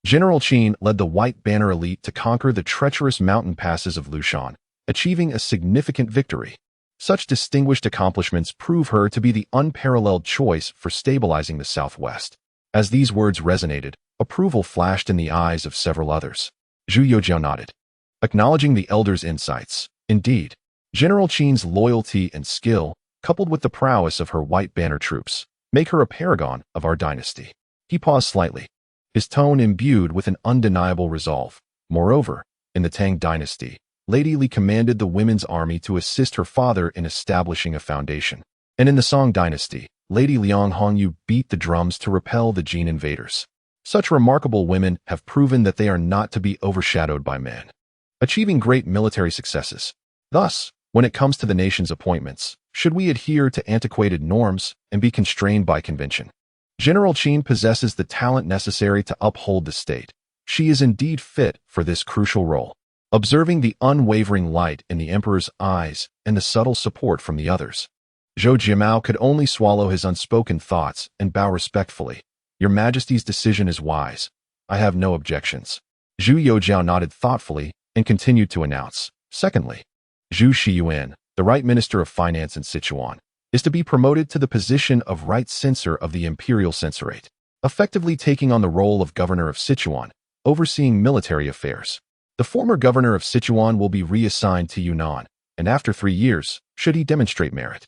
General Qin led the White Banner elite to conquer the treacherous mountain passes of Lushan, achieving a significant victory. Such distinguished accomplishments prove her to be the unparalleled choice for stabilizing the southwest. As these words resonated, approval flashed in the eyes of several others. Zhu Youxiao nodded, acknowledging the elder's insights. Indeed, General Qin's loyalty and skill, coupled with the prowess of her White Banner troops, make her a paragon of our dynasty. He paused slightly, his tone imbued with an undeniable resolve. Moreover, in the Tang Dynasty, Lady Li commanded the women's army to assist her father in establishing a foundation. And in the Song Dynasty, Lady Liang Hongyu beat the drums to repel the Jin invaders. Such remarkable women have proven that they are not to be overshadowed by men, achieving great military successes. Thus, when it comes to the nation's appointments, should we adhere to antiquated norms and be constrained by convention? General Qin possesses the talent necessary to uphold the state. She is indeed fit for this crucial role. Observing the unwavering light in the emperor's eyes and the subtle support from the others, Zhou Jiamao could only swallow his unspoken thoughts and bow respectfully. Your Majesty's decision is wise. I have no objections. Zhu Youxiao nodded thoughtfully and continued to announce. Secondly, Zhu Shiyuan, the Right Minister of Finance in Sichuan, is to be promoted to the position of Right Censor of the Imperial Censorate, effectively taking on the role of Governor of Sichuan, overseeing military affairs. The former governor of Sichuan will be reassigned to Yunnan, and after 3 years, should he demonstrate merit,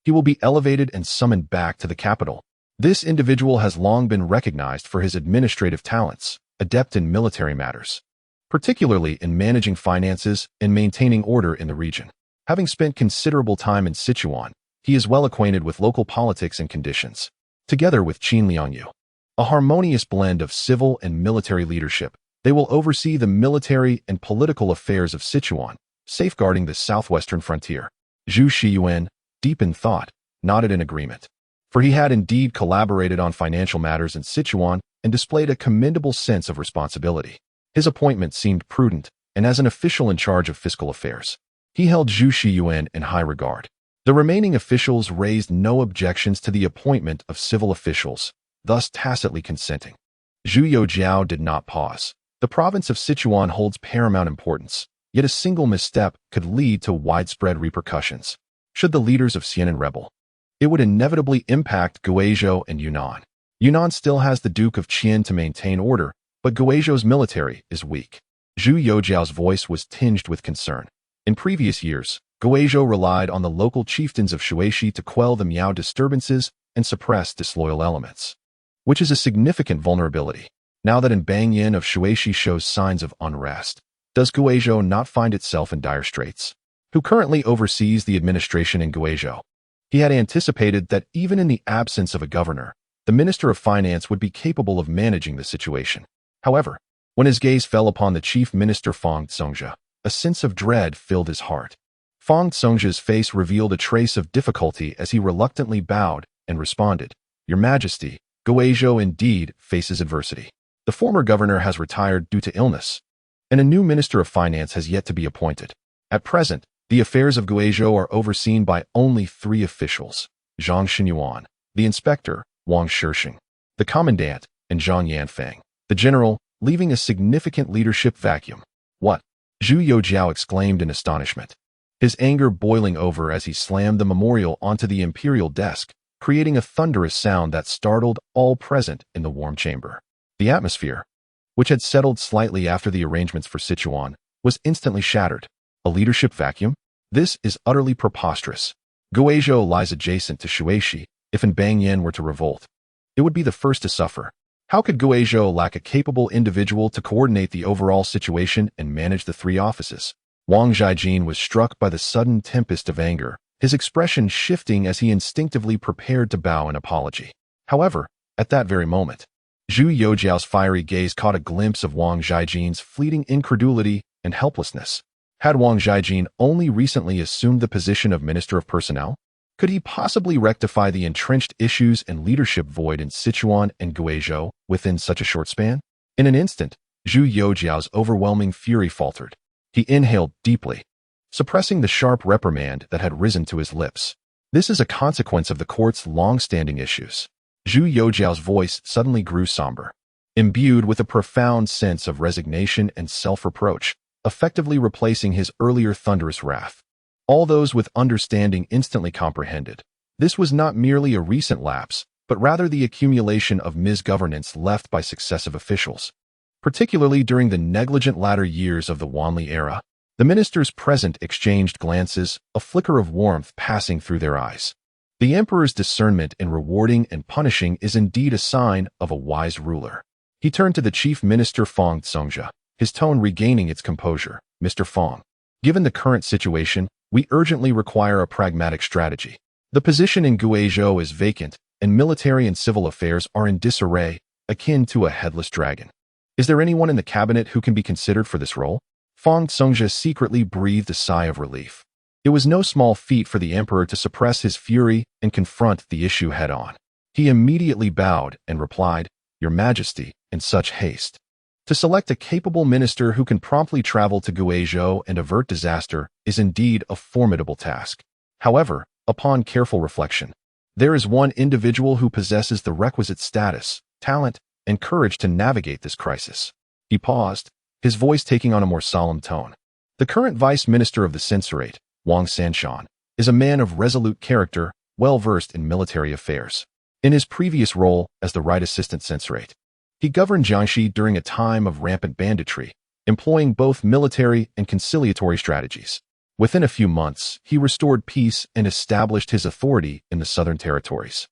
he will be elevated and summoned back to the capital. This individual has long been recognized for his administrative talents, adept in military matters, particularly in managing finances and maintaining order in the region. Having spent considerable time in Sichuan, he is well acquainted with local politics and conditions. Together with Qin Liangyu, a harmonious blend of civil and military leadership, they will oversee the military and political affairs of Sichuan, safeguarding the southwestern frontier. Zhu Shiyuan, deep in thought, nodded in agreement, for he had indeed collaborated on financial matters in Sichuan and displayed a commendable sense of responsibility. His appointment seemed prudent, and as an official in charge of fiscal affairs, he held Zhu Shiyuan in high regard. The remaining officials raised no objections to the appointment of civil officials, thus tacitly consenting. Zhu Youxiao did not pause. The province of Sichuan holds paramount importance, yet a single misstep could lead to widespread repercussions. Should the leaders of Xianan rebel, it would inevitably impact Guizhou and Yunnan. Yunnan still has the Duke of Qian to maintain order, but Guizhou's military is weak. Zhu Youxiao's voice was tinged with concern. In previous years, Guizhou relied on the local chieftains of Shueisha to quell the Miao disturbances and suppress disloyal elements, which is a significant vulnerability. Now that Bang Yin of Shueisha shows signs of unrest, does Guizhou not find itself in dire straits? Who currently oversees the administration in Guizhou? He had anticipated that even in the absence of a governor, the Minister of Finance would be capable of managing the situation. However, when his gaze fell upon the Chief Minister Fang Zhongzhe, a sense of dread filled his heart. Fang Zhongzhe's face revealed a trace of difficulty as he reluctantly bowed and responded, "Your Majesty, Guizhou indeed faces adversity. The former governor has retired due to illness, and a new Minister of Finance has yet to be appointed. At present, the affairs of Guizhou are overseen by only 3 officials: Zhang Xinyuan, the inspector, Wang Shixing, the commandant, and Zhang Yanfeng, the general, leaving a significant leadership vacuum." "What?" Zhu Youxiao exclaimed in astonishment, his anger boiling over as he slammed the memorial onto the imperial desk, creating a thunderous sound that startled all present in the warm chamber. The atmosphere, which had settled slightly after the arrangements for Sichuan, was instantly shattered. A leadership vacuum? This is utterly preposterous. Guizhou lies adjacent to Shueisha. If Bang Yin were to revolt, it would be the first to suffer. How could Guizhou lack a capable individual to coordinate the overall situation and manage the 3 offices? Wang Zhaijin was struck by the sudden tempest of anger, his expression shifting as he instinctively prepared to bow in apology. However, at that very moment, Zhu Youxiao's fiery gaze caught a glimpse of Wang Zhaijin's fleeting incredulity and helplessness. Had Wang Zhaijin only recently assumed the position of Minister of Personnel? Could he possibly rectify the entrenched issues and leadership void in Sichuan and Guizhou within such a short span? In an instant, Zhu Youxiao's overwhelming fury faltered. He inhaled deeply, suppressing the sharp reprimand that had risen to his lips. This is a consequence of the court's long-standing issues. Zhu Youxiao's voice suddenly grew somber, imbued with a profound sense of resignation and self-reproach, effectively replacing his earlier thunderous wrath. All those with understanding instantly comprehended. This was not merely a recent lapse, but rather the accumulation of misgovernance left by successive officials. Particularly during the negligent latter years of the Wanli era, the ministers present exchanged glances, a flicker of warmth passing through their eyes. The emperor's discernment in rewarding and punishing is indeed a sign of a wise ruler. He turned to the chief minister Fang Zhongzhe, his tone regaining its composure. "Mr. Fang, given the current situation, we urgently require a pragmatic strategy. The position in Guizhou is vacant, and military and civil affairs are in disarray, akin to a headless dragon. Is there anyone in the cabinet who can be considered for this role?" Fang Zhongzhe secretly breathed a sigh of relief. It was no small feat for the emperor to suppress his fury and confront the issue head-on. He immediately bowed and replied, "Your Majesty, in such haste. To select a capable minister who can promptly travel to Guizhou and avert disaster is indeed a formidable task. However, upon careful reflection, there is one individual who possesses the requisite status, talent, and courage to navigate this crisis." He paused, his voice taking on a more solemn tone. "The current vice minister of the censorate, Wang Sanshan, is a man of resolute character, well-versed in military affairs. In his previous role as the right assistant censorate, he governed Jiangxi during a time of rampant banditry, employing both military and conciliatory strategies. Within a few months, he restored peace and established his authority in the southern territories.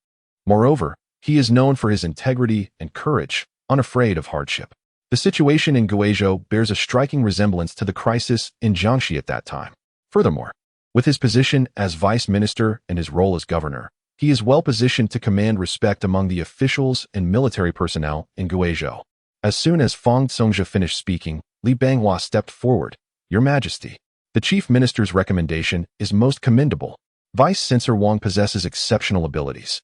Moreover, he is known for his integrity and courage, unafraid of hardship. The situation in Guizhou bears a striking resemblance to the crisis in Jiangxi at that time. Furthermore, with his position as vice minister and his role as governor, he is well positioned to command respect among the officials and military personnel in Guizhou." As soon as Fang Zhongzhe finished speaking, Li Banghua stepped forward. "Your Majesty, the chief minister's recommendation is most commendable. Vice Censor Wang possesses exceptional abilities,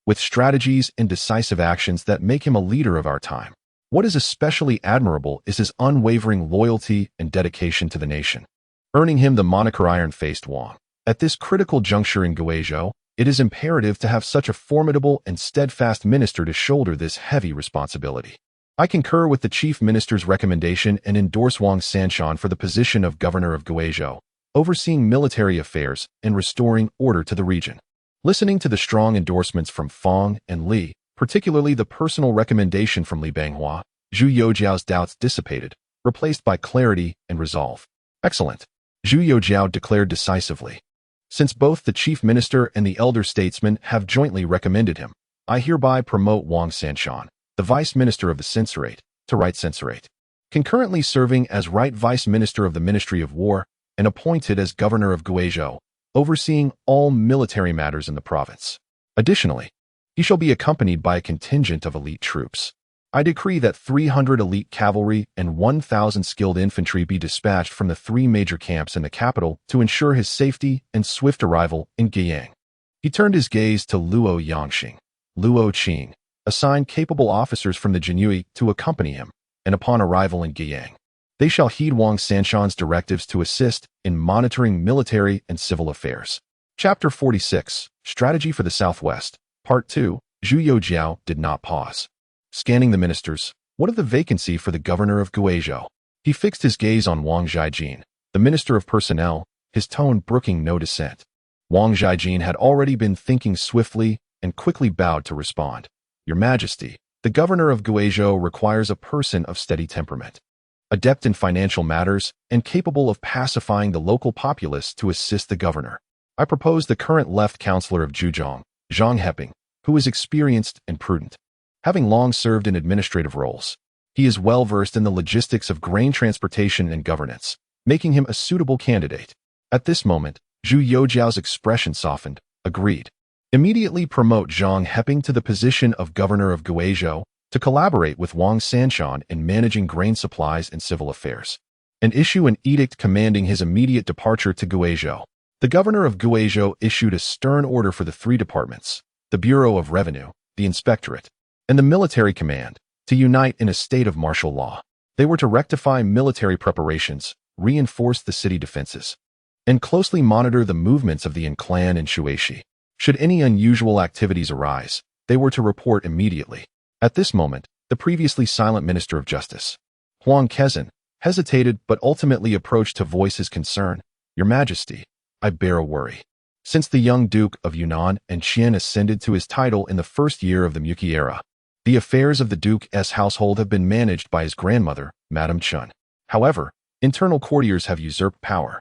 with strategies and decisive actions that make him a leader of our time. What is especially admirable is his unwavering loyalty and dedication to the nation, earning him the moniker Iron-Faced Wang. At this critical juncture in Guizhou, it is imperative to have such a formidable and steadfast minister to shoulder this heavy responsibility. I concur with the chief minister's recommendation and endorse Wang Sanshan for the position of governor of Guizhou, overseeing military affairs and restoring order to the region." Listening to the strong endorsements from Fang and Li, particularly the personal recommendation from Li Banghua, Zhu Youxiao's doubts dissipated, replaced by clarity and resolve. "Excellent. Zhu Youxiao declared decisively. Since both the chief minister and the elder statesman have jointly recommended him, I hereby promote Wang Sanshan, the vice minister of the censorate, to right censorate, concurrently serving as right vice minister of the Ministry of War and appointed as governor of Guizhou, overseeing all military matters in the province. Additionally, he shall be accompanied by a contingent of elite troops. I decree that 300 elite cavalry and 1,000 skilled infantry be dispatched from the 3 major camps in the capital to ensure his safety and swift arrival in Guiyang. He turned his gaze to Luo Yangxing, Luo Qing, assigned capable officers from the Jinyui to accompany him, and upon arrival in Guiyang, they shall heed Wang Sanshan's directives to assist in monitoring military and civil affairs. Chapter 46, Strategy for the Southwest, Part 2, Zhu Youxiao did not pause. Scanning the ministers, what of the vacancy for the governor of Guizhou? He fixed his gaze on Wang Zhaijin, the minister of personnel, his tone brooking no dissent. Wang Zhaijin had already been thinking swiftly and quickly bowed to respond. Your Majesty, the governor of Guizhou requires a person of steady temperament, adept in financial matters, and capable of pacifying the local populace to assist the governor. I propose the current left councillor of Zhejiang, Zhang Heping, who is experienced and prudent. Having long served in administrative roles, he is well versed in the logistics of grain transportation and governance, making him a suitable candidate. At this moment, Zhu Youxiao's expression softened. Agreed. Immediately promote Zhang Heping to the position of governor of Guizhou to collaborate with Wang Sanshan in managing grain supplies and civil affairs, and issue an edict commanding his immediate departure to Guizhou. The governor of Guizhou issued a stern order for the 3 departments, the Bureau of Revenue, the Inspectorate, and the military command, to unite in a state of martial law. They were to rectify military preparations, reinforce the city defenses, and closely monitor the movements of the Yin clan in Shuishi. Should any unusual activities arise, they were to report immediately. At this moment, the previously silent Minister of Justice, Huang Kezan, hesitated but ultimately approached to voice his concern. Your Majesty, I bear a worry. Since the young Duke of Yunnan and Qian ascended to his title in the first year of the Muqi era, the affairs of the Duke's household have been managed by his grandmother, Madame Chun. However, internal courtiers have usurped power,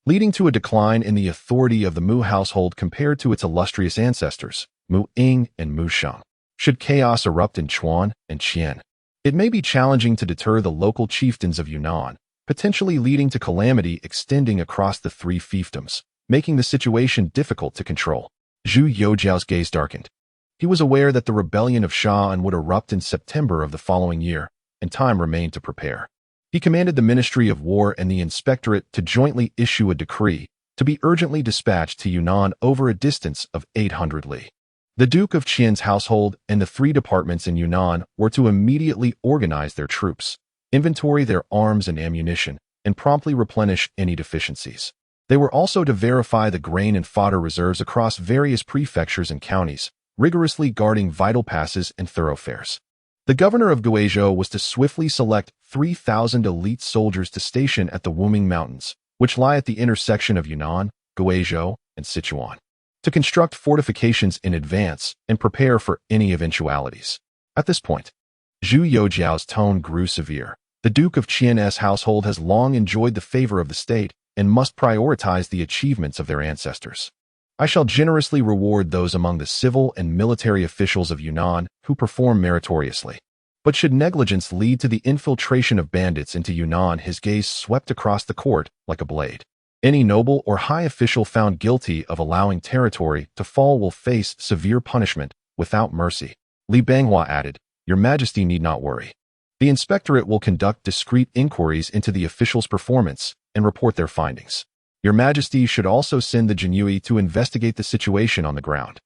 leading to a decline in the authority of the Mu household compared to its illustrious ancestors, Mu Ying and Mu Sheng. Should chaos erupt in Chuan and Qian, it may be challenging to deter the local chieftains of Yunnan, potentially leading to calamity extending across the 3 fiefdoms, making the situation difficult to control. Zhu Youxiao's gaze darkened. He was aware that the rebellion of Sha'an would erupt in September of the following year, and time remained to prepare. He commanded the Ministry of War and the Inspectorate to jointly issue a decree to be urgently dispatched to Yunnan over a distance of 800 li. The Duke of Qian's household and the 3 departments in Yunnan were to immediately organize their troops, inventory their arms and ammunition, and promptly replenish any deficiencies. They were also to verify the grain and fodder reserves across various prefectures and counties, rigorously guarding vital passes and thoroughfares. The governor of Guizhou was to swiftly select 3,000 elite soldiers to station at the Wuming Mountains, which lie at the intersection of Yunnan, Guizhou, and Sichuan, to construct fortifications in advance and prepare for any eventualities. At this point, Zhu Youxiao's tone grew severe. The Duke of Qian's household has long enjoyed the favor of the state and must prioritize the achievements of their ancestors. I shall generously reward those among the civil and military officials of Yunnan who perform meritoriously. But should negligence lead to the infiltration of bandits into Yunnan, his gaze swept across the court like a blade. Any noble or high official found guilty of allowing territory to fall will face severe punishment without mercy. Li Banghua added, Your Majesty need not worry. The Inspectorate will conduct discreet inquiries into the officials' performance and report their findings. Your Majesty should also send the Jinyui to investigate the situation on the ground.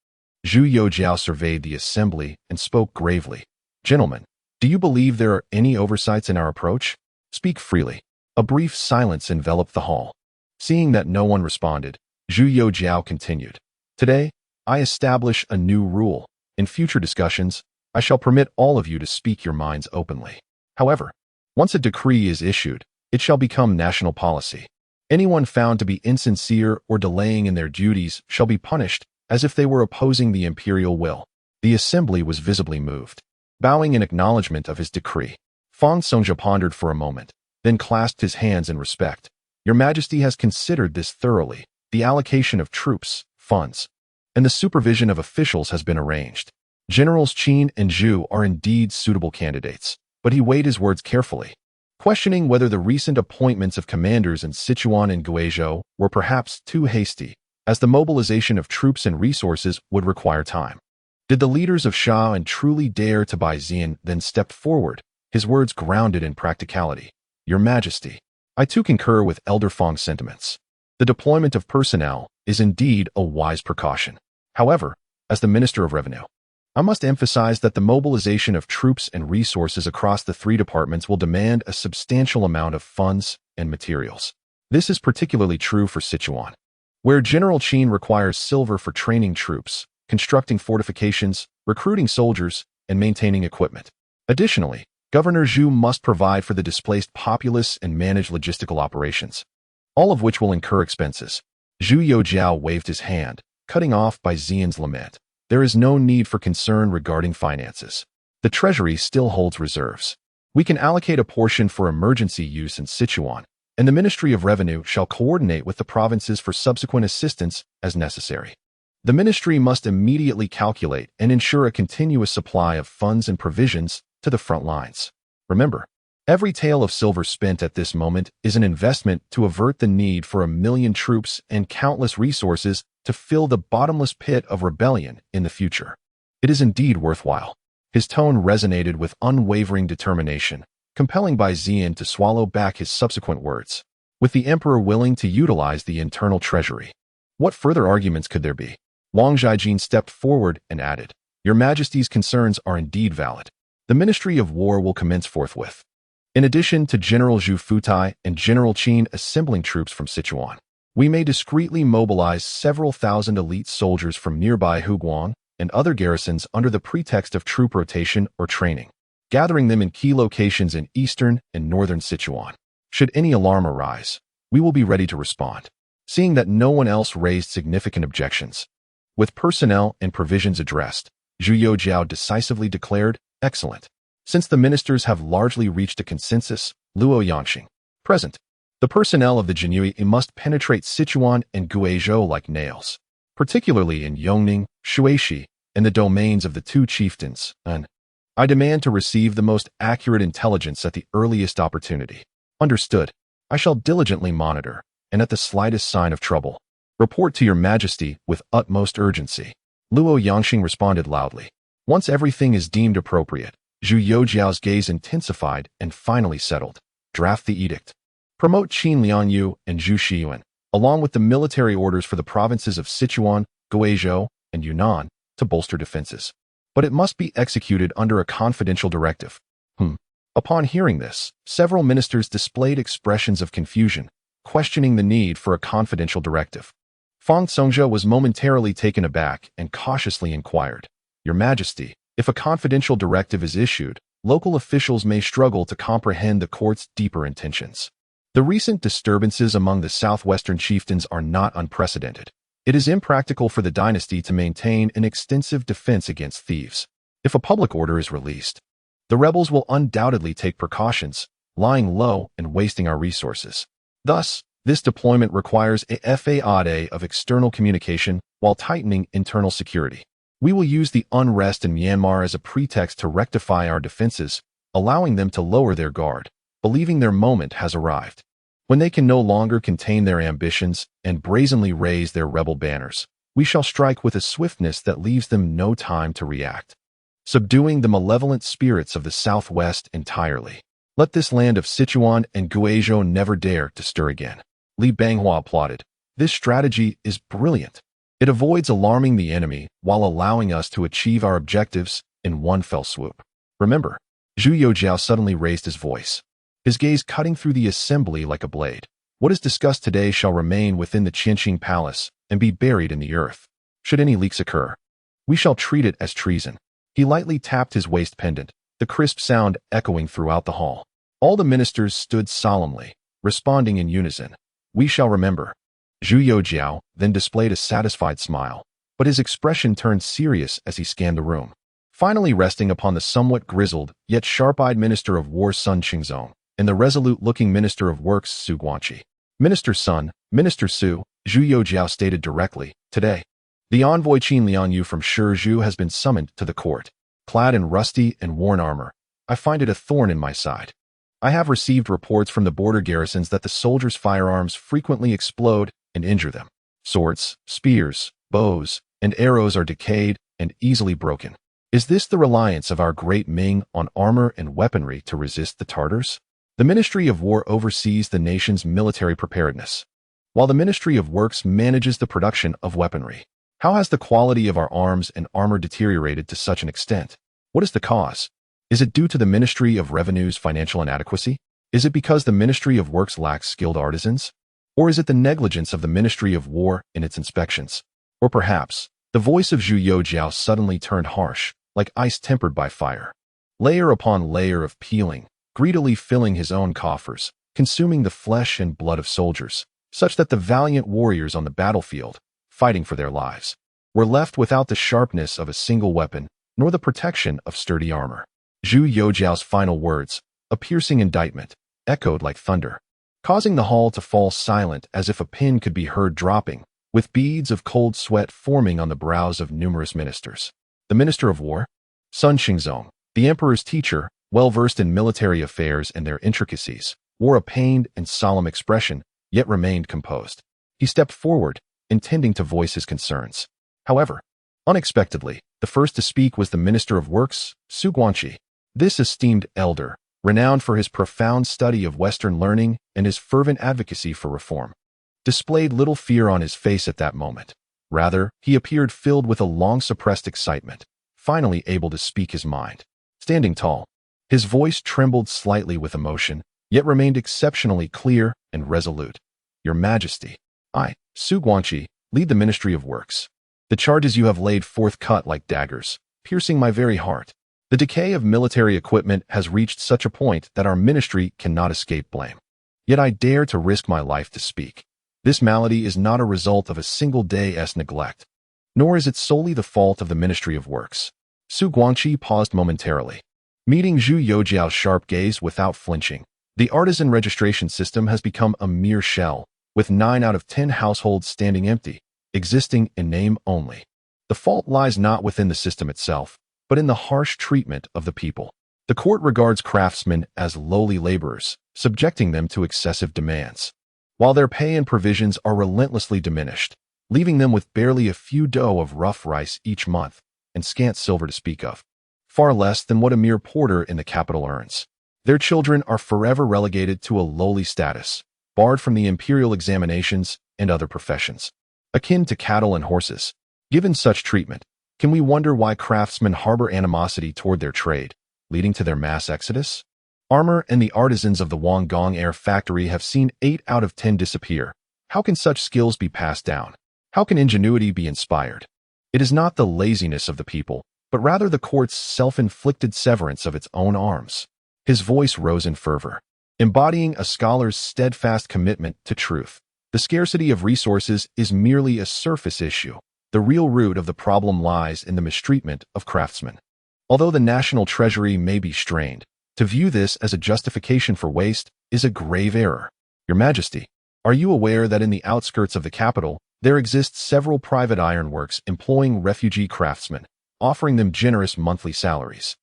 Zhu Youxiao surveyed the assembly and spoke gravely. Gentlemen, do you believe there are any oversights in our approach? Speak freely. A brief silence enveloped the hall. Seeing that no one responded, Zhu Youxiao continued. Today, I establish a new rule. In future discussions, I shall permit all of you to speak your minds openly. However, once a decree is issued, it shall become national policy. Anyone found to be insincere or delaying in their duties shall be punished as if they were opposing the imperial will. The assembly was visibly moved. Bowing in acknowledgement of his decree, Fang Songjia pondered for a moment, then clasped his hands in respect. Your Majesty has considered this thoroughly. The allocation of troops, funds, and the supervision of officials has been arranged. Generals Qin and Zhu are indeed suitable candidates, but he weighed his words carefully, questioning whether the recent appointments of commanders in Sichuan and Guizhou were perhaps too hasty, as the mobilization of troops and resources would require time. Did the leaders of Shaoan truly dare to buy Xian then stepped forward, his words grounded in practicality? Your Majesty, I too concur with Elder Fong's sentiments. The deployment of personnel is indeed a wise precaution. However, as the Minister of Revenue, I must emphasize that the mobilization of troops and resources across the three departments will demand a substantial amount of funds and materials. This is particularly true for Sichuan, where General Qin requires silver for training troops, constructing fortifications, recruiting soldiers, and maintaining equipment. Additionally, Governor Zhu must provide for the displaced populace and manage logistical operations, all of which will incur expenses. Zhu Youxiao waved his hand, cutting off by Xian's lament. There is no need for concern regarding finances. The treasury still holds reserves. We can allocate a portion for emergency use in Sichuan, and the Ministry of Revenue shall coordinate with the provinces for subsequent assistance as necessary. The ministry must immediately calculate and ensure a continuous supply of funds and provisions to the front lines. Remember, every tael of silver spent at this moment is an investment to avert the need for 1 million troops and countless resources to fill the bottomless pit of rebellion in the future. It is indeed worthwhile. His tone resonated with unwavering determination, compelling Bai Xian to swallow back his subsequent words. With the emperor willing to utilize the internal treasury, what further arguments could there be? Wang Zhaijin stepped forward and added, Your Majesty's concerns are indeed valid. The Ministry of War will commence forthwith. In addition to General Zhu Futai and General Qin assembling troops from Sichuan, we may discreetly mobilize several thousand elite soldiers from nearby Huguan and other garrisons under the pretext of troop rotation or training, gathering them in key locations in eastern and northern Sichuan. Should any alarm arise, we will be ready to respond. Seeing that no one else raised significant objections, with personnel and provisions addressed, Zhu Youxiao decisively declared, Excellent. Since the ministers have largely reached a consensus, Luo Yanxing, present. The personnel of the Jinui must penetrate Sichuan and Guizhou like nails, particularly in Yongning, Shuishi, and the domains of the two chieftains, and I demand to receive the most accurate intelligence at the earliest opportunity. Understood. I shall diligently monitor, and at the slightest sign of trouble, report to Your Majesty with utmost urgency. Luo Yanxing responded loudly. Once everything is deemed appropriate, Zhu Youxiao's gaze intensified and finally settled. Draft the edict. Promote Qin Lianyu and Zhu Xiyuan, along with the military orders for the provinces of Sichuan, Guizhou, and Yunnan, to bolster defenses. But it must be executed under a confidential directive. Upon hearing this, several ministers displayed expressions of confusion, questioning the need for a confidential directive. Fang Songjia was momentarily taken aback and cautiously inquired, Your Majesty, if a confidential directive is issued, local officials may struggle to comprehend the court's deeper intentions. The recent disturbances among the southwestern chieftains are not unprecedented. It is impractical for the dynasty to maintain an extensive defense against thieves. If a public order is released, the rebels will undoubtedly take precautions, lying low and wasting our resources. Thus, this deployment requires a FAAD of external communication while tightening internal security. We will use the unrest in Myanmar as a pretext to rectify our defenses, allowing them to lower their guard, believing their moment has arrived. When they can no longer contain their ambitions and brazenly raise their rebel banners, we shall strike with a swiftness that leaves them no time to react, subduing the malevolent spirits of the southwest entirely. Let this land of Sichuan and Guizhou never dare to stir again. Li Banghua applauded. This strategy is brilliant. It avoids alarming the enemy while allowing us to achieve our objectives in one fell swoop. Remember, Zhu Youxiao suddenly raised his voice, his gaze cutting through the assembly like a blade. What is discussed today shall remain within the Qianqing Palace and be buried in the earth. Should any leaks occur, we shall treat it as treason. He lightly tapped his waist pendant, the crisp sound echoing throughout the hall. All the ministers stood solemnly, responding in unison. We shall remember. Zhu Youxiao then displayed a satisfied smile, but his expression turned serious as he scanned the room, finally resting upon the somewhat grizzled yet sharp-eyed Minister of War Sun Qingzong and the resolute-looking Minister of Works Su Guanqi. Minister's son, Minister Zhu Youxiao stated directly, "Today, the envoy Qin Lianyu from Shizhou has been summoned to the court. Clad in rusty and worn armor, I find it a thorn in my side. I have received reports from the border garrisons that the soldiers' firearms frequently explode and injure them. Swords, spears, bows, and arrows are decayed and easily broken. Is this the reliance of our great Ming on armor and weaponry to resist the Tartars?" The Ministry of War oversees the nation's military preparedness, while the Ministry of Works manages the production of weaponry. How has the quality of our arms and armor deteriorated to such an extent? What is the cause? Is it due to the Ministry of Revenue's financial inadequacy? Is it because the Ministry of Works lacks skilled artisans? Or is it the negligence of the Ministry of War in its inspections? Or perhaps, the voice of Zhu Youxiao suddenly turned harsh, like ice tempered by fire. Layer upon layer of peeling, greedily filling his own coffers, consuming the flesh and blood of soldiers, such that the valiant warriors on the battlefield, fighting for their lives, were left without the sharpness of a single weapon, nor the protection of sturdy armor. Zhu Youxiao's final words, a piercing indictment, echoed like thunder, causing the hall to fall silent as if a pin could be heard dropping, with beads of cold sweat forming on the brows of numerous ministers. The Minister of War, Sun Xingzong, the emperor's teacher, well-versed in military affairs and their intricacies, wore a pained and solemn expression, yet remained composed. He stepped forward, intending to voice his concerns. However, unexpectedly, the first to speak was the Minister of Works, Su Guanqi. This esteemed elder, renowned for his profound study of Western learning and his fervent advocacy for reform, displayed little fear on his face at that moment. Rather, he appeared filled with a long-suppressed excitement, finally able to speak his mind. Standing tall, his voice trembled slightly with emotion, yet remained exceptionally clear and resolute. "Your Majesty, I, Su Guanqi, lead the Ministry of Works. The charges you have laid forth cut like daggers, piercing my very heart. The decay of military equipment has reached such a point that our ministry cannot escape blame. Yet I dare to risk my life to speak. This malady is not a result of a single day's neglect, nor is it solely the fault of the Ministry of Works." Su Guanqi paused momentarily, meeting Zhu Youxiao's sharp gaze without flinching. "The artisan registration system has become a mere shell, with 9 out of 10 households standing empty, existing in name only. The fault lies not within the system itself, but in the harsh treatment of the people. The court regards craftsmen as lowly laborers, subjecting them to excessive demands, while their pay and provisions are relentlessly diminished, leaving them with barely a few dough of rough rice each month, and scant silver to speak of, far less than what a mere porter in the capital earns. Their children are forever relegated to a lowly status, barred from the imperial examinations and other professions, akin to cattle and horses. Given such treatment, can we wonder why craftsmen harbor animosity toward their trade, leading to their mass exodus? Armor and the artisans of the Wanggong Air Factory have seen 8 out of 10 disappear. How can such skills be passed down? How can ingenuity be inspired? It is not the laziness of the people, but rather the court's self-inflicted severance of its own arms." His voice rose in fervor, embodying a scholar's steadfast commitment to truth. The scarcity of resources is merely a surface issue. The real root of the problem lies in the mistreatment of craftsmen. Although the national treasury may be strained, to view this as a justification for waste is a grave error. "Your Majesty, are you aware that in the outskirts of the capital, there exist several private ironworks employing refugee craftsmen, offering them generous monthly salaries,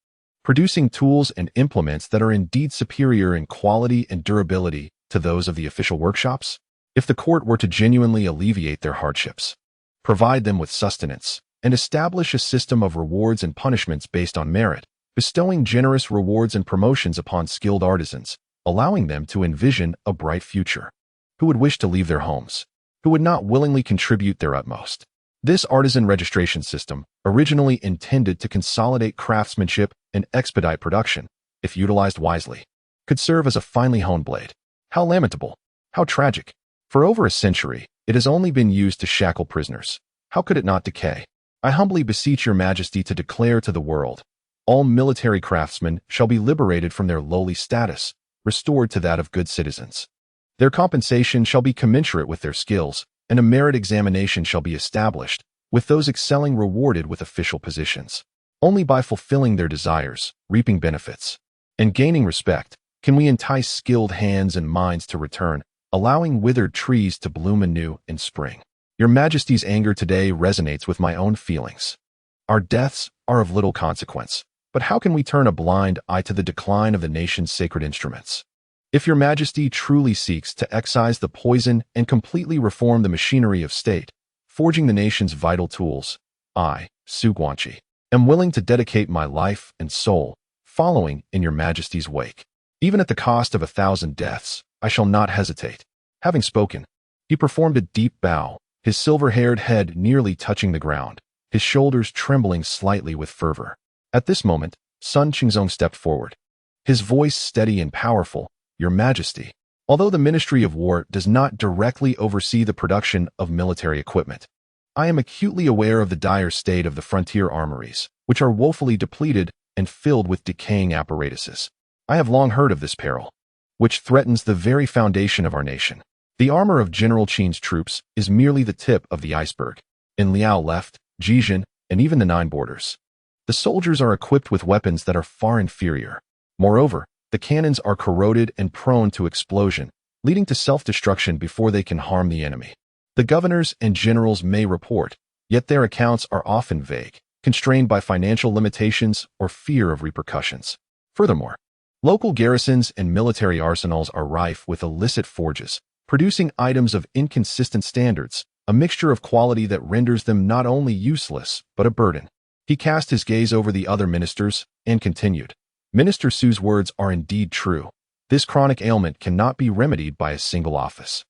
producing tools and implements that are indeed superior in quality and durability to those of the official workshops? If the court were to genuinely alleviate their hardships, provide them with sustenance, and establish a system of rewards and punishments based on merit, bestowing generous rewards and promotions upon skilled artisans, allowing them to envision a bright future, who would wish to leave their homes, who would not willingly contribute their utmost. This artisan registration system, originally intended to consolidate craftsmanship and expedite production, if utilized wisely, could serve as a finely honed blade. How lamentable! How tragic! For over a century, it has only been used to shackle prisoners. How could it not decay? I humbly beseech your Majesty to declare to the world, all military craftsmen shall be liberated from their lowly status, restored to that of good citizens. Their compensation shall be commensurate with their skills, and a merit examination shall be established, with those excelling rewarded with official positions. Only by fulfilling their desires, reaping benefits, and gaining respect, can we entice skilled hands and minds to return, allowing withered trees to bloom anew in spring. Your Majesty's anger today resonates with my own feelings. Our deaths are of little consequence, but how can we turn a blind eye to the decline of the nation's sacred instruments? If your Majesty truly seeks to excise the poison and completely reform the machinery of state, forging the nation's vital tools, I, Zhu Youxiao, am willing to dedicate my life and soul, following in your Majesty's wake. Even at the cost of 1,000 deaths, I shall not hesitate. Having spoken, he performed a deep bow, his silver-haired head nearly touching the ground, his shoulders trembling slightly with fervor. At this moment, Sun Qingzong stepped forward. His voice steady and powerful, "Your Majesty, although the Ministry of War does not directly oversee the production of military equipment, I am acutely aware of the dire state of the frontier armories, which are woefully depleted and filled with decaying apparatuses. I have long heard of this peril, which threatens the very foundation of our nation. The armor of General Qin's troops is merely the tip of the iceberg. In Liao left, Jijin, and even the Nine Borders, the soldiers are equipped with weapons that are far inferior. Moreover, the cannons are corroded and prone to explosion, leading to self-destruction before they can harm the enemy. The governors and generals may report, yet their accounts are often vague, constrained by financial limitations or fear of repercussions. Furthermore, local garrisons and military arsenals are rife with illicit forges, producing items of inconsistent standards, a mixture of quality that renders them not only useless, but a burden. He cast his gaze over the other ministers and continued, Minister Su's words are indeed true. This chronic ailment cannot be remedied by a single office.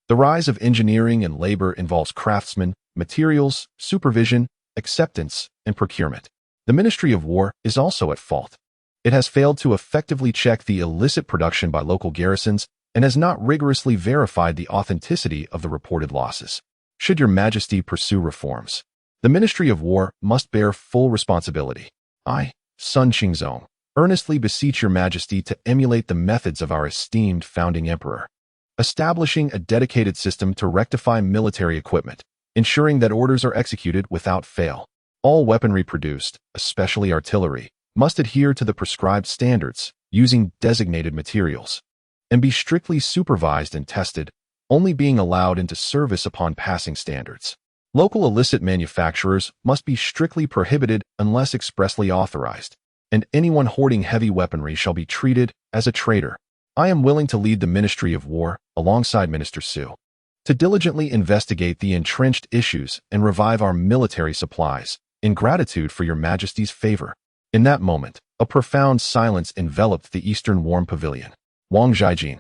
The rise of engineering and labor involves craftsmen, materials, supervision, acceptance, and procurement. The Ministry of War is also at fault. It has failed to effectively check the illicit production by local garrisons and has not rigorously verified the authenticity of the reported losses. Should your Majesty pursue reforms, the Ministry of War must bear full responsibility. I, Sun Qingzong, earnestly beseech your Majesty to emulate the methods of our esteemed founding emperor, establishing a dedicated system to rectify military equipment, ensuring that orders are executed without fail. All weaponry produced, especially artillery, must adhere to the prescribed standards, using designated materials, and be strictly supervised and tested, only being allowed into service upon passing standards. Local illicit manufacturers must be strictly prohibited unless expressly authorized, and anyone hoarding heavy weaponry shall be treated as a traitor. I am willing to lead the Ministry of War, alongside Minister Su, to diligently investigate the entrenched issues and revive our military supplies, in gratitude for your Majesty's favor. In that moment, a profound silence enveloped the eastern warm pavilion. Wang Zhaijin,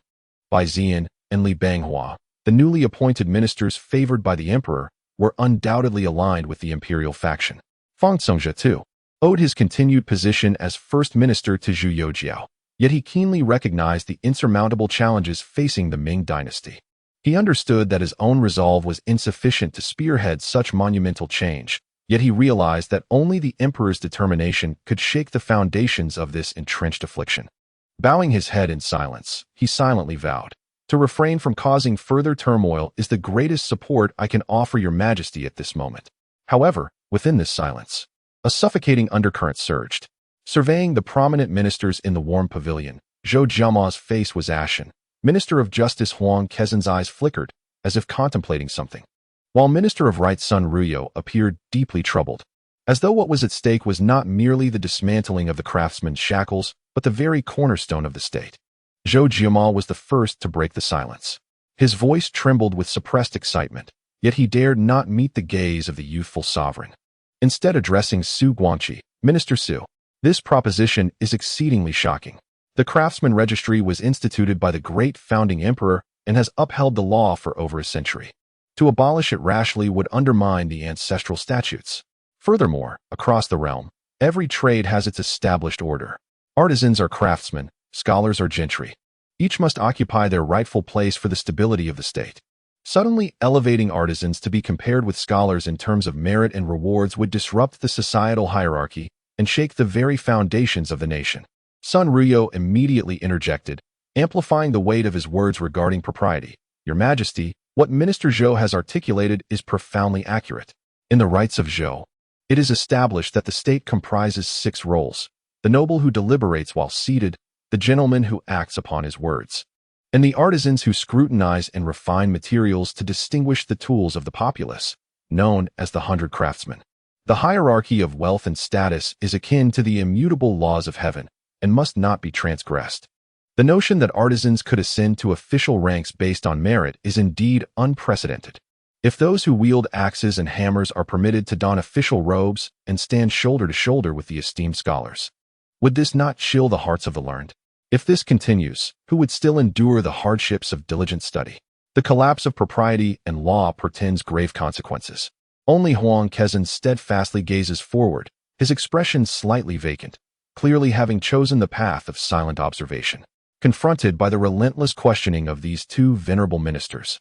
Bai Ziyan, and Li Banghua, the newly appointed ministers favored by the emperor, were undoubtedly aligned with the imperial faction. Fang Congzhe, too, owed his continued position as first minister to Zhu Youxiao, yet he keenly recognized the insurmountable challenges facing the Ming Dynasty. He understood that his own resolve was insufficient to spearhead such monumental change, yet he realized that only the emperor's determination could shake the foundations of this entrenched affliction. Bowing his head in silence, he silently vowed, to refrain from causing further turmoil is the greatest support I can offer your Majesty at this moment. However, within this silence, a suffocating undercurrent surged. Surveying the prominent ministers in the warm pavilion, Zhou Jiamao's face was ashen. Minister of Justice Huang Kezhen's eyes flickered, as if contemplating something, while Minister of Right Sun Ruyo appeared deeply troubled, as though what was at stake was not merely the dismantling of the craftsman's shackles, but the very cornerstone of the state. Zhou Jiamao was the first to break the silence. His voice trembled with suppressed excitement, yet he dared not meet the gaze of the youthful sovereign. Instead addressing Zhu Youxiao, Minister Su, this proposition is exceedingly shocking. The Craftsman Registry was instituted by the great founding emperor and has upheld the law for over a century. To abolish it rashly would undermine the ancestral statutes. Furthermore, across the realm, every trade has its established order. Artisans are craftsmen, scholars are gentry. Each must occupy their rightful place for the stability of the state. Suddenly elevating artisans to be compared with scholars in terms of merit and rewards would disrupt the societal hierarchy and shake the very foundations of the nation. Sun Ruyo immediately interjected, amplifying the weight of his words regarding propriety. Your Majesty, what Minister Zhou has articulated is profoundly accurate. In the rights of Zhou, it is established that the state comprises 6 roles: the noble who deliberates while seated, the gentleman who acts upon his words, and the artisans who scrutinize and refine materials to distinguish the tools of the populace, known as the 100 craftsmen. The hierarchy of wealth and status is akin to the immutable laws of heaven and must not be transgressed. The notion that artisans could ascend to official ranks based on merit is indeed unprecedented. If those who wield axes and hammers are permitted to don official robes and stand shoulder to shoulder with the esteemed scholars, would this not chill the hearts of the learned? If this continues, who would still endure the hardships of diligent study? The collapse of propriety and law portends grave consequences. Only Huang Kezan steadfastly gazes forward, his expression slightly vacant, clearly having chosen the path of silent observation. Confronted by the relentless questioning of these two venerable ministers,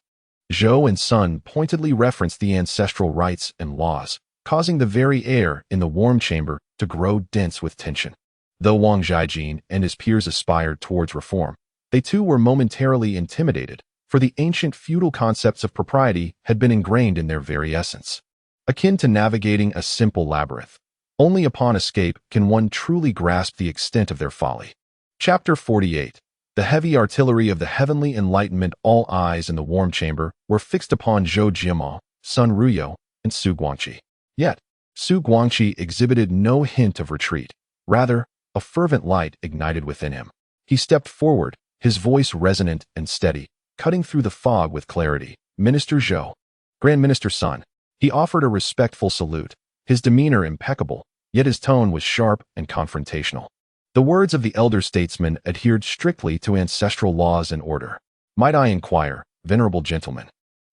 Zhou and Sun pointedly reference the ancestral rites and laws, causing the very air in the warm chamber to grow dense with tension. Though Wang Zhaijin and his peers aspired towards reform, they too were momentarily intimidated, for the ancient feudal concepts of propriety had been ingrained in their very essence. Akin to navigating a simple labyrinth, only upon escape can one truly grasp the extent of their folly. Chapter 48. The heavy artillery of the heavenly enlightenment. All eyes in the warm chamber were fixed upon Zhou Jiamao, Sun Ruyo, and Su Guangqi. Yet, Su Guangqi exhibited no hint of retreat. Rather, a fervent light ignited within him. He stepped forward, his voice resonant and steady, cutting through the fog with clarity. Minister Zhou, Grand Minister Sun. He offered a respectful salute, his demeanor impeccable, yet his tone was sharp and confrontational. The words of the elder statesman adhered strictly to ancestral laws and order. Might I inquire, venerable gentlemen,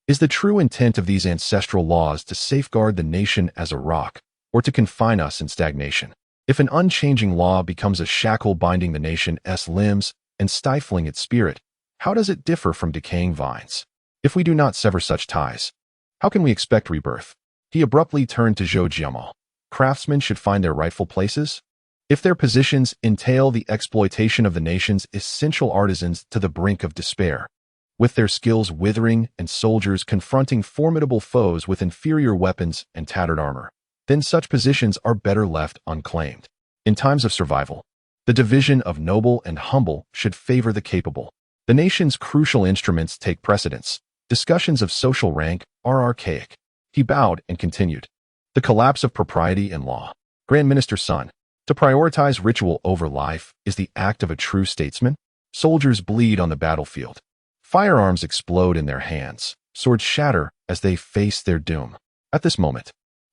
is the true intent of these ancestral laws to safeguard the nation as a rock, or to confine us in stagnation? If an unchanging law becomes a shackle binding the nation's limbs and stifling its spirit, how does it differ from decaying vines? If we do not sever such ties, how can we expect rebirth? He abruptly turned to Zhou Jiamao. Craftsmen should find their rightful places. If their positions entail the exploitation of the nation's essential artisans to the brink of despair, with their skills withering and soldiers confronting formidable foes with inferior weapons and tattered armor, then such positions are better left unclaimed. In times of survival, the division of noble and humble should favor the capable. The nation's crucial instruments take precedence. Discussions of social rank are archaic. He bowed and continued. The collapse of propriety and law. Grand Minister Sun, to prioritize ritual over life is the act of a true statesman. Soldiers bleed on the battlefield. Firearms explode in their hands. Swords shatter as they face their doom. At this moment,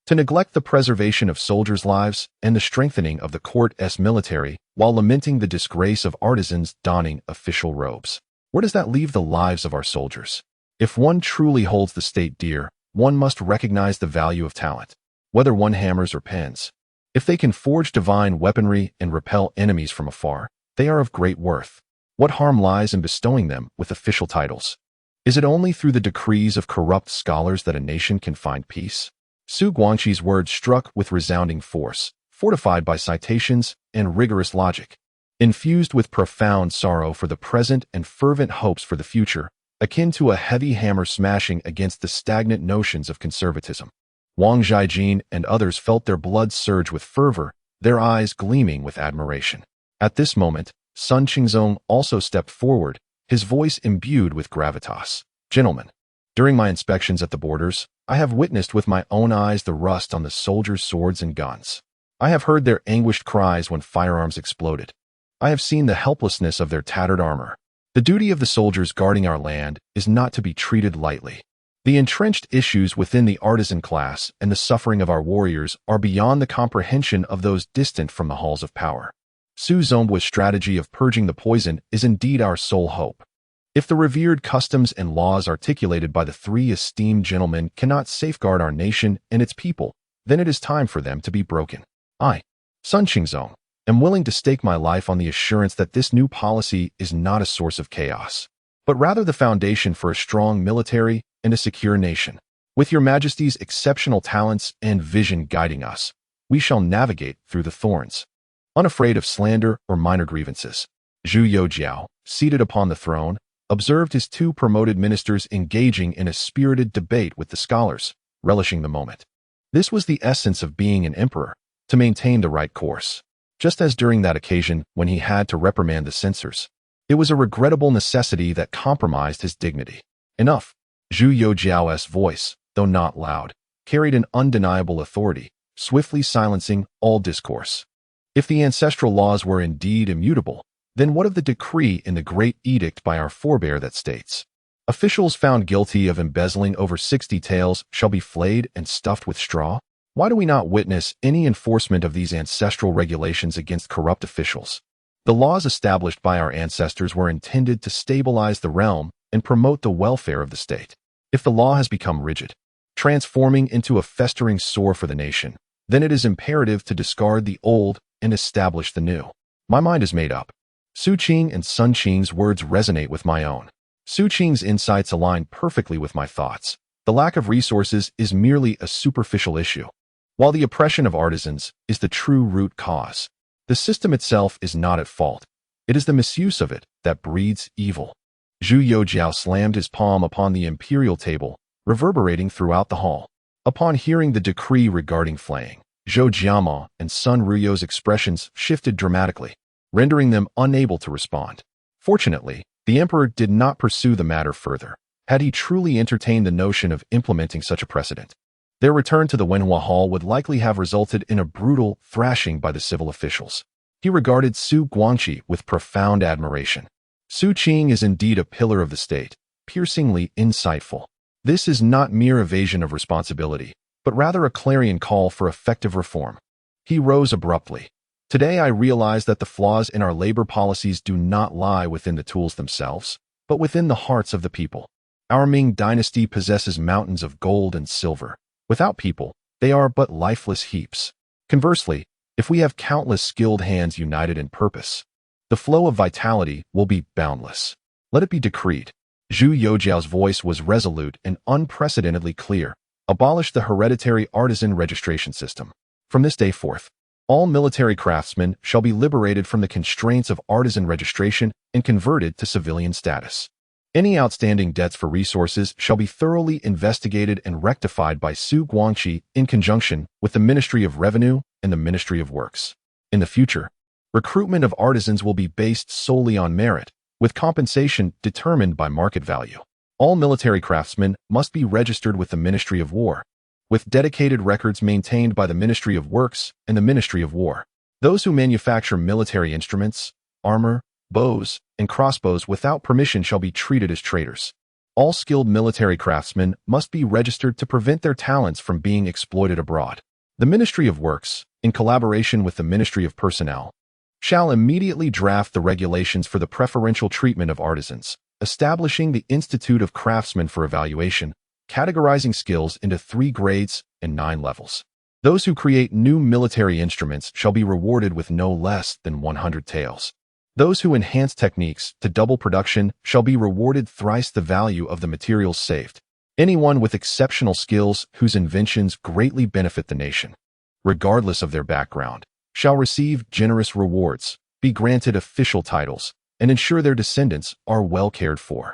to neglect the preservation of soldiers' lives and the strengthening of the court's military while lamenting the disgrace of artisans donning official robes. Where does that leave the lives of our soldiers? If one truly holds the state dear, one must recognize the value of talent, whether one hammers or pens. If they can forge divine weaponry and repel enemies from afar, they are of great worth. What harm lies in bestowing them with official titles? Is it only through the decrees of corrupt scholars that a nation can find peace? Su Guangqi's words struck with resounding force, fortified by citations and rigorous logic. Infused with profound sorrow for the present and fervent hopes for the future, akin to a heavy hammer smashing against the stagnant notions of conservatism. Wang Zhaijin and others felt their blood surge with fervor, their eyes gleaming with admiration. At this moment, Sun Qingzong also stepped forward, his voice imbued with gravitas. Gentlemen, during my inspections at the borders, I have witnessed with my own eyes the rust on the soldiers' swords and guns. I have heard their anguished cries when firearms exploded. I have seen the helplessness of their tattered armor. The duty of the soldiers guarding our land is not to be treated lightly. The entrenched issues within the artisan class and the suffering of our warriors are beyond the comprehension of those distant from the halls of power. Su Zongbu's strategy of purging the poison is indeed our sole hope. If the revered customs and laws articulated by the three esteemed gentlemen cannot safeguard our nation and its people, then it is time for them to be broken. I, Sun Qingzong, am willing to stake my life on the assurance that this new policy is not a source of chaos, but rather the foundation for a strong military and a secure nation. With your Majesty's exceptional talents and vision guiding us, we shall navigate through the thorns, unafraid of slander or minor grievances. Zhu Youxiao, seated upon the throne, observed his two promoted ministers engaging in a spirited debate with the scholars, relishing the moment. This was the essence of being an emperor, to maintain the right course. Just as during that occasion when he had to reprimand the censors, It was a regrettable necessity that compromised his dignity. Enough. Zhu Youxiao's voice, though not loud, carried an undeniable authority, swiftly silencing all discourse. If the ancestral laws were indeed immutable, then what of the decree in the Great Edict by our forebear that states, officials found guilty of embezzling over 60 taels shall be flayed and stuffed with straw? Why do we not witness any enforcement of these ancestral regulations against corrupt officials? The laws established by our ancestors were intended to stabilize the realm and promote the welfare of the state. If the law has become rigid, transforming into a festering sore for the nation, then it is imperative to discard the old and establish the new. My mind is made up. Su Qing and Sun Qing's words resonate with my own. Su Qing's insights align perfectly with my thoughts. The lack of resources is merely a superficial issue, while the oppression of artisans is the true root cause. The system itself is not at fault. It is the misuse of it that breeds evil. Zhu Youxiao slammed his palm upon the imperial table, reverberating throughout the hall. Upon hearing the decree regarding flaying, Zhou Jiama and Sun Ruyo's expressions shifted dramatically, rendering them unable to respond. Fortunately, the emperor did not pursue the matter further. Had he truly entertained the notion of implementing such a precedent, their return to the Wenhua Hall would likely have resulted in a brutal thrashing by the civil officials. He regarded Su Guangqi with profound admiration. Su Qing is indeed a pillar of the state, piercingly insightful. This is not mere evasion of responsibility, but rather a clarion call for effective reform. He rose abruptly. Today I realize that the flaws in our labor policies do not lie within the tools themselves, but within the hearts of the people. Our Ming Dynasty possesses mountains of gold and silver. Without people, they are but lifeless heaps. Conversely, if we have countless skilled hands united in purpose, the flow of vitality will be boundless. Let it be decreed. Zhu Youxiao's voice was resolute and unprecedentedly clear. Abolish the hereditary artisan registration system. From this day forth, all military craftsmen shall be liberated from the constraints of artisan registration and converted to civilian status. Any outstanding debts for resources shall be thoroughly investigated and rectified by Su Guangqi in conjunction with the Ministry of Revenue and the Ministry of Works. In the future, recruitment of artisans will be based solely on merit, with compensation determined by market value. All military craftsmen must be registered with the Ministry of War, with dedicated records maintained by the Ministry of Works and the Ministry of War. Those who manufacture military instruments, armor, bows, and crossbows without permission shall be treated as traitors. All skilled military craftsmen must be registered to prevent their talents from being exploited abroad. The Ministry of Works, in collaboration with the Ministry of Personnel, shall immediately draft the regulations for the preferential treatment of artisans, establishing the Institute of Craftsmen for evaluation, categorizing skills into 3 grades and 9 levels. Those who create new military instruments shall be rewarded with no less than 100 taels. Those who enhance techniques to double production shall be rewarded thrice the value of the materials saved. Anyone with exceptional skills whose inventions greatly benefit the nation, regardless of their background, shall receive generous rewards, be granted official titles, and ensure their descendants are well cared for.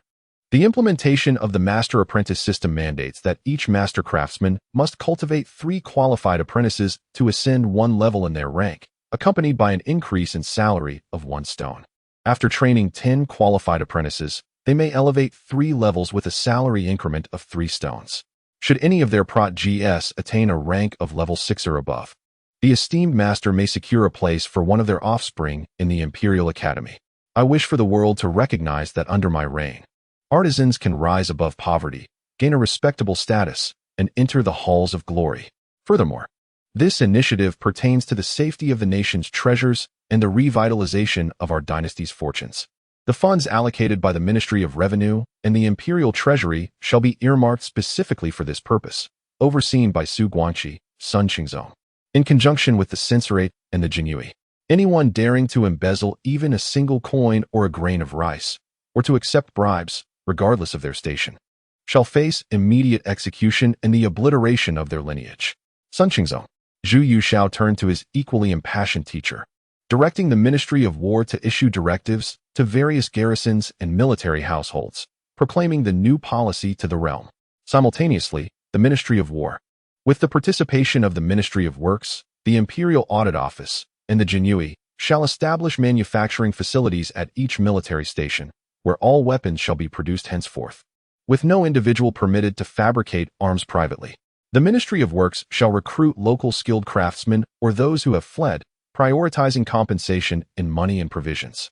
The implementation of the master-apprentice system mandates that each master craftsman must cultivate 3 qualified apprentices to ascend 1 level in their rank, accompanied by an increase in salary of 1 stone. After training 10 qualified apprentices, they may elevate 3 levels with a salary increment of 3 stones. Should any of their prot-gs attain a rank of level 6 or above, the esteemed master may secure a place for one of their offspring in the Imperial Academy. I wish for the world to recognize that under my reign, artisans can rise above poverty, gain a respectable status, and enter the halls of glory. Furthermore, this initiative pertains to the safety of the nation's treasures and the revitalization of our dynasty's fortunes. The funds allocated by the Ministry of Revenue and the Imperial Treasury shall be earmarked specifically for this purpose, overseen by Su Guangqi, Sun Qingzong, in conjunction with the censorate and the Jinyue. Anyone daring to embezzle even a single coin or a grain of rice, or to accept bribes, regardless of their station, shall face immediate execution and the obliteration of their lineage. Sun Qingzong. Zhu Youxiao turned to his equally impassioned teacher, directing the Ministry of War to issue directives to various garrisons and military households, proclaiming the new policy to the realm. Simultaneously, the Ministry of War, with the participation of the Ministry of Works, the Imperial Audit Office, and the Jinyue, shall establish manufacturing facilities at each military station, where all weapons shall be produced henceforth, with no individual permitted to fabricate arms privately. The Ministry of Works shall recruit local skilled craftsmen or those who have fled, prioritizing compensation in money and provisions.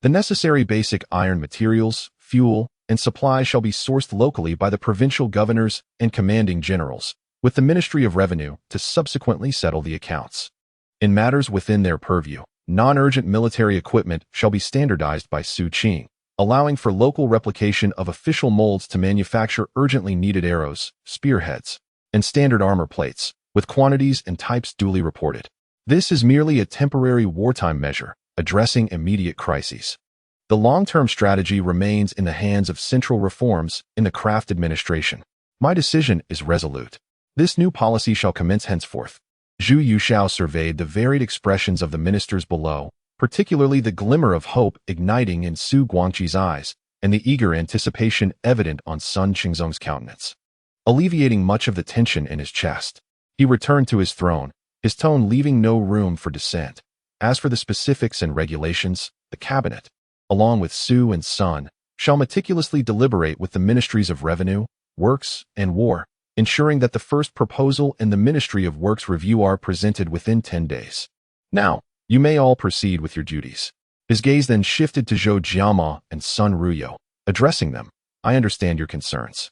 The necessary basic iron materials, fuel, and supplies shall be sourced locally by the provincial governors and commanding generals, with the Ministry of Revenue to subsequently settle the accounts. In matters within their purview, non-urgent military equipment shall be standardized by Su Qing, allowing for local replication of official molds to manufacture urgently needed arrows, spearheads, and standard armor plates, with quantities and types duly reported. This is merely a temporary wartime measure, addressing immediate crises. The long-term strategy remains in the hands of central reforms in the craft administration. My decision is resolute. This new policy shall commence henceforth. Zhu Youxiao surveyed the varied expressions of the ministers below, particularly the glimmer of hope igniting in Su Guangqi's eyes and the eager anticipation evident on Sun Qingzong's countenance. Alleviating much of the tension in his chest, he returned to his throne, his tone leaving no room for dissent. As for the specifics and regulations, the cabinet, along with Su and Sun, shall meticulously deliberate with the Ministries of Revenue, Works, and War, ensuring that the first proposal and the Ministry of Works review are presented within 10 days. Now, you may all proceed with your duties. His gaze then shifted to Zhou Jiama and Sun Ruyo, addressing them. I understand your concerns.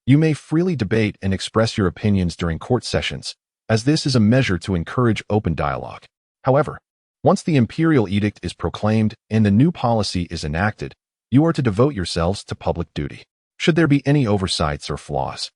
You may freely debate and express your opinions during court sessions, as this is a measure to encourage open dialogue. However, once the imperial edict is proclaimed and the new policy is enacted, you are to devote yourselves to public duty. Should there be any oversights or flaws,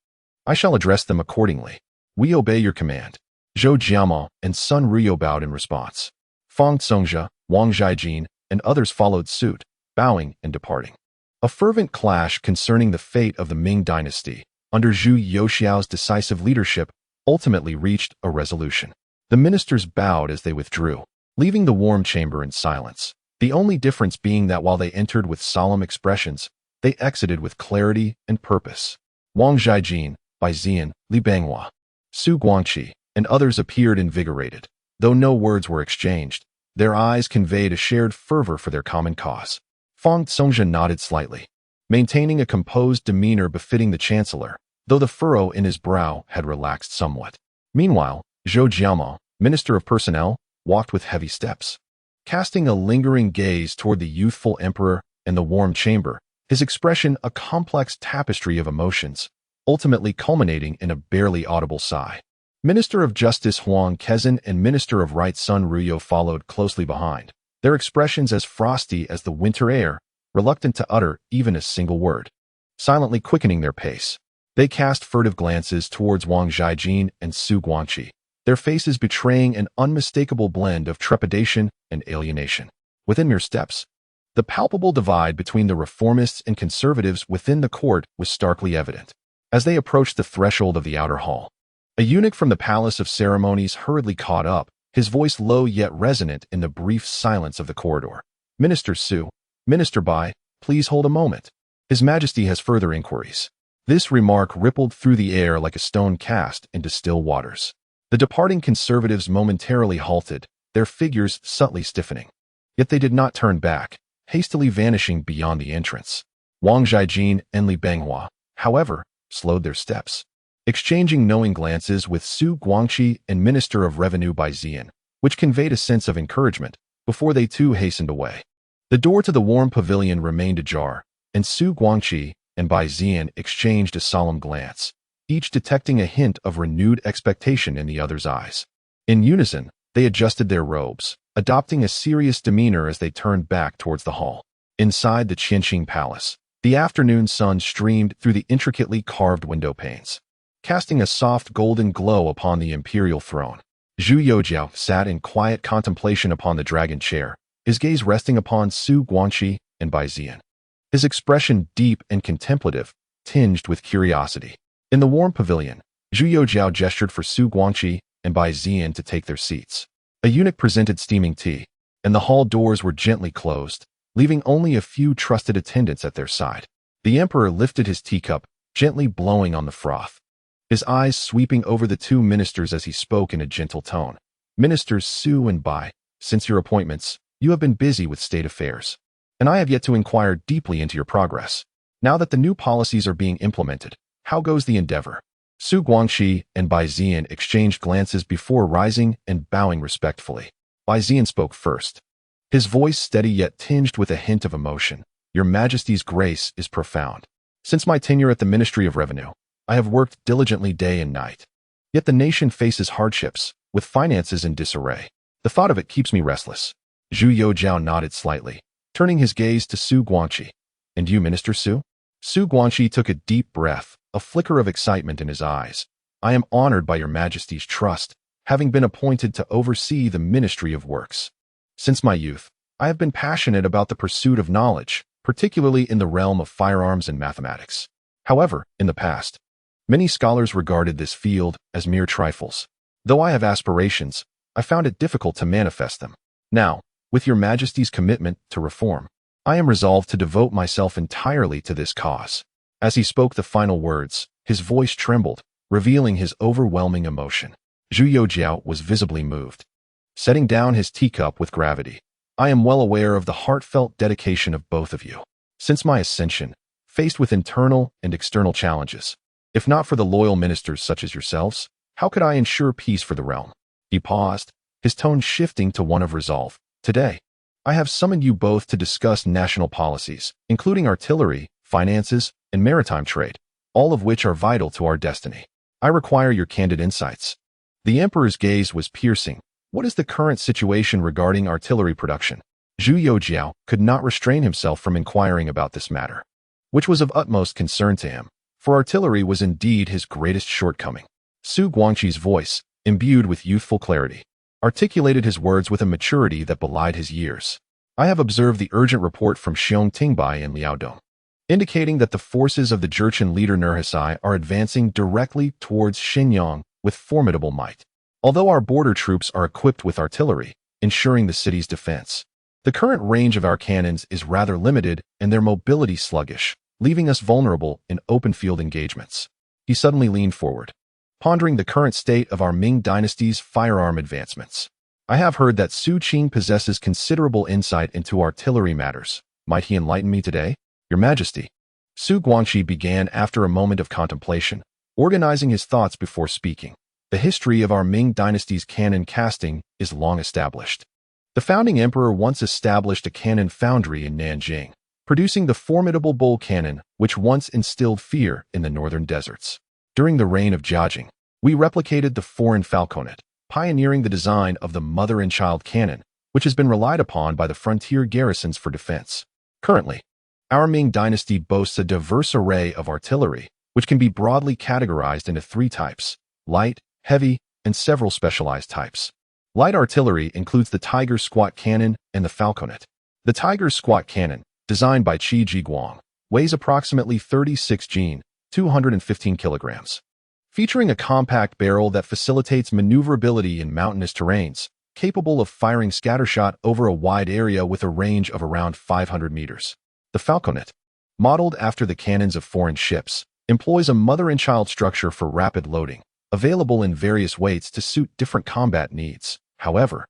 I shall address them accordingly. We obey your command. Zhou Jiama and Sun Ruyo bowed in response. Fang Congzhe, Wang Zhaijin, and others followed suit, bowing and departing. A fervent clash concerning the fate of the Ming Dynasty, under Zhu Youxiao's decisive leadership, ultimately reached a resolution. The ministers bowed as they withdrew, leaving the warm chamber in silence, the only difference being that while they entered with solemn expressions, they exited with clarity and purpose. Wang Zhaijin, Bai Ziyan, Li Benghua, Su Guangqi, and others appeared invigorated. Though no words were exchanged, their eyes conveyed a shared fervor for their common cause. Fang Congzhe nodded slightly, maintaining a composed demeanor befitting the chancellor, though the furrow in his brow had relaxed somewhat. Meanwhile, Zhou Jiama, Minister of Personnel, walked with heavy steps. Casting a lingering gaze toward the youthful emperor and the warm chamber, his expression a complex tapestry of emotions, ultimately culminating in a barely audible sigh. Minister of Justice Huang Kezan and Minister of Right Sun Ruyo followed closely behind, their expressions as frosty as the winter air, reluctant to utter even a single word, silently quickening their pace. They cast furtive glances towards Wang Zhaijin and Su Guangqi, their faces betraying an unmistakable blend of trepidation and alienation. Within mere steps, the palpable divide between the reformists and conservatives within the court was starkly evident. As they approached the threshold of the outer hall, a eunuch from the Palace of Ceremonies hurriedly caught up, his voice low yet resonant in the brief silence of the corridor. Minister Su, Minister Bai, please hold a moment. His Majesty has further inquiries. This remark rippled through the air like a stone cast into still waters. The departing conservatives momentarily halted, their figures subtly stiffening. Yet they did not turn back, hastily vanishing beyond the entrance. Wang Zhaijin and Li Benghua, however, slowed their steps, exchanging knowing glances with Su Guangqi and Minister of Revenue Bai Ziyan, which conveyed a sense of encouragement, before they too hastened away. The door to the warm pavilion remained ajar, and Su Guangqi and Bai Ziyan exchanged a solemn glance, each detecting a hint of renewed expectation in the other's eyes. In unison, they adjusted their robes, adopting a serious demeanor as they turned back towards the hall. Inside the Qianqing Palace, the afternoon sun streamed through the intricately carved window panes, casting a soft golden glow upon the imperial throne. Zhu Youxiao sat in quiet contemplation upon the dragon chair, his gaze resting upon Su Guangqi and Bai Ziyan, his expression deep and contemplative, tinged with curiosity. In the warm pavilion, Zhu Youxiao gestured for Su Guangqi and Bai Ziyan to take their seats. A eunuch presented steaming tea, and the hall doors were gently closed, leaving only a few trusted attendants at their side. The emperor lifted his teacup, gently blowing on the froth, his eyes sweeping over the two ministers as he spoke in a gentle tone. Ministers Su and Bai, since your appointments, You have been busy with state affairs, and I have yet to inquire deeply into your progress. Now that the new policies are being implemented, how goes the endeavor? Su Guangxi and Bai Ziyan exchanged glances before rising and bowing respectfully. Bai Ziyan spoke first, his voice steady yet tinged with a hint of emotion. Your Majesty's grace is profound. Since my tenure at the Ministry of Revenue, I have worked diligently day and night. Yet the nation faces hardships, with finances in disarray. The thought of it keeps me restless. Zhu Youxiao nodded slightly, turning his gaze to Su Guangxi. And you, Minister Su? Su Guangxi took a deep breath, a flicker of excitement in his eyes. I am honored by your Majesty's trust, having been appointed to oversee the Ministry of Works. Since my youth, I have been passionate about the pursuit of knowledge, particularly in the realm of firearms and mathematics. However, in the past, many scholars regarded this field as mere trifles. Though I have aspirations, I found it difficult to manifest them. Now, with your Majesty's commitment to reform, I am resolved to devote myself entirely to this cause. As he spoke the final words, his voice trembled, revealing his overwhelming emotion. Zhu Youxiao was visibly moved, setting down his teacup with gravity. I am well aware of the heartfelt dedication of both of you. Since my ascension, faced with internal and external challenges, if not for the loyal ministers such as yourselves, how could I ensure peace for the realm? He paused, his tone shifting to one of resolve. Today, I have summoned you both to discuss national policies, including artillery, finances, and maritime trade, all of which are vital to our destiny. I require your candid insights. The Emperor's gaze was piercing. What is the current situation regarding artillery production? Zhu Youxiao could not restrain himself from inquiring about this matter, which was of utmost concern to him, for artillery was indeed his greatest shortcoming. Su Guangxi's voice, imbued with youthful clarity, articulated his words with a maturity that belied his years. I have observed the urgent report from Xiong Tingbai and Liaodong, indicating that the forces of the Jurchen leader Nurhasai are advancing directly towards Shenyang with formidable might. Although our border troops are equipped with artillery, ensuring the city's defense, the current range of our cannons is rather limited and their mobility sluggish, leaving us vulnerable in open-field engagements. He suddenly leaned forward, pondering the current state of our Ming Dynasty's firearm advancements. I have heard that Su Qing possesses considerable insight into artillery matters. Might he enlighten me today? Your Majesty. Su Guangxi began after a moment of contemplation, organizing his thoughts before speaking. The history of our Ming Dynasty's cannon casting is long established. The founding emperor once established a cannon foundry in Nanjing, producing the formidable bull cannon which once instilled fear in the northern deserts. During the reign of Jiajing, we replicated the foreign falconet, pioneering the design of the mother and child cannon, which has been relied upon by the frontier garrisons for defense. Currently, our Ming Dynasty boasts a diverse array of artillery, which can be broadly categorized into three types: light, heavy, and several specialized types. Light artillery includes the Tiger squat cannon and the falconet. The Tiger squat cannon, designed by Qi Jiguang, weighs approximately 36 jin, 215 kilograms. Featuring a compact barrel that facilitates maneuverability in mountainous terrains, capable of firing scattershot over a wide area with a range of around 500 meters. The falconet, modeled after the cannons of foreign ships, employs a mother and child structure for rapid loading, available in various weights to suit different combat needs. However,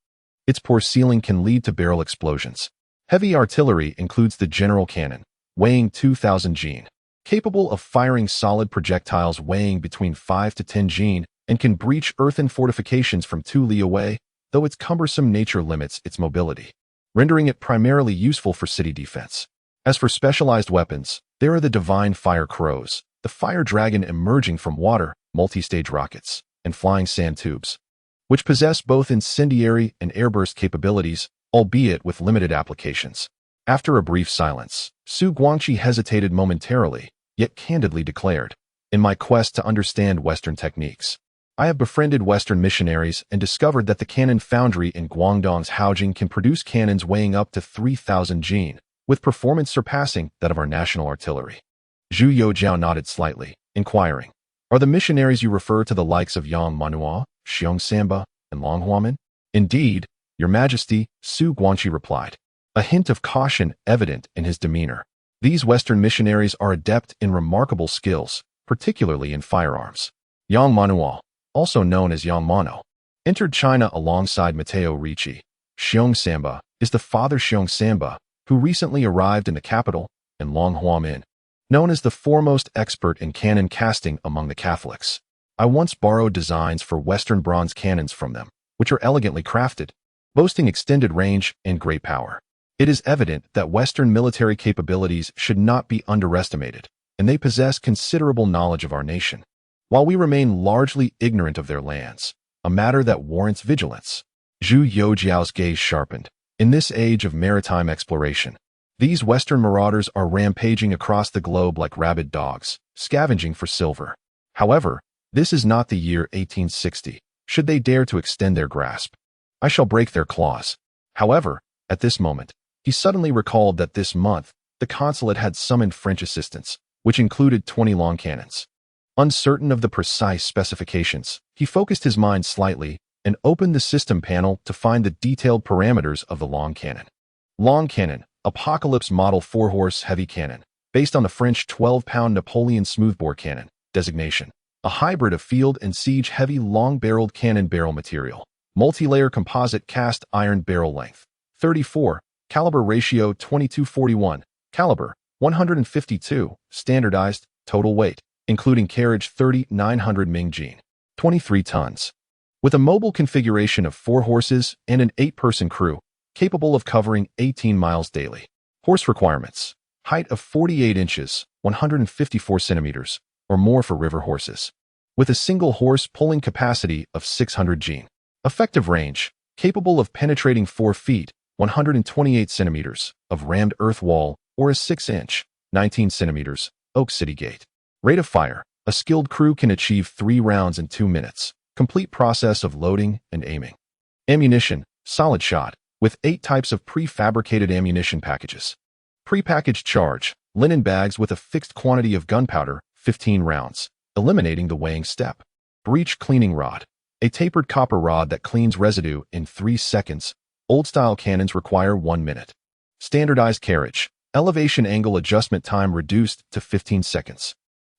its poor sealing can lead to barrel explosions. Heavy artillery includes the general cannon, weighing 2,000 jin, capable of firing solid projectiles weighing between 5 to 10 jin and can breach earthen fortifications from 2 li away, though its cumbersome nature limits its mobility, rendering it primarily useful for city defense. As for specialized weapons, there are the divine fire crows, the fire dragon emerging from water, multi-stage rockets, and flying sand tubes, which possess both incendiary and airburst capabilities, albeit with limited applications. After a brief silence, Su Guangxi hesitated momentarily, yet candidly declared, "In my quest to understand Western techniques, I have befriended Western missionaries and discovered that the cannon foundry in Guangdong's Haojing can produce cannons weighing up to 3,000 jin, with performance surpassing that of our national artillery." Zhu Youxiao nodded slightly, inquiring, "Are the missionaries you refer to the likes of Yang Manhua, Xiong Samba, and Long Huamen?" "Indeed, Your Majesty," Su Guangxi replied, a hint of caution evident in his demeanor. "These Western missionaries are adept in remarkable skills, particularly in firearms." Yang Manhua, also known as Yang Mano, entered China alongside Matteo Ricci, Xiong Samba is the father Xiong Samba, who recently arrived in the capital, and Longhua Min, known as the foremost expert in cannon casting among the Catholics. I once borrowed designs for Western bronze cannons from them, which are elegantly crafted, boasting extended range and great power. It is evident that Western military capabilities should not be underestimated, and they possess considerable knowledge of our nation, while we remain largely ignorant of their lands, a matter that warrants vigilance. Zhu Youxiao's gaze sharpened. In this age of maritime exploration, these Western marauders are rampaging across the globe like rabid dogs, scavenging for silver. However, this is not the year 1860. Should they dare to extend their grasp, I shall break their claws. However, at this moment, he suddenly recalled that this month, the consulate had summoned French assistance, which included 20 long cannons. Uncertain of the precise specifications, he focused his mind slightly and opened the system panel to find the detailed parameters of the long cannon. Long cannon, Apocalypse Model 4-horse heavy cannon, based on the French 12-pound Napoleon smoothbore cannon, designation. A hybrid of field and siege heavy long-barreled cannon barrel material. Multi-layer composite cast iron barrel length. 34. Caliber ratio 22:41. Caliber 152. Standardized. Total weight, including carriage 3,900 Ming Dynasty. 23 tons. With a mobile configuration of 4 horses and an 8-person crew, capable of covering 18 miles daily. Horse requirements. Height of 48 inches, 154 centimeters, or more for river horses. With a single horse pulling capacity of 600 G. Effective range, capable of penetrating 4 feet, 128 centimeters, of rammed earth wall, or a 6-inch, 19 centimeters, oak city gate. Rate of fire. A skilled crew can achieve 3 rounds in 2 minutes. Complete process of loading and aiming. Ammunition. Solid shot, with 8 types of prefabricated ammunition packages. Prepackaged charge. Linen bags with a fixed quantity of gunpowder, 15 rounds, eliminating the weighing step. Breech cleaning rod. A tapered copper rod that cleans residue in 3 seconds. Old-style cannons require 1 minute. Standardized carriage. Elevation angle adjustment time reduced to 15 seconds.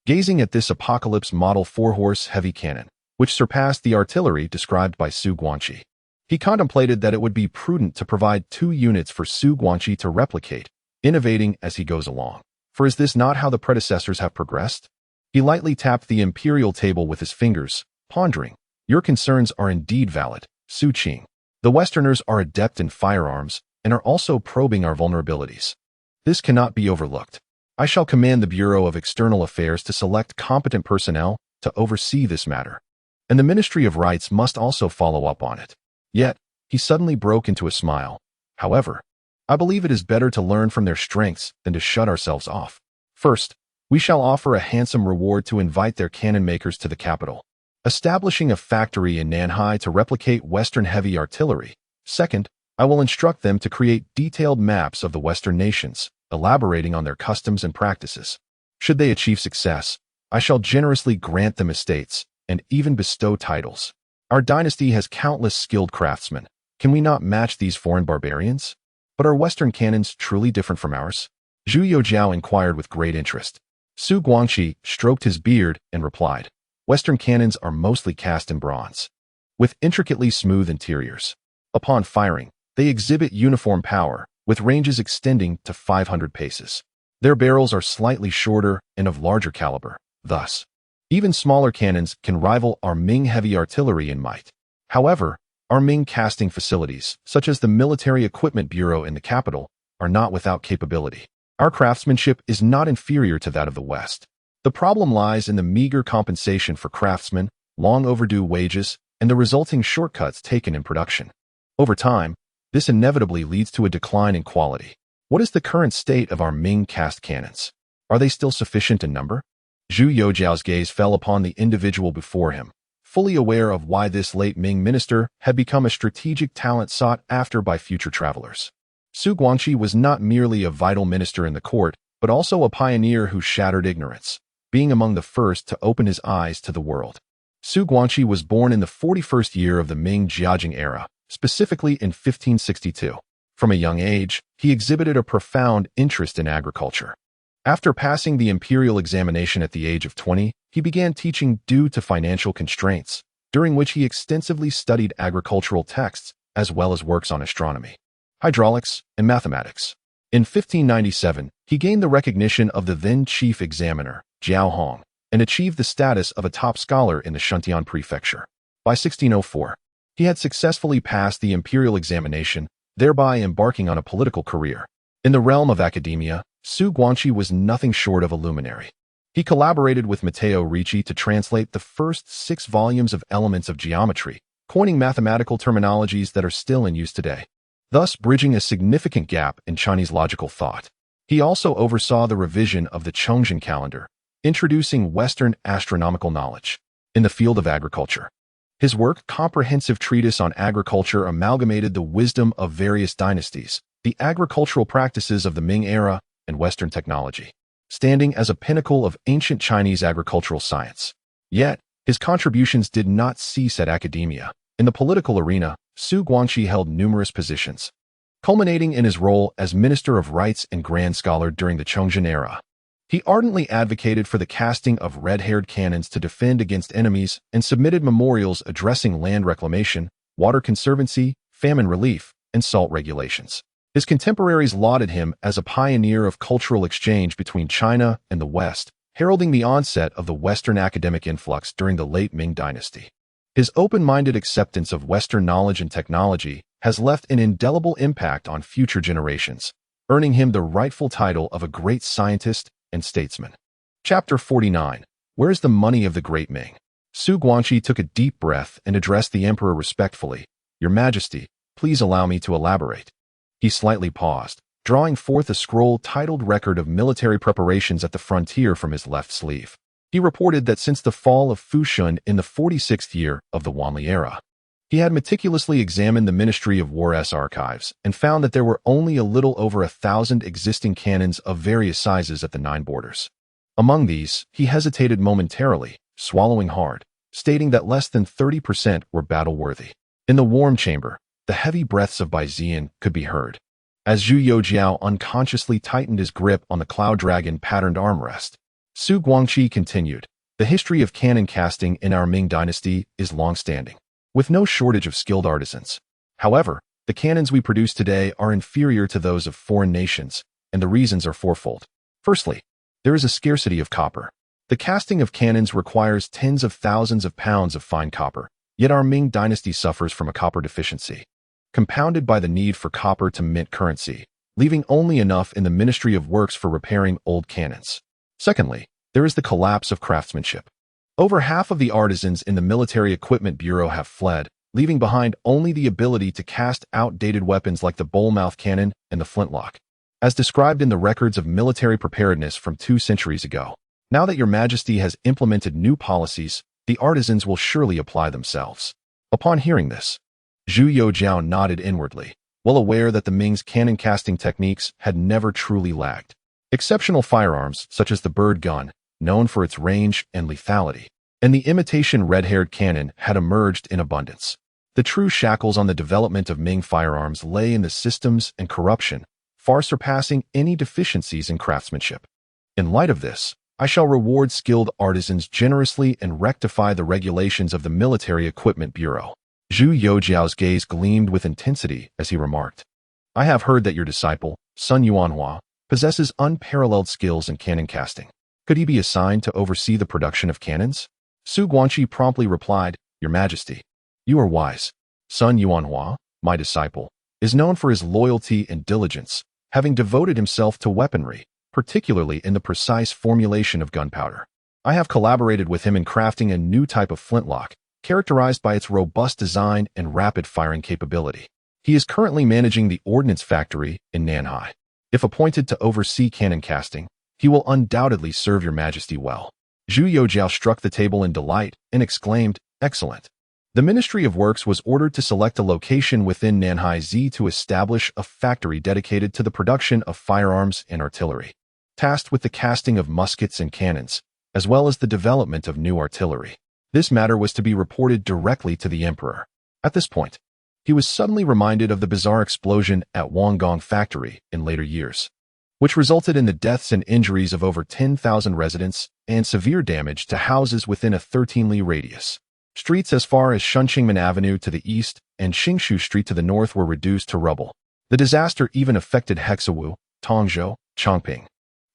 Gazing at this Apocalypse Model 4-horse heavy cannon, which surpassed the artillery described by Zhu Youxiao, he contemplated that it would be prudent to provide 2 units for Zhu Youxiao to replicate, innovating as he goes along. For is this not how the predecessors have progressed? He lightly tapped the imperial table with his fingers, pondering. Your concerns are indeed valid, Su Qing. The Westerners are adept in firearms and are also probing our vulnerabilities. This cannot be overlooked. I shall command the Bureau of External Affairs to select competent personnel to oversee this matter, and the Ministry of Rights must also follow up on it. Yet, he suddenly broke into a smile. However, I believe it is better to learn from their strengths than to shut ourselves off. First, we shall offer a handsome reward to invite their cannon makers to the capital, establishing a factory in Nanhai to replicate Western heavy artillery. Second, I will instruct them to create detailed maps of the Western nations, elaborating on their customs and practices. Should they achieve success, I shall generously grant them estates and even bestow titles. Our dynasty has countless skilled craftsmen. Can we not match these foreign barbarians? But are Western cannons truly different from ours? Zhu Youxiao inquired with great interest. Zhu Youxiao stroked his beard and replied, Western cannons are mostly cast in bronze, with intricately smooth interiors. Upon firing, they exhibit uniform power, with ranges extending to 500 paces. Their barrels are slightly shorter and of larger caliber. Thus, even smaller cannons can rival our Ming heavy artillery in might. However, our Ming casting facilities, such as the Military Equipment Bureau in the capital, are not without capability. Our craftsmanship is not inferior to that of the West. The problem lies in the meager compensation for craftsmen, long overdue wages, and the resulting shortcuts taken in production. Over time, this inevitably leads to a decline in quality. What is the current state of our Ming cast cannons? Are they still sufficient in number? Zhu Youxiao's gaze fell upon the individual before him, fully aware of why this late Ming minister had become a strategic talent sought after by future travelers. Zhu Youxiao was not merely a vital minister in the court, but also a pioneer who shattered ignorance, being among the first to open his eyes to the world. Zhu Youxiao was born in the 41st year of the Ming Jiajing era, specifically in 1562. From a young age, he exhibited a profound interest in agriculture. After passing the imperial examination at the age of 20, he began teaching due to financial constraints, during which he extensively studied agricultural texts as well as works on astronomy, hydraulics, and mathematics. In 1597, he gained the recognition of the then chief examiner, Jiao Hong, and achieved the status of a top scholar in the Shuntian prefecture. By 1604, he had successfully passed the imperial examination, thereby embarking on a political career. In the realm of academia, Zhu Youxiao was nothing short of a luminary. He collaborated with Matteo Ricci to translate the first 6 volumes of Elements of Geometry, coining mathematical terminologies that are still in use today, thus bridging a significant gap in Chinese logical thought. He also oversaw the revision of the Chongzhen calendar, introducing Western astronomical knowledge in the field of agriculture. His work, Comprehensive Treatise on Agriculture, amalgamated the wisdom of various dynasties, the agricultural practices of the Ming era, and Western technology, standing as a pinnacle of ancient Chinese agricultural science. Yet, his contributions did not cease at academia. In the political arena, Zhu Youxiao held numerous positions, culminating in his role as Minister of Rights and Grand Scholar during the Chongzhen era. He ardently advocated for the casting of red-haired cannons to defend against enemies and submitted memorials addressing land reclamation, water conservancy, famine relief, and salt regulations. His contemporaries lauded him as a pioneer of cultural exchange between China and the West, heralding the onset of the Western academic influx during the late Ming Dynasty. His open-minded acceptance of Western knowledge and technology has left an indelible impact on future generations, earning him the rightful title of a great scientist and statesman. Chapter 49. Where's the money of the great Ming? Zhu Youxiao took a deep breath and addressed the emperor respectfully. Your Majesty, please allow me to elaborate. He slightly paused, drawing forth a scroll titled Record of Military Preparations at the Frontier from his left sleeve. He reported that since the fall of Fushun in the 46th year of the Wanli era, he had meticulously examined the Ministry of War's archives and found that there were only a little over 1,000 existing cannons of various sizes at the 9 borders. Among these, he hesitated momentarily, swallowing hard, stating that less than 30% were battle-worthy. In the warm chamber, the heavy breaths of Baizian could be heard, as Zhu Youxiao unconsciously tightened his grip on the Cloud Dragon patterned armrest. Zhu Youxiao continued, the history of cannon casting in our Ming Dynasty is long-standing, with no shortage of skilled artisans. However, the cannons we produce today are inferior to those of foreign nations, and the reasons are fourfold. Firstly, there is a scarcity of copper. The casting of cannons requires tens of thousands of pounds of fine copper, yet our Ming Dynasty suffers from a copper deficiency, compounded by the need for copper to mint currency, leaving only enough in the Ministry of Works for repairing old cannons. Secondly, there is the collapse of craftsmanship. Over half of the artisans in the Military Equipment Bureau have fled, leaving behind only the ability to cast outdated weapons like the bullmouth cannon and the flintlock, as described in the records of military preparedness from 2 centuries ago. Now that your Majesty has implemented new policies, the artisans will surely apply themselves. Upon hearing this, Zhu Youxiao nodded inwardly, well aware that the Ming's cannon casting techniques had never truly lagged. Exceptional firearms, such as the bird gun, known for its range and lethality, and the imitation red-haired cannon had emerged in abundance. The true shackles on the development of Ming firearms lay in the systems and corruption, far surpassing any deficiencies in craftsmanship. In light of this, I shall reward skilled artisans generously and rectify the regulations of the Military Equipment Bureau. Zhu Youxiao's gaze gleamed with intensity as he remarked, I have heard that your disciple, Sun Yuanhua, possesses unparalleled skills in cannon casting. Could he be assigned to oversee the production of cannons? Zhu Youxiao promptly replied, Your Majesty, you are wise. Sun Yuanhua, my disciple, is known for his loyalty and diligence, having devoted himself to weaponry, particularly in the precise formulation of gunpowder. I have collaborated with him in crafting a new type of flintlock, characterized by its robust design and rapid firing capability. He is currently managing the ordnance factory in Nanhai. If appointed to oversee cannon casting, he will undoubtedly serve your Majesty well. Zhu Youxiao struck the table in delight and exclaimed, Excellent. The Ministry of Works was ordered to select a location within Nanhai Z to establish a factory dedicated to the production of firearms and artillery, tasked with the casting of muskets and cannons, as well as the development of new artillery. This matter was to be reported directly to the emperor. At this point, he was suddenly reminded of the bizarre explosion at Wanggong Factory in later years, which resulted in the deaths and injuries of over 10,000 residents and severe damage to houses within a 13-li radius. Streets as far as Shunqingmen Avenue to the east and Xingshu Street to the north were reduced to rubble. The disaster even affected Hexawu, Tongzhou, Chongping,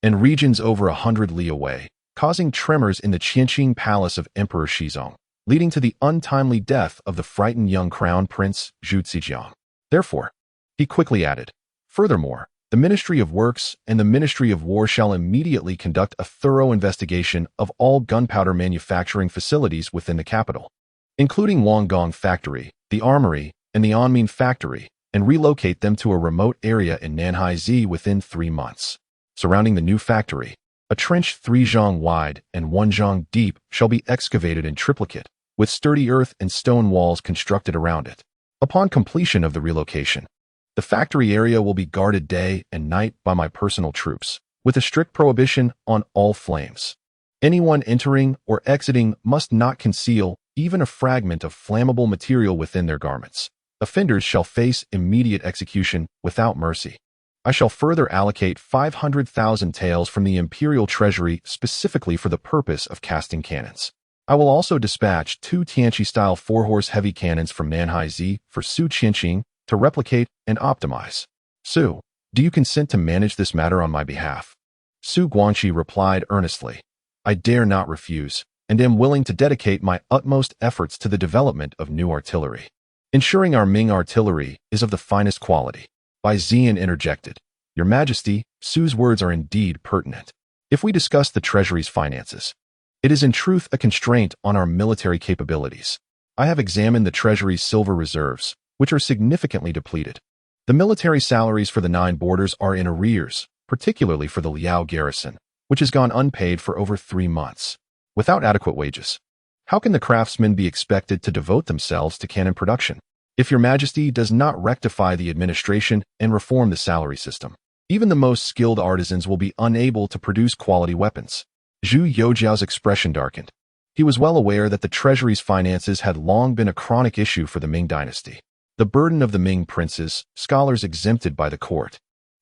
and regions over 100 li away, causing tremors in the Qianqing palace of Emperor Shizong, leading to the untimely death of the frightened young crown prince Zhu Youxiao. Therefore, he quickly added, furthermore, the Ministry of Works and the Ministry of War shall immediately conduct a thorough investigation of all gunpowder manufacturing facilities within the capital, including Wanggong Factory, the Armory, and the Anmin Factory, and relocate them to a remote area in Nanhai within 3 months. Surrounding the new factory, a trench 3 zhang wide and 1 zhang deep shall be excavated in triplicate, with sturdy earth and stone walls constructed around it. Upon completion of the relocation, the factory area will be guarded day and night by my personal troops, with a strict prohibition on all flames. Anyone entering or exiting must not conceal even a fragment of flammable material within their garments. Offenders shall face immediate execution without mercy. I shall further allocate 500,000 taels from the imperial treasury specifically for the purpose of casting cannons. I will also dispatch 2 Tianqi-style 4-horse heavy cannons from Nanhai for Su Qianqing to replicate and optimize. Su, do you consent to manage this matter on my behalf? Su Guangqi replied earnestly, I dare not refuse, and am willing to dedicate my utmost efforts to the development of new artillery, ensuring our Ming artillery is of the finest quality. Bai Ziyan interjected, Your Majesty, Su's words are indeed pertinent. If we discuss the treasury's finances, it is in truth a constraint on our military capabilities. I have examined the treasury's silver reserves, which are significantly depleted. The military salaries for the 9 borders are in arrears, particularly for the Liao garrison, which has gone unpaid for over 3 months. Without adequate wages, how can the craftsmen be expected to devote themselves to cannon production? If Your Majesty does not rectify the administration and reform the salary system, even the most skilled artisans will be unable to produce quality weapons. Zhu Youxiao's expression darkened. He was well aware that the treasury's finances had long been a chronic issue for the Ming Dynasty. The burden of the Ming princes, scholars exempted by the court,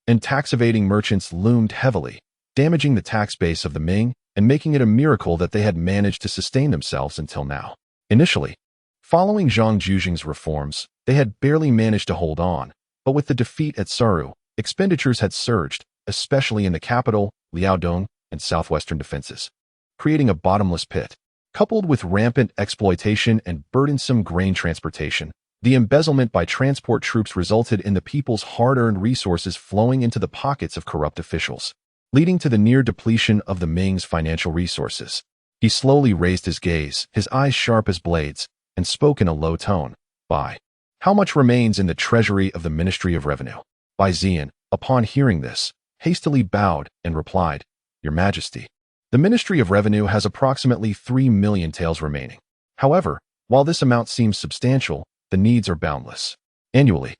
and tax-evading merchants loomed heavily, damaging the tax base of the Ming and making it a miracle that they had managed to sustain themselves until now. Initially, following Zhang Zhuxing's reforms, they had barely managed to hold on, but with the defeat at Saru, expenditures had surged, especially in the capital, Liaodong, and southwestern defenses, creating a bottomless pit. Coupled with rampant exploitation and burdensome grain transportation, the embezzlement by transport troops resulted in the people's hard-earned resources flowing into the pockets of corrupt officials, leading to the near depletion of the Ming's financial resources. He slowly raised his gaze, his eyes sharp as blades, and spoke in a low tone. Bai, how much remains in the treasury of the Ministry of Revenue? Bai Ziyan, upon hearing this, hastily bowed and replied, Your Majesty, the Ministry of Revenue has approximately 3 million taels remaining. However, while this amount seems substantial, the needs are boundless. Annually,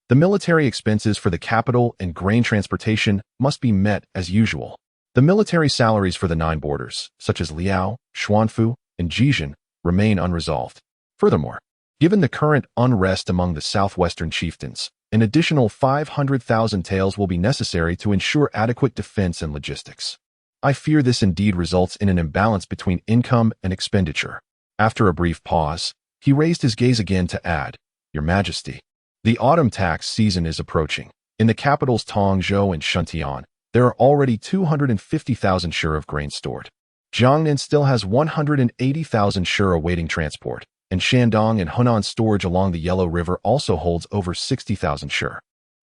the military expenses for the capital and grain transportation must be met as usual. The military salaries for the 9 borders, such as Liao, Xuanfu, and Jizhen, remain unresolved. Furthermore, given the current unrest among the southwestern chieftains, an additional 500,000 taels will be necessary to ensure adequate defense and logistics. I fear this indeed results in an imbalance between income and expenditure. After a brief pause, he raised his gaze again to add, Your Majesty, the autumn tax season is approaching. In the capitals Tongzhou and Shuntian, there are already 250,000 sure of grain stored. Jiangnan still has 180,000 sure awaiting transport, and Shandong and Hunan storage along the Yellow River also holds over 60,000 sure.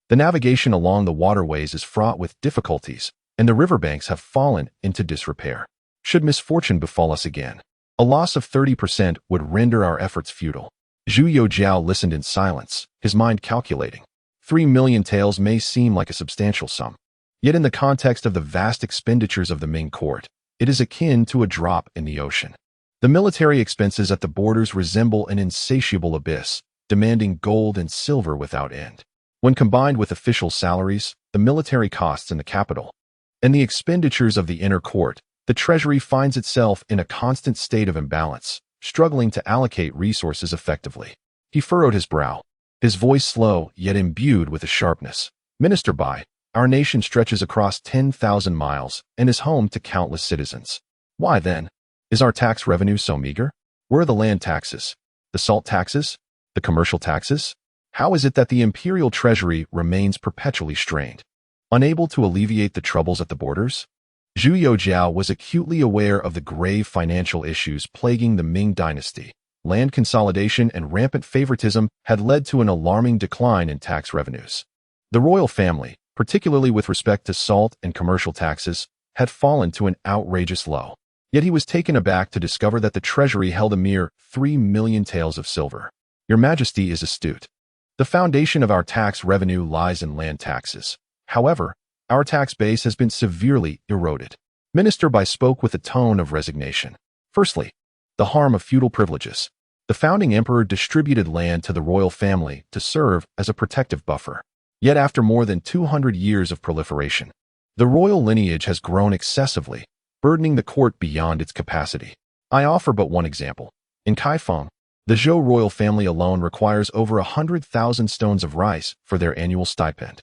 The navigation along the waterways is fraught with difficulties, and the riverbanks have fallen into disrepair. Should misfortune befall us again, a loss of 30% would render our efforts futile. Zhu Youxiao listened in silence, his mind calculating. 3 million taels may seem like a substantial sum. Yet in the context of the vast expenditures of the Ming court, it is akin to a drop in the ocean. The military expenses at the borders resemble an insatiable abyss, demanding gold and silver without end. When combined with official salaries, the military costs in the capital, and the expenditures of the inner court, the treasury finds itself in a constant state of imbalance, struggling to allocate resources effectively. He furrowed his brow, his voice slow yet imbued with a sharpness. Minister Bai, our nation stretches across 10,000 miles and is home to countless citizens. Why then is our tax revenue so meager? Where are the land taxes? The salt taxes? The commercial taxes? How is it that the imperial treasury remains perpetually strained, unable to alleviate the troubles at the borders? Zhu Youxiao was acutely aware of the grave financial issues plaguing the Ming Dynasty. Land consolidation and rampant favoritism had led to an alarming decline in tax revenues. The royal family, particularly with respect to salt and commercial taxes, had fallen to an outrageous low. Yet he was taken aback to discover that the treasury held a mere 3 million taels of silver. Your Majesty is astute. The foundation of our tax revenue lies in land taxes. However, our tax base has been severely eroded. Minister Bai spoke with a tone of resignation. Firstly, the harm of feudal privileges. The founding emperor distributed land to the royal family to serve as a protective buffer. Yet after more than 200 years of proliferation, the royal lineage has grown excessively, burdening the court beyond its capacity. I offer but one example. In Kaifeng, the Zhou royal family alone requires over 100,000 stones of rice for their annual stipend.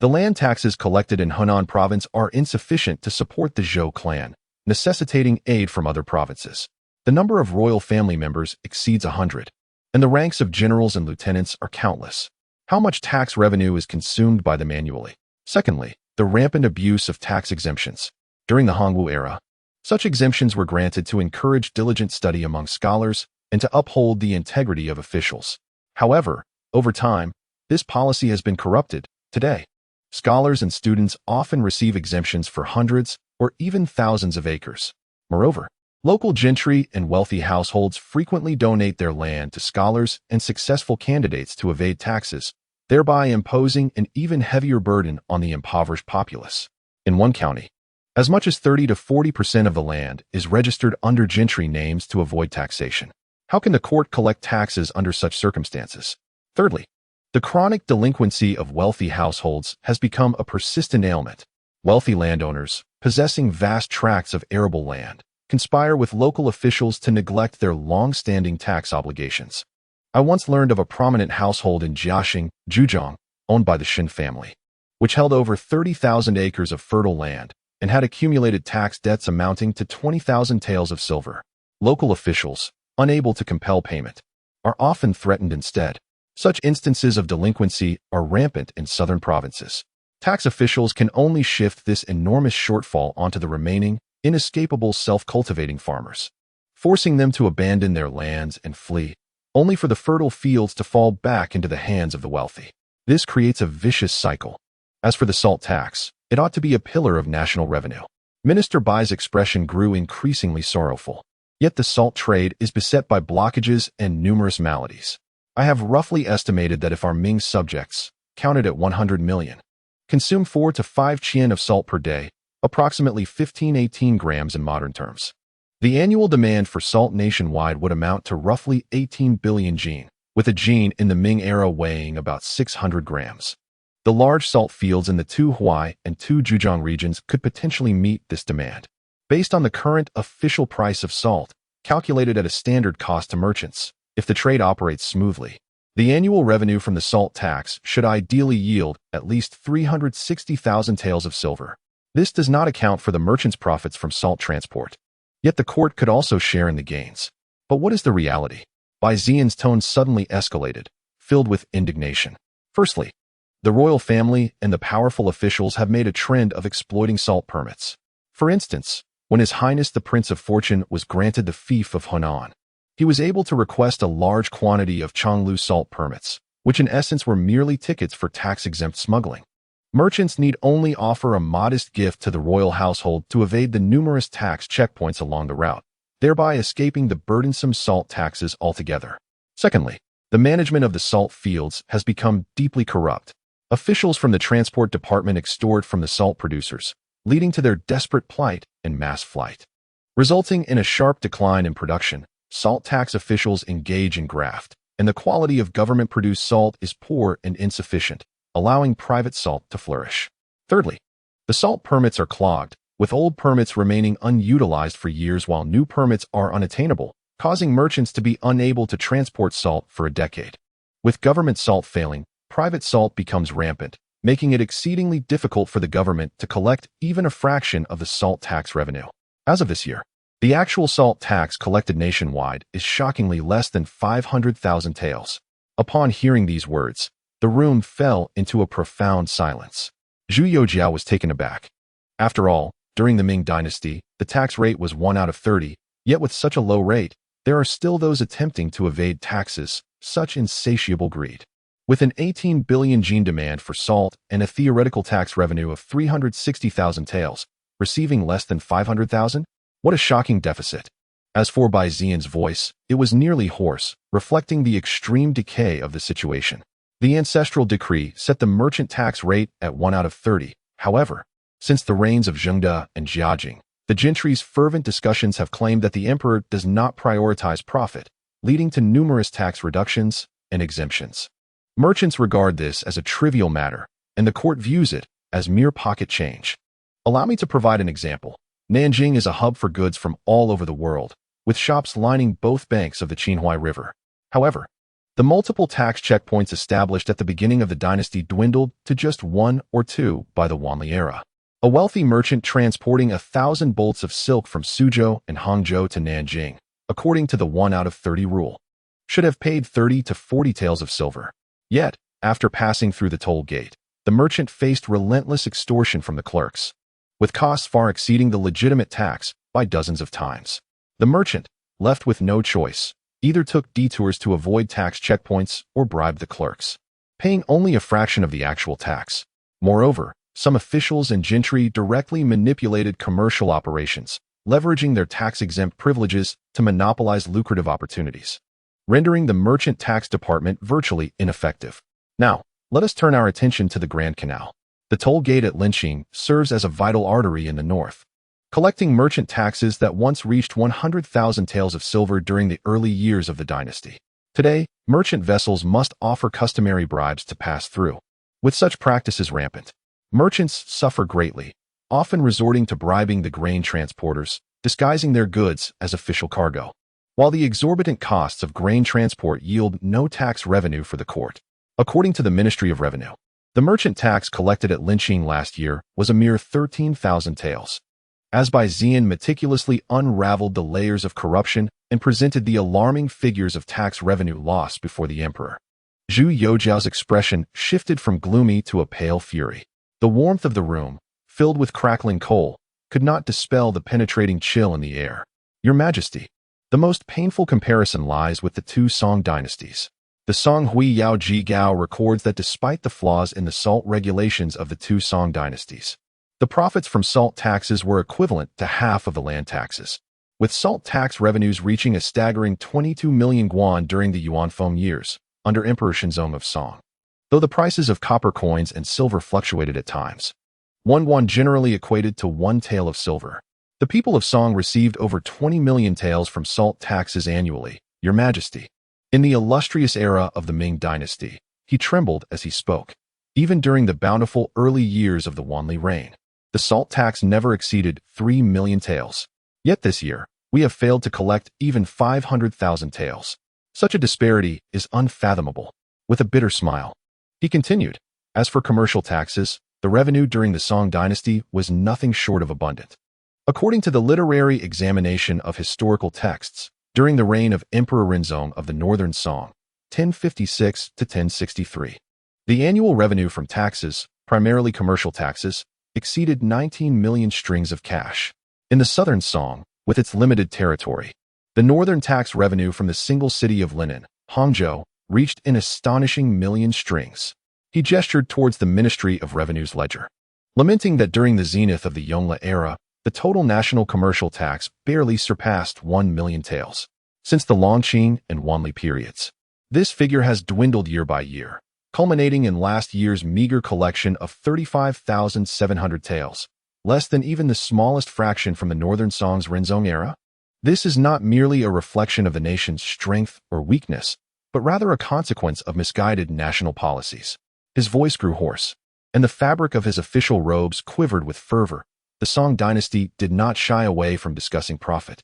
The land taxes collected in Henan province are insufficient to support the Zhou clan, necessitating aid from other provinces. The number of royal family members exceeds 100, and the ranks of generals and lieutenants are countless. How much tax revenue is consumed by them annually? Secondly, the rampant abuse of tax exemptions. During the Hongwu era, such exemptions were granted to encourage diligent study among scholars and to uphold the integrity of officials. However, over time, this policy has been corrupted. Today, scholars and students often receive exemptions for hundreds or even thousands of acres. Moreover, local gentry and wealthy households frequently donate their land to scholars and successful candidates to evade taxes, thereby imposing an even heavier burden on the impoverished populace. In one county, as much as 30 to 40% of the land is registered under gentry names to avoid taxation. How can the court collect taxes under such circumstances? Thirdly, the chronic delinquency of wealthy households has become a persistent ailment. Wealthy landowners, possessing vast tracts of arable land, conspire with local officials to neglect their long-standing tax obligations. I once learned of a prominent household in Jiaxing, Zhejiang, owned by the Xin family, which held over 30,000 acres of fertile land and had accumulated tax debts amounting to 20,000 taels of silver. Local officials, unable to compel payment, are often threatened instead. Such instances of delinquency are rampant in southern provinces. Tax officials can only shift this enormous shortfall onto the remaining, inescapable self-cultivating farmers, forcing them to abandon their lands and flee, only for the fertile fields to fall back into the hands of the wealthy. This creates a vicious cycle. As for the salt tax, it ought to be a pillar of national revenue. Minister Bai's expression grew increasingly sorrowful. Yet the salt trade is beset by blockages and numerous maladies. I have roughly estimated that if our Ming subjects, counted at 100 million, consume 4 to 5 chien of salt per day, approximately 15-18 grams in modern terms, the annual demand for salt nationwide would amount to roughly 18 billion jin, with a jin in the Ming era weighing about 600 grams. The large salt fields in the Tu Huai and Tu Zhejiang regions could potentially meet this demand. Based on the current official price of salt, calculated at a standard cost to merchants, if the trade operates smoothly, the annual revenue from the salt tax should ideally yield at least 360,000 taels of silver. This does not account for the merchants' profits from salt transport. Yet the court could also share in the gains. But what is the reality? Bai Zian's tone suddenly escalated, filled with indignation. Firstly, the royal family and the powerful officials have made a trend of exploiting salt permits. For instance, when His Highness the Prince of Fortune was granted the fief of Henan, he was able to request a large quantity of Chonglu salt permits, which in essence were merely tickets for tax-exempt smuggling. Merchants need only offer a modest gift to the royal household to evade the numerous tax checkpoints along the route, thereby escaping the burdensome salt taxes altogether. Secondly, the management of the salt fields has become deeply corrupt. Officials from the transport department extort from the salt producers, leading to their desperate plight and mass flight. Resulting in a sharp decline in production, salt tax officials engage in graft, and the quality of government-produced salt is poor and insufficient, allowing private salt to flourish. Thirdly, the salt permits are clogged, with old permits remaining unutilized for years while new permits are unattainable, causing merchants to be unable to transport salt for a decade. With government salt failing, private salt becomes rampant, making it exceedingly difficult for the government to collect even a fraction of the salt tax revenue. As of this year, The actual salt tax collected nationwide is shockingly less than 500,000 taels. Upon hearing these words, the room fell into a profound silence. Zhu Youxiao was taken aback. After all, during the Ming Dynasty, the tax rate was 1 out of 30, yet with such a low rate, there are still those attempting to evade taxes. Such insatiable greed. With an 18 billion yen demand for salt and a theoretical tax revenue of 360,000 taels, receiving less than 500,000? What a shocking deficit. As for Bai Xian's voice, it was nearly hoarse, reflecting the extreme decay of the situation. The ancestral decree set the merchant tax rate at 1 out of 30. However, since the reigns of Zhengde and Jiajing, the gentry's fervent discussions have claimed that the emperor does not prioritize profit, leading to numerous tax reductions and exemptions. Merchants regard this as a trivial matter, and the court views it as mere pocket change. Allow me to provide an example. Nanjing is a hub for goods from all over the world, with shops lining both banks of the Qinhuai River. However, the multiple tax checkpoints established at the beginning of the dynasty dwindled to just 1 or 2 by the Wanli era. A wealthy merchant transporting 1,000 bolts of silk from Suzhou and Hangzhou to Nanjing, according to the 1 out of 30 rule, should have paid 30 to 40 taels of silver. Yet, after passing through the toll gate, the merchant faced relentless extortion from the clerks, with costs far exceeding the legitimate tax by dozens of times. The merchant, left with no choice, either took detours to avoid tax checkpoints or bribed the clerks, paying only a fraction of the actual tax. Moreover, some officials and gentry directly manipulated commercial operations, leveraging their tax-exempt privileges to monopolize lucrative opportunities, rendering the merchant tax department virtually ineffective. Now, let us turn our attention to the Grand Canal. The toll gate at Linqing serves as a vital artery in the north, collecting merchant taxes that once reached 100,000 taels of silver during the early years of the dynasty. Today, merchant vessels must offer customary bribes to pass through. With such practices rampant, merchants suffer greatly, often resorting to bribing the grain transporters, disguising their goods as official cargo. While the exorbitant costs of grain transport yield no tax revenue for the court, according to the Ministry of Revenue, the merchant tax collected at Linqing last year was a mere 13,000 taels. As Bai Xian meticulously unraveled the layers of corruption and presented the alarming figures of tax revenue loss before the emperor, Zhu Youxiao's expression shifted from gloomy to a pale fury. The warmth of the room, filled with crackling coal, could not dispel the penetrating chill in the air. Your Majesty, the most painful comparison lies with the two Song dynasties. The Song Hui Yao Ji Gao records that despite the flaws in the salt regulations of the two Song dynasties, the profits from salt taxes were equivalent to half of the land taxes, with salt tax revenues reaching a staggering 22 million guan during the Yuanfeng years, under Emperor Shenzong of Song. Though the prices of copper coins and silver fluctuated at times, 1 guan generally equated to 1 tael of silver. The people of Song received over 20 million taels from salt taxes annually, Your Majesty. In the illustrious era of the Ming Dynasty, he trembled as he spoke. Even during the bountiful early years of the Wanli reign, the salt tax never exceeded 3 million taels. Yet this year, we have failed to collect even 500,000 taels. Such a disparity is unfathomable. With a bitter smile, he continued, as for commercial taxes, the revenue during the Song dynasty was nothing short of abundant. According to the literary examination of historical texts, during the reign of Emperor Renzong of the Northern Song, 1056 to 1063, the annual revenue from taxes, primarily commercial taxes, exceeded 19 million strings of cash. In the Southern Song, with its limited territory, the northern tax revenue from the single city of Linen, Hangzhou, reached an astonishing million strings. He gestured towards the Ministry of Revenue's ledger, lamenting that during the zenith of the Yongle era, the total national commercial tax barely surpassed 1 million taels. Since the Longqing and Wanli periods, this figure has dwindled year by year, culminating in last year's meager collection of 35,700 taels, less than even the smallest fraction from the Northern Song's Renzong era. This is not merely a reflection of the nation's strength or weakness, but rather a consequence of misguided national policies. His voice grew hoarse, and the fabric of his official robes quivered with fervor. The Song dynasty did not shy away from discussing profit.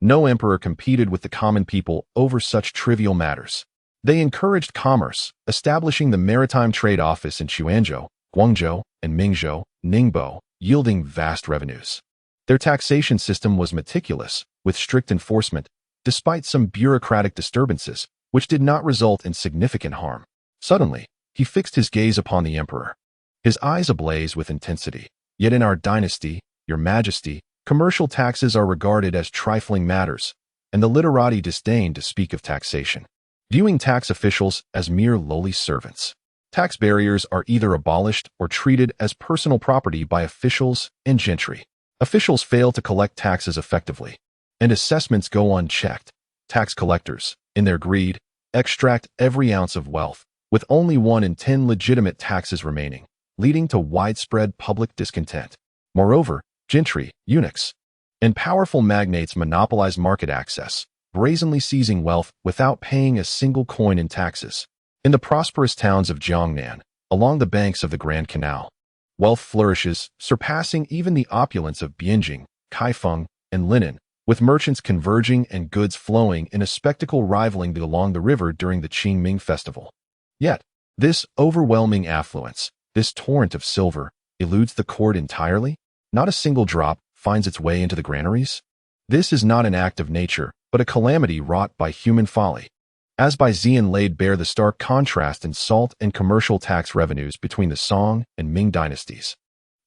No emperor competed with the common people over such trivial matters. They encouraged commerce, establishing the Maritime Trade Office in Xuanzhou, Guangzhou, and Mingzhou, Ningbo, yielding vast revenues. Their taxation system was meticulous, with strict enforcement, despite some bureaucratic disturbances, which did not result in significant harm. Suddenly, he fixed his gaze upon the emperor, his eyes ablaze with intensity. Yet in our dynasty, your majesty, commercial taxes are regarded as trifling matters, and the literati disdain to speak of taxation, viewing tax officials as mere lowly servants. Tax barriers are either abolished or treated as personal property by officials and gentry. Officials fail to collect taxes effectively, and assessments go unchecked. Tax collectors, in their greed, extract every ounce of wealth, with only 1 in 10 legitimate taxes remaining, leading to widespread public discontent. Moreover, gentry, eunuchs, and powerful magnates monopolize market access, brazenly seizing wealth without paying a single coin in taxes. In the prosperous towns of Jiangnan, along the banks of the Grand Canal, wealth flourishes, surpassing even the opulence of Bianjing, Kaifeng, and Linen, with merchants converging and goods flowing in a spectacle rivaling along the river during the Qingming festival. Yet, this overwhelming affluence, this torrent of silver, eludes the court entirely. Not a single drop finds its way into the granaries. This is not an act of nature, but a calamity wrought by human folly. As Xian laid bare the stark contrast in salt and commercial tax revenues between the Song and Ming dynasties.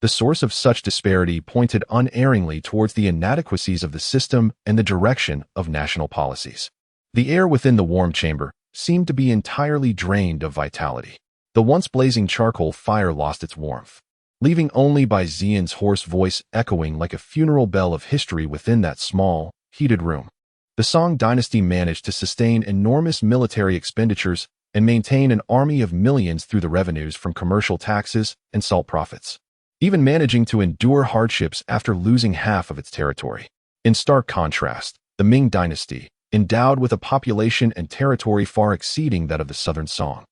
The source of such disparity pointed unerringly towards the inadequacies of the system and the direction of national policies. The air within the warm chamber seemed to be entirely drained of vitality. The once blazing charcoal fire lost its warmth, leaving only Xian's hoarse voice echoing like a funeral bell of history within that small, heated room. The Song dynasty managed to sustain enormous military expenditures and maintain an army of millions through the revenues from commercial taxes and salt profits, even managing to endure hardships after losing half of its territory. In stark contrast, the Ming Dynasty, endowed with a population and territory far exceeding that of the southern Song,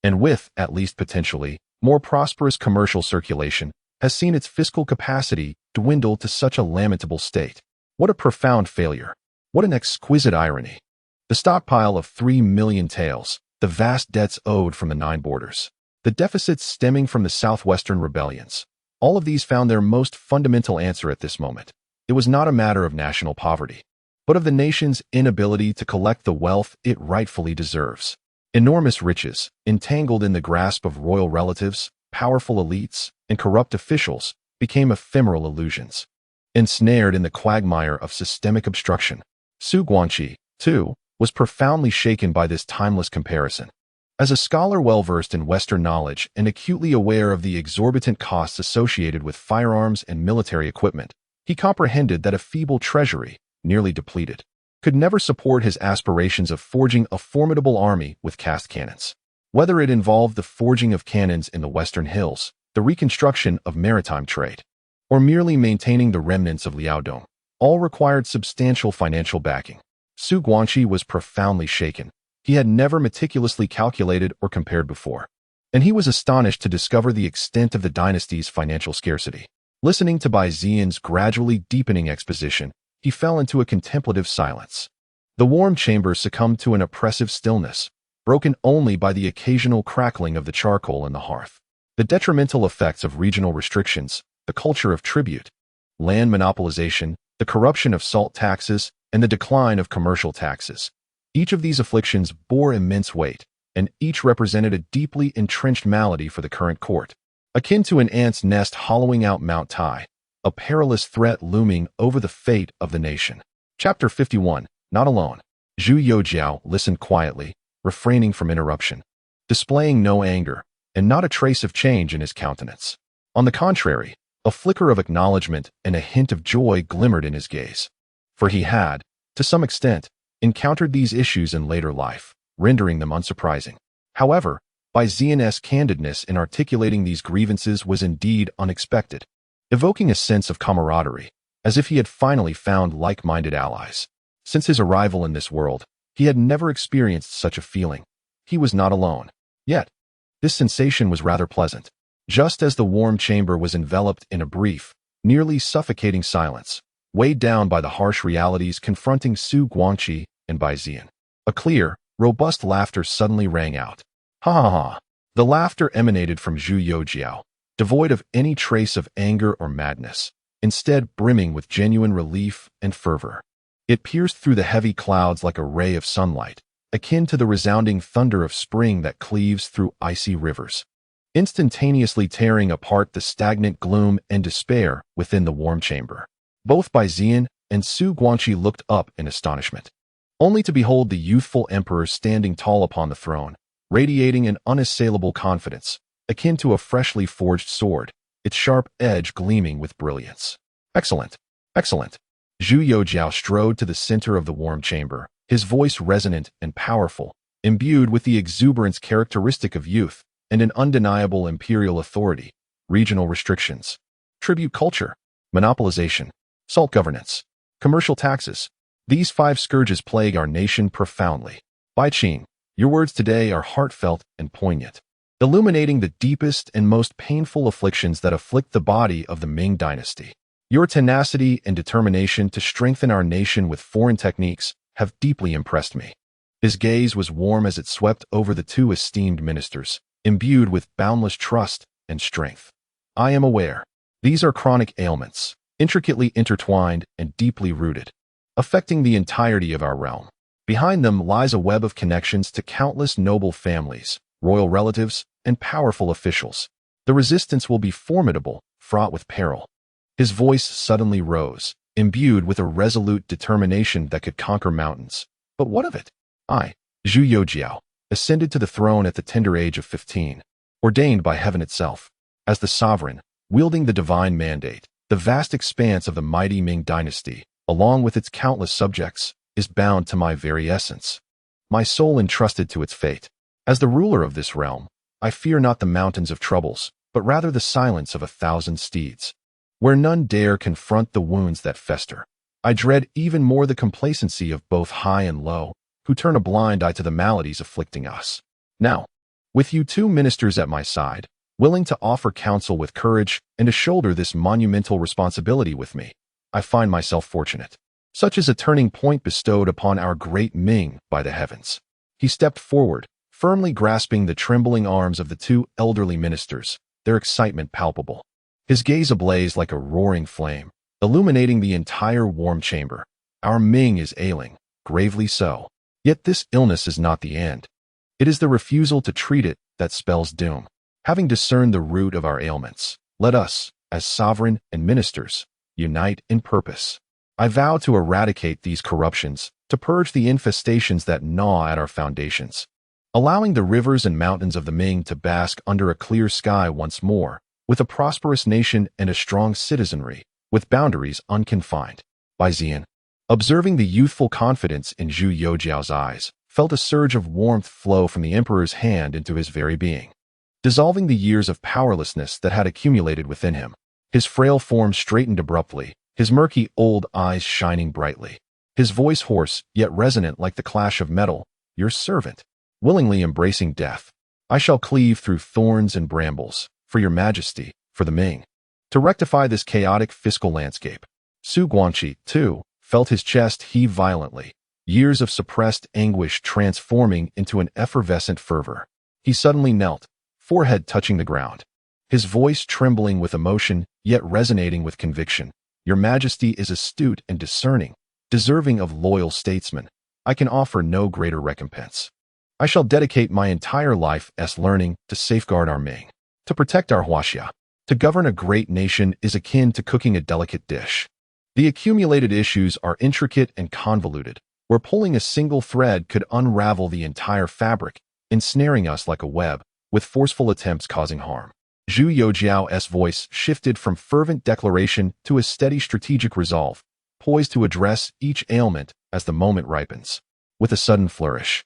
and with, at least potentially, more prosperous commercial circulation, has seen its fiscal capacity dwindle to such a lamentable state. What a profound failure! What an exquisite irony! The stockpile of 3 million taels, the vast debts owed from the 9 borders, the deficits stemming from the southwestern rebellions, all of these found their most fundamental answer at this moment. It was not a matter of national poverty, but of the nation's inability to collect the wealth it rightfully deserves. Enormous riches, entangled in the grasp of royal relatives, powerful elites, and corrupt officials, became ephemeral illusions. Ensnared in the quagmire of systemic obstruction, Zhu Youxiao, too, was profoundly shaken by this timeless comparison. As a scholar well-versed in Western knowledge and acutely aware of the exorbitant costs associated with firearms and military equipment, he comprehended that a feeble treasury, nearly depleted, could never support his aspirations of forging a formidable army with cast cannons. Whether it involved the forging of cannons in the Western Hills, the reconstruction of maritime trade, or merely maintaining the remnants of Liaodong, all required substantial financial backing. Zhu Youxiao was profoundly shaken. He had never meticulously calculated or compared before, and he was astonished to discover the extent of the dynasty's financial scarcity. Listening to Xian's gradually deepening exposition, he fell into a contemplative silence. The warm chamber succumbed to an oppressive stillness, broken only by the occasional crackling of the charcoal in the hearth. The detrimental effects of regional restrictions, the culture of tribute, land monopolization, the corruption of salt taxes, and the decline of commercial taxes. Each of these afflictions bore immense weight, and each represented a deeply entrenched malady for the current court, akin to an ant's nest hollowing out Mount Tai, a perilous threat looming over the fate of the nation. Chapter 51. Not alone. Zhu Youxiao listened quietly, refraining from interruption, displaying no anger, and not a trace of change in his countenance. On the contrary, a flicker of acknowledgement and a hint of joy glimmered in his gaze. For he had, to some extent, encountered these issues in later life, rendering them unsurprising. However, Xian's candidness in articulating these grievances was indeed unexpected, evoking a sense of camaraderie, as if he had finally found like-minded allies. Since his arrival in this world, he had never experienced such a feeling. He was not alone. Yet, this sensation was rather pleasant. Just as the warm chamber was enveloped in a brief, nearly suffocating silence, weighed down by the harsh realities confronting Zhu Youxiao and Xian, a clear, robust laughter suddenly rang out. Ha ha ha! The laughter emanated from Zhu Youxiao, devoid of any trace of anger or madness, instead brimming with genuine relief and fervor. It pierced through the heavy clouds like a ray of sunlight, akin to the resounding thunder of spring that cleaves through icy rivers, instantaneously tearing apart the stagnant gloom and despair within the warm chamber. Both Bai Ziyan and Su Guanqi looked up in astonishment, only to behold the youthful emperor standing tall upon the throne, radiating an unassailable confidence, akin to a freshly forged sword, its sharp edge gleaming with brilliance. Excellent, excellent. Zhu Youxiao strode to the center of the warm chamber, his voice resonant and powerful, imbued with the exuberance characteristic of youth and an undeniable imperial authority. Regional restrictions, tribute culture, monopolization, salt governance, commercial taxes. These 5 scourges plague our nation profoundly. Bai Qing, your words today are heartfelt and poignant, illuminating the deepest and most painful afflictions that afflict the body of the Ming Dynasty. Your tenacity and determination to strengthen our nation with foreign techniques have deeply impressed me. His gaze was warm as it swept over the 2 esteemed ministers, imbued with boundless trust and strength. I am aware. These are chronic ailments, intricately intertwined and deeply rooted, affecting the entirety of our realm. Behind them lies a web of connections to countless noble families, royal relatives, and powerful officials. The resistance will be formidable, fraught with peril. His voice suddenly rose, imbued with a resolute determination that could conquer mountains. But what of it? I, Zhu Youxiao, ascended to the throne at the tender age of 15, ordained by heaven itself. As the sovereign, wielding the divine mandate, the vast expanse of the mighty Ming Dynasty, along with its countless subjects, is bound to my very essence. My soul entrusted to its fate. As the ruler of this realm, I fear not the mountains of troubles, but rather the silence of 1,000 steeds. Where none dare confront the wounds that fester, I dread even more the complacency of both high and low, who turn a blind eye to the maladies afflicting us. Now, with you 2 ministers at my side, willing to offer counsel with courage and to shoulder this monumental responsibility with me, I find myself fortunate. Such is a turning point bestowed upon our great Ming by the heavens. He stepped forward, firmly grasping the trembling arms of the 2 elderly ministers, their excitement palpable. His gaze ablaze like a roaring flame, illuminating the entire warm chamber. Our Ming is ailing, gravely so. Yet this illness is not the end. It is the refusal to treat it that spells doom. Having discerned the root of our ailments, let us, as sovereign and ministers, unite in purpose. I vow to eradicate these corruptions, to purge the infestations that gnaw at our foundations, allowing the rivers and mountains of the Ming to bask under a clear sky once more, with a prosperous nation and a strong citizenry, with boundaries unconfined. Bai Ziyan, observing the youthful confidence in Zhu Youxiao's eyes, felt a surge of warmth flow from the emperor's hand into his very being, dissolving the years of powerlessness that had accumulated within him. His frail form straightened abruptly, his murky old eyes shining brightly, his voice hoarse yet resonant like the clash of metal. Your servant, willingly embracing death. I shall cleave through thorns and brambles, for your majesty, for the Ming, to rectify this chaotic fiscal landscape. Su Guanqi, too, felt his chest heave violently, years of suppressed anguish transforming into an effervescent fervor. He suddenly knelt, forehead touching the ground, his voice trembling with emotion yet resonating with conviction. Your majesty is astute and discerning, deserving of loyal statesmen. I can offer no greater recompense. I shall dedicate my entire life as learning to safeguard our Ming, to protect our Huaxia. To govern a great nation is akin to cooking a delicate dish. The accumulated issues are intricate and convoluted, where pulling a single thread could unravel the entire fabric, ensnaring us like a web, with forceful attempts causing harm. Zhu Youxiao's voice shifted from fervent declaration to a steady strategic resolve, poised to address each ailment as the moment ripens. With a sudden flourish,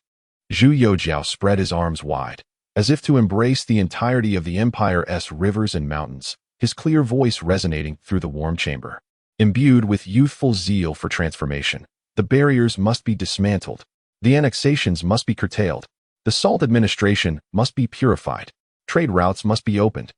Zhu Youxiao spread his arms wide, as if to embrace the entirety of the empire's rivers and mountains, his clear voice resonating through the warm chamber. Imbued with youthful zeal for transformation, the barriers must be dismantled, the annexations must be curtailed, the salt administration must be purified, trade routes must be opened,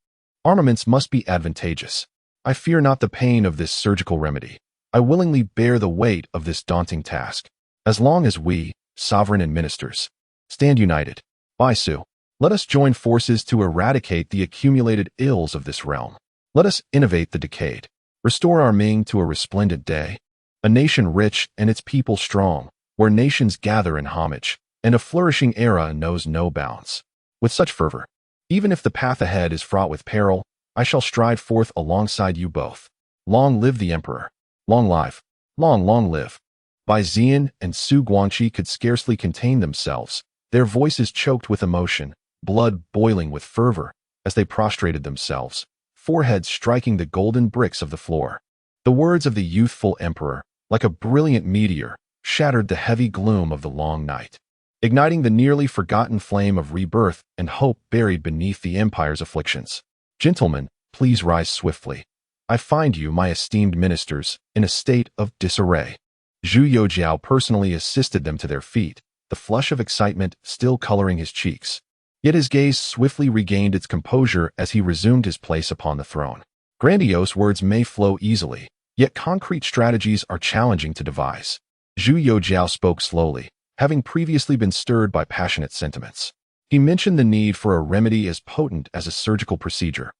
armaments must be advantageous. I fear not the pain of this surgical remedy. I willingly bear the weight of this daunting task, as long as we, sovereign and ministers, stand united. Bai Su, let us join forces to eradicate the accumulated ills of this realm. Let us innovate the decayed, restore our Ming to a resplendent day. A nation rich and its people strong, where nations gather in homage, and a flourishing era knows no bounds. With such fervor, even if the path ahead is fraught with peril, I shall stride forth alongside you both. Long live the emperor. Long live. Long live. Bai Ziyan and Su Guangqi could scarcely contain themselves, their voices choked with emotion, blood boiling with fervor, as they prostrated themselves, foreheads striking the golden bricks of the floor. The words of the youthful emperor, like a brilliant meteor, shattered the heavy gloom of the long night, igniting the nearly forgotten flame of rebirth and hope buried beneath the empire's afflictions. Gentlemen, please rise swiftly. I find you, my esteemed ministers, in a state of disarray. Zhu Youxiao personally assisted them to their feet, the flush of excitement still coloring his cheeks. Yet his gaze swiftly regained its composure as he resumed his place upon the throne. Grandiose words may flow easily, yet concrete strategies are challenging to devise. Zhu Youxiao spoke slowly, having previously been stirred by passionate sentiments. He mentioned the need for a remedy as potent as a surgical procedure.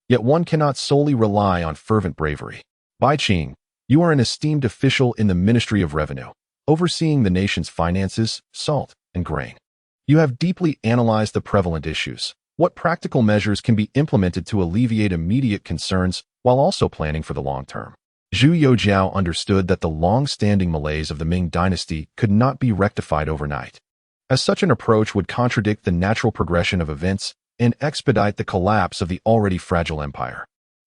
Yet one cannot solely rely on fervent bravery. Bai Qing, you are an esteemed official in the Ministry of Revenue, overseeing the nation's finances, salt, and grain. You have deeply analyzed the prevalent issues. What practical measures can be implemented to alleviate immediate concerns while also planning for the long term? Zhu Youxiao understood that the long-standing malaise of the Ming Dynasty could not be rectified overnight, as such an approach would contradict the natural progression of events and expedite the collapse of the already fragile empire.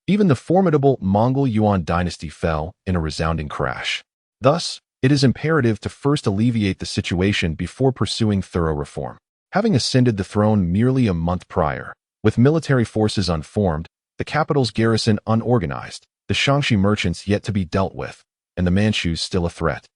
Even the formidable Mongol Yuan dynasty fell in a resounding crash. Thus, it is imperative to first alleviate the situation before pursuing thorough reform. Having ascended the throne merely a month prior, with military forces unformed, the capital's garrison unorganized, the Shaanxi merchants yet to be dealt with, and the Manchus still a threat,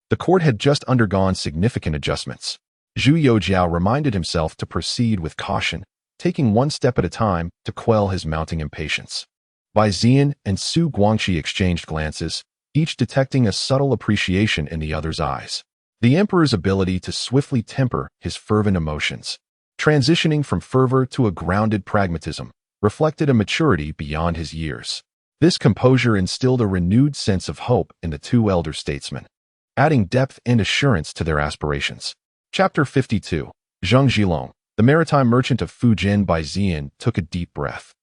the court had just undergone significant adjustments. Zhu Youxiao reminded himself to proceed with caution, taking one step at a time to quell his mounting impatience. Bai Ziyan and Su Guangqi exchanged glances, each detecting a subtle appreciation in the other's eyes. The emperor's ability to swiftly temper his fervent emotions, transitioning from fervor to a grounded pragmatism, reflected a maturity beyond his years. This composure instilled a renewed sense of hope in the two elder statesmen, adding depth and assurance to their aspirations. Chapter 52. Zheng Zhilong, the maritime merchant of Fujian Bai Ziyan, took a deep breath,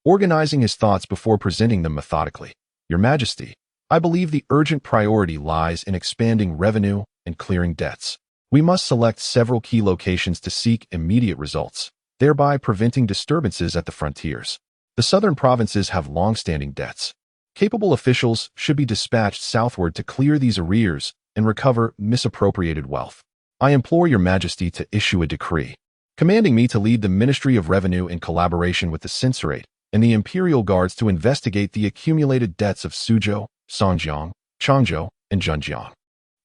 organizing his thoughts before presenting them methodically. Your Majesty, I believe the urgent priority lies in expanding revenue and clearing debts. We must select several key locations to seek immediate results, thereby preventing disturbances at the frontiers. The southern provinces have long-standing debts. Capable officials should be dispatched southward to clear these arrears and recover misappropriated wealth. I implore your Majesty to issue a decree, commanding me to lead the Ministry of Revenue in collaboration with the Censorate and the Imperial Guards to investigate the accumulated debts of Suzhou, Songjiang, Changzhou, and Zhenjiang,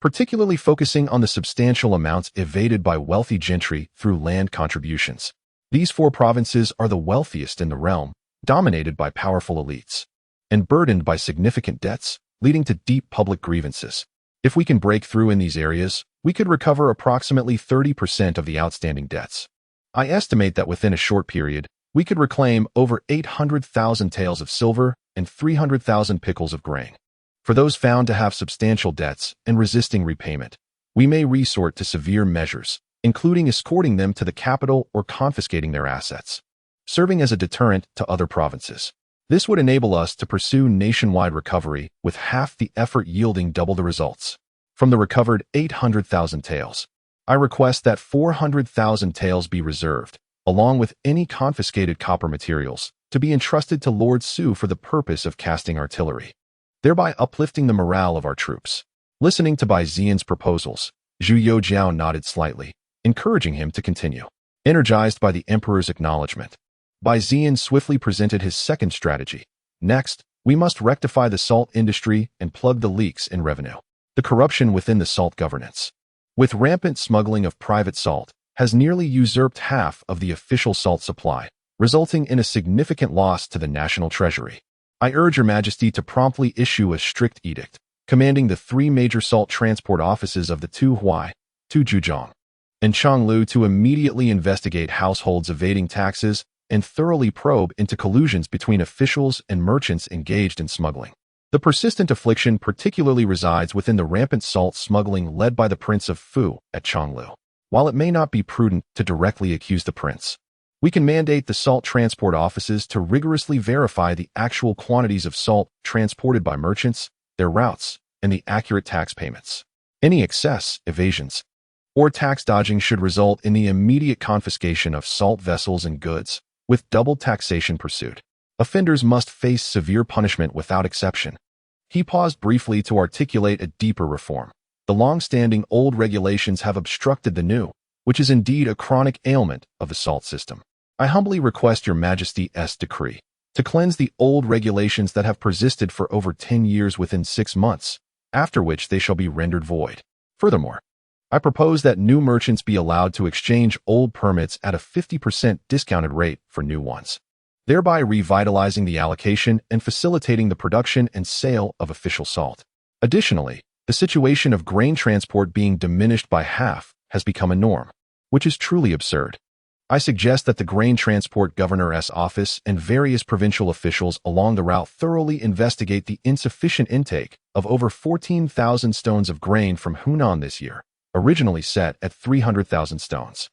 particularly focusing on the substantial amounts evaded by wealthy gentry through land contributions. These four provinces are the wealthiest in the realm, dominated by powerful elites, and burdened by significant debts, leading to deep public grievances. If we can break through in these areas, we could recover approximately 30% of the outstanding debts. I estimate that within a short period, we could reclaim over 800,000 taels of silver and 300,000 pickles of grain. For those found to have substantial debts and resisting repayment, we may resort to severe measures, including escorting them to the capital or confiscating their assets, serving as a deterrent to other provinces. This would enable us to pursue nationwide recovery with half the effort yielding double the results. From the recovered 800,000 taels, I request that 400,000 taels be reserved, along with any confiscated copper materials, to be entrusted to Lord Su for the purpose of casting artillery, thereby uplifting the morale of our troops. Listening to Bai Ziyan's proposals, Zhu Youxiao nodded slightly, encouraging him to continue. Energized by the emperor's acknowledgement, Bai Ziyan swiftly presented his second strategy. Next, we must rectify the salt industry and plug the leaks in revenue. The corruption within the salt governance, with rampant smuggling of private salt, has nearly usurped half of the official salt supply, resulting in a significant loss to the national treasury. I urge your Majesty to promptly issue a strict edict, commanding the three major salt transport offices of the Tuhuai, Tuzhujiang, and Changlu to immediately investigate households evading taxes and thoroughly probe into collusions between officials and merchants engaged in smuggling. The persistent affliction particularly resides within the rampant salt smuggling led by the Prince of Fu at Chonglu. While it may not be prudent to directly accuse the prince, we can mandate the salt transport offices to rigorously verify the actual quantities of salt transported by merchants, their routes, and the accurate tax payments. Any excess, evasions, or tax dodging should result in the immediate confiscation of salt vessels and goods, with double taxation pursued. Offenders must face severe punishment without exception. He paused briefly to articulate a deeper reform. The long-standing old regulations have obstructed the new, which is indeed a chronic ailment of the salt system. I humbly request your Majesty's decree to cleanse the old regulations that have persisted for over 10 years within 6 months, after which they shall be rendered void. Furthermore, I propose that new merchants be allowed to exchange old permits at a 50% discounted rate for new ones, thereby revitalizing the allocation and facilitating the production and sale of official salt. Additionally, the situation of grain transport being diminished by half has become a norm, which is truly absurd. I suggest that the Grain Transport Governor's office and various provincial officials along the route thoroughly investigate the insufficient intake of over 14,000 stones of grain from Hunan this year, originally set at 300,000 stones.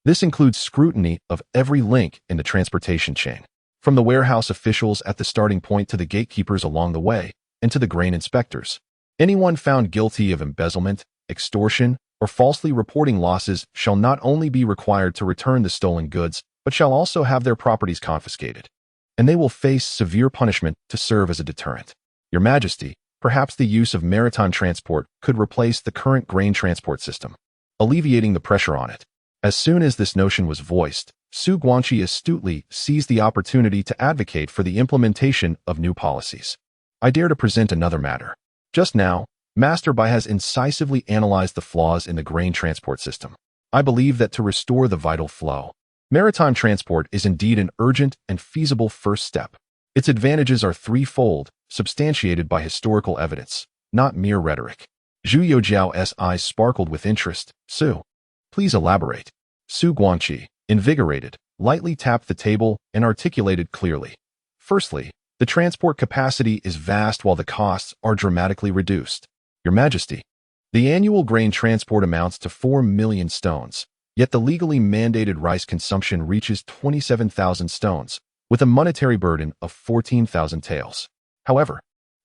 This includes scrutiny of every link in the transportation chain, from the warehouse officials at the starting point to the gatekeepers along the way, and to the grain inspectors. Anyone found guilty of embezzlement, extortion, or falsely reporting losses shall not only be required to return the stolen goods, but shall also have their properties confiscated, and they will face severe punishment to serve as a deterrent. Your Majesty, perhaps the use of maritime transport could replace the current grain transport system, alleviating the pressure on it. As soon as this notion was voiced, Zhu Youxiao astutely seized the opportunity to advocate for the implementation of new policies. I dare to present another matter. Just now, Master Bai has incisively analyzed the flaws in the grain transport system. I believe that to restore the vital flow, maritime transport is indeed an urgent and feasible first step. Its advantages are threefold, substantiated by historical evidence, not mere rhetoric. Zhu Youxiao's eyes sparkled with interest. Su, please elaborate. Zhu Youxiao, invigorated, lightly tapped the table and articulated clearly. Firstly, the transport capacity is vast while the costs are dramatically reduced. Your Majesty, the annual grain transport amounts to 4 million stones, yet the legally mandated rice consumption reaches 27,000 stones, with a monetary burden of 14,000 taels. However,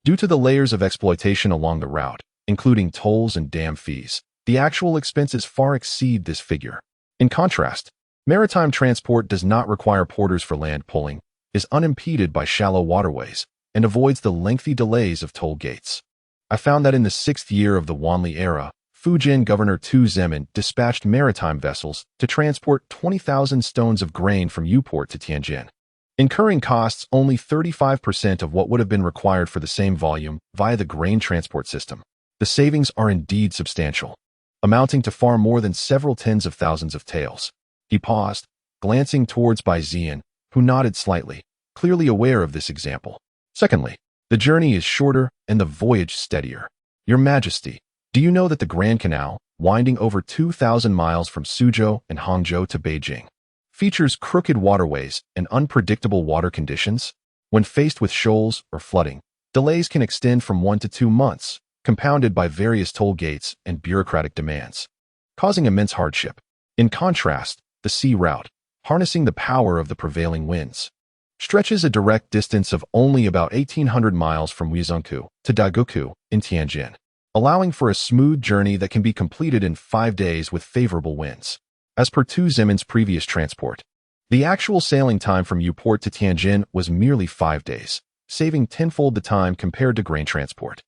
due to the layers of exploitation along the route, including tolls and dam fees, the actual expenses far exceed this figure. In contrast, maritime transport does not require porters for land pulling, is unimpeded by shallow waterways, and avoids the lengthy delays of toll gates. I found that in the 6th year of the Wanli era, Fujian Governor Tu Zemin dispatched maritime vessels to transport 20,000 stones of grain from Uport to Tianjin, incurring costs only 35% of what would have been required for the same volume via the grain transport system. The savings are indeed substantial, amounting to far more than several tens of thousands of taels. He paused, glancing towards Bai Zian, who nodded slightly, clearly aware of this example. Secondly, the journey is shorter and the voyage steadier. Your Majesty, do you know that the Grand Canal, winding over 2,000 miles from Suzhou and Hangzhou to Beijing, features crooked waterways and unpredictable water conditions? When faced with shoals or flooding, delays can extend from 1 to 2 months, compounded by various toll gates and bureaucratic demands, causing immense hardship. In contrast, the sea route, harnessing the power of the prevailing winds, stretches a direct distance of only about 1,800 miles from Huizhongkou to Daiguku in Tianjin, allowing for a smooth journey that can be completed in 5 days with favorable winds. As per Tu Zemin's previous transport, the actual sailing time from Uport to Tianjin was merely 5 days, saving tenfold the time compared to grain transport.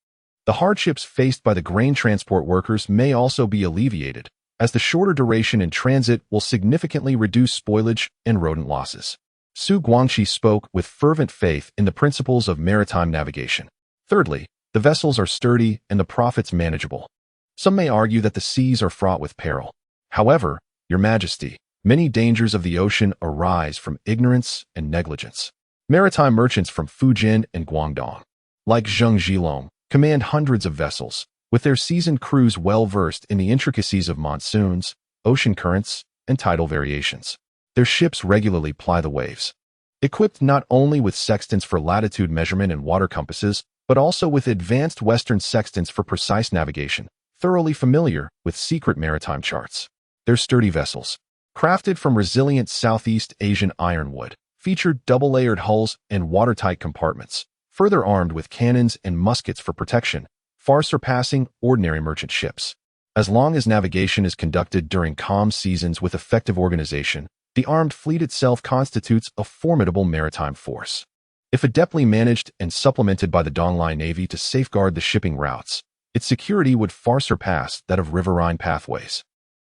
The hardships faced by the grain transport workers may also be alleviated, as the shorter duration in transit will significantly reduce spoilage and rodent losses. Zhu Youxiao spoke with fervent faith in the principles of maritime navigation. Thirdly, the vessels are sturdy and the profits manageable. Some may argue that the seas are fraught with peril. However, Your Majesty, many dangers of the ocean arise from ignorance and negligence. Maritime merchants from Fujian and Guangdong, like Zheng Zhilong, command hundreds of vessels, with their seasoned crews well versed in the intricacies of monsoons, ocean currents, and tidal variations. Their ships regularly ply the waves, equipped not only with sextants for latitude measurement and water compasses, but also with advanced Western sextants for precise navigation, thoroughly familiar with secret maritime charts. Their sturdy vessels, crafted from resilient Southeast Asian ironwood, featured double-layered hulls and watertight compartments, further armed with cannons and muskets for protection, far surpassing ordinary merchant ships. As long as navigation is conducted during calm seasons with effective organization, the armed fleet itself constitutes a formidable maritime force. If adeptly managed and supplemented by the Donglai Navy to safeguard the shipping routes, its security would far surpass that of riverine pathways.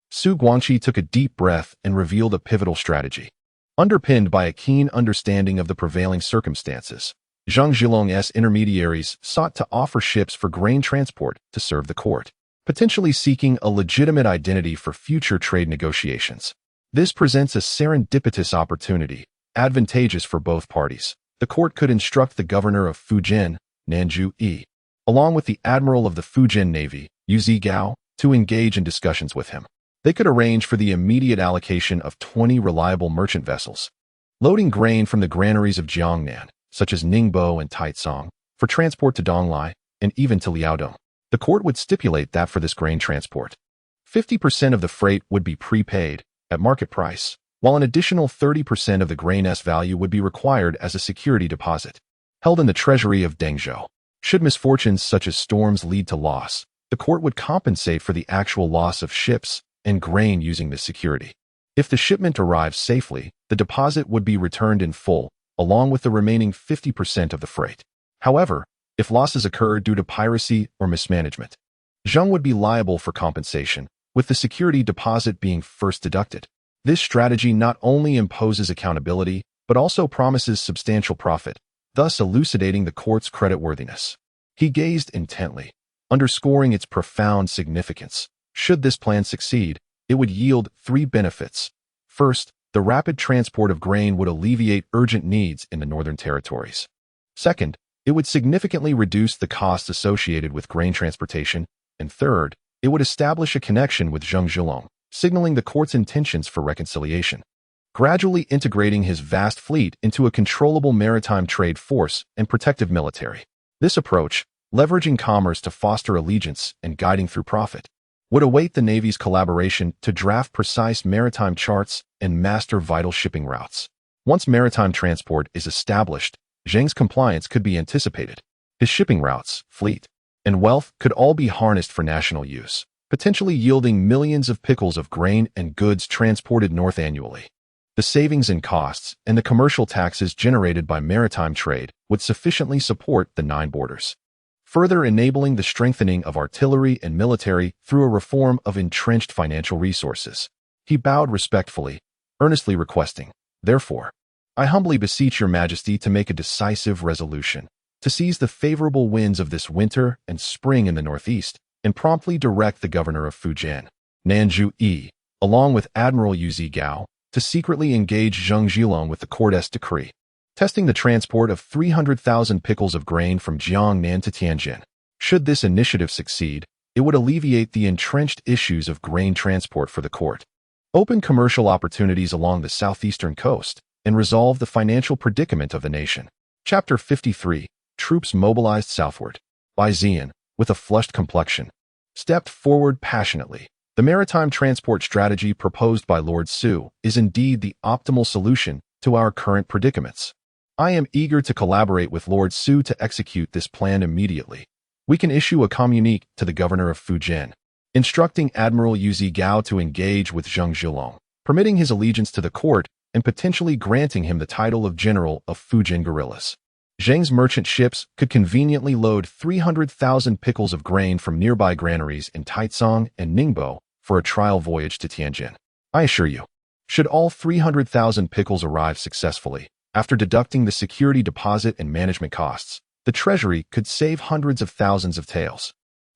Su Guangqi took a deep breath and revealed a pivotal strategy. Underpinned by a keen understanding of the prevailing circumstances, Zhang Zhilong's intermediaries sought to offer ships for grain transport to serve the court, potentially seeking a legitimate identity for future trade negotiations. This presents a serendipitous opportunity, advantageous for both parties. The court could instruct the governor of Fujian, Nanju Yi, along with the admiral of the Fujian Navy, Yu Zigao, to engage in discussions with him. They could arrange for the immediate allocation of 20 reliable merchant vessels, loading grain from the granaries of Jiangnan, such as Ningbo and Taichang, for transport to Donglai and even to Liaodong. The court would stipulate that for this grain transport, 50% of the freight would be prepaid at market price, while an additional 30% of the grain's value would be required as a security deposit, held in the treasury of Dengzhou. Should misfortunes such as storms lead to loss, the court would compensate for the actual loss of ships and grain using this security. If the shipment arrives safely, the deposit would be returned in full, along with the remaining 50% of the freight. However, if losses occur due to piracy or mismanagement, Zhang would be liable for compensation, with the security deposit being first deducted. This strategy not only imposes accountability, but also promises substantial profit, thus elucidating the court's creditworthiness. He gazed intently, underscoring its profound significance. Should this plan succeed, it would yield 3 benefits. First, the rapid transport of grain would alleviate urgent needs in the northern territories. Second, it would significantly reduce the costs associated with grain transportation. And third, it would establish a connection with Zhang Zhilong, signaling the court's intentions for reconciliation. Gradually integrating his vast fleet into a controllable maritime trade force and protective military. This approach, leveraging commerce to foster allegiance and guiding through profit, would await the Navy's collaboration to draft precise maritime charts and master vital shipping routes. Once maritime transport is established, Zhang's compliance could be anticipated. His shipping routes, fleet, and wealth could all be harnessed for national use, potentially yielding millions of pickles of grain and goods transported north annually. The savings in costs and the commercial taxes generated by maritime trade would sufficiently support the 9 borders, further enabling the strengthening of artillery and military through a reform of entrenched financial resources. He bowed respectfully, earnestly requesting, "Therefore, I humbly beseech your majesty to make a decisive resolution, to seize the favorable winds of this winter and spring in the northeast, and promptly direct the governor of Fujian, Nanju Yi, along with Admiral Yu Zigao, to secretly engage Zhang Zhilong with the court's decree, testing the transport of 300,000 pickles of grain from Jiangnan to Tianjin. Should this initiative succeed, it would alleviate the entrenched issues of grain transport for the court, open commercial opportunities along the southeastern coast, and resolve the financial predicament of the nation." Chapter 53, Troops Mobilized Southward. Bai Ziyan, with a flushed complexion, stepped forward passionately. The maritime transport strategy proposed by Lord Su is indeed the optimal solution to our current predicaments. I am eager to collaborate with Lord Su to execute this plan immediately. We can issue a communique to the governor of Fujian, instructing Admiral Yu Zigao to engage with Zhang Zhilong, permitting his allegiance to the court and potentially granting him the title of General of Fujian Guerrillas. Zhang's merchant ships could conveniently load 300,000 pickles of grain from nearby granaries in Taichang and Ningbo for a trial voyage to Tianjin. I assure you, should all 300,000 pickles arrive successfully, after deducting the security deposit and management costs, the treasury could save hundreds of thousands of taels.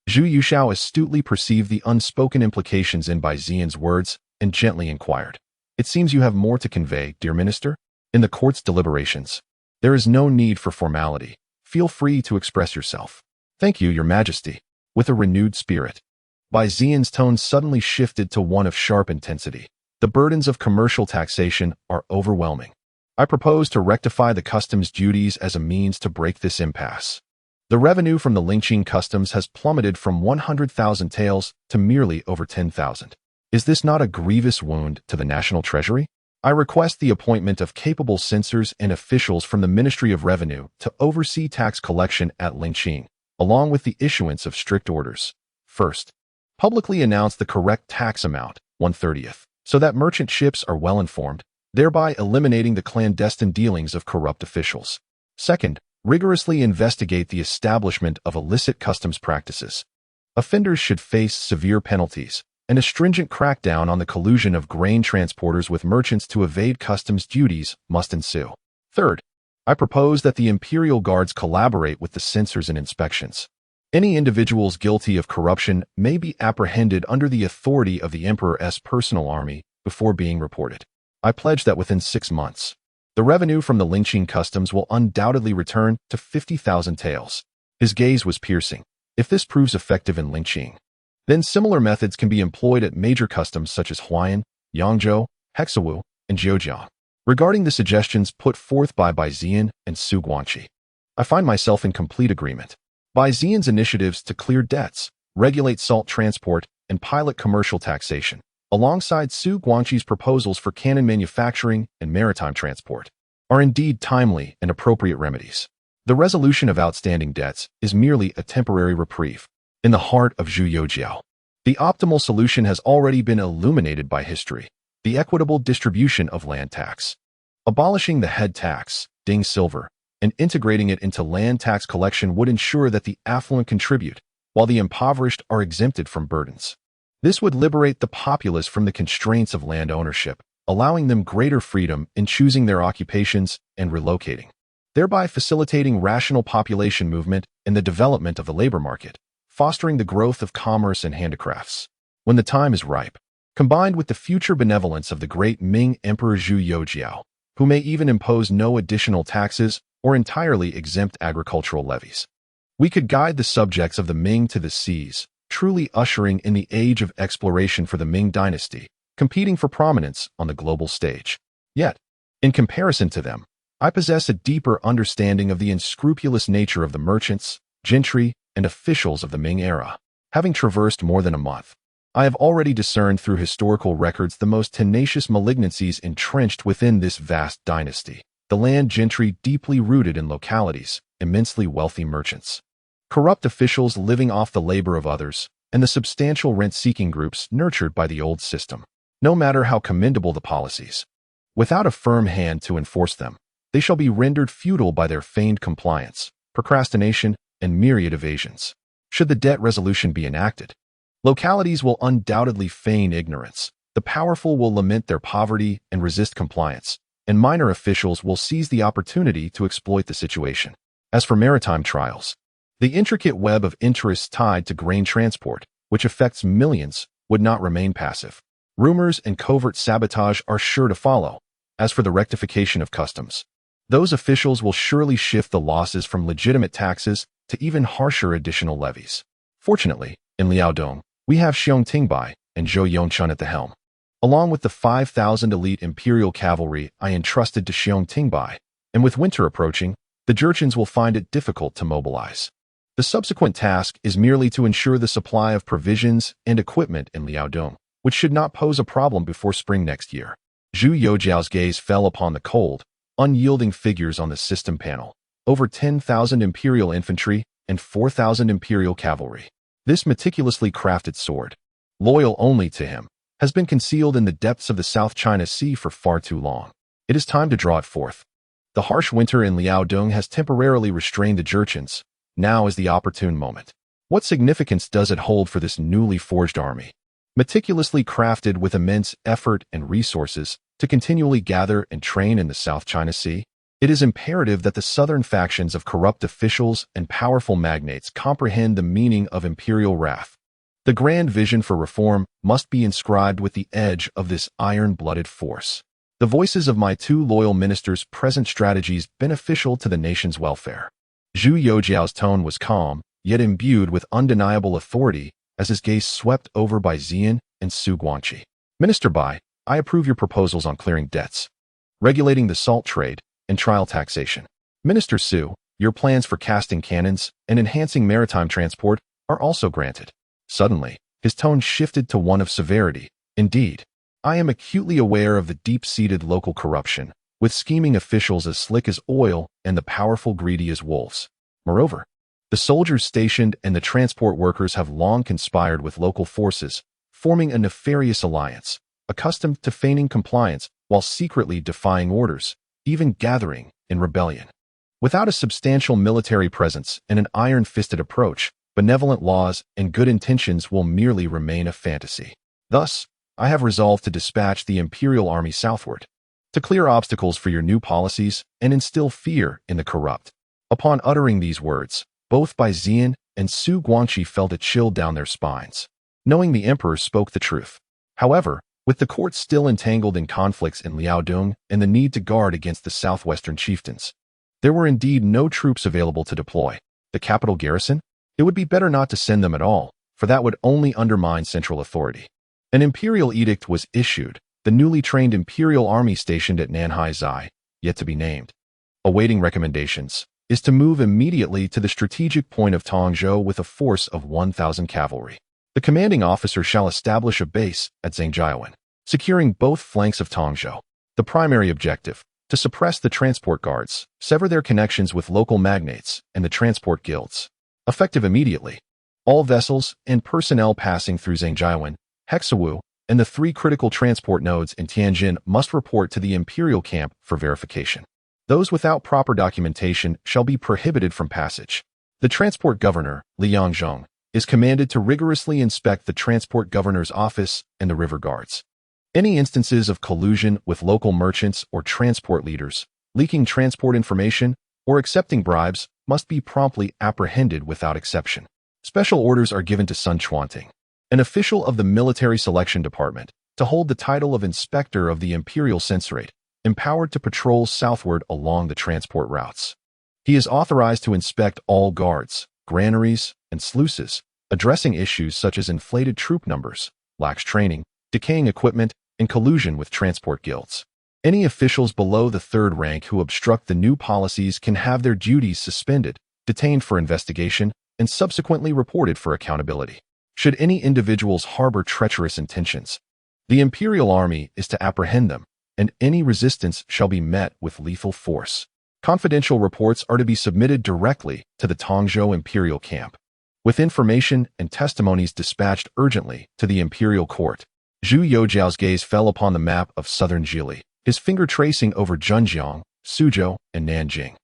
Zhu Youxiao astutely perceived the unspoken implications in Bai Ziyan's words and gently inquired, "It seems you have more to convey, dear minister? In the court's deliberations, there is no need for formality. Feel free to express yourself." "Thank you, your majesty." With a renewed spirit, Bai Ziyan's tone suddenly shifted to one of sharp intensity. "The burdens of commercial taxation are overwhelming. I propose to rectify the customs duties as a means to break this impasse. The revenue from the Lingqing customs has plummeted from 100,000 taels to merely over 10,000. Is this not a grievous wound to the national treasury? I request the appointment of capable censors and officials from the Ministry of Revenue to oversee tax collection at Lingqing, along with the issuance of strict orders. First, publicly announce the correct tax amount, 1/30th, so that merchant ships are well informed, thereby eliminating the clandestine dealings of corrupt officials. Second, rigorously investigate the establishment of illicit customs practices. Offenders should face severe penalties, and a stringent crackdown on the collusion of grain transporters with merchants to evade customs duties must ensue. Third, I propose that the Imperial Guards collaborate with the censors in inspections. Any individuals guilty of corruption may be apprehended under the authority of the Emperor's personal army before being reported. I pledge that within 6 months, the revenue from the Lingqing customs will undoubtedly return to 50,000 taels. His gaze was piercing. If this proves effective in Lingqing, then similar methods can be employed at major customs such as Huayan, Yangzhou, Hexawu, and Zhejiang. Regarding the suggestions put forth by Xian and Su Guanqi, I find myself in complete agreement. Xian's initiatives to clear debts, regulate salt transport, and pilot commercial taxation, alongside Su Guanqi's proposals for cannon manufacturing and maritime transport, are indeed timely and appropriate remedies. The resolution of outstanding debts is merely a temporary reprieve. In the heart of Zhu Youxiao, the optimal solution has already been illuminated by history: the equitable distribution of land tax. Abolishing the head tax, ding silver, and integrating it into land tax collection would ensure that the affluent contribute, while the impoverished are exempted from burdens. This would liberate the populace from the constraints of land ownership, allowing them greater freedom in choosing their occupations and relocating, thereby facilitating rational population movement and the development of the labor market, fostering the growth of commerce and handicrafts. When the time is ripe, combined with the future benevolence of the great Ming Emperor Zhu Youxiao, who may even impose no additional taxes or entirely exempt agricultural levies, we could guide the subjects of the Ming to the seas, truly ushering in the age of exploration for the Ming Dynasty, competing for prominence on the global stage. Yet, in comparison to them, I possess a deeper understanding of the unscrupulous nature of the merchants, gentry, and officials of the Ming era. Having traversed more than a month, I have already discerned through historical records the most tenacious malignancies entrenched within this vast dynasty. The land gentry deeply rooted in localities, immensely wealthy merchants, corrupt officials living off the labor of others, and the substantial rent-seeking groups nurtured by the old system. No matter how commendable the policies, without a firm hand to enforce them, they shall be rendered futile by their feigned compliance, procrastination, and myriad evasions. Should the debt resolution be enacted, localities will undoubtedly feign ignorance, the powerful will lament their poverty and resist compliance, and minor officials will seize the opportunity to exploit the situation. As for maritime trials, the intricate web of interests tied to grain transport, which affects millions, would not remain passive. Rumors and covert sabotage are sure to follow. As for the rectification of customs, those officials will surely shift the losses from legitimate taxes to even harsher additional levies. Fortunately, in Liaodong, we have Xiong Tingbai and Zhou Yongchun at the helm. Along with the 5,000 elite imperial cavalry I entrusted to Xiong Tingbai, and with winter approaching, the Jurchens will find it difficult to mobilize. The subsequent task is merely to ensure the supply of provisions and equipment in Liaodong, which should not pose a problem before spring next year. Zhu Youxiao's gaze fell upon the cold, unyielding figures on the system panel: over 10,000 imperial infantry and 4,000 imperial cavalry. This meticulously crafted sword, loyal only to him, has been concealed in the depths of the South China Sea for far too long. It is time to draw it forth. The harsh winter in Liaodong has temporarily restrained the Jurchens. Now is the opportune moment. What significance does it hold for this newly forged army, meticulously crafted with immense effort and resources to continually gather and train in the South China Sea? It is imperative that the southern factions of corrupt officials and powerful magnates comprehend the meaning of imperial wrath. The grand vision for reform must be inscribed with the edge of this iron-blooded force. The voices of my 2 loyal ministers present strategies beneficial to the nation's welfare. Zhu Youxiao's tone was calm, yet imbued with undeniable authority as his gaze swept over by Xian and Su Guanqi. Minister Bai, I approve your proposals on clearing debts, regulating the salt trade, and trial taxation. Minister Su, Your plans for casting cannons and enhancing maritime transport are also granted. Suddenly, his tone shifted to one of severity. Indeed, I am acutely aware of the deep-seated local corruption, with scheming officials as slick as oil and the powerful greedy as wolves. Moreover, the soldiers stationed and the transport workers have long conspired with local forces, forming a nefarious alliance, accustomed to feigning compliance while secretly defying orders, even gathering in rebellion. Without a substantial military presence and an iron-fisted approach, benevolent laws and good intentions will merely remain a fantasy. Thus, I have resolved to dispatch the imperial army southward, to clear obstacles for your new policies and instill fear in the corrupt. Upon uttering these words, both Bai Zian and Su Guangqi felt a chill down their spines, knowing the emperor spoke the truth. However, with the court still entangled in conflicts in Liaodong and the need to guard against the southwestern chieftains, there were indeed no troops available to deploy. The capital garrison? It would be better not to send them at all, for that would only undermine central authority. An imperial edict was issued, the newly trained imperial army stationed at Nanhai Zai, yet to be named, awaiting recommendations, is to move immediately to the strategic point of Tongzhou with a force of 1,000 cavalry. The commanding officer shall establish a base at Zhangjiawen, securing both flanks of Tongzhou. The primary objective, to suppress the transport guards, sever their connections with local magnates and the transport guilds. Effective immediately, all vessels and personnel passing through Zhangjiawen, Hexawu, and the 3 critical transport nodes in Tianjin must report to the imperial camp for verification. Those without proper documentation shall be prohibited from passage. The transport governor, Liang Zhong, is commanded to rigorously inspect the transport governor's office and the river guards. Any instances of collusion with local merchants or transport leaders, leaking transport information, or accepting bribes must be promptly apprehended without exception. Special orders are given to Sun Chuanting, an official of the Military Selection Department, to hold the title of Inspector of the Imperial Censorate, empowered to patrol southward along the transport routes. He is authorized to inspect all guards, granaries, and sluices, addressing issues such as inflated troop numbers, lax training, decaying equipment, and collusion with transport guilds. Any officials below the 3rd rank who obstruct the new policies can have their duties suspended, detained for investigation, and subsequently reported for accountability. Should any individuals harbor treacherous intentions, the imperial army is to apprehend them, and any resistance shall be met with lethal force. Confidential reports are to be submitted directly to the Tongzhou imperial camp, with information and testimonies dispatched urgently to the imperial court. Zhu Youxiao's gaze fell upon the map of southern Jili, his finger tracing over Zhenjiang, Suzhou, and Nanjing,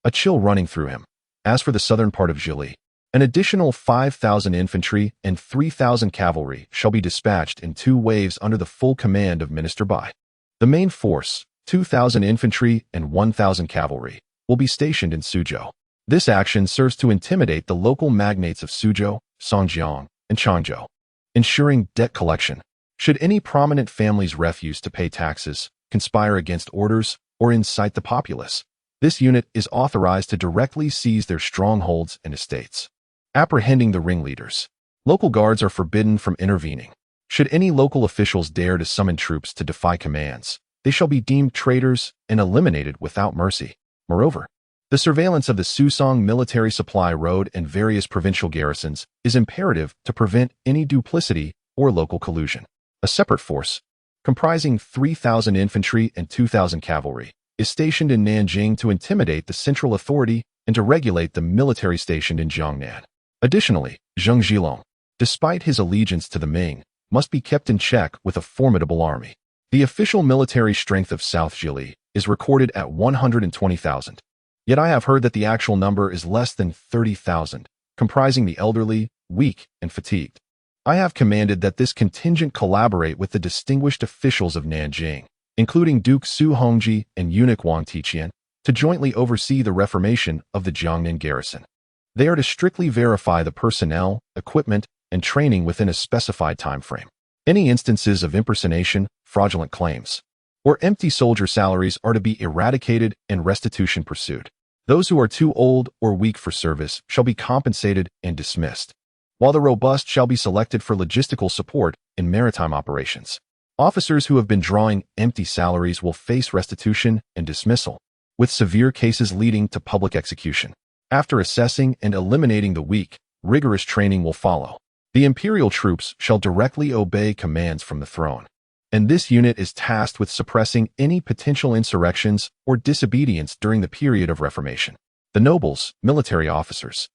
a chill running through him. As for the southern part of Jili, an additional 5,000 infantry and 3,000 cavalry shall be dispatched in 2 waves under the full command of Minister Bai. The main force, 2,000 infantry and 1,000 cavalry, will be stationed in Suzhou. This action serves to intimidate the local magnates of Suzhou, Songjiang, and Changzhou, ensuring debt collection. Should any prominent families refuse to pay taxes, conspire against orders, or incite the populace, this unit is authorized to directly seize their strongholds and estates. Apprehending the ringleaders. Local guards are forbidden from intervening. Should any local officials dare to summon troops to defy commands, they shall be deemed traitors and eliminated without mercy. Moreover, the surveillance of the Susong military supply road and various provincial garrisons is imperative to prevent any duplicity or local collusion. A separate force, comprising 3,000 infantry and 2,000 cavalry, is stationed in Nanjing to intimidate the central authority and to regulate the military stationed in Jiangnan. Additionally, Zheng Zhilong, despite his allegiance to the Ming, must be kept in check with a formidable army. The official military strength of South Jili is recorded at 120,000. Yet I have heard that the actual number is less than 30,000, comprising the elderly, weak, and fatigued. I have commanded that this contingent collaborate with the distinguished officials of Nanjing, including Duke Su Hongji and eunuch Wang Tiqian, to jointly oversee the reformation of the Jiangnan garrison. They are to strictly verify the personnel, equipment, and training within a specified time frame. Any instances of impersonation, fraudulent claims, or empty soldier salaries are to be eradicated and restitution pursued. Those who are too old or weak for service shall be compensated and dismissed, while the robust shall be selected for logistical support in maritime operations. Officers who have been drawing empty salaries will face restitution and dismissal, with severe cases leading to public execution. After assessing and eliminating the weak, rigorous training will follow. The imperial troops shall directly obey commands from the throne, and this unit is tasked with suppressing any potential insurrections or disobedience during the period of reformation. The nobles, military officers,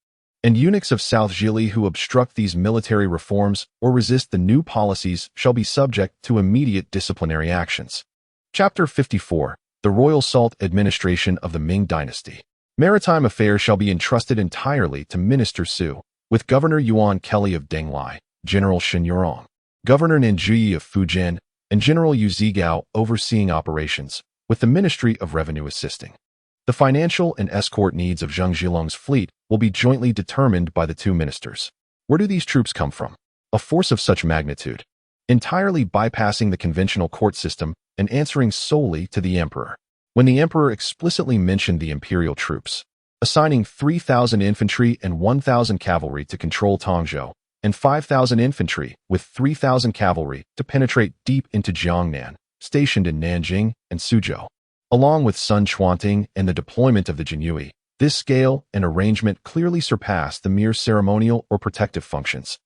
and eunuchs of South Zhili who obstruct these military reforms or resist the new policies shall be subject to immediate disciplinary actions. Chapter 54. The Royal Salt Administration of the Ming Dynasty. Maritime affairs shall be entrusted entirely to Minister Su, with Governor Yuan Kelly of Denglai, General Shen Yurong, Governor Nanjuyi of Fujian, and General Yu Zigao overseeing operations, with the Ministry of Revenue assisting. The financial and escort needs of Zheng Zhilong's fleet will be jointly determined by the two ministers. Where do these troops come from? A force of such magnitude, entirely bypassing the conventional court system and answering solely to the emperor. When the emperor explicitly mentioned the imperial troops, assigning 3,000 infantry and 1,000 cavalry to control Tongzhou, and 5,000 infantry with 3,000 cavalry to penetrate deep into Jiangnan, stationed in Nanjing and Suzhou, along with Sun Chuanting and the deployment of the Jinyue, this scale and arrangement clearly surpassed the mere ceremonial or protective functions,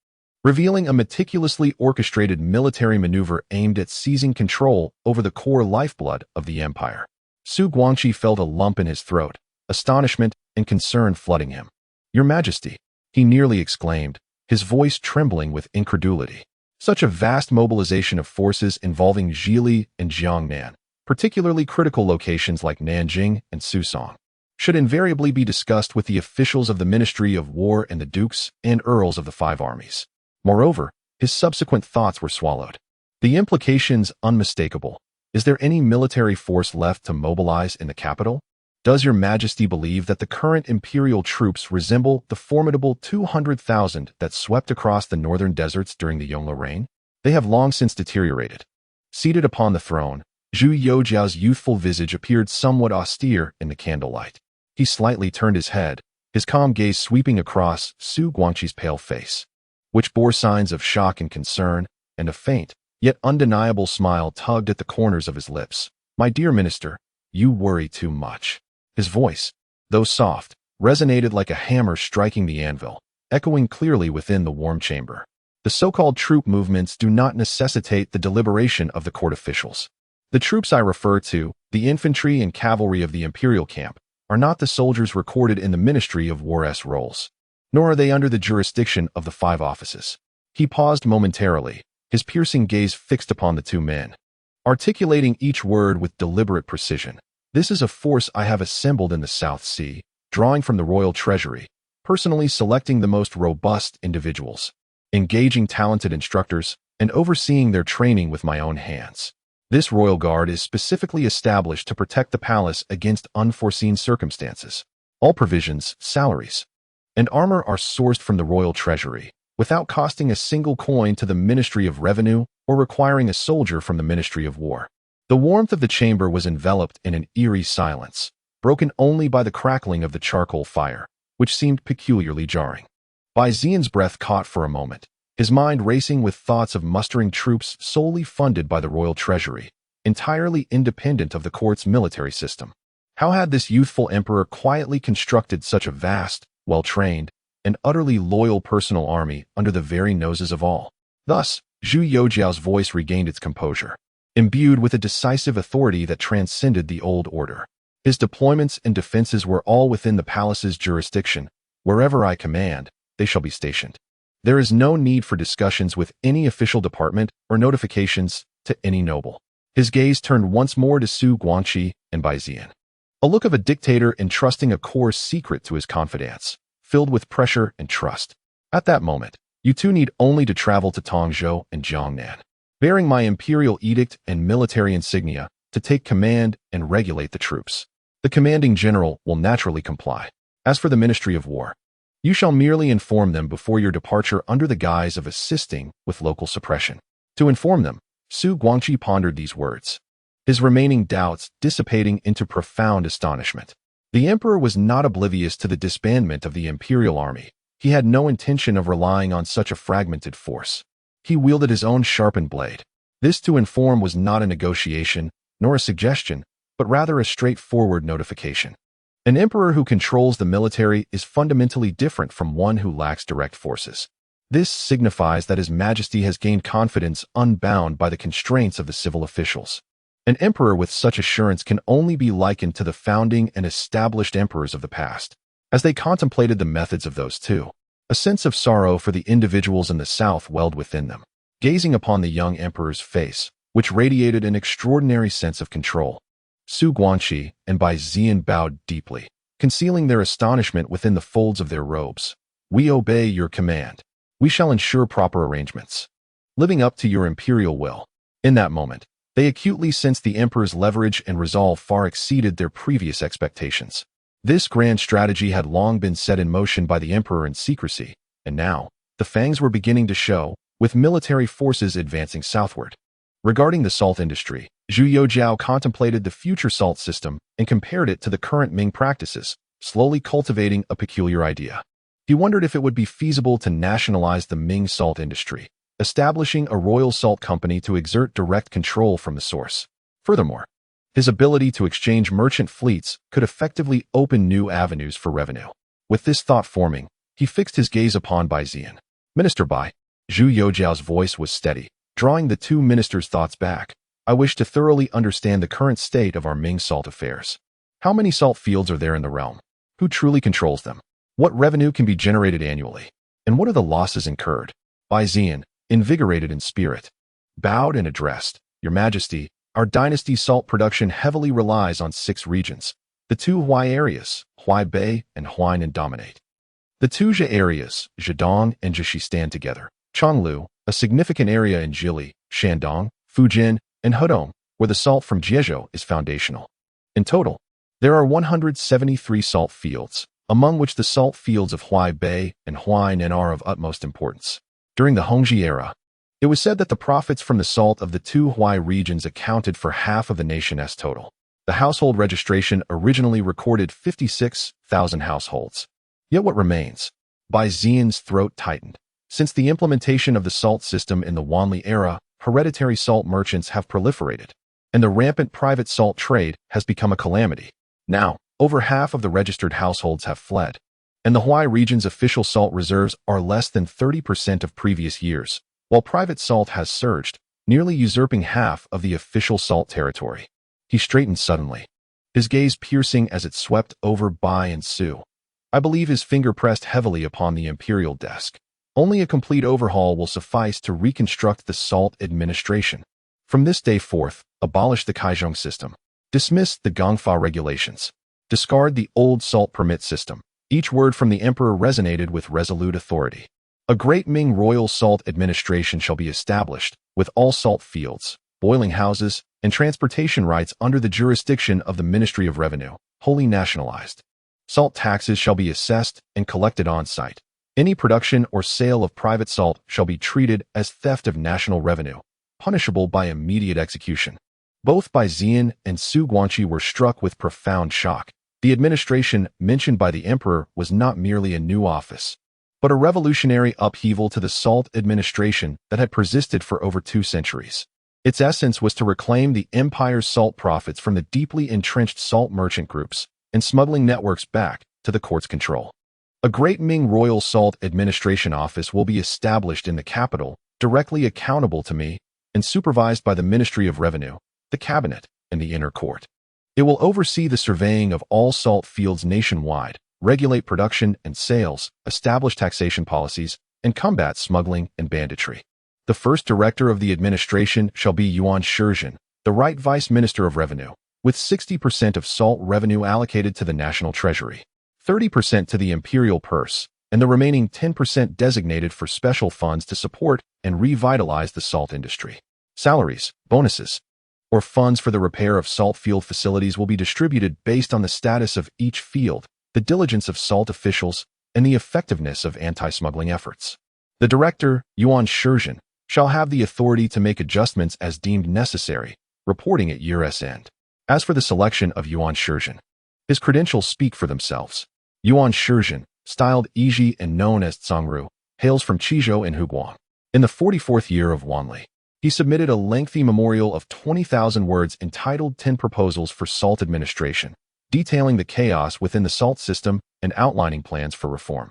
revealing a meticulously orchestrated military maneuver aimed at seizing control over the core lifeblood of the empire. Su Guangqi felt a lump in his throat, astonishment and concern flooding him. "Your Majesty," he nearly exclaimed, his voice trembling with incredulity. Such a vast mobilization of forces involving Zhili and Jiangnan, particularly critical locations like Nanjing and Susong, should invariably be discussed with the officials of the Ministry of War and the dukes and earls of the five armies. Moreover, his subsequent thoughts were swallowed. The implications unmistakable. Is there any military force left to mobilize in the capital? Does your Majesty believe that the current imperial troops resemble the formidable 200,000 that swept across the northern deserts during the Yongle reign? They have long since deteriorated. Seated upon the throne, Zhu Youxiao's youthful visage appeared somewhat austere in the candlelight. He slightly turned his head, his calm gaze sweeping across Su Guangqi's pale face, which bore signs of shock and concern, and a faint, yet undeniable smile tugged at the corners of his lips. "My dear minister, you worry too much." His voice, though soft, resonated like a hammer striking the anvil, echoing clearly within the warm chamber. The so-called troop movements do not necessitate the deliberation of the court officials. The troops I refer to, the infantry and cavalry of the imperial camp, are not the soldiers recorded in the Ministry of War's rolls, nor are they under the jurisdiction of the five offices. He paused momentarily, his piercing gaze fixed upon the two men, articulating each word with deliberate precision. "This is a force I have assembled in the South Sea, drawing from the royal treasury, personally selecting the most robust individuals, engaging talented instructors, and overseeing their training with my own hands. This royal guard is specifically established to protect the palace against unforeseen circumstances. All provisions, salaries, and armor are sourced from the royal treasury, without costing a single coin to the Ministry of Revenue or requiring a soldier from the Ministry of War." The warmth of the chamber was enveloped in an eerie silence, broken only by the crackling of the charcoal fire, which seemed peculiarly jarring. Bai Zian's breath caught for a moment, his mind racing with thoughts of mustering troops solely funded by the royal treasury, entirely independent of the court's military system. How had this youthful emperor quietly constructed such a vast, well-trained, and utterly loyal personal army under the very noses of all? Thus, Zhu Youxiao's voice regained its composure, imbued with a decisive authority that transcended the old order. His deployments and defenses were all within the palace's jurisdiction. "Wherever I command, they shall be stationed. There is no need for discussions with any official department or notifications to any noble." His gaze turned once more to Su Guangqi and Bai Zian, a look of a dictator entrusting a core secret to his confidants, filled with pressure and trust. "At that moment, you two need only to travel to Tongzhou and Jiangnan, bearing my imperial edict and military insignia to take command and regulate the troops. The commanding general will naturally comply. As for the Ministry of War, you shall merely inform them before your departure under the guise of assisting with local suppression." To inform them, Su Guangqi pondered these words, his remaining doubts dissipating into profound astonishment. The emperor was not oblivious to the disbandment of the imperial army. He had no intention of relying on such a fragmented force. He wielded his own sharpened blade. This to inform was not a negotiation, nor a suggestion, but rather a straightforward notification. An emperor who controls the military is fundamentally different from one who lacks direct forces. This signifies that His Majesty has gained confidence unbound by the constraints of the civil officials. An emperor with such assurance can only be likened to the founding and established emperors of the past, as they contemplated the methods of those two. A sense of sorrow for the individuals in the south welled within them, gazing upon the young emperor's face, which radiated an extraordinary sense of control. Su Guanxi and Bai Ziyan bowed deeply, concealing their astonishment within the folds of their robes. "We obey your command. We shall ensure proper arrangements, living up to your imperial will." In that moment, they acutely sensed the emperor's leverage and resolve far exceeded their previous expectations. This grand strategy had long been set in motion by the emperor in secrecy, and now, the fangs were beginning to show, with military forces advancing southward. Regarding the salt industry, Zhu Youxiao contemplated the future salt system and compared it to the current Ming practices, slowly cultivating a peculiar idea. He wondered if it would be feasible to nationalize the Ming salt industry, establishing a royal salt company to exert direct control from the source. Furthermore, his ability to exchange merchant fleets could effectively open new avenues for revenue. With this thought forming, he fixed his gaze upon Bai Ziyan. "Minister Bai," Zhu Youxiao's voice was steady, drawing the two ministers' thoughts back. "I wish to thoroughly understand the current state of our Ming salt affairs. How many salt fields are there in the realm? Who truly controls them? What revenue can be generated annually? And what are the losses incurred?" Bai Ziyan, invigorated in spirit, bowed and addressed, "Your Majesty, our dynasty's salt production heavily relies on 6 regions. The 2 Huai areas, Huaibei and Huainan, dominate. The 2 Jie areas, Zhejiang and Jishi, stand together. Chonglu, a significant area in Jili, Shandong, Fujian, and Hedong, where the salt from Jiezhou is foundational. In total, there are 173 salt fields, among which the salt fields of Huaibei and Huainan are of utmost importance. During the Hongji era, it was said that the profits from the salt of the 2 Huai regions accounted for half of the nation's total. The household registration originally recorded 56,000 households. Yet what remains? Bai Ziyan's throat tightened. Since the implementation of the salt system in the Wanli era, hereditary salt merchants have proliferated, and the rampant private salt trade has become a calamity. Now, over half of the registered households have fled, and the Huai region's official salt reserves are less than 30% of previous years, while private salt has surged, nearly usurping half of the official salt territory. He straightened suddenly, his gaze piercing as it swept over Bai and Su. I believe his finger pressed heavily upon the imperial desk. Only a complete overhaul will suffice to reconstruct the salt administration. From this day forth, abolish the Caizhong system. Dismiss the Gongfa regulations. Discard the old salt permit system. Each word from the emperor resonated with resolute authority. A great Ming royal salt administration shall be established, with all salt fields, boiling houses, and transportation rights under the jurisdiction of the Ministry of Revenue, wholly nationalized. Salt taxes shall be assessed and collected on site. Any production or sale of private salt shall be treated as theft of national revenue, punishable by immediate execution. Both Bai Ziyan and Su Guanxi were struck with profound shock. The administration mentioned by the emperor was not merely a new office, but a revolutionary upheaval to the salt administration that had persisted for over 2 centuries. Its essence was to reclaim the empire's salt profits from the deeply entrenched salt merchant groups and smuggling networks back to the court's control. A great Ming Royal Salt Administration Office will be established in the capital, directly accountable to me, and supervised by the Ministry of Revenue, the Cabinet, and the Inner Court. It will oversee the surveying of all salt fields nationwide, regulate production and sales, establish taxation policies, and combat smuggling and banditry. The first director of the administration shall be Yuan Shizhen, the right Vice Minister of Revenue, with 60% of salt revenue allocated to the national treasury, 30% to the imperial purse, and the remaining 10% designated for special funds to support and revitalize the salt industry. Salaries, bonuses, or funds for the repair of salt field facilities will be distributed based on the status of each field, the diligence of salt officials, and the effectiveness of anti-smuggling efforts. The director, Yuan Shizhen, shall have the authority to make adjustments as deemed necessary, reporting at year's end. As for the selection of Yuan Shizhen, his credentials speak for themselves. Yuan Shizhen, styled Yizhi and known as Tsangru, hails from Qizhou in Huguang. In the 44th year of Wanli, he submitted a lengthy memorial of 20,000 words entitled 10 Proposals for Salt Administration, detailing the chaos within the salt system and outlining plans for reform.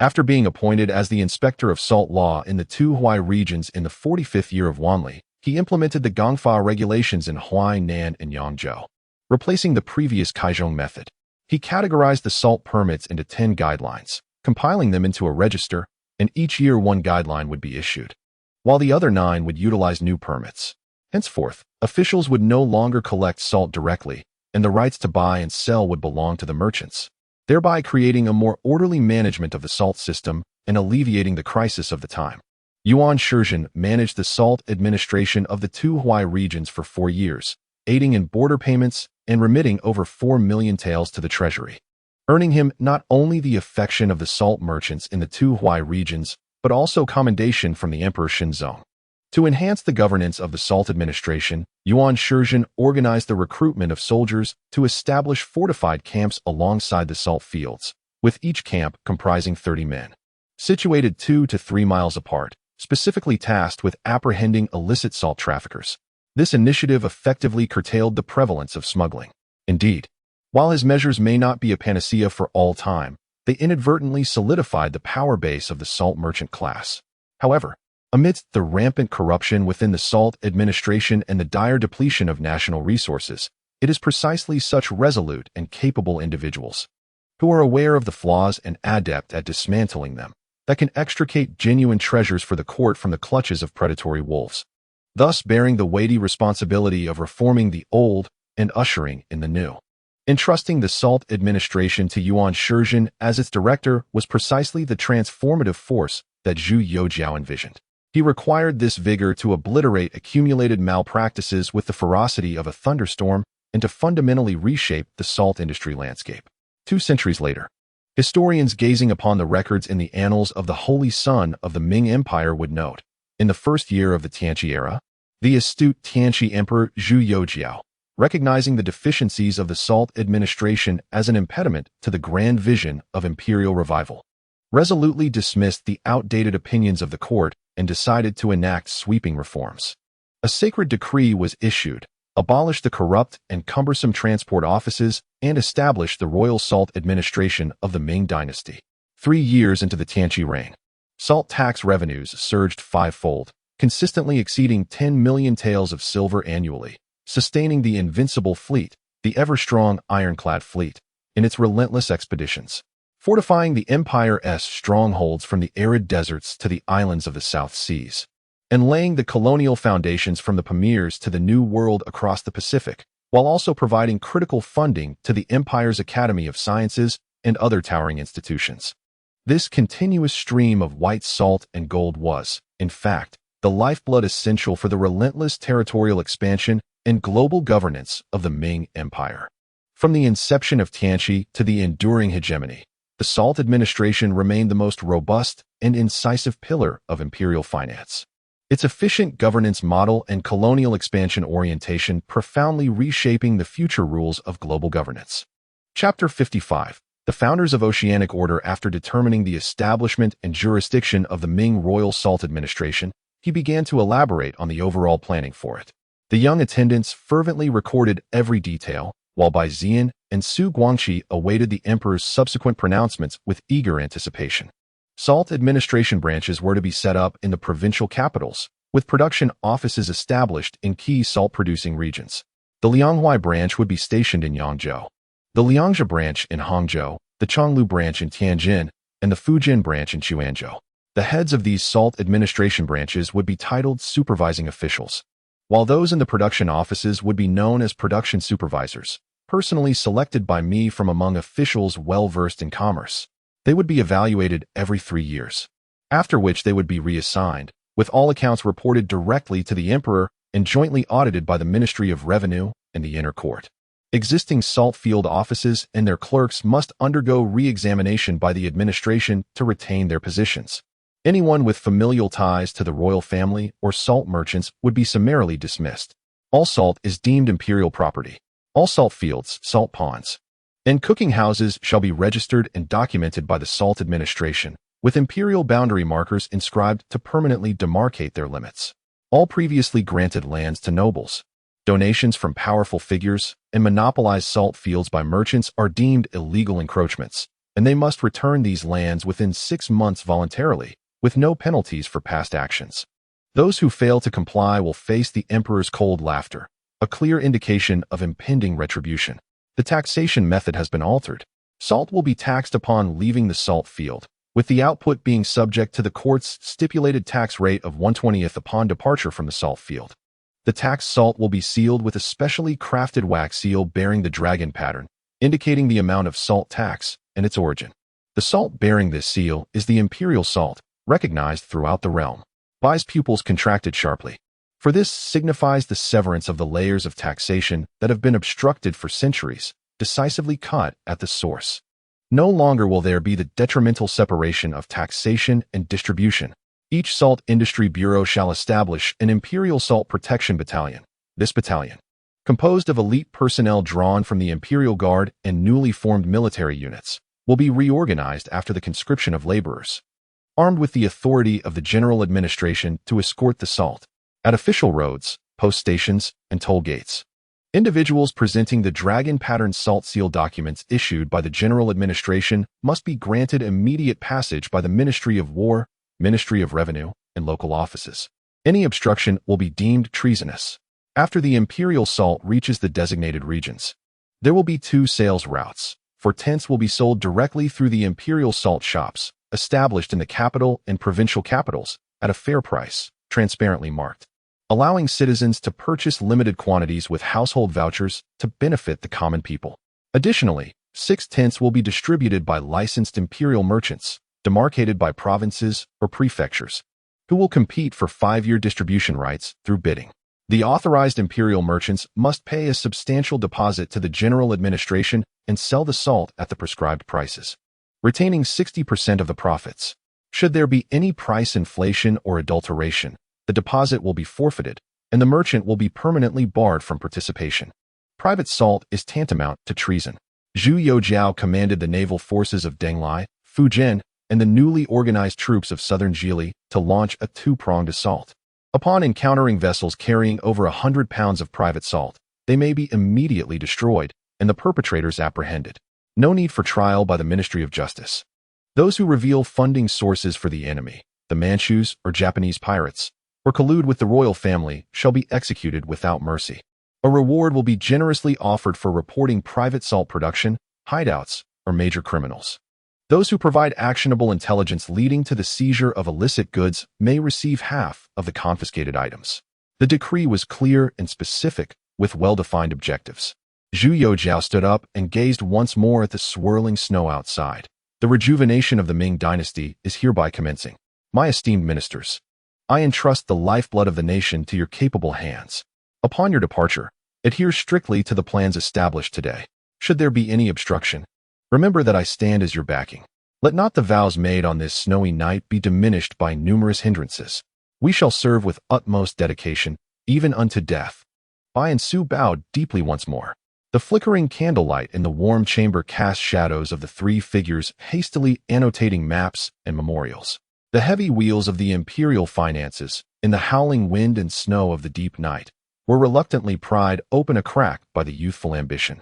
After being appointed as the inspector of salt law in the two Huai regions in the 45th year of Wanli, he implemented the Gongfa regulations in Huai, Nan, and Yangzhou, replacing the previous Kaizhong method. He categorized the salt permits into 10 guidelines, compiling them into a register, and each year one guideline would be issued, while the other 9 would utilize new permits. Henceforth, officials would no longer collect salt directly, and the rights to buy and sell would belong to the merchants, thereby creating a more orderly management of the salt system and alleviating the crisis of the time. Yuan Shizhen managed the salt administration of the two Huai regions for 4 years, aiding in border payments and remitting over 4 million taels to the treasury, earning him not only the affection of the salt merchants in the two Huai regions, but also commendation from the Emperor Xinzong. To enhance the governance of the salt administration, Yuan Shizhen organized the recruitment of soldiers to establish fortified camps alongside the salt fields, with each camp comprising 30 men, situated 2 to 3 miles apart, specifically tasked with apprehending illicit salt traffickers. This initiative effectively curtailed the prevalence of smuggling. Indeed, while his measures may not be a panacea for all time, they inadvertently solidified the power base of the salt merchant class. However, amidst the rampant corruption within the salt administration and the dire depletion of national resources, it is precisely such resolute and capable individuals, who are aware of the flaws and adept at dismantling them, that can extricate genuine treasures for the court from the clutches of predatory wolves, thus bearing the weighty responsibility of reforming the old and ushering in the new. Entrusting the salt administration to Yuan Shizhen as its director was precisely the transformative force that Zhu Youxiao envisioned. He required this vigor to obliterate accumulated malpractices with the ferocity of a thunderstorm and to fundamentally reshape the salt industry landscape. 2 centuries later, historians gazing upon the records in the annals of the Holy Son of the Ming Empire would note, in the first year of the Tianqi era, the astute Tianqi Emperor Zhu Youxiao, recognizing the deficiencies of the salt administration as an impediment to the grand vision of imperial revival, resolutely dismissed the outdated opinions of the court and decided to enact sweeping reforms. A sacred decree was issued, abolished the corrupt and cumbersome transport offices, and established the royal salt administration of the Ming Dynasty. 3 years into the Tianqi reign, salt tax revenues surged 5-fold, consistently exceeding 10 million taels of silver annually, sustaining the invincible fleet, the ever-strong ironclad fleet, in its relentless expeditions, fortifying the empire's strongholds from the arid deserts to the islands of the South Seas, and laying the colonial foundations from the Pamirs to the New World across the Pacific, while also providing critical funding to the empire's Academy of Sciences and other towering institutions. This continuous stream of white salt and gold was, in fact, the lifeblood essential for the relentless territorial expansion and global governance of the Ming Empire. From the inception of Tianqi to the enduring hegemony, the salt administration remained the most robust and incisive pillar of imperial finance. Its efficient governance model and colonial expansion orientation profoundly reshaping the future rules of global governance. Chapter 55. The founders of Oceanic Order. After determining the establishment and jurisdiction of the Ming Royal Salt Administration, he began to elaborate on the overall planning for it. The young attendants fervently recorded every detail, while Bai Zian and Su Guangqi awaited the emperor's subsequent pronouncements with eager anticipation. Salt administration branches were to be set up in the provincial capitals, with production offices established in key salt-producing regions. The Lianghuai branch would be stationed in Yangzhou, the Liangzhou branch in Hangzhou, the Chonglu branch in Tianjin, and the Fujian branch in Quanzhou. The heads of these salt administration branches would be titled supervising officials, while those in the production offices would be known as production supervisors, personally selected by me from among officials well-versed in commerce. They would be evaluated every 3 years, after which they would be reassigned, with all accounts reported directly to the emperor and jointly audited by the Ministry of Revenue and the Inner Court. Existing salt field offices and their clerks must undergo re-examination by the administration to retain their positions. Anyone with familial ties to the royal family or salt merchants would be summarily dismissed. All salt is deemed imperial property. All salt fields, salt ponds, and cooking houses shall be registered and documented by the salt administration, with imperial boundary markers inscribed to permanently demarcate their limits. All previously granted lands to nobles, Donations from powerful figures and monopolized salt fields by merchants are deemed illegal encroachments, and they must return these lands within 6 months voluntarily, with no penalties for past actions. Those who fail to comply will face the emperor's cold laughter, a clear indication of impending retribution. The taxation method has been altered. Salt will be taxed upon leaving the salt field, with the output being subject to the court's stipulated tax rate of 1/20th upon departure from the salt field. The taxed salt will be sealed with a specially crafted wax seal bearing the dragon pattern, indicating the amount of salt tax and its origin. The salt bearing this seal is the imperial salt, recognized throughout the realm. Bai's pupils contracted sharply, for this signifies the severance of the layers of taxation that have been obstructed for centuries, decisively cut at the source. No longer will there be the detrimental separation of taxation and distribution. Each salt industry bureau shall establish an Imperial Salt Protection Battalion. This battalion, composed of elite personnel drawn from the Imperial Guard and newly formed military units, will be reorganized after the conscription of laborers, armed with the authority of the general administration to escort the salt at official roads, post stations, and toll gates. Individuals presenting the dragon pattern salt seal documents issued by the general administration must be granted immediate passage by the Ministry of War, Ministry of Revenue, and local offices. Any obstruction will be deemed treasonous. After the imperial salt reaches the designated regions, there will be 2 sales routes, for tents will be sold directly through the imperial salt shops, established in the capital and provincial capitals, at a fair price, transparently marked, allowing citizens to purchase limited quantities with household vouchers to benefit the common people. Additionally, 6 tents will be distributed by licensed imperial merchants, demarcated by provinces or prefectures, who will compete for 5-year distribution rights through bidding. The authorized imperial merchants must pay a substantial deposit to the general administration and sell the salt at the prescribed prices, retaining 60% of the profits. Should there be any price inflation or adulteration, the deposit will be forfeited, and the merchant will be permanently barred from participation. Private salt is tantamount to treason. Zhu Youxiao commanded the naval forces of Denglai, Fujian, and the newly organized troops of southern Jili to launch a 2-pronged assault. Upon encountering vessels carrying over 100 pounds of private salt, they may be immediately destroyed and the perpetrators apprehended. No need for trial by the Ministry of Justice. Those who reveal funding sources for the enemy, the Manchus or Japanese pirates, or collude with the royal family shall be executed without mercy. A reward will be generously offered for reporting private salt production, hideouts, or major criminals. Those who provide actionable intelligence leading to the seizure of illicit goods may receive half of the confiscated items. The decree was clear and specific, with well-defined objectives. Zhu Youxiao stood up and gazed once more at the swirling snow outside. The rejuvenation of the Ming Dynasty is hereby commencing. My esteemed ministers, I entrust the lifeblood of the nation to your capable hands. Upon your departure, adhere strictly to the plans established today. Should there be any obstruction, remember that I stand as your backing. Let not the vows made on this snowy night be diminished by numerous hindrances. We shall serve with utmost dedication, even unto death. Bai and Su bowed deeply once more. The flickering candlelight in the warm chamber cast shadows of the 3 figures hastily annotating maps and memorials. The heavy wheels of the imperial finances, in the howling wind and snow of the deep night, were reluctantly pried open a crack by the youthful ambition,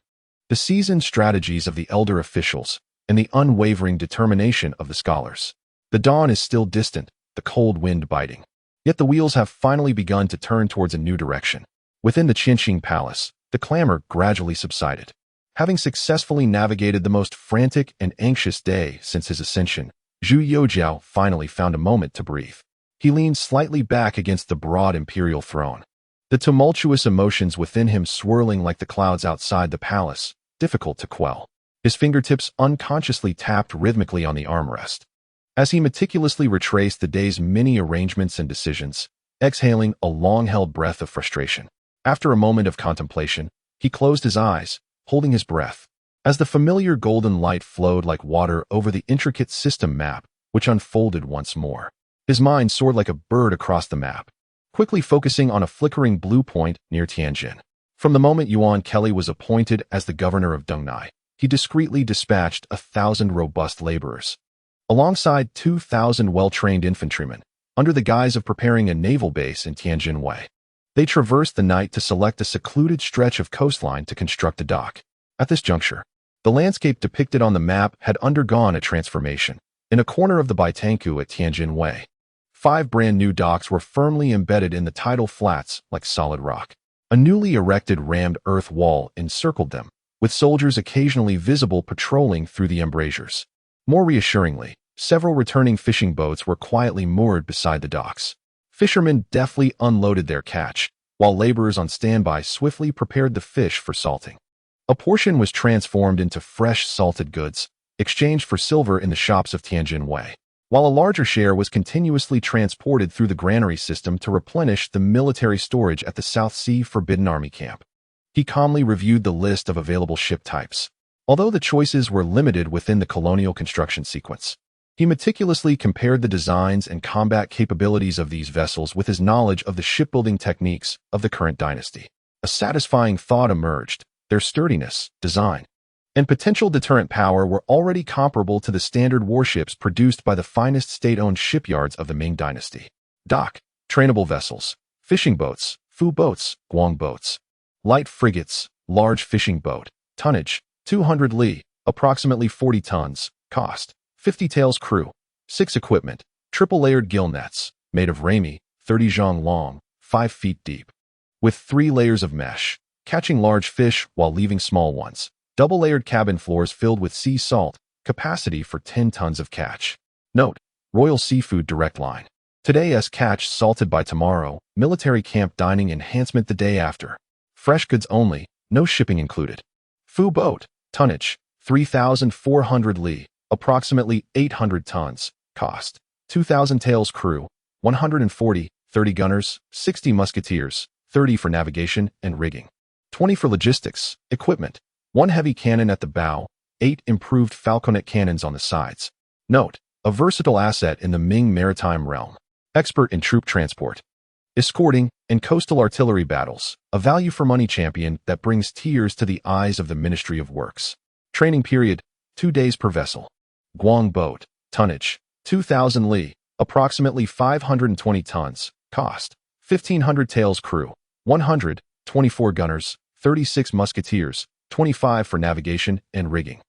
the seasoned strategies of the elder officials, and the unwavering determination of the scholars. The dawn is still distant, the cold wind biting. Yet the wheels have finally begun to turn towards a new direction. Within the Qinqing Palace, the clamor gradually subsided. Having successfully navigated the most frantic and anxious day since his ascension, Zhu Youxiao finally found a moment to breathe. He leaned slightly back against the broad imperial throne, the tumultuous emotions within him swirling like the clouds outside the palace, difficult to quell. His fingertips unconsciously tapped rhythmically on the armrest, as he meticulously retraced the day's many arrangements and decisions, exhaling a long-held breath of frustration. After a moment of contemplation, he closed his eyes, holding his breath, as the familiar golden light flowed like water over the intricate system map, which unfolded once more. His mind soared like a bird across the map, quickly focusing on a flickering blue point near Tianjin. From the moment Yuan Kelly was appointed as the governor of Dongnai, he discreetly dispatched 1,000 robust laborers, alongside 2,000 well-trained infantrymen, under the guise of preparing a naval base in Tianjin Wei. They traversed the night to select a secluded stretch of coastline to construct a dock. At this juncture, the landscape depicted on the map had undergone a transformation. In a corner of the Baitangku at Tianjin Wei, 5 brand-new docks were firmly embedded in the tidal flats like solid rock. A newly erected rammed earth wall encircled them, with soldiers occasionally visible patrolling through the embrasures. More reassuringly, several returning fishing boats were quietly moored beside the docks. Fishermen deftly unloaded their catch, while laborers on standby swiftly prepared the fish for salting. A portion was transformed into fresh salted goods, exchanged for silver in the shops of Tianjin Wei, while a larger share was continuously transported through the granary system to replenish the military storage at the South Sea Forbidden Army camp. He calmly reviewed the list of available ship types. Although the choices were limited within the colonial construction sequence, he meticulously compared the designs and combat capabilities of these vessels with his knowledge of the shipbuilding techniques of the current dynasty. A satisfying thought emerged: their sturdiness, design, and potential deterrent power were already comparable to the standard warships produced by the finest state-owned shipyards of the Ming Dynasty. Dock, trainable vessels, fishing boats, fu boats, guang boats, light frigates, large fishing boat, tonnage, 200 li, approximately 40 tons, cost, 50 taels crew, 6 equipment, triple-layered gill nets, made of rami, 30 zhang long, 5 feet deep, with 3 layers of mesh, catching large fish while leaving small ones, double-layered cabin floors filled with sea salt, capacity for 10 tons of catch. Note: Royal Seafood Direct Line. Today's catch salted by tomorrow, military camp dining enhancement the day after. Fresh goods only, no shipping included. Fu boat, tonnage, 3,400 li, approximately 800 tons, cost, 2,000 taels crew, 140, 30 gunners, 60 musketeers, 30 for navigation and rigging, 20 for logistics, equipment, 1 heavy cannon at the bow, 8 improved falconet cannons on the sides. Note: a versatile asset in the Ming maritime realm. Expert in troop transport, escorting, and coastal artillery battles, a value-for-money champion that brings tears to the eyes of the Ministry of Works. Training period: 2 days per vessel. Guang boat, tonnage, 2,000 li, approximately 520 tons, cost, 1,500 taels crew, 100, 24 gunners, 36 musketeers, 25 for navigation and rigging,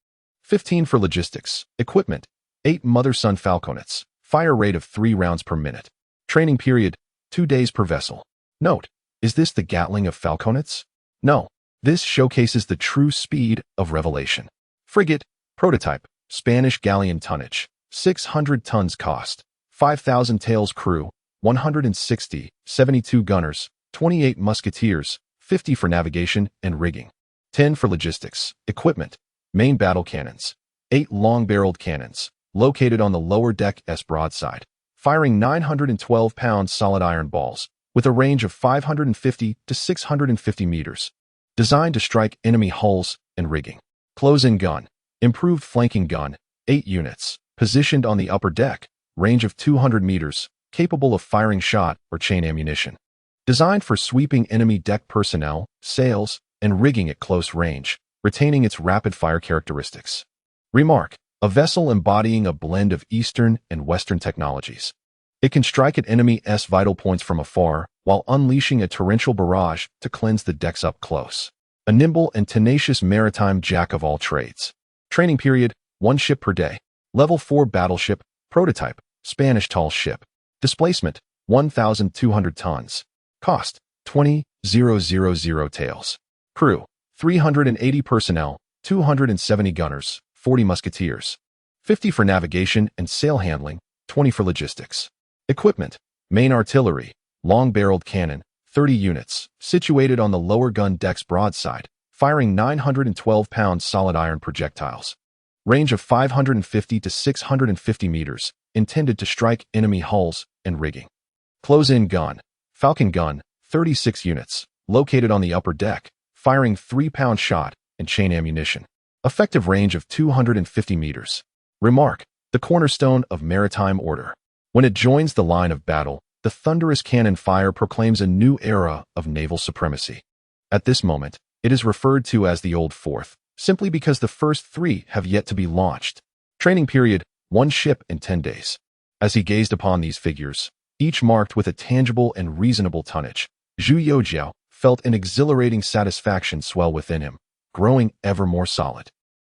15 for logistics, equipment, 8 mother-son falconets, fire rate of 3 rounds per minute. Training period: 2 days per vessel. Note: is this the Gatling of falconets? No. This showcases the true speed of revelation. Frigate, prototype, Spanish galleon tonnage, 600 tons cost, 5,000 taels crew, 160, 72 gunners, 28 musketeers, 50 for navigation and rigging, 10 for logistics, equipment, main battle cannons, 8 long-barreled cannons, located on the lower deck's broadside, firing 912-pound solid iron balls, with a range of 550 to 650 meters, designed to strike enemy hulls and rigging. Close-in gun, improved flanking gun, 8 units, positioned on the upper deck, range of 200 meters, capable of firing shot or chain ammunition. Designed for sweeping enemy deck personnel, sails, and rigging at close range, retaining its rapid-fire characteristics. Remark: a vessel embodying a blend of Eastern and Western technologies. It can strike at enemy's vital points from afar, while unleashing a torrential barrage to cleanse the decks up close. A nimble and tenacious maritime jack-of-all-trades. Training period: 1 ship per day. Level 4 battleship, prototype, Spanish tall ship. Displacement: 1,200 tons. Cost: 20,000 taels. Crew: 380 personnel, 270 gunners, 40 musketeers, 50 for navigation and sail handling, 20 for logistics. Equipment: main artillery, long-barreled cannon, 30 units, situated on the lower gun deck's broadside, firing 912-pound solid iron projectiles. Range of 550 to 650 meters, intended to strike enemy hulls and rigging. Close-in gun, Falcon gun, 36 units, located on the upper deck, firing 3-pound shot and chain ammunition. Effective range of 250 meters. Remark: the cornerstone of maritime order. When it joins the line of battle, the thunderous cannon fire proclaims a new era of naval supremacy. At this moment, it is referred to as the Old Fourth, simply because the first 3 have yet to be launched. Training period: 1 ship in 10 days. As he gazed upon these figures, each marked with a tangible and reasonable tonnage, Zhu Youxiao felt an exhilarating satisfaction swell within him, growing ever more solid.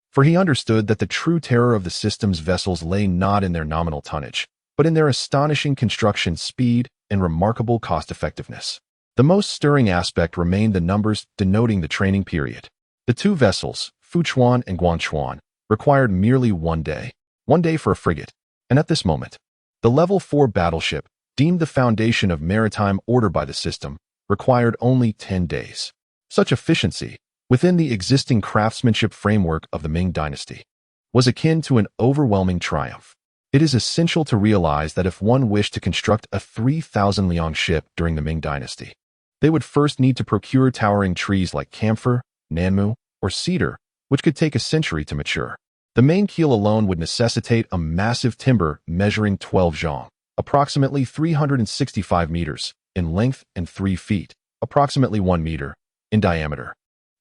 For he understood that the true terror of the system's vessels lay not in their nominal tonnage, but in their astonishing construction speed and remarkable cost-effectiveness. The most stirring aspect remained the numbers denoting the training period. The two vessels, Fuchuan and Guangchuan, required merely 1 day. 1 day for a frigate, and at this moment, the Level 4 battleship, deemed the foundation of maritime order by the system, required only 10 days. Such efficiency, within the existing craftsmanship framework of the Ming Dynasty, was akin to an overwhelming triumph. It is essential to realize that if one wished to construct a 3,000 liang ship during the Ming Dynasty, they would first need to procure towering trees like camphor, nanmu, or cedar, which could take a century to mature. The main keel alone would necessitate a massive timber measuring 12 zhang, approximately 365 meters, in length and 3 feet, approximately 1 meter, in diameter.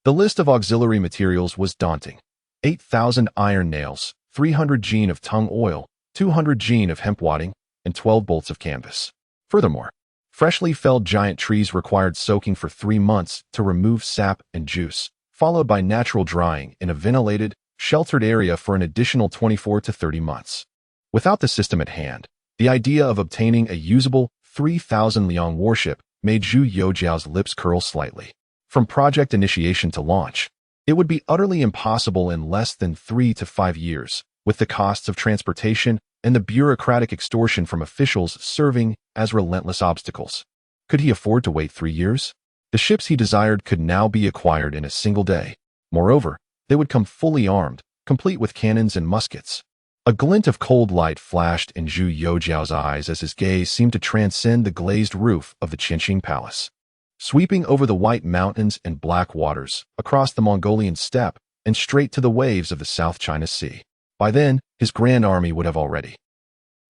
The list of auxiliary materials was daunting. 8,000 iron nails, 300 jean of tung oil, 200 jean of hemp wadding, and 12 bolts of canvas. Furthermore, freshly felled giant trees required soaking for 3 months to remove sap and juice, followed by natural drying in a ventilated, sheltered area for an additional 24 to 30 months. Without the system at hand, the idea of obtaining a usable 3,000 liang warship made Zhu Youxiao's lips curl slightly. From project initiation to launch, it would be utterly impossible in less than 3 to 5 years, with the costs of transportation and the bureaucratic extortion from officials serving as relentless obstacles. Could he afford to wait 3 years? The ships he desired could now be acquired in a single day. Moreover, they would come fully armed, complete with cannons and muskets. A glint of cold light flashed in Zhu Youxiao's eyes as his gaze seemed to transcend the glazed roof of the Qinqing Palace. Sweeping over the white mountains and black waters, across the Mongolian steppe, and straight to the waves of the South China Sea. By then, his grand army would have already.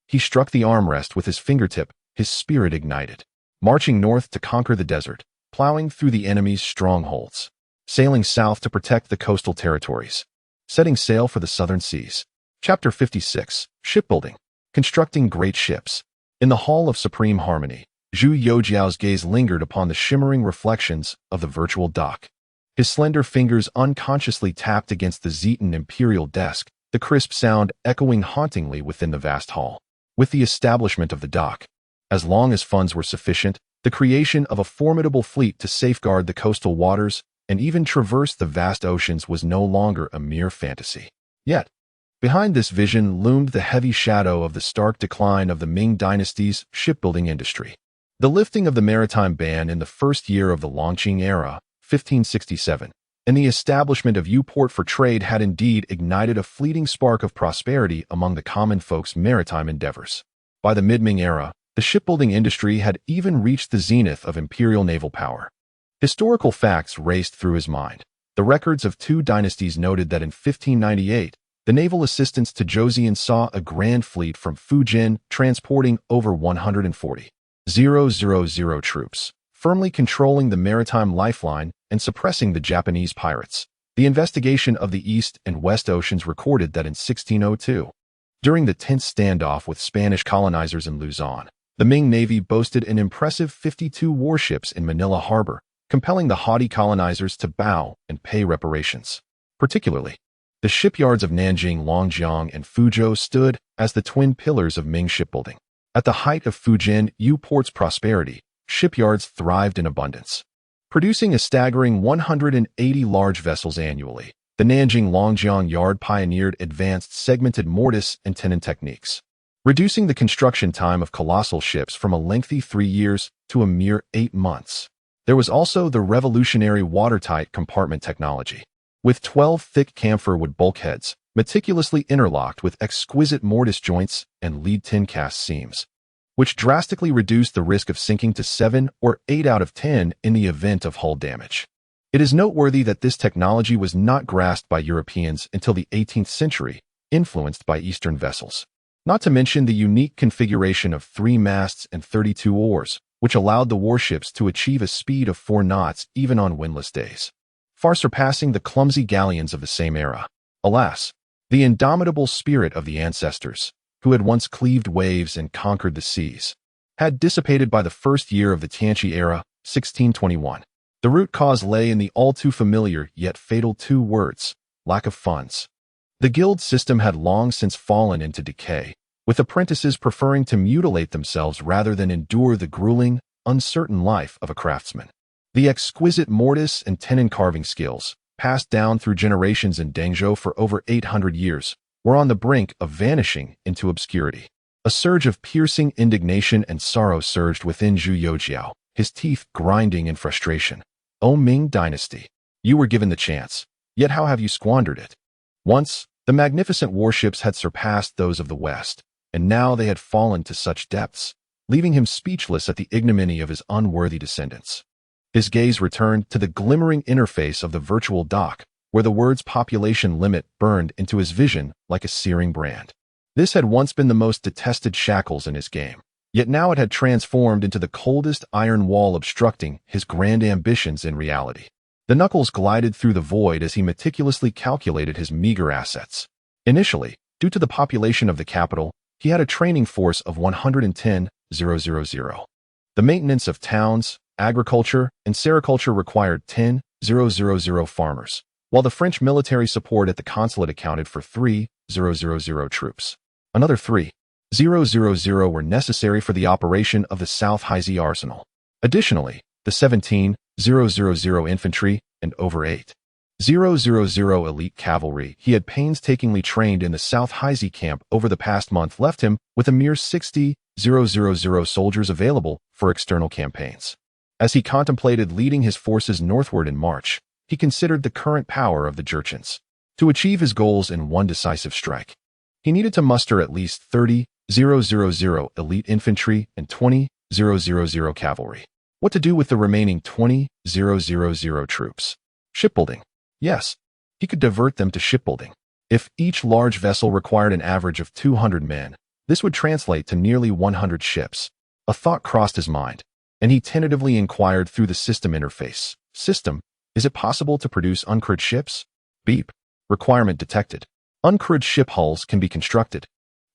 He struck the armrest with his fingertip, his spirit ignited, marching north to conquer the desert, plowing through the enemy's strongholds, sailing south to protect the coastal territories, setting sail for the southern seas. Chapter 56, Shipbuilding. Constructing Great Ships. In the Hall of Supreme Harmony, Zhu Youxiao's gaze lingered upon the shimmering reflections of the virtual dock. His slender fingers unconsciously tapped against the Zetan imperial desk, the crisp sound echoing hauntingly within the vast hall. With the establishment of the dock, as long as funds were sufficient, the creation of a formidable fleet to safeguard the coastal waters and even traverse the vast oceans was no longer a mere fantasy. Yet, behind this vision loomed the heavy shadow of the stark decline of the Ming Dynasty's shipbuilding industry. The lifting of the maritime ban in the first year of the Longqing era, 1567, and the establishment of U-port for trade had indeed ignited a fleeting spark of prosperity among the common folk's maritime endeavors. By the mid-Ming era, the shipbuilding industry had even reached the zenith of imperial naval power. Historical facts raced through his mind. The records of 2 dynasties noted that in 1598, the naval assistance to Joseon saw a grand fleet from Fujian transporting over 140,000 troops, firmly controlling the maritime lifeline and suppressing the Japanese pirates. The investigation of the East and West Oceans recorded that in 1602, during the tense standoff with Spanish colonizers in Luzon, the Ming Navy boasted an impressive 52 warships in Manila Harbor, compelling the haughty colonizers to bow and pay reparations. Particularly, the shipyards of Nanjing, Longjiang, and Fuzhou stood as the twin pillars of Ming shipbuilding. At the height of Fujian U-port's prosperity, shipyards thrived in abundance, producing a staggering 180 large vessels annually. The Nanjing Longjiang yard pioneered advanced segmented mortise and tenon techniques, reducing the construction time of colossal ships from a lengthy 3 years to a mere 8 months. There was also the revolutionary watertight compartment technology, with 12 thick camphor wood bulkheads, meticulously interlocked with exquisite mortise joints and lead tin cast seams, which drastically reduced the risk of sinking to 7 or 8 out of 10 in the event of hull damage. It is noteworthy that this technology was not grasped by Europeans until the 18th century, influenced by Eastern vessels. Not to mention the unique configuration of 3 masts and 32 oars, which allowed the warships to achieve a speed of 4 knots even on windless days, far surpassing the clumsy galleons of the same era. Alas, the indomitable spirit of the ancestors, who had once cleaved waves and conquered the seas, had dissipated by the first year of the Tianqi era, 1621. The root cause lay in the all-too-familiar yet fatal two words, lack of funds. The guild system had long since fallen into decay, with apprentices preferring to mutilate themselves rather than endure the grueling, uncertain life of a craftsman. The exquisite mortise and tenon carving skills, passed down through generations in Dengzhou for over 800 years, were on the brink of vanishing into obscurity. A surge of piercing indignation and sorrow surged within Zhu Youxiao, his teeth grinding in frustration. O Ming Dynasty, you were given the chance, yet how have you squandered it? Once, the magnificent warships had surpassed those of the West, and now they had fallen to such depths, leaving him speechless at the ignominy of his unworthy descendants. His gaze returned to the glimmering interface of the virtual dock, where the words population limit burned into his vision like a searing brand. This had once been the most detested shackles in his game, yet now it had transformed into the coldest iron wall obstructing his grand ambitions in reality. The knuckles glided through the void as he meticulously calculated his meager assets. Initially, due to the population of the capital, he had a training force of 110,000. The maintenance of towns, agriculture, and sericulture required 10,000 farmers, while the French military support at the consulate accounted for 3,000 troops. Another 3,000 were necessary for the operation of the South Heisei arsenal. Additionally, the 17,000 infantry and over 8,000 elite cavalry he had painstakingly trained in the South Heisei camp over the past month left him with a mere 60,000 soldiers available for external campaigns. As he contemplated leading his forces northward in March, he considered the current power of the Jurchens. To achieve his goals in one decisive strike, he needed to muster at least 30,000 elite infantry and 20,000 cavalry. What to do with the remaining 20,000 troops? Shipbuilding. Yes, he could divert them to shipbuilding. If each large vessel required an average of 200 men, this would translate to nearly 100 ships. A thought crossed his mind, and he tentatively inquired through the system interface. System, is it possible to produce uncrewed ships? Beep. Requirement detected. Uncrewed ship hulls can be constructed,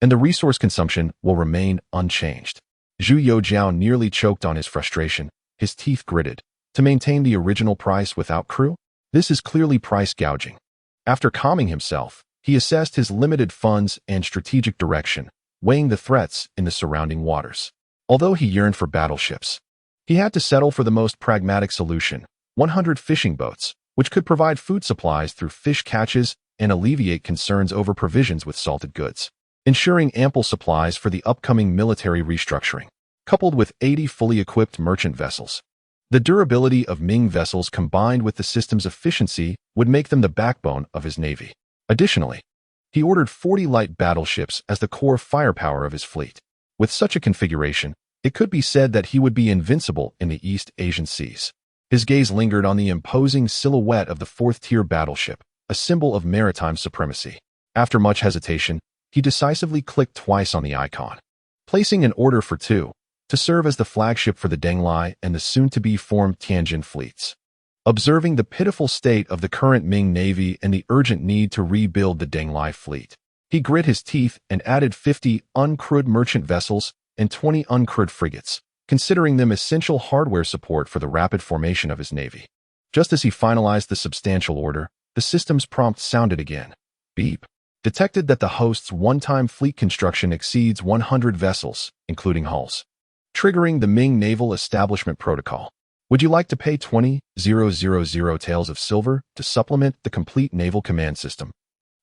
and the resource consumption will remain unchanged. Zhu Youxiao nearly choked on his frustration, his teeth gritted. To maintain the original price without crew? This is clearly price gouging. After calming himself, he assessed his limited funds and strategic direction, weighing the threats in the surrounding waters. Although he yearned for battleships, he had to settle for the most pragmatic solution, 100 fishing boats, which could provide food supplies through fish catches and alleviate concerns over provisions with salted goods, ensuring ample supplies for the upcoming military restructuring. Coupled with 80 fully equipped merchant vessels, the durability of Ming vessels combined with the system's efficiency would make them the backbone of his navy. Additionally, he ordered 40 light battleships as the core firepower of his fleet. With such a configuration, it could be said that he would be invincible in the East Asian seas. His gaze lingered on the imposing silhouette of the fourth-tier battleship, a symbol of maritime supremacy. After much hesitation, he decisively clicked twice on the icon, placing an order for 2, to serve as the flagship for the Denglai and the soon-to-be-formed Tianjin fleets. Observing the pitiful state of the current Ming Navy and the urgent need to rebuild the Denglai fleet, he grit his teeth and added 50 uncrewed merchant vessels and 20 uncrewed frigates, considering them essential hardware support for the rapid formation of his navy. Just as he finalized the substantial order, the system's prompt sounded again. Beep. Detected that the host's one-time fleet construction exceeds 100 vessels, including hulls, triggering the Ming Naval Establishment Protocol. Would you like to pay 20,000 taels of silver to supplement the complete naval command system?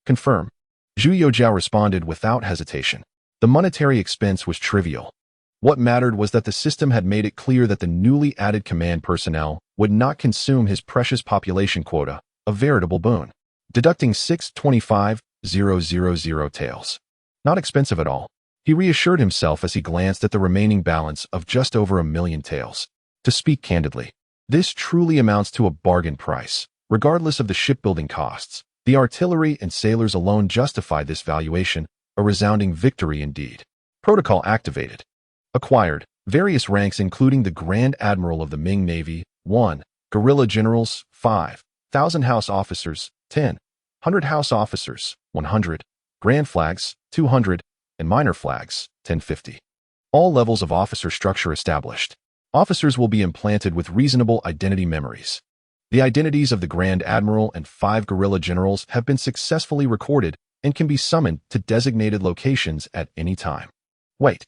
Confirm. Zhu Youxiao responded without hesitation. The monetary expense was trivial. What mattered was that the system had made it clear that the newly added command personnel would not consume his precious population quota, a veritable boon. Deducting 625,000 taels. Not expensive at all. He reassured himself as he glanced at the remaining balance of just over 1,000,000 taels. To speak candidly, this truly amounts to a bargain price. Regardless of the shipbuilding costs, the artillery and sailors alone justify this valuation, a resounding victory indeed. Protocol activated. Acquired. Various ranks including the Grand Admiral of the Ming Navy, 1. Guerrilla Generals, 5. 1,000 House Officers, 10. 100 House Officers, 100. Grand Flags, 200. And Minor Flags, 1050. All levels of officer structure established. Officers will be implanted with reasonable identity memories. The identities of the Grand Admiral and 5 guerrilla generals have been successfully recorded and can be summoned to designated locations at any time. Wait,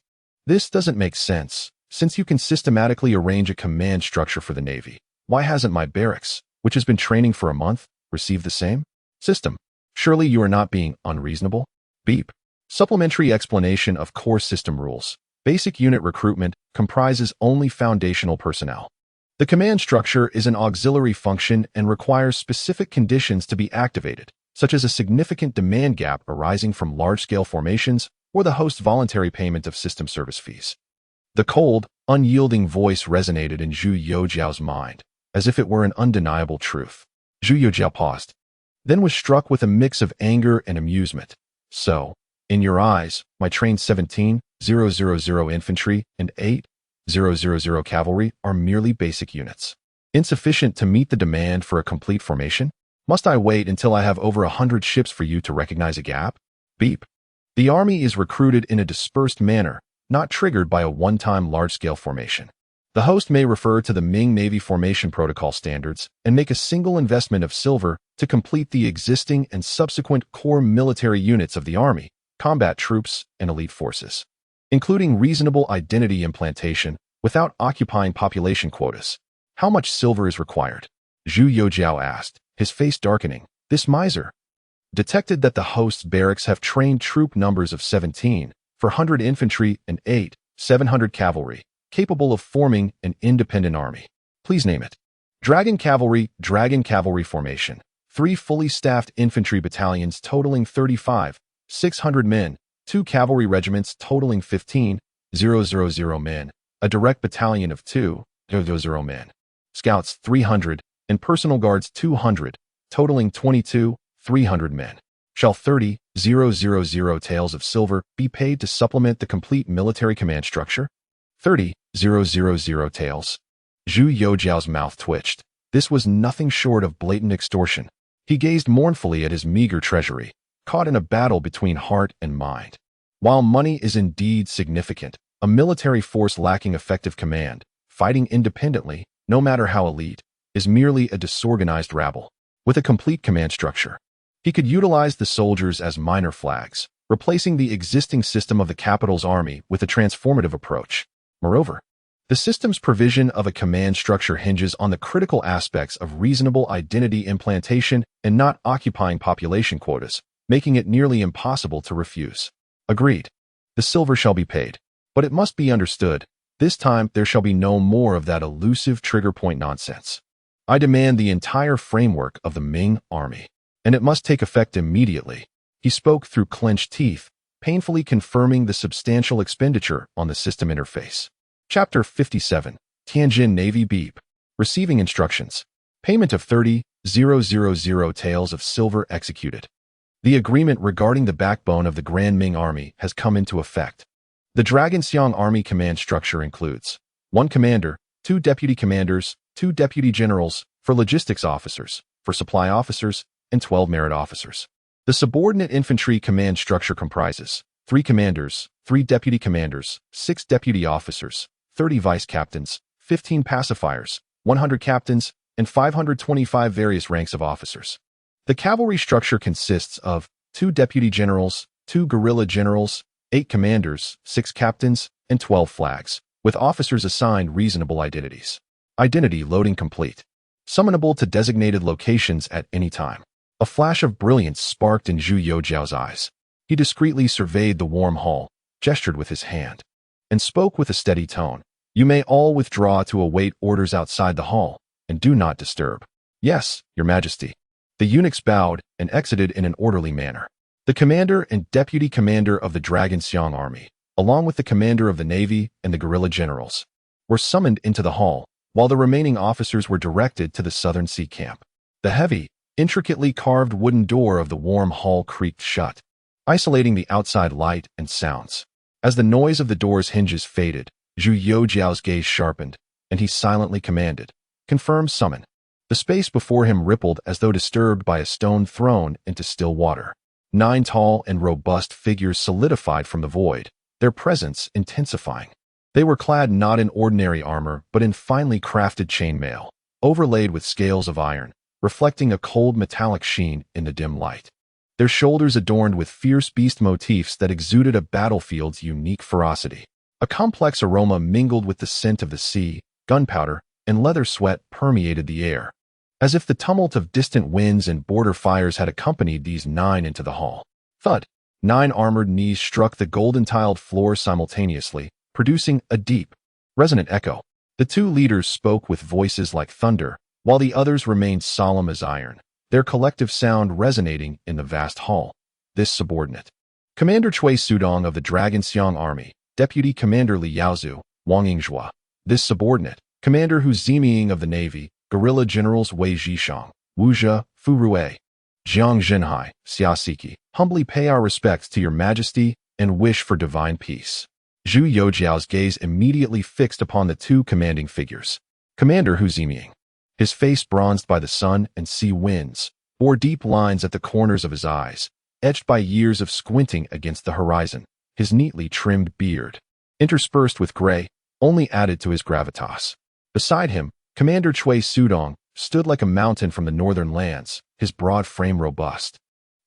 this doesn't make sense. Since you can systematically arrange a command structure for the Navy, why hasn't my barracks, which has been training for a month, received the same system? Surely you are not being unreasonable? Beep. Supplementary explanation of core system rules. Basic unit recruitment comprises only foundational personnel. The command structure is an auxiliary function and requires specific conditions to be activated, such as a significant demand gap arising from large-scale formations or the host's voluntary payment of system service fees. The cold, unyielding voice resonated in Zhu Youxiao's mind, as if it were an undeniable truth. Zhu Youxiao paused, then was struck with a mix of anger and amusement. So, in your eyes, my trained 17,000 infantry and 8,000 cavalry are merely basic units, insufficient to meet the demand for a complete formation? Must I wait until I have over 100 ships for you to recognize a gap? Beep. The army is recruited in a dispersed manner, not triggered by a one-time large-scale formation. The host may refer to the Ming Navy Formation Protocol standards and make a single investment of silver to complete the existing and subsequent core military units of the army, combat troops, and elite forces, including reasonable identity implantation without occupying population quotas. How much silver is required? Zhu Youxiao asked, his face darkening. This miser detected that the host's barracks have trained troop numbers of 1,700 infantry and 8,700 cavalry, capable of forming an independent army. Please name it. Dragon Cavalry formation. 3 fully staffed infantry battalions totaling 35,600 men, 2 cavalry regiments totaling 15,000 men, a direct battalion of 2,000 men, scouts 300, and personal guards 200, totaling 22,300 men. Shall 30,000 taels of silver be paid to supplement the complete military command structure? 30,000 taels. Zhu Youxiao's mouth twitched. This was nothing short of blatant extortion. He gazed mournfully at his meager treasury, caught in a battle between heart and mind. While money is indeed significant, a military force lacking effective command, fighting independently, no matter how elite, is merely a disorganized rabble. With a complete command structure, he could utilize the soldiers as minor flags, replacing the existing system of the capital's army with a transformative approach. Moreover, the system's provision of a command structure hinges on the critical aspects of reasonable identity implantation and not occupying population quotas, making it nearly impossible to refuse. Agreed. The silver shall be paid. But it must be understood, this time there shall be no more of that elusive trigger point nonsense. I demand the entire framework of the Ming army, and it must take effect immediately. He spoke through clenched teeth, painfully confirming the substantial expenditure on the system interface. Chapter 57, Tianjin Navy Beep. Receiving instructions. Payment of 30,000 taels of silver executed. The agreement regarding the backbone of the Grand Ming Army has come into effect. The Dragonxiang Army command structure includes 1 commander, 2 deputy commanders, 2 deputy generals, for logistics officers, for supply officers, and 12 merit officers. The subordinate infantry command structure comprises 3 commanders, 3 deputy commanders, 6 deputy officers, 30 vice captains, 15 pacifiers, 100 captains, and 525 various ranks of officers. The cavalry structure consists of 2 deputy generals, 2 guerrilla generals, 8 commanders, 6 captains, and 12 flags, with officers assigned reasonable identities. Identity loading complete. Summonable to designated locations at any time. A flash of brilliance sparked in Zhu Youxiao's eyes. He discreetly surveyed the warm hall, gestured with his hand, and spoke with a steady tone. You may all withdraw to await orders outside the hall, and do not disturb. Yes, Your Majesty. The eunuchs bowed and exited in an orderly manner. The commander and deputy commander of the Dragonxiang army, along with the commander of the navy and the guerrilla generals, were summoned into the hall, while the remaining officers were directed to the southern sea camp. The heavy, intricately carved wooden door of the warm hall creaked shut, isolating the outside light and sounds. As the noise of the door's hinges faded, Zhu Youxiao's gaze sharpened, and he silently commanded, "Confirm summon." The space before him rippled as though disturbed by a stone thrown into still water. 9 tall and robust figures solidified from the void, their presence intensifying. They were clad not in ordinary armor, but in finely crafted chainmail, overlaid with scales of iron, reflecting a cold metallic sheen in the dim light. Their shoulders adorned with fierce beast motifs that exuded a battlefield's unique ferocity. A complex aroma mingled with the scent of the sea, gunpowder, and leather sweat permeated the air, as if the tumult of distant winds and border fires had accompanied these 9 into the hall. Thud! 9 armored knees struck the golden-tiled floor simultaneously, producing a deep, resonant echo. The 2 leaders spoke with voices like thunder, while the others remained solemn as iron, their collective sound resonating in the vast hall. This subordinate, Commander Cui Sudong of the Dragon Xiang Army, Deputy Commander Li Yaozu, Wang Yingzhua. This subordinate, Commander Hu Ziming of the Navy, Guerrilla Generals Wei Zhishang, Wu Zhe, Fu Rui, Jiang Zhenhai, Xia Siki, humbly pay our respects to your majesty and wish for divine peace. Zhu Youxiao's gaze immediately fixed upon the 2 commanding figures. Commander Hu Ziming, his face bronzed by the sun and sea winds, bore deep lines at the corners of his eyes, etched by years of squinting against the horizon. His neatly trimmed beard, interspersed with gray, only added to his gravitas. Beside him, Commander Cui Sudong stood like a mountain from the northern lands, his broad frame robust,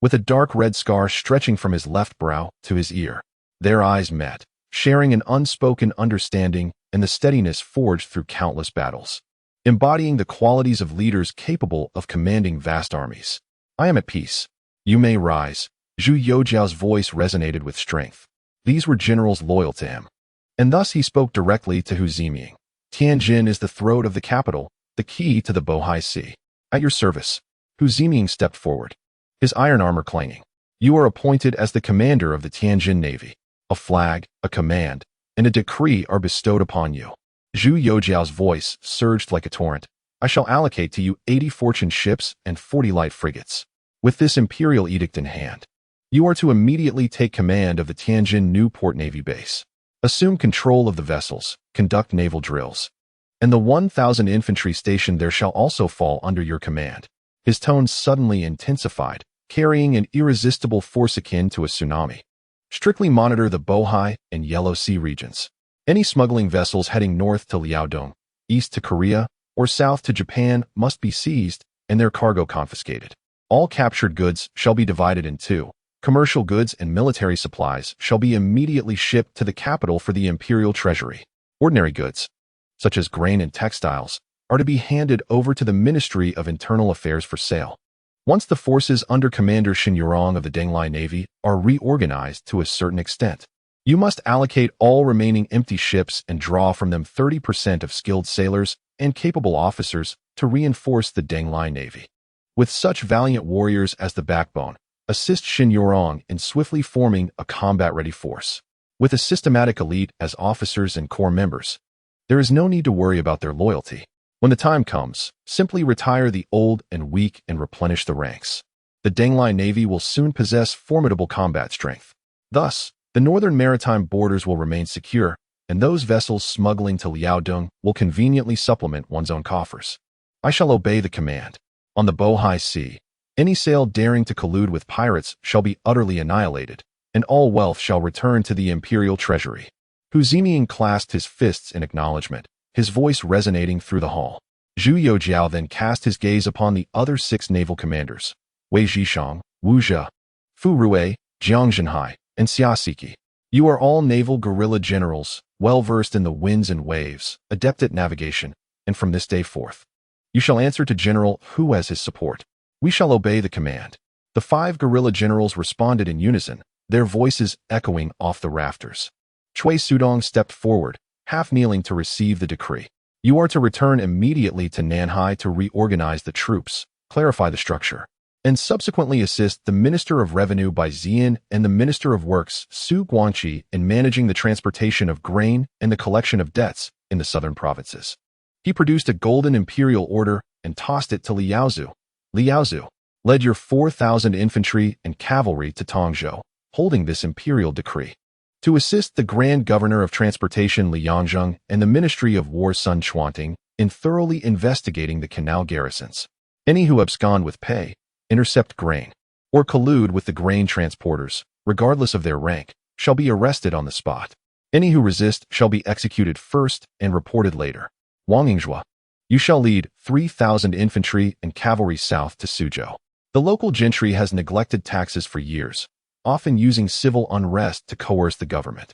with a dark red scar stretching from his left brow to his ear. Their eyes met, sharing an unspoken understanding and the steadiness forged through countless battles, embodying the qualities of leaders capable of commanding vast armies. I am at peace. You may rise. Zhu Youxiao's voice resonated with strength. These were generals loyal to him. And thus he spoke directly to Hu Ziming. Tianjin is the throat of the capital, the key to the Bohai Sea. At your service. Hu Ziming stepped forward, his iron armor clanging. You are appointed as the commander of the Tianjin Navy. A flag, a command, and a decree are bestowed upon you. Zhu Youxiao's voice surged like a torrent. I shall allocate to you 80 fortune ships and 40 light frigates. With this imperial edict in hand, you are to immediately take command of the Tianjin Newport Navy base, assume control of the vessels, conduct naval drills, and the 1,000 infantry stationed there shall also fall under your command. His tone suddenly intensified, carrying an irresistible force akin to a tsunami. Strictly monitor the Bohai and Yellow Sea regions. Any smuggling vessels heading north to Liaodong, east to Korea, or south to Japan must be seized and their cargo confiscated. All captured goods shall be divided in 2. Commercial goods and military supplies shall be immediately shipped to the capital for the imperial treasury. Ordinary goods, such as grain and textiles, are to be handed over to the Ministry of Internal Affairs for sale. Once the forces under Commander Shin Yurong of the Denglai Navy are reorganized to a certain extent, you must allocate all remaining empty ships and draw from them 30% of skilled sailors and capable officers to reinforce the Denglai Navy. With such valiant warriors as the backbone, assist Shin Yurong in swiftly forming a combat-ready force. With a systematic elite as officers and corps members, there is no need to worry about their loyalty. When the time comes, simply retire the old and weak and replenish the ranks. The Denglai Navy will soon possess formidable combat strength. Thus, the northern maritime borders will remain secure, and those vessels smuggling to Liaodong will conveniently supplement one's own coffers. I shall obey the command. On the Bohai Sea, any sail daring to collude with pirates shall be utterly annihilated, and all wealth shall return to the imperial treasury. Hu Ziming clasped his fists in acknowledgement, his voice resonating through the hall. Zhu Youxiao then cast his gaze upon the other 6 naval commanders, Wei Zhishang, Wu Zhe, Fu Rui, Jiang Zhenhai, and Xia Siki. You are all naval guerrilla generals, well-versed in the winds and waves, adept at navigation, and from this day forth, you shall answer to General Hu as his support. We shall obey the command. The 5 guerrilla generals responded in unison, their voices echoing off the rafters. Cui Sudong stepped forward, half kneeling to receive the decree. You are to return immediately to Nanhai to reorganize the troops, clarify the structure, and subsequently assist the Minister of Revenue Bai Zian and the Minister of Works Su Guangqi in managing the transportation of grain and the collection of debts in the southern provinces. He produced a golden imperial order and tossed it to Li Yaozu. Li Yaozu led your 4,000 infantry and cavalry to Tongzhou, holding this imperial decree. To assist the Grand Governor of Transportation Li Yangzheng and the Ministry of War Sun Chuanting in thoroughly investigating the canal garrisons. Any who abscond with pay, intercept grain, or collude with the grain transporters, regardless of their rank, shall be arrested on the spot. Any who resist shall be executed first and reported later. Wang Yingzhua, you shall lead 3,000 infantry and cavalry south to Suzhou. The local gentry has neglected taxes for years, often using civil unrest to coerce the government.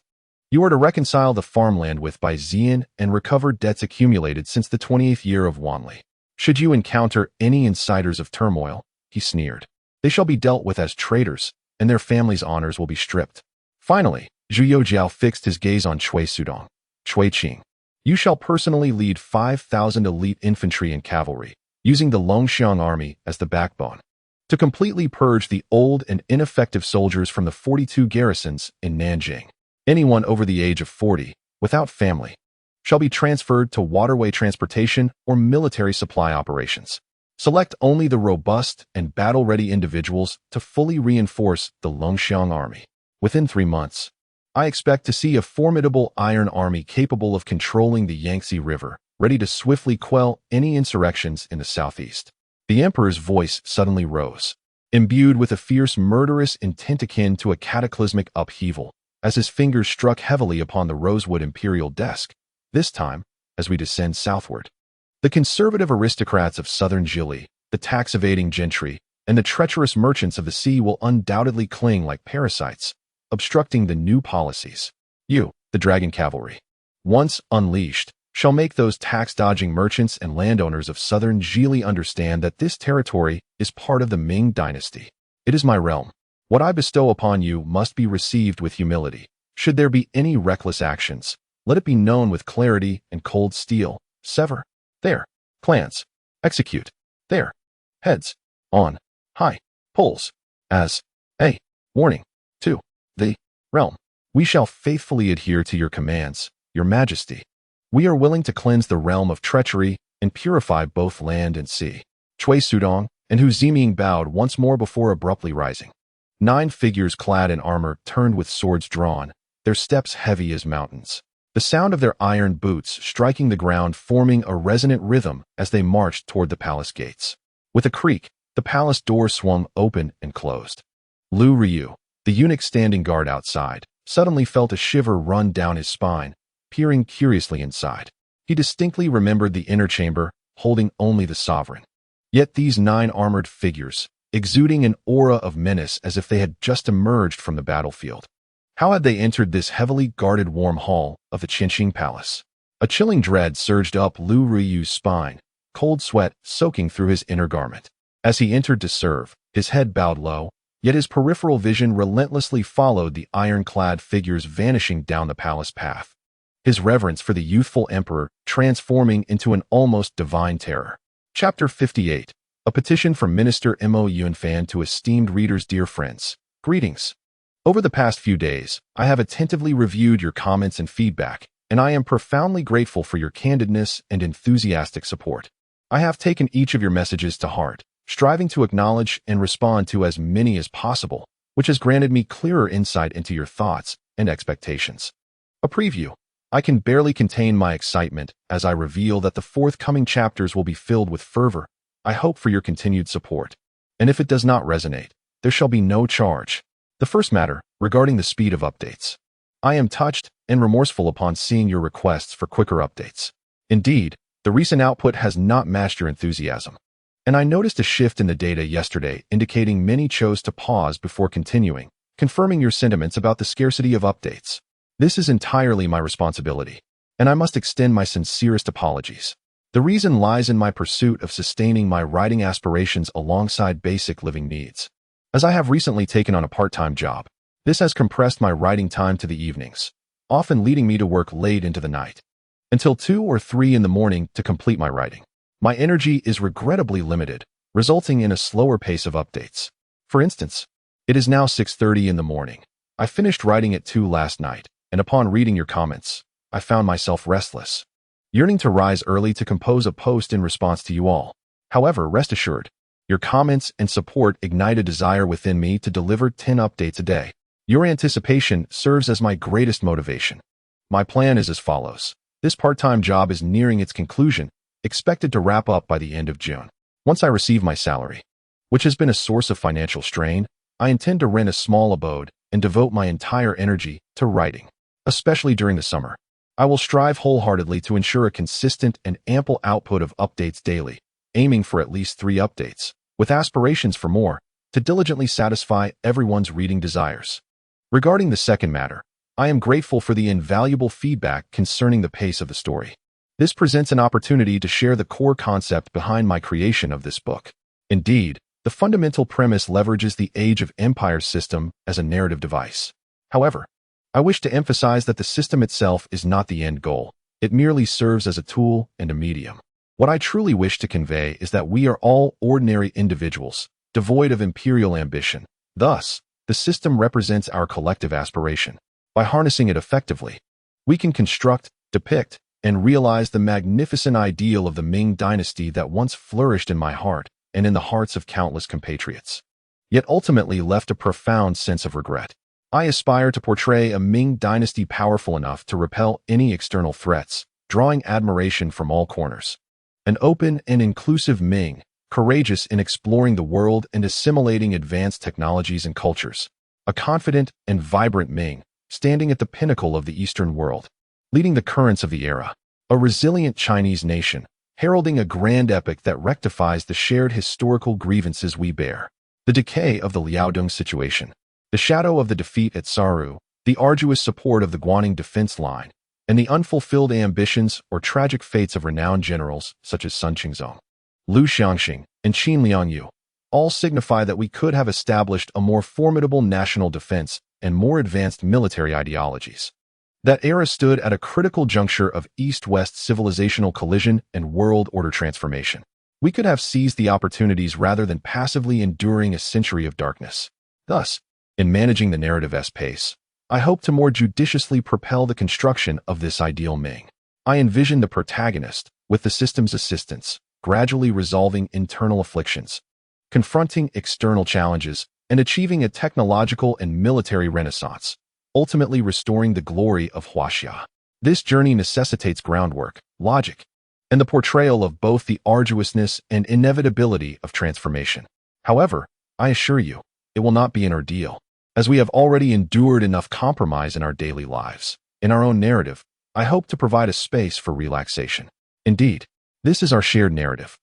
You are to reconcile the farmland with Baizian and recover debts accumulated since the 28th year of Wanli. Should you encounter any inciters of turmoil, he sneered, they shall be dealt with as traitors, and their families' honors will be stripped. Finally, Zhu Youxiao fixed his gaze on Cui Sudong. Cui Qing, you shall personally lead 5,000 elite infantry and cavalry, using the Longxiang army as the backbone, to completely purge the old and ineffective soldiers from the 42 garrisons in Nanjing. Anyone over the age of 40, without family, shall be transferred to waterway transportation or military supply operations. Select only the robust and battle-ready individuals to fully reinforce the Longxiang army. Within 3 months, I expect to see a formidable iron army capable of controlling the Yangtze River, ready to swiftly quell any insurrections in the southeast. The emperor's voice suddenly rose, imbued with a fierce, murderous intent akin to a cataclysmic upheaval, as his fingers struck heavily upon the rosewood imperial desk, this time as we descend southward. The conservative aristocrats of southern Jili, the tax-evading gentry, and the treacherous merchants of the sea will undoubtedly cling like parasites, obstructing the new policies. You, the dragon cavalry, once unleashed, shall make those tax-dodging merchants and landowners of southern Jili understand that this territory is part of the Ming Dynasty. It is my realm. What I bestow upon you must be received with humility. Should there be any reckless actions, let it be known with clarity and cold steel. Sever their clans. Execute their heads on high poles as a warning to the realm. We shall faithfully adhere to your commands, your majesty. We are willing to cleanse the realm of treachery and purify both land and sea. Cui Sudong and Hu Ziming bowed once more before abruptly rising. 9 figures clad in armor turned with swords drawn, their steps heavy as mountains. The sound of their iron boots striking the ground forming a resonant rhythm as they marched toward the palace gates. With a creak, the palace doors swung open and closed. Lu Ryu, the eunuch standing guard outside, suddenly felt a shiver run down his spine, peering curiously inside. He distinctly remembered the inner chamber, holding only the sovereign. Yet these 9 armored figures, exuding an aura of menace as if they had just emerged from the battlefield. How had they entered this heavily guarded warm hall of the Qinxing Palace? A chilling dread surged up Lu Riyu's spine, cold sweat soaking through his inner garment. As he entered to serve, his head bowed low, yet his peripheral vision relentlessly followed the iron-clad figures vanishing down the palace path. His reverence for the youthful emperor transforming into an almost divine terror. Chapter 58. A petition from Minister Mo Yunfan to esteemed readers. Dear friends, greetings. Over the past few days, I have attentively reviewed your comments and feedback, and I am profoundly grateful for your candidness and enthusiastic support. I have taken each of your messages to heart, striving to acknowledge and respond to as many as possible, which has granted me clearer insight into your thoughts and expectations. A preview. I can barely contain my excitement as I reveal that the forthcoming chapters will be filled with fervor. I hope for your continued support. And if it does not resonate, there shall be no charge. The first matter, regarding the speed of updates. I am touched and remorseful upon seeing your requests for quicker updates. Indeed, the recent output has not matched your enthusiasm. And I noticed a shift in the data yesterday indicating many chose to pause before continuing, confirming your sentiments about the scarcity of updates. This is entirely my responsibility, and I must extend my sincerest apologies. The reason lies in my pursuit of sustaining my writing aspirations alongside basic living needs. As I have recently taken on a part-time job, this has compressed my writing time to the evenings, often leading me to work late into the night, until 2 or 3 in the morning to complete my writing. My energy is regrettably limited, resulting in a slower pace of updates. For instance, it is now 6:30 in the morning. I finished writing at 2 last night, and upon reading your comments, I found myself restless, yearning to rise early to compose a post in response to you all. However, rest assured, your comments and support ignite a desire within me to deliver 10 updates a day. Your anticipation serves as my greatest motivation. My plan is as follows. This part-time job is nearing its conclusion, expected to wrap up by the end of June. Once I receive my salary, which has been a source of financial strain, I intend to rent a small abode and devote my entire energy to writing. especially during the summer. I will strive wholeheartedly to ensure a consistent and ample output of updates daily, aiming for at least 3 updates, with aspirations for more, to diligently satisfy everyone's reading desires. Regarding the second matter, I am grateful for the invaluable feedback concerning the pace of the story. This presents an opportunity to share the core concept behind my creation of this book. Indeed, the fundamental premise leverages the Age of Empires system as a narrative device. However, I wish to emphasize that the system itself is not the end goal. It merely serves as a tool and a medium. What I truly wish to convey is that we are all ordinary individuals, devoid of imperial ambition. Thus, the system represents our collective aspiration. By harnessing it effectively, we can construct, depict, and realize the magnificent ideal of the Ming Dynasty that once flourished in my heart and in the hearts of countless compatriots, yet ultimately left a profound sense of regret. I aspire to portray a Ming Dynasty powerful enough to repel any external threats, drawing admiration from all corners. An open and inclusive Ming, courageous in exploring the world and assimilating advanced technologies and cultures. A confident and vibrant Ming, standing at the pinnacle of the Eastern world, leading the currents of the era. A resilient Chinese nation, heralding a grand epic that rectifies the shared historical grievances we bear. The decay of the Liaodong situation, the shadow of the defeat at Saru, the arduous support of the Guaning defense line, and the unfulfilled ambitions or tragic fates of renowned generals such as Sun Qingzong, Liu Xiangxing, and Qin Liangyu, all signify that we could have established a more formidable national defense and more advanced military ideologies. That era stood at a critical juncture of East-West civilizational collision and world order transformation. We could have seized the opportunities rather than passively enduring a century of darkness. Thus, in managing the narrative's pace, I hope to more judiciously propel the construction of this ideal Ming. I envision the protagonist, with the system's assistance, gradually resolving internal afflictions, confronting external challenges, and achieving a technological and military renaissance, ultimately restoring the glory of Huaxia. This journey necessitates groundwork, logic, and the portrayal of both the arduousness and inevitability of transformation. However, I assure you, it will not be an ordeal, as we have already endured enough compromise in our daily lives. In our own narrative, I hope to provide a space for relaxation. Indeed, this is our shared narrative,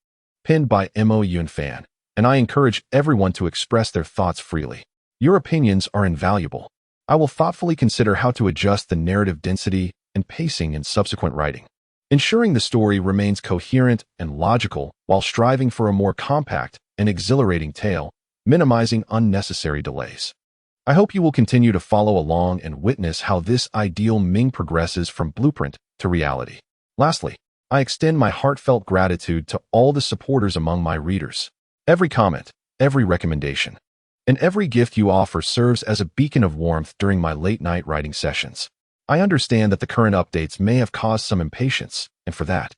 penned by Mo Yunfan, and I encourage everyone to express their thoughts freely. Your opinions are invaluable. I will thoughtfully consider how to adjust the narrative density and pacing in subsequent writing, ensuring the story remains coherent and logical while striving for a more compact and exhilarating tale, minimizing unnecessary delays. I hope you will continue to follow along and witness how this ideal Ming progresses from blueprint to reality. Lastly, I extend my heartfelt gratitude to all the supporters among my readers. Every comment, every recommendation, and every gift you offer serves as a beacon of warmth during my late-night writing sessions. I understand that the current updates may have caused some impatience, and for that,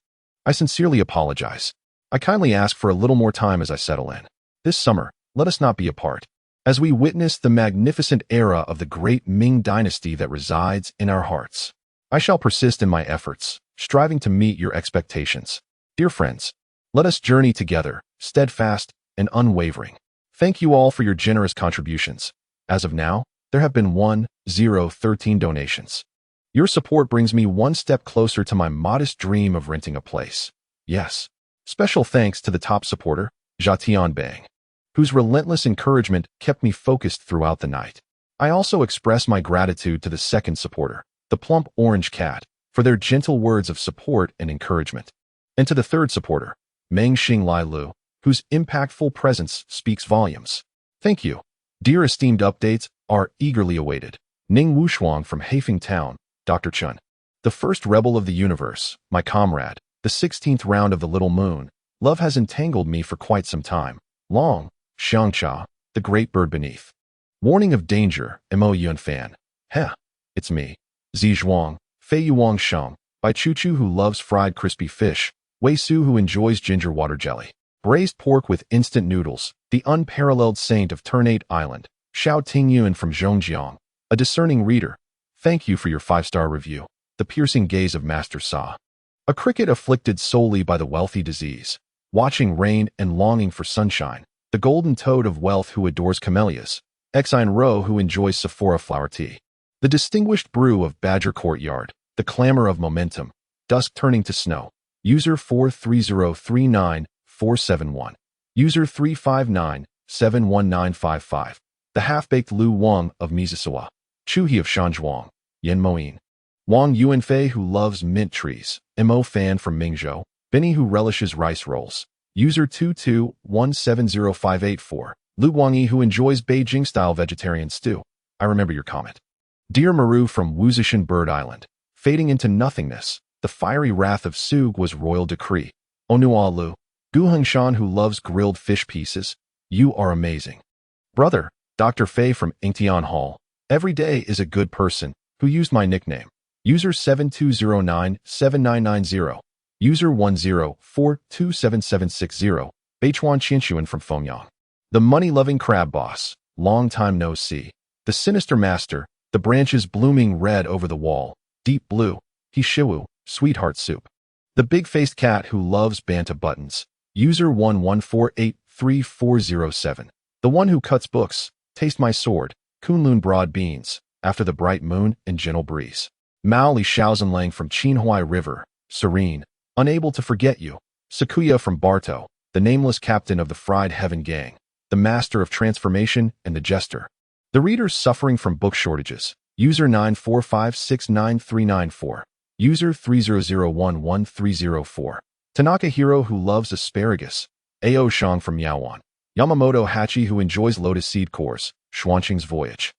I sincerely apologize. I kindly ask for a little more time as I settle in. This summer, let us not be apart, as we witness the magnificent era of the great Ming Dynasty that resides in our hearts. I shall persist in my efforts, striving to meet your expectations. Dear friends, let us journey together, steadfast and unwavering. Thank you all for your generous contributions. As of now, there have been 1,013 donations. Your support brings me one step closer to my modest dream of renting a place. Yes, special thanks to the top supporter, Zhatian Bang, whose relentless encouragement kept me focused throughout the night. I also express my gratitude to the second supporter, the plump orange cat, for their gentle words of support and encouragement, and to the third supporter, Meng Xing Lai Lu, whose impactful presence speaks volumes. Thank you. Dear esteemed updates are eagerly awaited. Ning Wushuang from Haifeng Town, Dr. Chun. The first rebel of the universe, my comrade, the 16th round of the Little Moon. Love has entangled me for quite some time. Long, Xiangxia, the great bird beneath. Warning of danger, Mo Yunfan. Heh, it's me. Zi Zhuang, Fei Yuang Sheng, by Chu Chu who loves fried crispy fish, Wei Su who enjoys ginger water jelly, braised pork with instant noodles, the unparalleled saint of Ternate Island, Xiao Tingyuan from Zhongjiang, a discerning reader. Thank you for your 5-star review. The piercing gaze of Master Sa. A cricket afflicted solely by the wealthy disease, watching rain and longing for sunshine, the golden toad of wealth who adores camellias, Exine Roe who enjoys Sephora flower tea. The distinguished brew of Badger Courtyard, the clamor of momentum, dusk turning to snow. User 43039-471. User 359-71955. The half-baked Lu Wang of Mizusawa. Chuhi of Shanzhuang. Yen Moin. Wang Yuanfei who loves mint trees. Mo fan from Mingzhou. Benny who relishes rice rolls. User 22170584. Lu Guangyi who enjoys Beijing-style vegetarian stew. I remember your comment. Dear Maru from Wuzishan Bird Island. Fading into nothingness, the fiery wrath of Sug was royal decree. Onua Lu. Gu Hengshan who loves grilled fish pieces. You are amazing. Brother, Dr. Fei from Ingtian Hall. Every day is a good person, who used my nickname. User 7209-7990. User 10427760. Beichuan Qinshuan from Fengyang. The money-loving crab boss. Long time no see. The sinister master. The branches blooming red over the wall. Deep blue. Hishiwu. Sweetheart soup. The big-faced cat who loves banta buttons. User 11483407. The one who cuts books. Taste my sword. Kunlun broad beans. After the bright moon and gentle breeze. Mao Li Shaozenlang from Qinhuai River. Serene. Unable to forget you. Sakuya from Barto. The nameless captain of the Fried Heaven Gang. The master of transformation and the jester. The readers suffering from book shortages. User 945693994. User 300111304. Tanaka Hiro who loves asparagus. Ao Shang from Yaoan. Yamamoto Hachi who enjoys lotus seed cores. Xuanqing's voyage.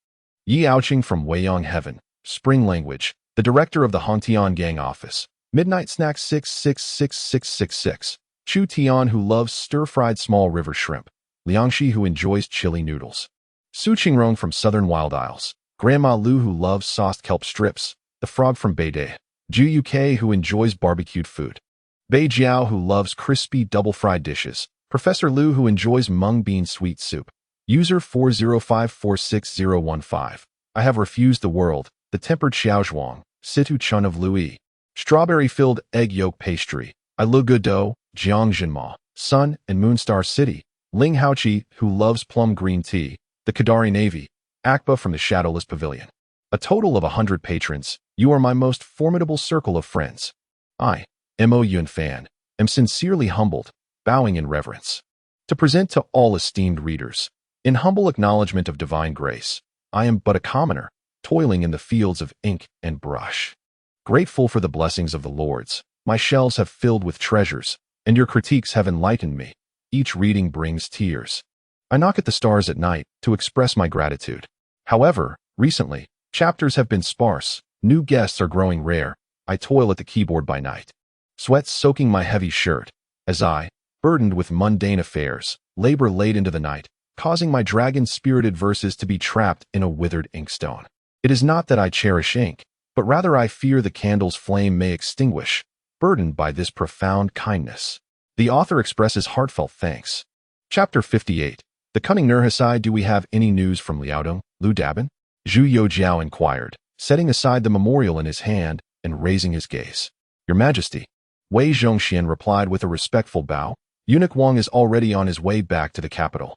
Yi Aoqing from Weiyang Heaven. Spring language. The director of the Hongtian Gang office. Midnight snack 666666. Chu Tian who loves stir-fried small river shrimp. Liangxi who enjoys chili noodles. Su Qingrong from Southern Wild Isles. Grandma Lu who loves sauced kelp strips. The frog from Beide. Zhu Youxiao who enjoys barbecued food. Bei Jiao who loves crispy double-fried dishes. Professor Lu who enjoys mung bean sweet soup. User 405460015. I have refused the world. The tempered xiaozhuang. Situ Chun of Louis. Strawberry-filled egg yolk pastry. I Lu Gudo. Jiang Jinma. Sun and Moonstar City. Ling Haoqi who loves plum green tea. The Kadari Navy. Akba from the Shadowless Pavilion. A total of 100 patrons. You are my most formidable circle of friends. I, Mo Yun Fan, am sincerely humbled, bowing in reverence. To present to all esteemed readers, in humble acknowledgement of divine grace, I am but a commoner, toiling in the fields of ink and brush. Grateful for the blessings of the Lords, my shelves have filled with treasures, and your critiques have enlightened me. Each reading brings tears. I knock at the stars at night to express my gratitude. However, recently, chapters have been sparse, new guests are growing rare. I toil at the keyboard by night. Sweat soaking my heavy shirt, as I, burdened with mundane affairs, labor late into the night, causing my dragon-spirited verses to be trapped in a withered inkstone. It is not that I cherish ink, but rather I fear the candle's flame may extinguish, burdened by this profound kindness. The author expresses heartfelt thanks. Chapter 58. The cunning Nurhasai, do we have any news from Liaodong, Lu Dabin? Zhu Youxiao inquired, setting aside the memorial in his hand and raising his gaze. Your Majesty. Wei Zhongxian replied with a respectful bow. Eunuch Wang is already on his way back to the capital.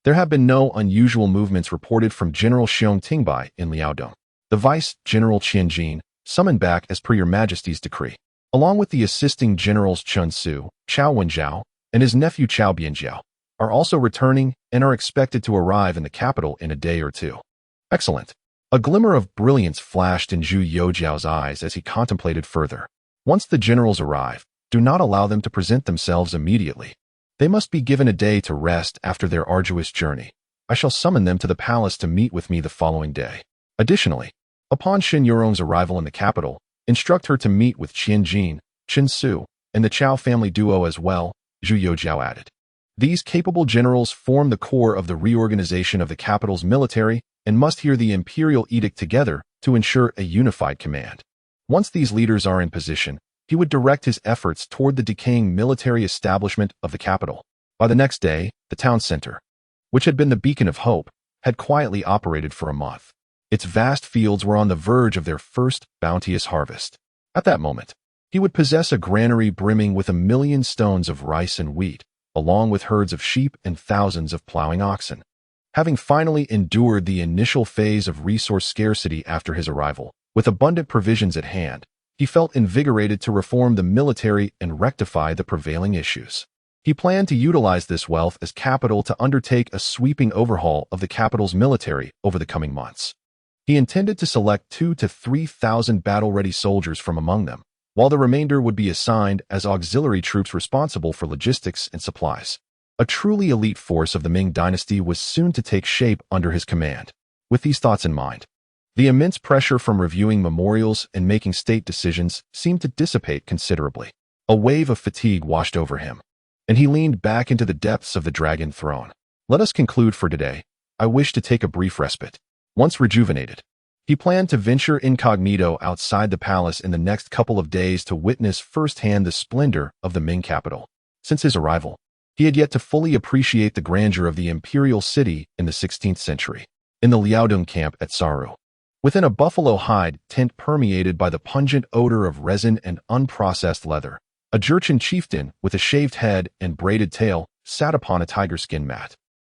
There have been no unusual movements reported from General Xiong Tingbai in Liaodong. The Vice General Qian Jin, summoned back as per your Majesty's decree, along with the assisting generals Chun Su, Chao Wenjiao, and his nephew Chao Bianjiao, are also returning and are expected to arrive in the capital in a day or two. Excellent. A glimmer of brilliance flashed in Zhu Youxiao's eyes as he contemplated further. Once the generals arrive, do not allow them to present themselves immediately. They must be given a day to rest after their arduous journey. I shall summon them to the palace to meet with me the following day. Additionally, upon Xin Yurong's arrival in the capital, instruct her to meet with Qian Jin, Qin Su, and the Chao family duo as well, Zhu Youxiao added. These capable generals form the core of the reorganization of the capital's military and must hear the imperial edict together to ensure a unified command. Once these leaders are in position, he would direct his efforts toward the decaying military establishment of the capital. By the next day, the town center, which had been the beacon of hope, had quietly operated for a month. Its vast fields were on the verge of their first bounteous harvest. At that moment, he would possess a granary brimming with 1,000,000 stones of rice and wheat, along with herds of sheep and thousands of plowing oxen. Having finally endured the initial phase of resource scarcity after his arrival, with abundant provisions at hand, he felt invigorated to reform the military and rectify the prevailing issues. He planned to utilize this wealth as capital to undertake a sweeping overhaul of the capital's military over the coming months. He intended to select 2,000 to 3,000 battle-ready soldiers from among them, while the remainder would be assigned as auxiliary troops responsible for logistics and supplies. A truly elite force of the Ming Dynasty was soon to take shape under his command. With these thoughts in mind, the immense pressure from reviewing memorials and making state decisions seemed to dissipate considerably. A wave of fatigue washed over him, and he leaned back into the depths of the dragon throne. Let us conclude for today. I wish to take a brief respite. Once rejuvenated, he planned to venture incognito outside the palace in the next couple of days to witness firsthand the splendor of the Ming capital. Since his arrival, he had yet to fully appreciate the grandeur of the imperial city in the 16th century. In the Liaodong camp at Saru, within a buffalo hide tent permeated by the pungent odor of resin and unprocessed leather, a Jurchen chieftain with a shaved head and braided tail sat upon a tiger skin mat.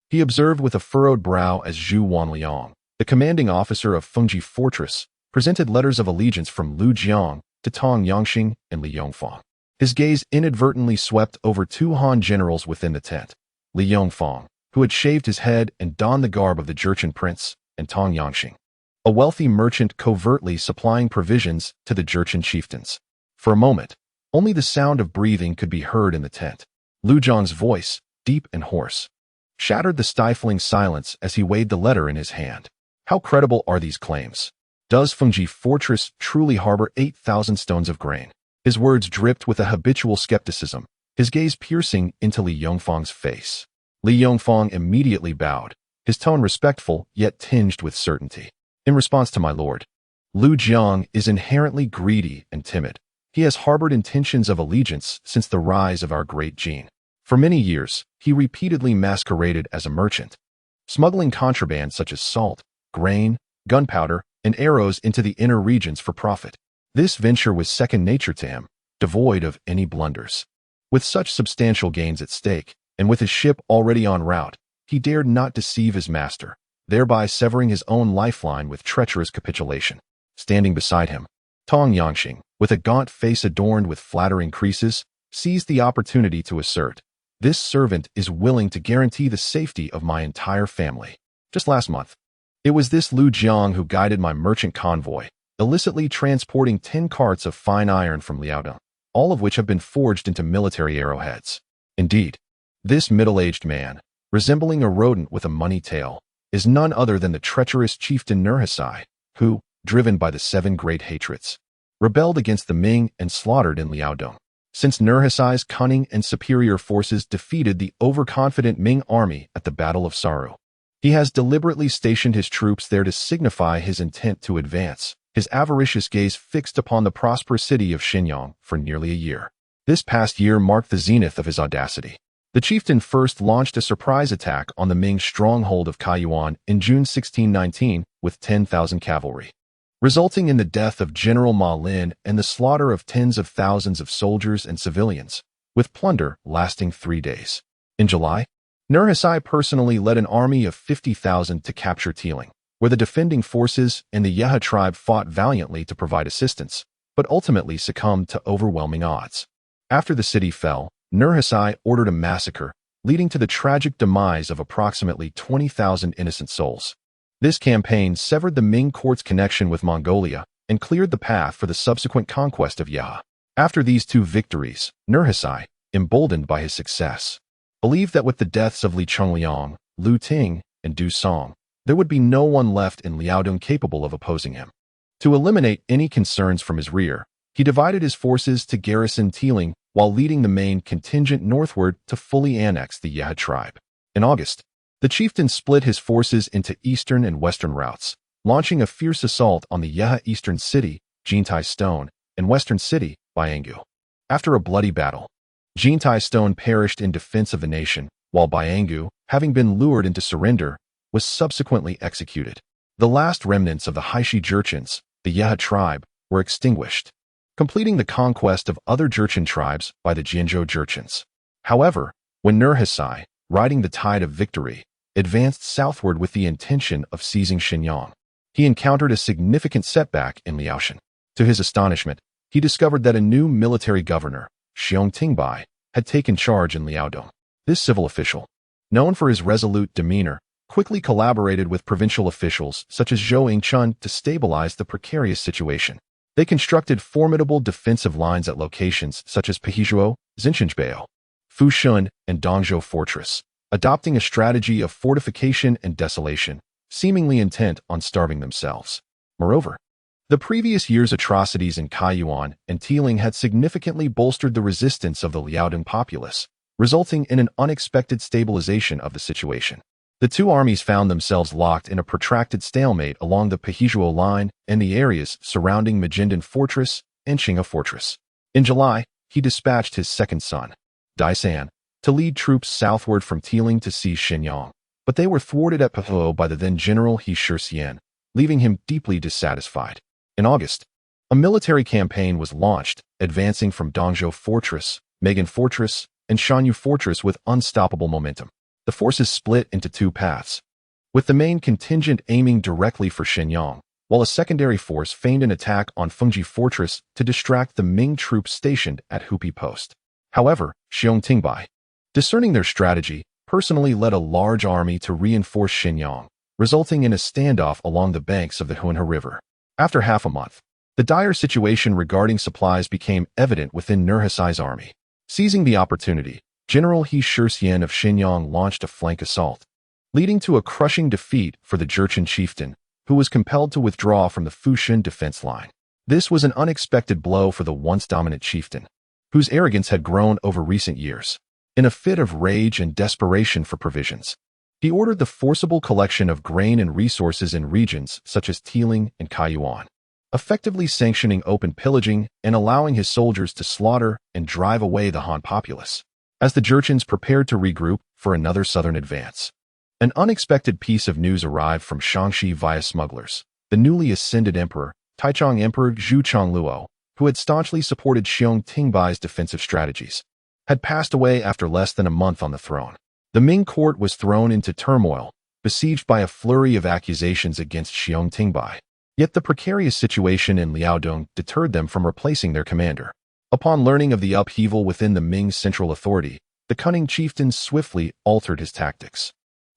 He observed with a furrowed brow as Zhu Youxiao, the commanding officer of Fengji Fortress, presented letters of allegiance from Lu Jiang to Tong Yangxing and Li Yongfang. His gaze inadvertently swept over 2 Han generals within the tent, Li Yongfang, who had shaved his head and donned the garb of the Jurchen prince, and Tong Yangxing, a wealthy merchant covertly supplying provisions to the Jurchen chieftains. For a moment, only the sound of breathing could be heard in the tent. Lu Jiang's voice, deep and hoarse, shattered the stifling silence as he weighed the letter in his hand. How credible are these claims? Does Fengji Fortress truly harbor 8,000 stones of grain? His words dripped with a habitual skepticism, his gaze piercing into Li Yongfang's face. Li Yongfang immediately bowed, his tone respectful yet tinged with certainty. In response to my lord, Lu Jiang is inherently greedy and timid. He has harbored intentions of allegiance since the rise of our great Jin. For many years, he repeatedly masqueraded as a merchant, smuggling contraband such as salt, grain, gunpowder, and arrows into the inner regions for profit. This venture was second nature to him, devoid of any blunders. With such substantial gains at stake, and with his ship already en route, he dared not deceive his master, thereby severing his own lifeline with treacherous capitulation. Standing beside him, Tong Yangxing, with a gaunt face adorned with flattering creases, seized the opportunity to assert, "This servant is willing to guarantee the safety of my entire family." Just last month, it was this Lu Jiang who guided my merchant convoy, illicitly transporting 10 carts of fine iron from Liaodong, all of which have been forged into military arrowheads. Indeed, this middle-aged man, resembling a rodent with a money tail, is none other than the treacherous chieftain Nurhasai, who, driven by the 7 great hatreds, rebelled against the Ming and slaughtered in Liaodong. Since Nurhasai's cunning and superior forces defeated the overconfident Ming army at the Battle of Saru, he has deliberately stationed his troops there to signify his intent to advance, his avaricious gaze fixed upon the prosperous city of Xinyang for nearly a year. This past year marked the zenith of his audacity. The chieftain first launched a surprise attack on the Ming stronghold of Kaiyuan in June 1619 with 10,000 cavalry, resulting in the death of General Ma Lin and the slaughter of tens of thousands of soldiers and civilians, with plunder lasting 3 days. In July, Nurhasai personally led an army of 50,000 to capture Tiling, where the defending forces and the Yeha tribe fought valiantly to provide assistance, but ultimately succumbed to overwhelming odds. After the city fell, Nurhasai ordered a massacre, leading to the tragic demise of approximately 20,000 innocent souls. This campaign severed the Ming court's connection with Mongolia and cleared the path for the subsequent conquest of Yeha. After these 2 victories, Nurhasai, emboldened by his success, believed that with the deaths of Li Chongliang, Lu Ting, and Du Song, there would be no one left in Liaodong capable of opposing him. To eliminate any concerns from his rear, he divided his forces to garrison Tiling while leading the main contingent northward to fully annex the Yeha tribe. In August, the chieftain split his forces into eastern and western routes, launching a fierce assault on the Yeha eastern city, Jintai Stone, and western city, Byangu. After a bloody battle, Jintai Stone perished in defense of the nation, while Byangu, having been lured into surrender, was subsequently executed. The last remnants of the Haishi Jurchens, the Yeha tribe, were extinguished, completing the conquest of other Jurchen tribes by the Jianzhou Jurchens. However, when Nurhasai, riding the tide of victory, advanced southward with the intention of seizing Shenyang. He encountered a significant setback in Liaoshan. To his astonishment, he discovered that a new military governor, Xiong Tingbai, had taken charge in Liaodong. This civil official, known for his resolute demeanor, quickly collaborated with provincial officials such as Zhou Yingchun to stabilize the precarious situation. They constructed formidable defensive lines at locations such as Pehizhuo, Xinchenbao, Fushun, and Dongzhou Fortress, adopting a strategy of fortification and desolation, seemingly intent on starving themselves. Moreover, the previous year's atrocities in Kaiyuan and Tiling had significantly bolstered the resistance of the Liaodong populace, resulting in an unexpected stabilization of the situation. The two armies found themselves locked in a protracted stalemate along the Pehizhuo line and the areas surrounding Majindan Fortress and Qinghe Fortress. In July, he dispatched his second son, Daisan, to lead troops southward from Tiling to seize Shenyang, but they were thwarted at Pehizhuo by the then General He Shixian, leaving him deeply dissatisfied. In August, a military campaign was launched, advancing from Dongzhou Fortress, Megan Fortress, and Shanyu Fortress with unstoppable momentum. The forces split into two paths, with the main contingent aiming directly for Shenyang, while a secondary force feigned an attack on Fengji Fortress to distract the Ming troops stationed at Hupi Post. However, Xiong Tingbai, discerning their strategy, personally led a large army to reinforce Shenyang, resulting in a standoff along the banks of the Huinhe River. After half a month, the dire situation regarding supplies became evident within Nurhasai's army. Seizing the opportunity, General He Shixian of Shenyang launched a flank assault, leading to a crushing defeat for the Jurchen chieftain, who was compelled to withdraw from the Fushun defense line. This was an unexpected blow for the once dominant chieftain, whose arrogance had grown over recent years. In a fit of rage and desperation for provisions, he ordered the forcible collection of grain and resources in regions such as Tiling and Kaiyuan, effectively sanctioning open pillaging and allowing his soldiers to slaughter and drive away the Han populace. As the Jurchens prepared to regroup for another southern advance, an unexpected piece of news arrived from Shaanxi via smugglers. The newly ascended emperor, Taichang Emperor Zhu Chongluo, who had staunchly supported Xiong Tingbai's defensive strategies, had passed away after less than a month on the throne. The Ming court was thrown into turmoil, besieged by a flurry of accusations against Xiong Tingbai. Yet the precarious situation in Liaodong deterred them from replacing their commander. Upon learning of the upheaval within the Ming central authority, the cunning chieftain swiftly altered his tactics.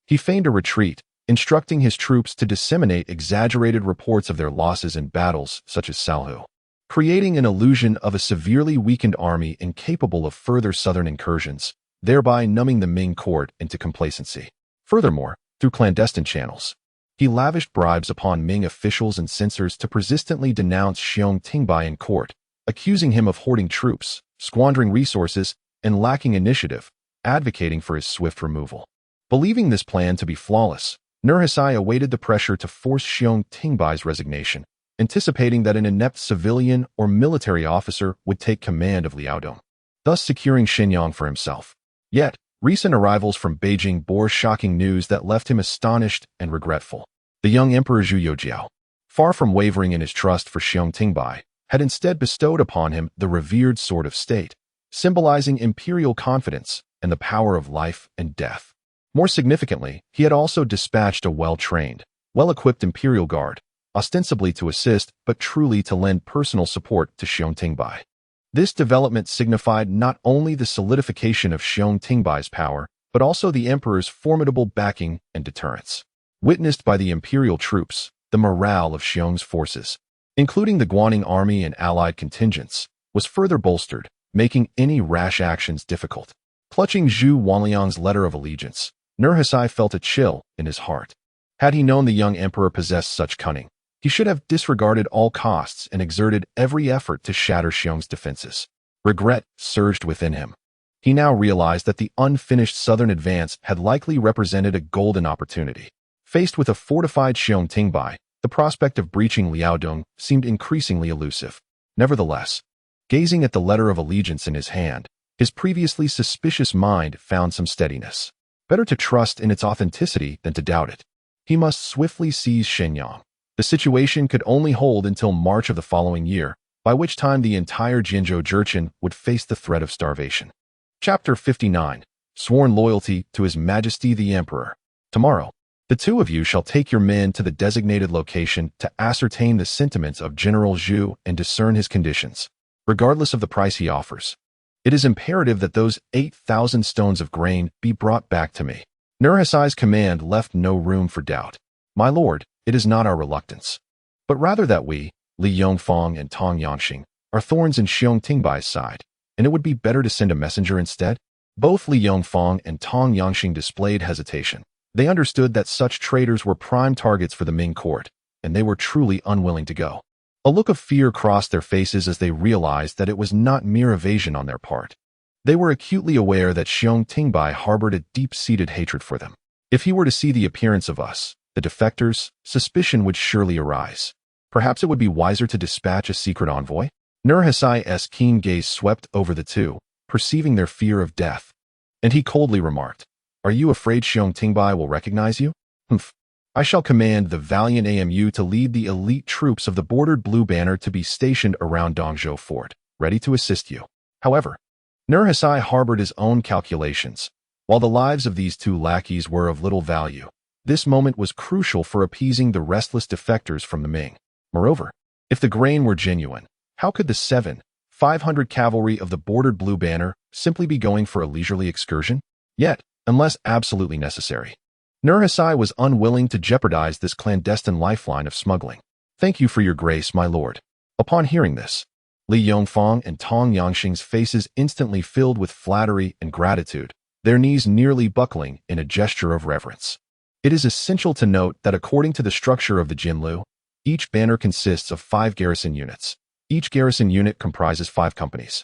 He feigned a retreat, instructing his troops to disseminate exaggerated reports of their losses in battles such as Salhu, creating an illusion of a severely weakened army incapable of further southern incursions, thereby numbing the Ming court into complacency. Furthermore, through clandestine channels, he lavished bribes upon Ming officials and censors to persistently denounce Xiong Tingbai in court, accusing him of hoarding troops, squandering resources, and lacking initiative, advocating for his swift removal. Believing this plan to be flawless, Nurhasai awaited the pressure to force Xiong Tingbai's resignation, anticipating that an inept civilian or military officer would take command of Liaodong, thus securing Shenyang for himself. Yet, recent arrivals from Beijing bore shocking news that left him astonished and regretful. The young Emperor Zhu Youxiao, far from wavering in his trust for Xiong Tingbai, had instead bestowed upon him the revered sword of state, symbolizing imperial confidence and the power of life and death. More significantly, he had also dispatched a well-trained, well-equipped imperial guard, ostensibly to assist but truly to lend personal support to Xiong Tingbai. This development signified not only the solidification of Xiong Tingbai's power, but also the emperor's formidable backing and deterrence. Witnessed by the imperial troops, the morale of Xiong's forces, including the Guaning army and allied contingents, was further bolstered, making any rash actions difficult. Clutching Zhu Wanliang's letter of allegiance, Nurhasai felt a chill in his heart. Had he known the young emperor possessed such cunning, he should have disregarded all costs and exerted every effort to shatter Xiong's defenses. Regret surged within him. He now realized that the unfinished southern advance had likely represented a golden opportunity. Faced with a fortified Xiong Tingbai, the prospect of breaching Liaodong seemed increasingly elusive. Nevertheless, gazing at the letter of allegiance in his hand, his previously suspicious mind found some steadiness. Better to trust in its authenticity than to doubt it. He must swiftly seize Shenyang. The situation could only hold until March of the following year, by which time the entire Jinzhou Jurchen would face the threat of starvation. Chapter 59. Sworn Loyalty to His Majesty the Emperor. Tomorrow, the two of you shall take your men to the designated location to ascertain the sentiments of General Zhu and discern his conditions, regardless of the price he offers. It is imperative that those 8,000 stones of grain be brought back to me." Nurhasai's command left no room for doubt. "My lord, it is not our reluctance, but rather that we, Li Yongfang and Tong Yangxing, are thorns in Xiong Tingbai's side, and it would be better to send a messenger instead." Both Li Yongfang and Tong Yangxing displayed hesitation. They understood that such traitors were prime targets for the Ming court, and they were truly unwilling to go. A look of fear crossed their faces as they realized that it was not mere evasion on their part. They were acutely aware that Xiong Tingbai harbored a deep-seated hatred for them. If he were to see the appearance of us, the defectors, suspicion would surely arise. Perhaps it would be wiser to dispatch a secret envoy? Nurhasai's keen gaze swept over the two, perceiving their fear of death, and he coldly remarked, "Are you afraid Xiong Tingbai will recognize you? Humph. I shall command the valiant AMU to lead the elite troops of the bordered blue banner to be stationed around Dongzhou Fort, ready to assist you." However, Nurhasai harbored his own calculations. While the lives of these two lackeys were of little value, this moment was crucial for appeasing the restless defectors from the Ming. Moreover, if the grain were genuine, how could the 500 cavalry of the bordered blue banner simply be going for a leisurely excursion? Yet, unless absolutely necessary, Nurhasai was unwilling to jeopardize this clandestine lifeline of smuggling. "Thank you for your grace, my lord." Upon hearing this, Li Yongfang and Tong Yangxing's faces instantly filled with flattery and gratitude, their knees nearly buckling in a gesture of reverence. It is essential to note that according to the structure of the Jinlu, each banner consists of 5 garrison units. Each garrison unit comprises 5 companies,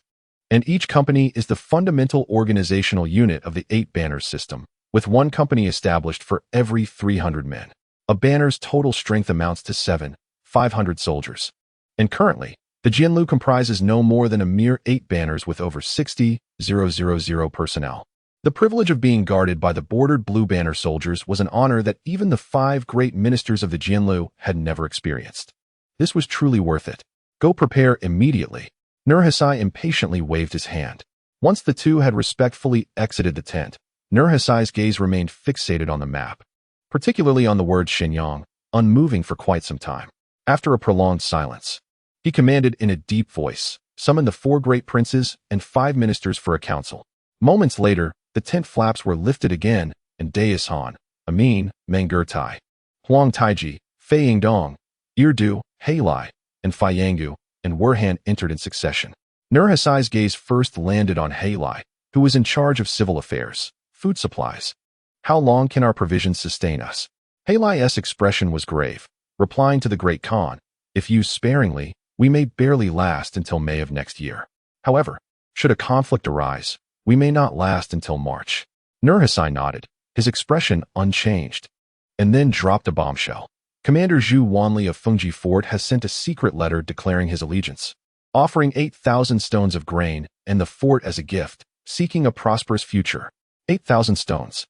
and each company is the fundamental organizational unit of the 8 banners system, with 1 company established for every 300 men. A banner's total strength amounts to 500 soldiers, and currently, the Jinlu comprises no more than a mere 8 banners with over 60,000 personnel. The privilege of being guarded by the bordered blue banner soldiers was an honor that even the 5 great ministers of the Jinlu had never experienced. This was truly worth it. "Go prepare immediately." Nurhasai impatiently waved his hand. Once the two had respectfully exited the tent, Nurhasai's gaze remained fixated on the map, particularly on the word Shenyang, unmoving for quite some time. After a prolonged silence, he commanded in a deep voice, "Summon the 4 great princes and 5 ministers for a council." Moments later, the tent flaps were lifted again, and Dais Han, Amin, Mengurtai, Huang Taiji, Fei Yingdong, Irdu, Heilai, and Fai Yangu, and Werhan entered in succession. Nurhasai's gaze first landed on Heilai, who was in charge of civil affairs, food supplies. "How long can our provisions sustain us?" Heilai's expression was grave, replying to the Great Khan, "If used sparingly, we may barely last until May of next year. However, should a conflict arise, we may not last until March." Nurhasai nodded, his expression unchanged, and then dropped a bombshell. "Commander Zhu Wanli of Fengji Fort has sent a secret letter declaring his allegiance, offering 8,000 stones of grain and the fort as a gift, seeking a prosperous future." 8,000 stones.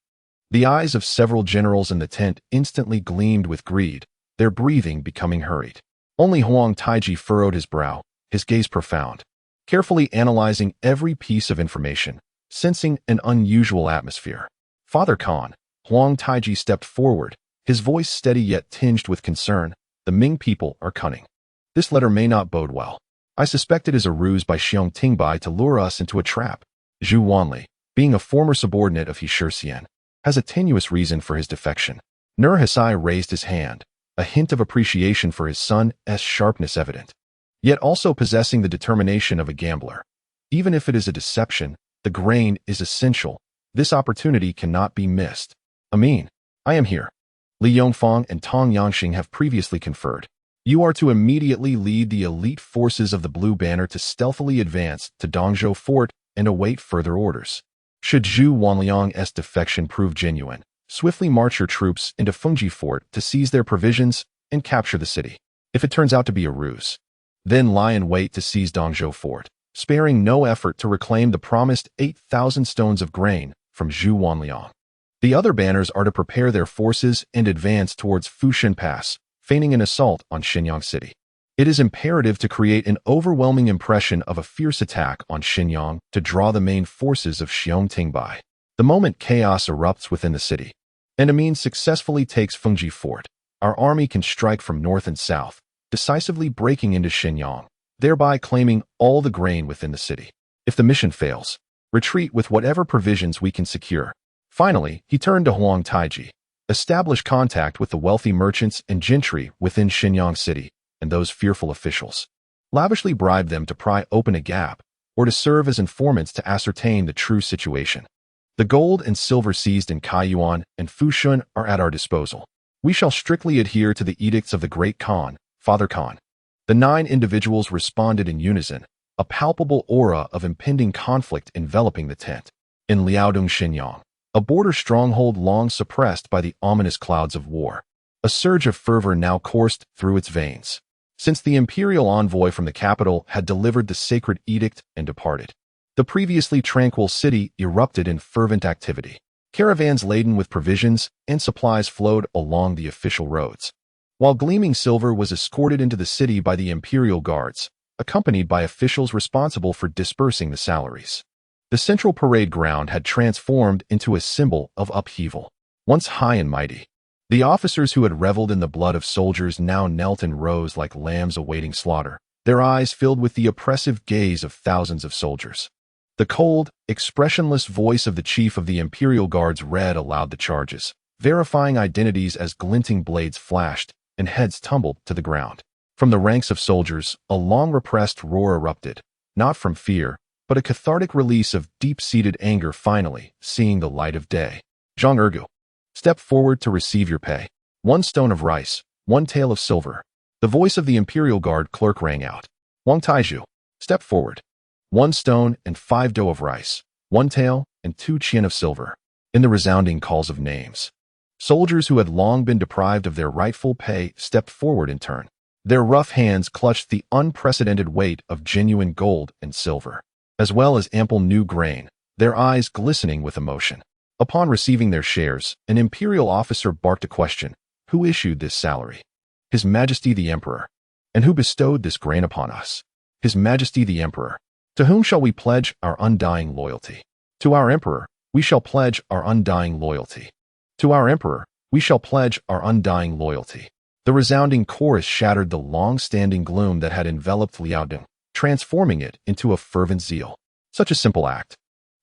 The eyes of several generals in the tent instantly gleamed with greed, their breathing becoming hurried. Only Huang Taiji furrowed his brow, his gaze profound, carefully analyzing every piece of information, sensing an unusual atmosphere. "Father Khan," Huang Taiji stepped forward, his voice steady yet tinged with concern, "the Ming people are cunning. This letter may not bode well. I suspect it is a ruse by Xiong Tingbai to lure us into a trap." Zhu Wanli, being a former subordinate of He Shixian, has a tenuous reason for his defection. Nurhasai raised his hand, a hint of appreciation for his son's sharpness evident, yet also possessing the determination of a gambler. Even if it is a deception, the grain is essential. This opportunity cannot be missed. "Amin, I am here. Li Yongfang and Tong Yangxing have previously conferred. You are to immediately lead the elite forces of the Blue Banner to stealthily advance to Dongzhou Fort and await further orders. Should Zhu Wanliang's defection prove genuine, swiftly march your troops into Fengji Fort to seize their provisions and capture the city. If it turns out to be a ruse, then lie in wait to seize Dongzhou Fort, sparing no effort to reclaim the promised 8,000 stones of grain from Zhu Wanliang. The other banners are to prepare their forces and advance towards Fushan Pass, feigning an assault on Shenyang City. It is imperative to create an overwhelming impression of a fierce attack on Shenyang to draw the main forces of Xiong Tingbai. The moment chaos erupts within the city, and Amin successfully takes Fengji Fort. Our army can strike from north and south, decisively breaking into Shenyang, thereby claiming all the grain within the city. If the mission fails, retreat with whatever provisions we can secure. Finally, he turned to Huang Taiji. Establish contact with the wealthy merchants and gentry within Shenyang city and those fearful officials. Lavishly bribe them to pry open a gap or to serve as informants to ascertain the true situation. The gold and silver seized in Kaiyuan and Fushun are at our disposal. We shall strictly adhere to the edicts of the Great Khan, Father Khan. The 9 individuals responded in unison, a palpable aura of impending conflict enveloping the tent. In Liaodong, Shenyang, a border stronghold long suppressed by the ominous clouds of war, a surge of fervor now coursed through its veins. Since the imperial envoy from the capital had delivered the sacred edict and departed, the previously tranquil city erupted in fervent activity. Caravans laden with provisions and supplies flowed along the official roads, while gleaming silver was escorted into the city by the imperial guards, accompanied by officials responsible for dispersing the salaries. The central parade ground had transformed into a symbol of upheaval. Once high and mighty, the officers who had reveled in the blood of soldiers now knelt in rows like lambs awaiting slaughter, their eyes filled with the oppressive gaze of thousands of soldiers. The cold, expressionless voice of the chief of the Imperial Guards read aloud the charges, verifying identities as glinting blades flashed and heads tumbled to the ground. From the ranks of soldiers, a long-repressed roar erupted, not from fear, but a cathartic release of deep-seated anger finally seeing the light of day. Zhang Ergu, step forward to receive your pay. 1 stone of rice, 1 tael of silver. The voice of the Imperial Guard clerk rang out. Wang Taiju, step forward. 1 stone and 5 dough of rice, 1 tael and 2 qian of silver. In the resounding calls of names, soldiers who had long been deprived of their rightful pay stepped forward in turn. Their rough hands clutched the unprecedented weight of genuine gold and silver, as well as ample new grain, their eyes glistening with emotion. Upon receiving their shares, an imperial officer barked a question. Who issued this salary? His Majesty the Emperor. And who bestowed this grain upon us? His Majesty the Emperor. To whom shall we pledge our undying loyalty? To our Emperor, we shall pledge our undying loyalty. To our Emperor, we shall pledge our undying loyalty. The resounding chorus shattered the long-standing gloom that had enveloped Liaodong, transforming it into a fervent zeal. Such a simple act.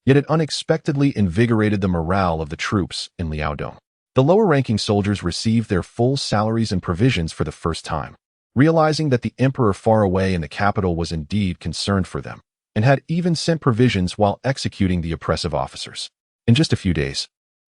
Yet it unexpectedly invigorated the morale of the troops in Liaodong. The lower-ranking soldiers received their full salaries and provisions for the first time, realizing that the emperor far away in the capital was indeed concerned for them, and had even sent provisions while executing the oppressive officers. In just a few days,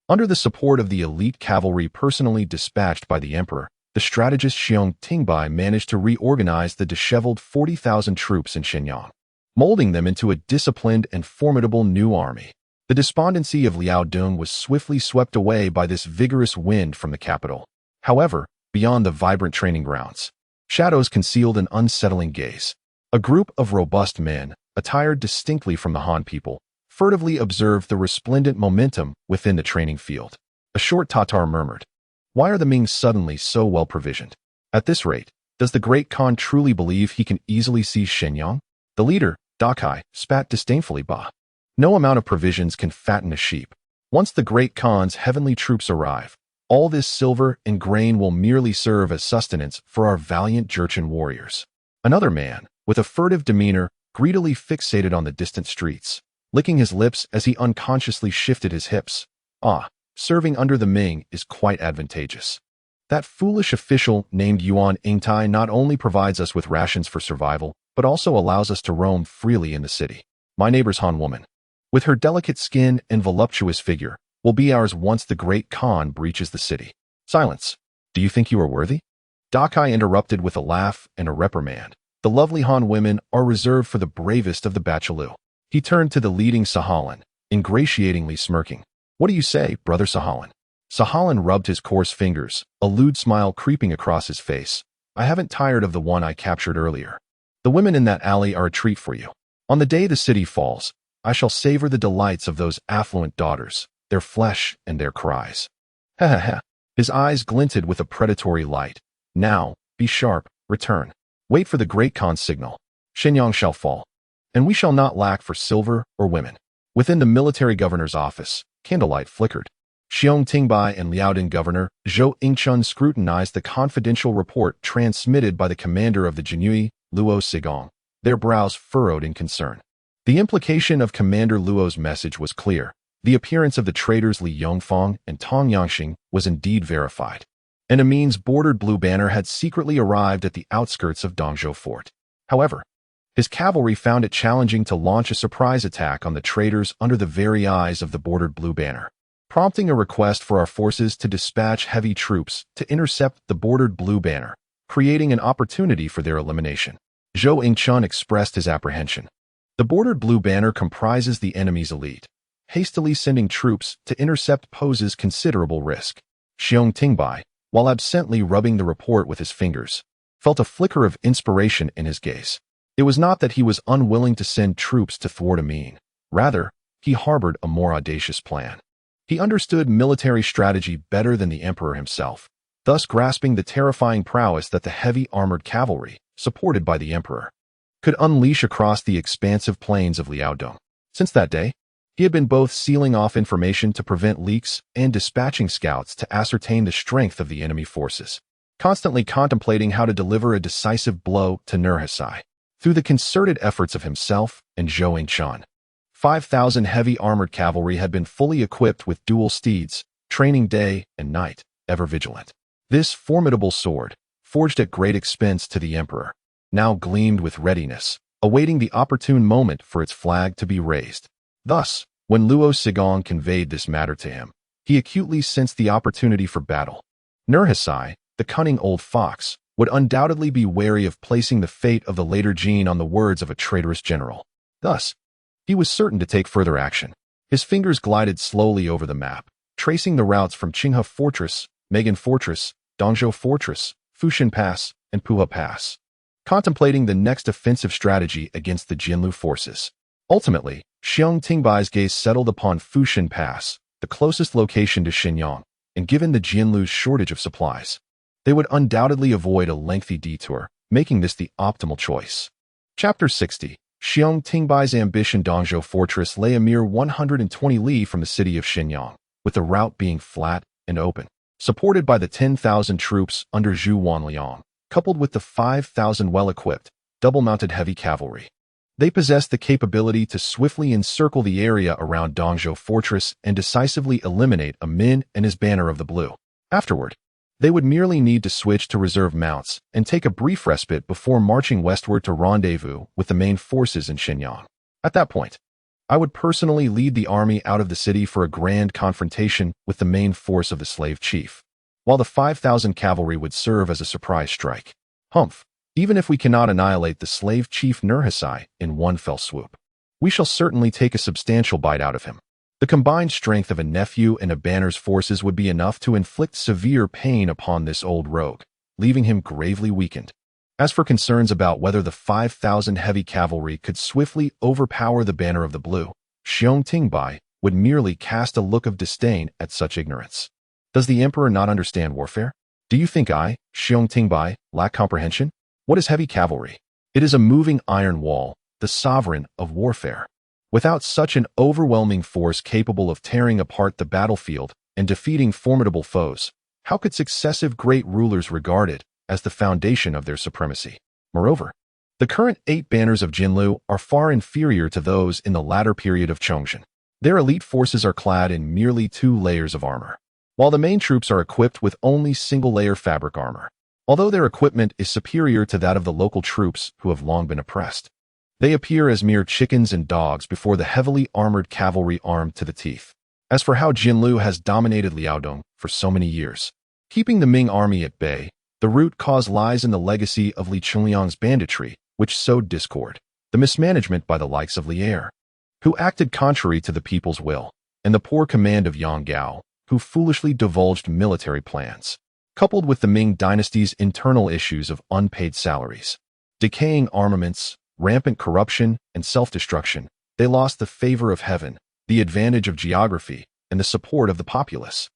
under the support of the elite cavalry personally dispatched by the emperor, the strategist Xiong Tingbai managed to reorganize the disheveled 40,000 troops in Shenyang, molding them into a disciplined and formidable new army. The despondency of Liaodong was swiftly swept away by this vigorous wind from the capital. However, beyond the vibrant training grounds, shadows concealed an unsettling gaze. A group of robust men, attired distinctly from the Han people, furtively observed the resplendent momentum within the training field. A short Tatar murmured, "Why are the Ming suddenly so well provisioned? At this rate, does the Great Khan truly believe he can easily seize Shenyang?" The leader, Dakai, spat disdainfully. Bah. No amount of provisions can fatten a sheep. Once the Great Khan's heavenly troops arrive, all this silver and grain will merely serve as sustenance for our valiant Jurchen warriors. Another man, with a furtive demeanor, greedily fixated on the distant streets, licking his lips as he unconsciously shifted his hips. Ah, serving under the Ming is quite advantageous. That foolish official named Yuan Ingtai not only provides us with rations for survival, but also allows us to roam freely in the city. My neighbor's Han woman, with her delicate skin and voluptuous figure, will be ours once the Great Khan breaches the city. Silence. Do you think you are worthy? Dakai interrupted with a laugh and a reprimand. The lovely Han women are reserved for the bravest of the Bachelu. He turned to the leading Sahalan, ingratiatingly smirking. What do you say, brother Sahalan? Sahalan rubbed his coarse fingers, a lewd smile creeping across his face. I haven't tired of the one I captured earlier. The women in that alley are a treat for you. On the day the city falls, I shall savor the delights of those affluent daughters, their flesh and their cries. Ha ha ha. His eyes glinted with a predatory light. Now, be sharp, return. Wait for the Great Khan's signal. Shenyang shall fall, and we shall not lack for silver or women. Within the military governor's office, candlelight flickered. Xiong Tingbai and Liaodong governor Zhou Yingchun scrutinized the confidential report transmitted by the commander of the Jinhui, Luo Sigong, their brows furrowed in concern. The implication of Commander Luo's message was clear. The appearance of the traitors Li Yongfang and Tong Yangxing was indeed verified, and Amin's bordered blue banner had secretly arrived at the outskirts of Dongzhou Fort. However, his cavalry found it challenging to launch a surprise attack on the traitors under the very eyes of the bordered blue banner, prompting a request for our forces to dispatch heavy troops to intercept the bordered blue banner, creating an opportunity for their elimination. Zhou Yingchun expressed his apprehension. The bordered blue banner comprises the enemy's elite. Hastily sending troops to intercept poses considerable risk. Xiong Tingbai, while absently rubbing the report with his fingers, felt a flicker of inspiration in his gaze. It was not that he was unwilling to send troops to thwart Amin. Rather, he harbored a more audacious plan. He understood military strategy better than the emperor himself, thus grasping the terrifying prowess that the heavy armored cavalry, supported by the emperor, could unleash across the expansive plains of Liaodong. Since that day, he had been both sealing off information to prevent leaks and dispatching scouts to ascertain the strength of the enemy forces, constantly contemplating how to deliver a decisive blow to Nurhasai. Through the concerted efforts of himself and Zhou Yingchun, 5,000 heavy armored cavalry had been fully equipped with dual steeds, training day and night, ever vigilant. This formidable sword, forged at great expense to the emperor, now gleamed with readiness, awaiting the opportune moment for its flag to be raised. Thus, when Luo Sigong conveyed this matter to him, he acutely sensed the opportunity for battle. Nurhasai, the cunning old fox, would undoubtedly be wary of placing the fate of the later Jin on the words of a traitorous general. Thus, he was certain to take further action. His fingers glided slowly over the map, tracing the routes from Qinghe Fortress, Megan Fortress, Dongzhou Fortress, Fushan Pass, and Puha Pass, contemplating the next offensive strategy against the Jinlu forces. Ultimately, Xiong Tingbai's gaze settled upon Fushan Pass, the closest location to Shenyang, and given the Jinlu's shortage of supplies, they would undoubtedly avoid a lengthy detour, making this the optimal choice. Chapter 60. Xiong Tingbai's ambition. Dongzhou Fortress lay a mere 120 li from the city of Shenyang, with the route being flat and open, supported by the 10,000 troops under Zhu Wanliang, coupled with the 5,000 well-equipped, double-mounted heavy cavalry. They possessed the capability to swiftly encircle the area around Dongzhou Fortress and decisively eliminate Amin and his banner of the blue. Afterward, they would merely need to switch to reserve mounts and take a brief respite before marching westward to rendezvous with the main forces in Shenyang. At that point, I would personally lead the army out of the city for a grand confrontation with the main force of the slave chief, while the 5,000 cavalry would serve as a surprise strike. Humph! Even if we cannot annihilate the slave chief Nurhasai in one fell swoop, we shall certainly take a substantial bite out of him. The combined strength of a nephew and a banner's forces would be enough to inflict severe pain upon this old rogue, leaving him gravely weakened. As for concerns about whether the 5,000 heavy cavalry could swiftly overpower the banner of the blue, Xiong Tingbai would merely cast a look of disdain at such ignorance. Does the emperor not understand warfare? Do you think I, Xiong Tingbai, lack comprehension? What is heavy cavalry? It is a moving iron wall, the sovereign of warfare. Without such an overwhelming force capable of tearing apart the battlefield and defeating formidable foes, how could successive great rulers regard it as the foundation of their supremacy? Moreover, the current 8 banners of Jinlu are far inferior to those in the latter period of Chongzhen. Their elite forces are clad in merely 2 layers of armor, while the main troops are equipped with only single-layer fabric armor. Although their equipment is superior to that of the local troops who have long been oppressed, they appear as mere chickens and dogs before the heavily armored cavalry armed to the teeth. As for how Jinlu has dominated Liaodong for so many years, keeping the Ming army at bay, the root cause lies in the legacy of Li Chunliang's banditry, which sowed discord, the mismanagement by the likes of Li Heir, who acted contrary to the people's will, and the poor command of Yang Gao, who foolishly divulged military plans. Coupled with the Ming Dynasty's internal issues of unpaid salaries, decaying armaments, rampant corruption, and self-destruction, they lost the favor of heaven, the advantage of geography, and the support of the populace,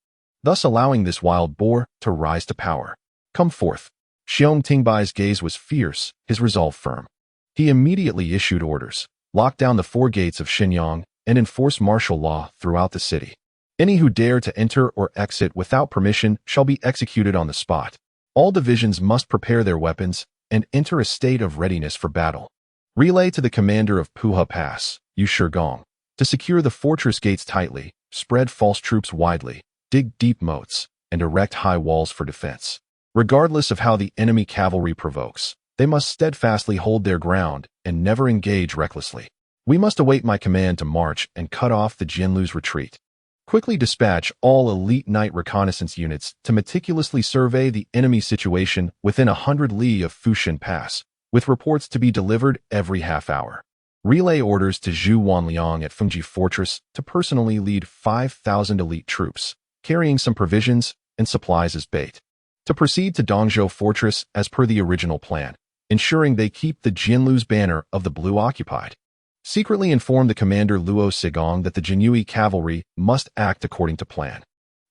thus allowing this wild boar to rise to power. Come forth. Xiong Tingbai's gaze was fierce, his resolve firm. He immediately issued orders, locked down the 4 gates of Shenyang, and enforced martial law throughout the city. Any who dare to enter or exit without permission shall be executed on the spot. All divisions must prepare their weapons and enter a state of readiness for battle. Relay to the commander of Puha Pass, Yu Shigong, to secure the fortress gates tightly, spread false troops widely, dig deep moats, and erect high walls for defense. Regardless of how the enemy cavalry provokes, they must steadfastly hold their ground and never engage recklessly. We must await my command to march and cut off the Jianlu's retreat. Quickly dispatch all elite night reconnaissance units to meticulously survey the enemy situation within 100 li of Fushan Pass, with reports to be delivered every half hour. Relay orders to Zhu Wanliang at Fengji Fortress to personally lead 5,000 elite troops, carrying some provisions and supplies as bait, to proceed to Dongzhou Fortress as per the original plan, ensuring they keep the Jianlu's banner of the blue occupied. Secretly inform the commander Luo Sigong that the Jinyui cavalry must act according to plan,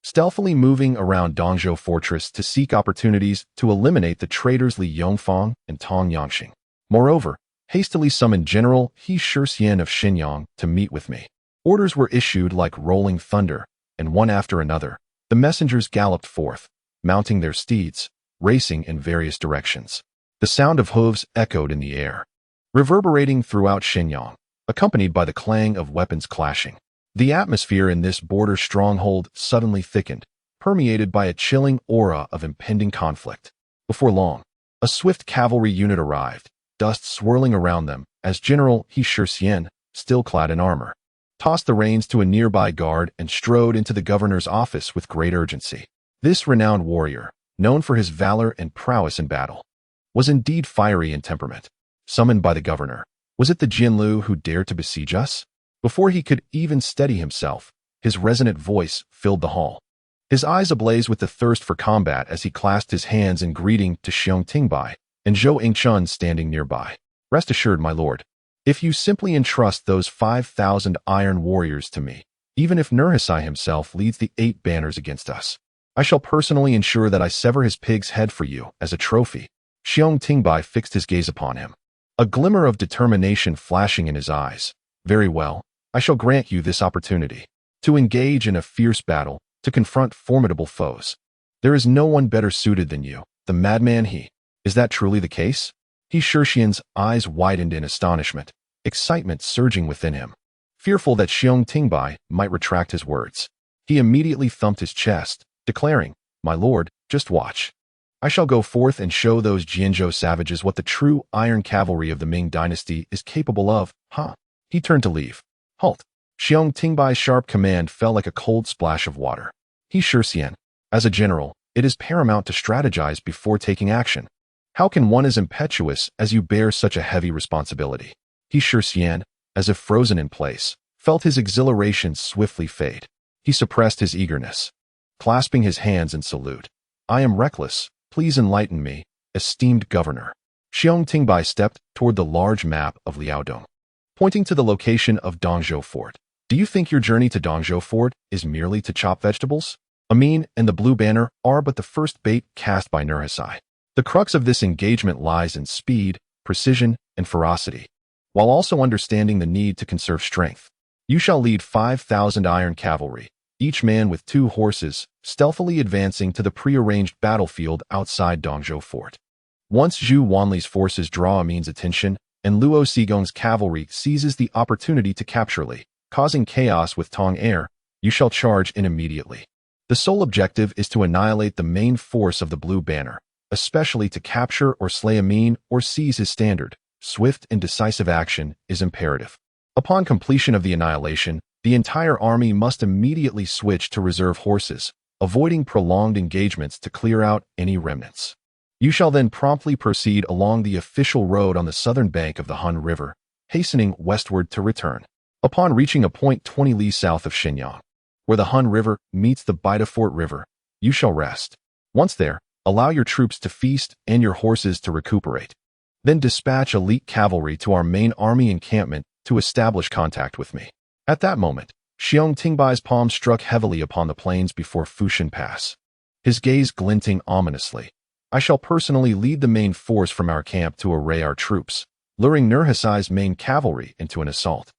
stealthily moving around Dongzhou Fortress to seek opportunities to eliminate the traitors Li Yongfang and Tong Yangxing. Moreover, hastily summon General He Shixian of Xinyang to meet with me. Orders were issued like rolling thunder, and one after another, the messengers galloped forth, mounting their steeds, racing in various directions. The sound of hooves echoed in the air, reverberating throughout Xinyang, accompanied by the clang of weapons clashing. The atmosphere in this border stronghold suddenly thickened, permeated by a chilling aura of impending conflict. Before long, a swift cavalry unit arrived, dust swirling around them as General He Shixian, still clad in armor, tossed the reins to a nearby guard and strode into the governor's office with great urgency. This renowned warrior, known for his valor and prowess in battle, was indeed fiery in temperament. Summoned by the governor, was it the Jianlu who dared to besiege us? Before he could even steady himself, his resonant voice filled the hall. His eyes ablaze with the thirst for combat as he clasped his hands in greeting to Xiong Tingbai and Zhou Yingchun standing nearby. Rest assured, my lord, if you simply entrust those 5,000 iron warriors to me, even if Nurhasai himself leads the 8 banners against us, I shall personally ensure that I sever his pig's head for you as a trophy. Xiong Tingbai fixed his gaze upon him, a glimmer of determination flashing in his eyes. Very well, I shall grant you this opportunity to engage in a fierce battle, to confront formidable foes. There is no one better suited than you, the madman he. Is that truly the case? He Shixian's eyes widened in astonishment, excitement surging within him. Fearful that Xiong Tingbai might retract his words, he immediately thumped his chest, declaring, my lord, just watch. I shall go forth and show those Jianzhou savages what the true iron cavalry of the Ming Dynasty is capable of. He turned to leave. Halt. Xiong Tingbai's sharp command fell like a cold splash of water. He Shixian, as a general, it is paramount to strategize before taking action. How can one as impetuous as you bear such a heavy responsibility? He Shixian, as if frozen in place, felt his exhilaration swiftly fade. He suppressed his eagerness, clasping his hands in salute. I am reckless. Please enlighten me, esteemed governor. Xiong Tingbai stepped toward the large map of Liaodong, pointing to the location of Dongzhou Fort. Do you think your journey to Dongzhou Fort is merely to chop vegetables? Amin and the Blue Banner are but the first bait cast by Nurhasai. The crux of this engagement lies in speed, precision, and ferocity, while also understanding the need to conserve strength. You shall lead 5,000 iron cavalry, each man with 2 horses, stealthily advancing to the prearranged battlefield outside Dongzhou Fort. Once Zhu Wanli's forces draw Amin's attention, and Luo Sigong's cavalry seizes the opportunity to capture Li, causing chaos with Tong Heir, you shall charge in immediately. The sole objective is to annihilate the main force of the Blue Banner, especially to capture or slay Amin or seize his standard. Swift and decisive action is imperative. Upon completion of the annihilation, the entire army must immediately switch to reserve horses, avoiding prolonged engagements to clear out any remnants. You shall then promptly proceed along the official road on the southern bank of the Han River, hastening westward to return. Upon reaching a point 20 li south of Xinyang, where the Han River meets the Bidefort River, you shall rest. Once there, allow your troops to feast and your horses to recuperate. Then dispatch elite cavalry to our main army encampment to establish contact with me. At that moment, Xiong Tingbai's palm struck heavily upon the plains before Fushan Pass, his gaze glinting ominously. I shall personally lead the main force from our camp to array our troops, luring Nurhasai's main cavalry into an assault.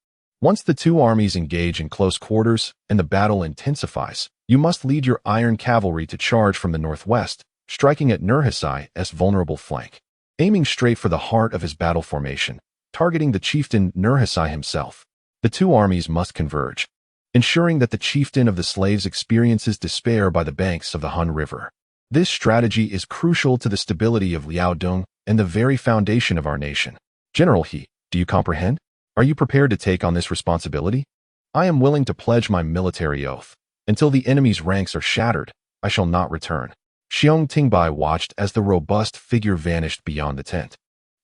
Once the two armies engage in close quarters and the battle intensifies, you must lead your iron cavalry to charge from the northwest, striking at Nurhasai's vulnerable flank. Aiming straight for the heart of his battle formation, targeting the chieftain Nurhasai himself. The two armies must converge, ensuring that the chieftain of the slaves experiences despair by the banks of the Han River. This strategy is crucial to the stability of Liaodong and the very foundation of our nation. General He, do you comprehend? Are you prepared to take on this responsibility? I am willing to pledge my military oath. Until the enemy's ranks are shattered, I shall not return. Xiong Tingbai watched as the robust figure vanished beyond the tent.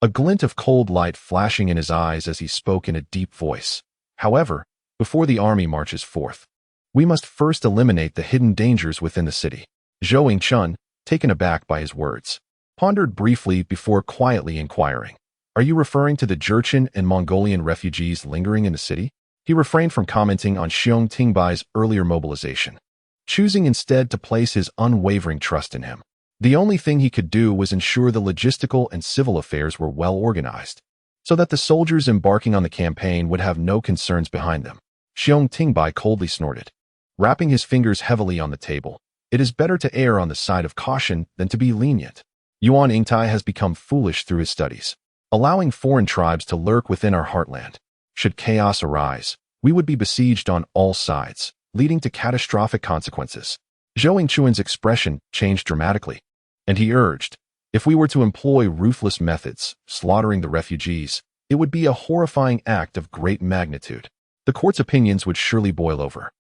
A glint of cold light flashing in his eyes as he spoke in a deep voice. However, before the army marches forth, we must first eliminate the hidden dangers within the city. Zhou Yingchun, taken aback by his words, pondered briefly before quietly inquiring, "Are you referring to the Jurchen and Mongolian refugees lingering in the city?" He refrained from commenting on Xiong Tingbai's earlier mobilization, choosing instead to place his unwavering trust in him. The only thing he could do was ensure the logistical and civil affairs were well organized, so that the soldiers embarking on the campaign would have no concerns behind them. Xiong Tingbai coldly snorted, rapping his fingers heavily on the table. It is better to err on the side of caution than to be lenient. Yuan Yingtai has become foolish through his studies, allowing foreign tribes to lurk within our heartland. Should chaos arise, we would be besieged on all sides, leading to catastrophic consequences. Zhou Yingchuan's expression changed dramatically, and he urged, if we were to employ ruthless methods, slaughtering the refugees, it would be a horrifying act of great magnitude. The court's opinions would surely boil over,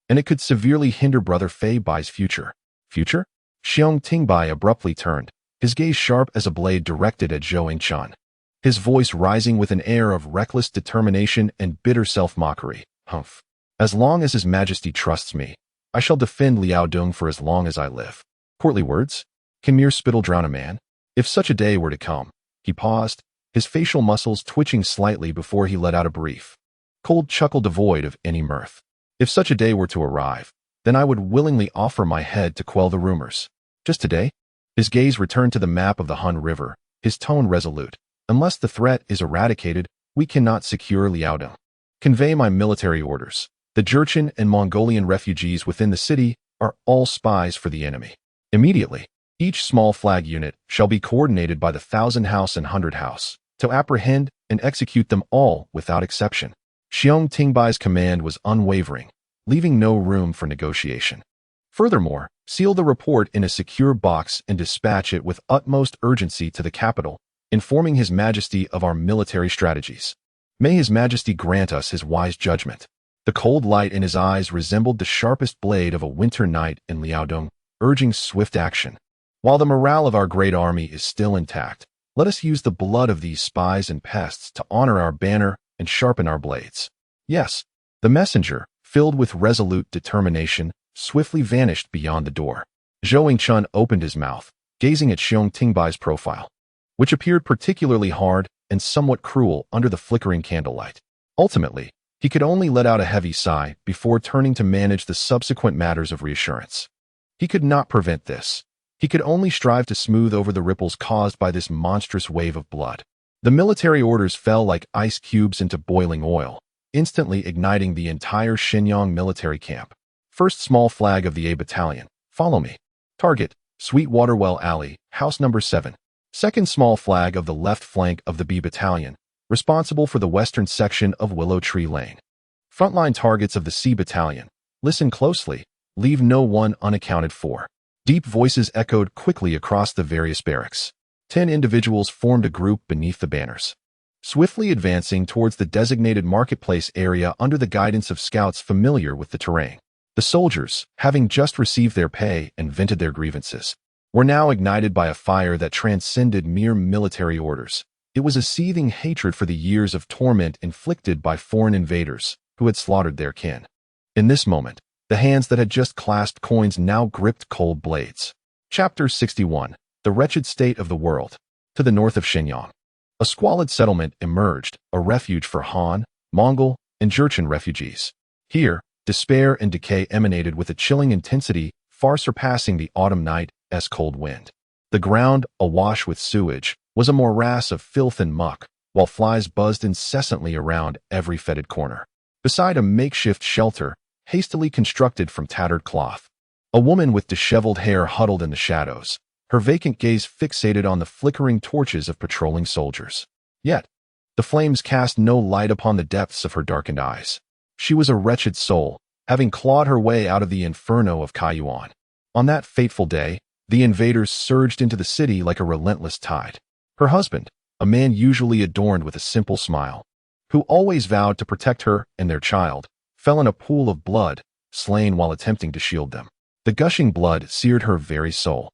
and it could severely hinder Brother Fei Bai's future. Future? Xiong Tingbai abruptly turned, his gaze sharp as a blade directed at Zhou Yingchuan, his voice rising with an air of reckless determination and bitter self-mockery. Humph. As long as His Majesty trusts me, I shall defend Liaodong for as long as I live. Courtly words? Can mere spittle drown a man? If such a day were to come, he paused, his facial muscles twitching slightly before he let out a brief, cold chuckle devoid of any mirth. If such a day were to arrive, then I would willingly offer my head to quell the rumors. Just today? His gaze returned to the map of the Han River, his tone resolute. Unless the threat is eradicated, we cannot secure Liaodong. Convey my military orders. The Jurchen and Mongolian refugees within the city are all spies for the enemy. Immediately, each small flag unit shall be coordinated by the 1,000 House and 100 House to apprehend and execute them all without exception. Xiong Tingbai's command was unwavering, leaving no room for negotiation. Furthermore, seal the report in a secure box and dispatch it with utmost urgency to the capital, informing His Majesty of our military strategies. May His Majesty grant us his wise judgment. The cold light in his eyes resembled the sharpest blade of a winter night in Liaodong, urging swift action. While the morale of our great army is still intact, let us use the blood of these spies and pests to honor our banner and sharpen our blades. Yes, the messenger, filled with resolute determination, swiftly vanished beyond the door. Zhou Yingchun opened his mouth, gazing at Xiong Tingbai's profile, which appeared particularly hard and somewhat cruel under the flickering candlelight. Ultimately, he could only let out a heavy sigh before turning to manage the subsequent matters of reassurance. He could not prevent this. He could only strive to smooth over the ripples caused by this monstrous wave of blood. The military orders fell like ice cubes into boiling oil, instantly igniting the entire Shenyang military camp. First small flag of the A Battalion. Follow me. Target, Sweetwater Well Alley, house number 7. Second small flag of the left flank of the B Battalion, responsible for the western section of Willow Tree Lane. Frontline targets of the C Battalion. Listen closely. Leave no one unaccounted for. Deep voices echoed quickly across the various barracks. 10 individuals formed a group beneath the banners, swiftly advancing towards the designated marketplace area under the guidance of scouts familiar with the terrain. The soldiers, having just received their pay and vented their grievances, were now ignited by a fire that transcended mere military orders. It was a seething hatred for the years of torment inflicted by foreign invaders who had slaughtered their kin. In this moment, the hands that had just clasped coins now gripped cold blades. Chapter 61. The Wretched State of the World. To the north of Shenyang, a squalid settlement emerged, a refuge for Han, Mongol, and Jurchen refugees. Here, despair and decay emanated with a chilling intensity far surpassing the autumn night's cold wind. The ground, awash with sewage, was a morass of filth and muck, while flies buzzed incessantly around every fetid corner. beside a makeshift shelter, hastily constructed from tattered cloth. A woman with disheveled hair huddled in the shadows, her vacant gaze fixated on the flickering torches of patrolling soldiers. Yet, the flames cast no light upon the depths of her darkened eyes. She was a wretched soul, having clawed her way out of the inferno of Kaiyuan. On that fateful day, the invaders surged into the city like a relentless tide. Her husband, a man usually adorned with a simple smile, who always vowed to protect her and their child, fell in a pool of blood, slain while attempting to shield them. The gushing blood seared her very soul.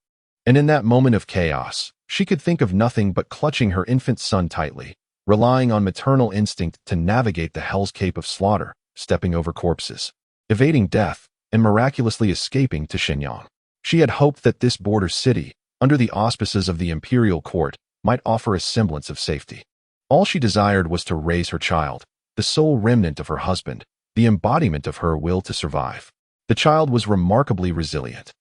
And in that moment of chaos, she could think of nothing but clutching her infant son tightly, relying on maternal instinct to navigate the hell's cape of slaughter, stepping over corpses, evading death, and miraculously escaping to Shenyang. She had hoped that this border city, under the auspices of the imperial court, might offer a semblance of safety. All she desired was to raise her child, the sole remnant of her husband, the embodiment of her will to survive. The child was remarkably resilient.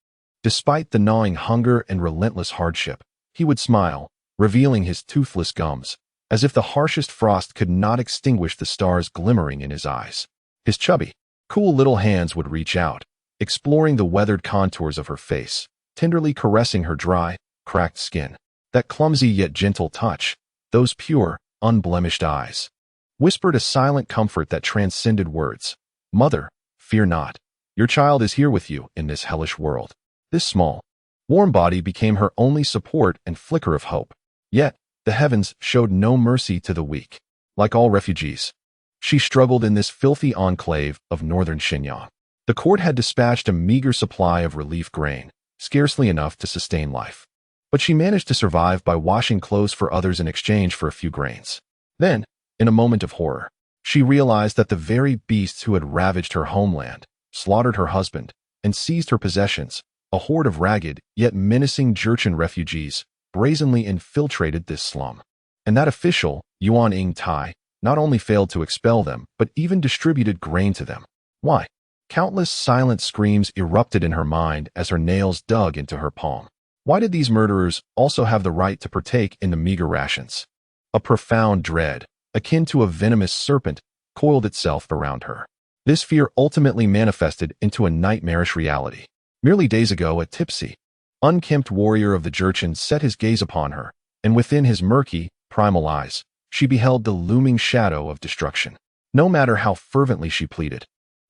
Despite the gnawing hunger and relentless hardship, he would smile, revealing his toothless gums, as if the harshest frost could not extinguish the stars glimmering in his eyes. His chubby, cool little hands would reach out, exploring the weathered contours of her face, tenderly caressing her dry, cracked skin. That clumsy yet gentle touch, those pure, unblemished eyes, whispered a silent comfort that transcended words. Mother, fear not. Your child is here with you in this hellish world. This small, warm body became her only support and flicker of hope. Yet, the heavens showed no mercy to the weak. Like all refugees, she struggled in this filthy enclave of northern Shenyang. The court had dispatched a meager supply of relief grain, scarcely enough to sustain life. But she managed to survive by washing clothes for others in exchange for a few grains. Then, in a moment of horror, she realized that the very beasts who had ravaged her homeland, slaughtered her husband, and seized her possessions, a horde of ragged yet menacing Jurchen refugees, brazenly infiltrated this slum. And that official, Yuan Ing Tai, not only failed to expel them, but even distributed grain to them. Why? Countless silent screams erupted in her mind as her nails dug into her palm. Why did these murderers also have the right to partake in the meager rations? A profound dread, akin to a venomous serpent, coiled itself around her. This fear ultimately manifested into a nightmarish reality. Merely days ago, a tipsy, unkempt warrior of the Jurchen set his gaze upon her, and within his murky, primal eyes, she beheld the looming shadow of destruction. No matter how fervently she pleaded,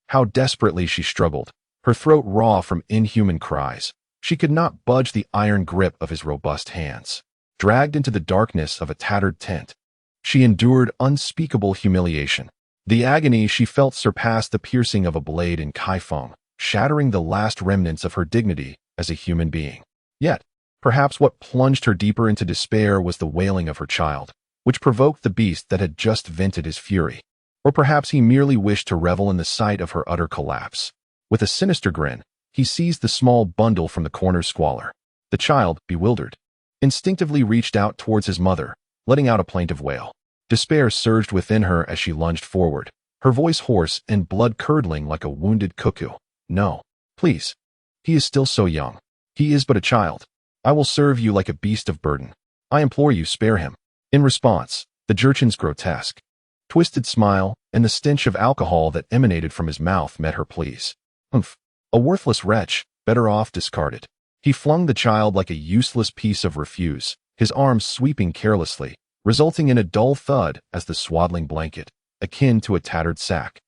how desperately she struggled, her throat raw from inhuman cries, she could not budge the iron grip of his robust hands. Dragged into the darkness of a tattered tent, she endured unspeakable humiliation. The agony she felt surpassed the piercing of a blade in Kaifeng, shattering the last remnants of her dignity as a human being. Yet, perhaps what plunged her deeper into despair was the wailing of her child, which provoked the beast that had just vented his fury. Or perhaps he merely wished to revel in the sight of her utter collapse. With a sinister grin, he seized the small bundle from the corner squalor. The child, bewildered, instinctively reached out towards his mother, letting out a plaintive wail. Despair surged within her as she lunged forward, her voice hoarse and blood-curdling like a wounded cuckoo. No, please. He is still so young. He is but a child. I will serve you like a beast of burden. I implore you, spare him. In response, the Jurchen's grotesque, twisted smile and the stench of alcohol that emanated from his mouth met her pleas. Humph. A worthless wretch, better off discarded. He flung the child like a useless piece of refuse, his arms sweeping carelessly, resulting in a dull thud as the swaddling blanket, akin to a tattered sack,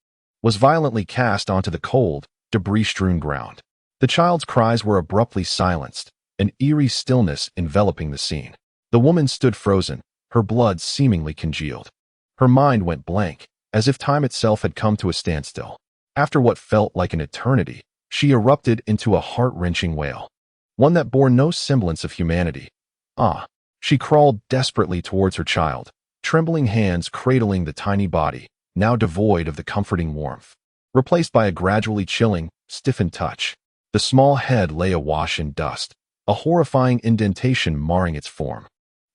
was violently cast onto the cold, debris-strewn ground. The child's cries were abruptly silenced, an eerie stillness enveloping the scene. The woman stood frozen, her blood seemingly congealed. Her mind went blank, as if time itself had come to a standstill. After what felt like an eternity, she erupted into a heart-wrenching wail, one that bore no semblance of humanity. She crawled desperately towards her child, trembling hands cradling the tiny body, now devoid of the comforting warmth, replaced by a gradually chilling, stiffened touch. The small head lay awash in dust, a horrifying indentation marring its form.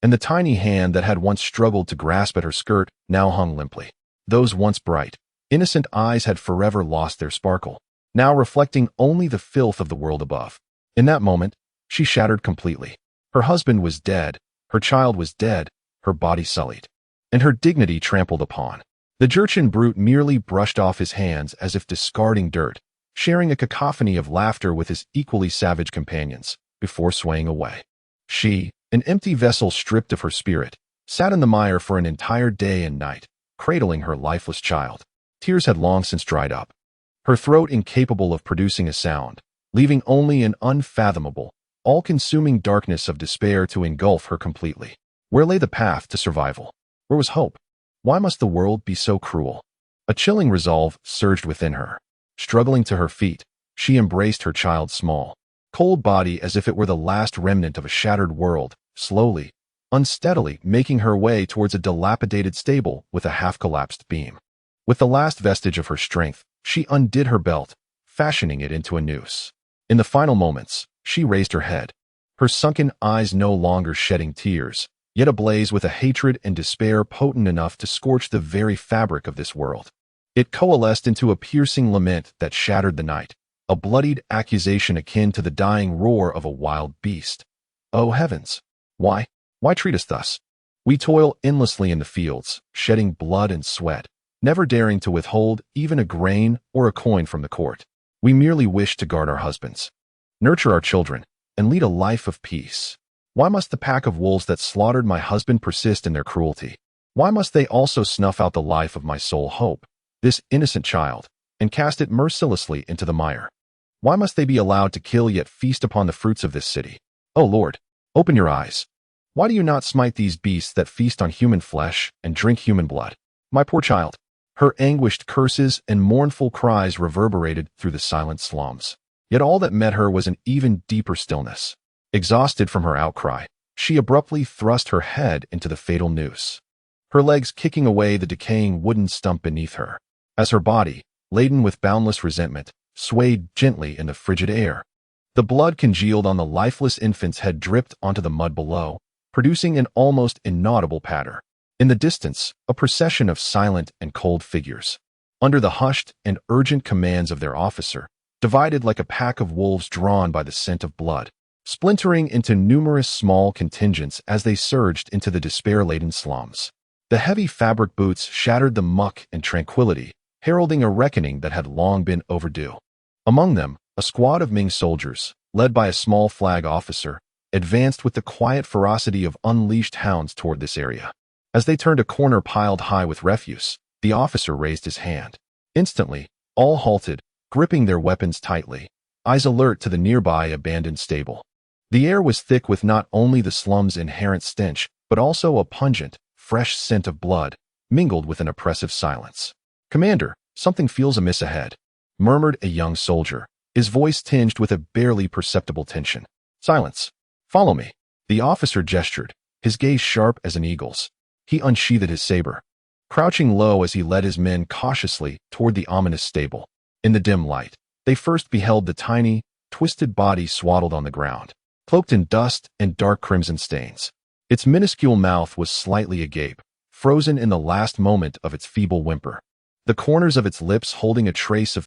And the tiny hand that had once struggled to grasp at her skirt now hung limply. Those once bright, innocent eyes had forever lost their sparkle, now reflecting only the filth of the world above. In that moment, she shattered completely. Her husband was dead, her child was dead, her body sullied, and her dignity trampled upon. The Jurchen brute merely brushed off his hands as if discarding dirt, sharing a cacophony of laughter with his equally savage companions, before swaying away. She, an empty vessel stripped of her spirit, sat in the mire for an entire day and night, cradling her lifeless child. Tears had long since dried up, her throat incapable of producing a sound, leaving only an unfathomable, all-consuming darkness of despair to engulf her completely. Where lay the path to survival? Where was hope? Why must the world be so cruel? A chilling resolve surged within her. Struggling to her feet, she embraced her child's small, cold body as if it were the last remnant of a shattered world, slowly, unsteadily making her way towards a dilapidated stable with a half-collapsed beam. With the last vestige of her strength, she undid her belt, fashioning it into a noose. In the final moments, she raised her head, her sunken eyes no longer shedding tears, yet ablaze with a hatred and despair potent enough to scorch the very fabric of this world. It coalesced into a piercing lament that shattered the night, a bloodied accusation akin to the dying roar of a wild beast. Oh heavens! Why treat us thus? We toil endlessly in the fields, shedding blood and sweat, never daring to withhold even a grain or a coin from the court. We merely wish to guard our husbands, nurture our children, and lead a life of peace. Why must the pack of wolves that slaughtered my husband persist in their cruelty? Why must they also snuff out the life of my sole hope, this innocent child, and cast it mercilessly into the mire? Why must they be allowed to kill yet feast upon the fruits of this city? O Lord, open your eyes. Why do you not smite these beasts that feast on human flesh and drink human blood? My poor child. Her anguished curses and mournful cries reverberated through the silent slums. Yet all that met her was an even deeper stillness. Exhausted from her outcry, she abruptly thrust her head into the fatal noose, her legs kicking away the decaying wooden stump beneath her, as her body, laden with boundless resentment, swayed gently in the frigid air. The blood congealed on the lifeless infant's head dripped onto the mud below, producing an almost inaudible patter. In the distance, a procession of silent and cold figures, under the hushed and urgent commands of their officer, divided like a pack of wolves drawn by the scent of blood, splintering into numerous small contingents as they surged into the despair-laden slums. The heavy fabric boots shattered the muck and tranquility, heralding a reckoning that had long been overdue. Among them, a squad of Ming soldiers, led by a small flag officer, advanced with the quiet ferocity of unleashed hounds toward this area. As they turned a corner piled high with refuse, the officer raised his hand. Instantly, all halted, gripping their weapons tightly, eyes alert to the nearby abandoned stable. The air was thick with not only the slum's inherent stench, but also a pungent, fresh scent of blood, mingled with an oppressive silence. "Commander, something feels amiss ahead," murmured a young soldier, his voice tinged with a barely perceptible tension. "Silence. Follow me." The officer gestured, his gaze sharp as an eagle's. He unsheathed his saber, crouching low as he led his men cautiously toward the ominous stable. In the dim light, they first beheld the tiny, twisted body swaddled on the ground, cloaked in dust and dark crimson stains. Its minuscule mouth was slightly agape, frozen in the last moment of its feeble whimper, the corners of its lips holding a trace of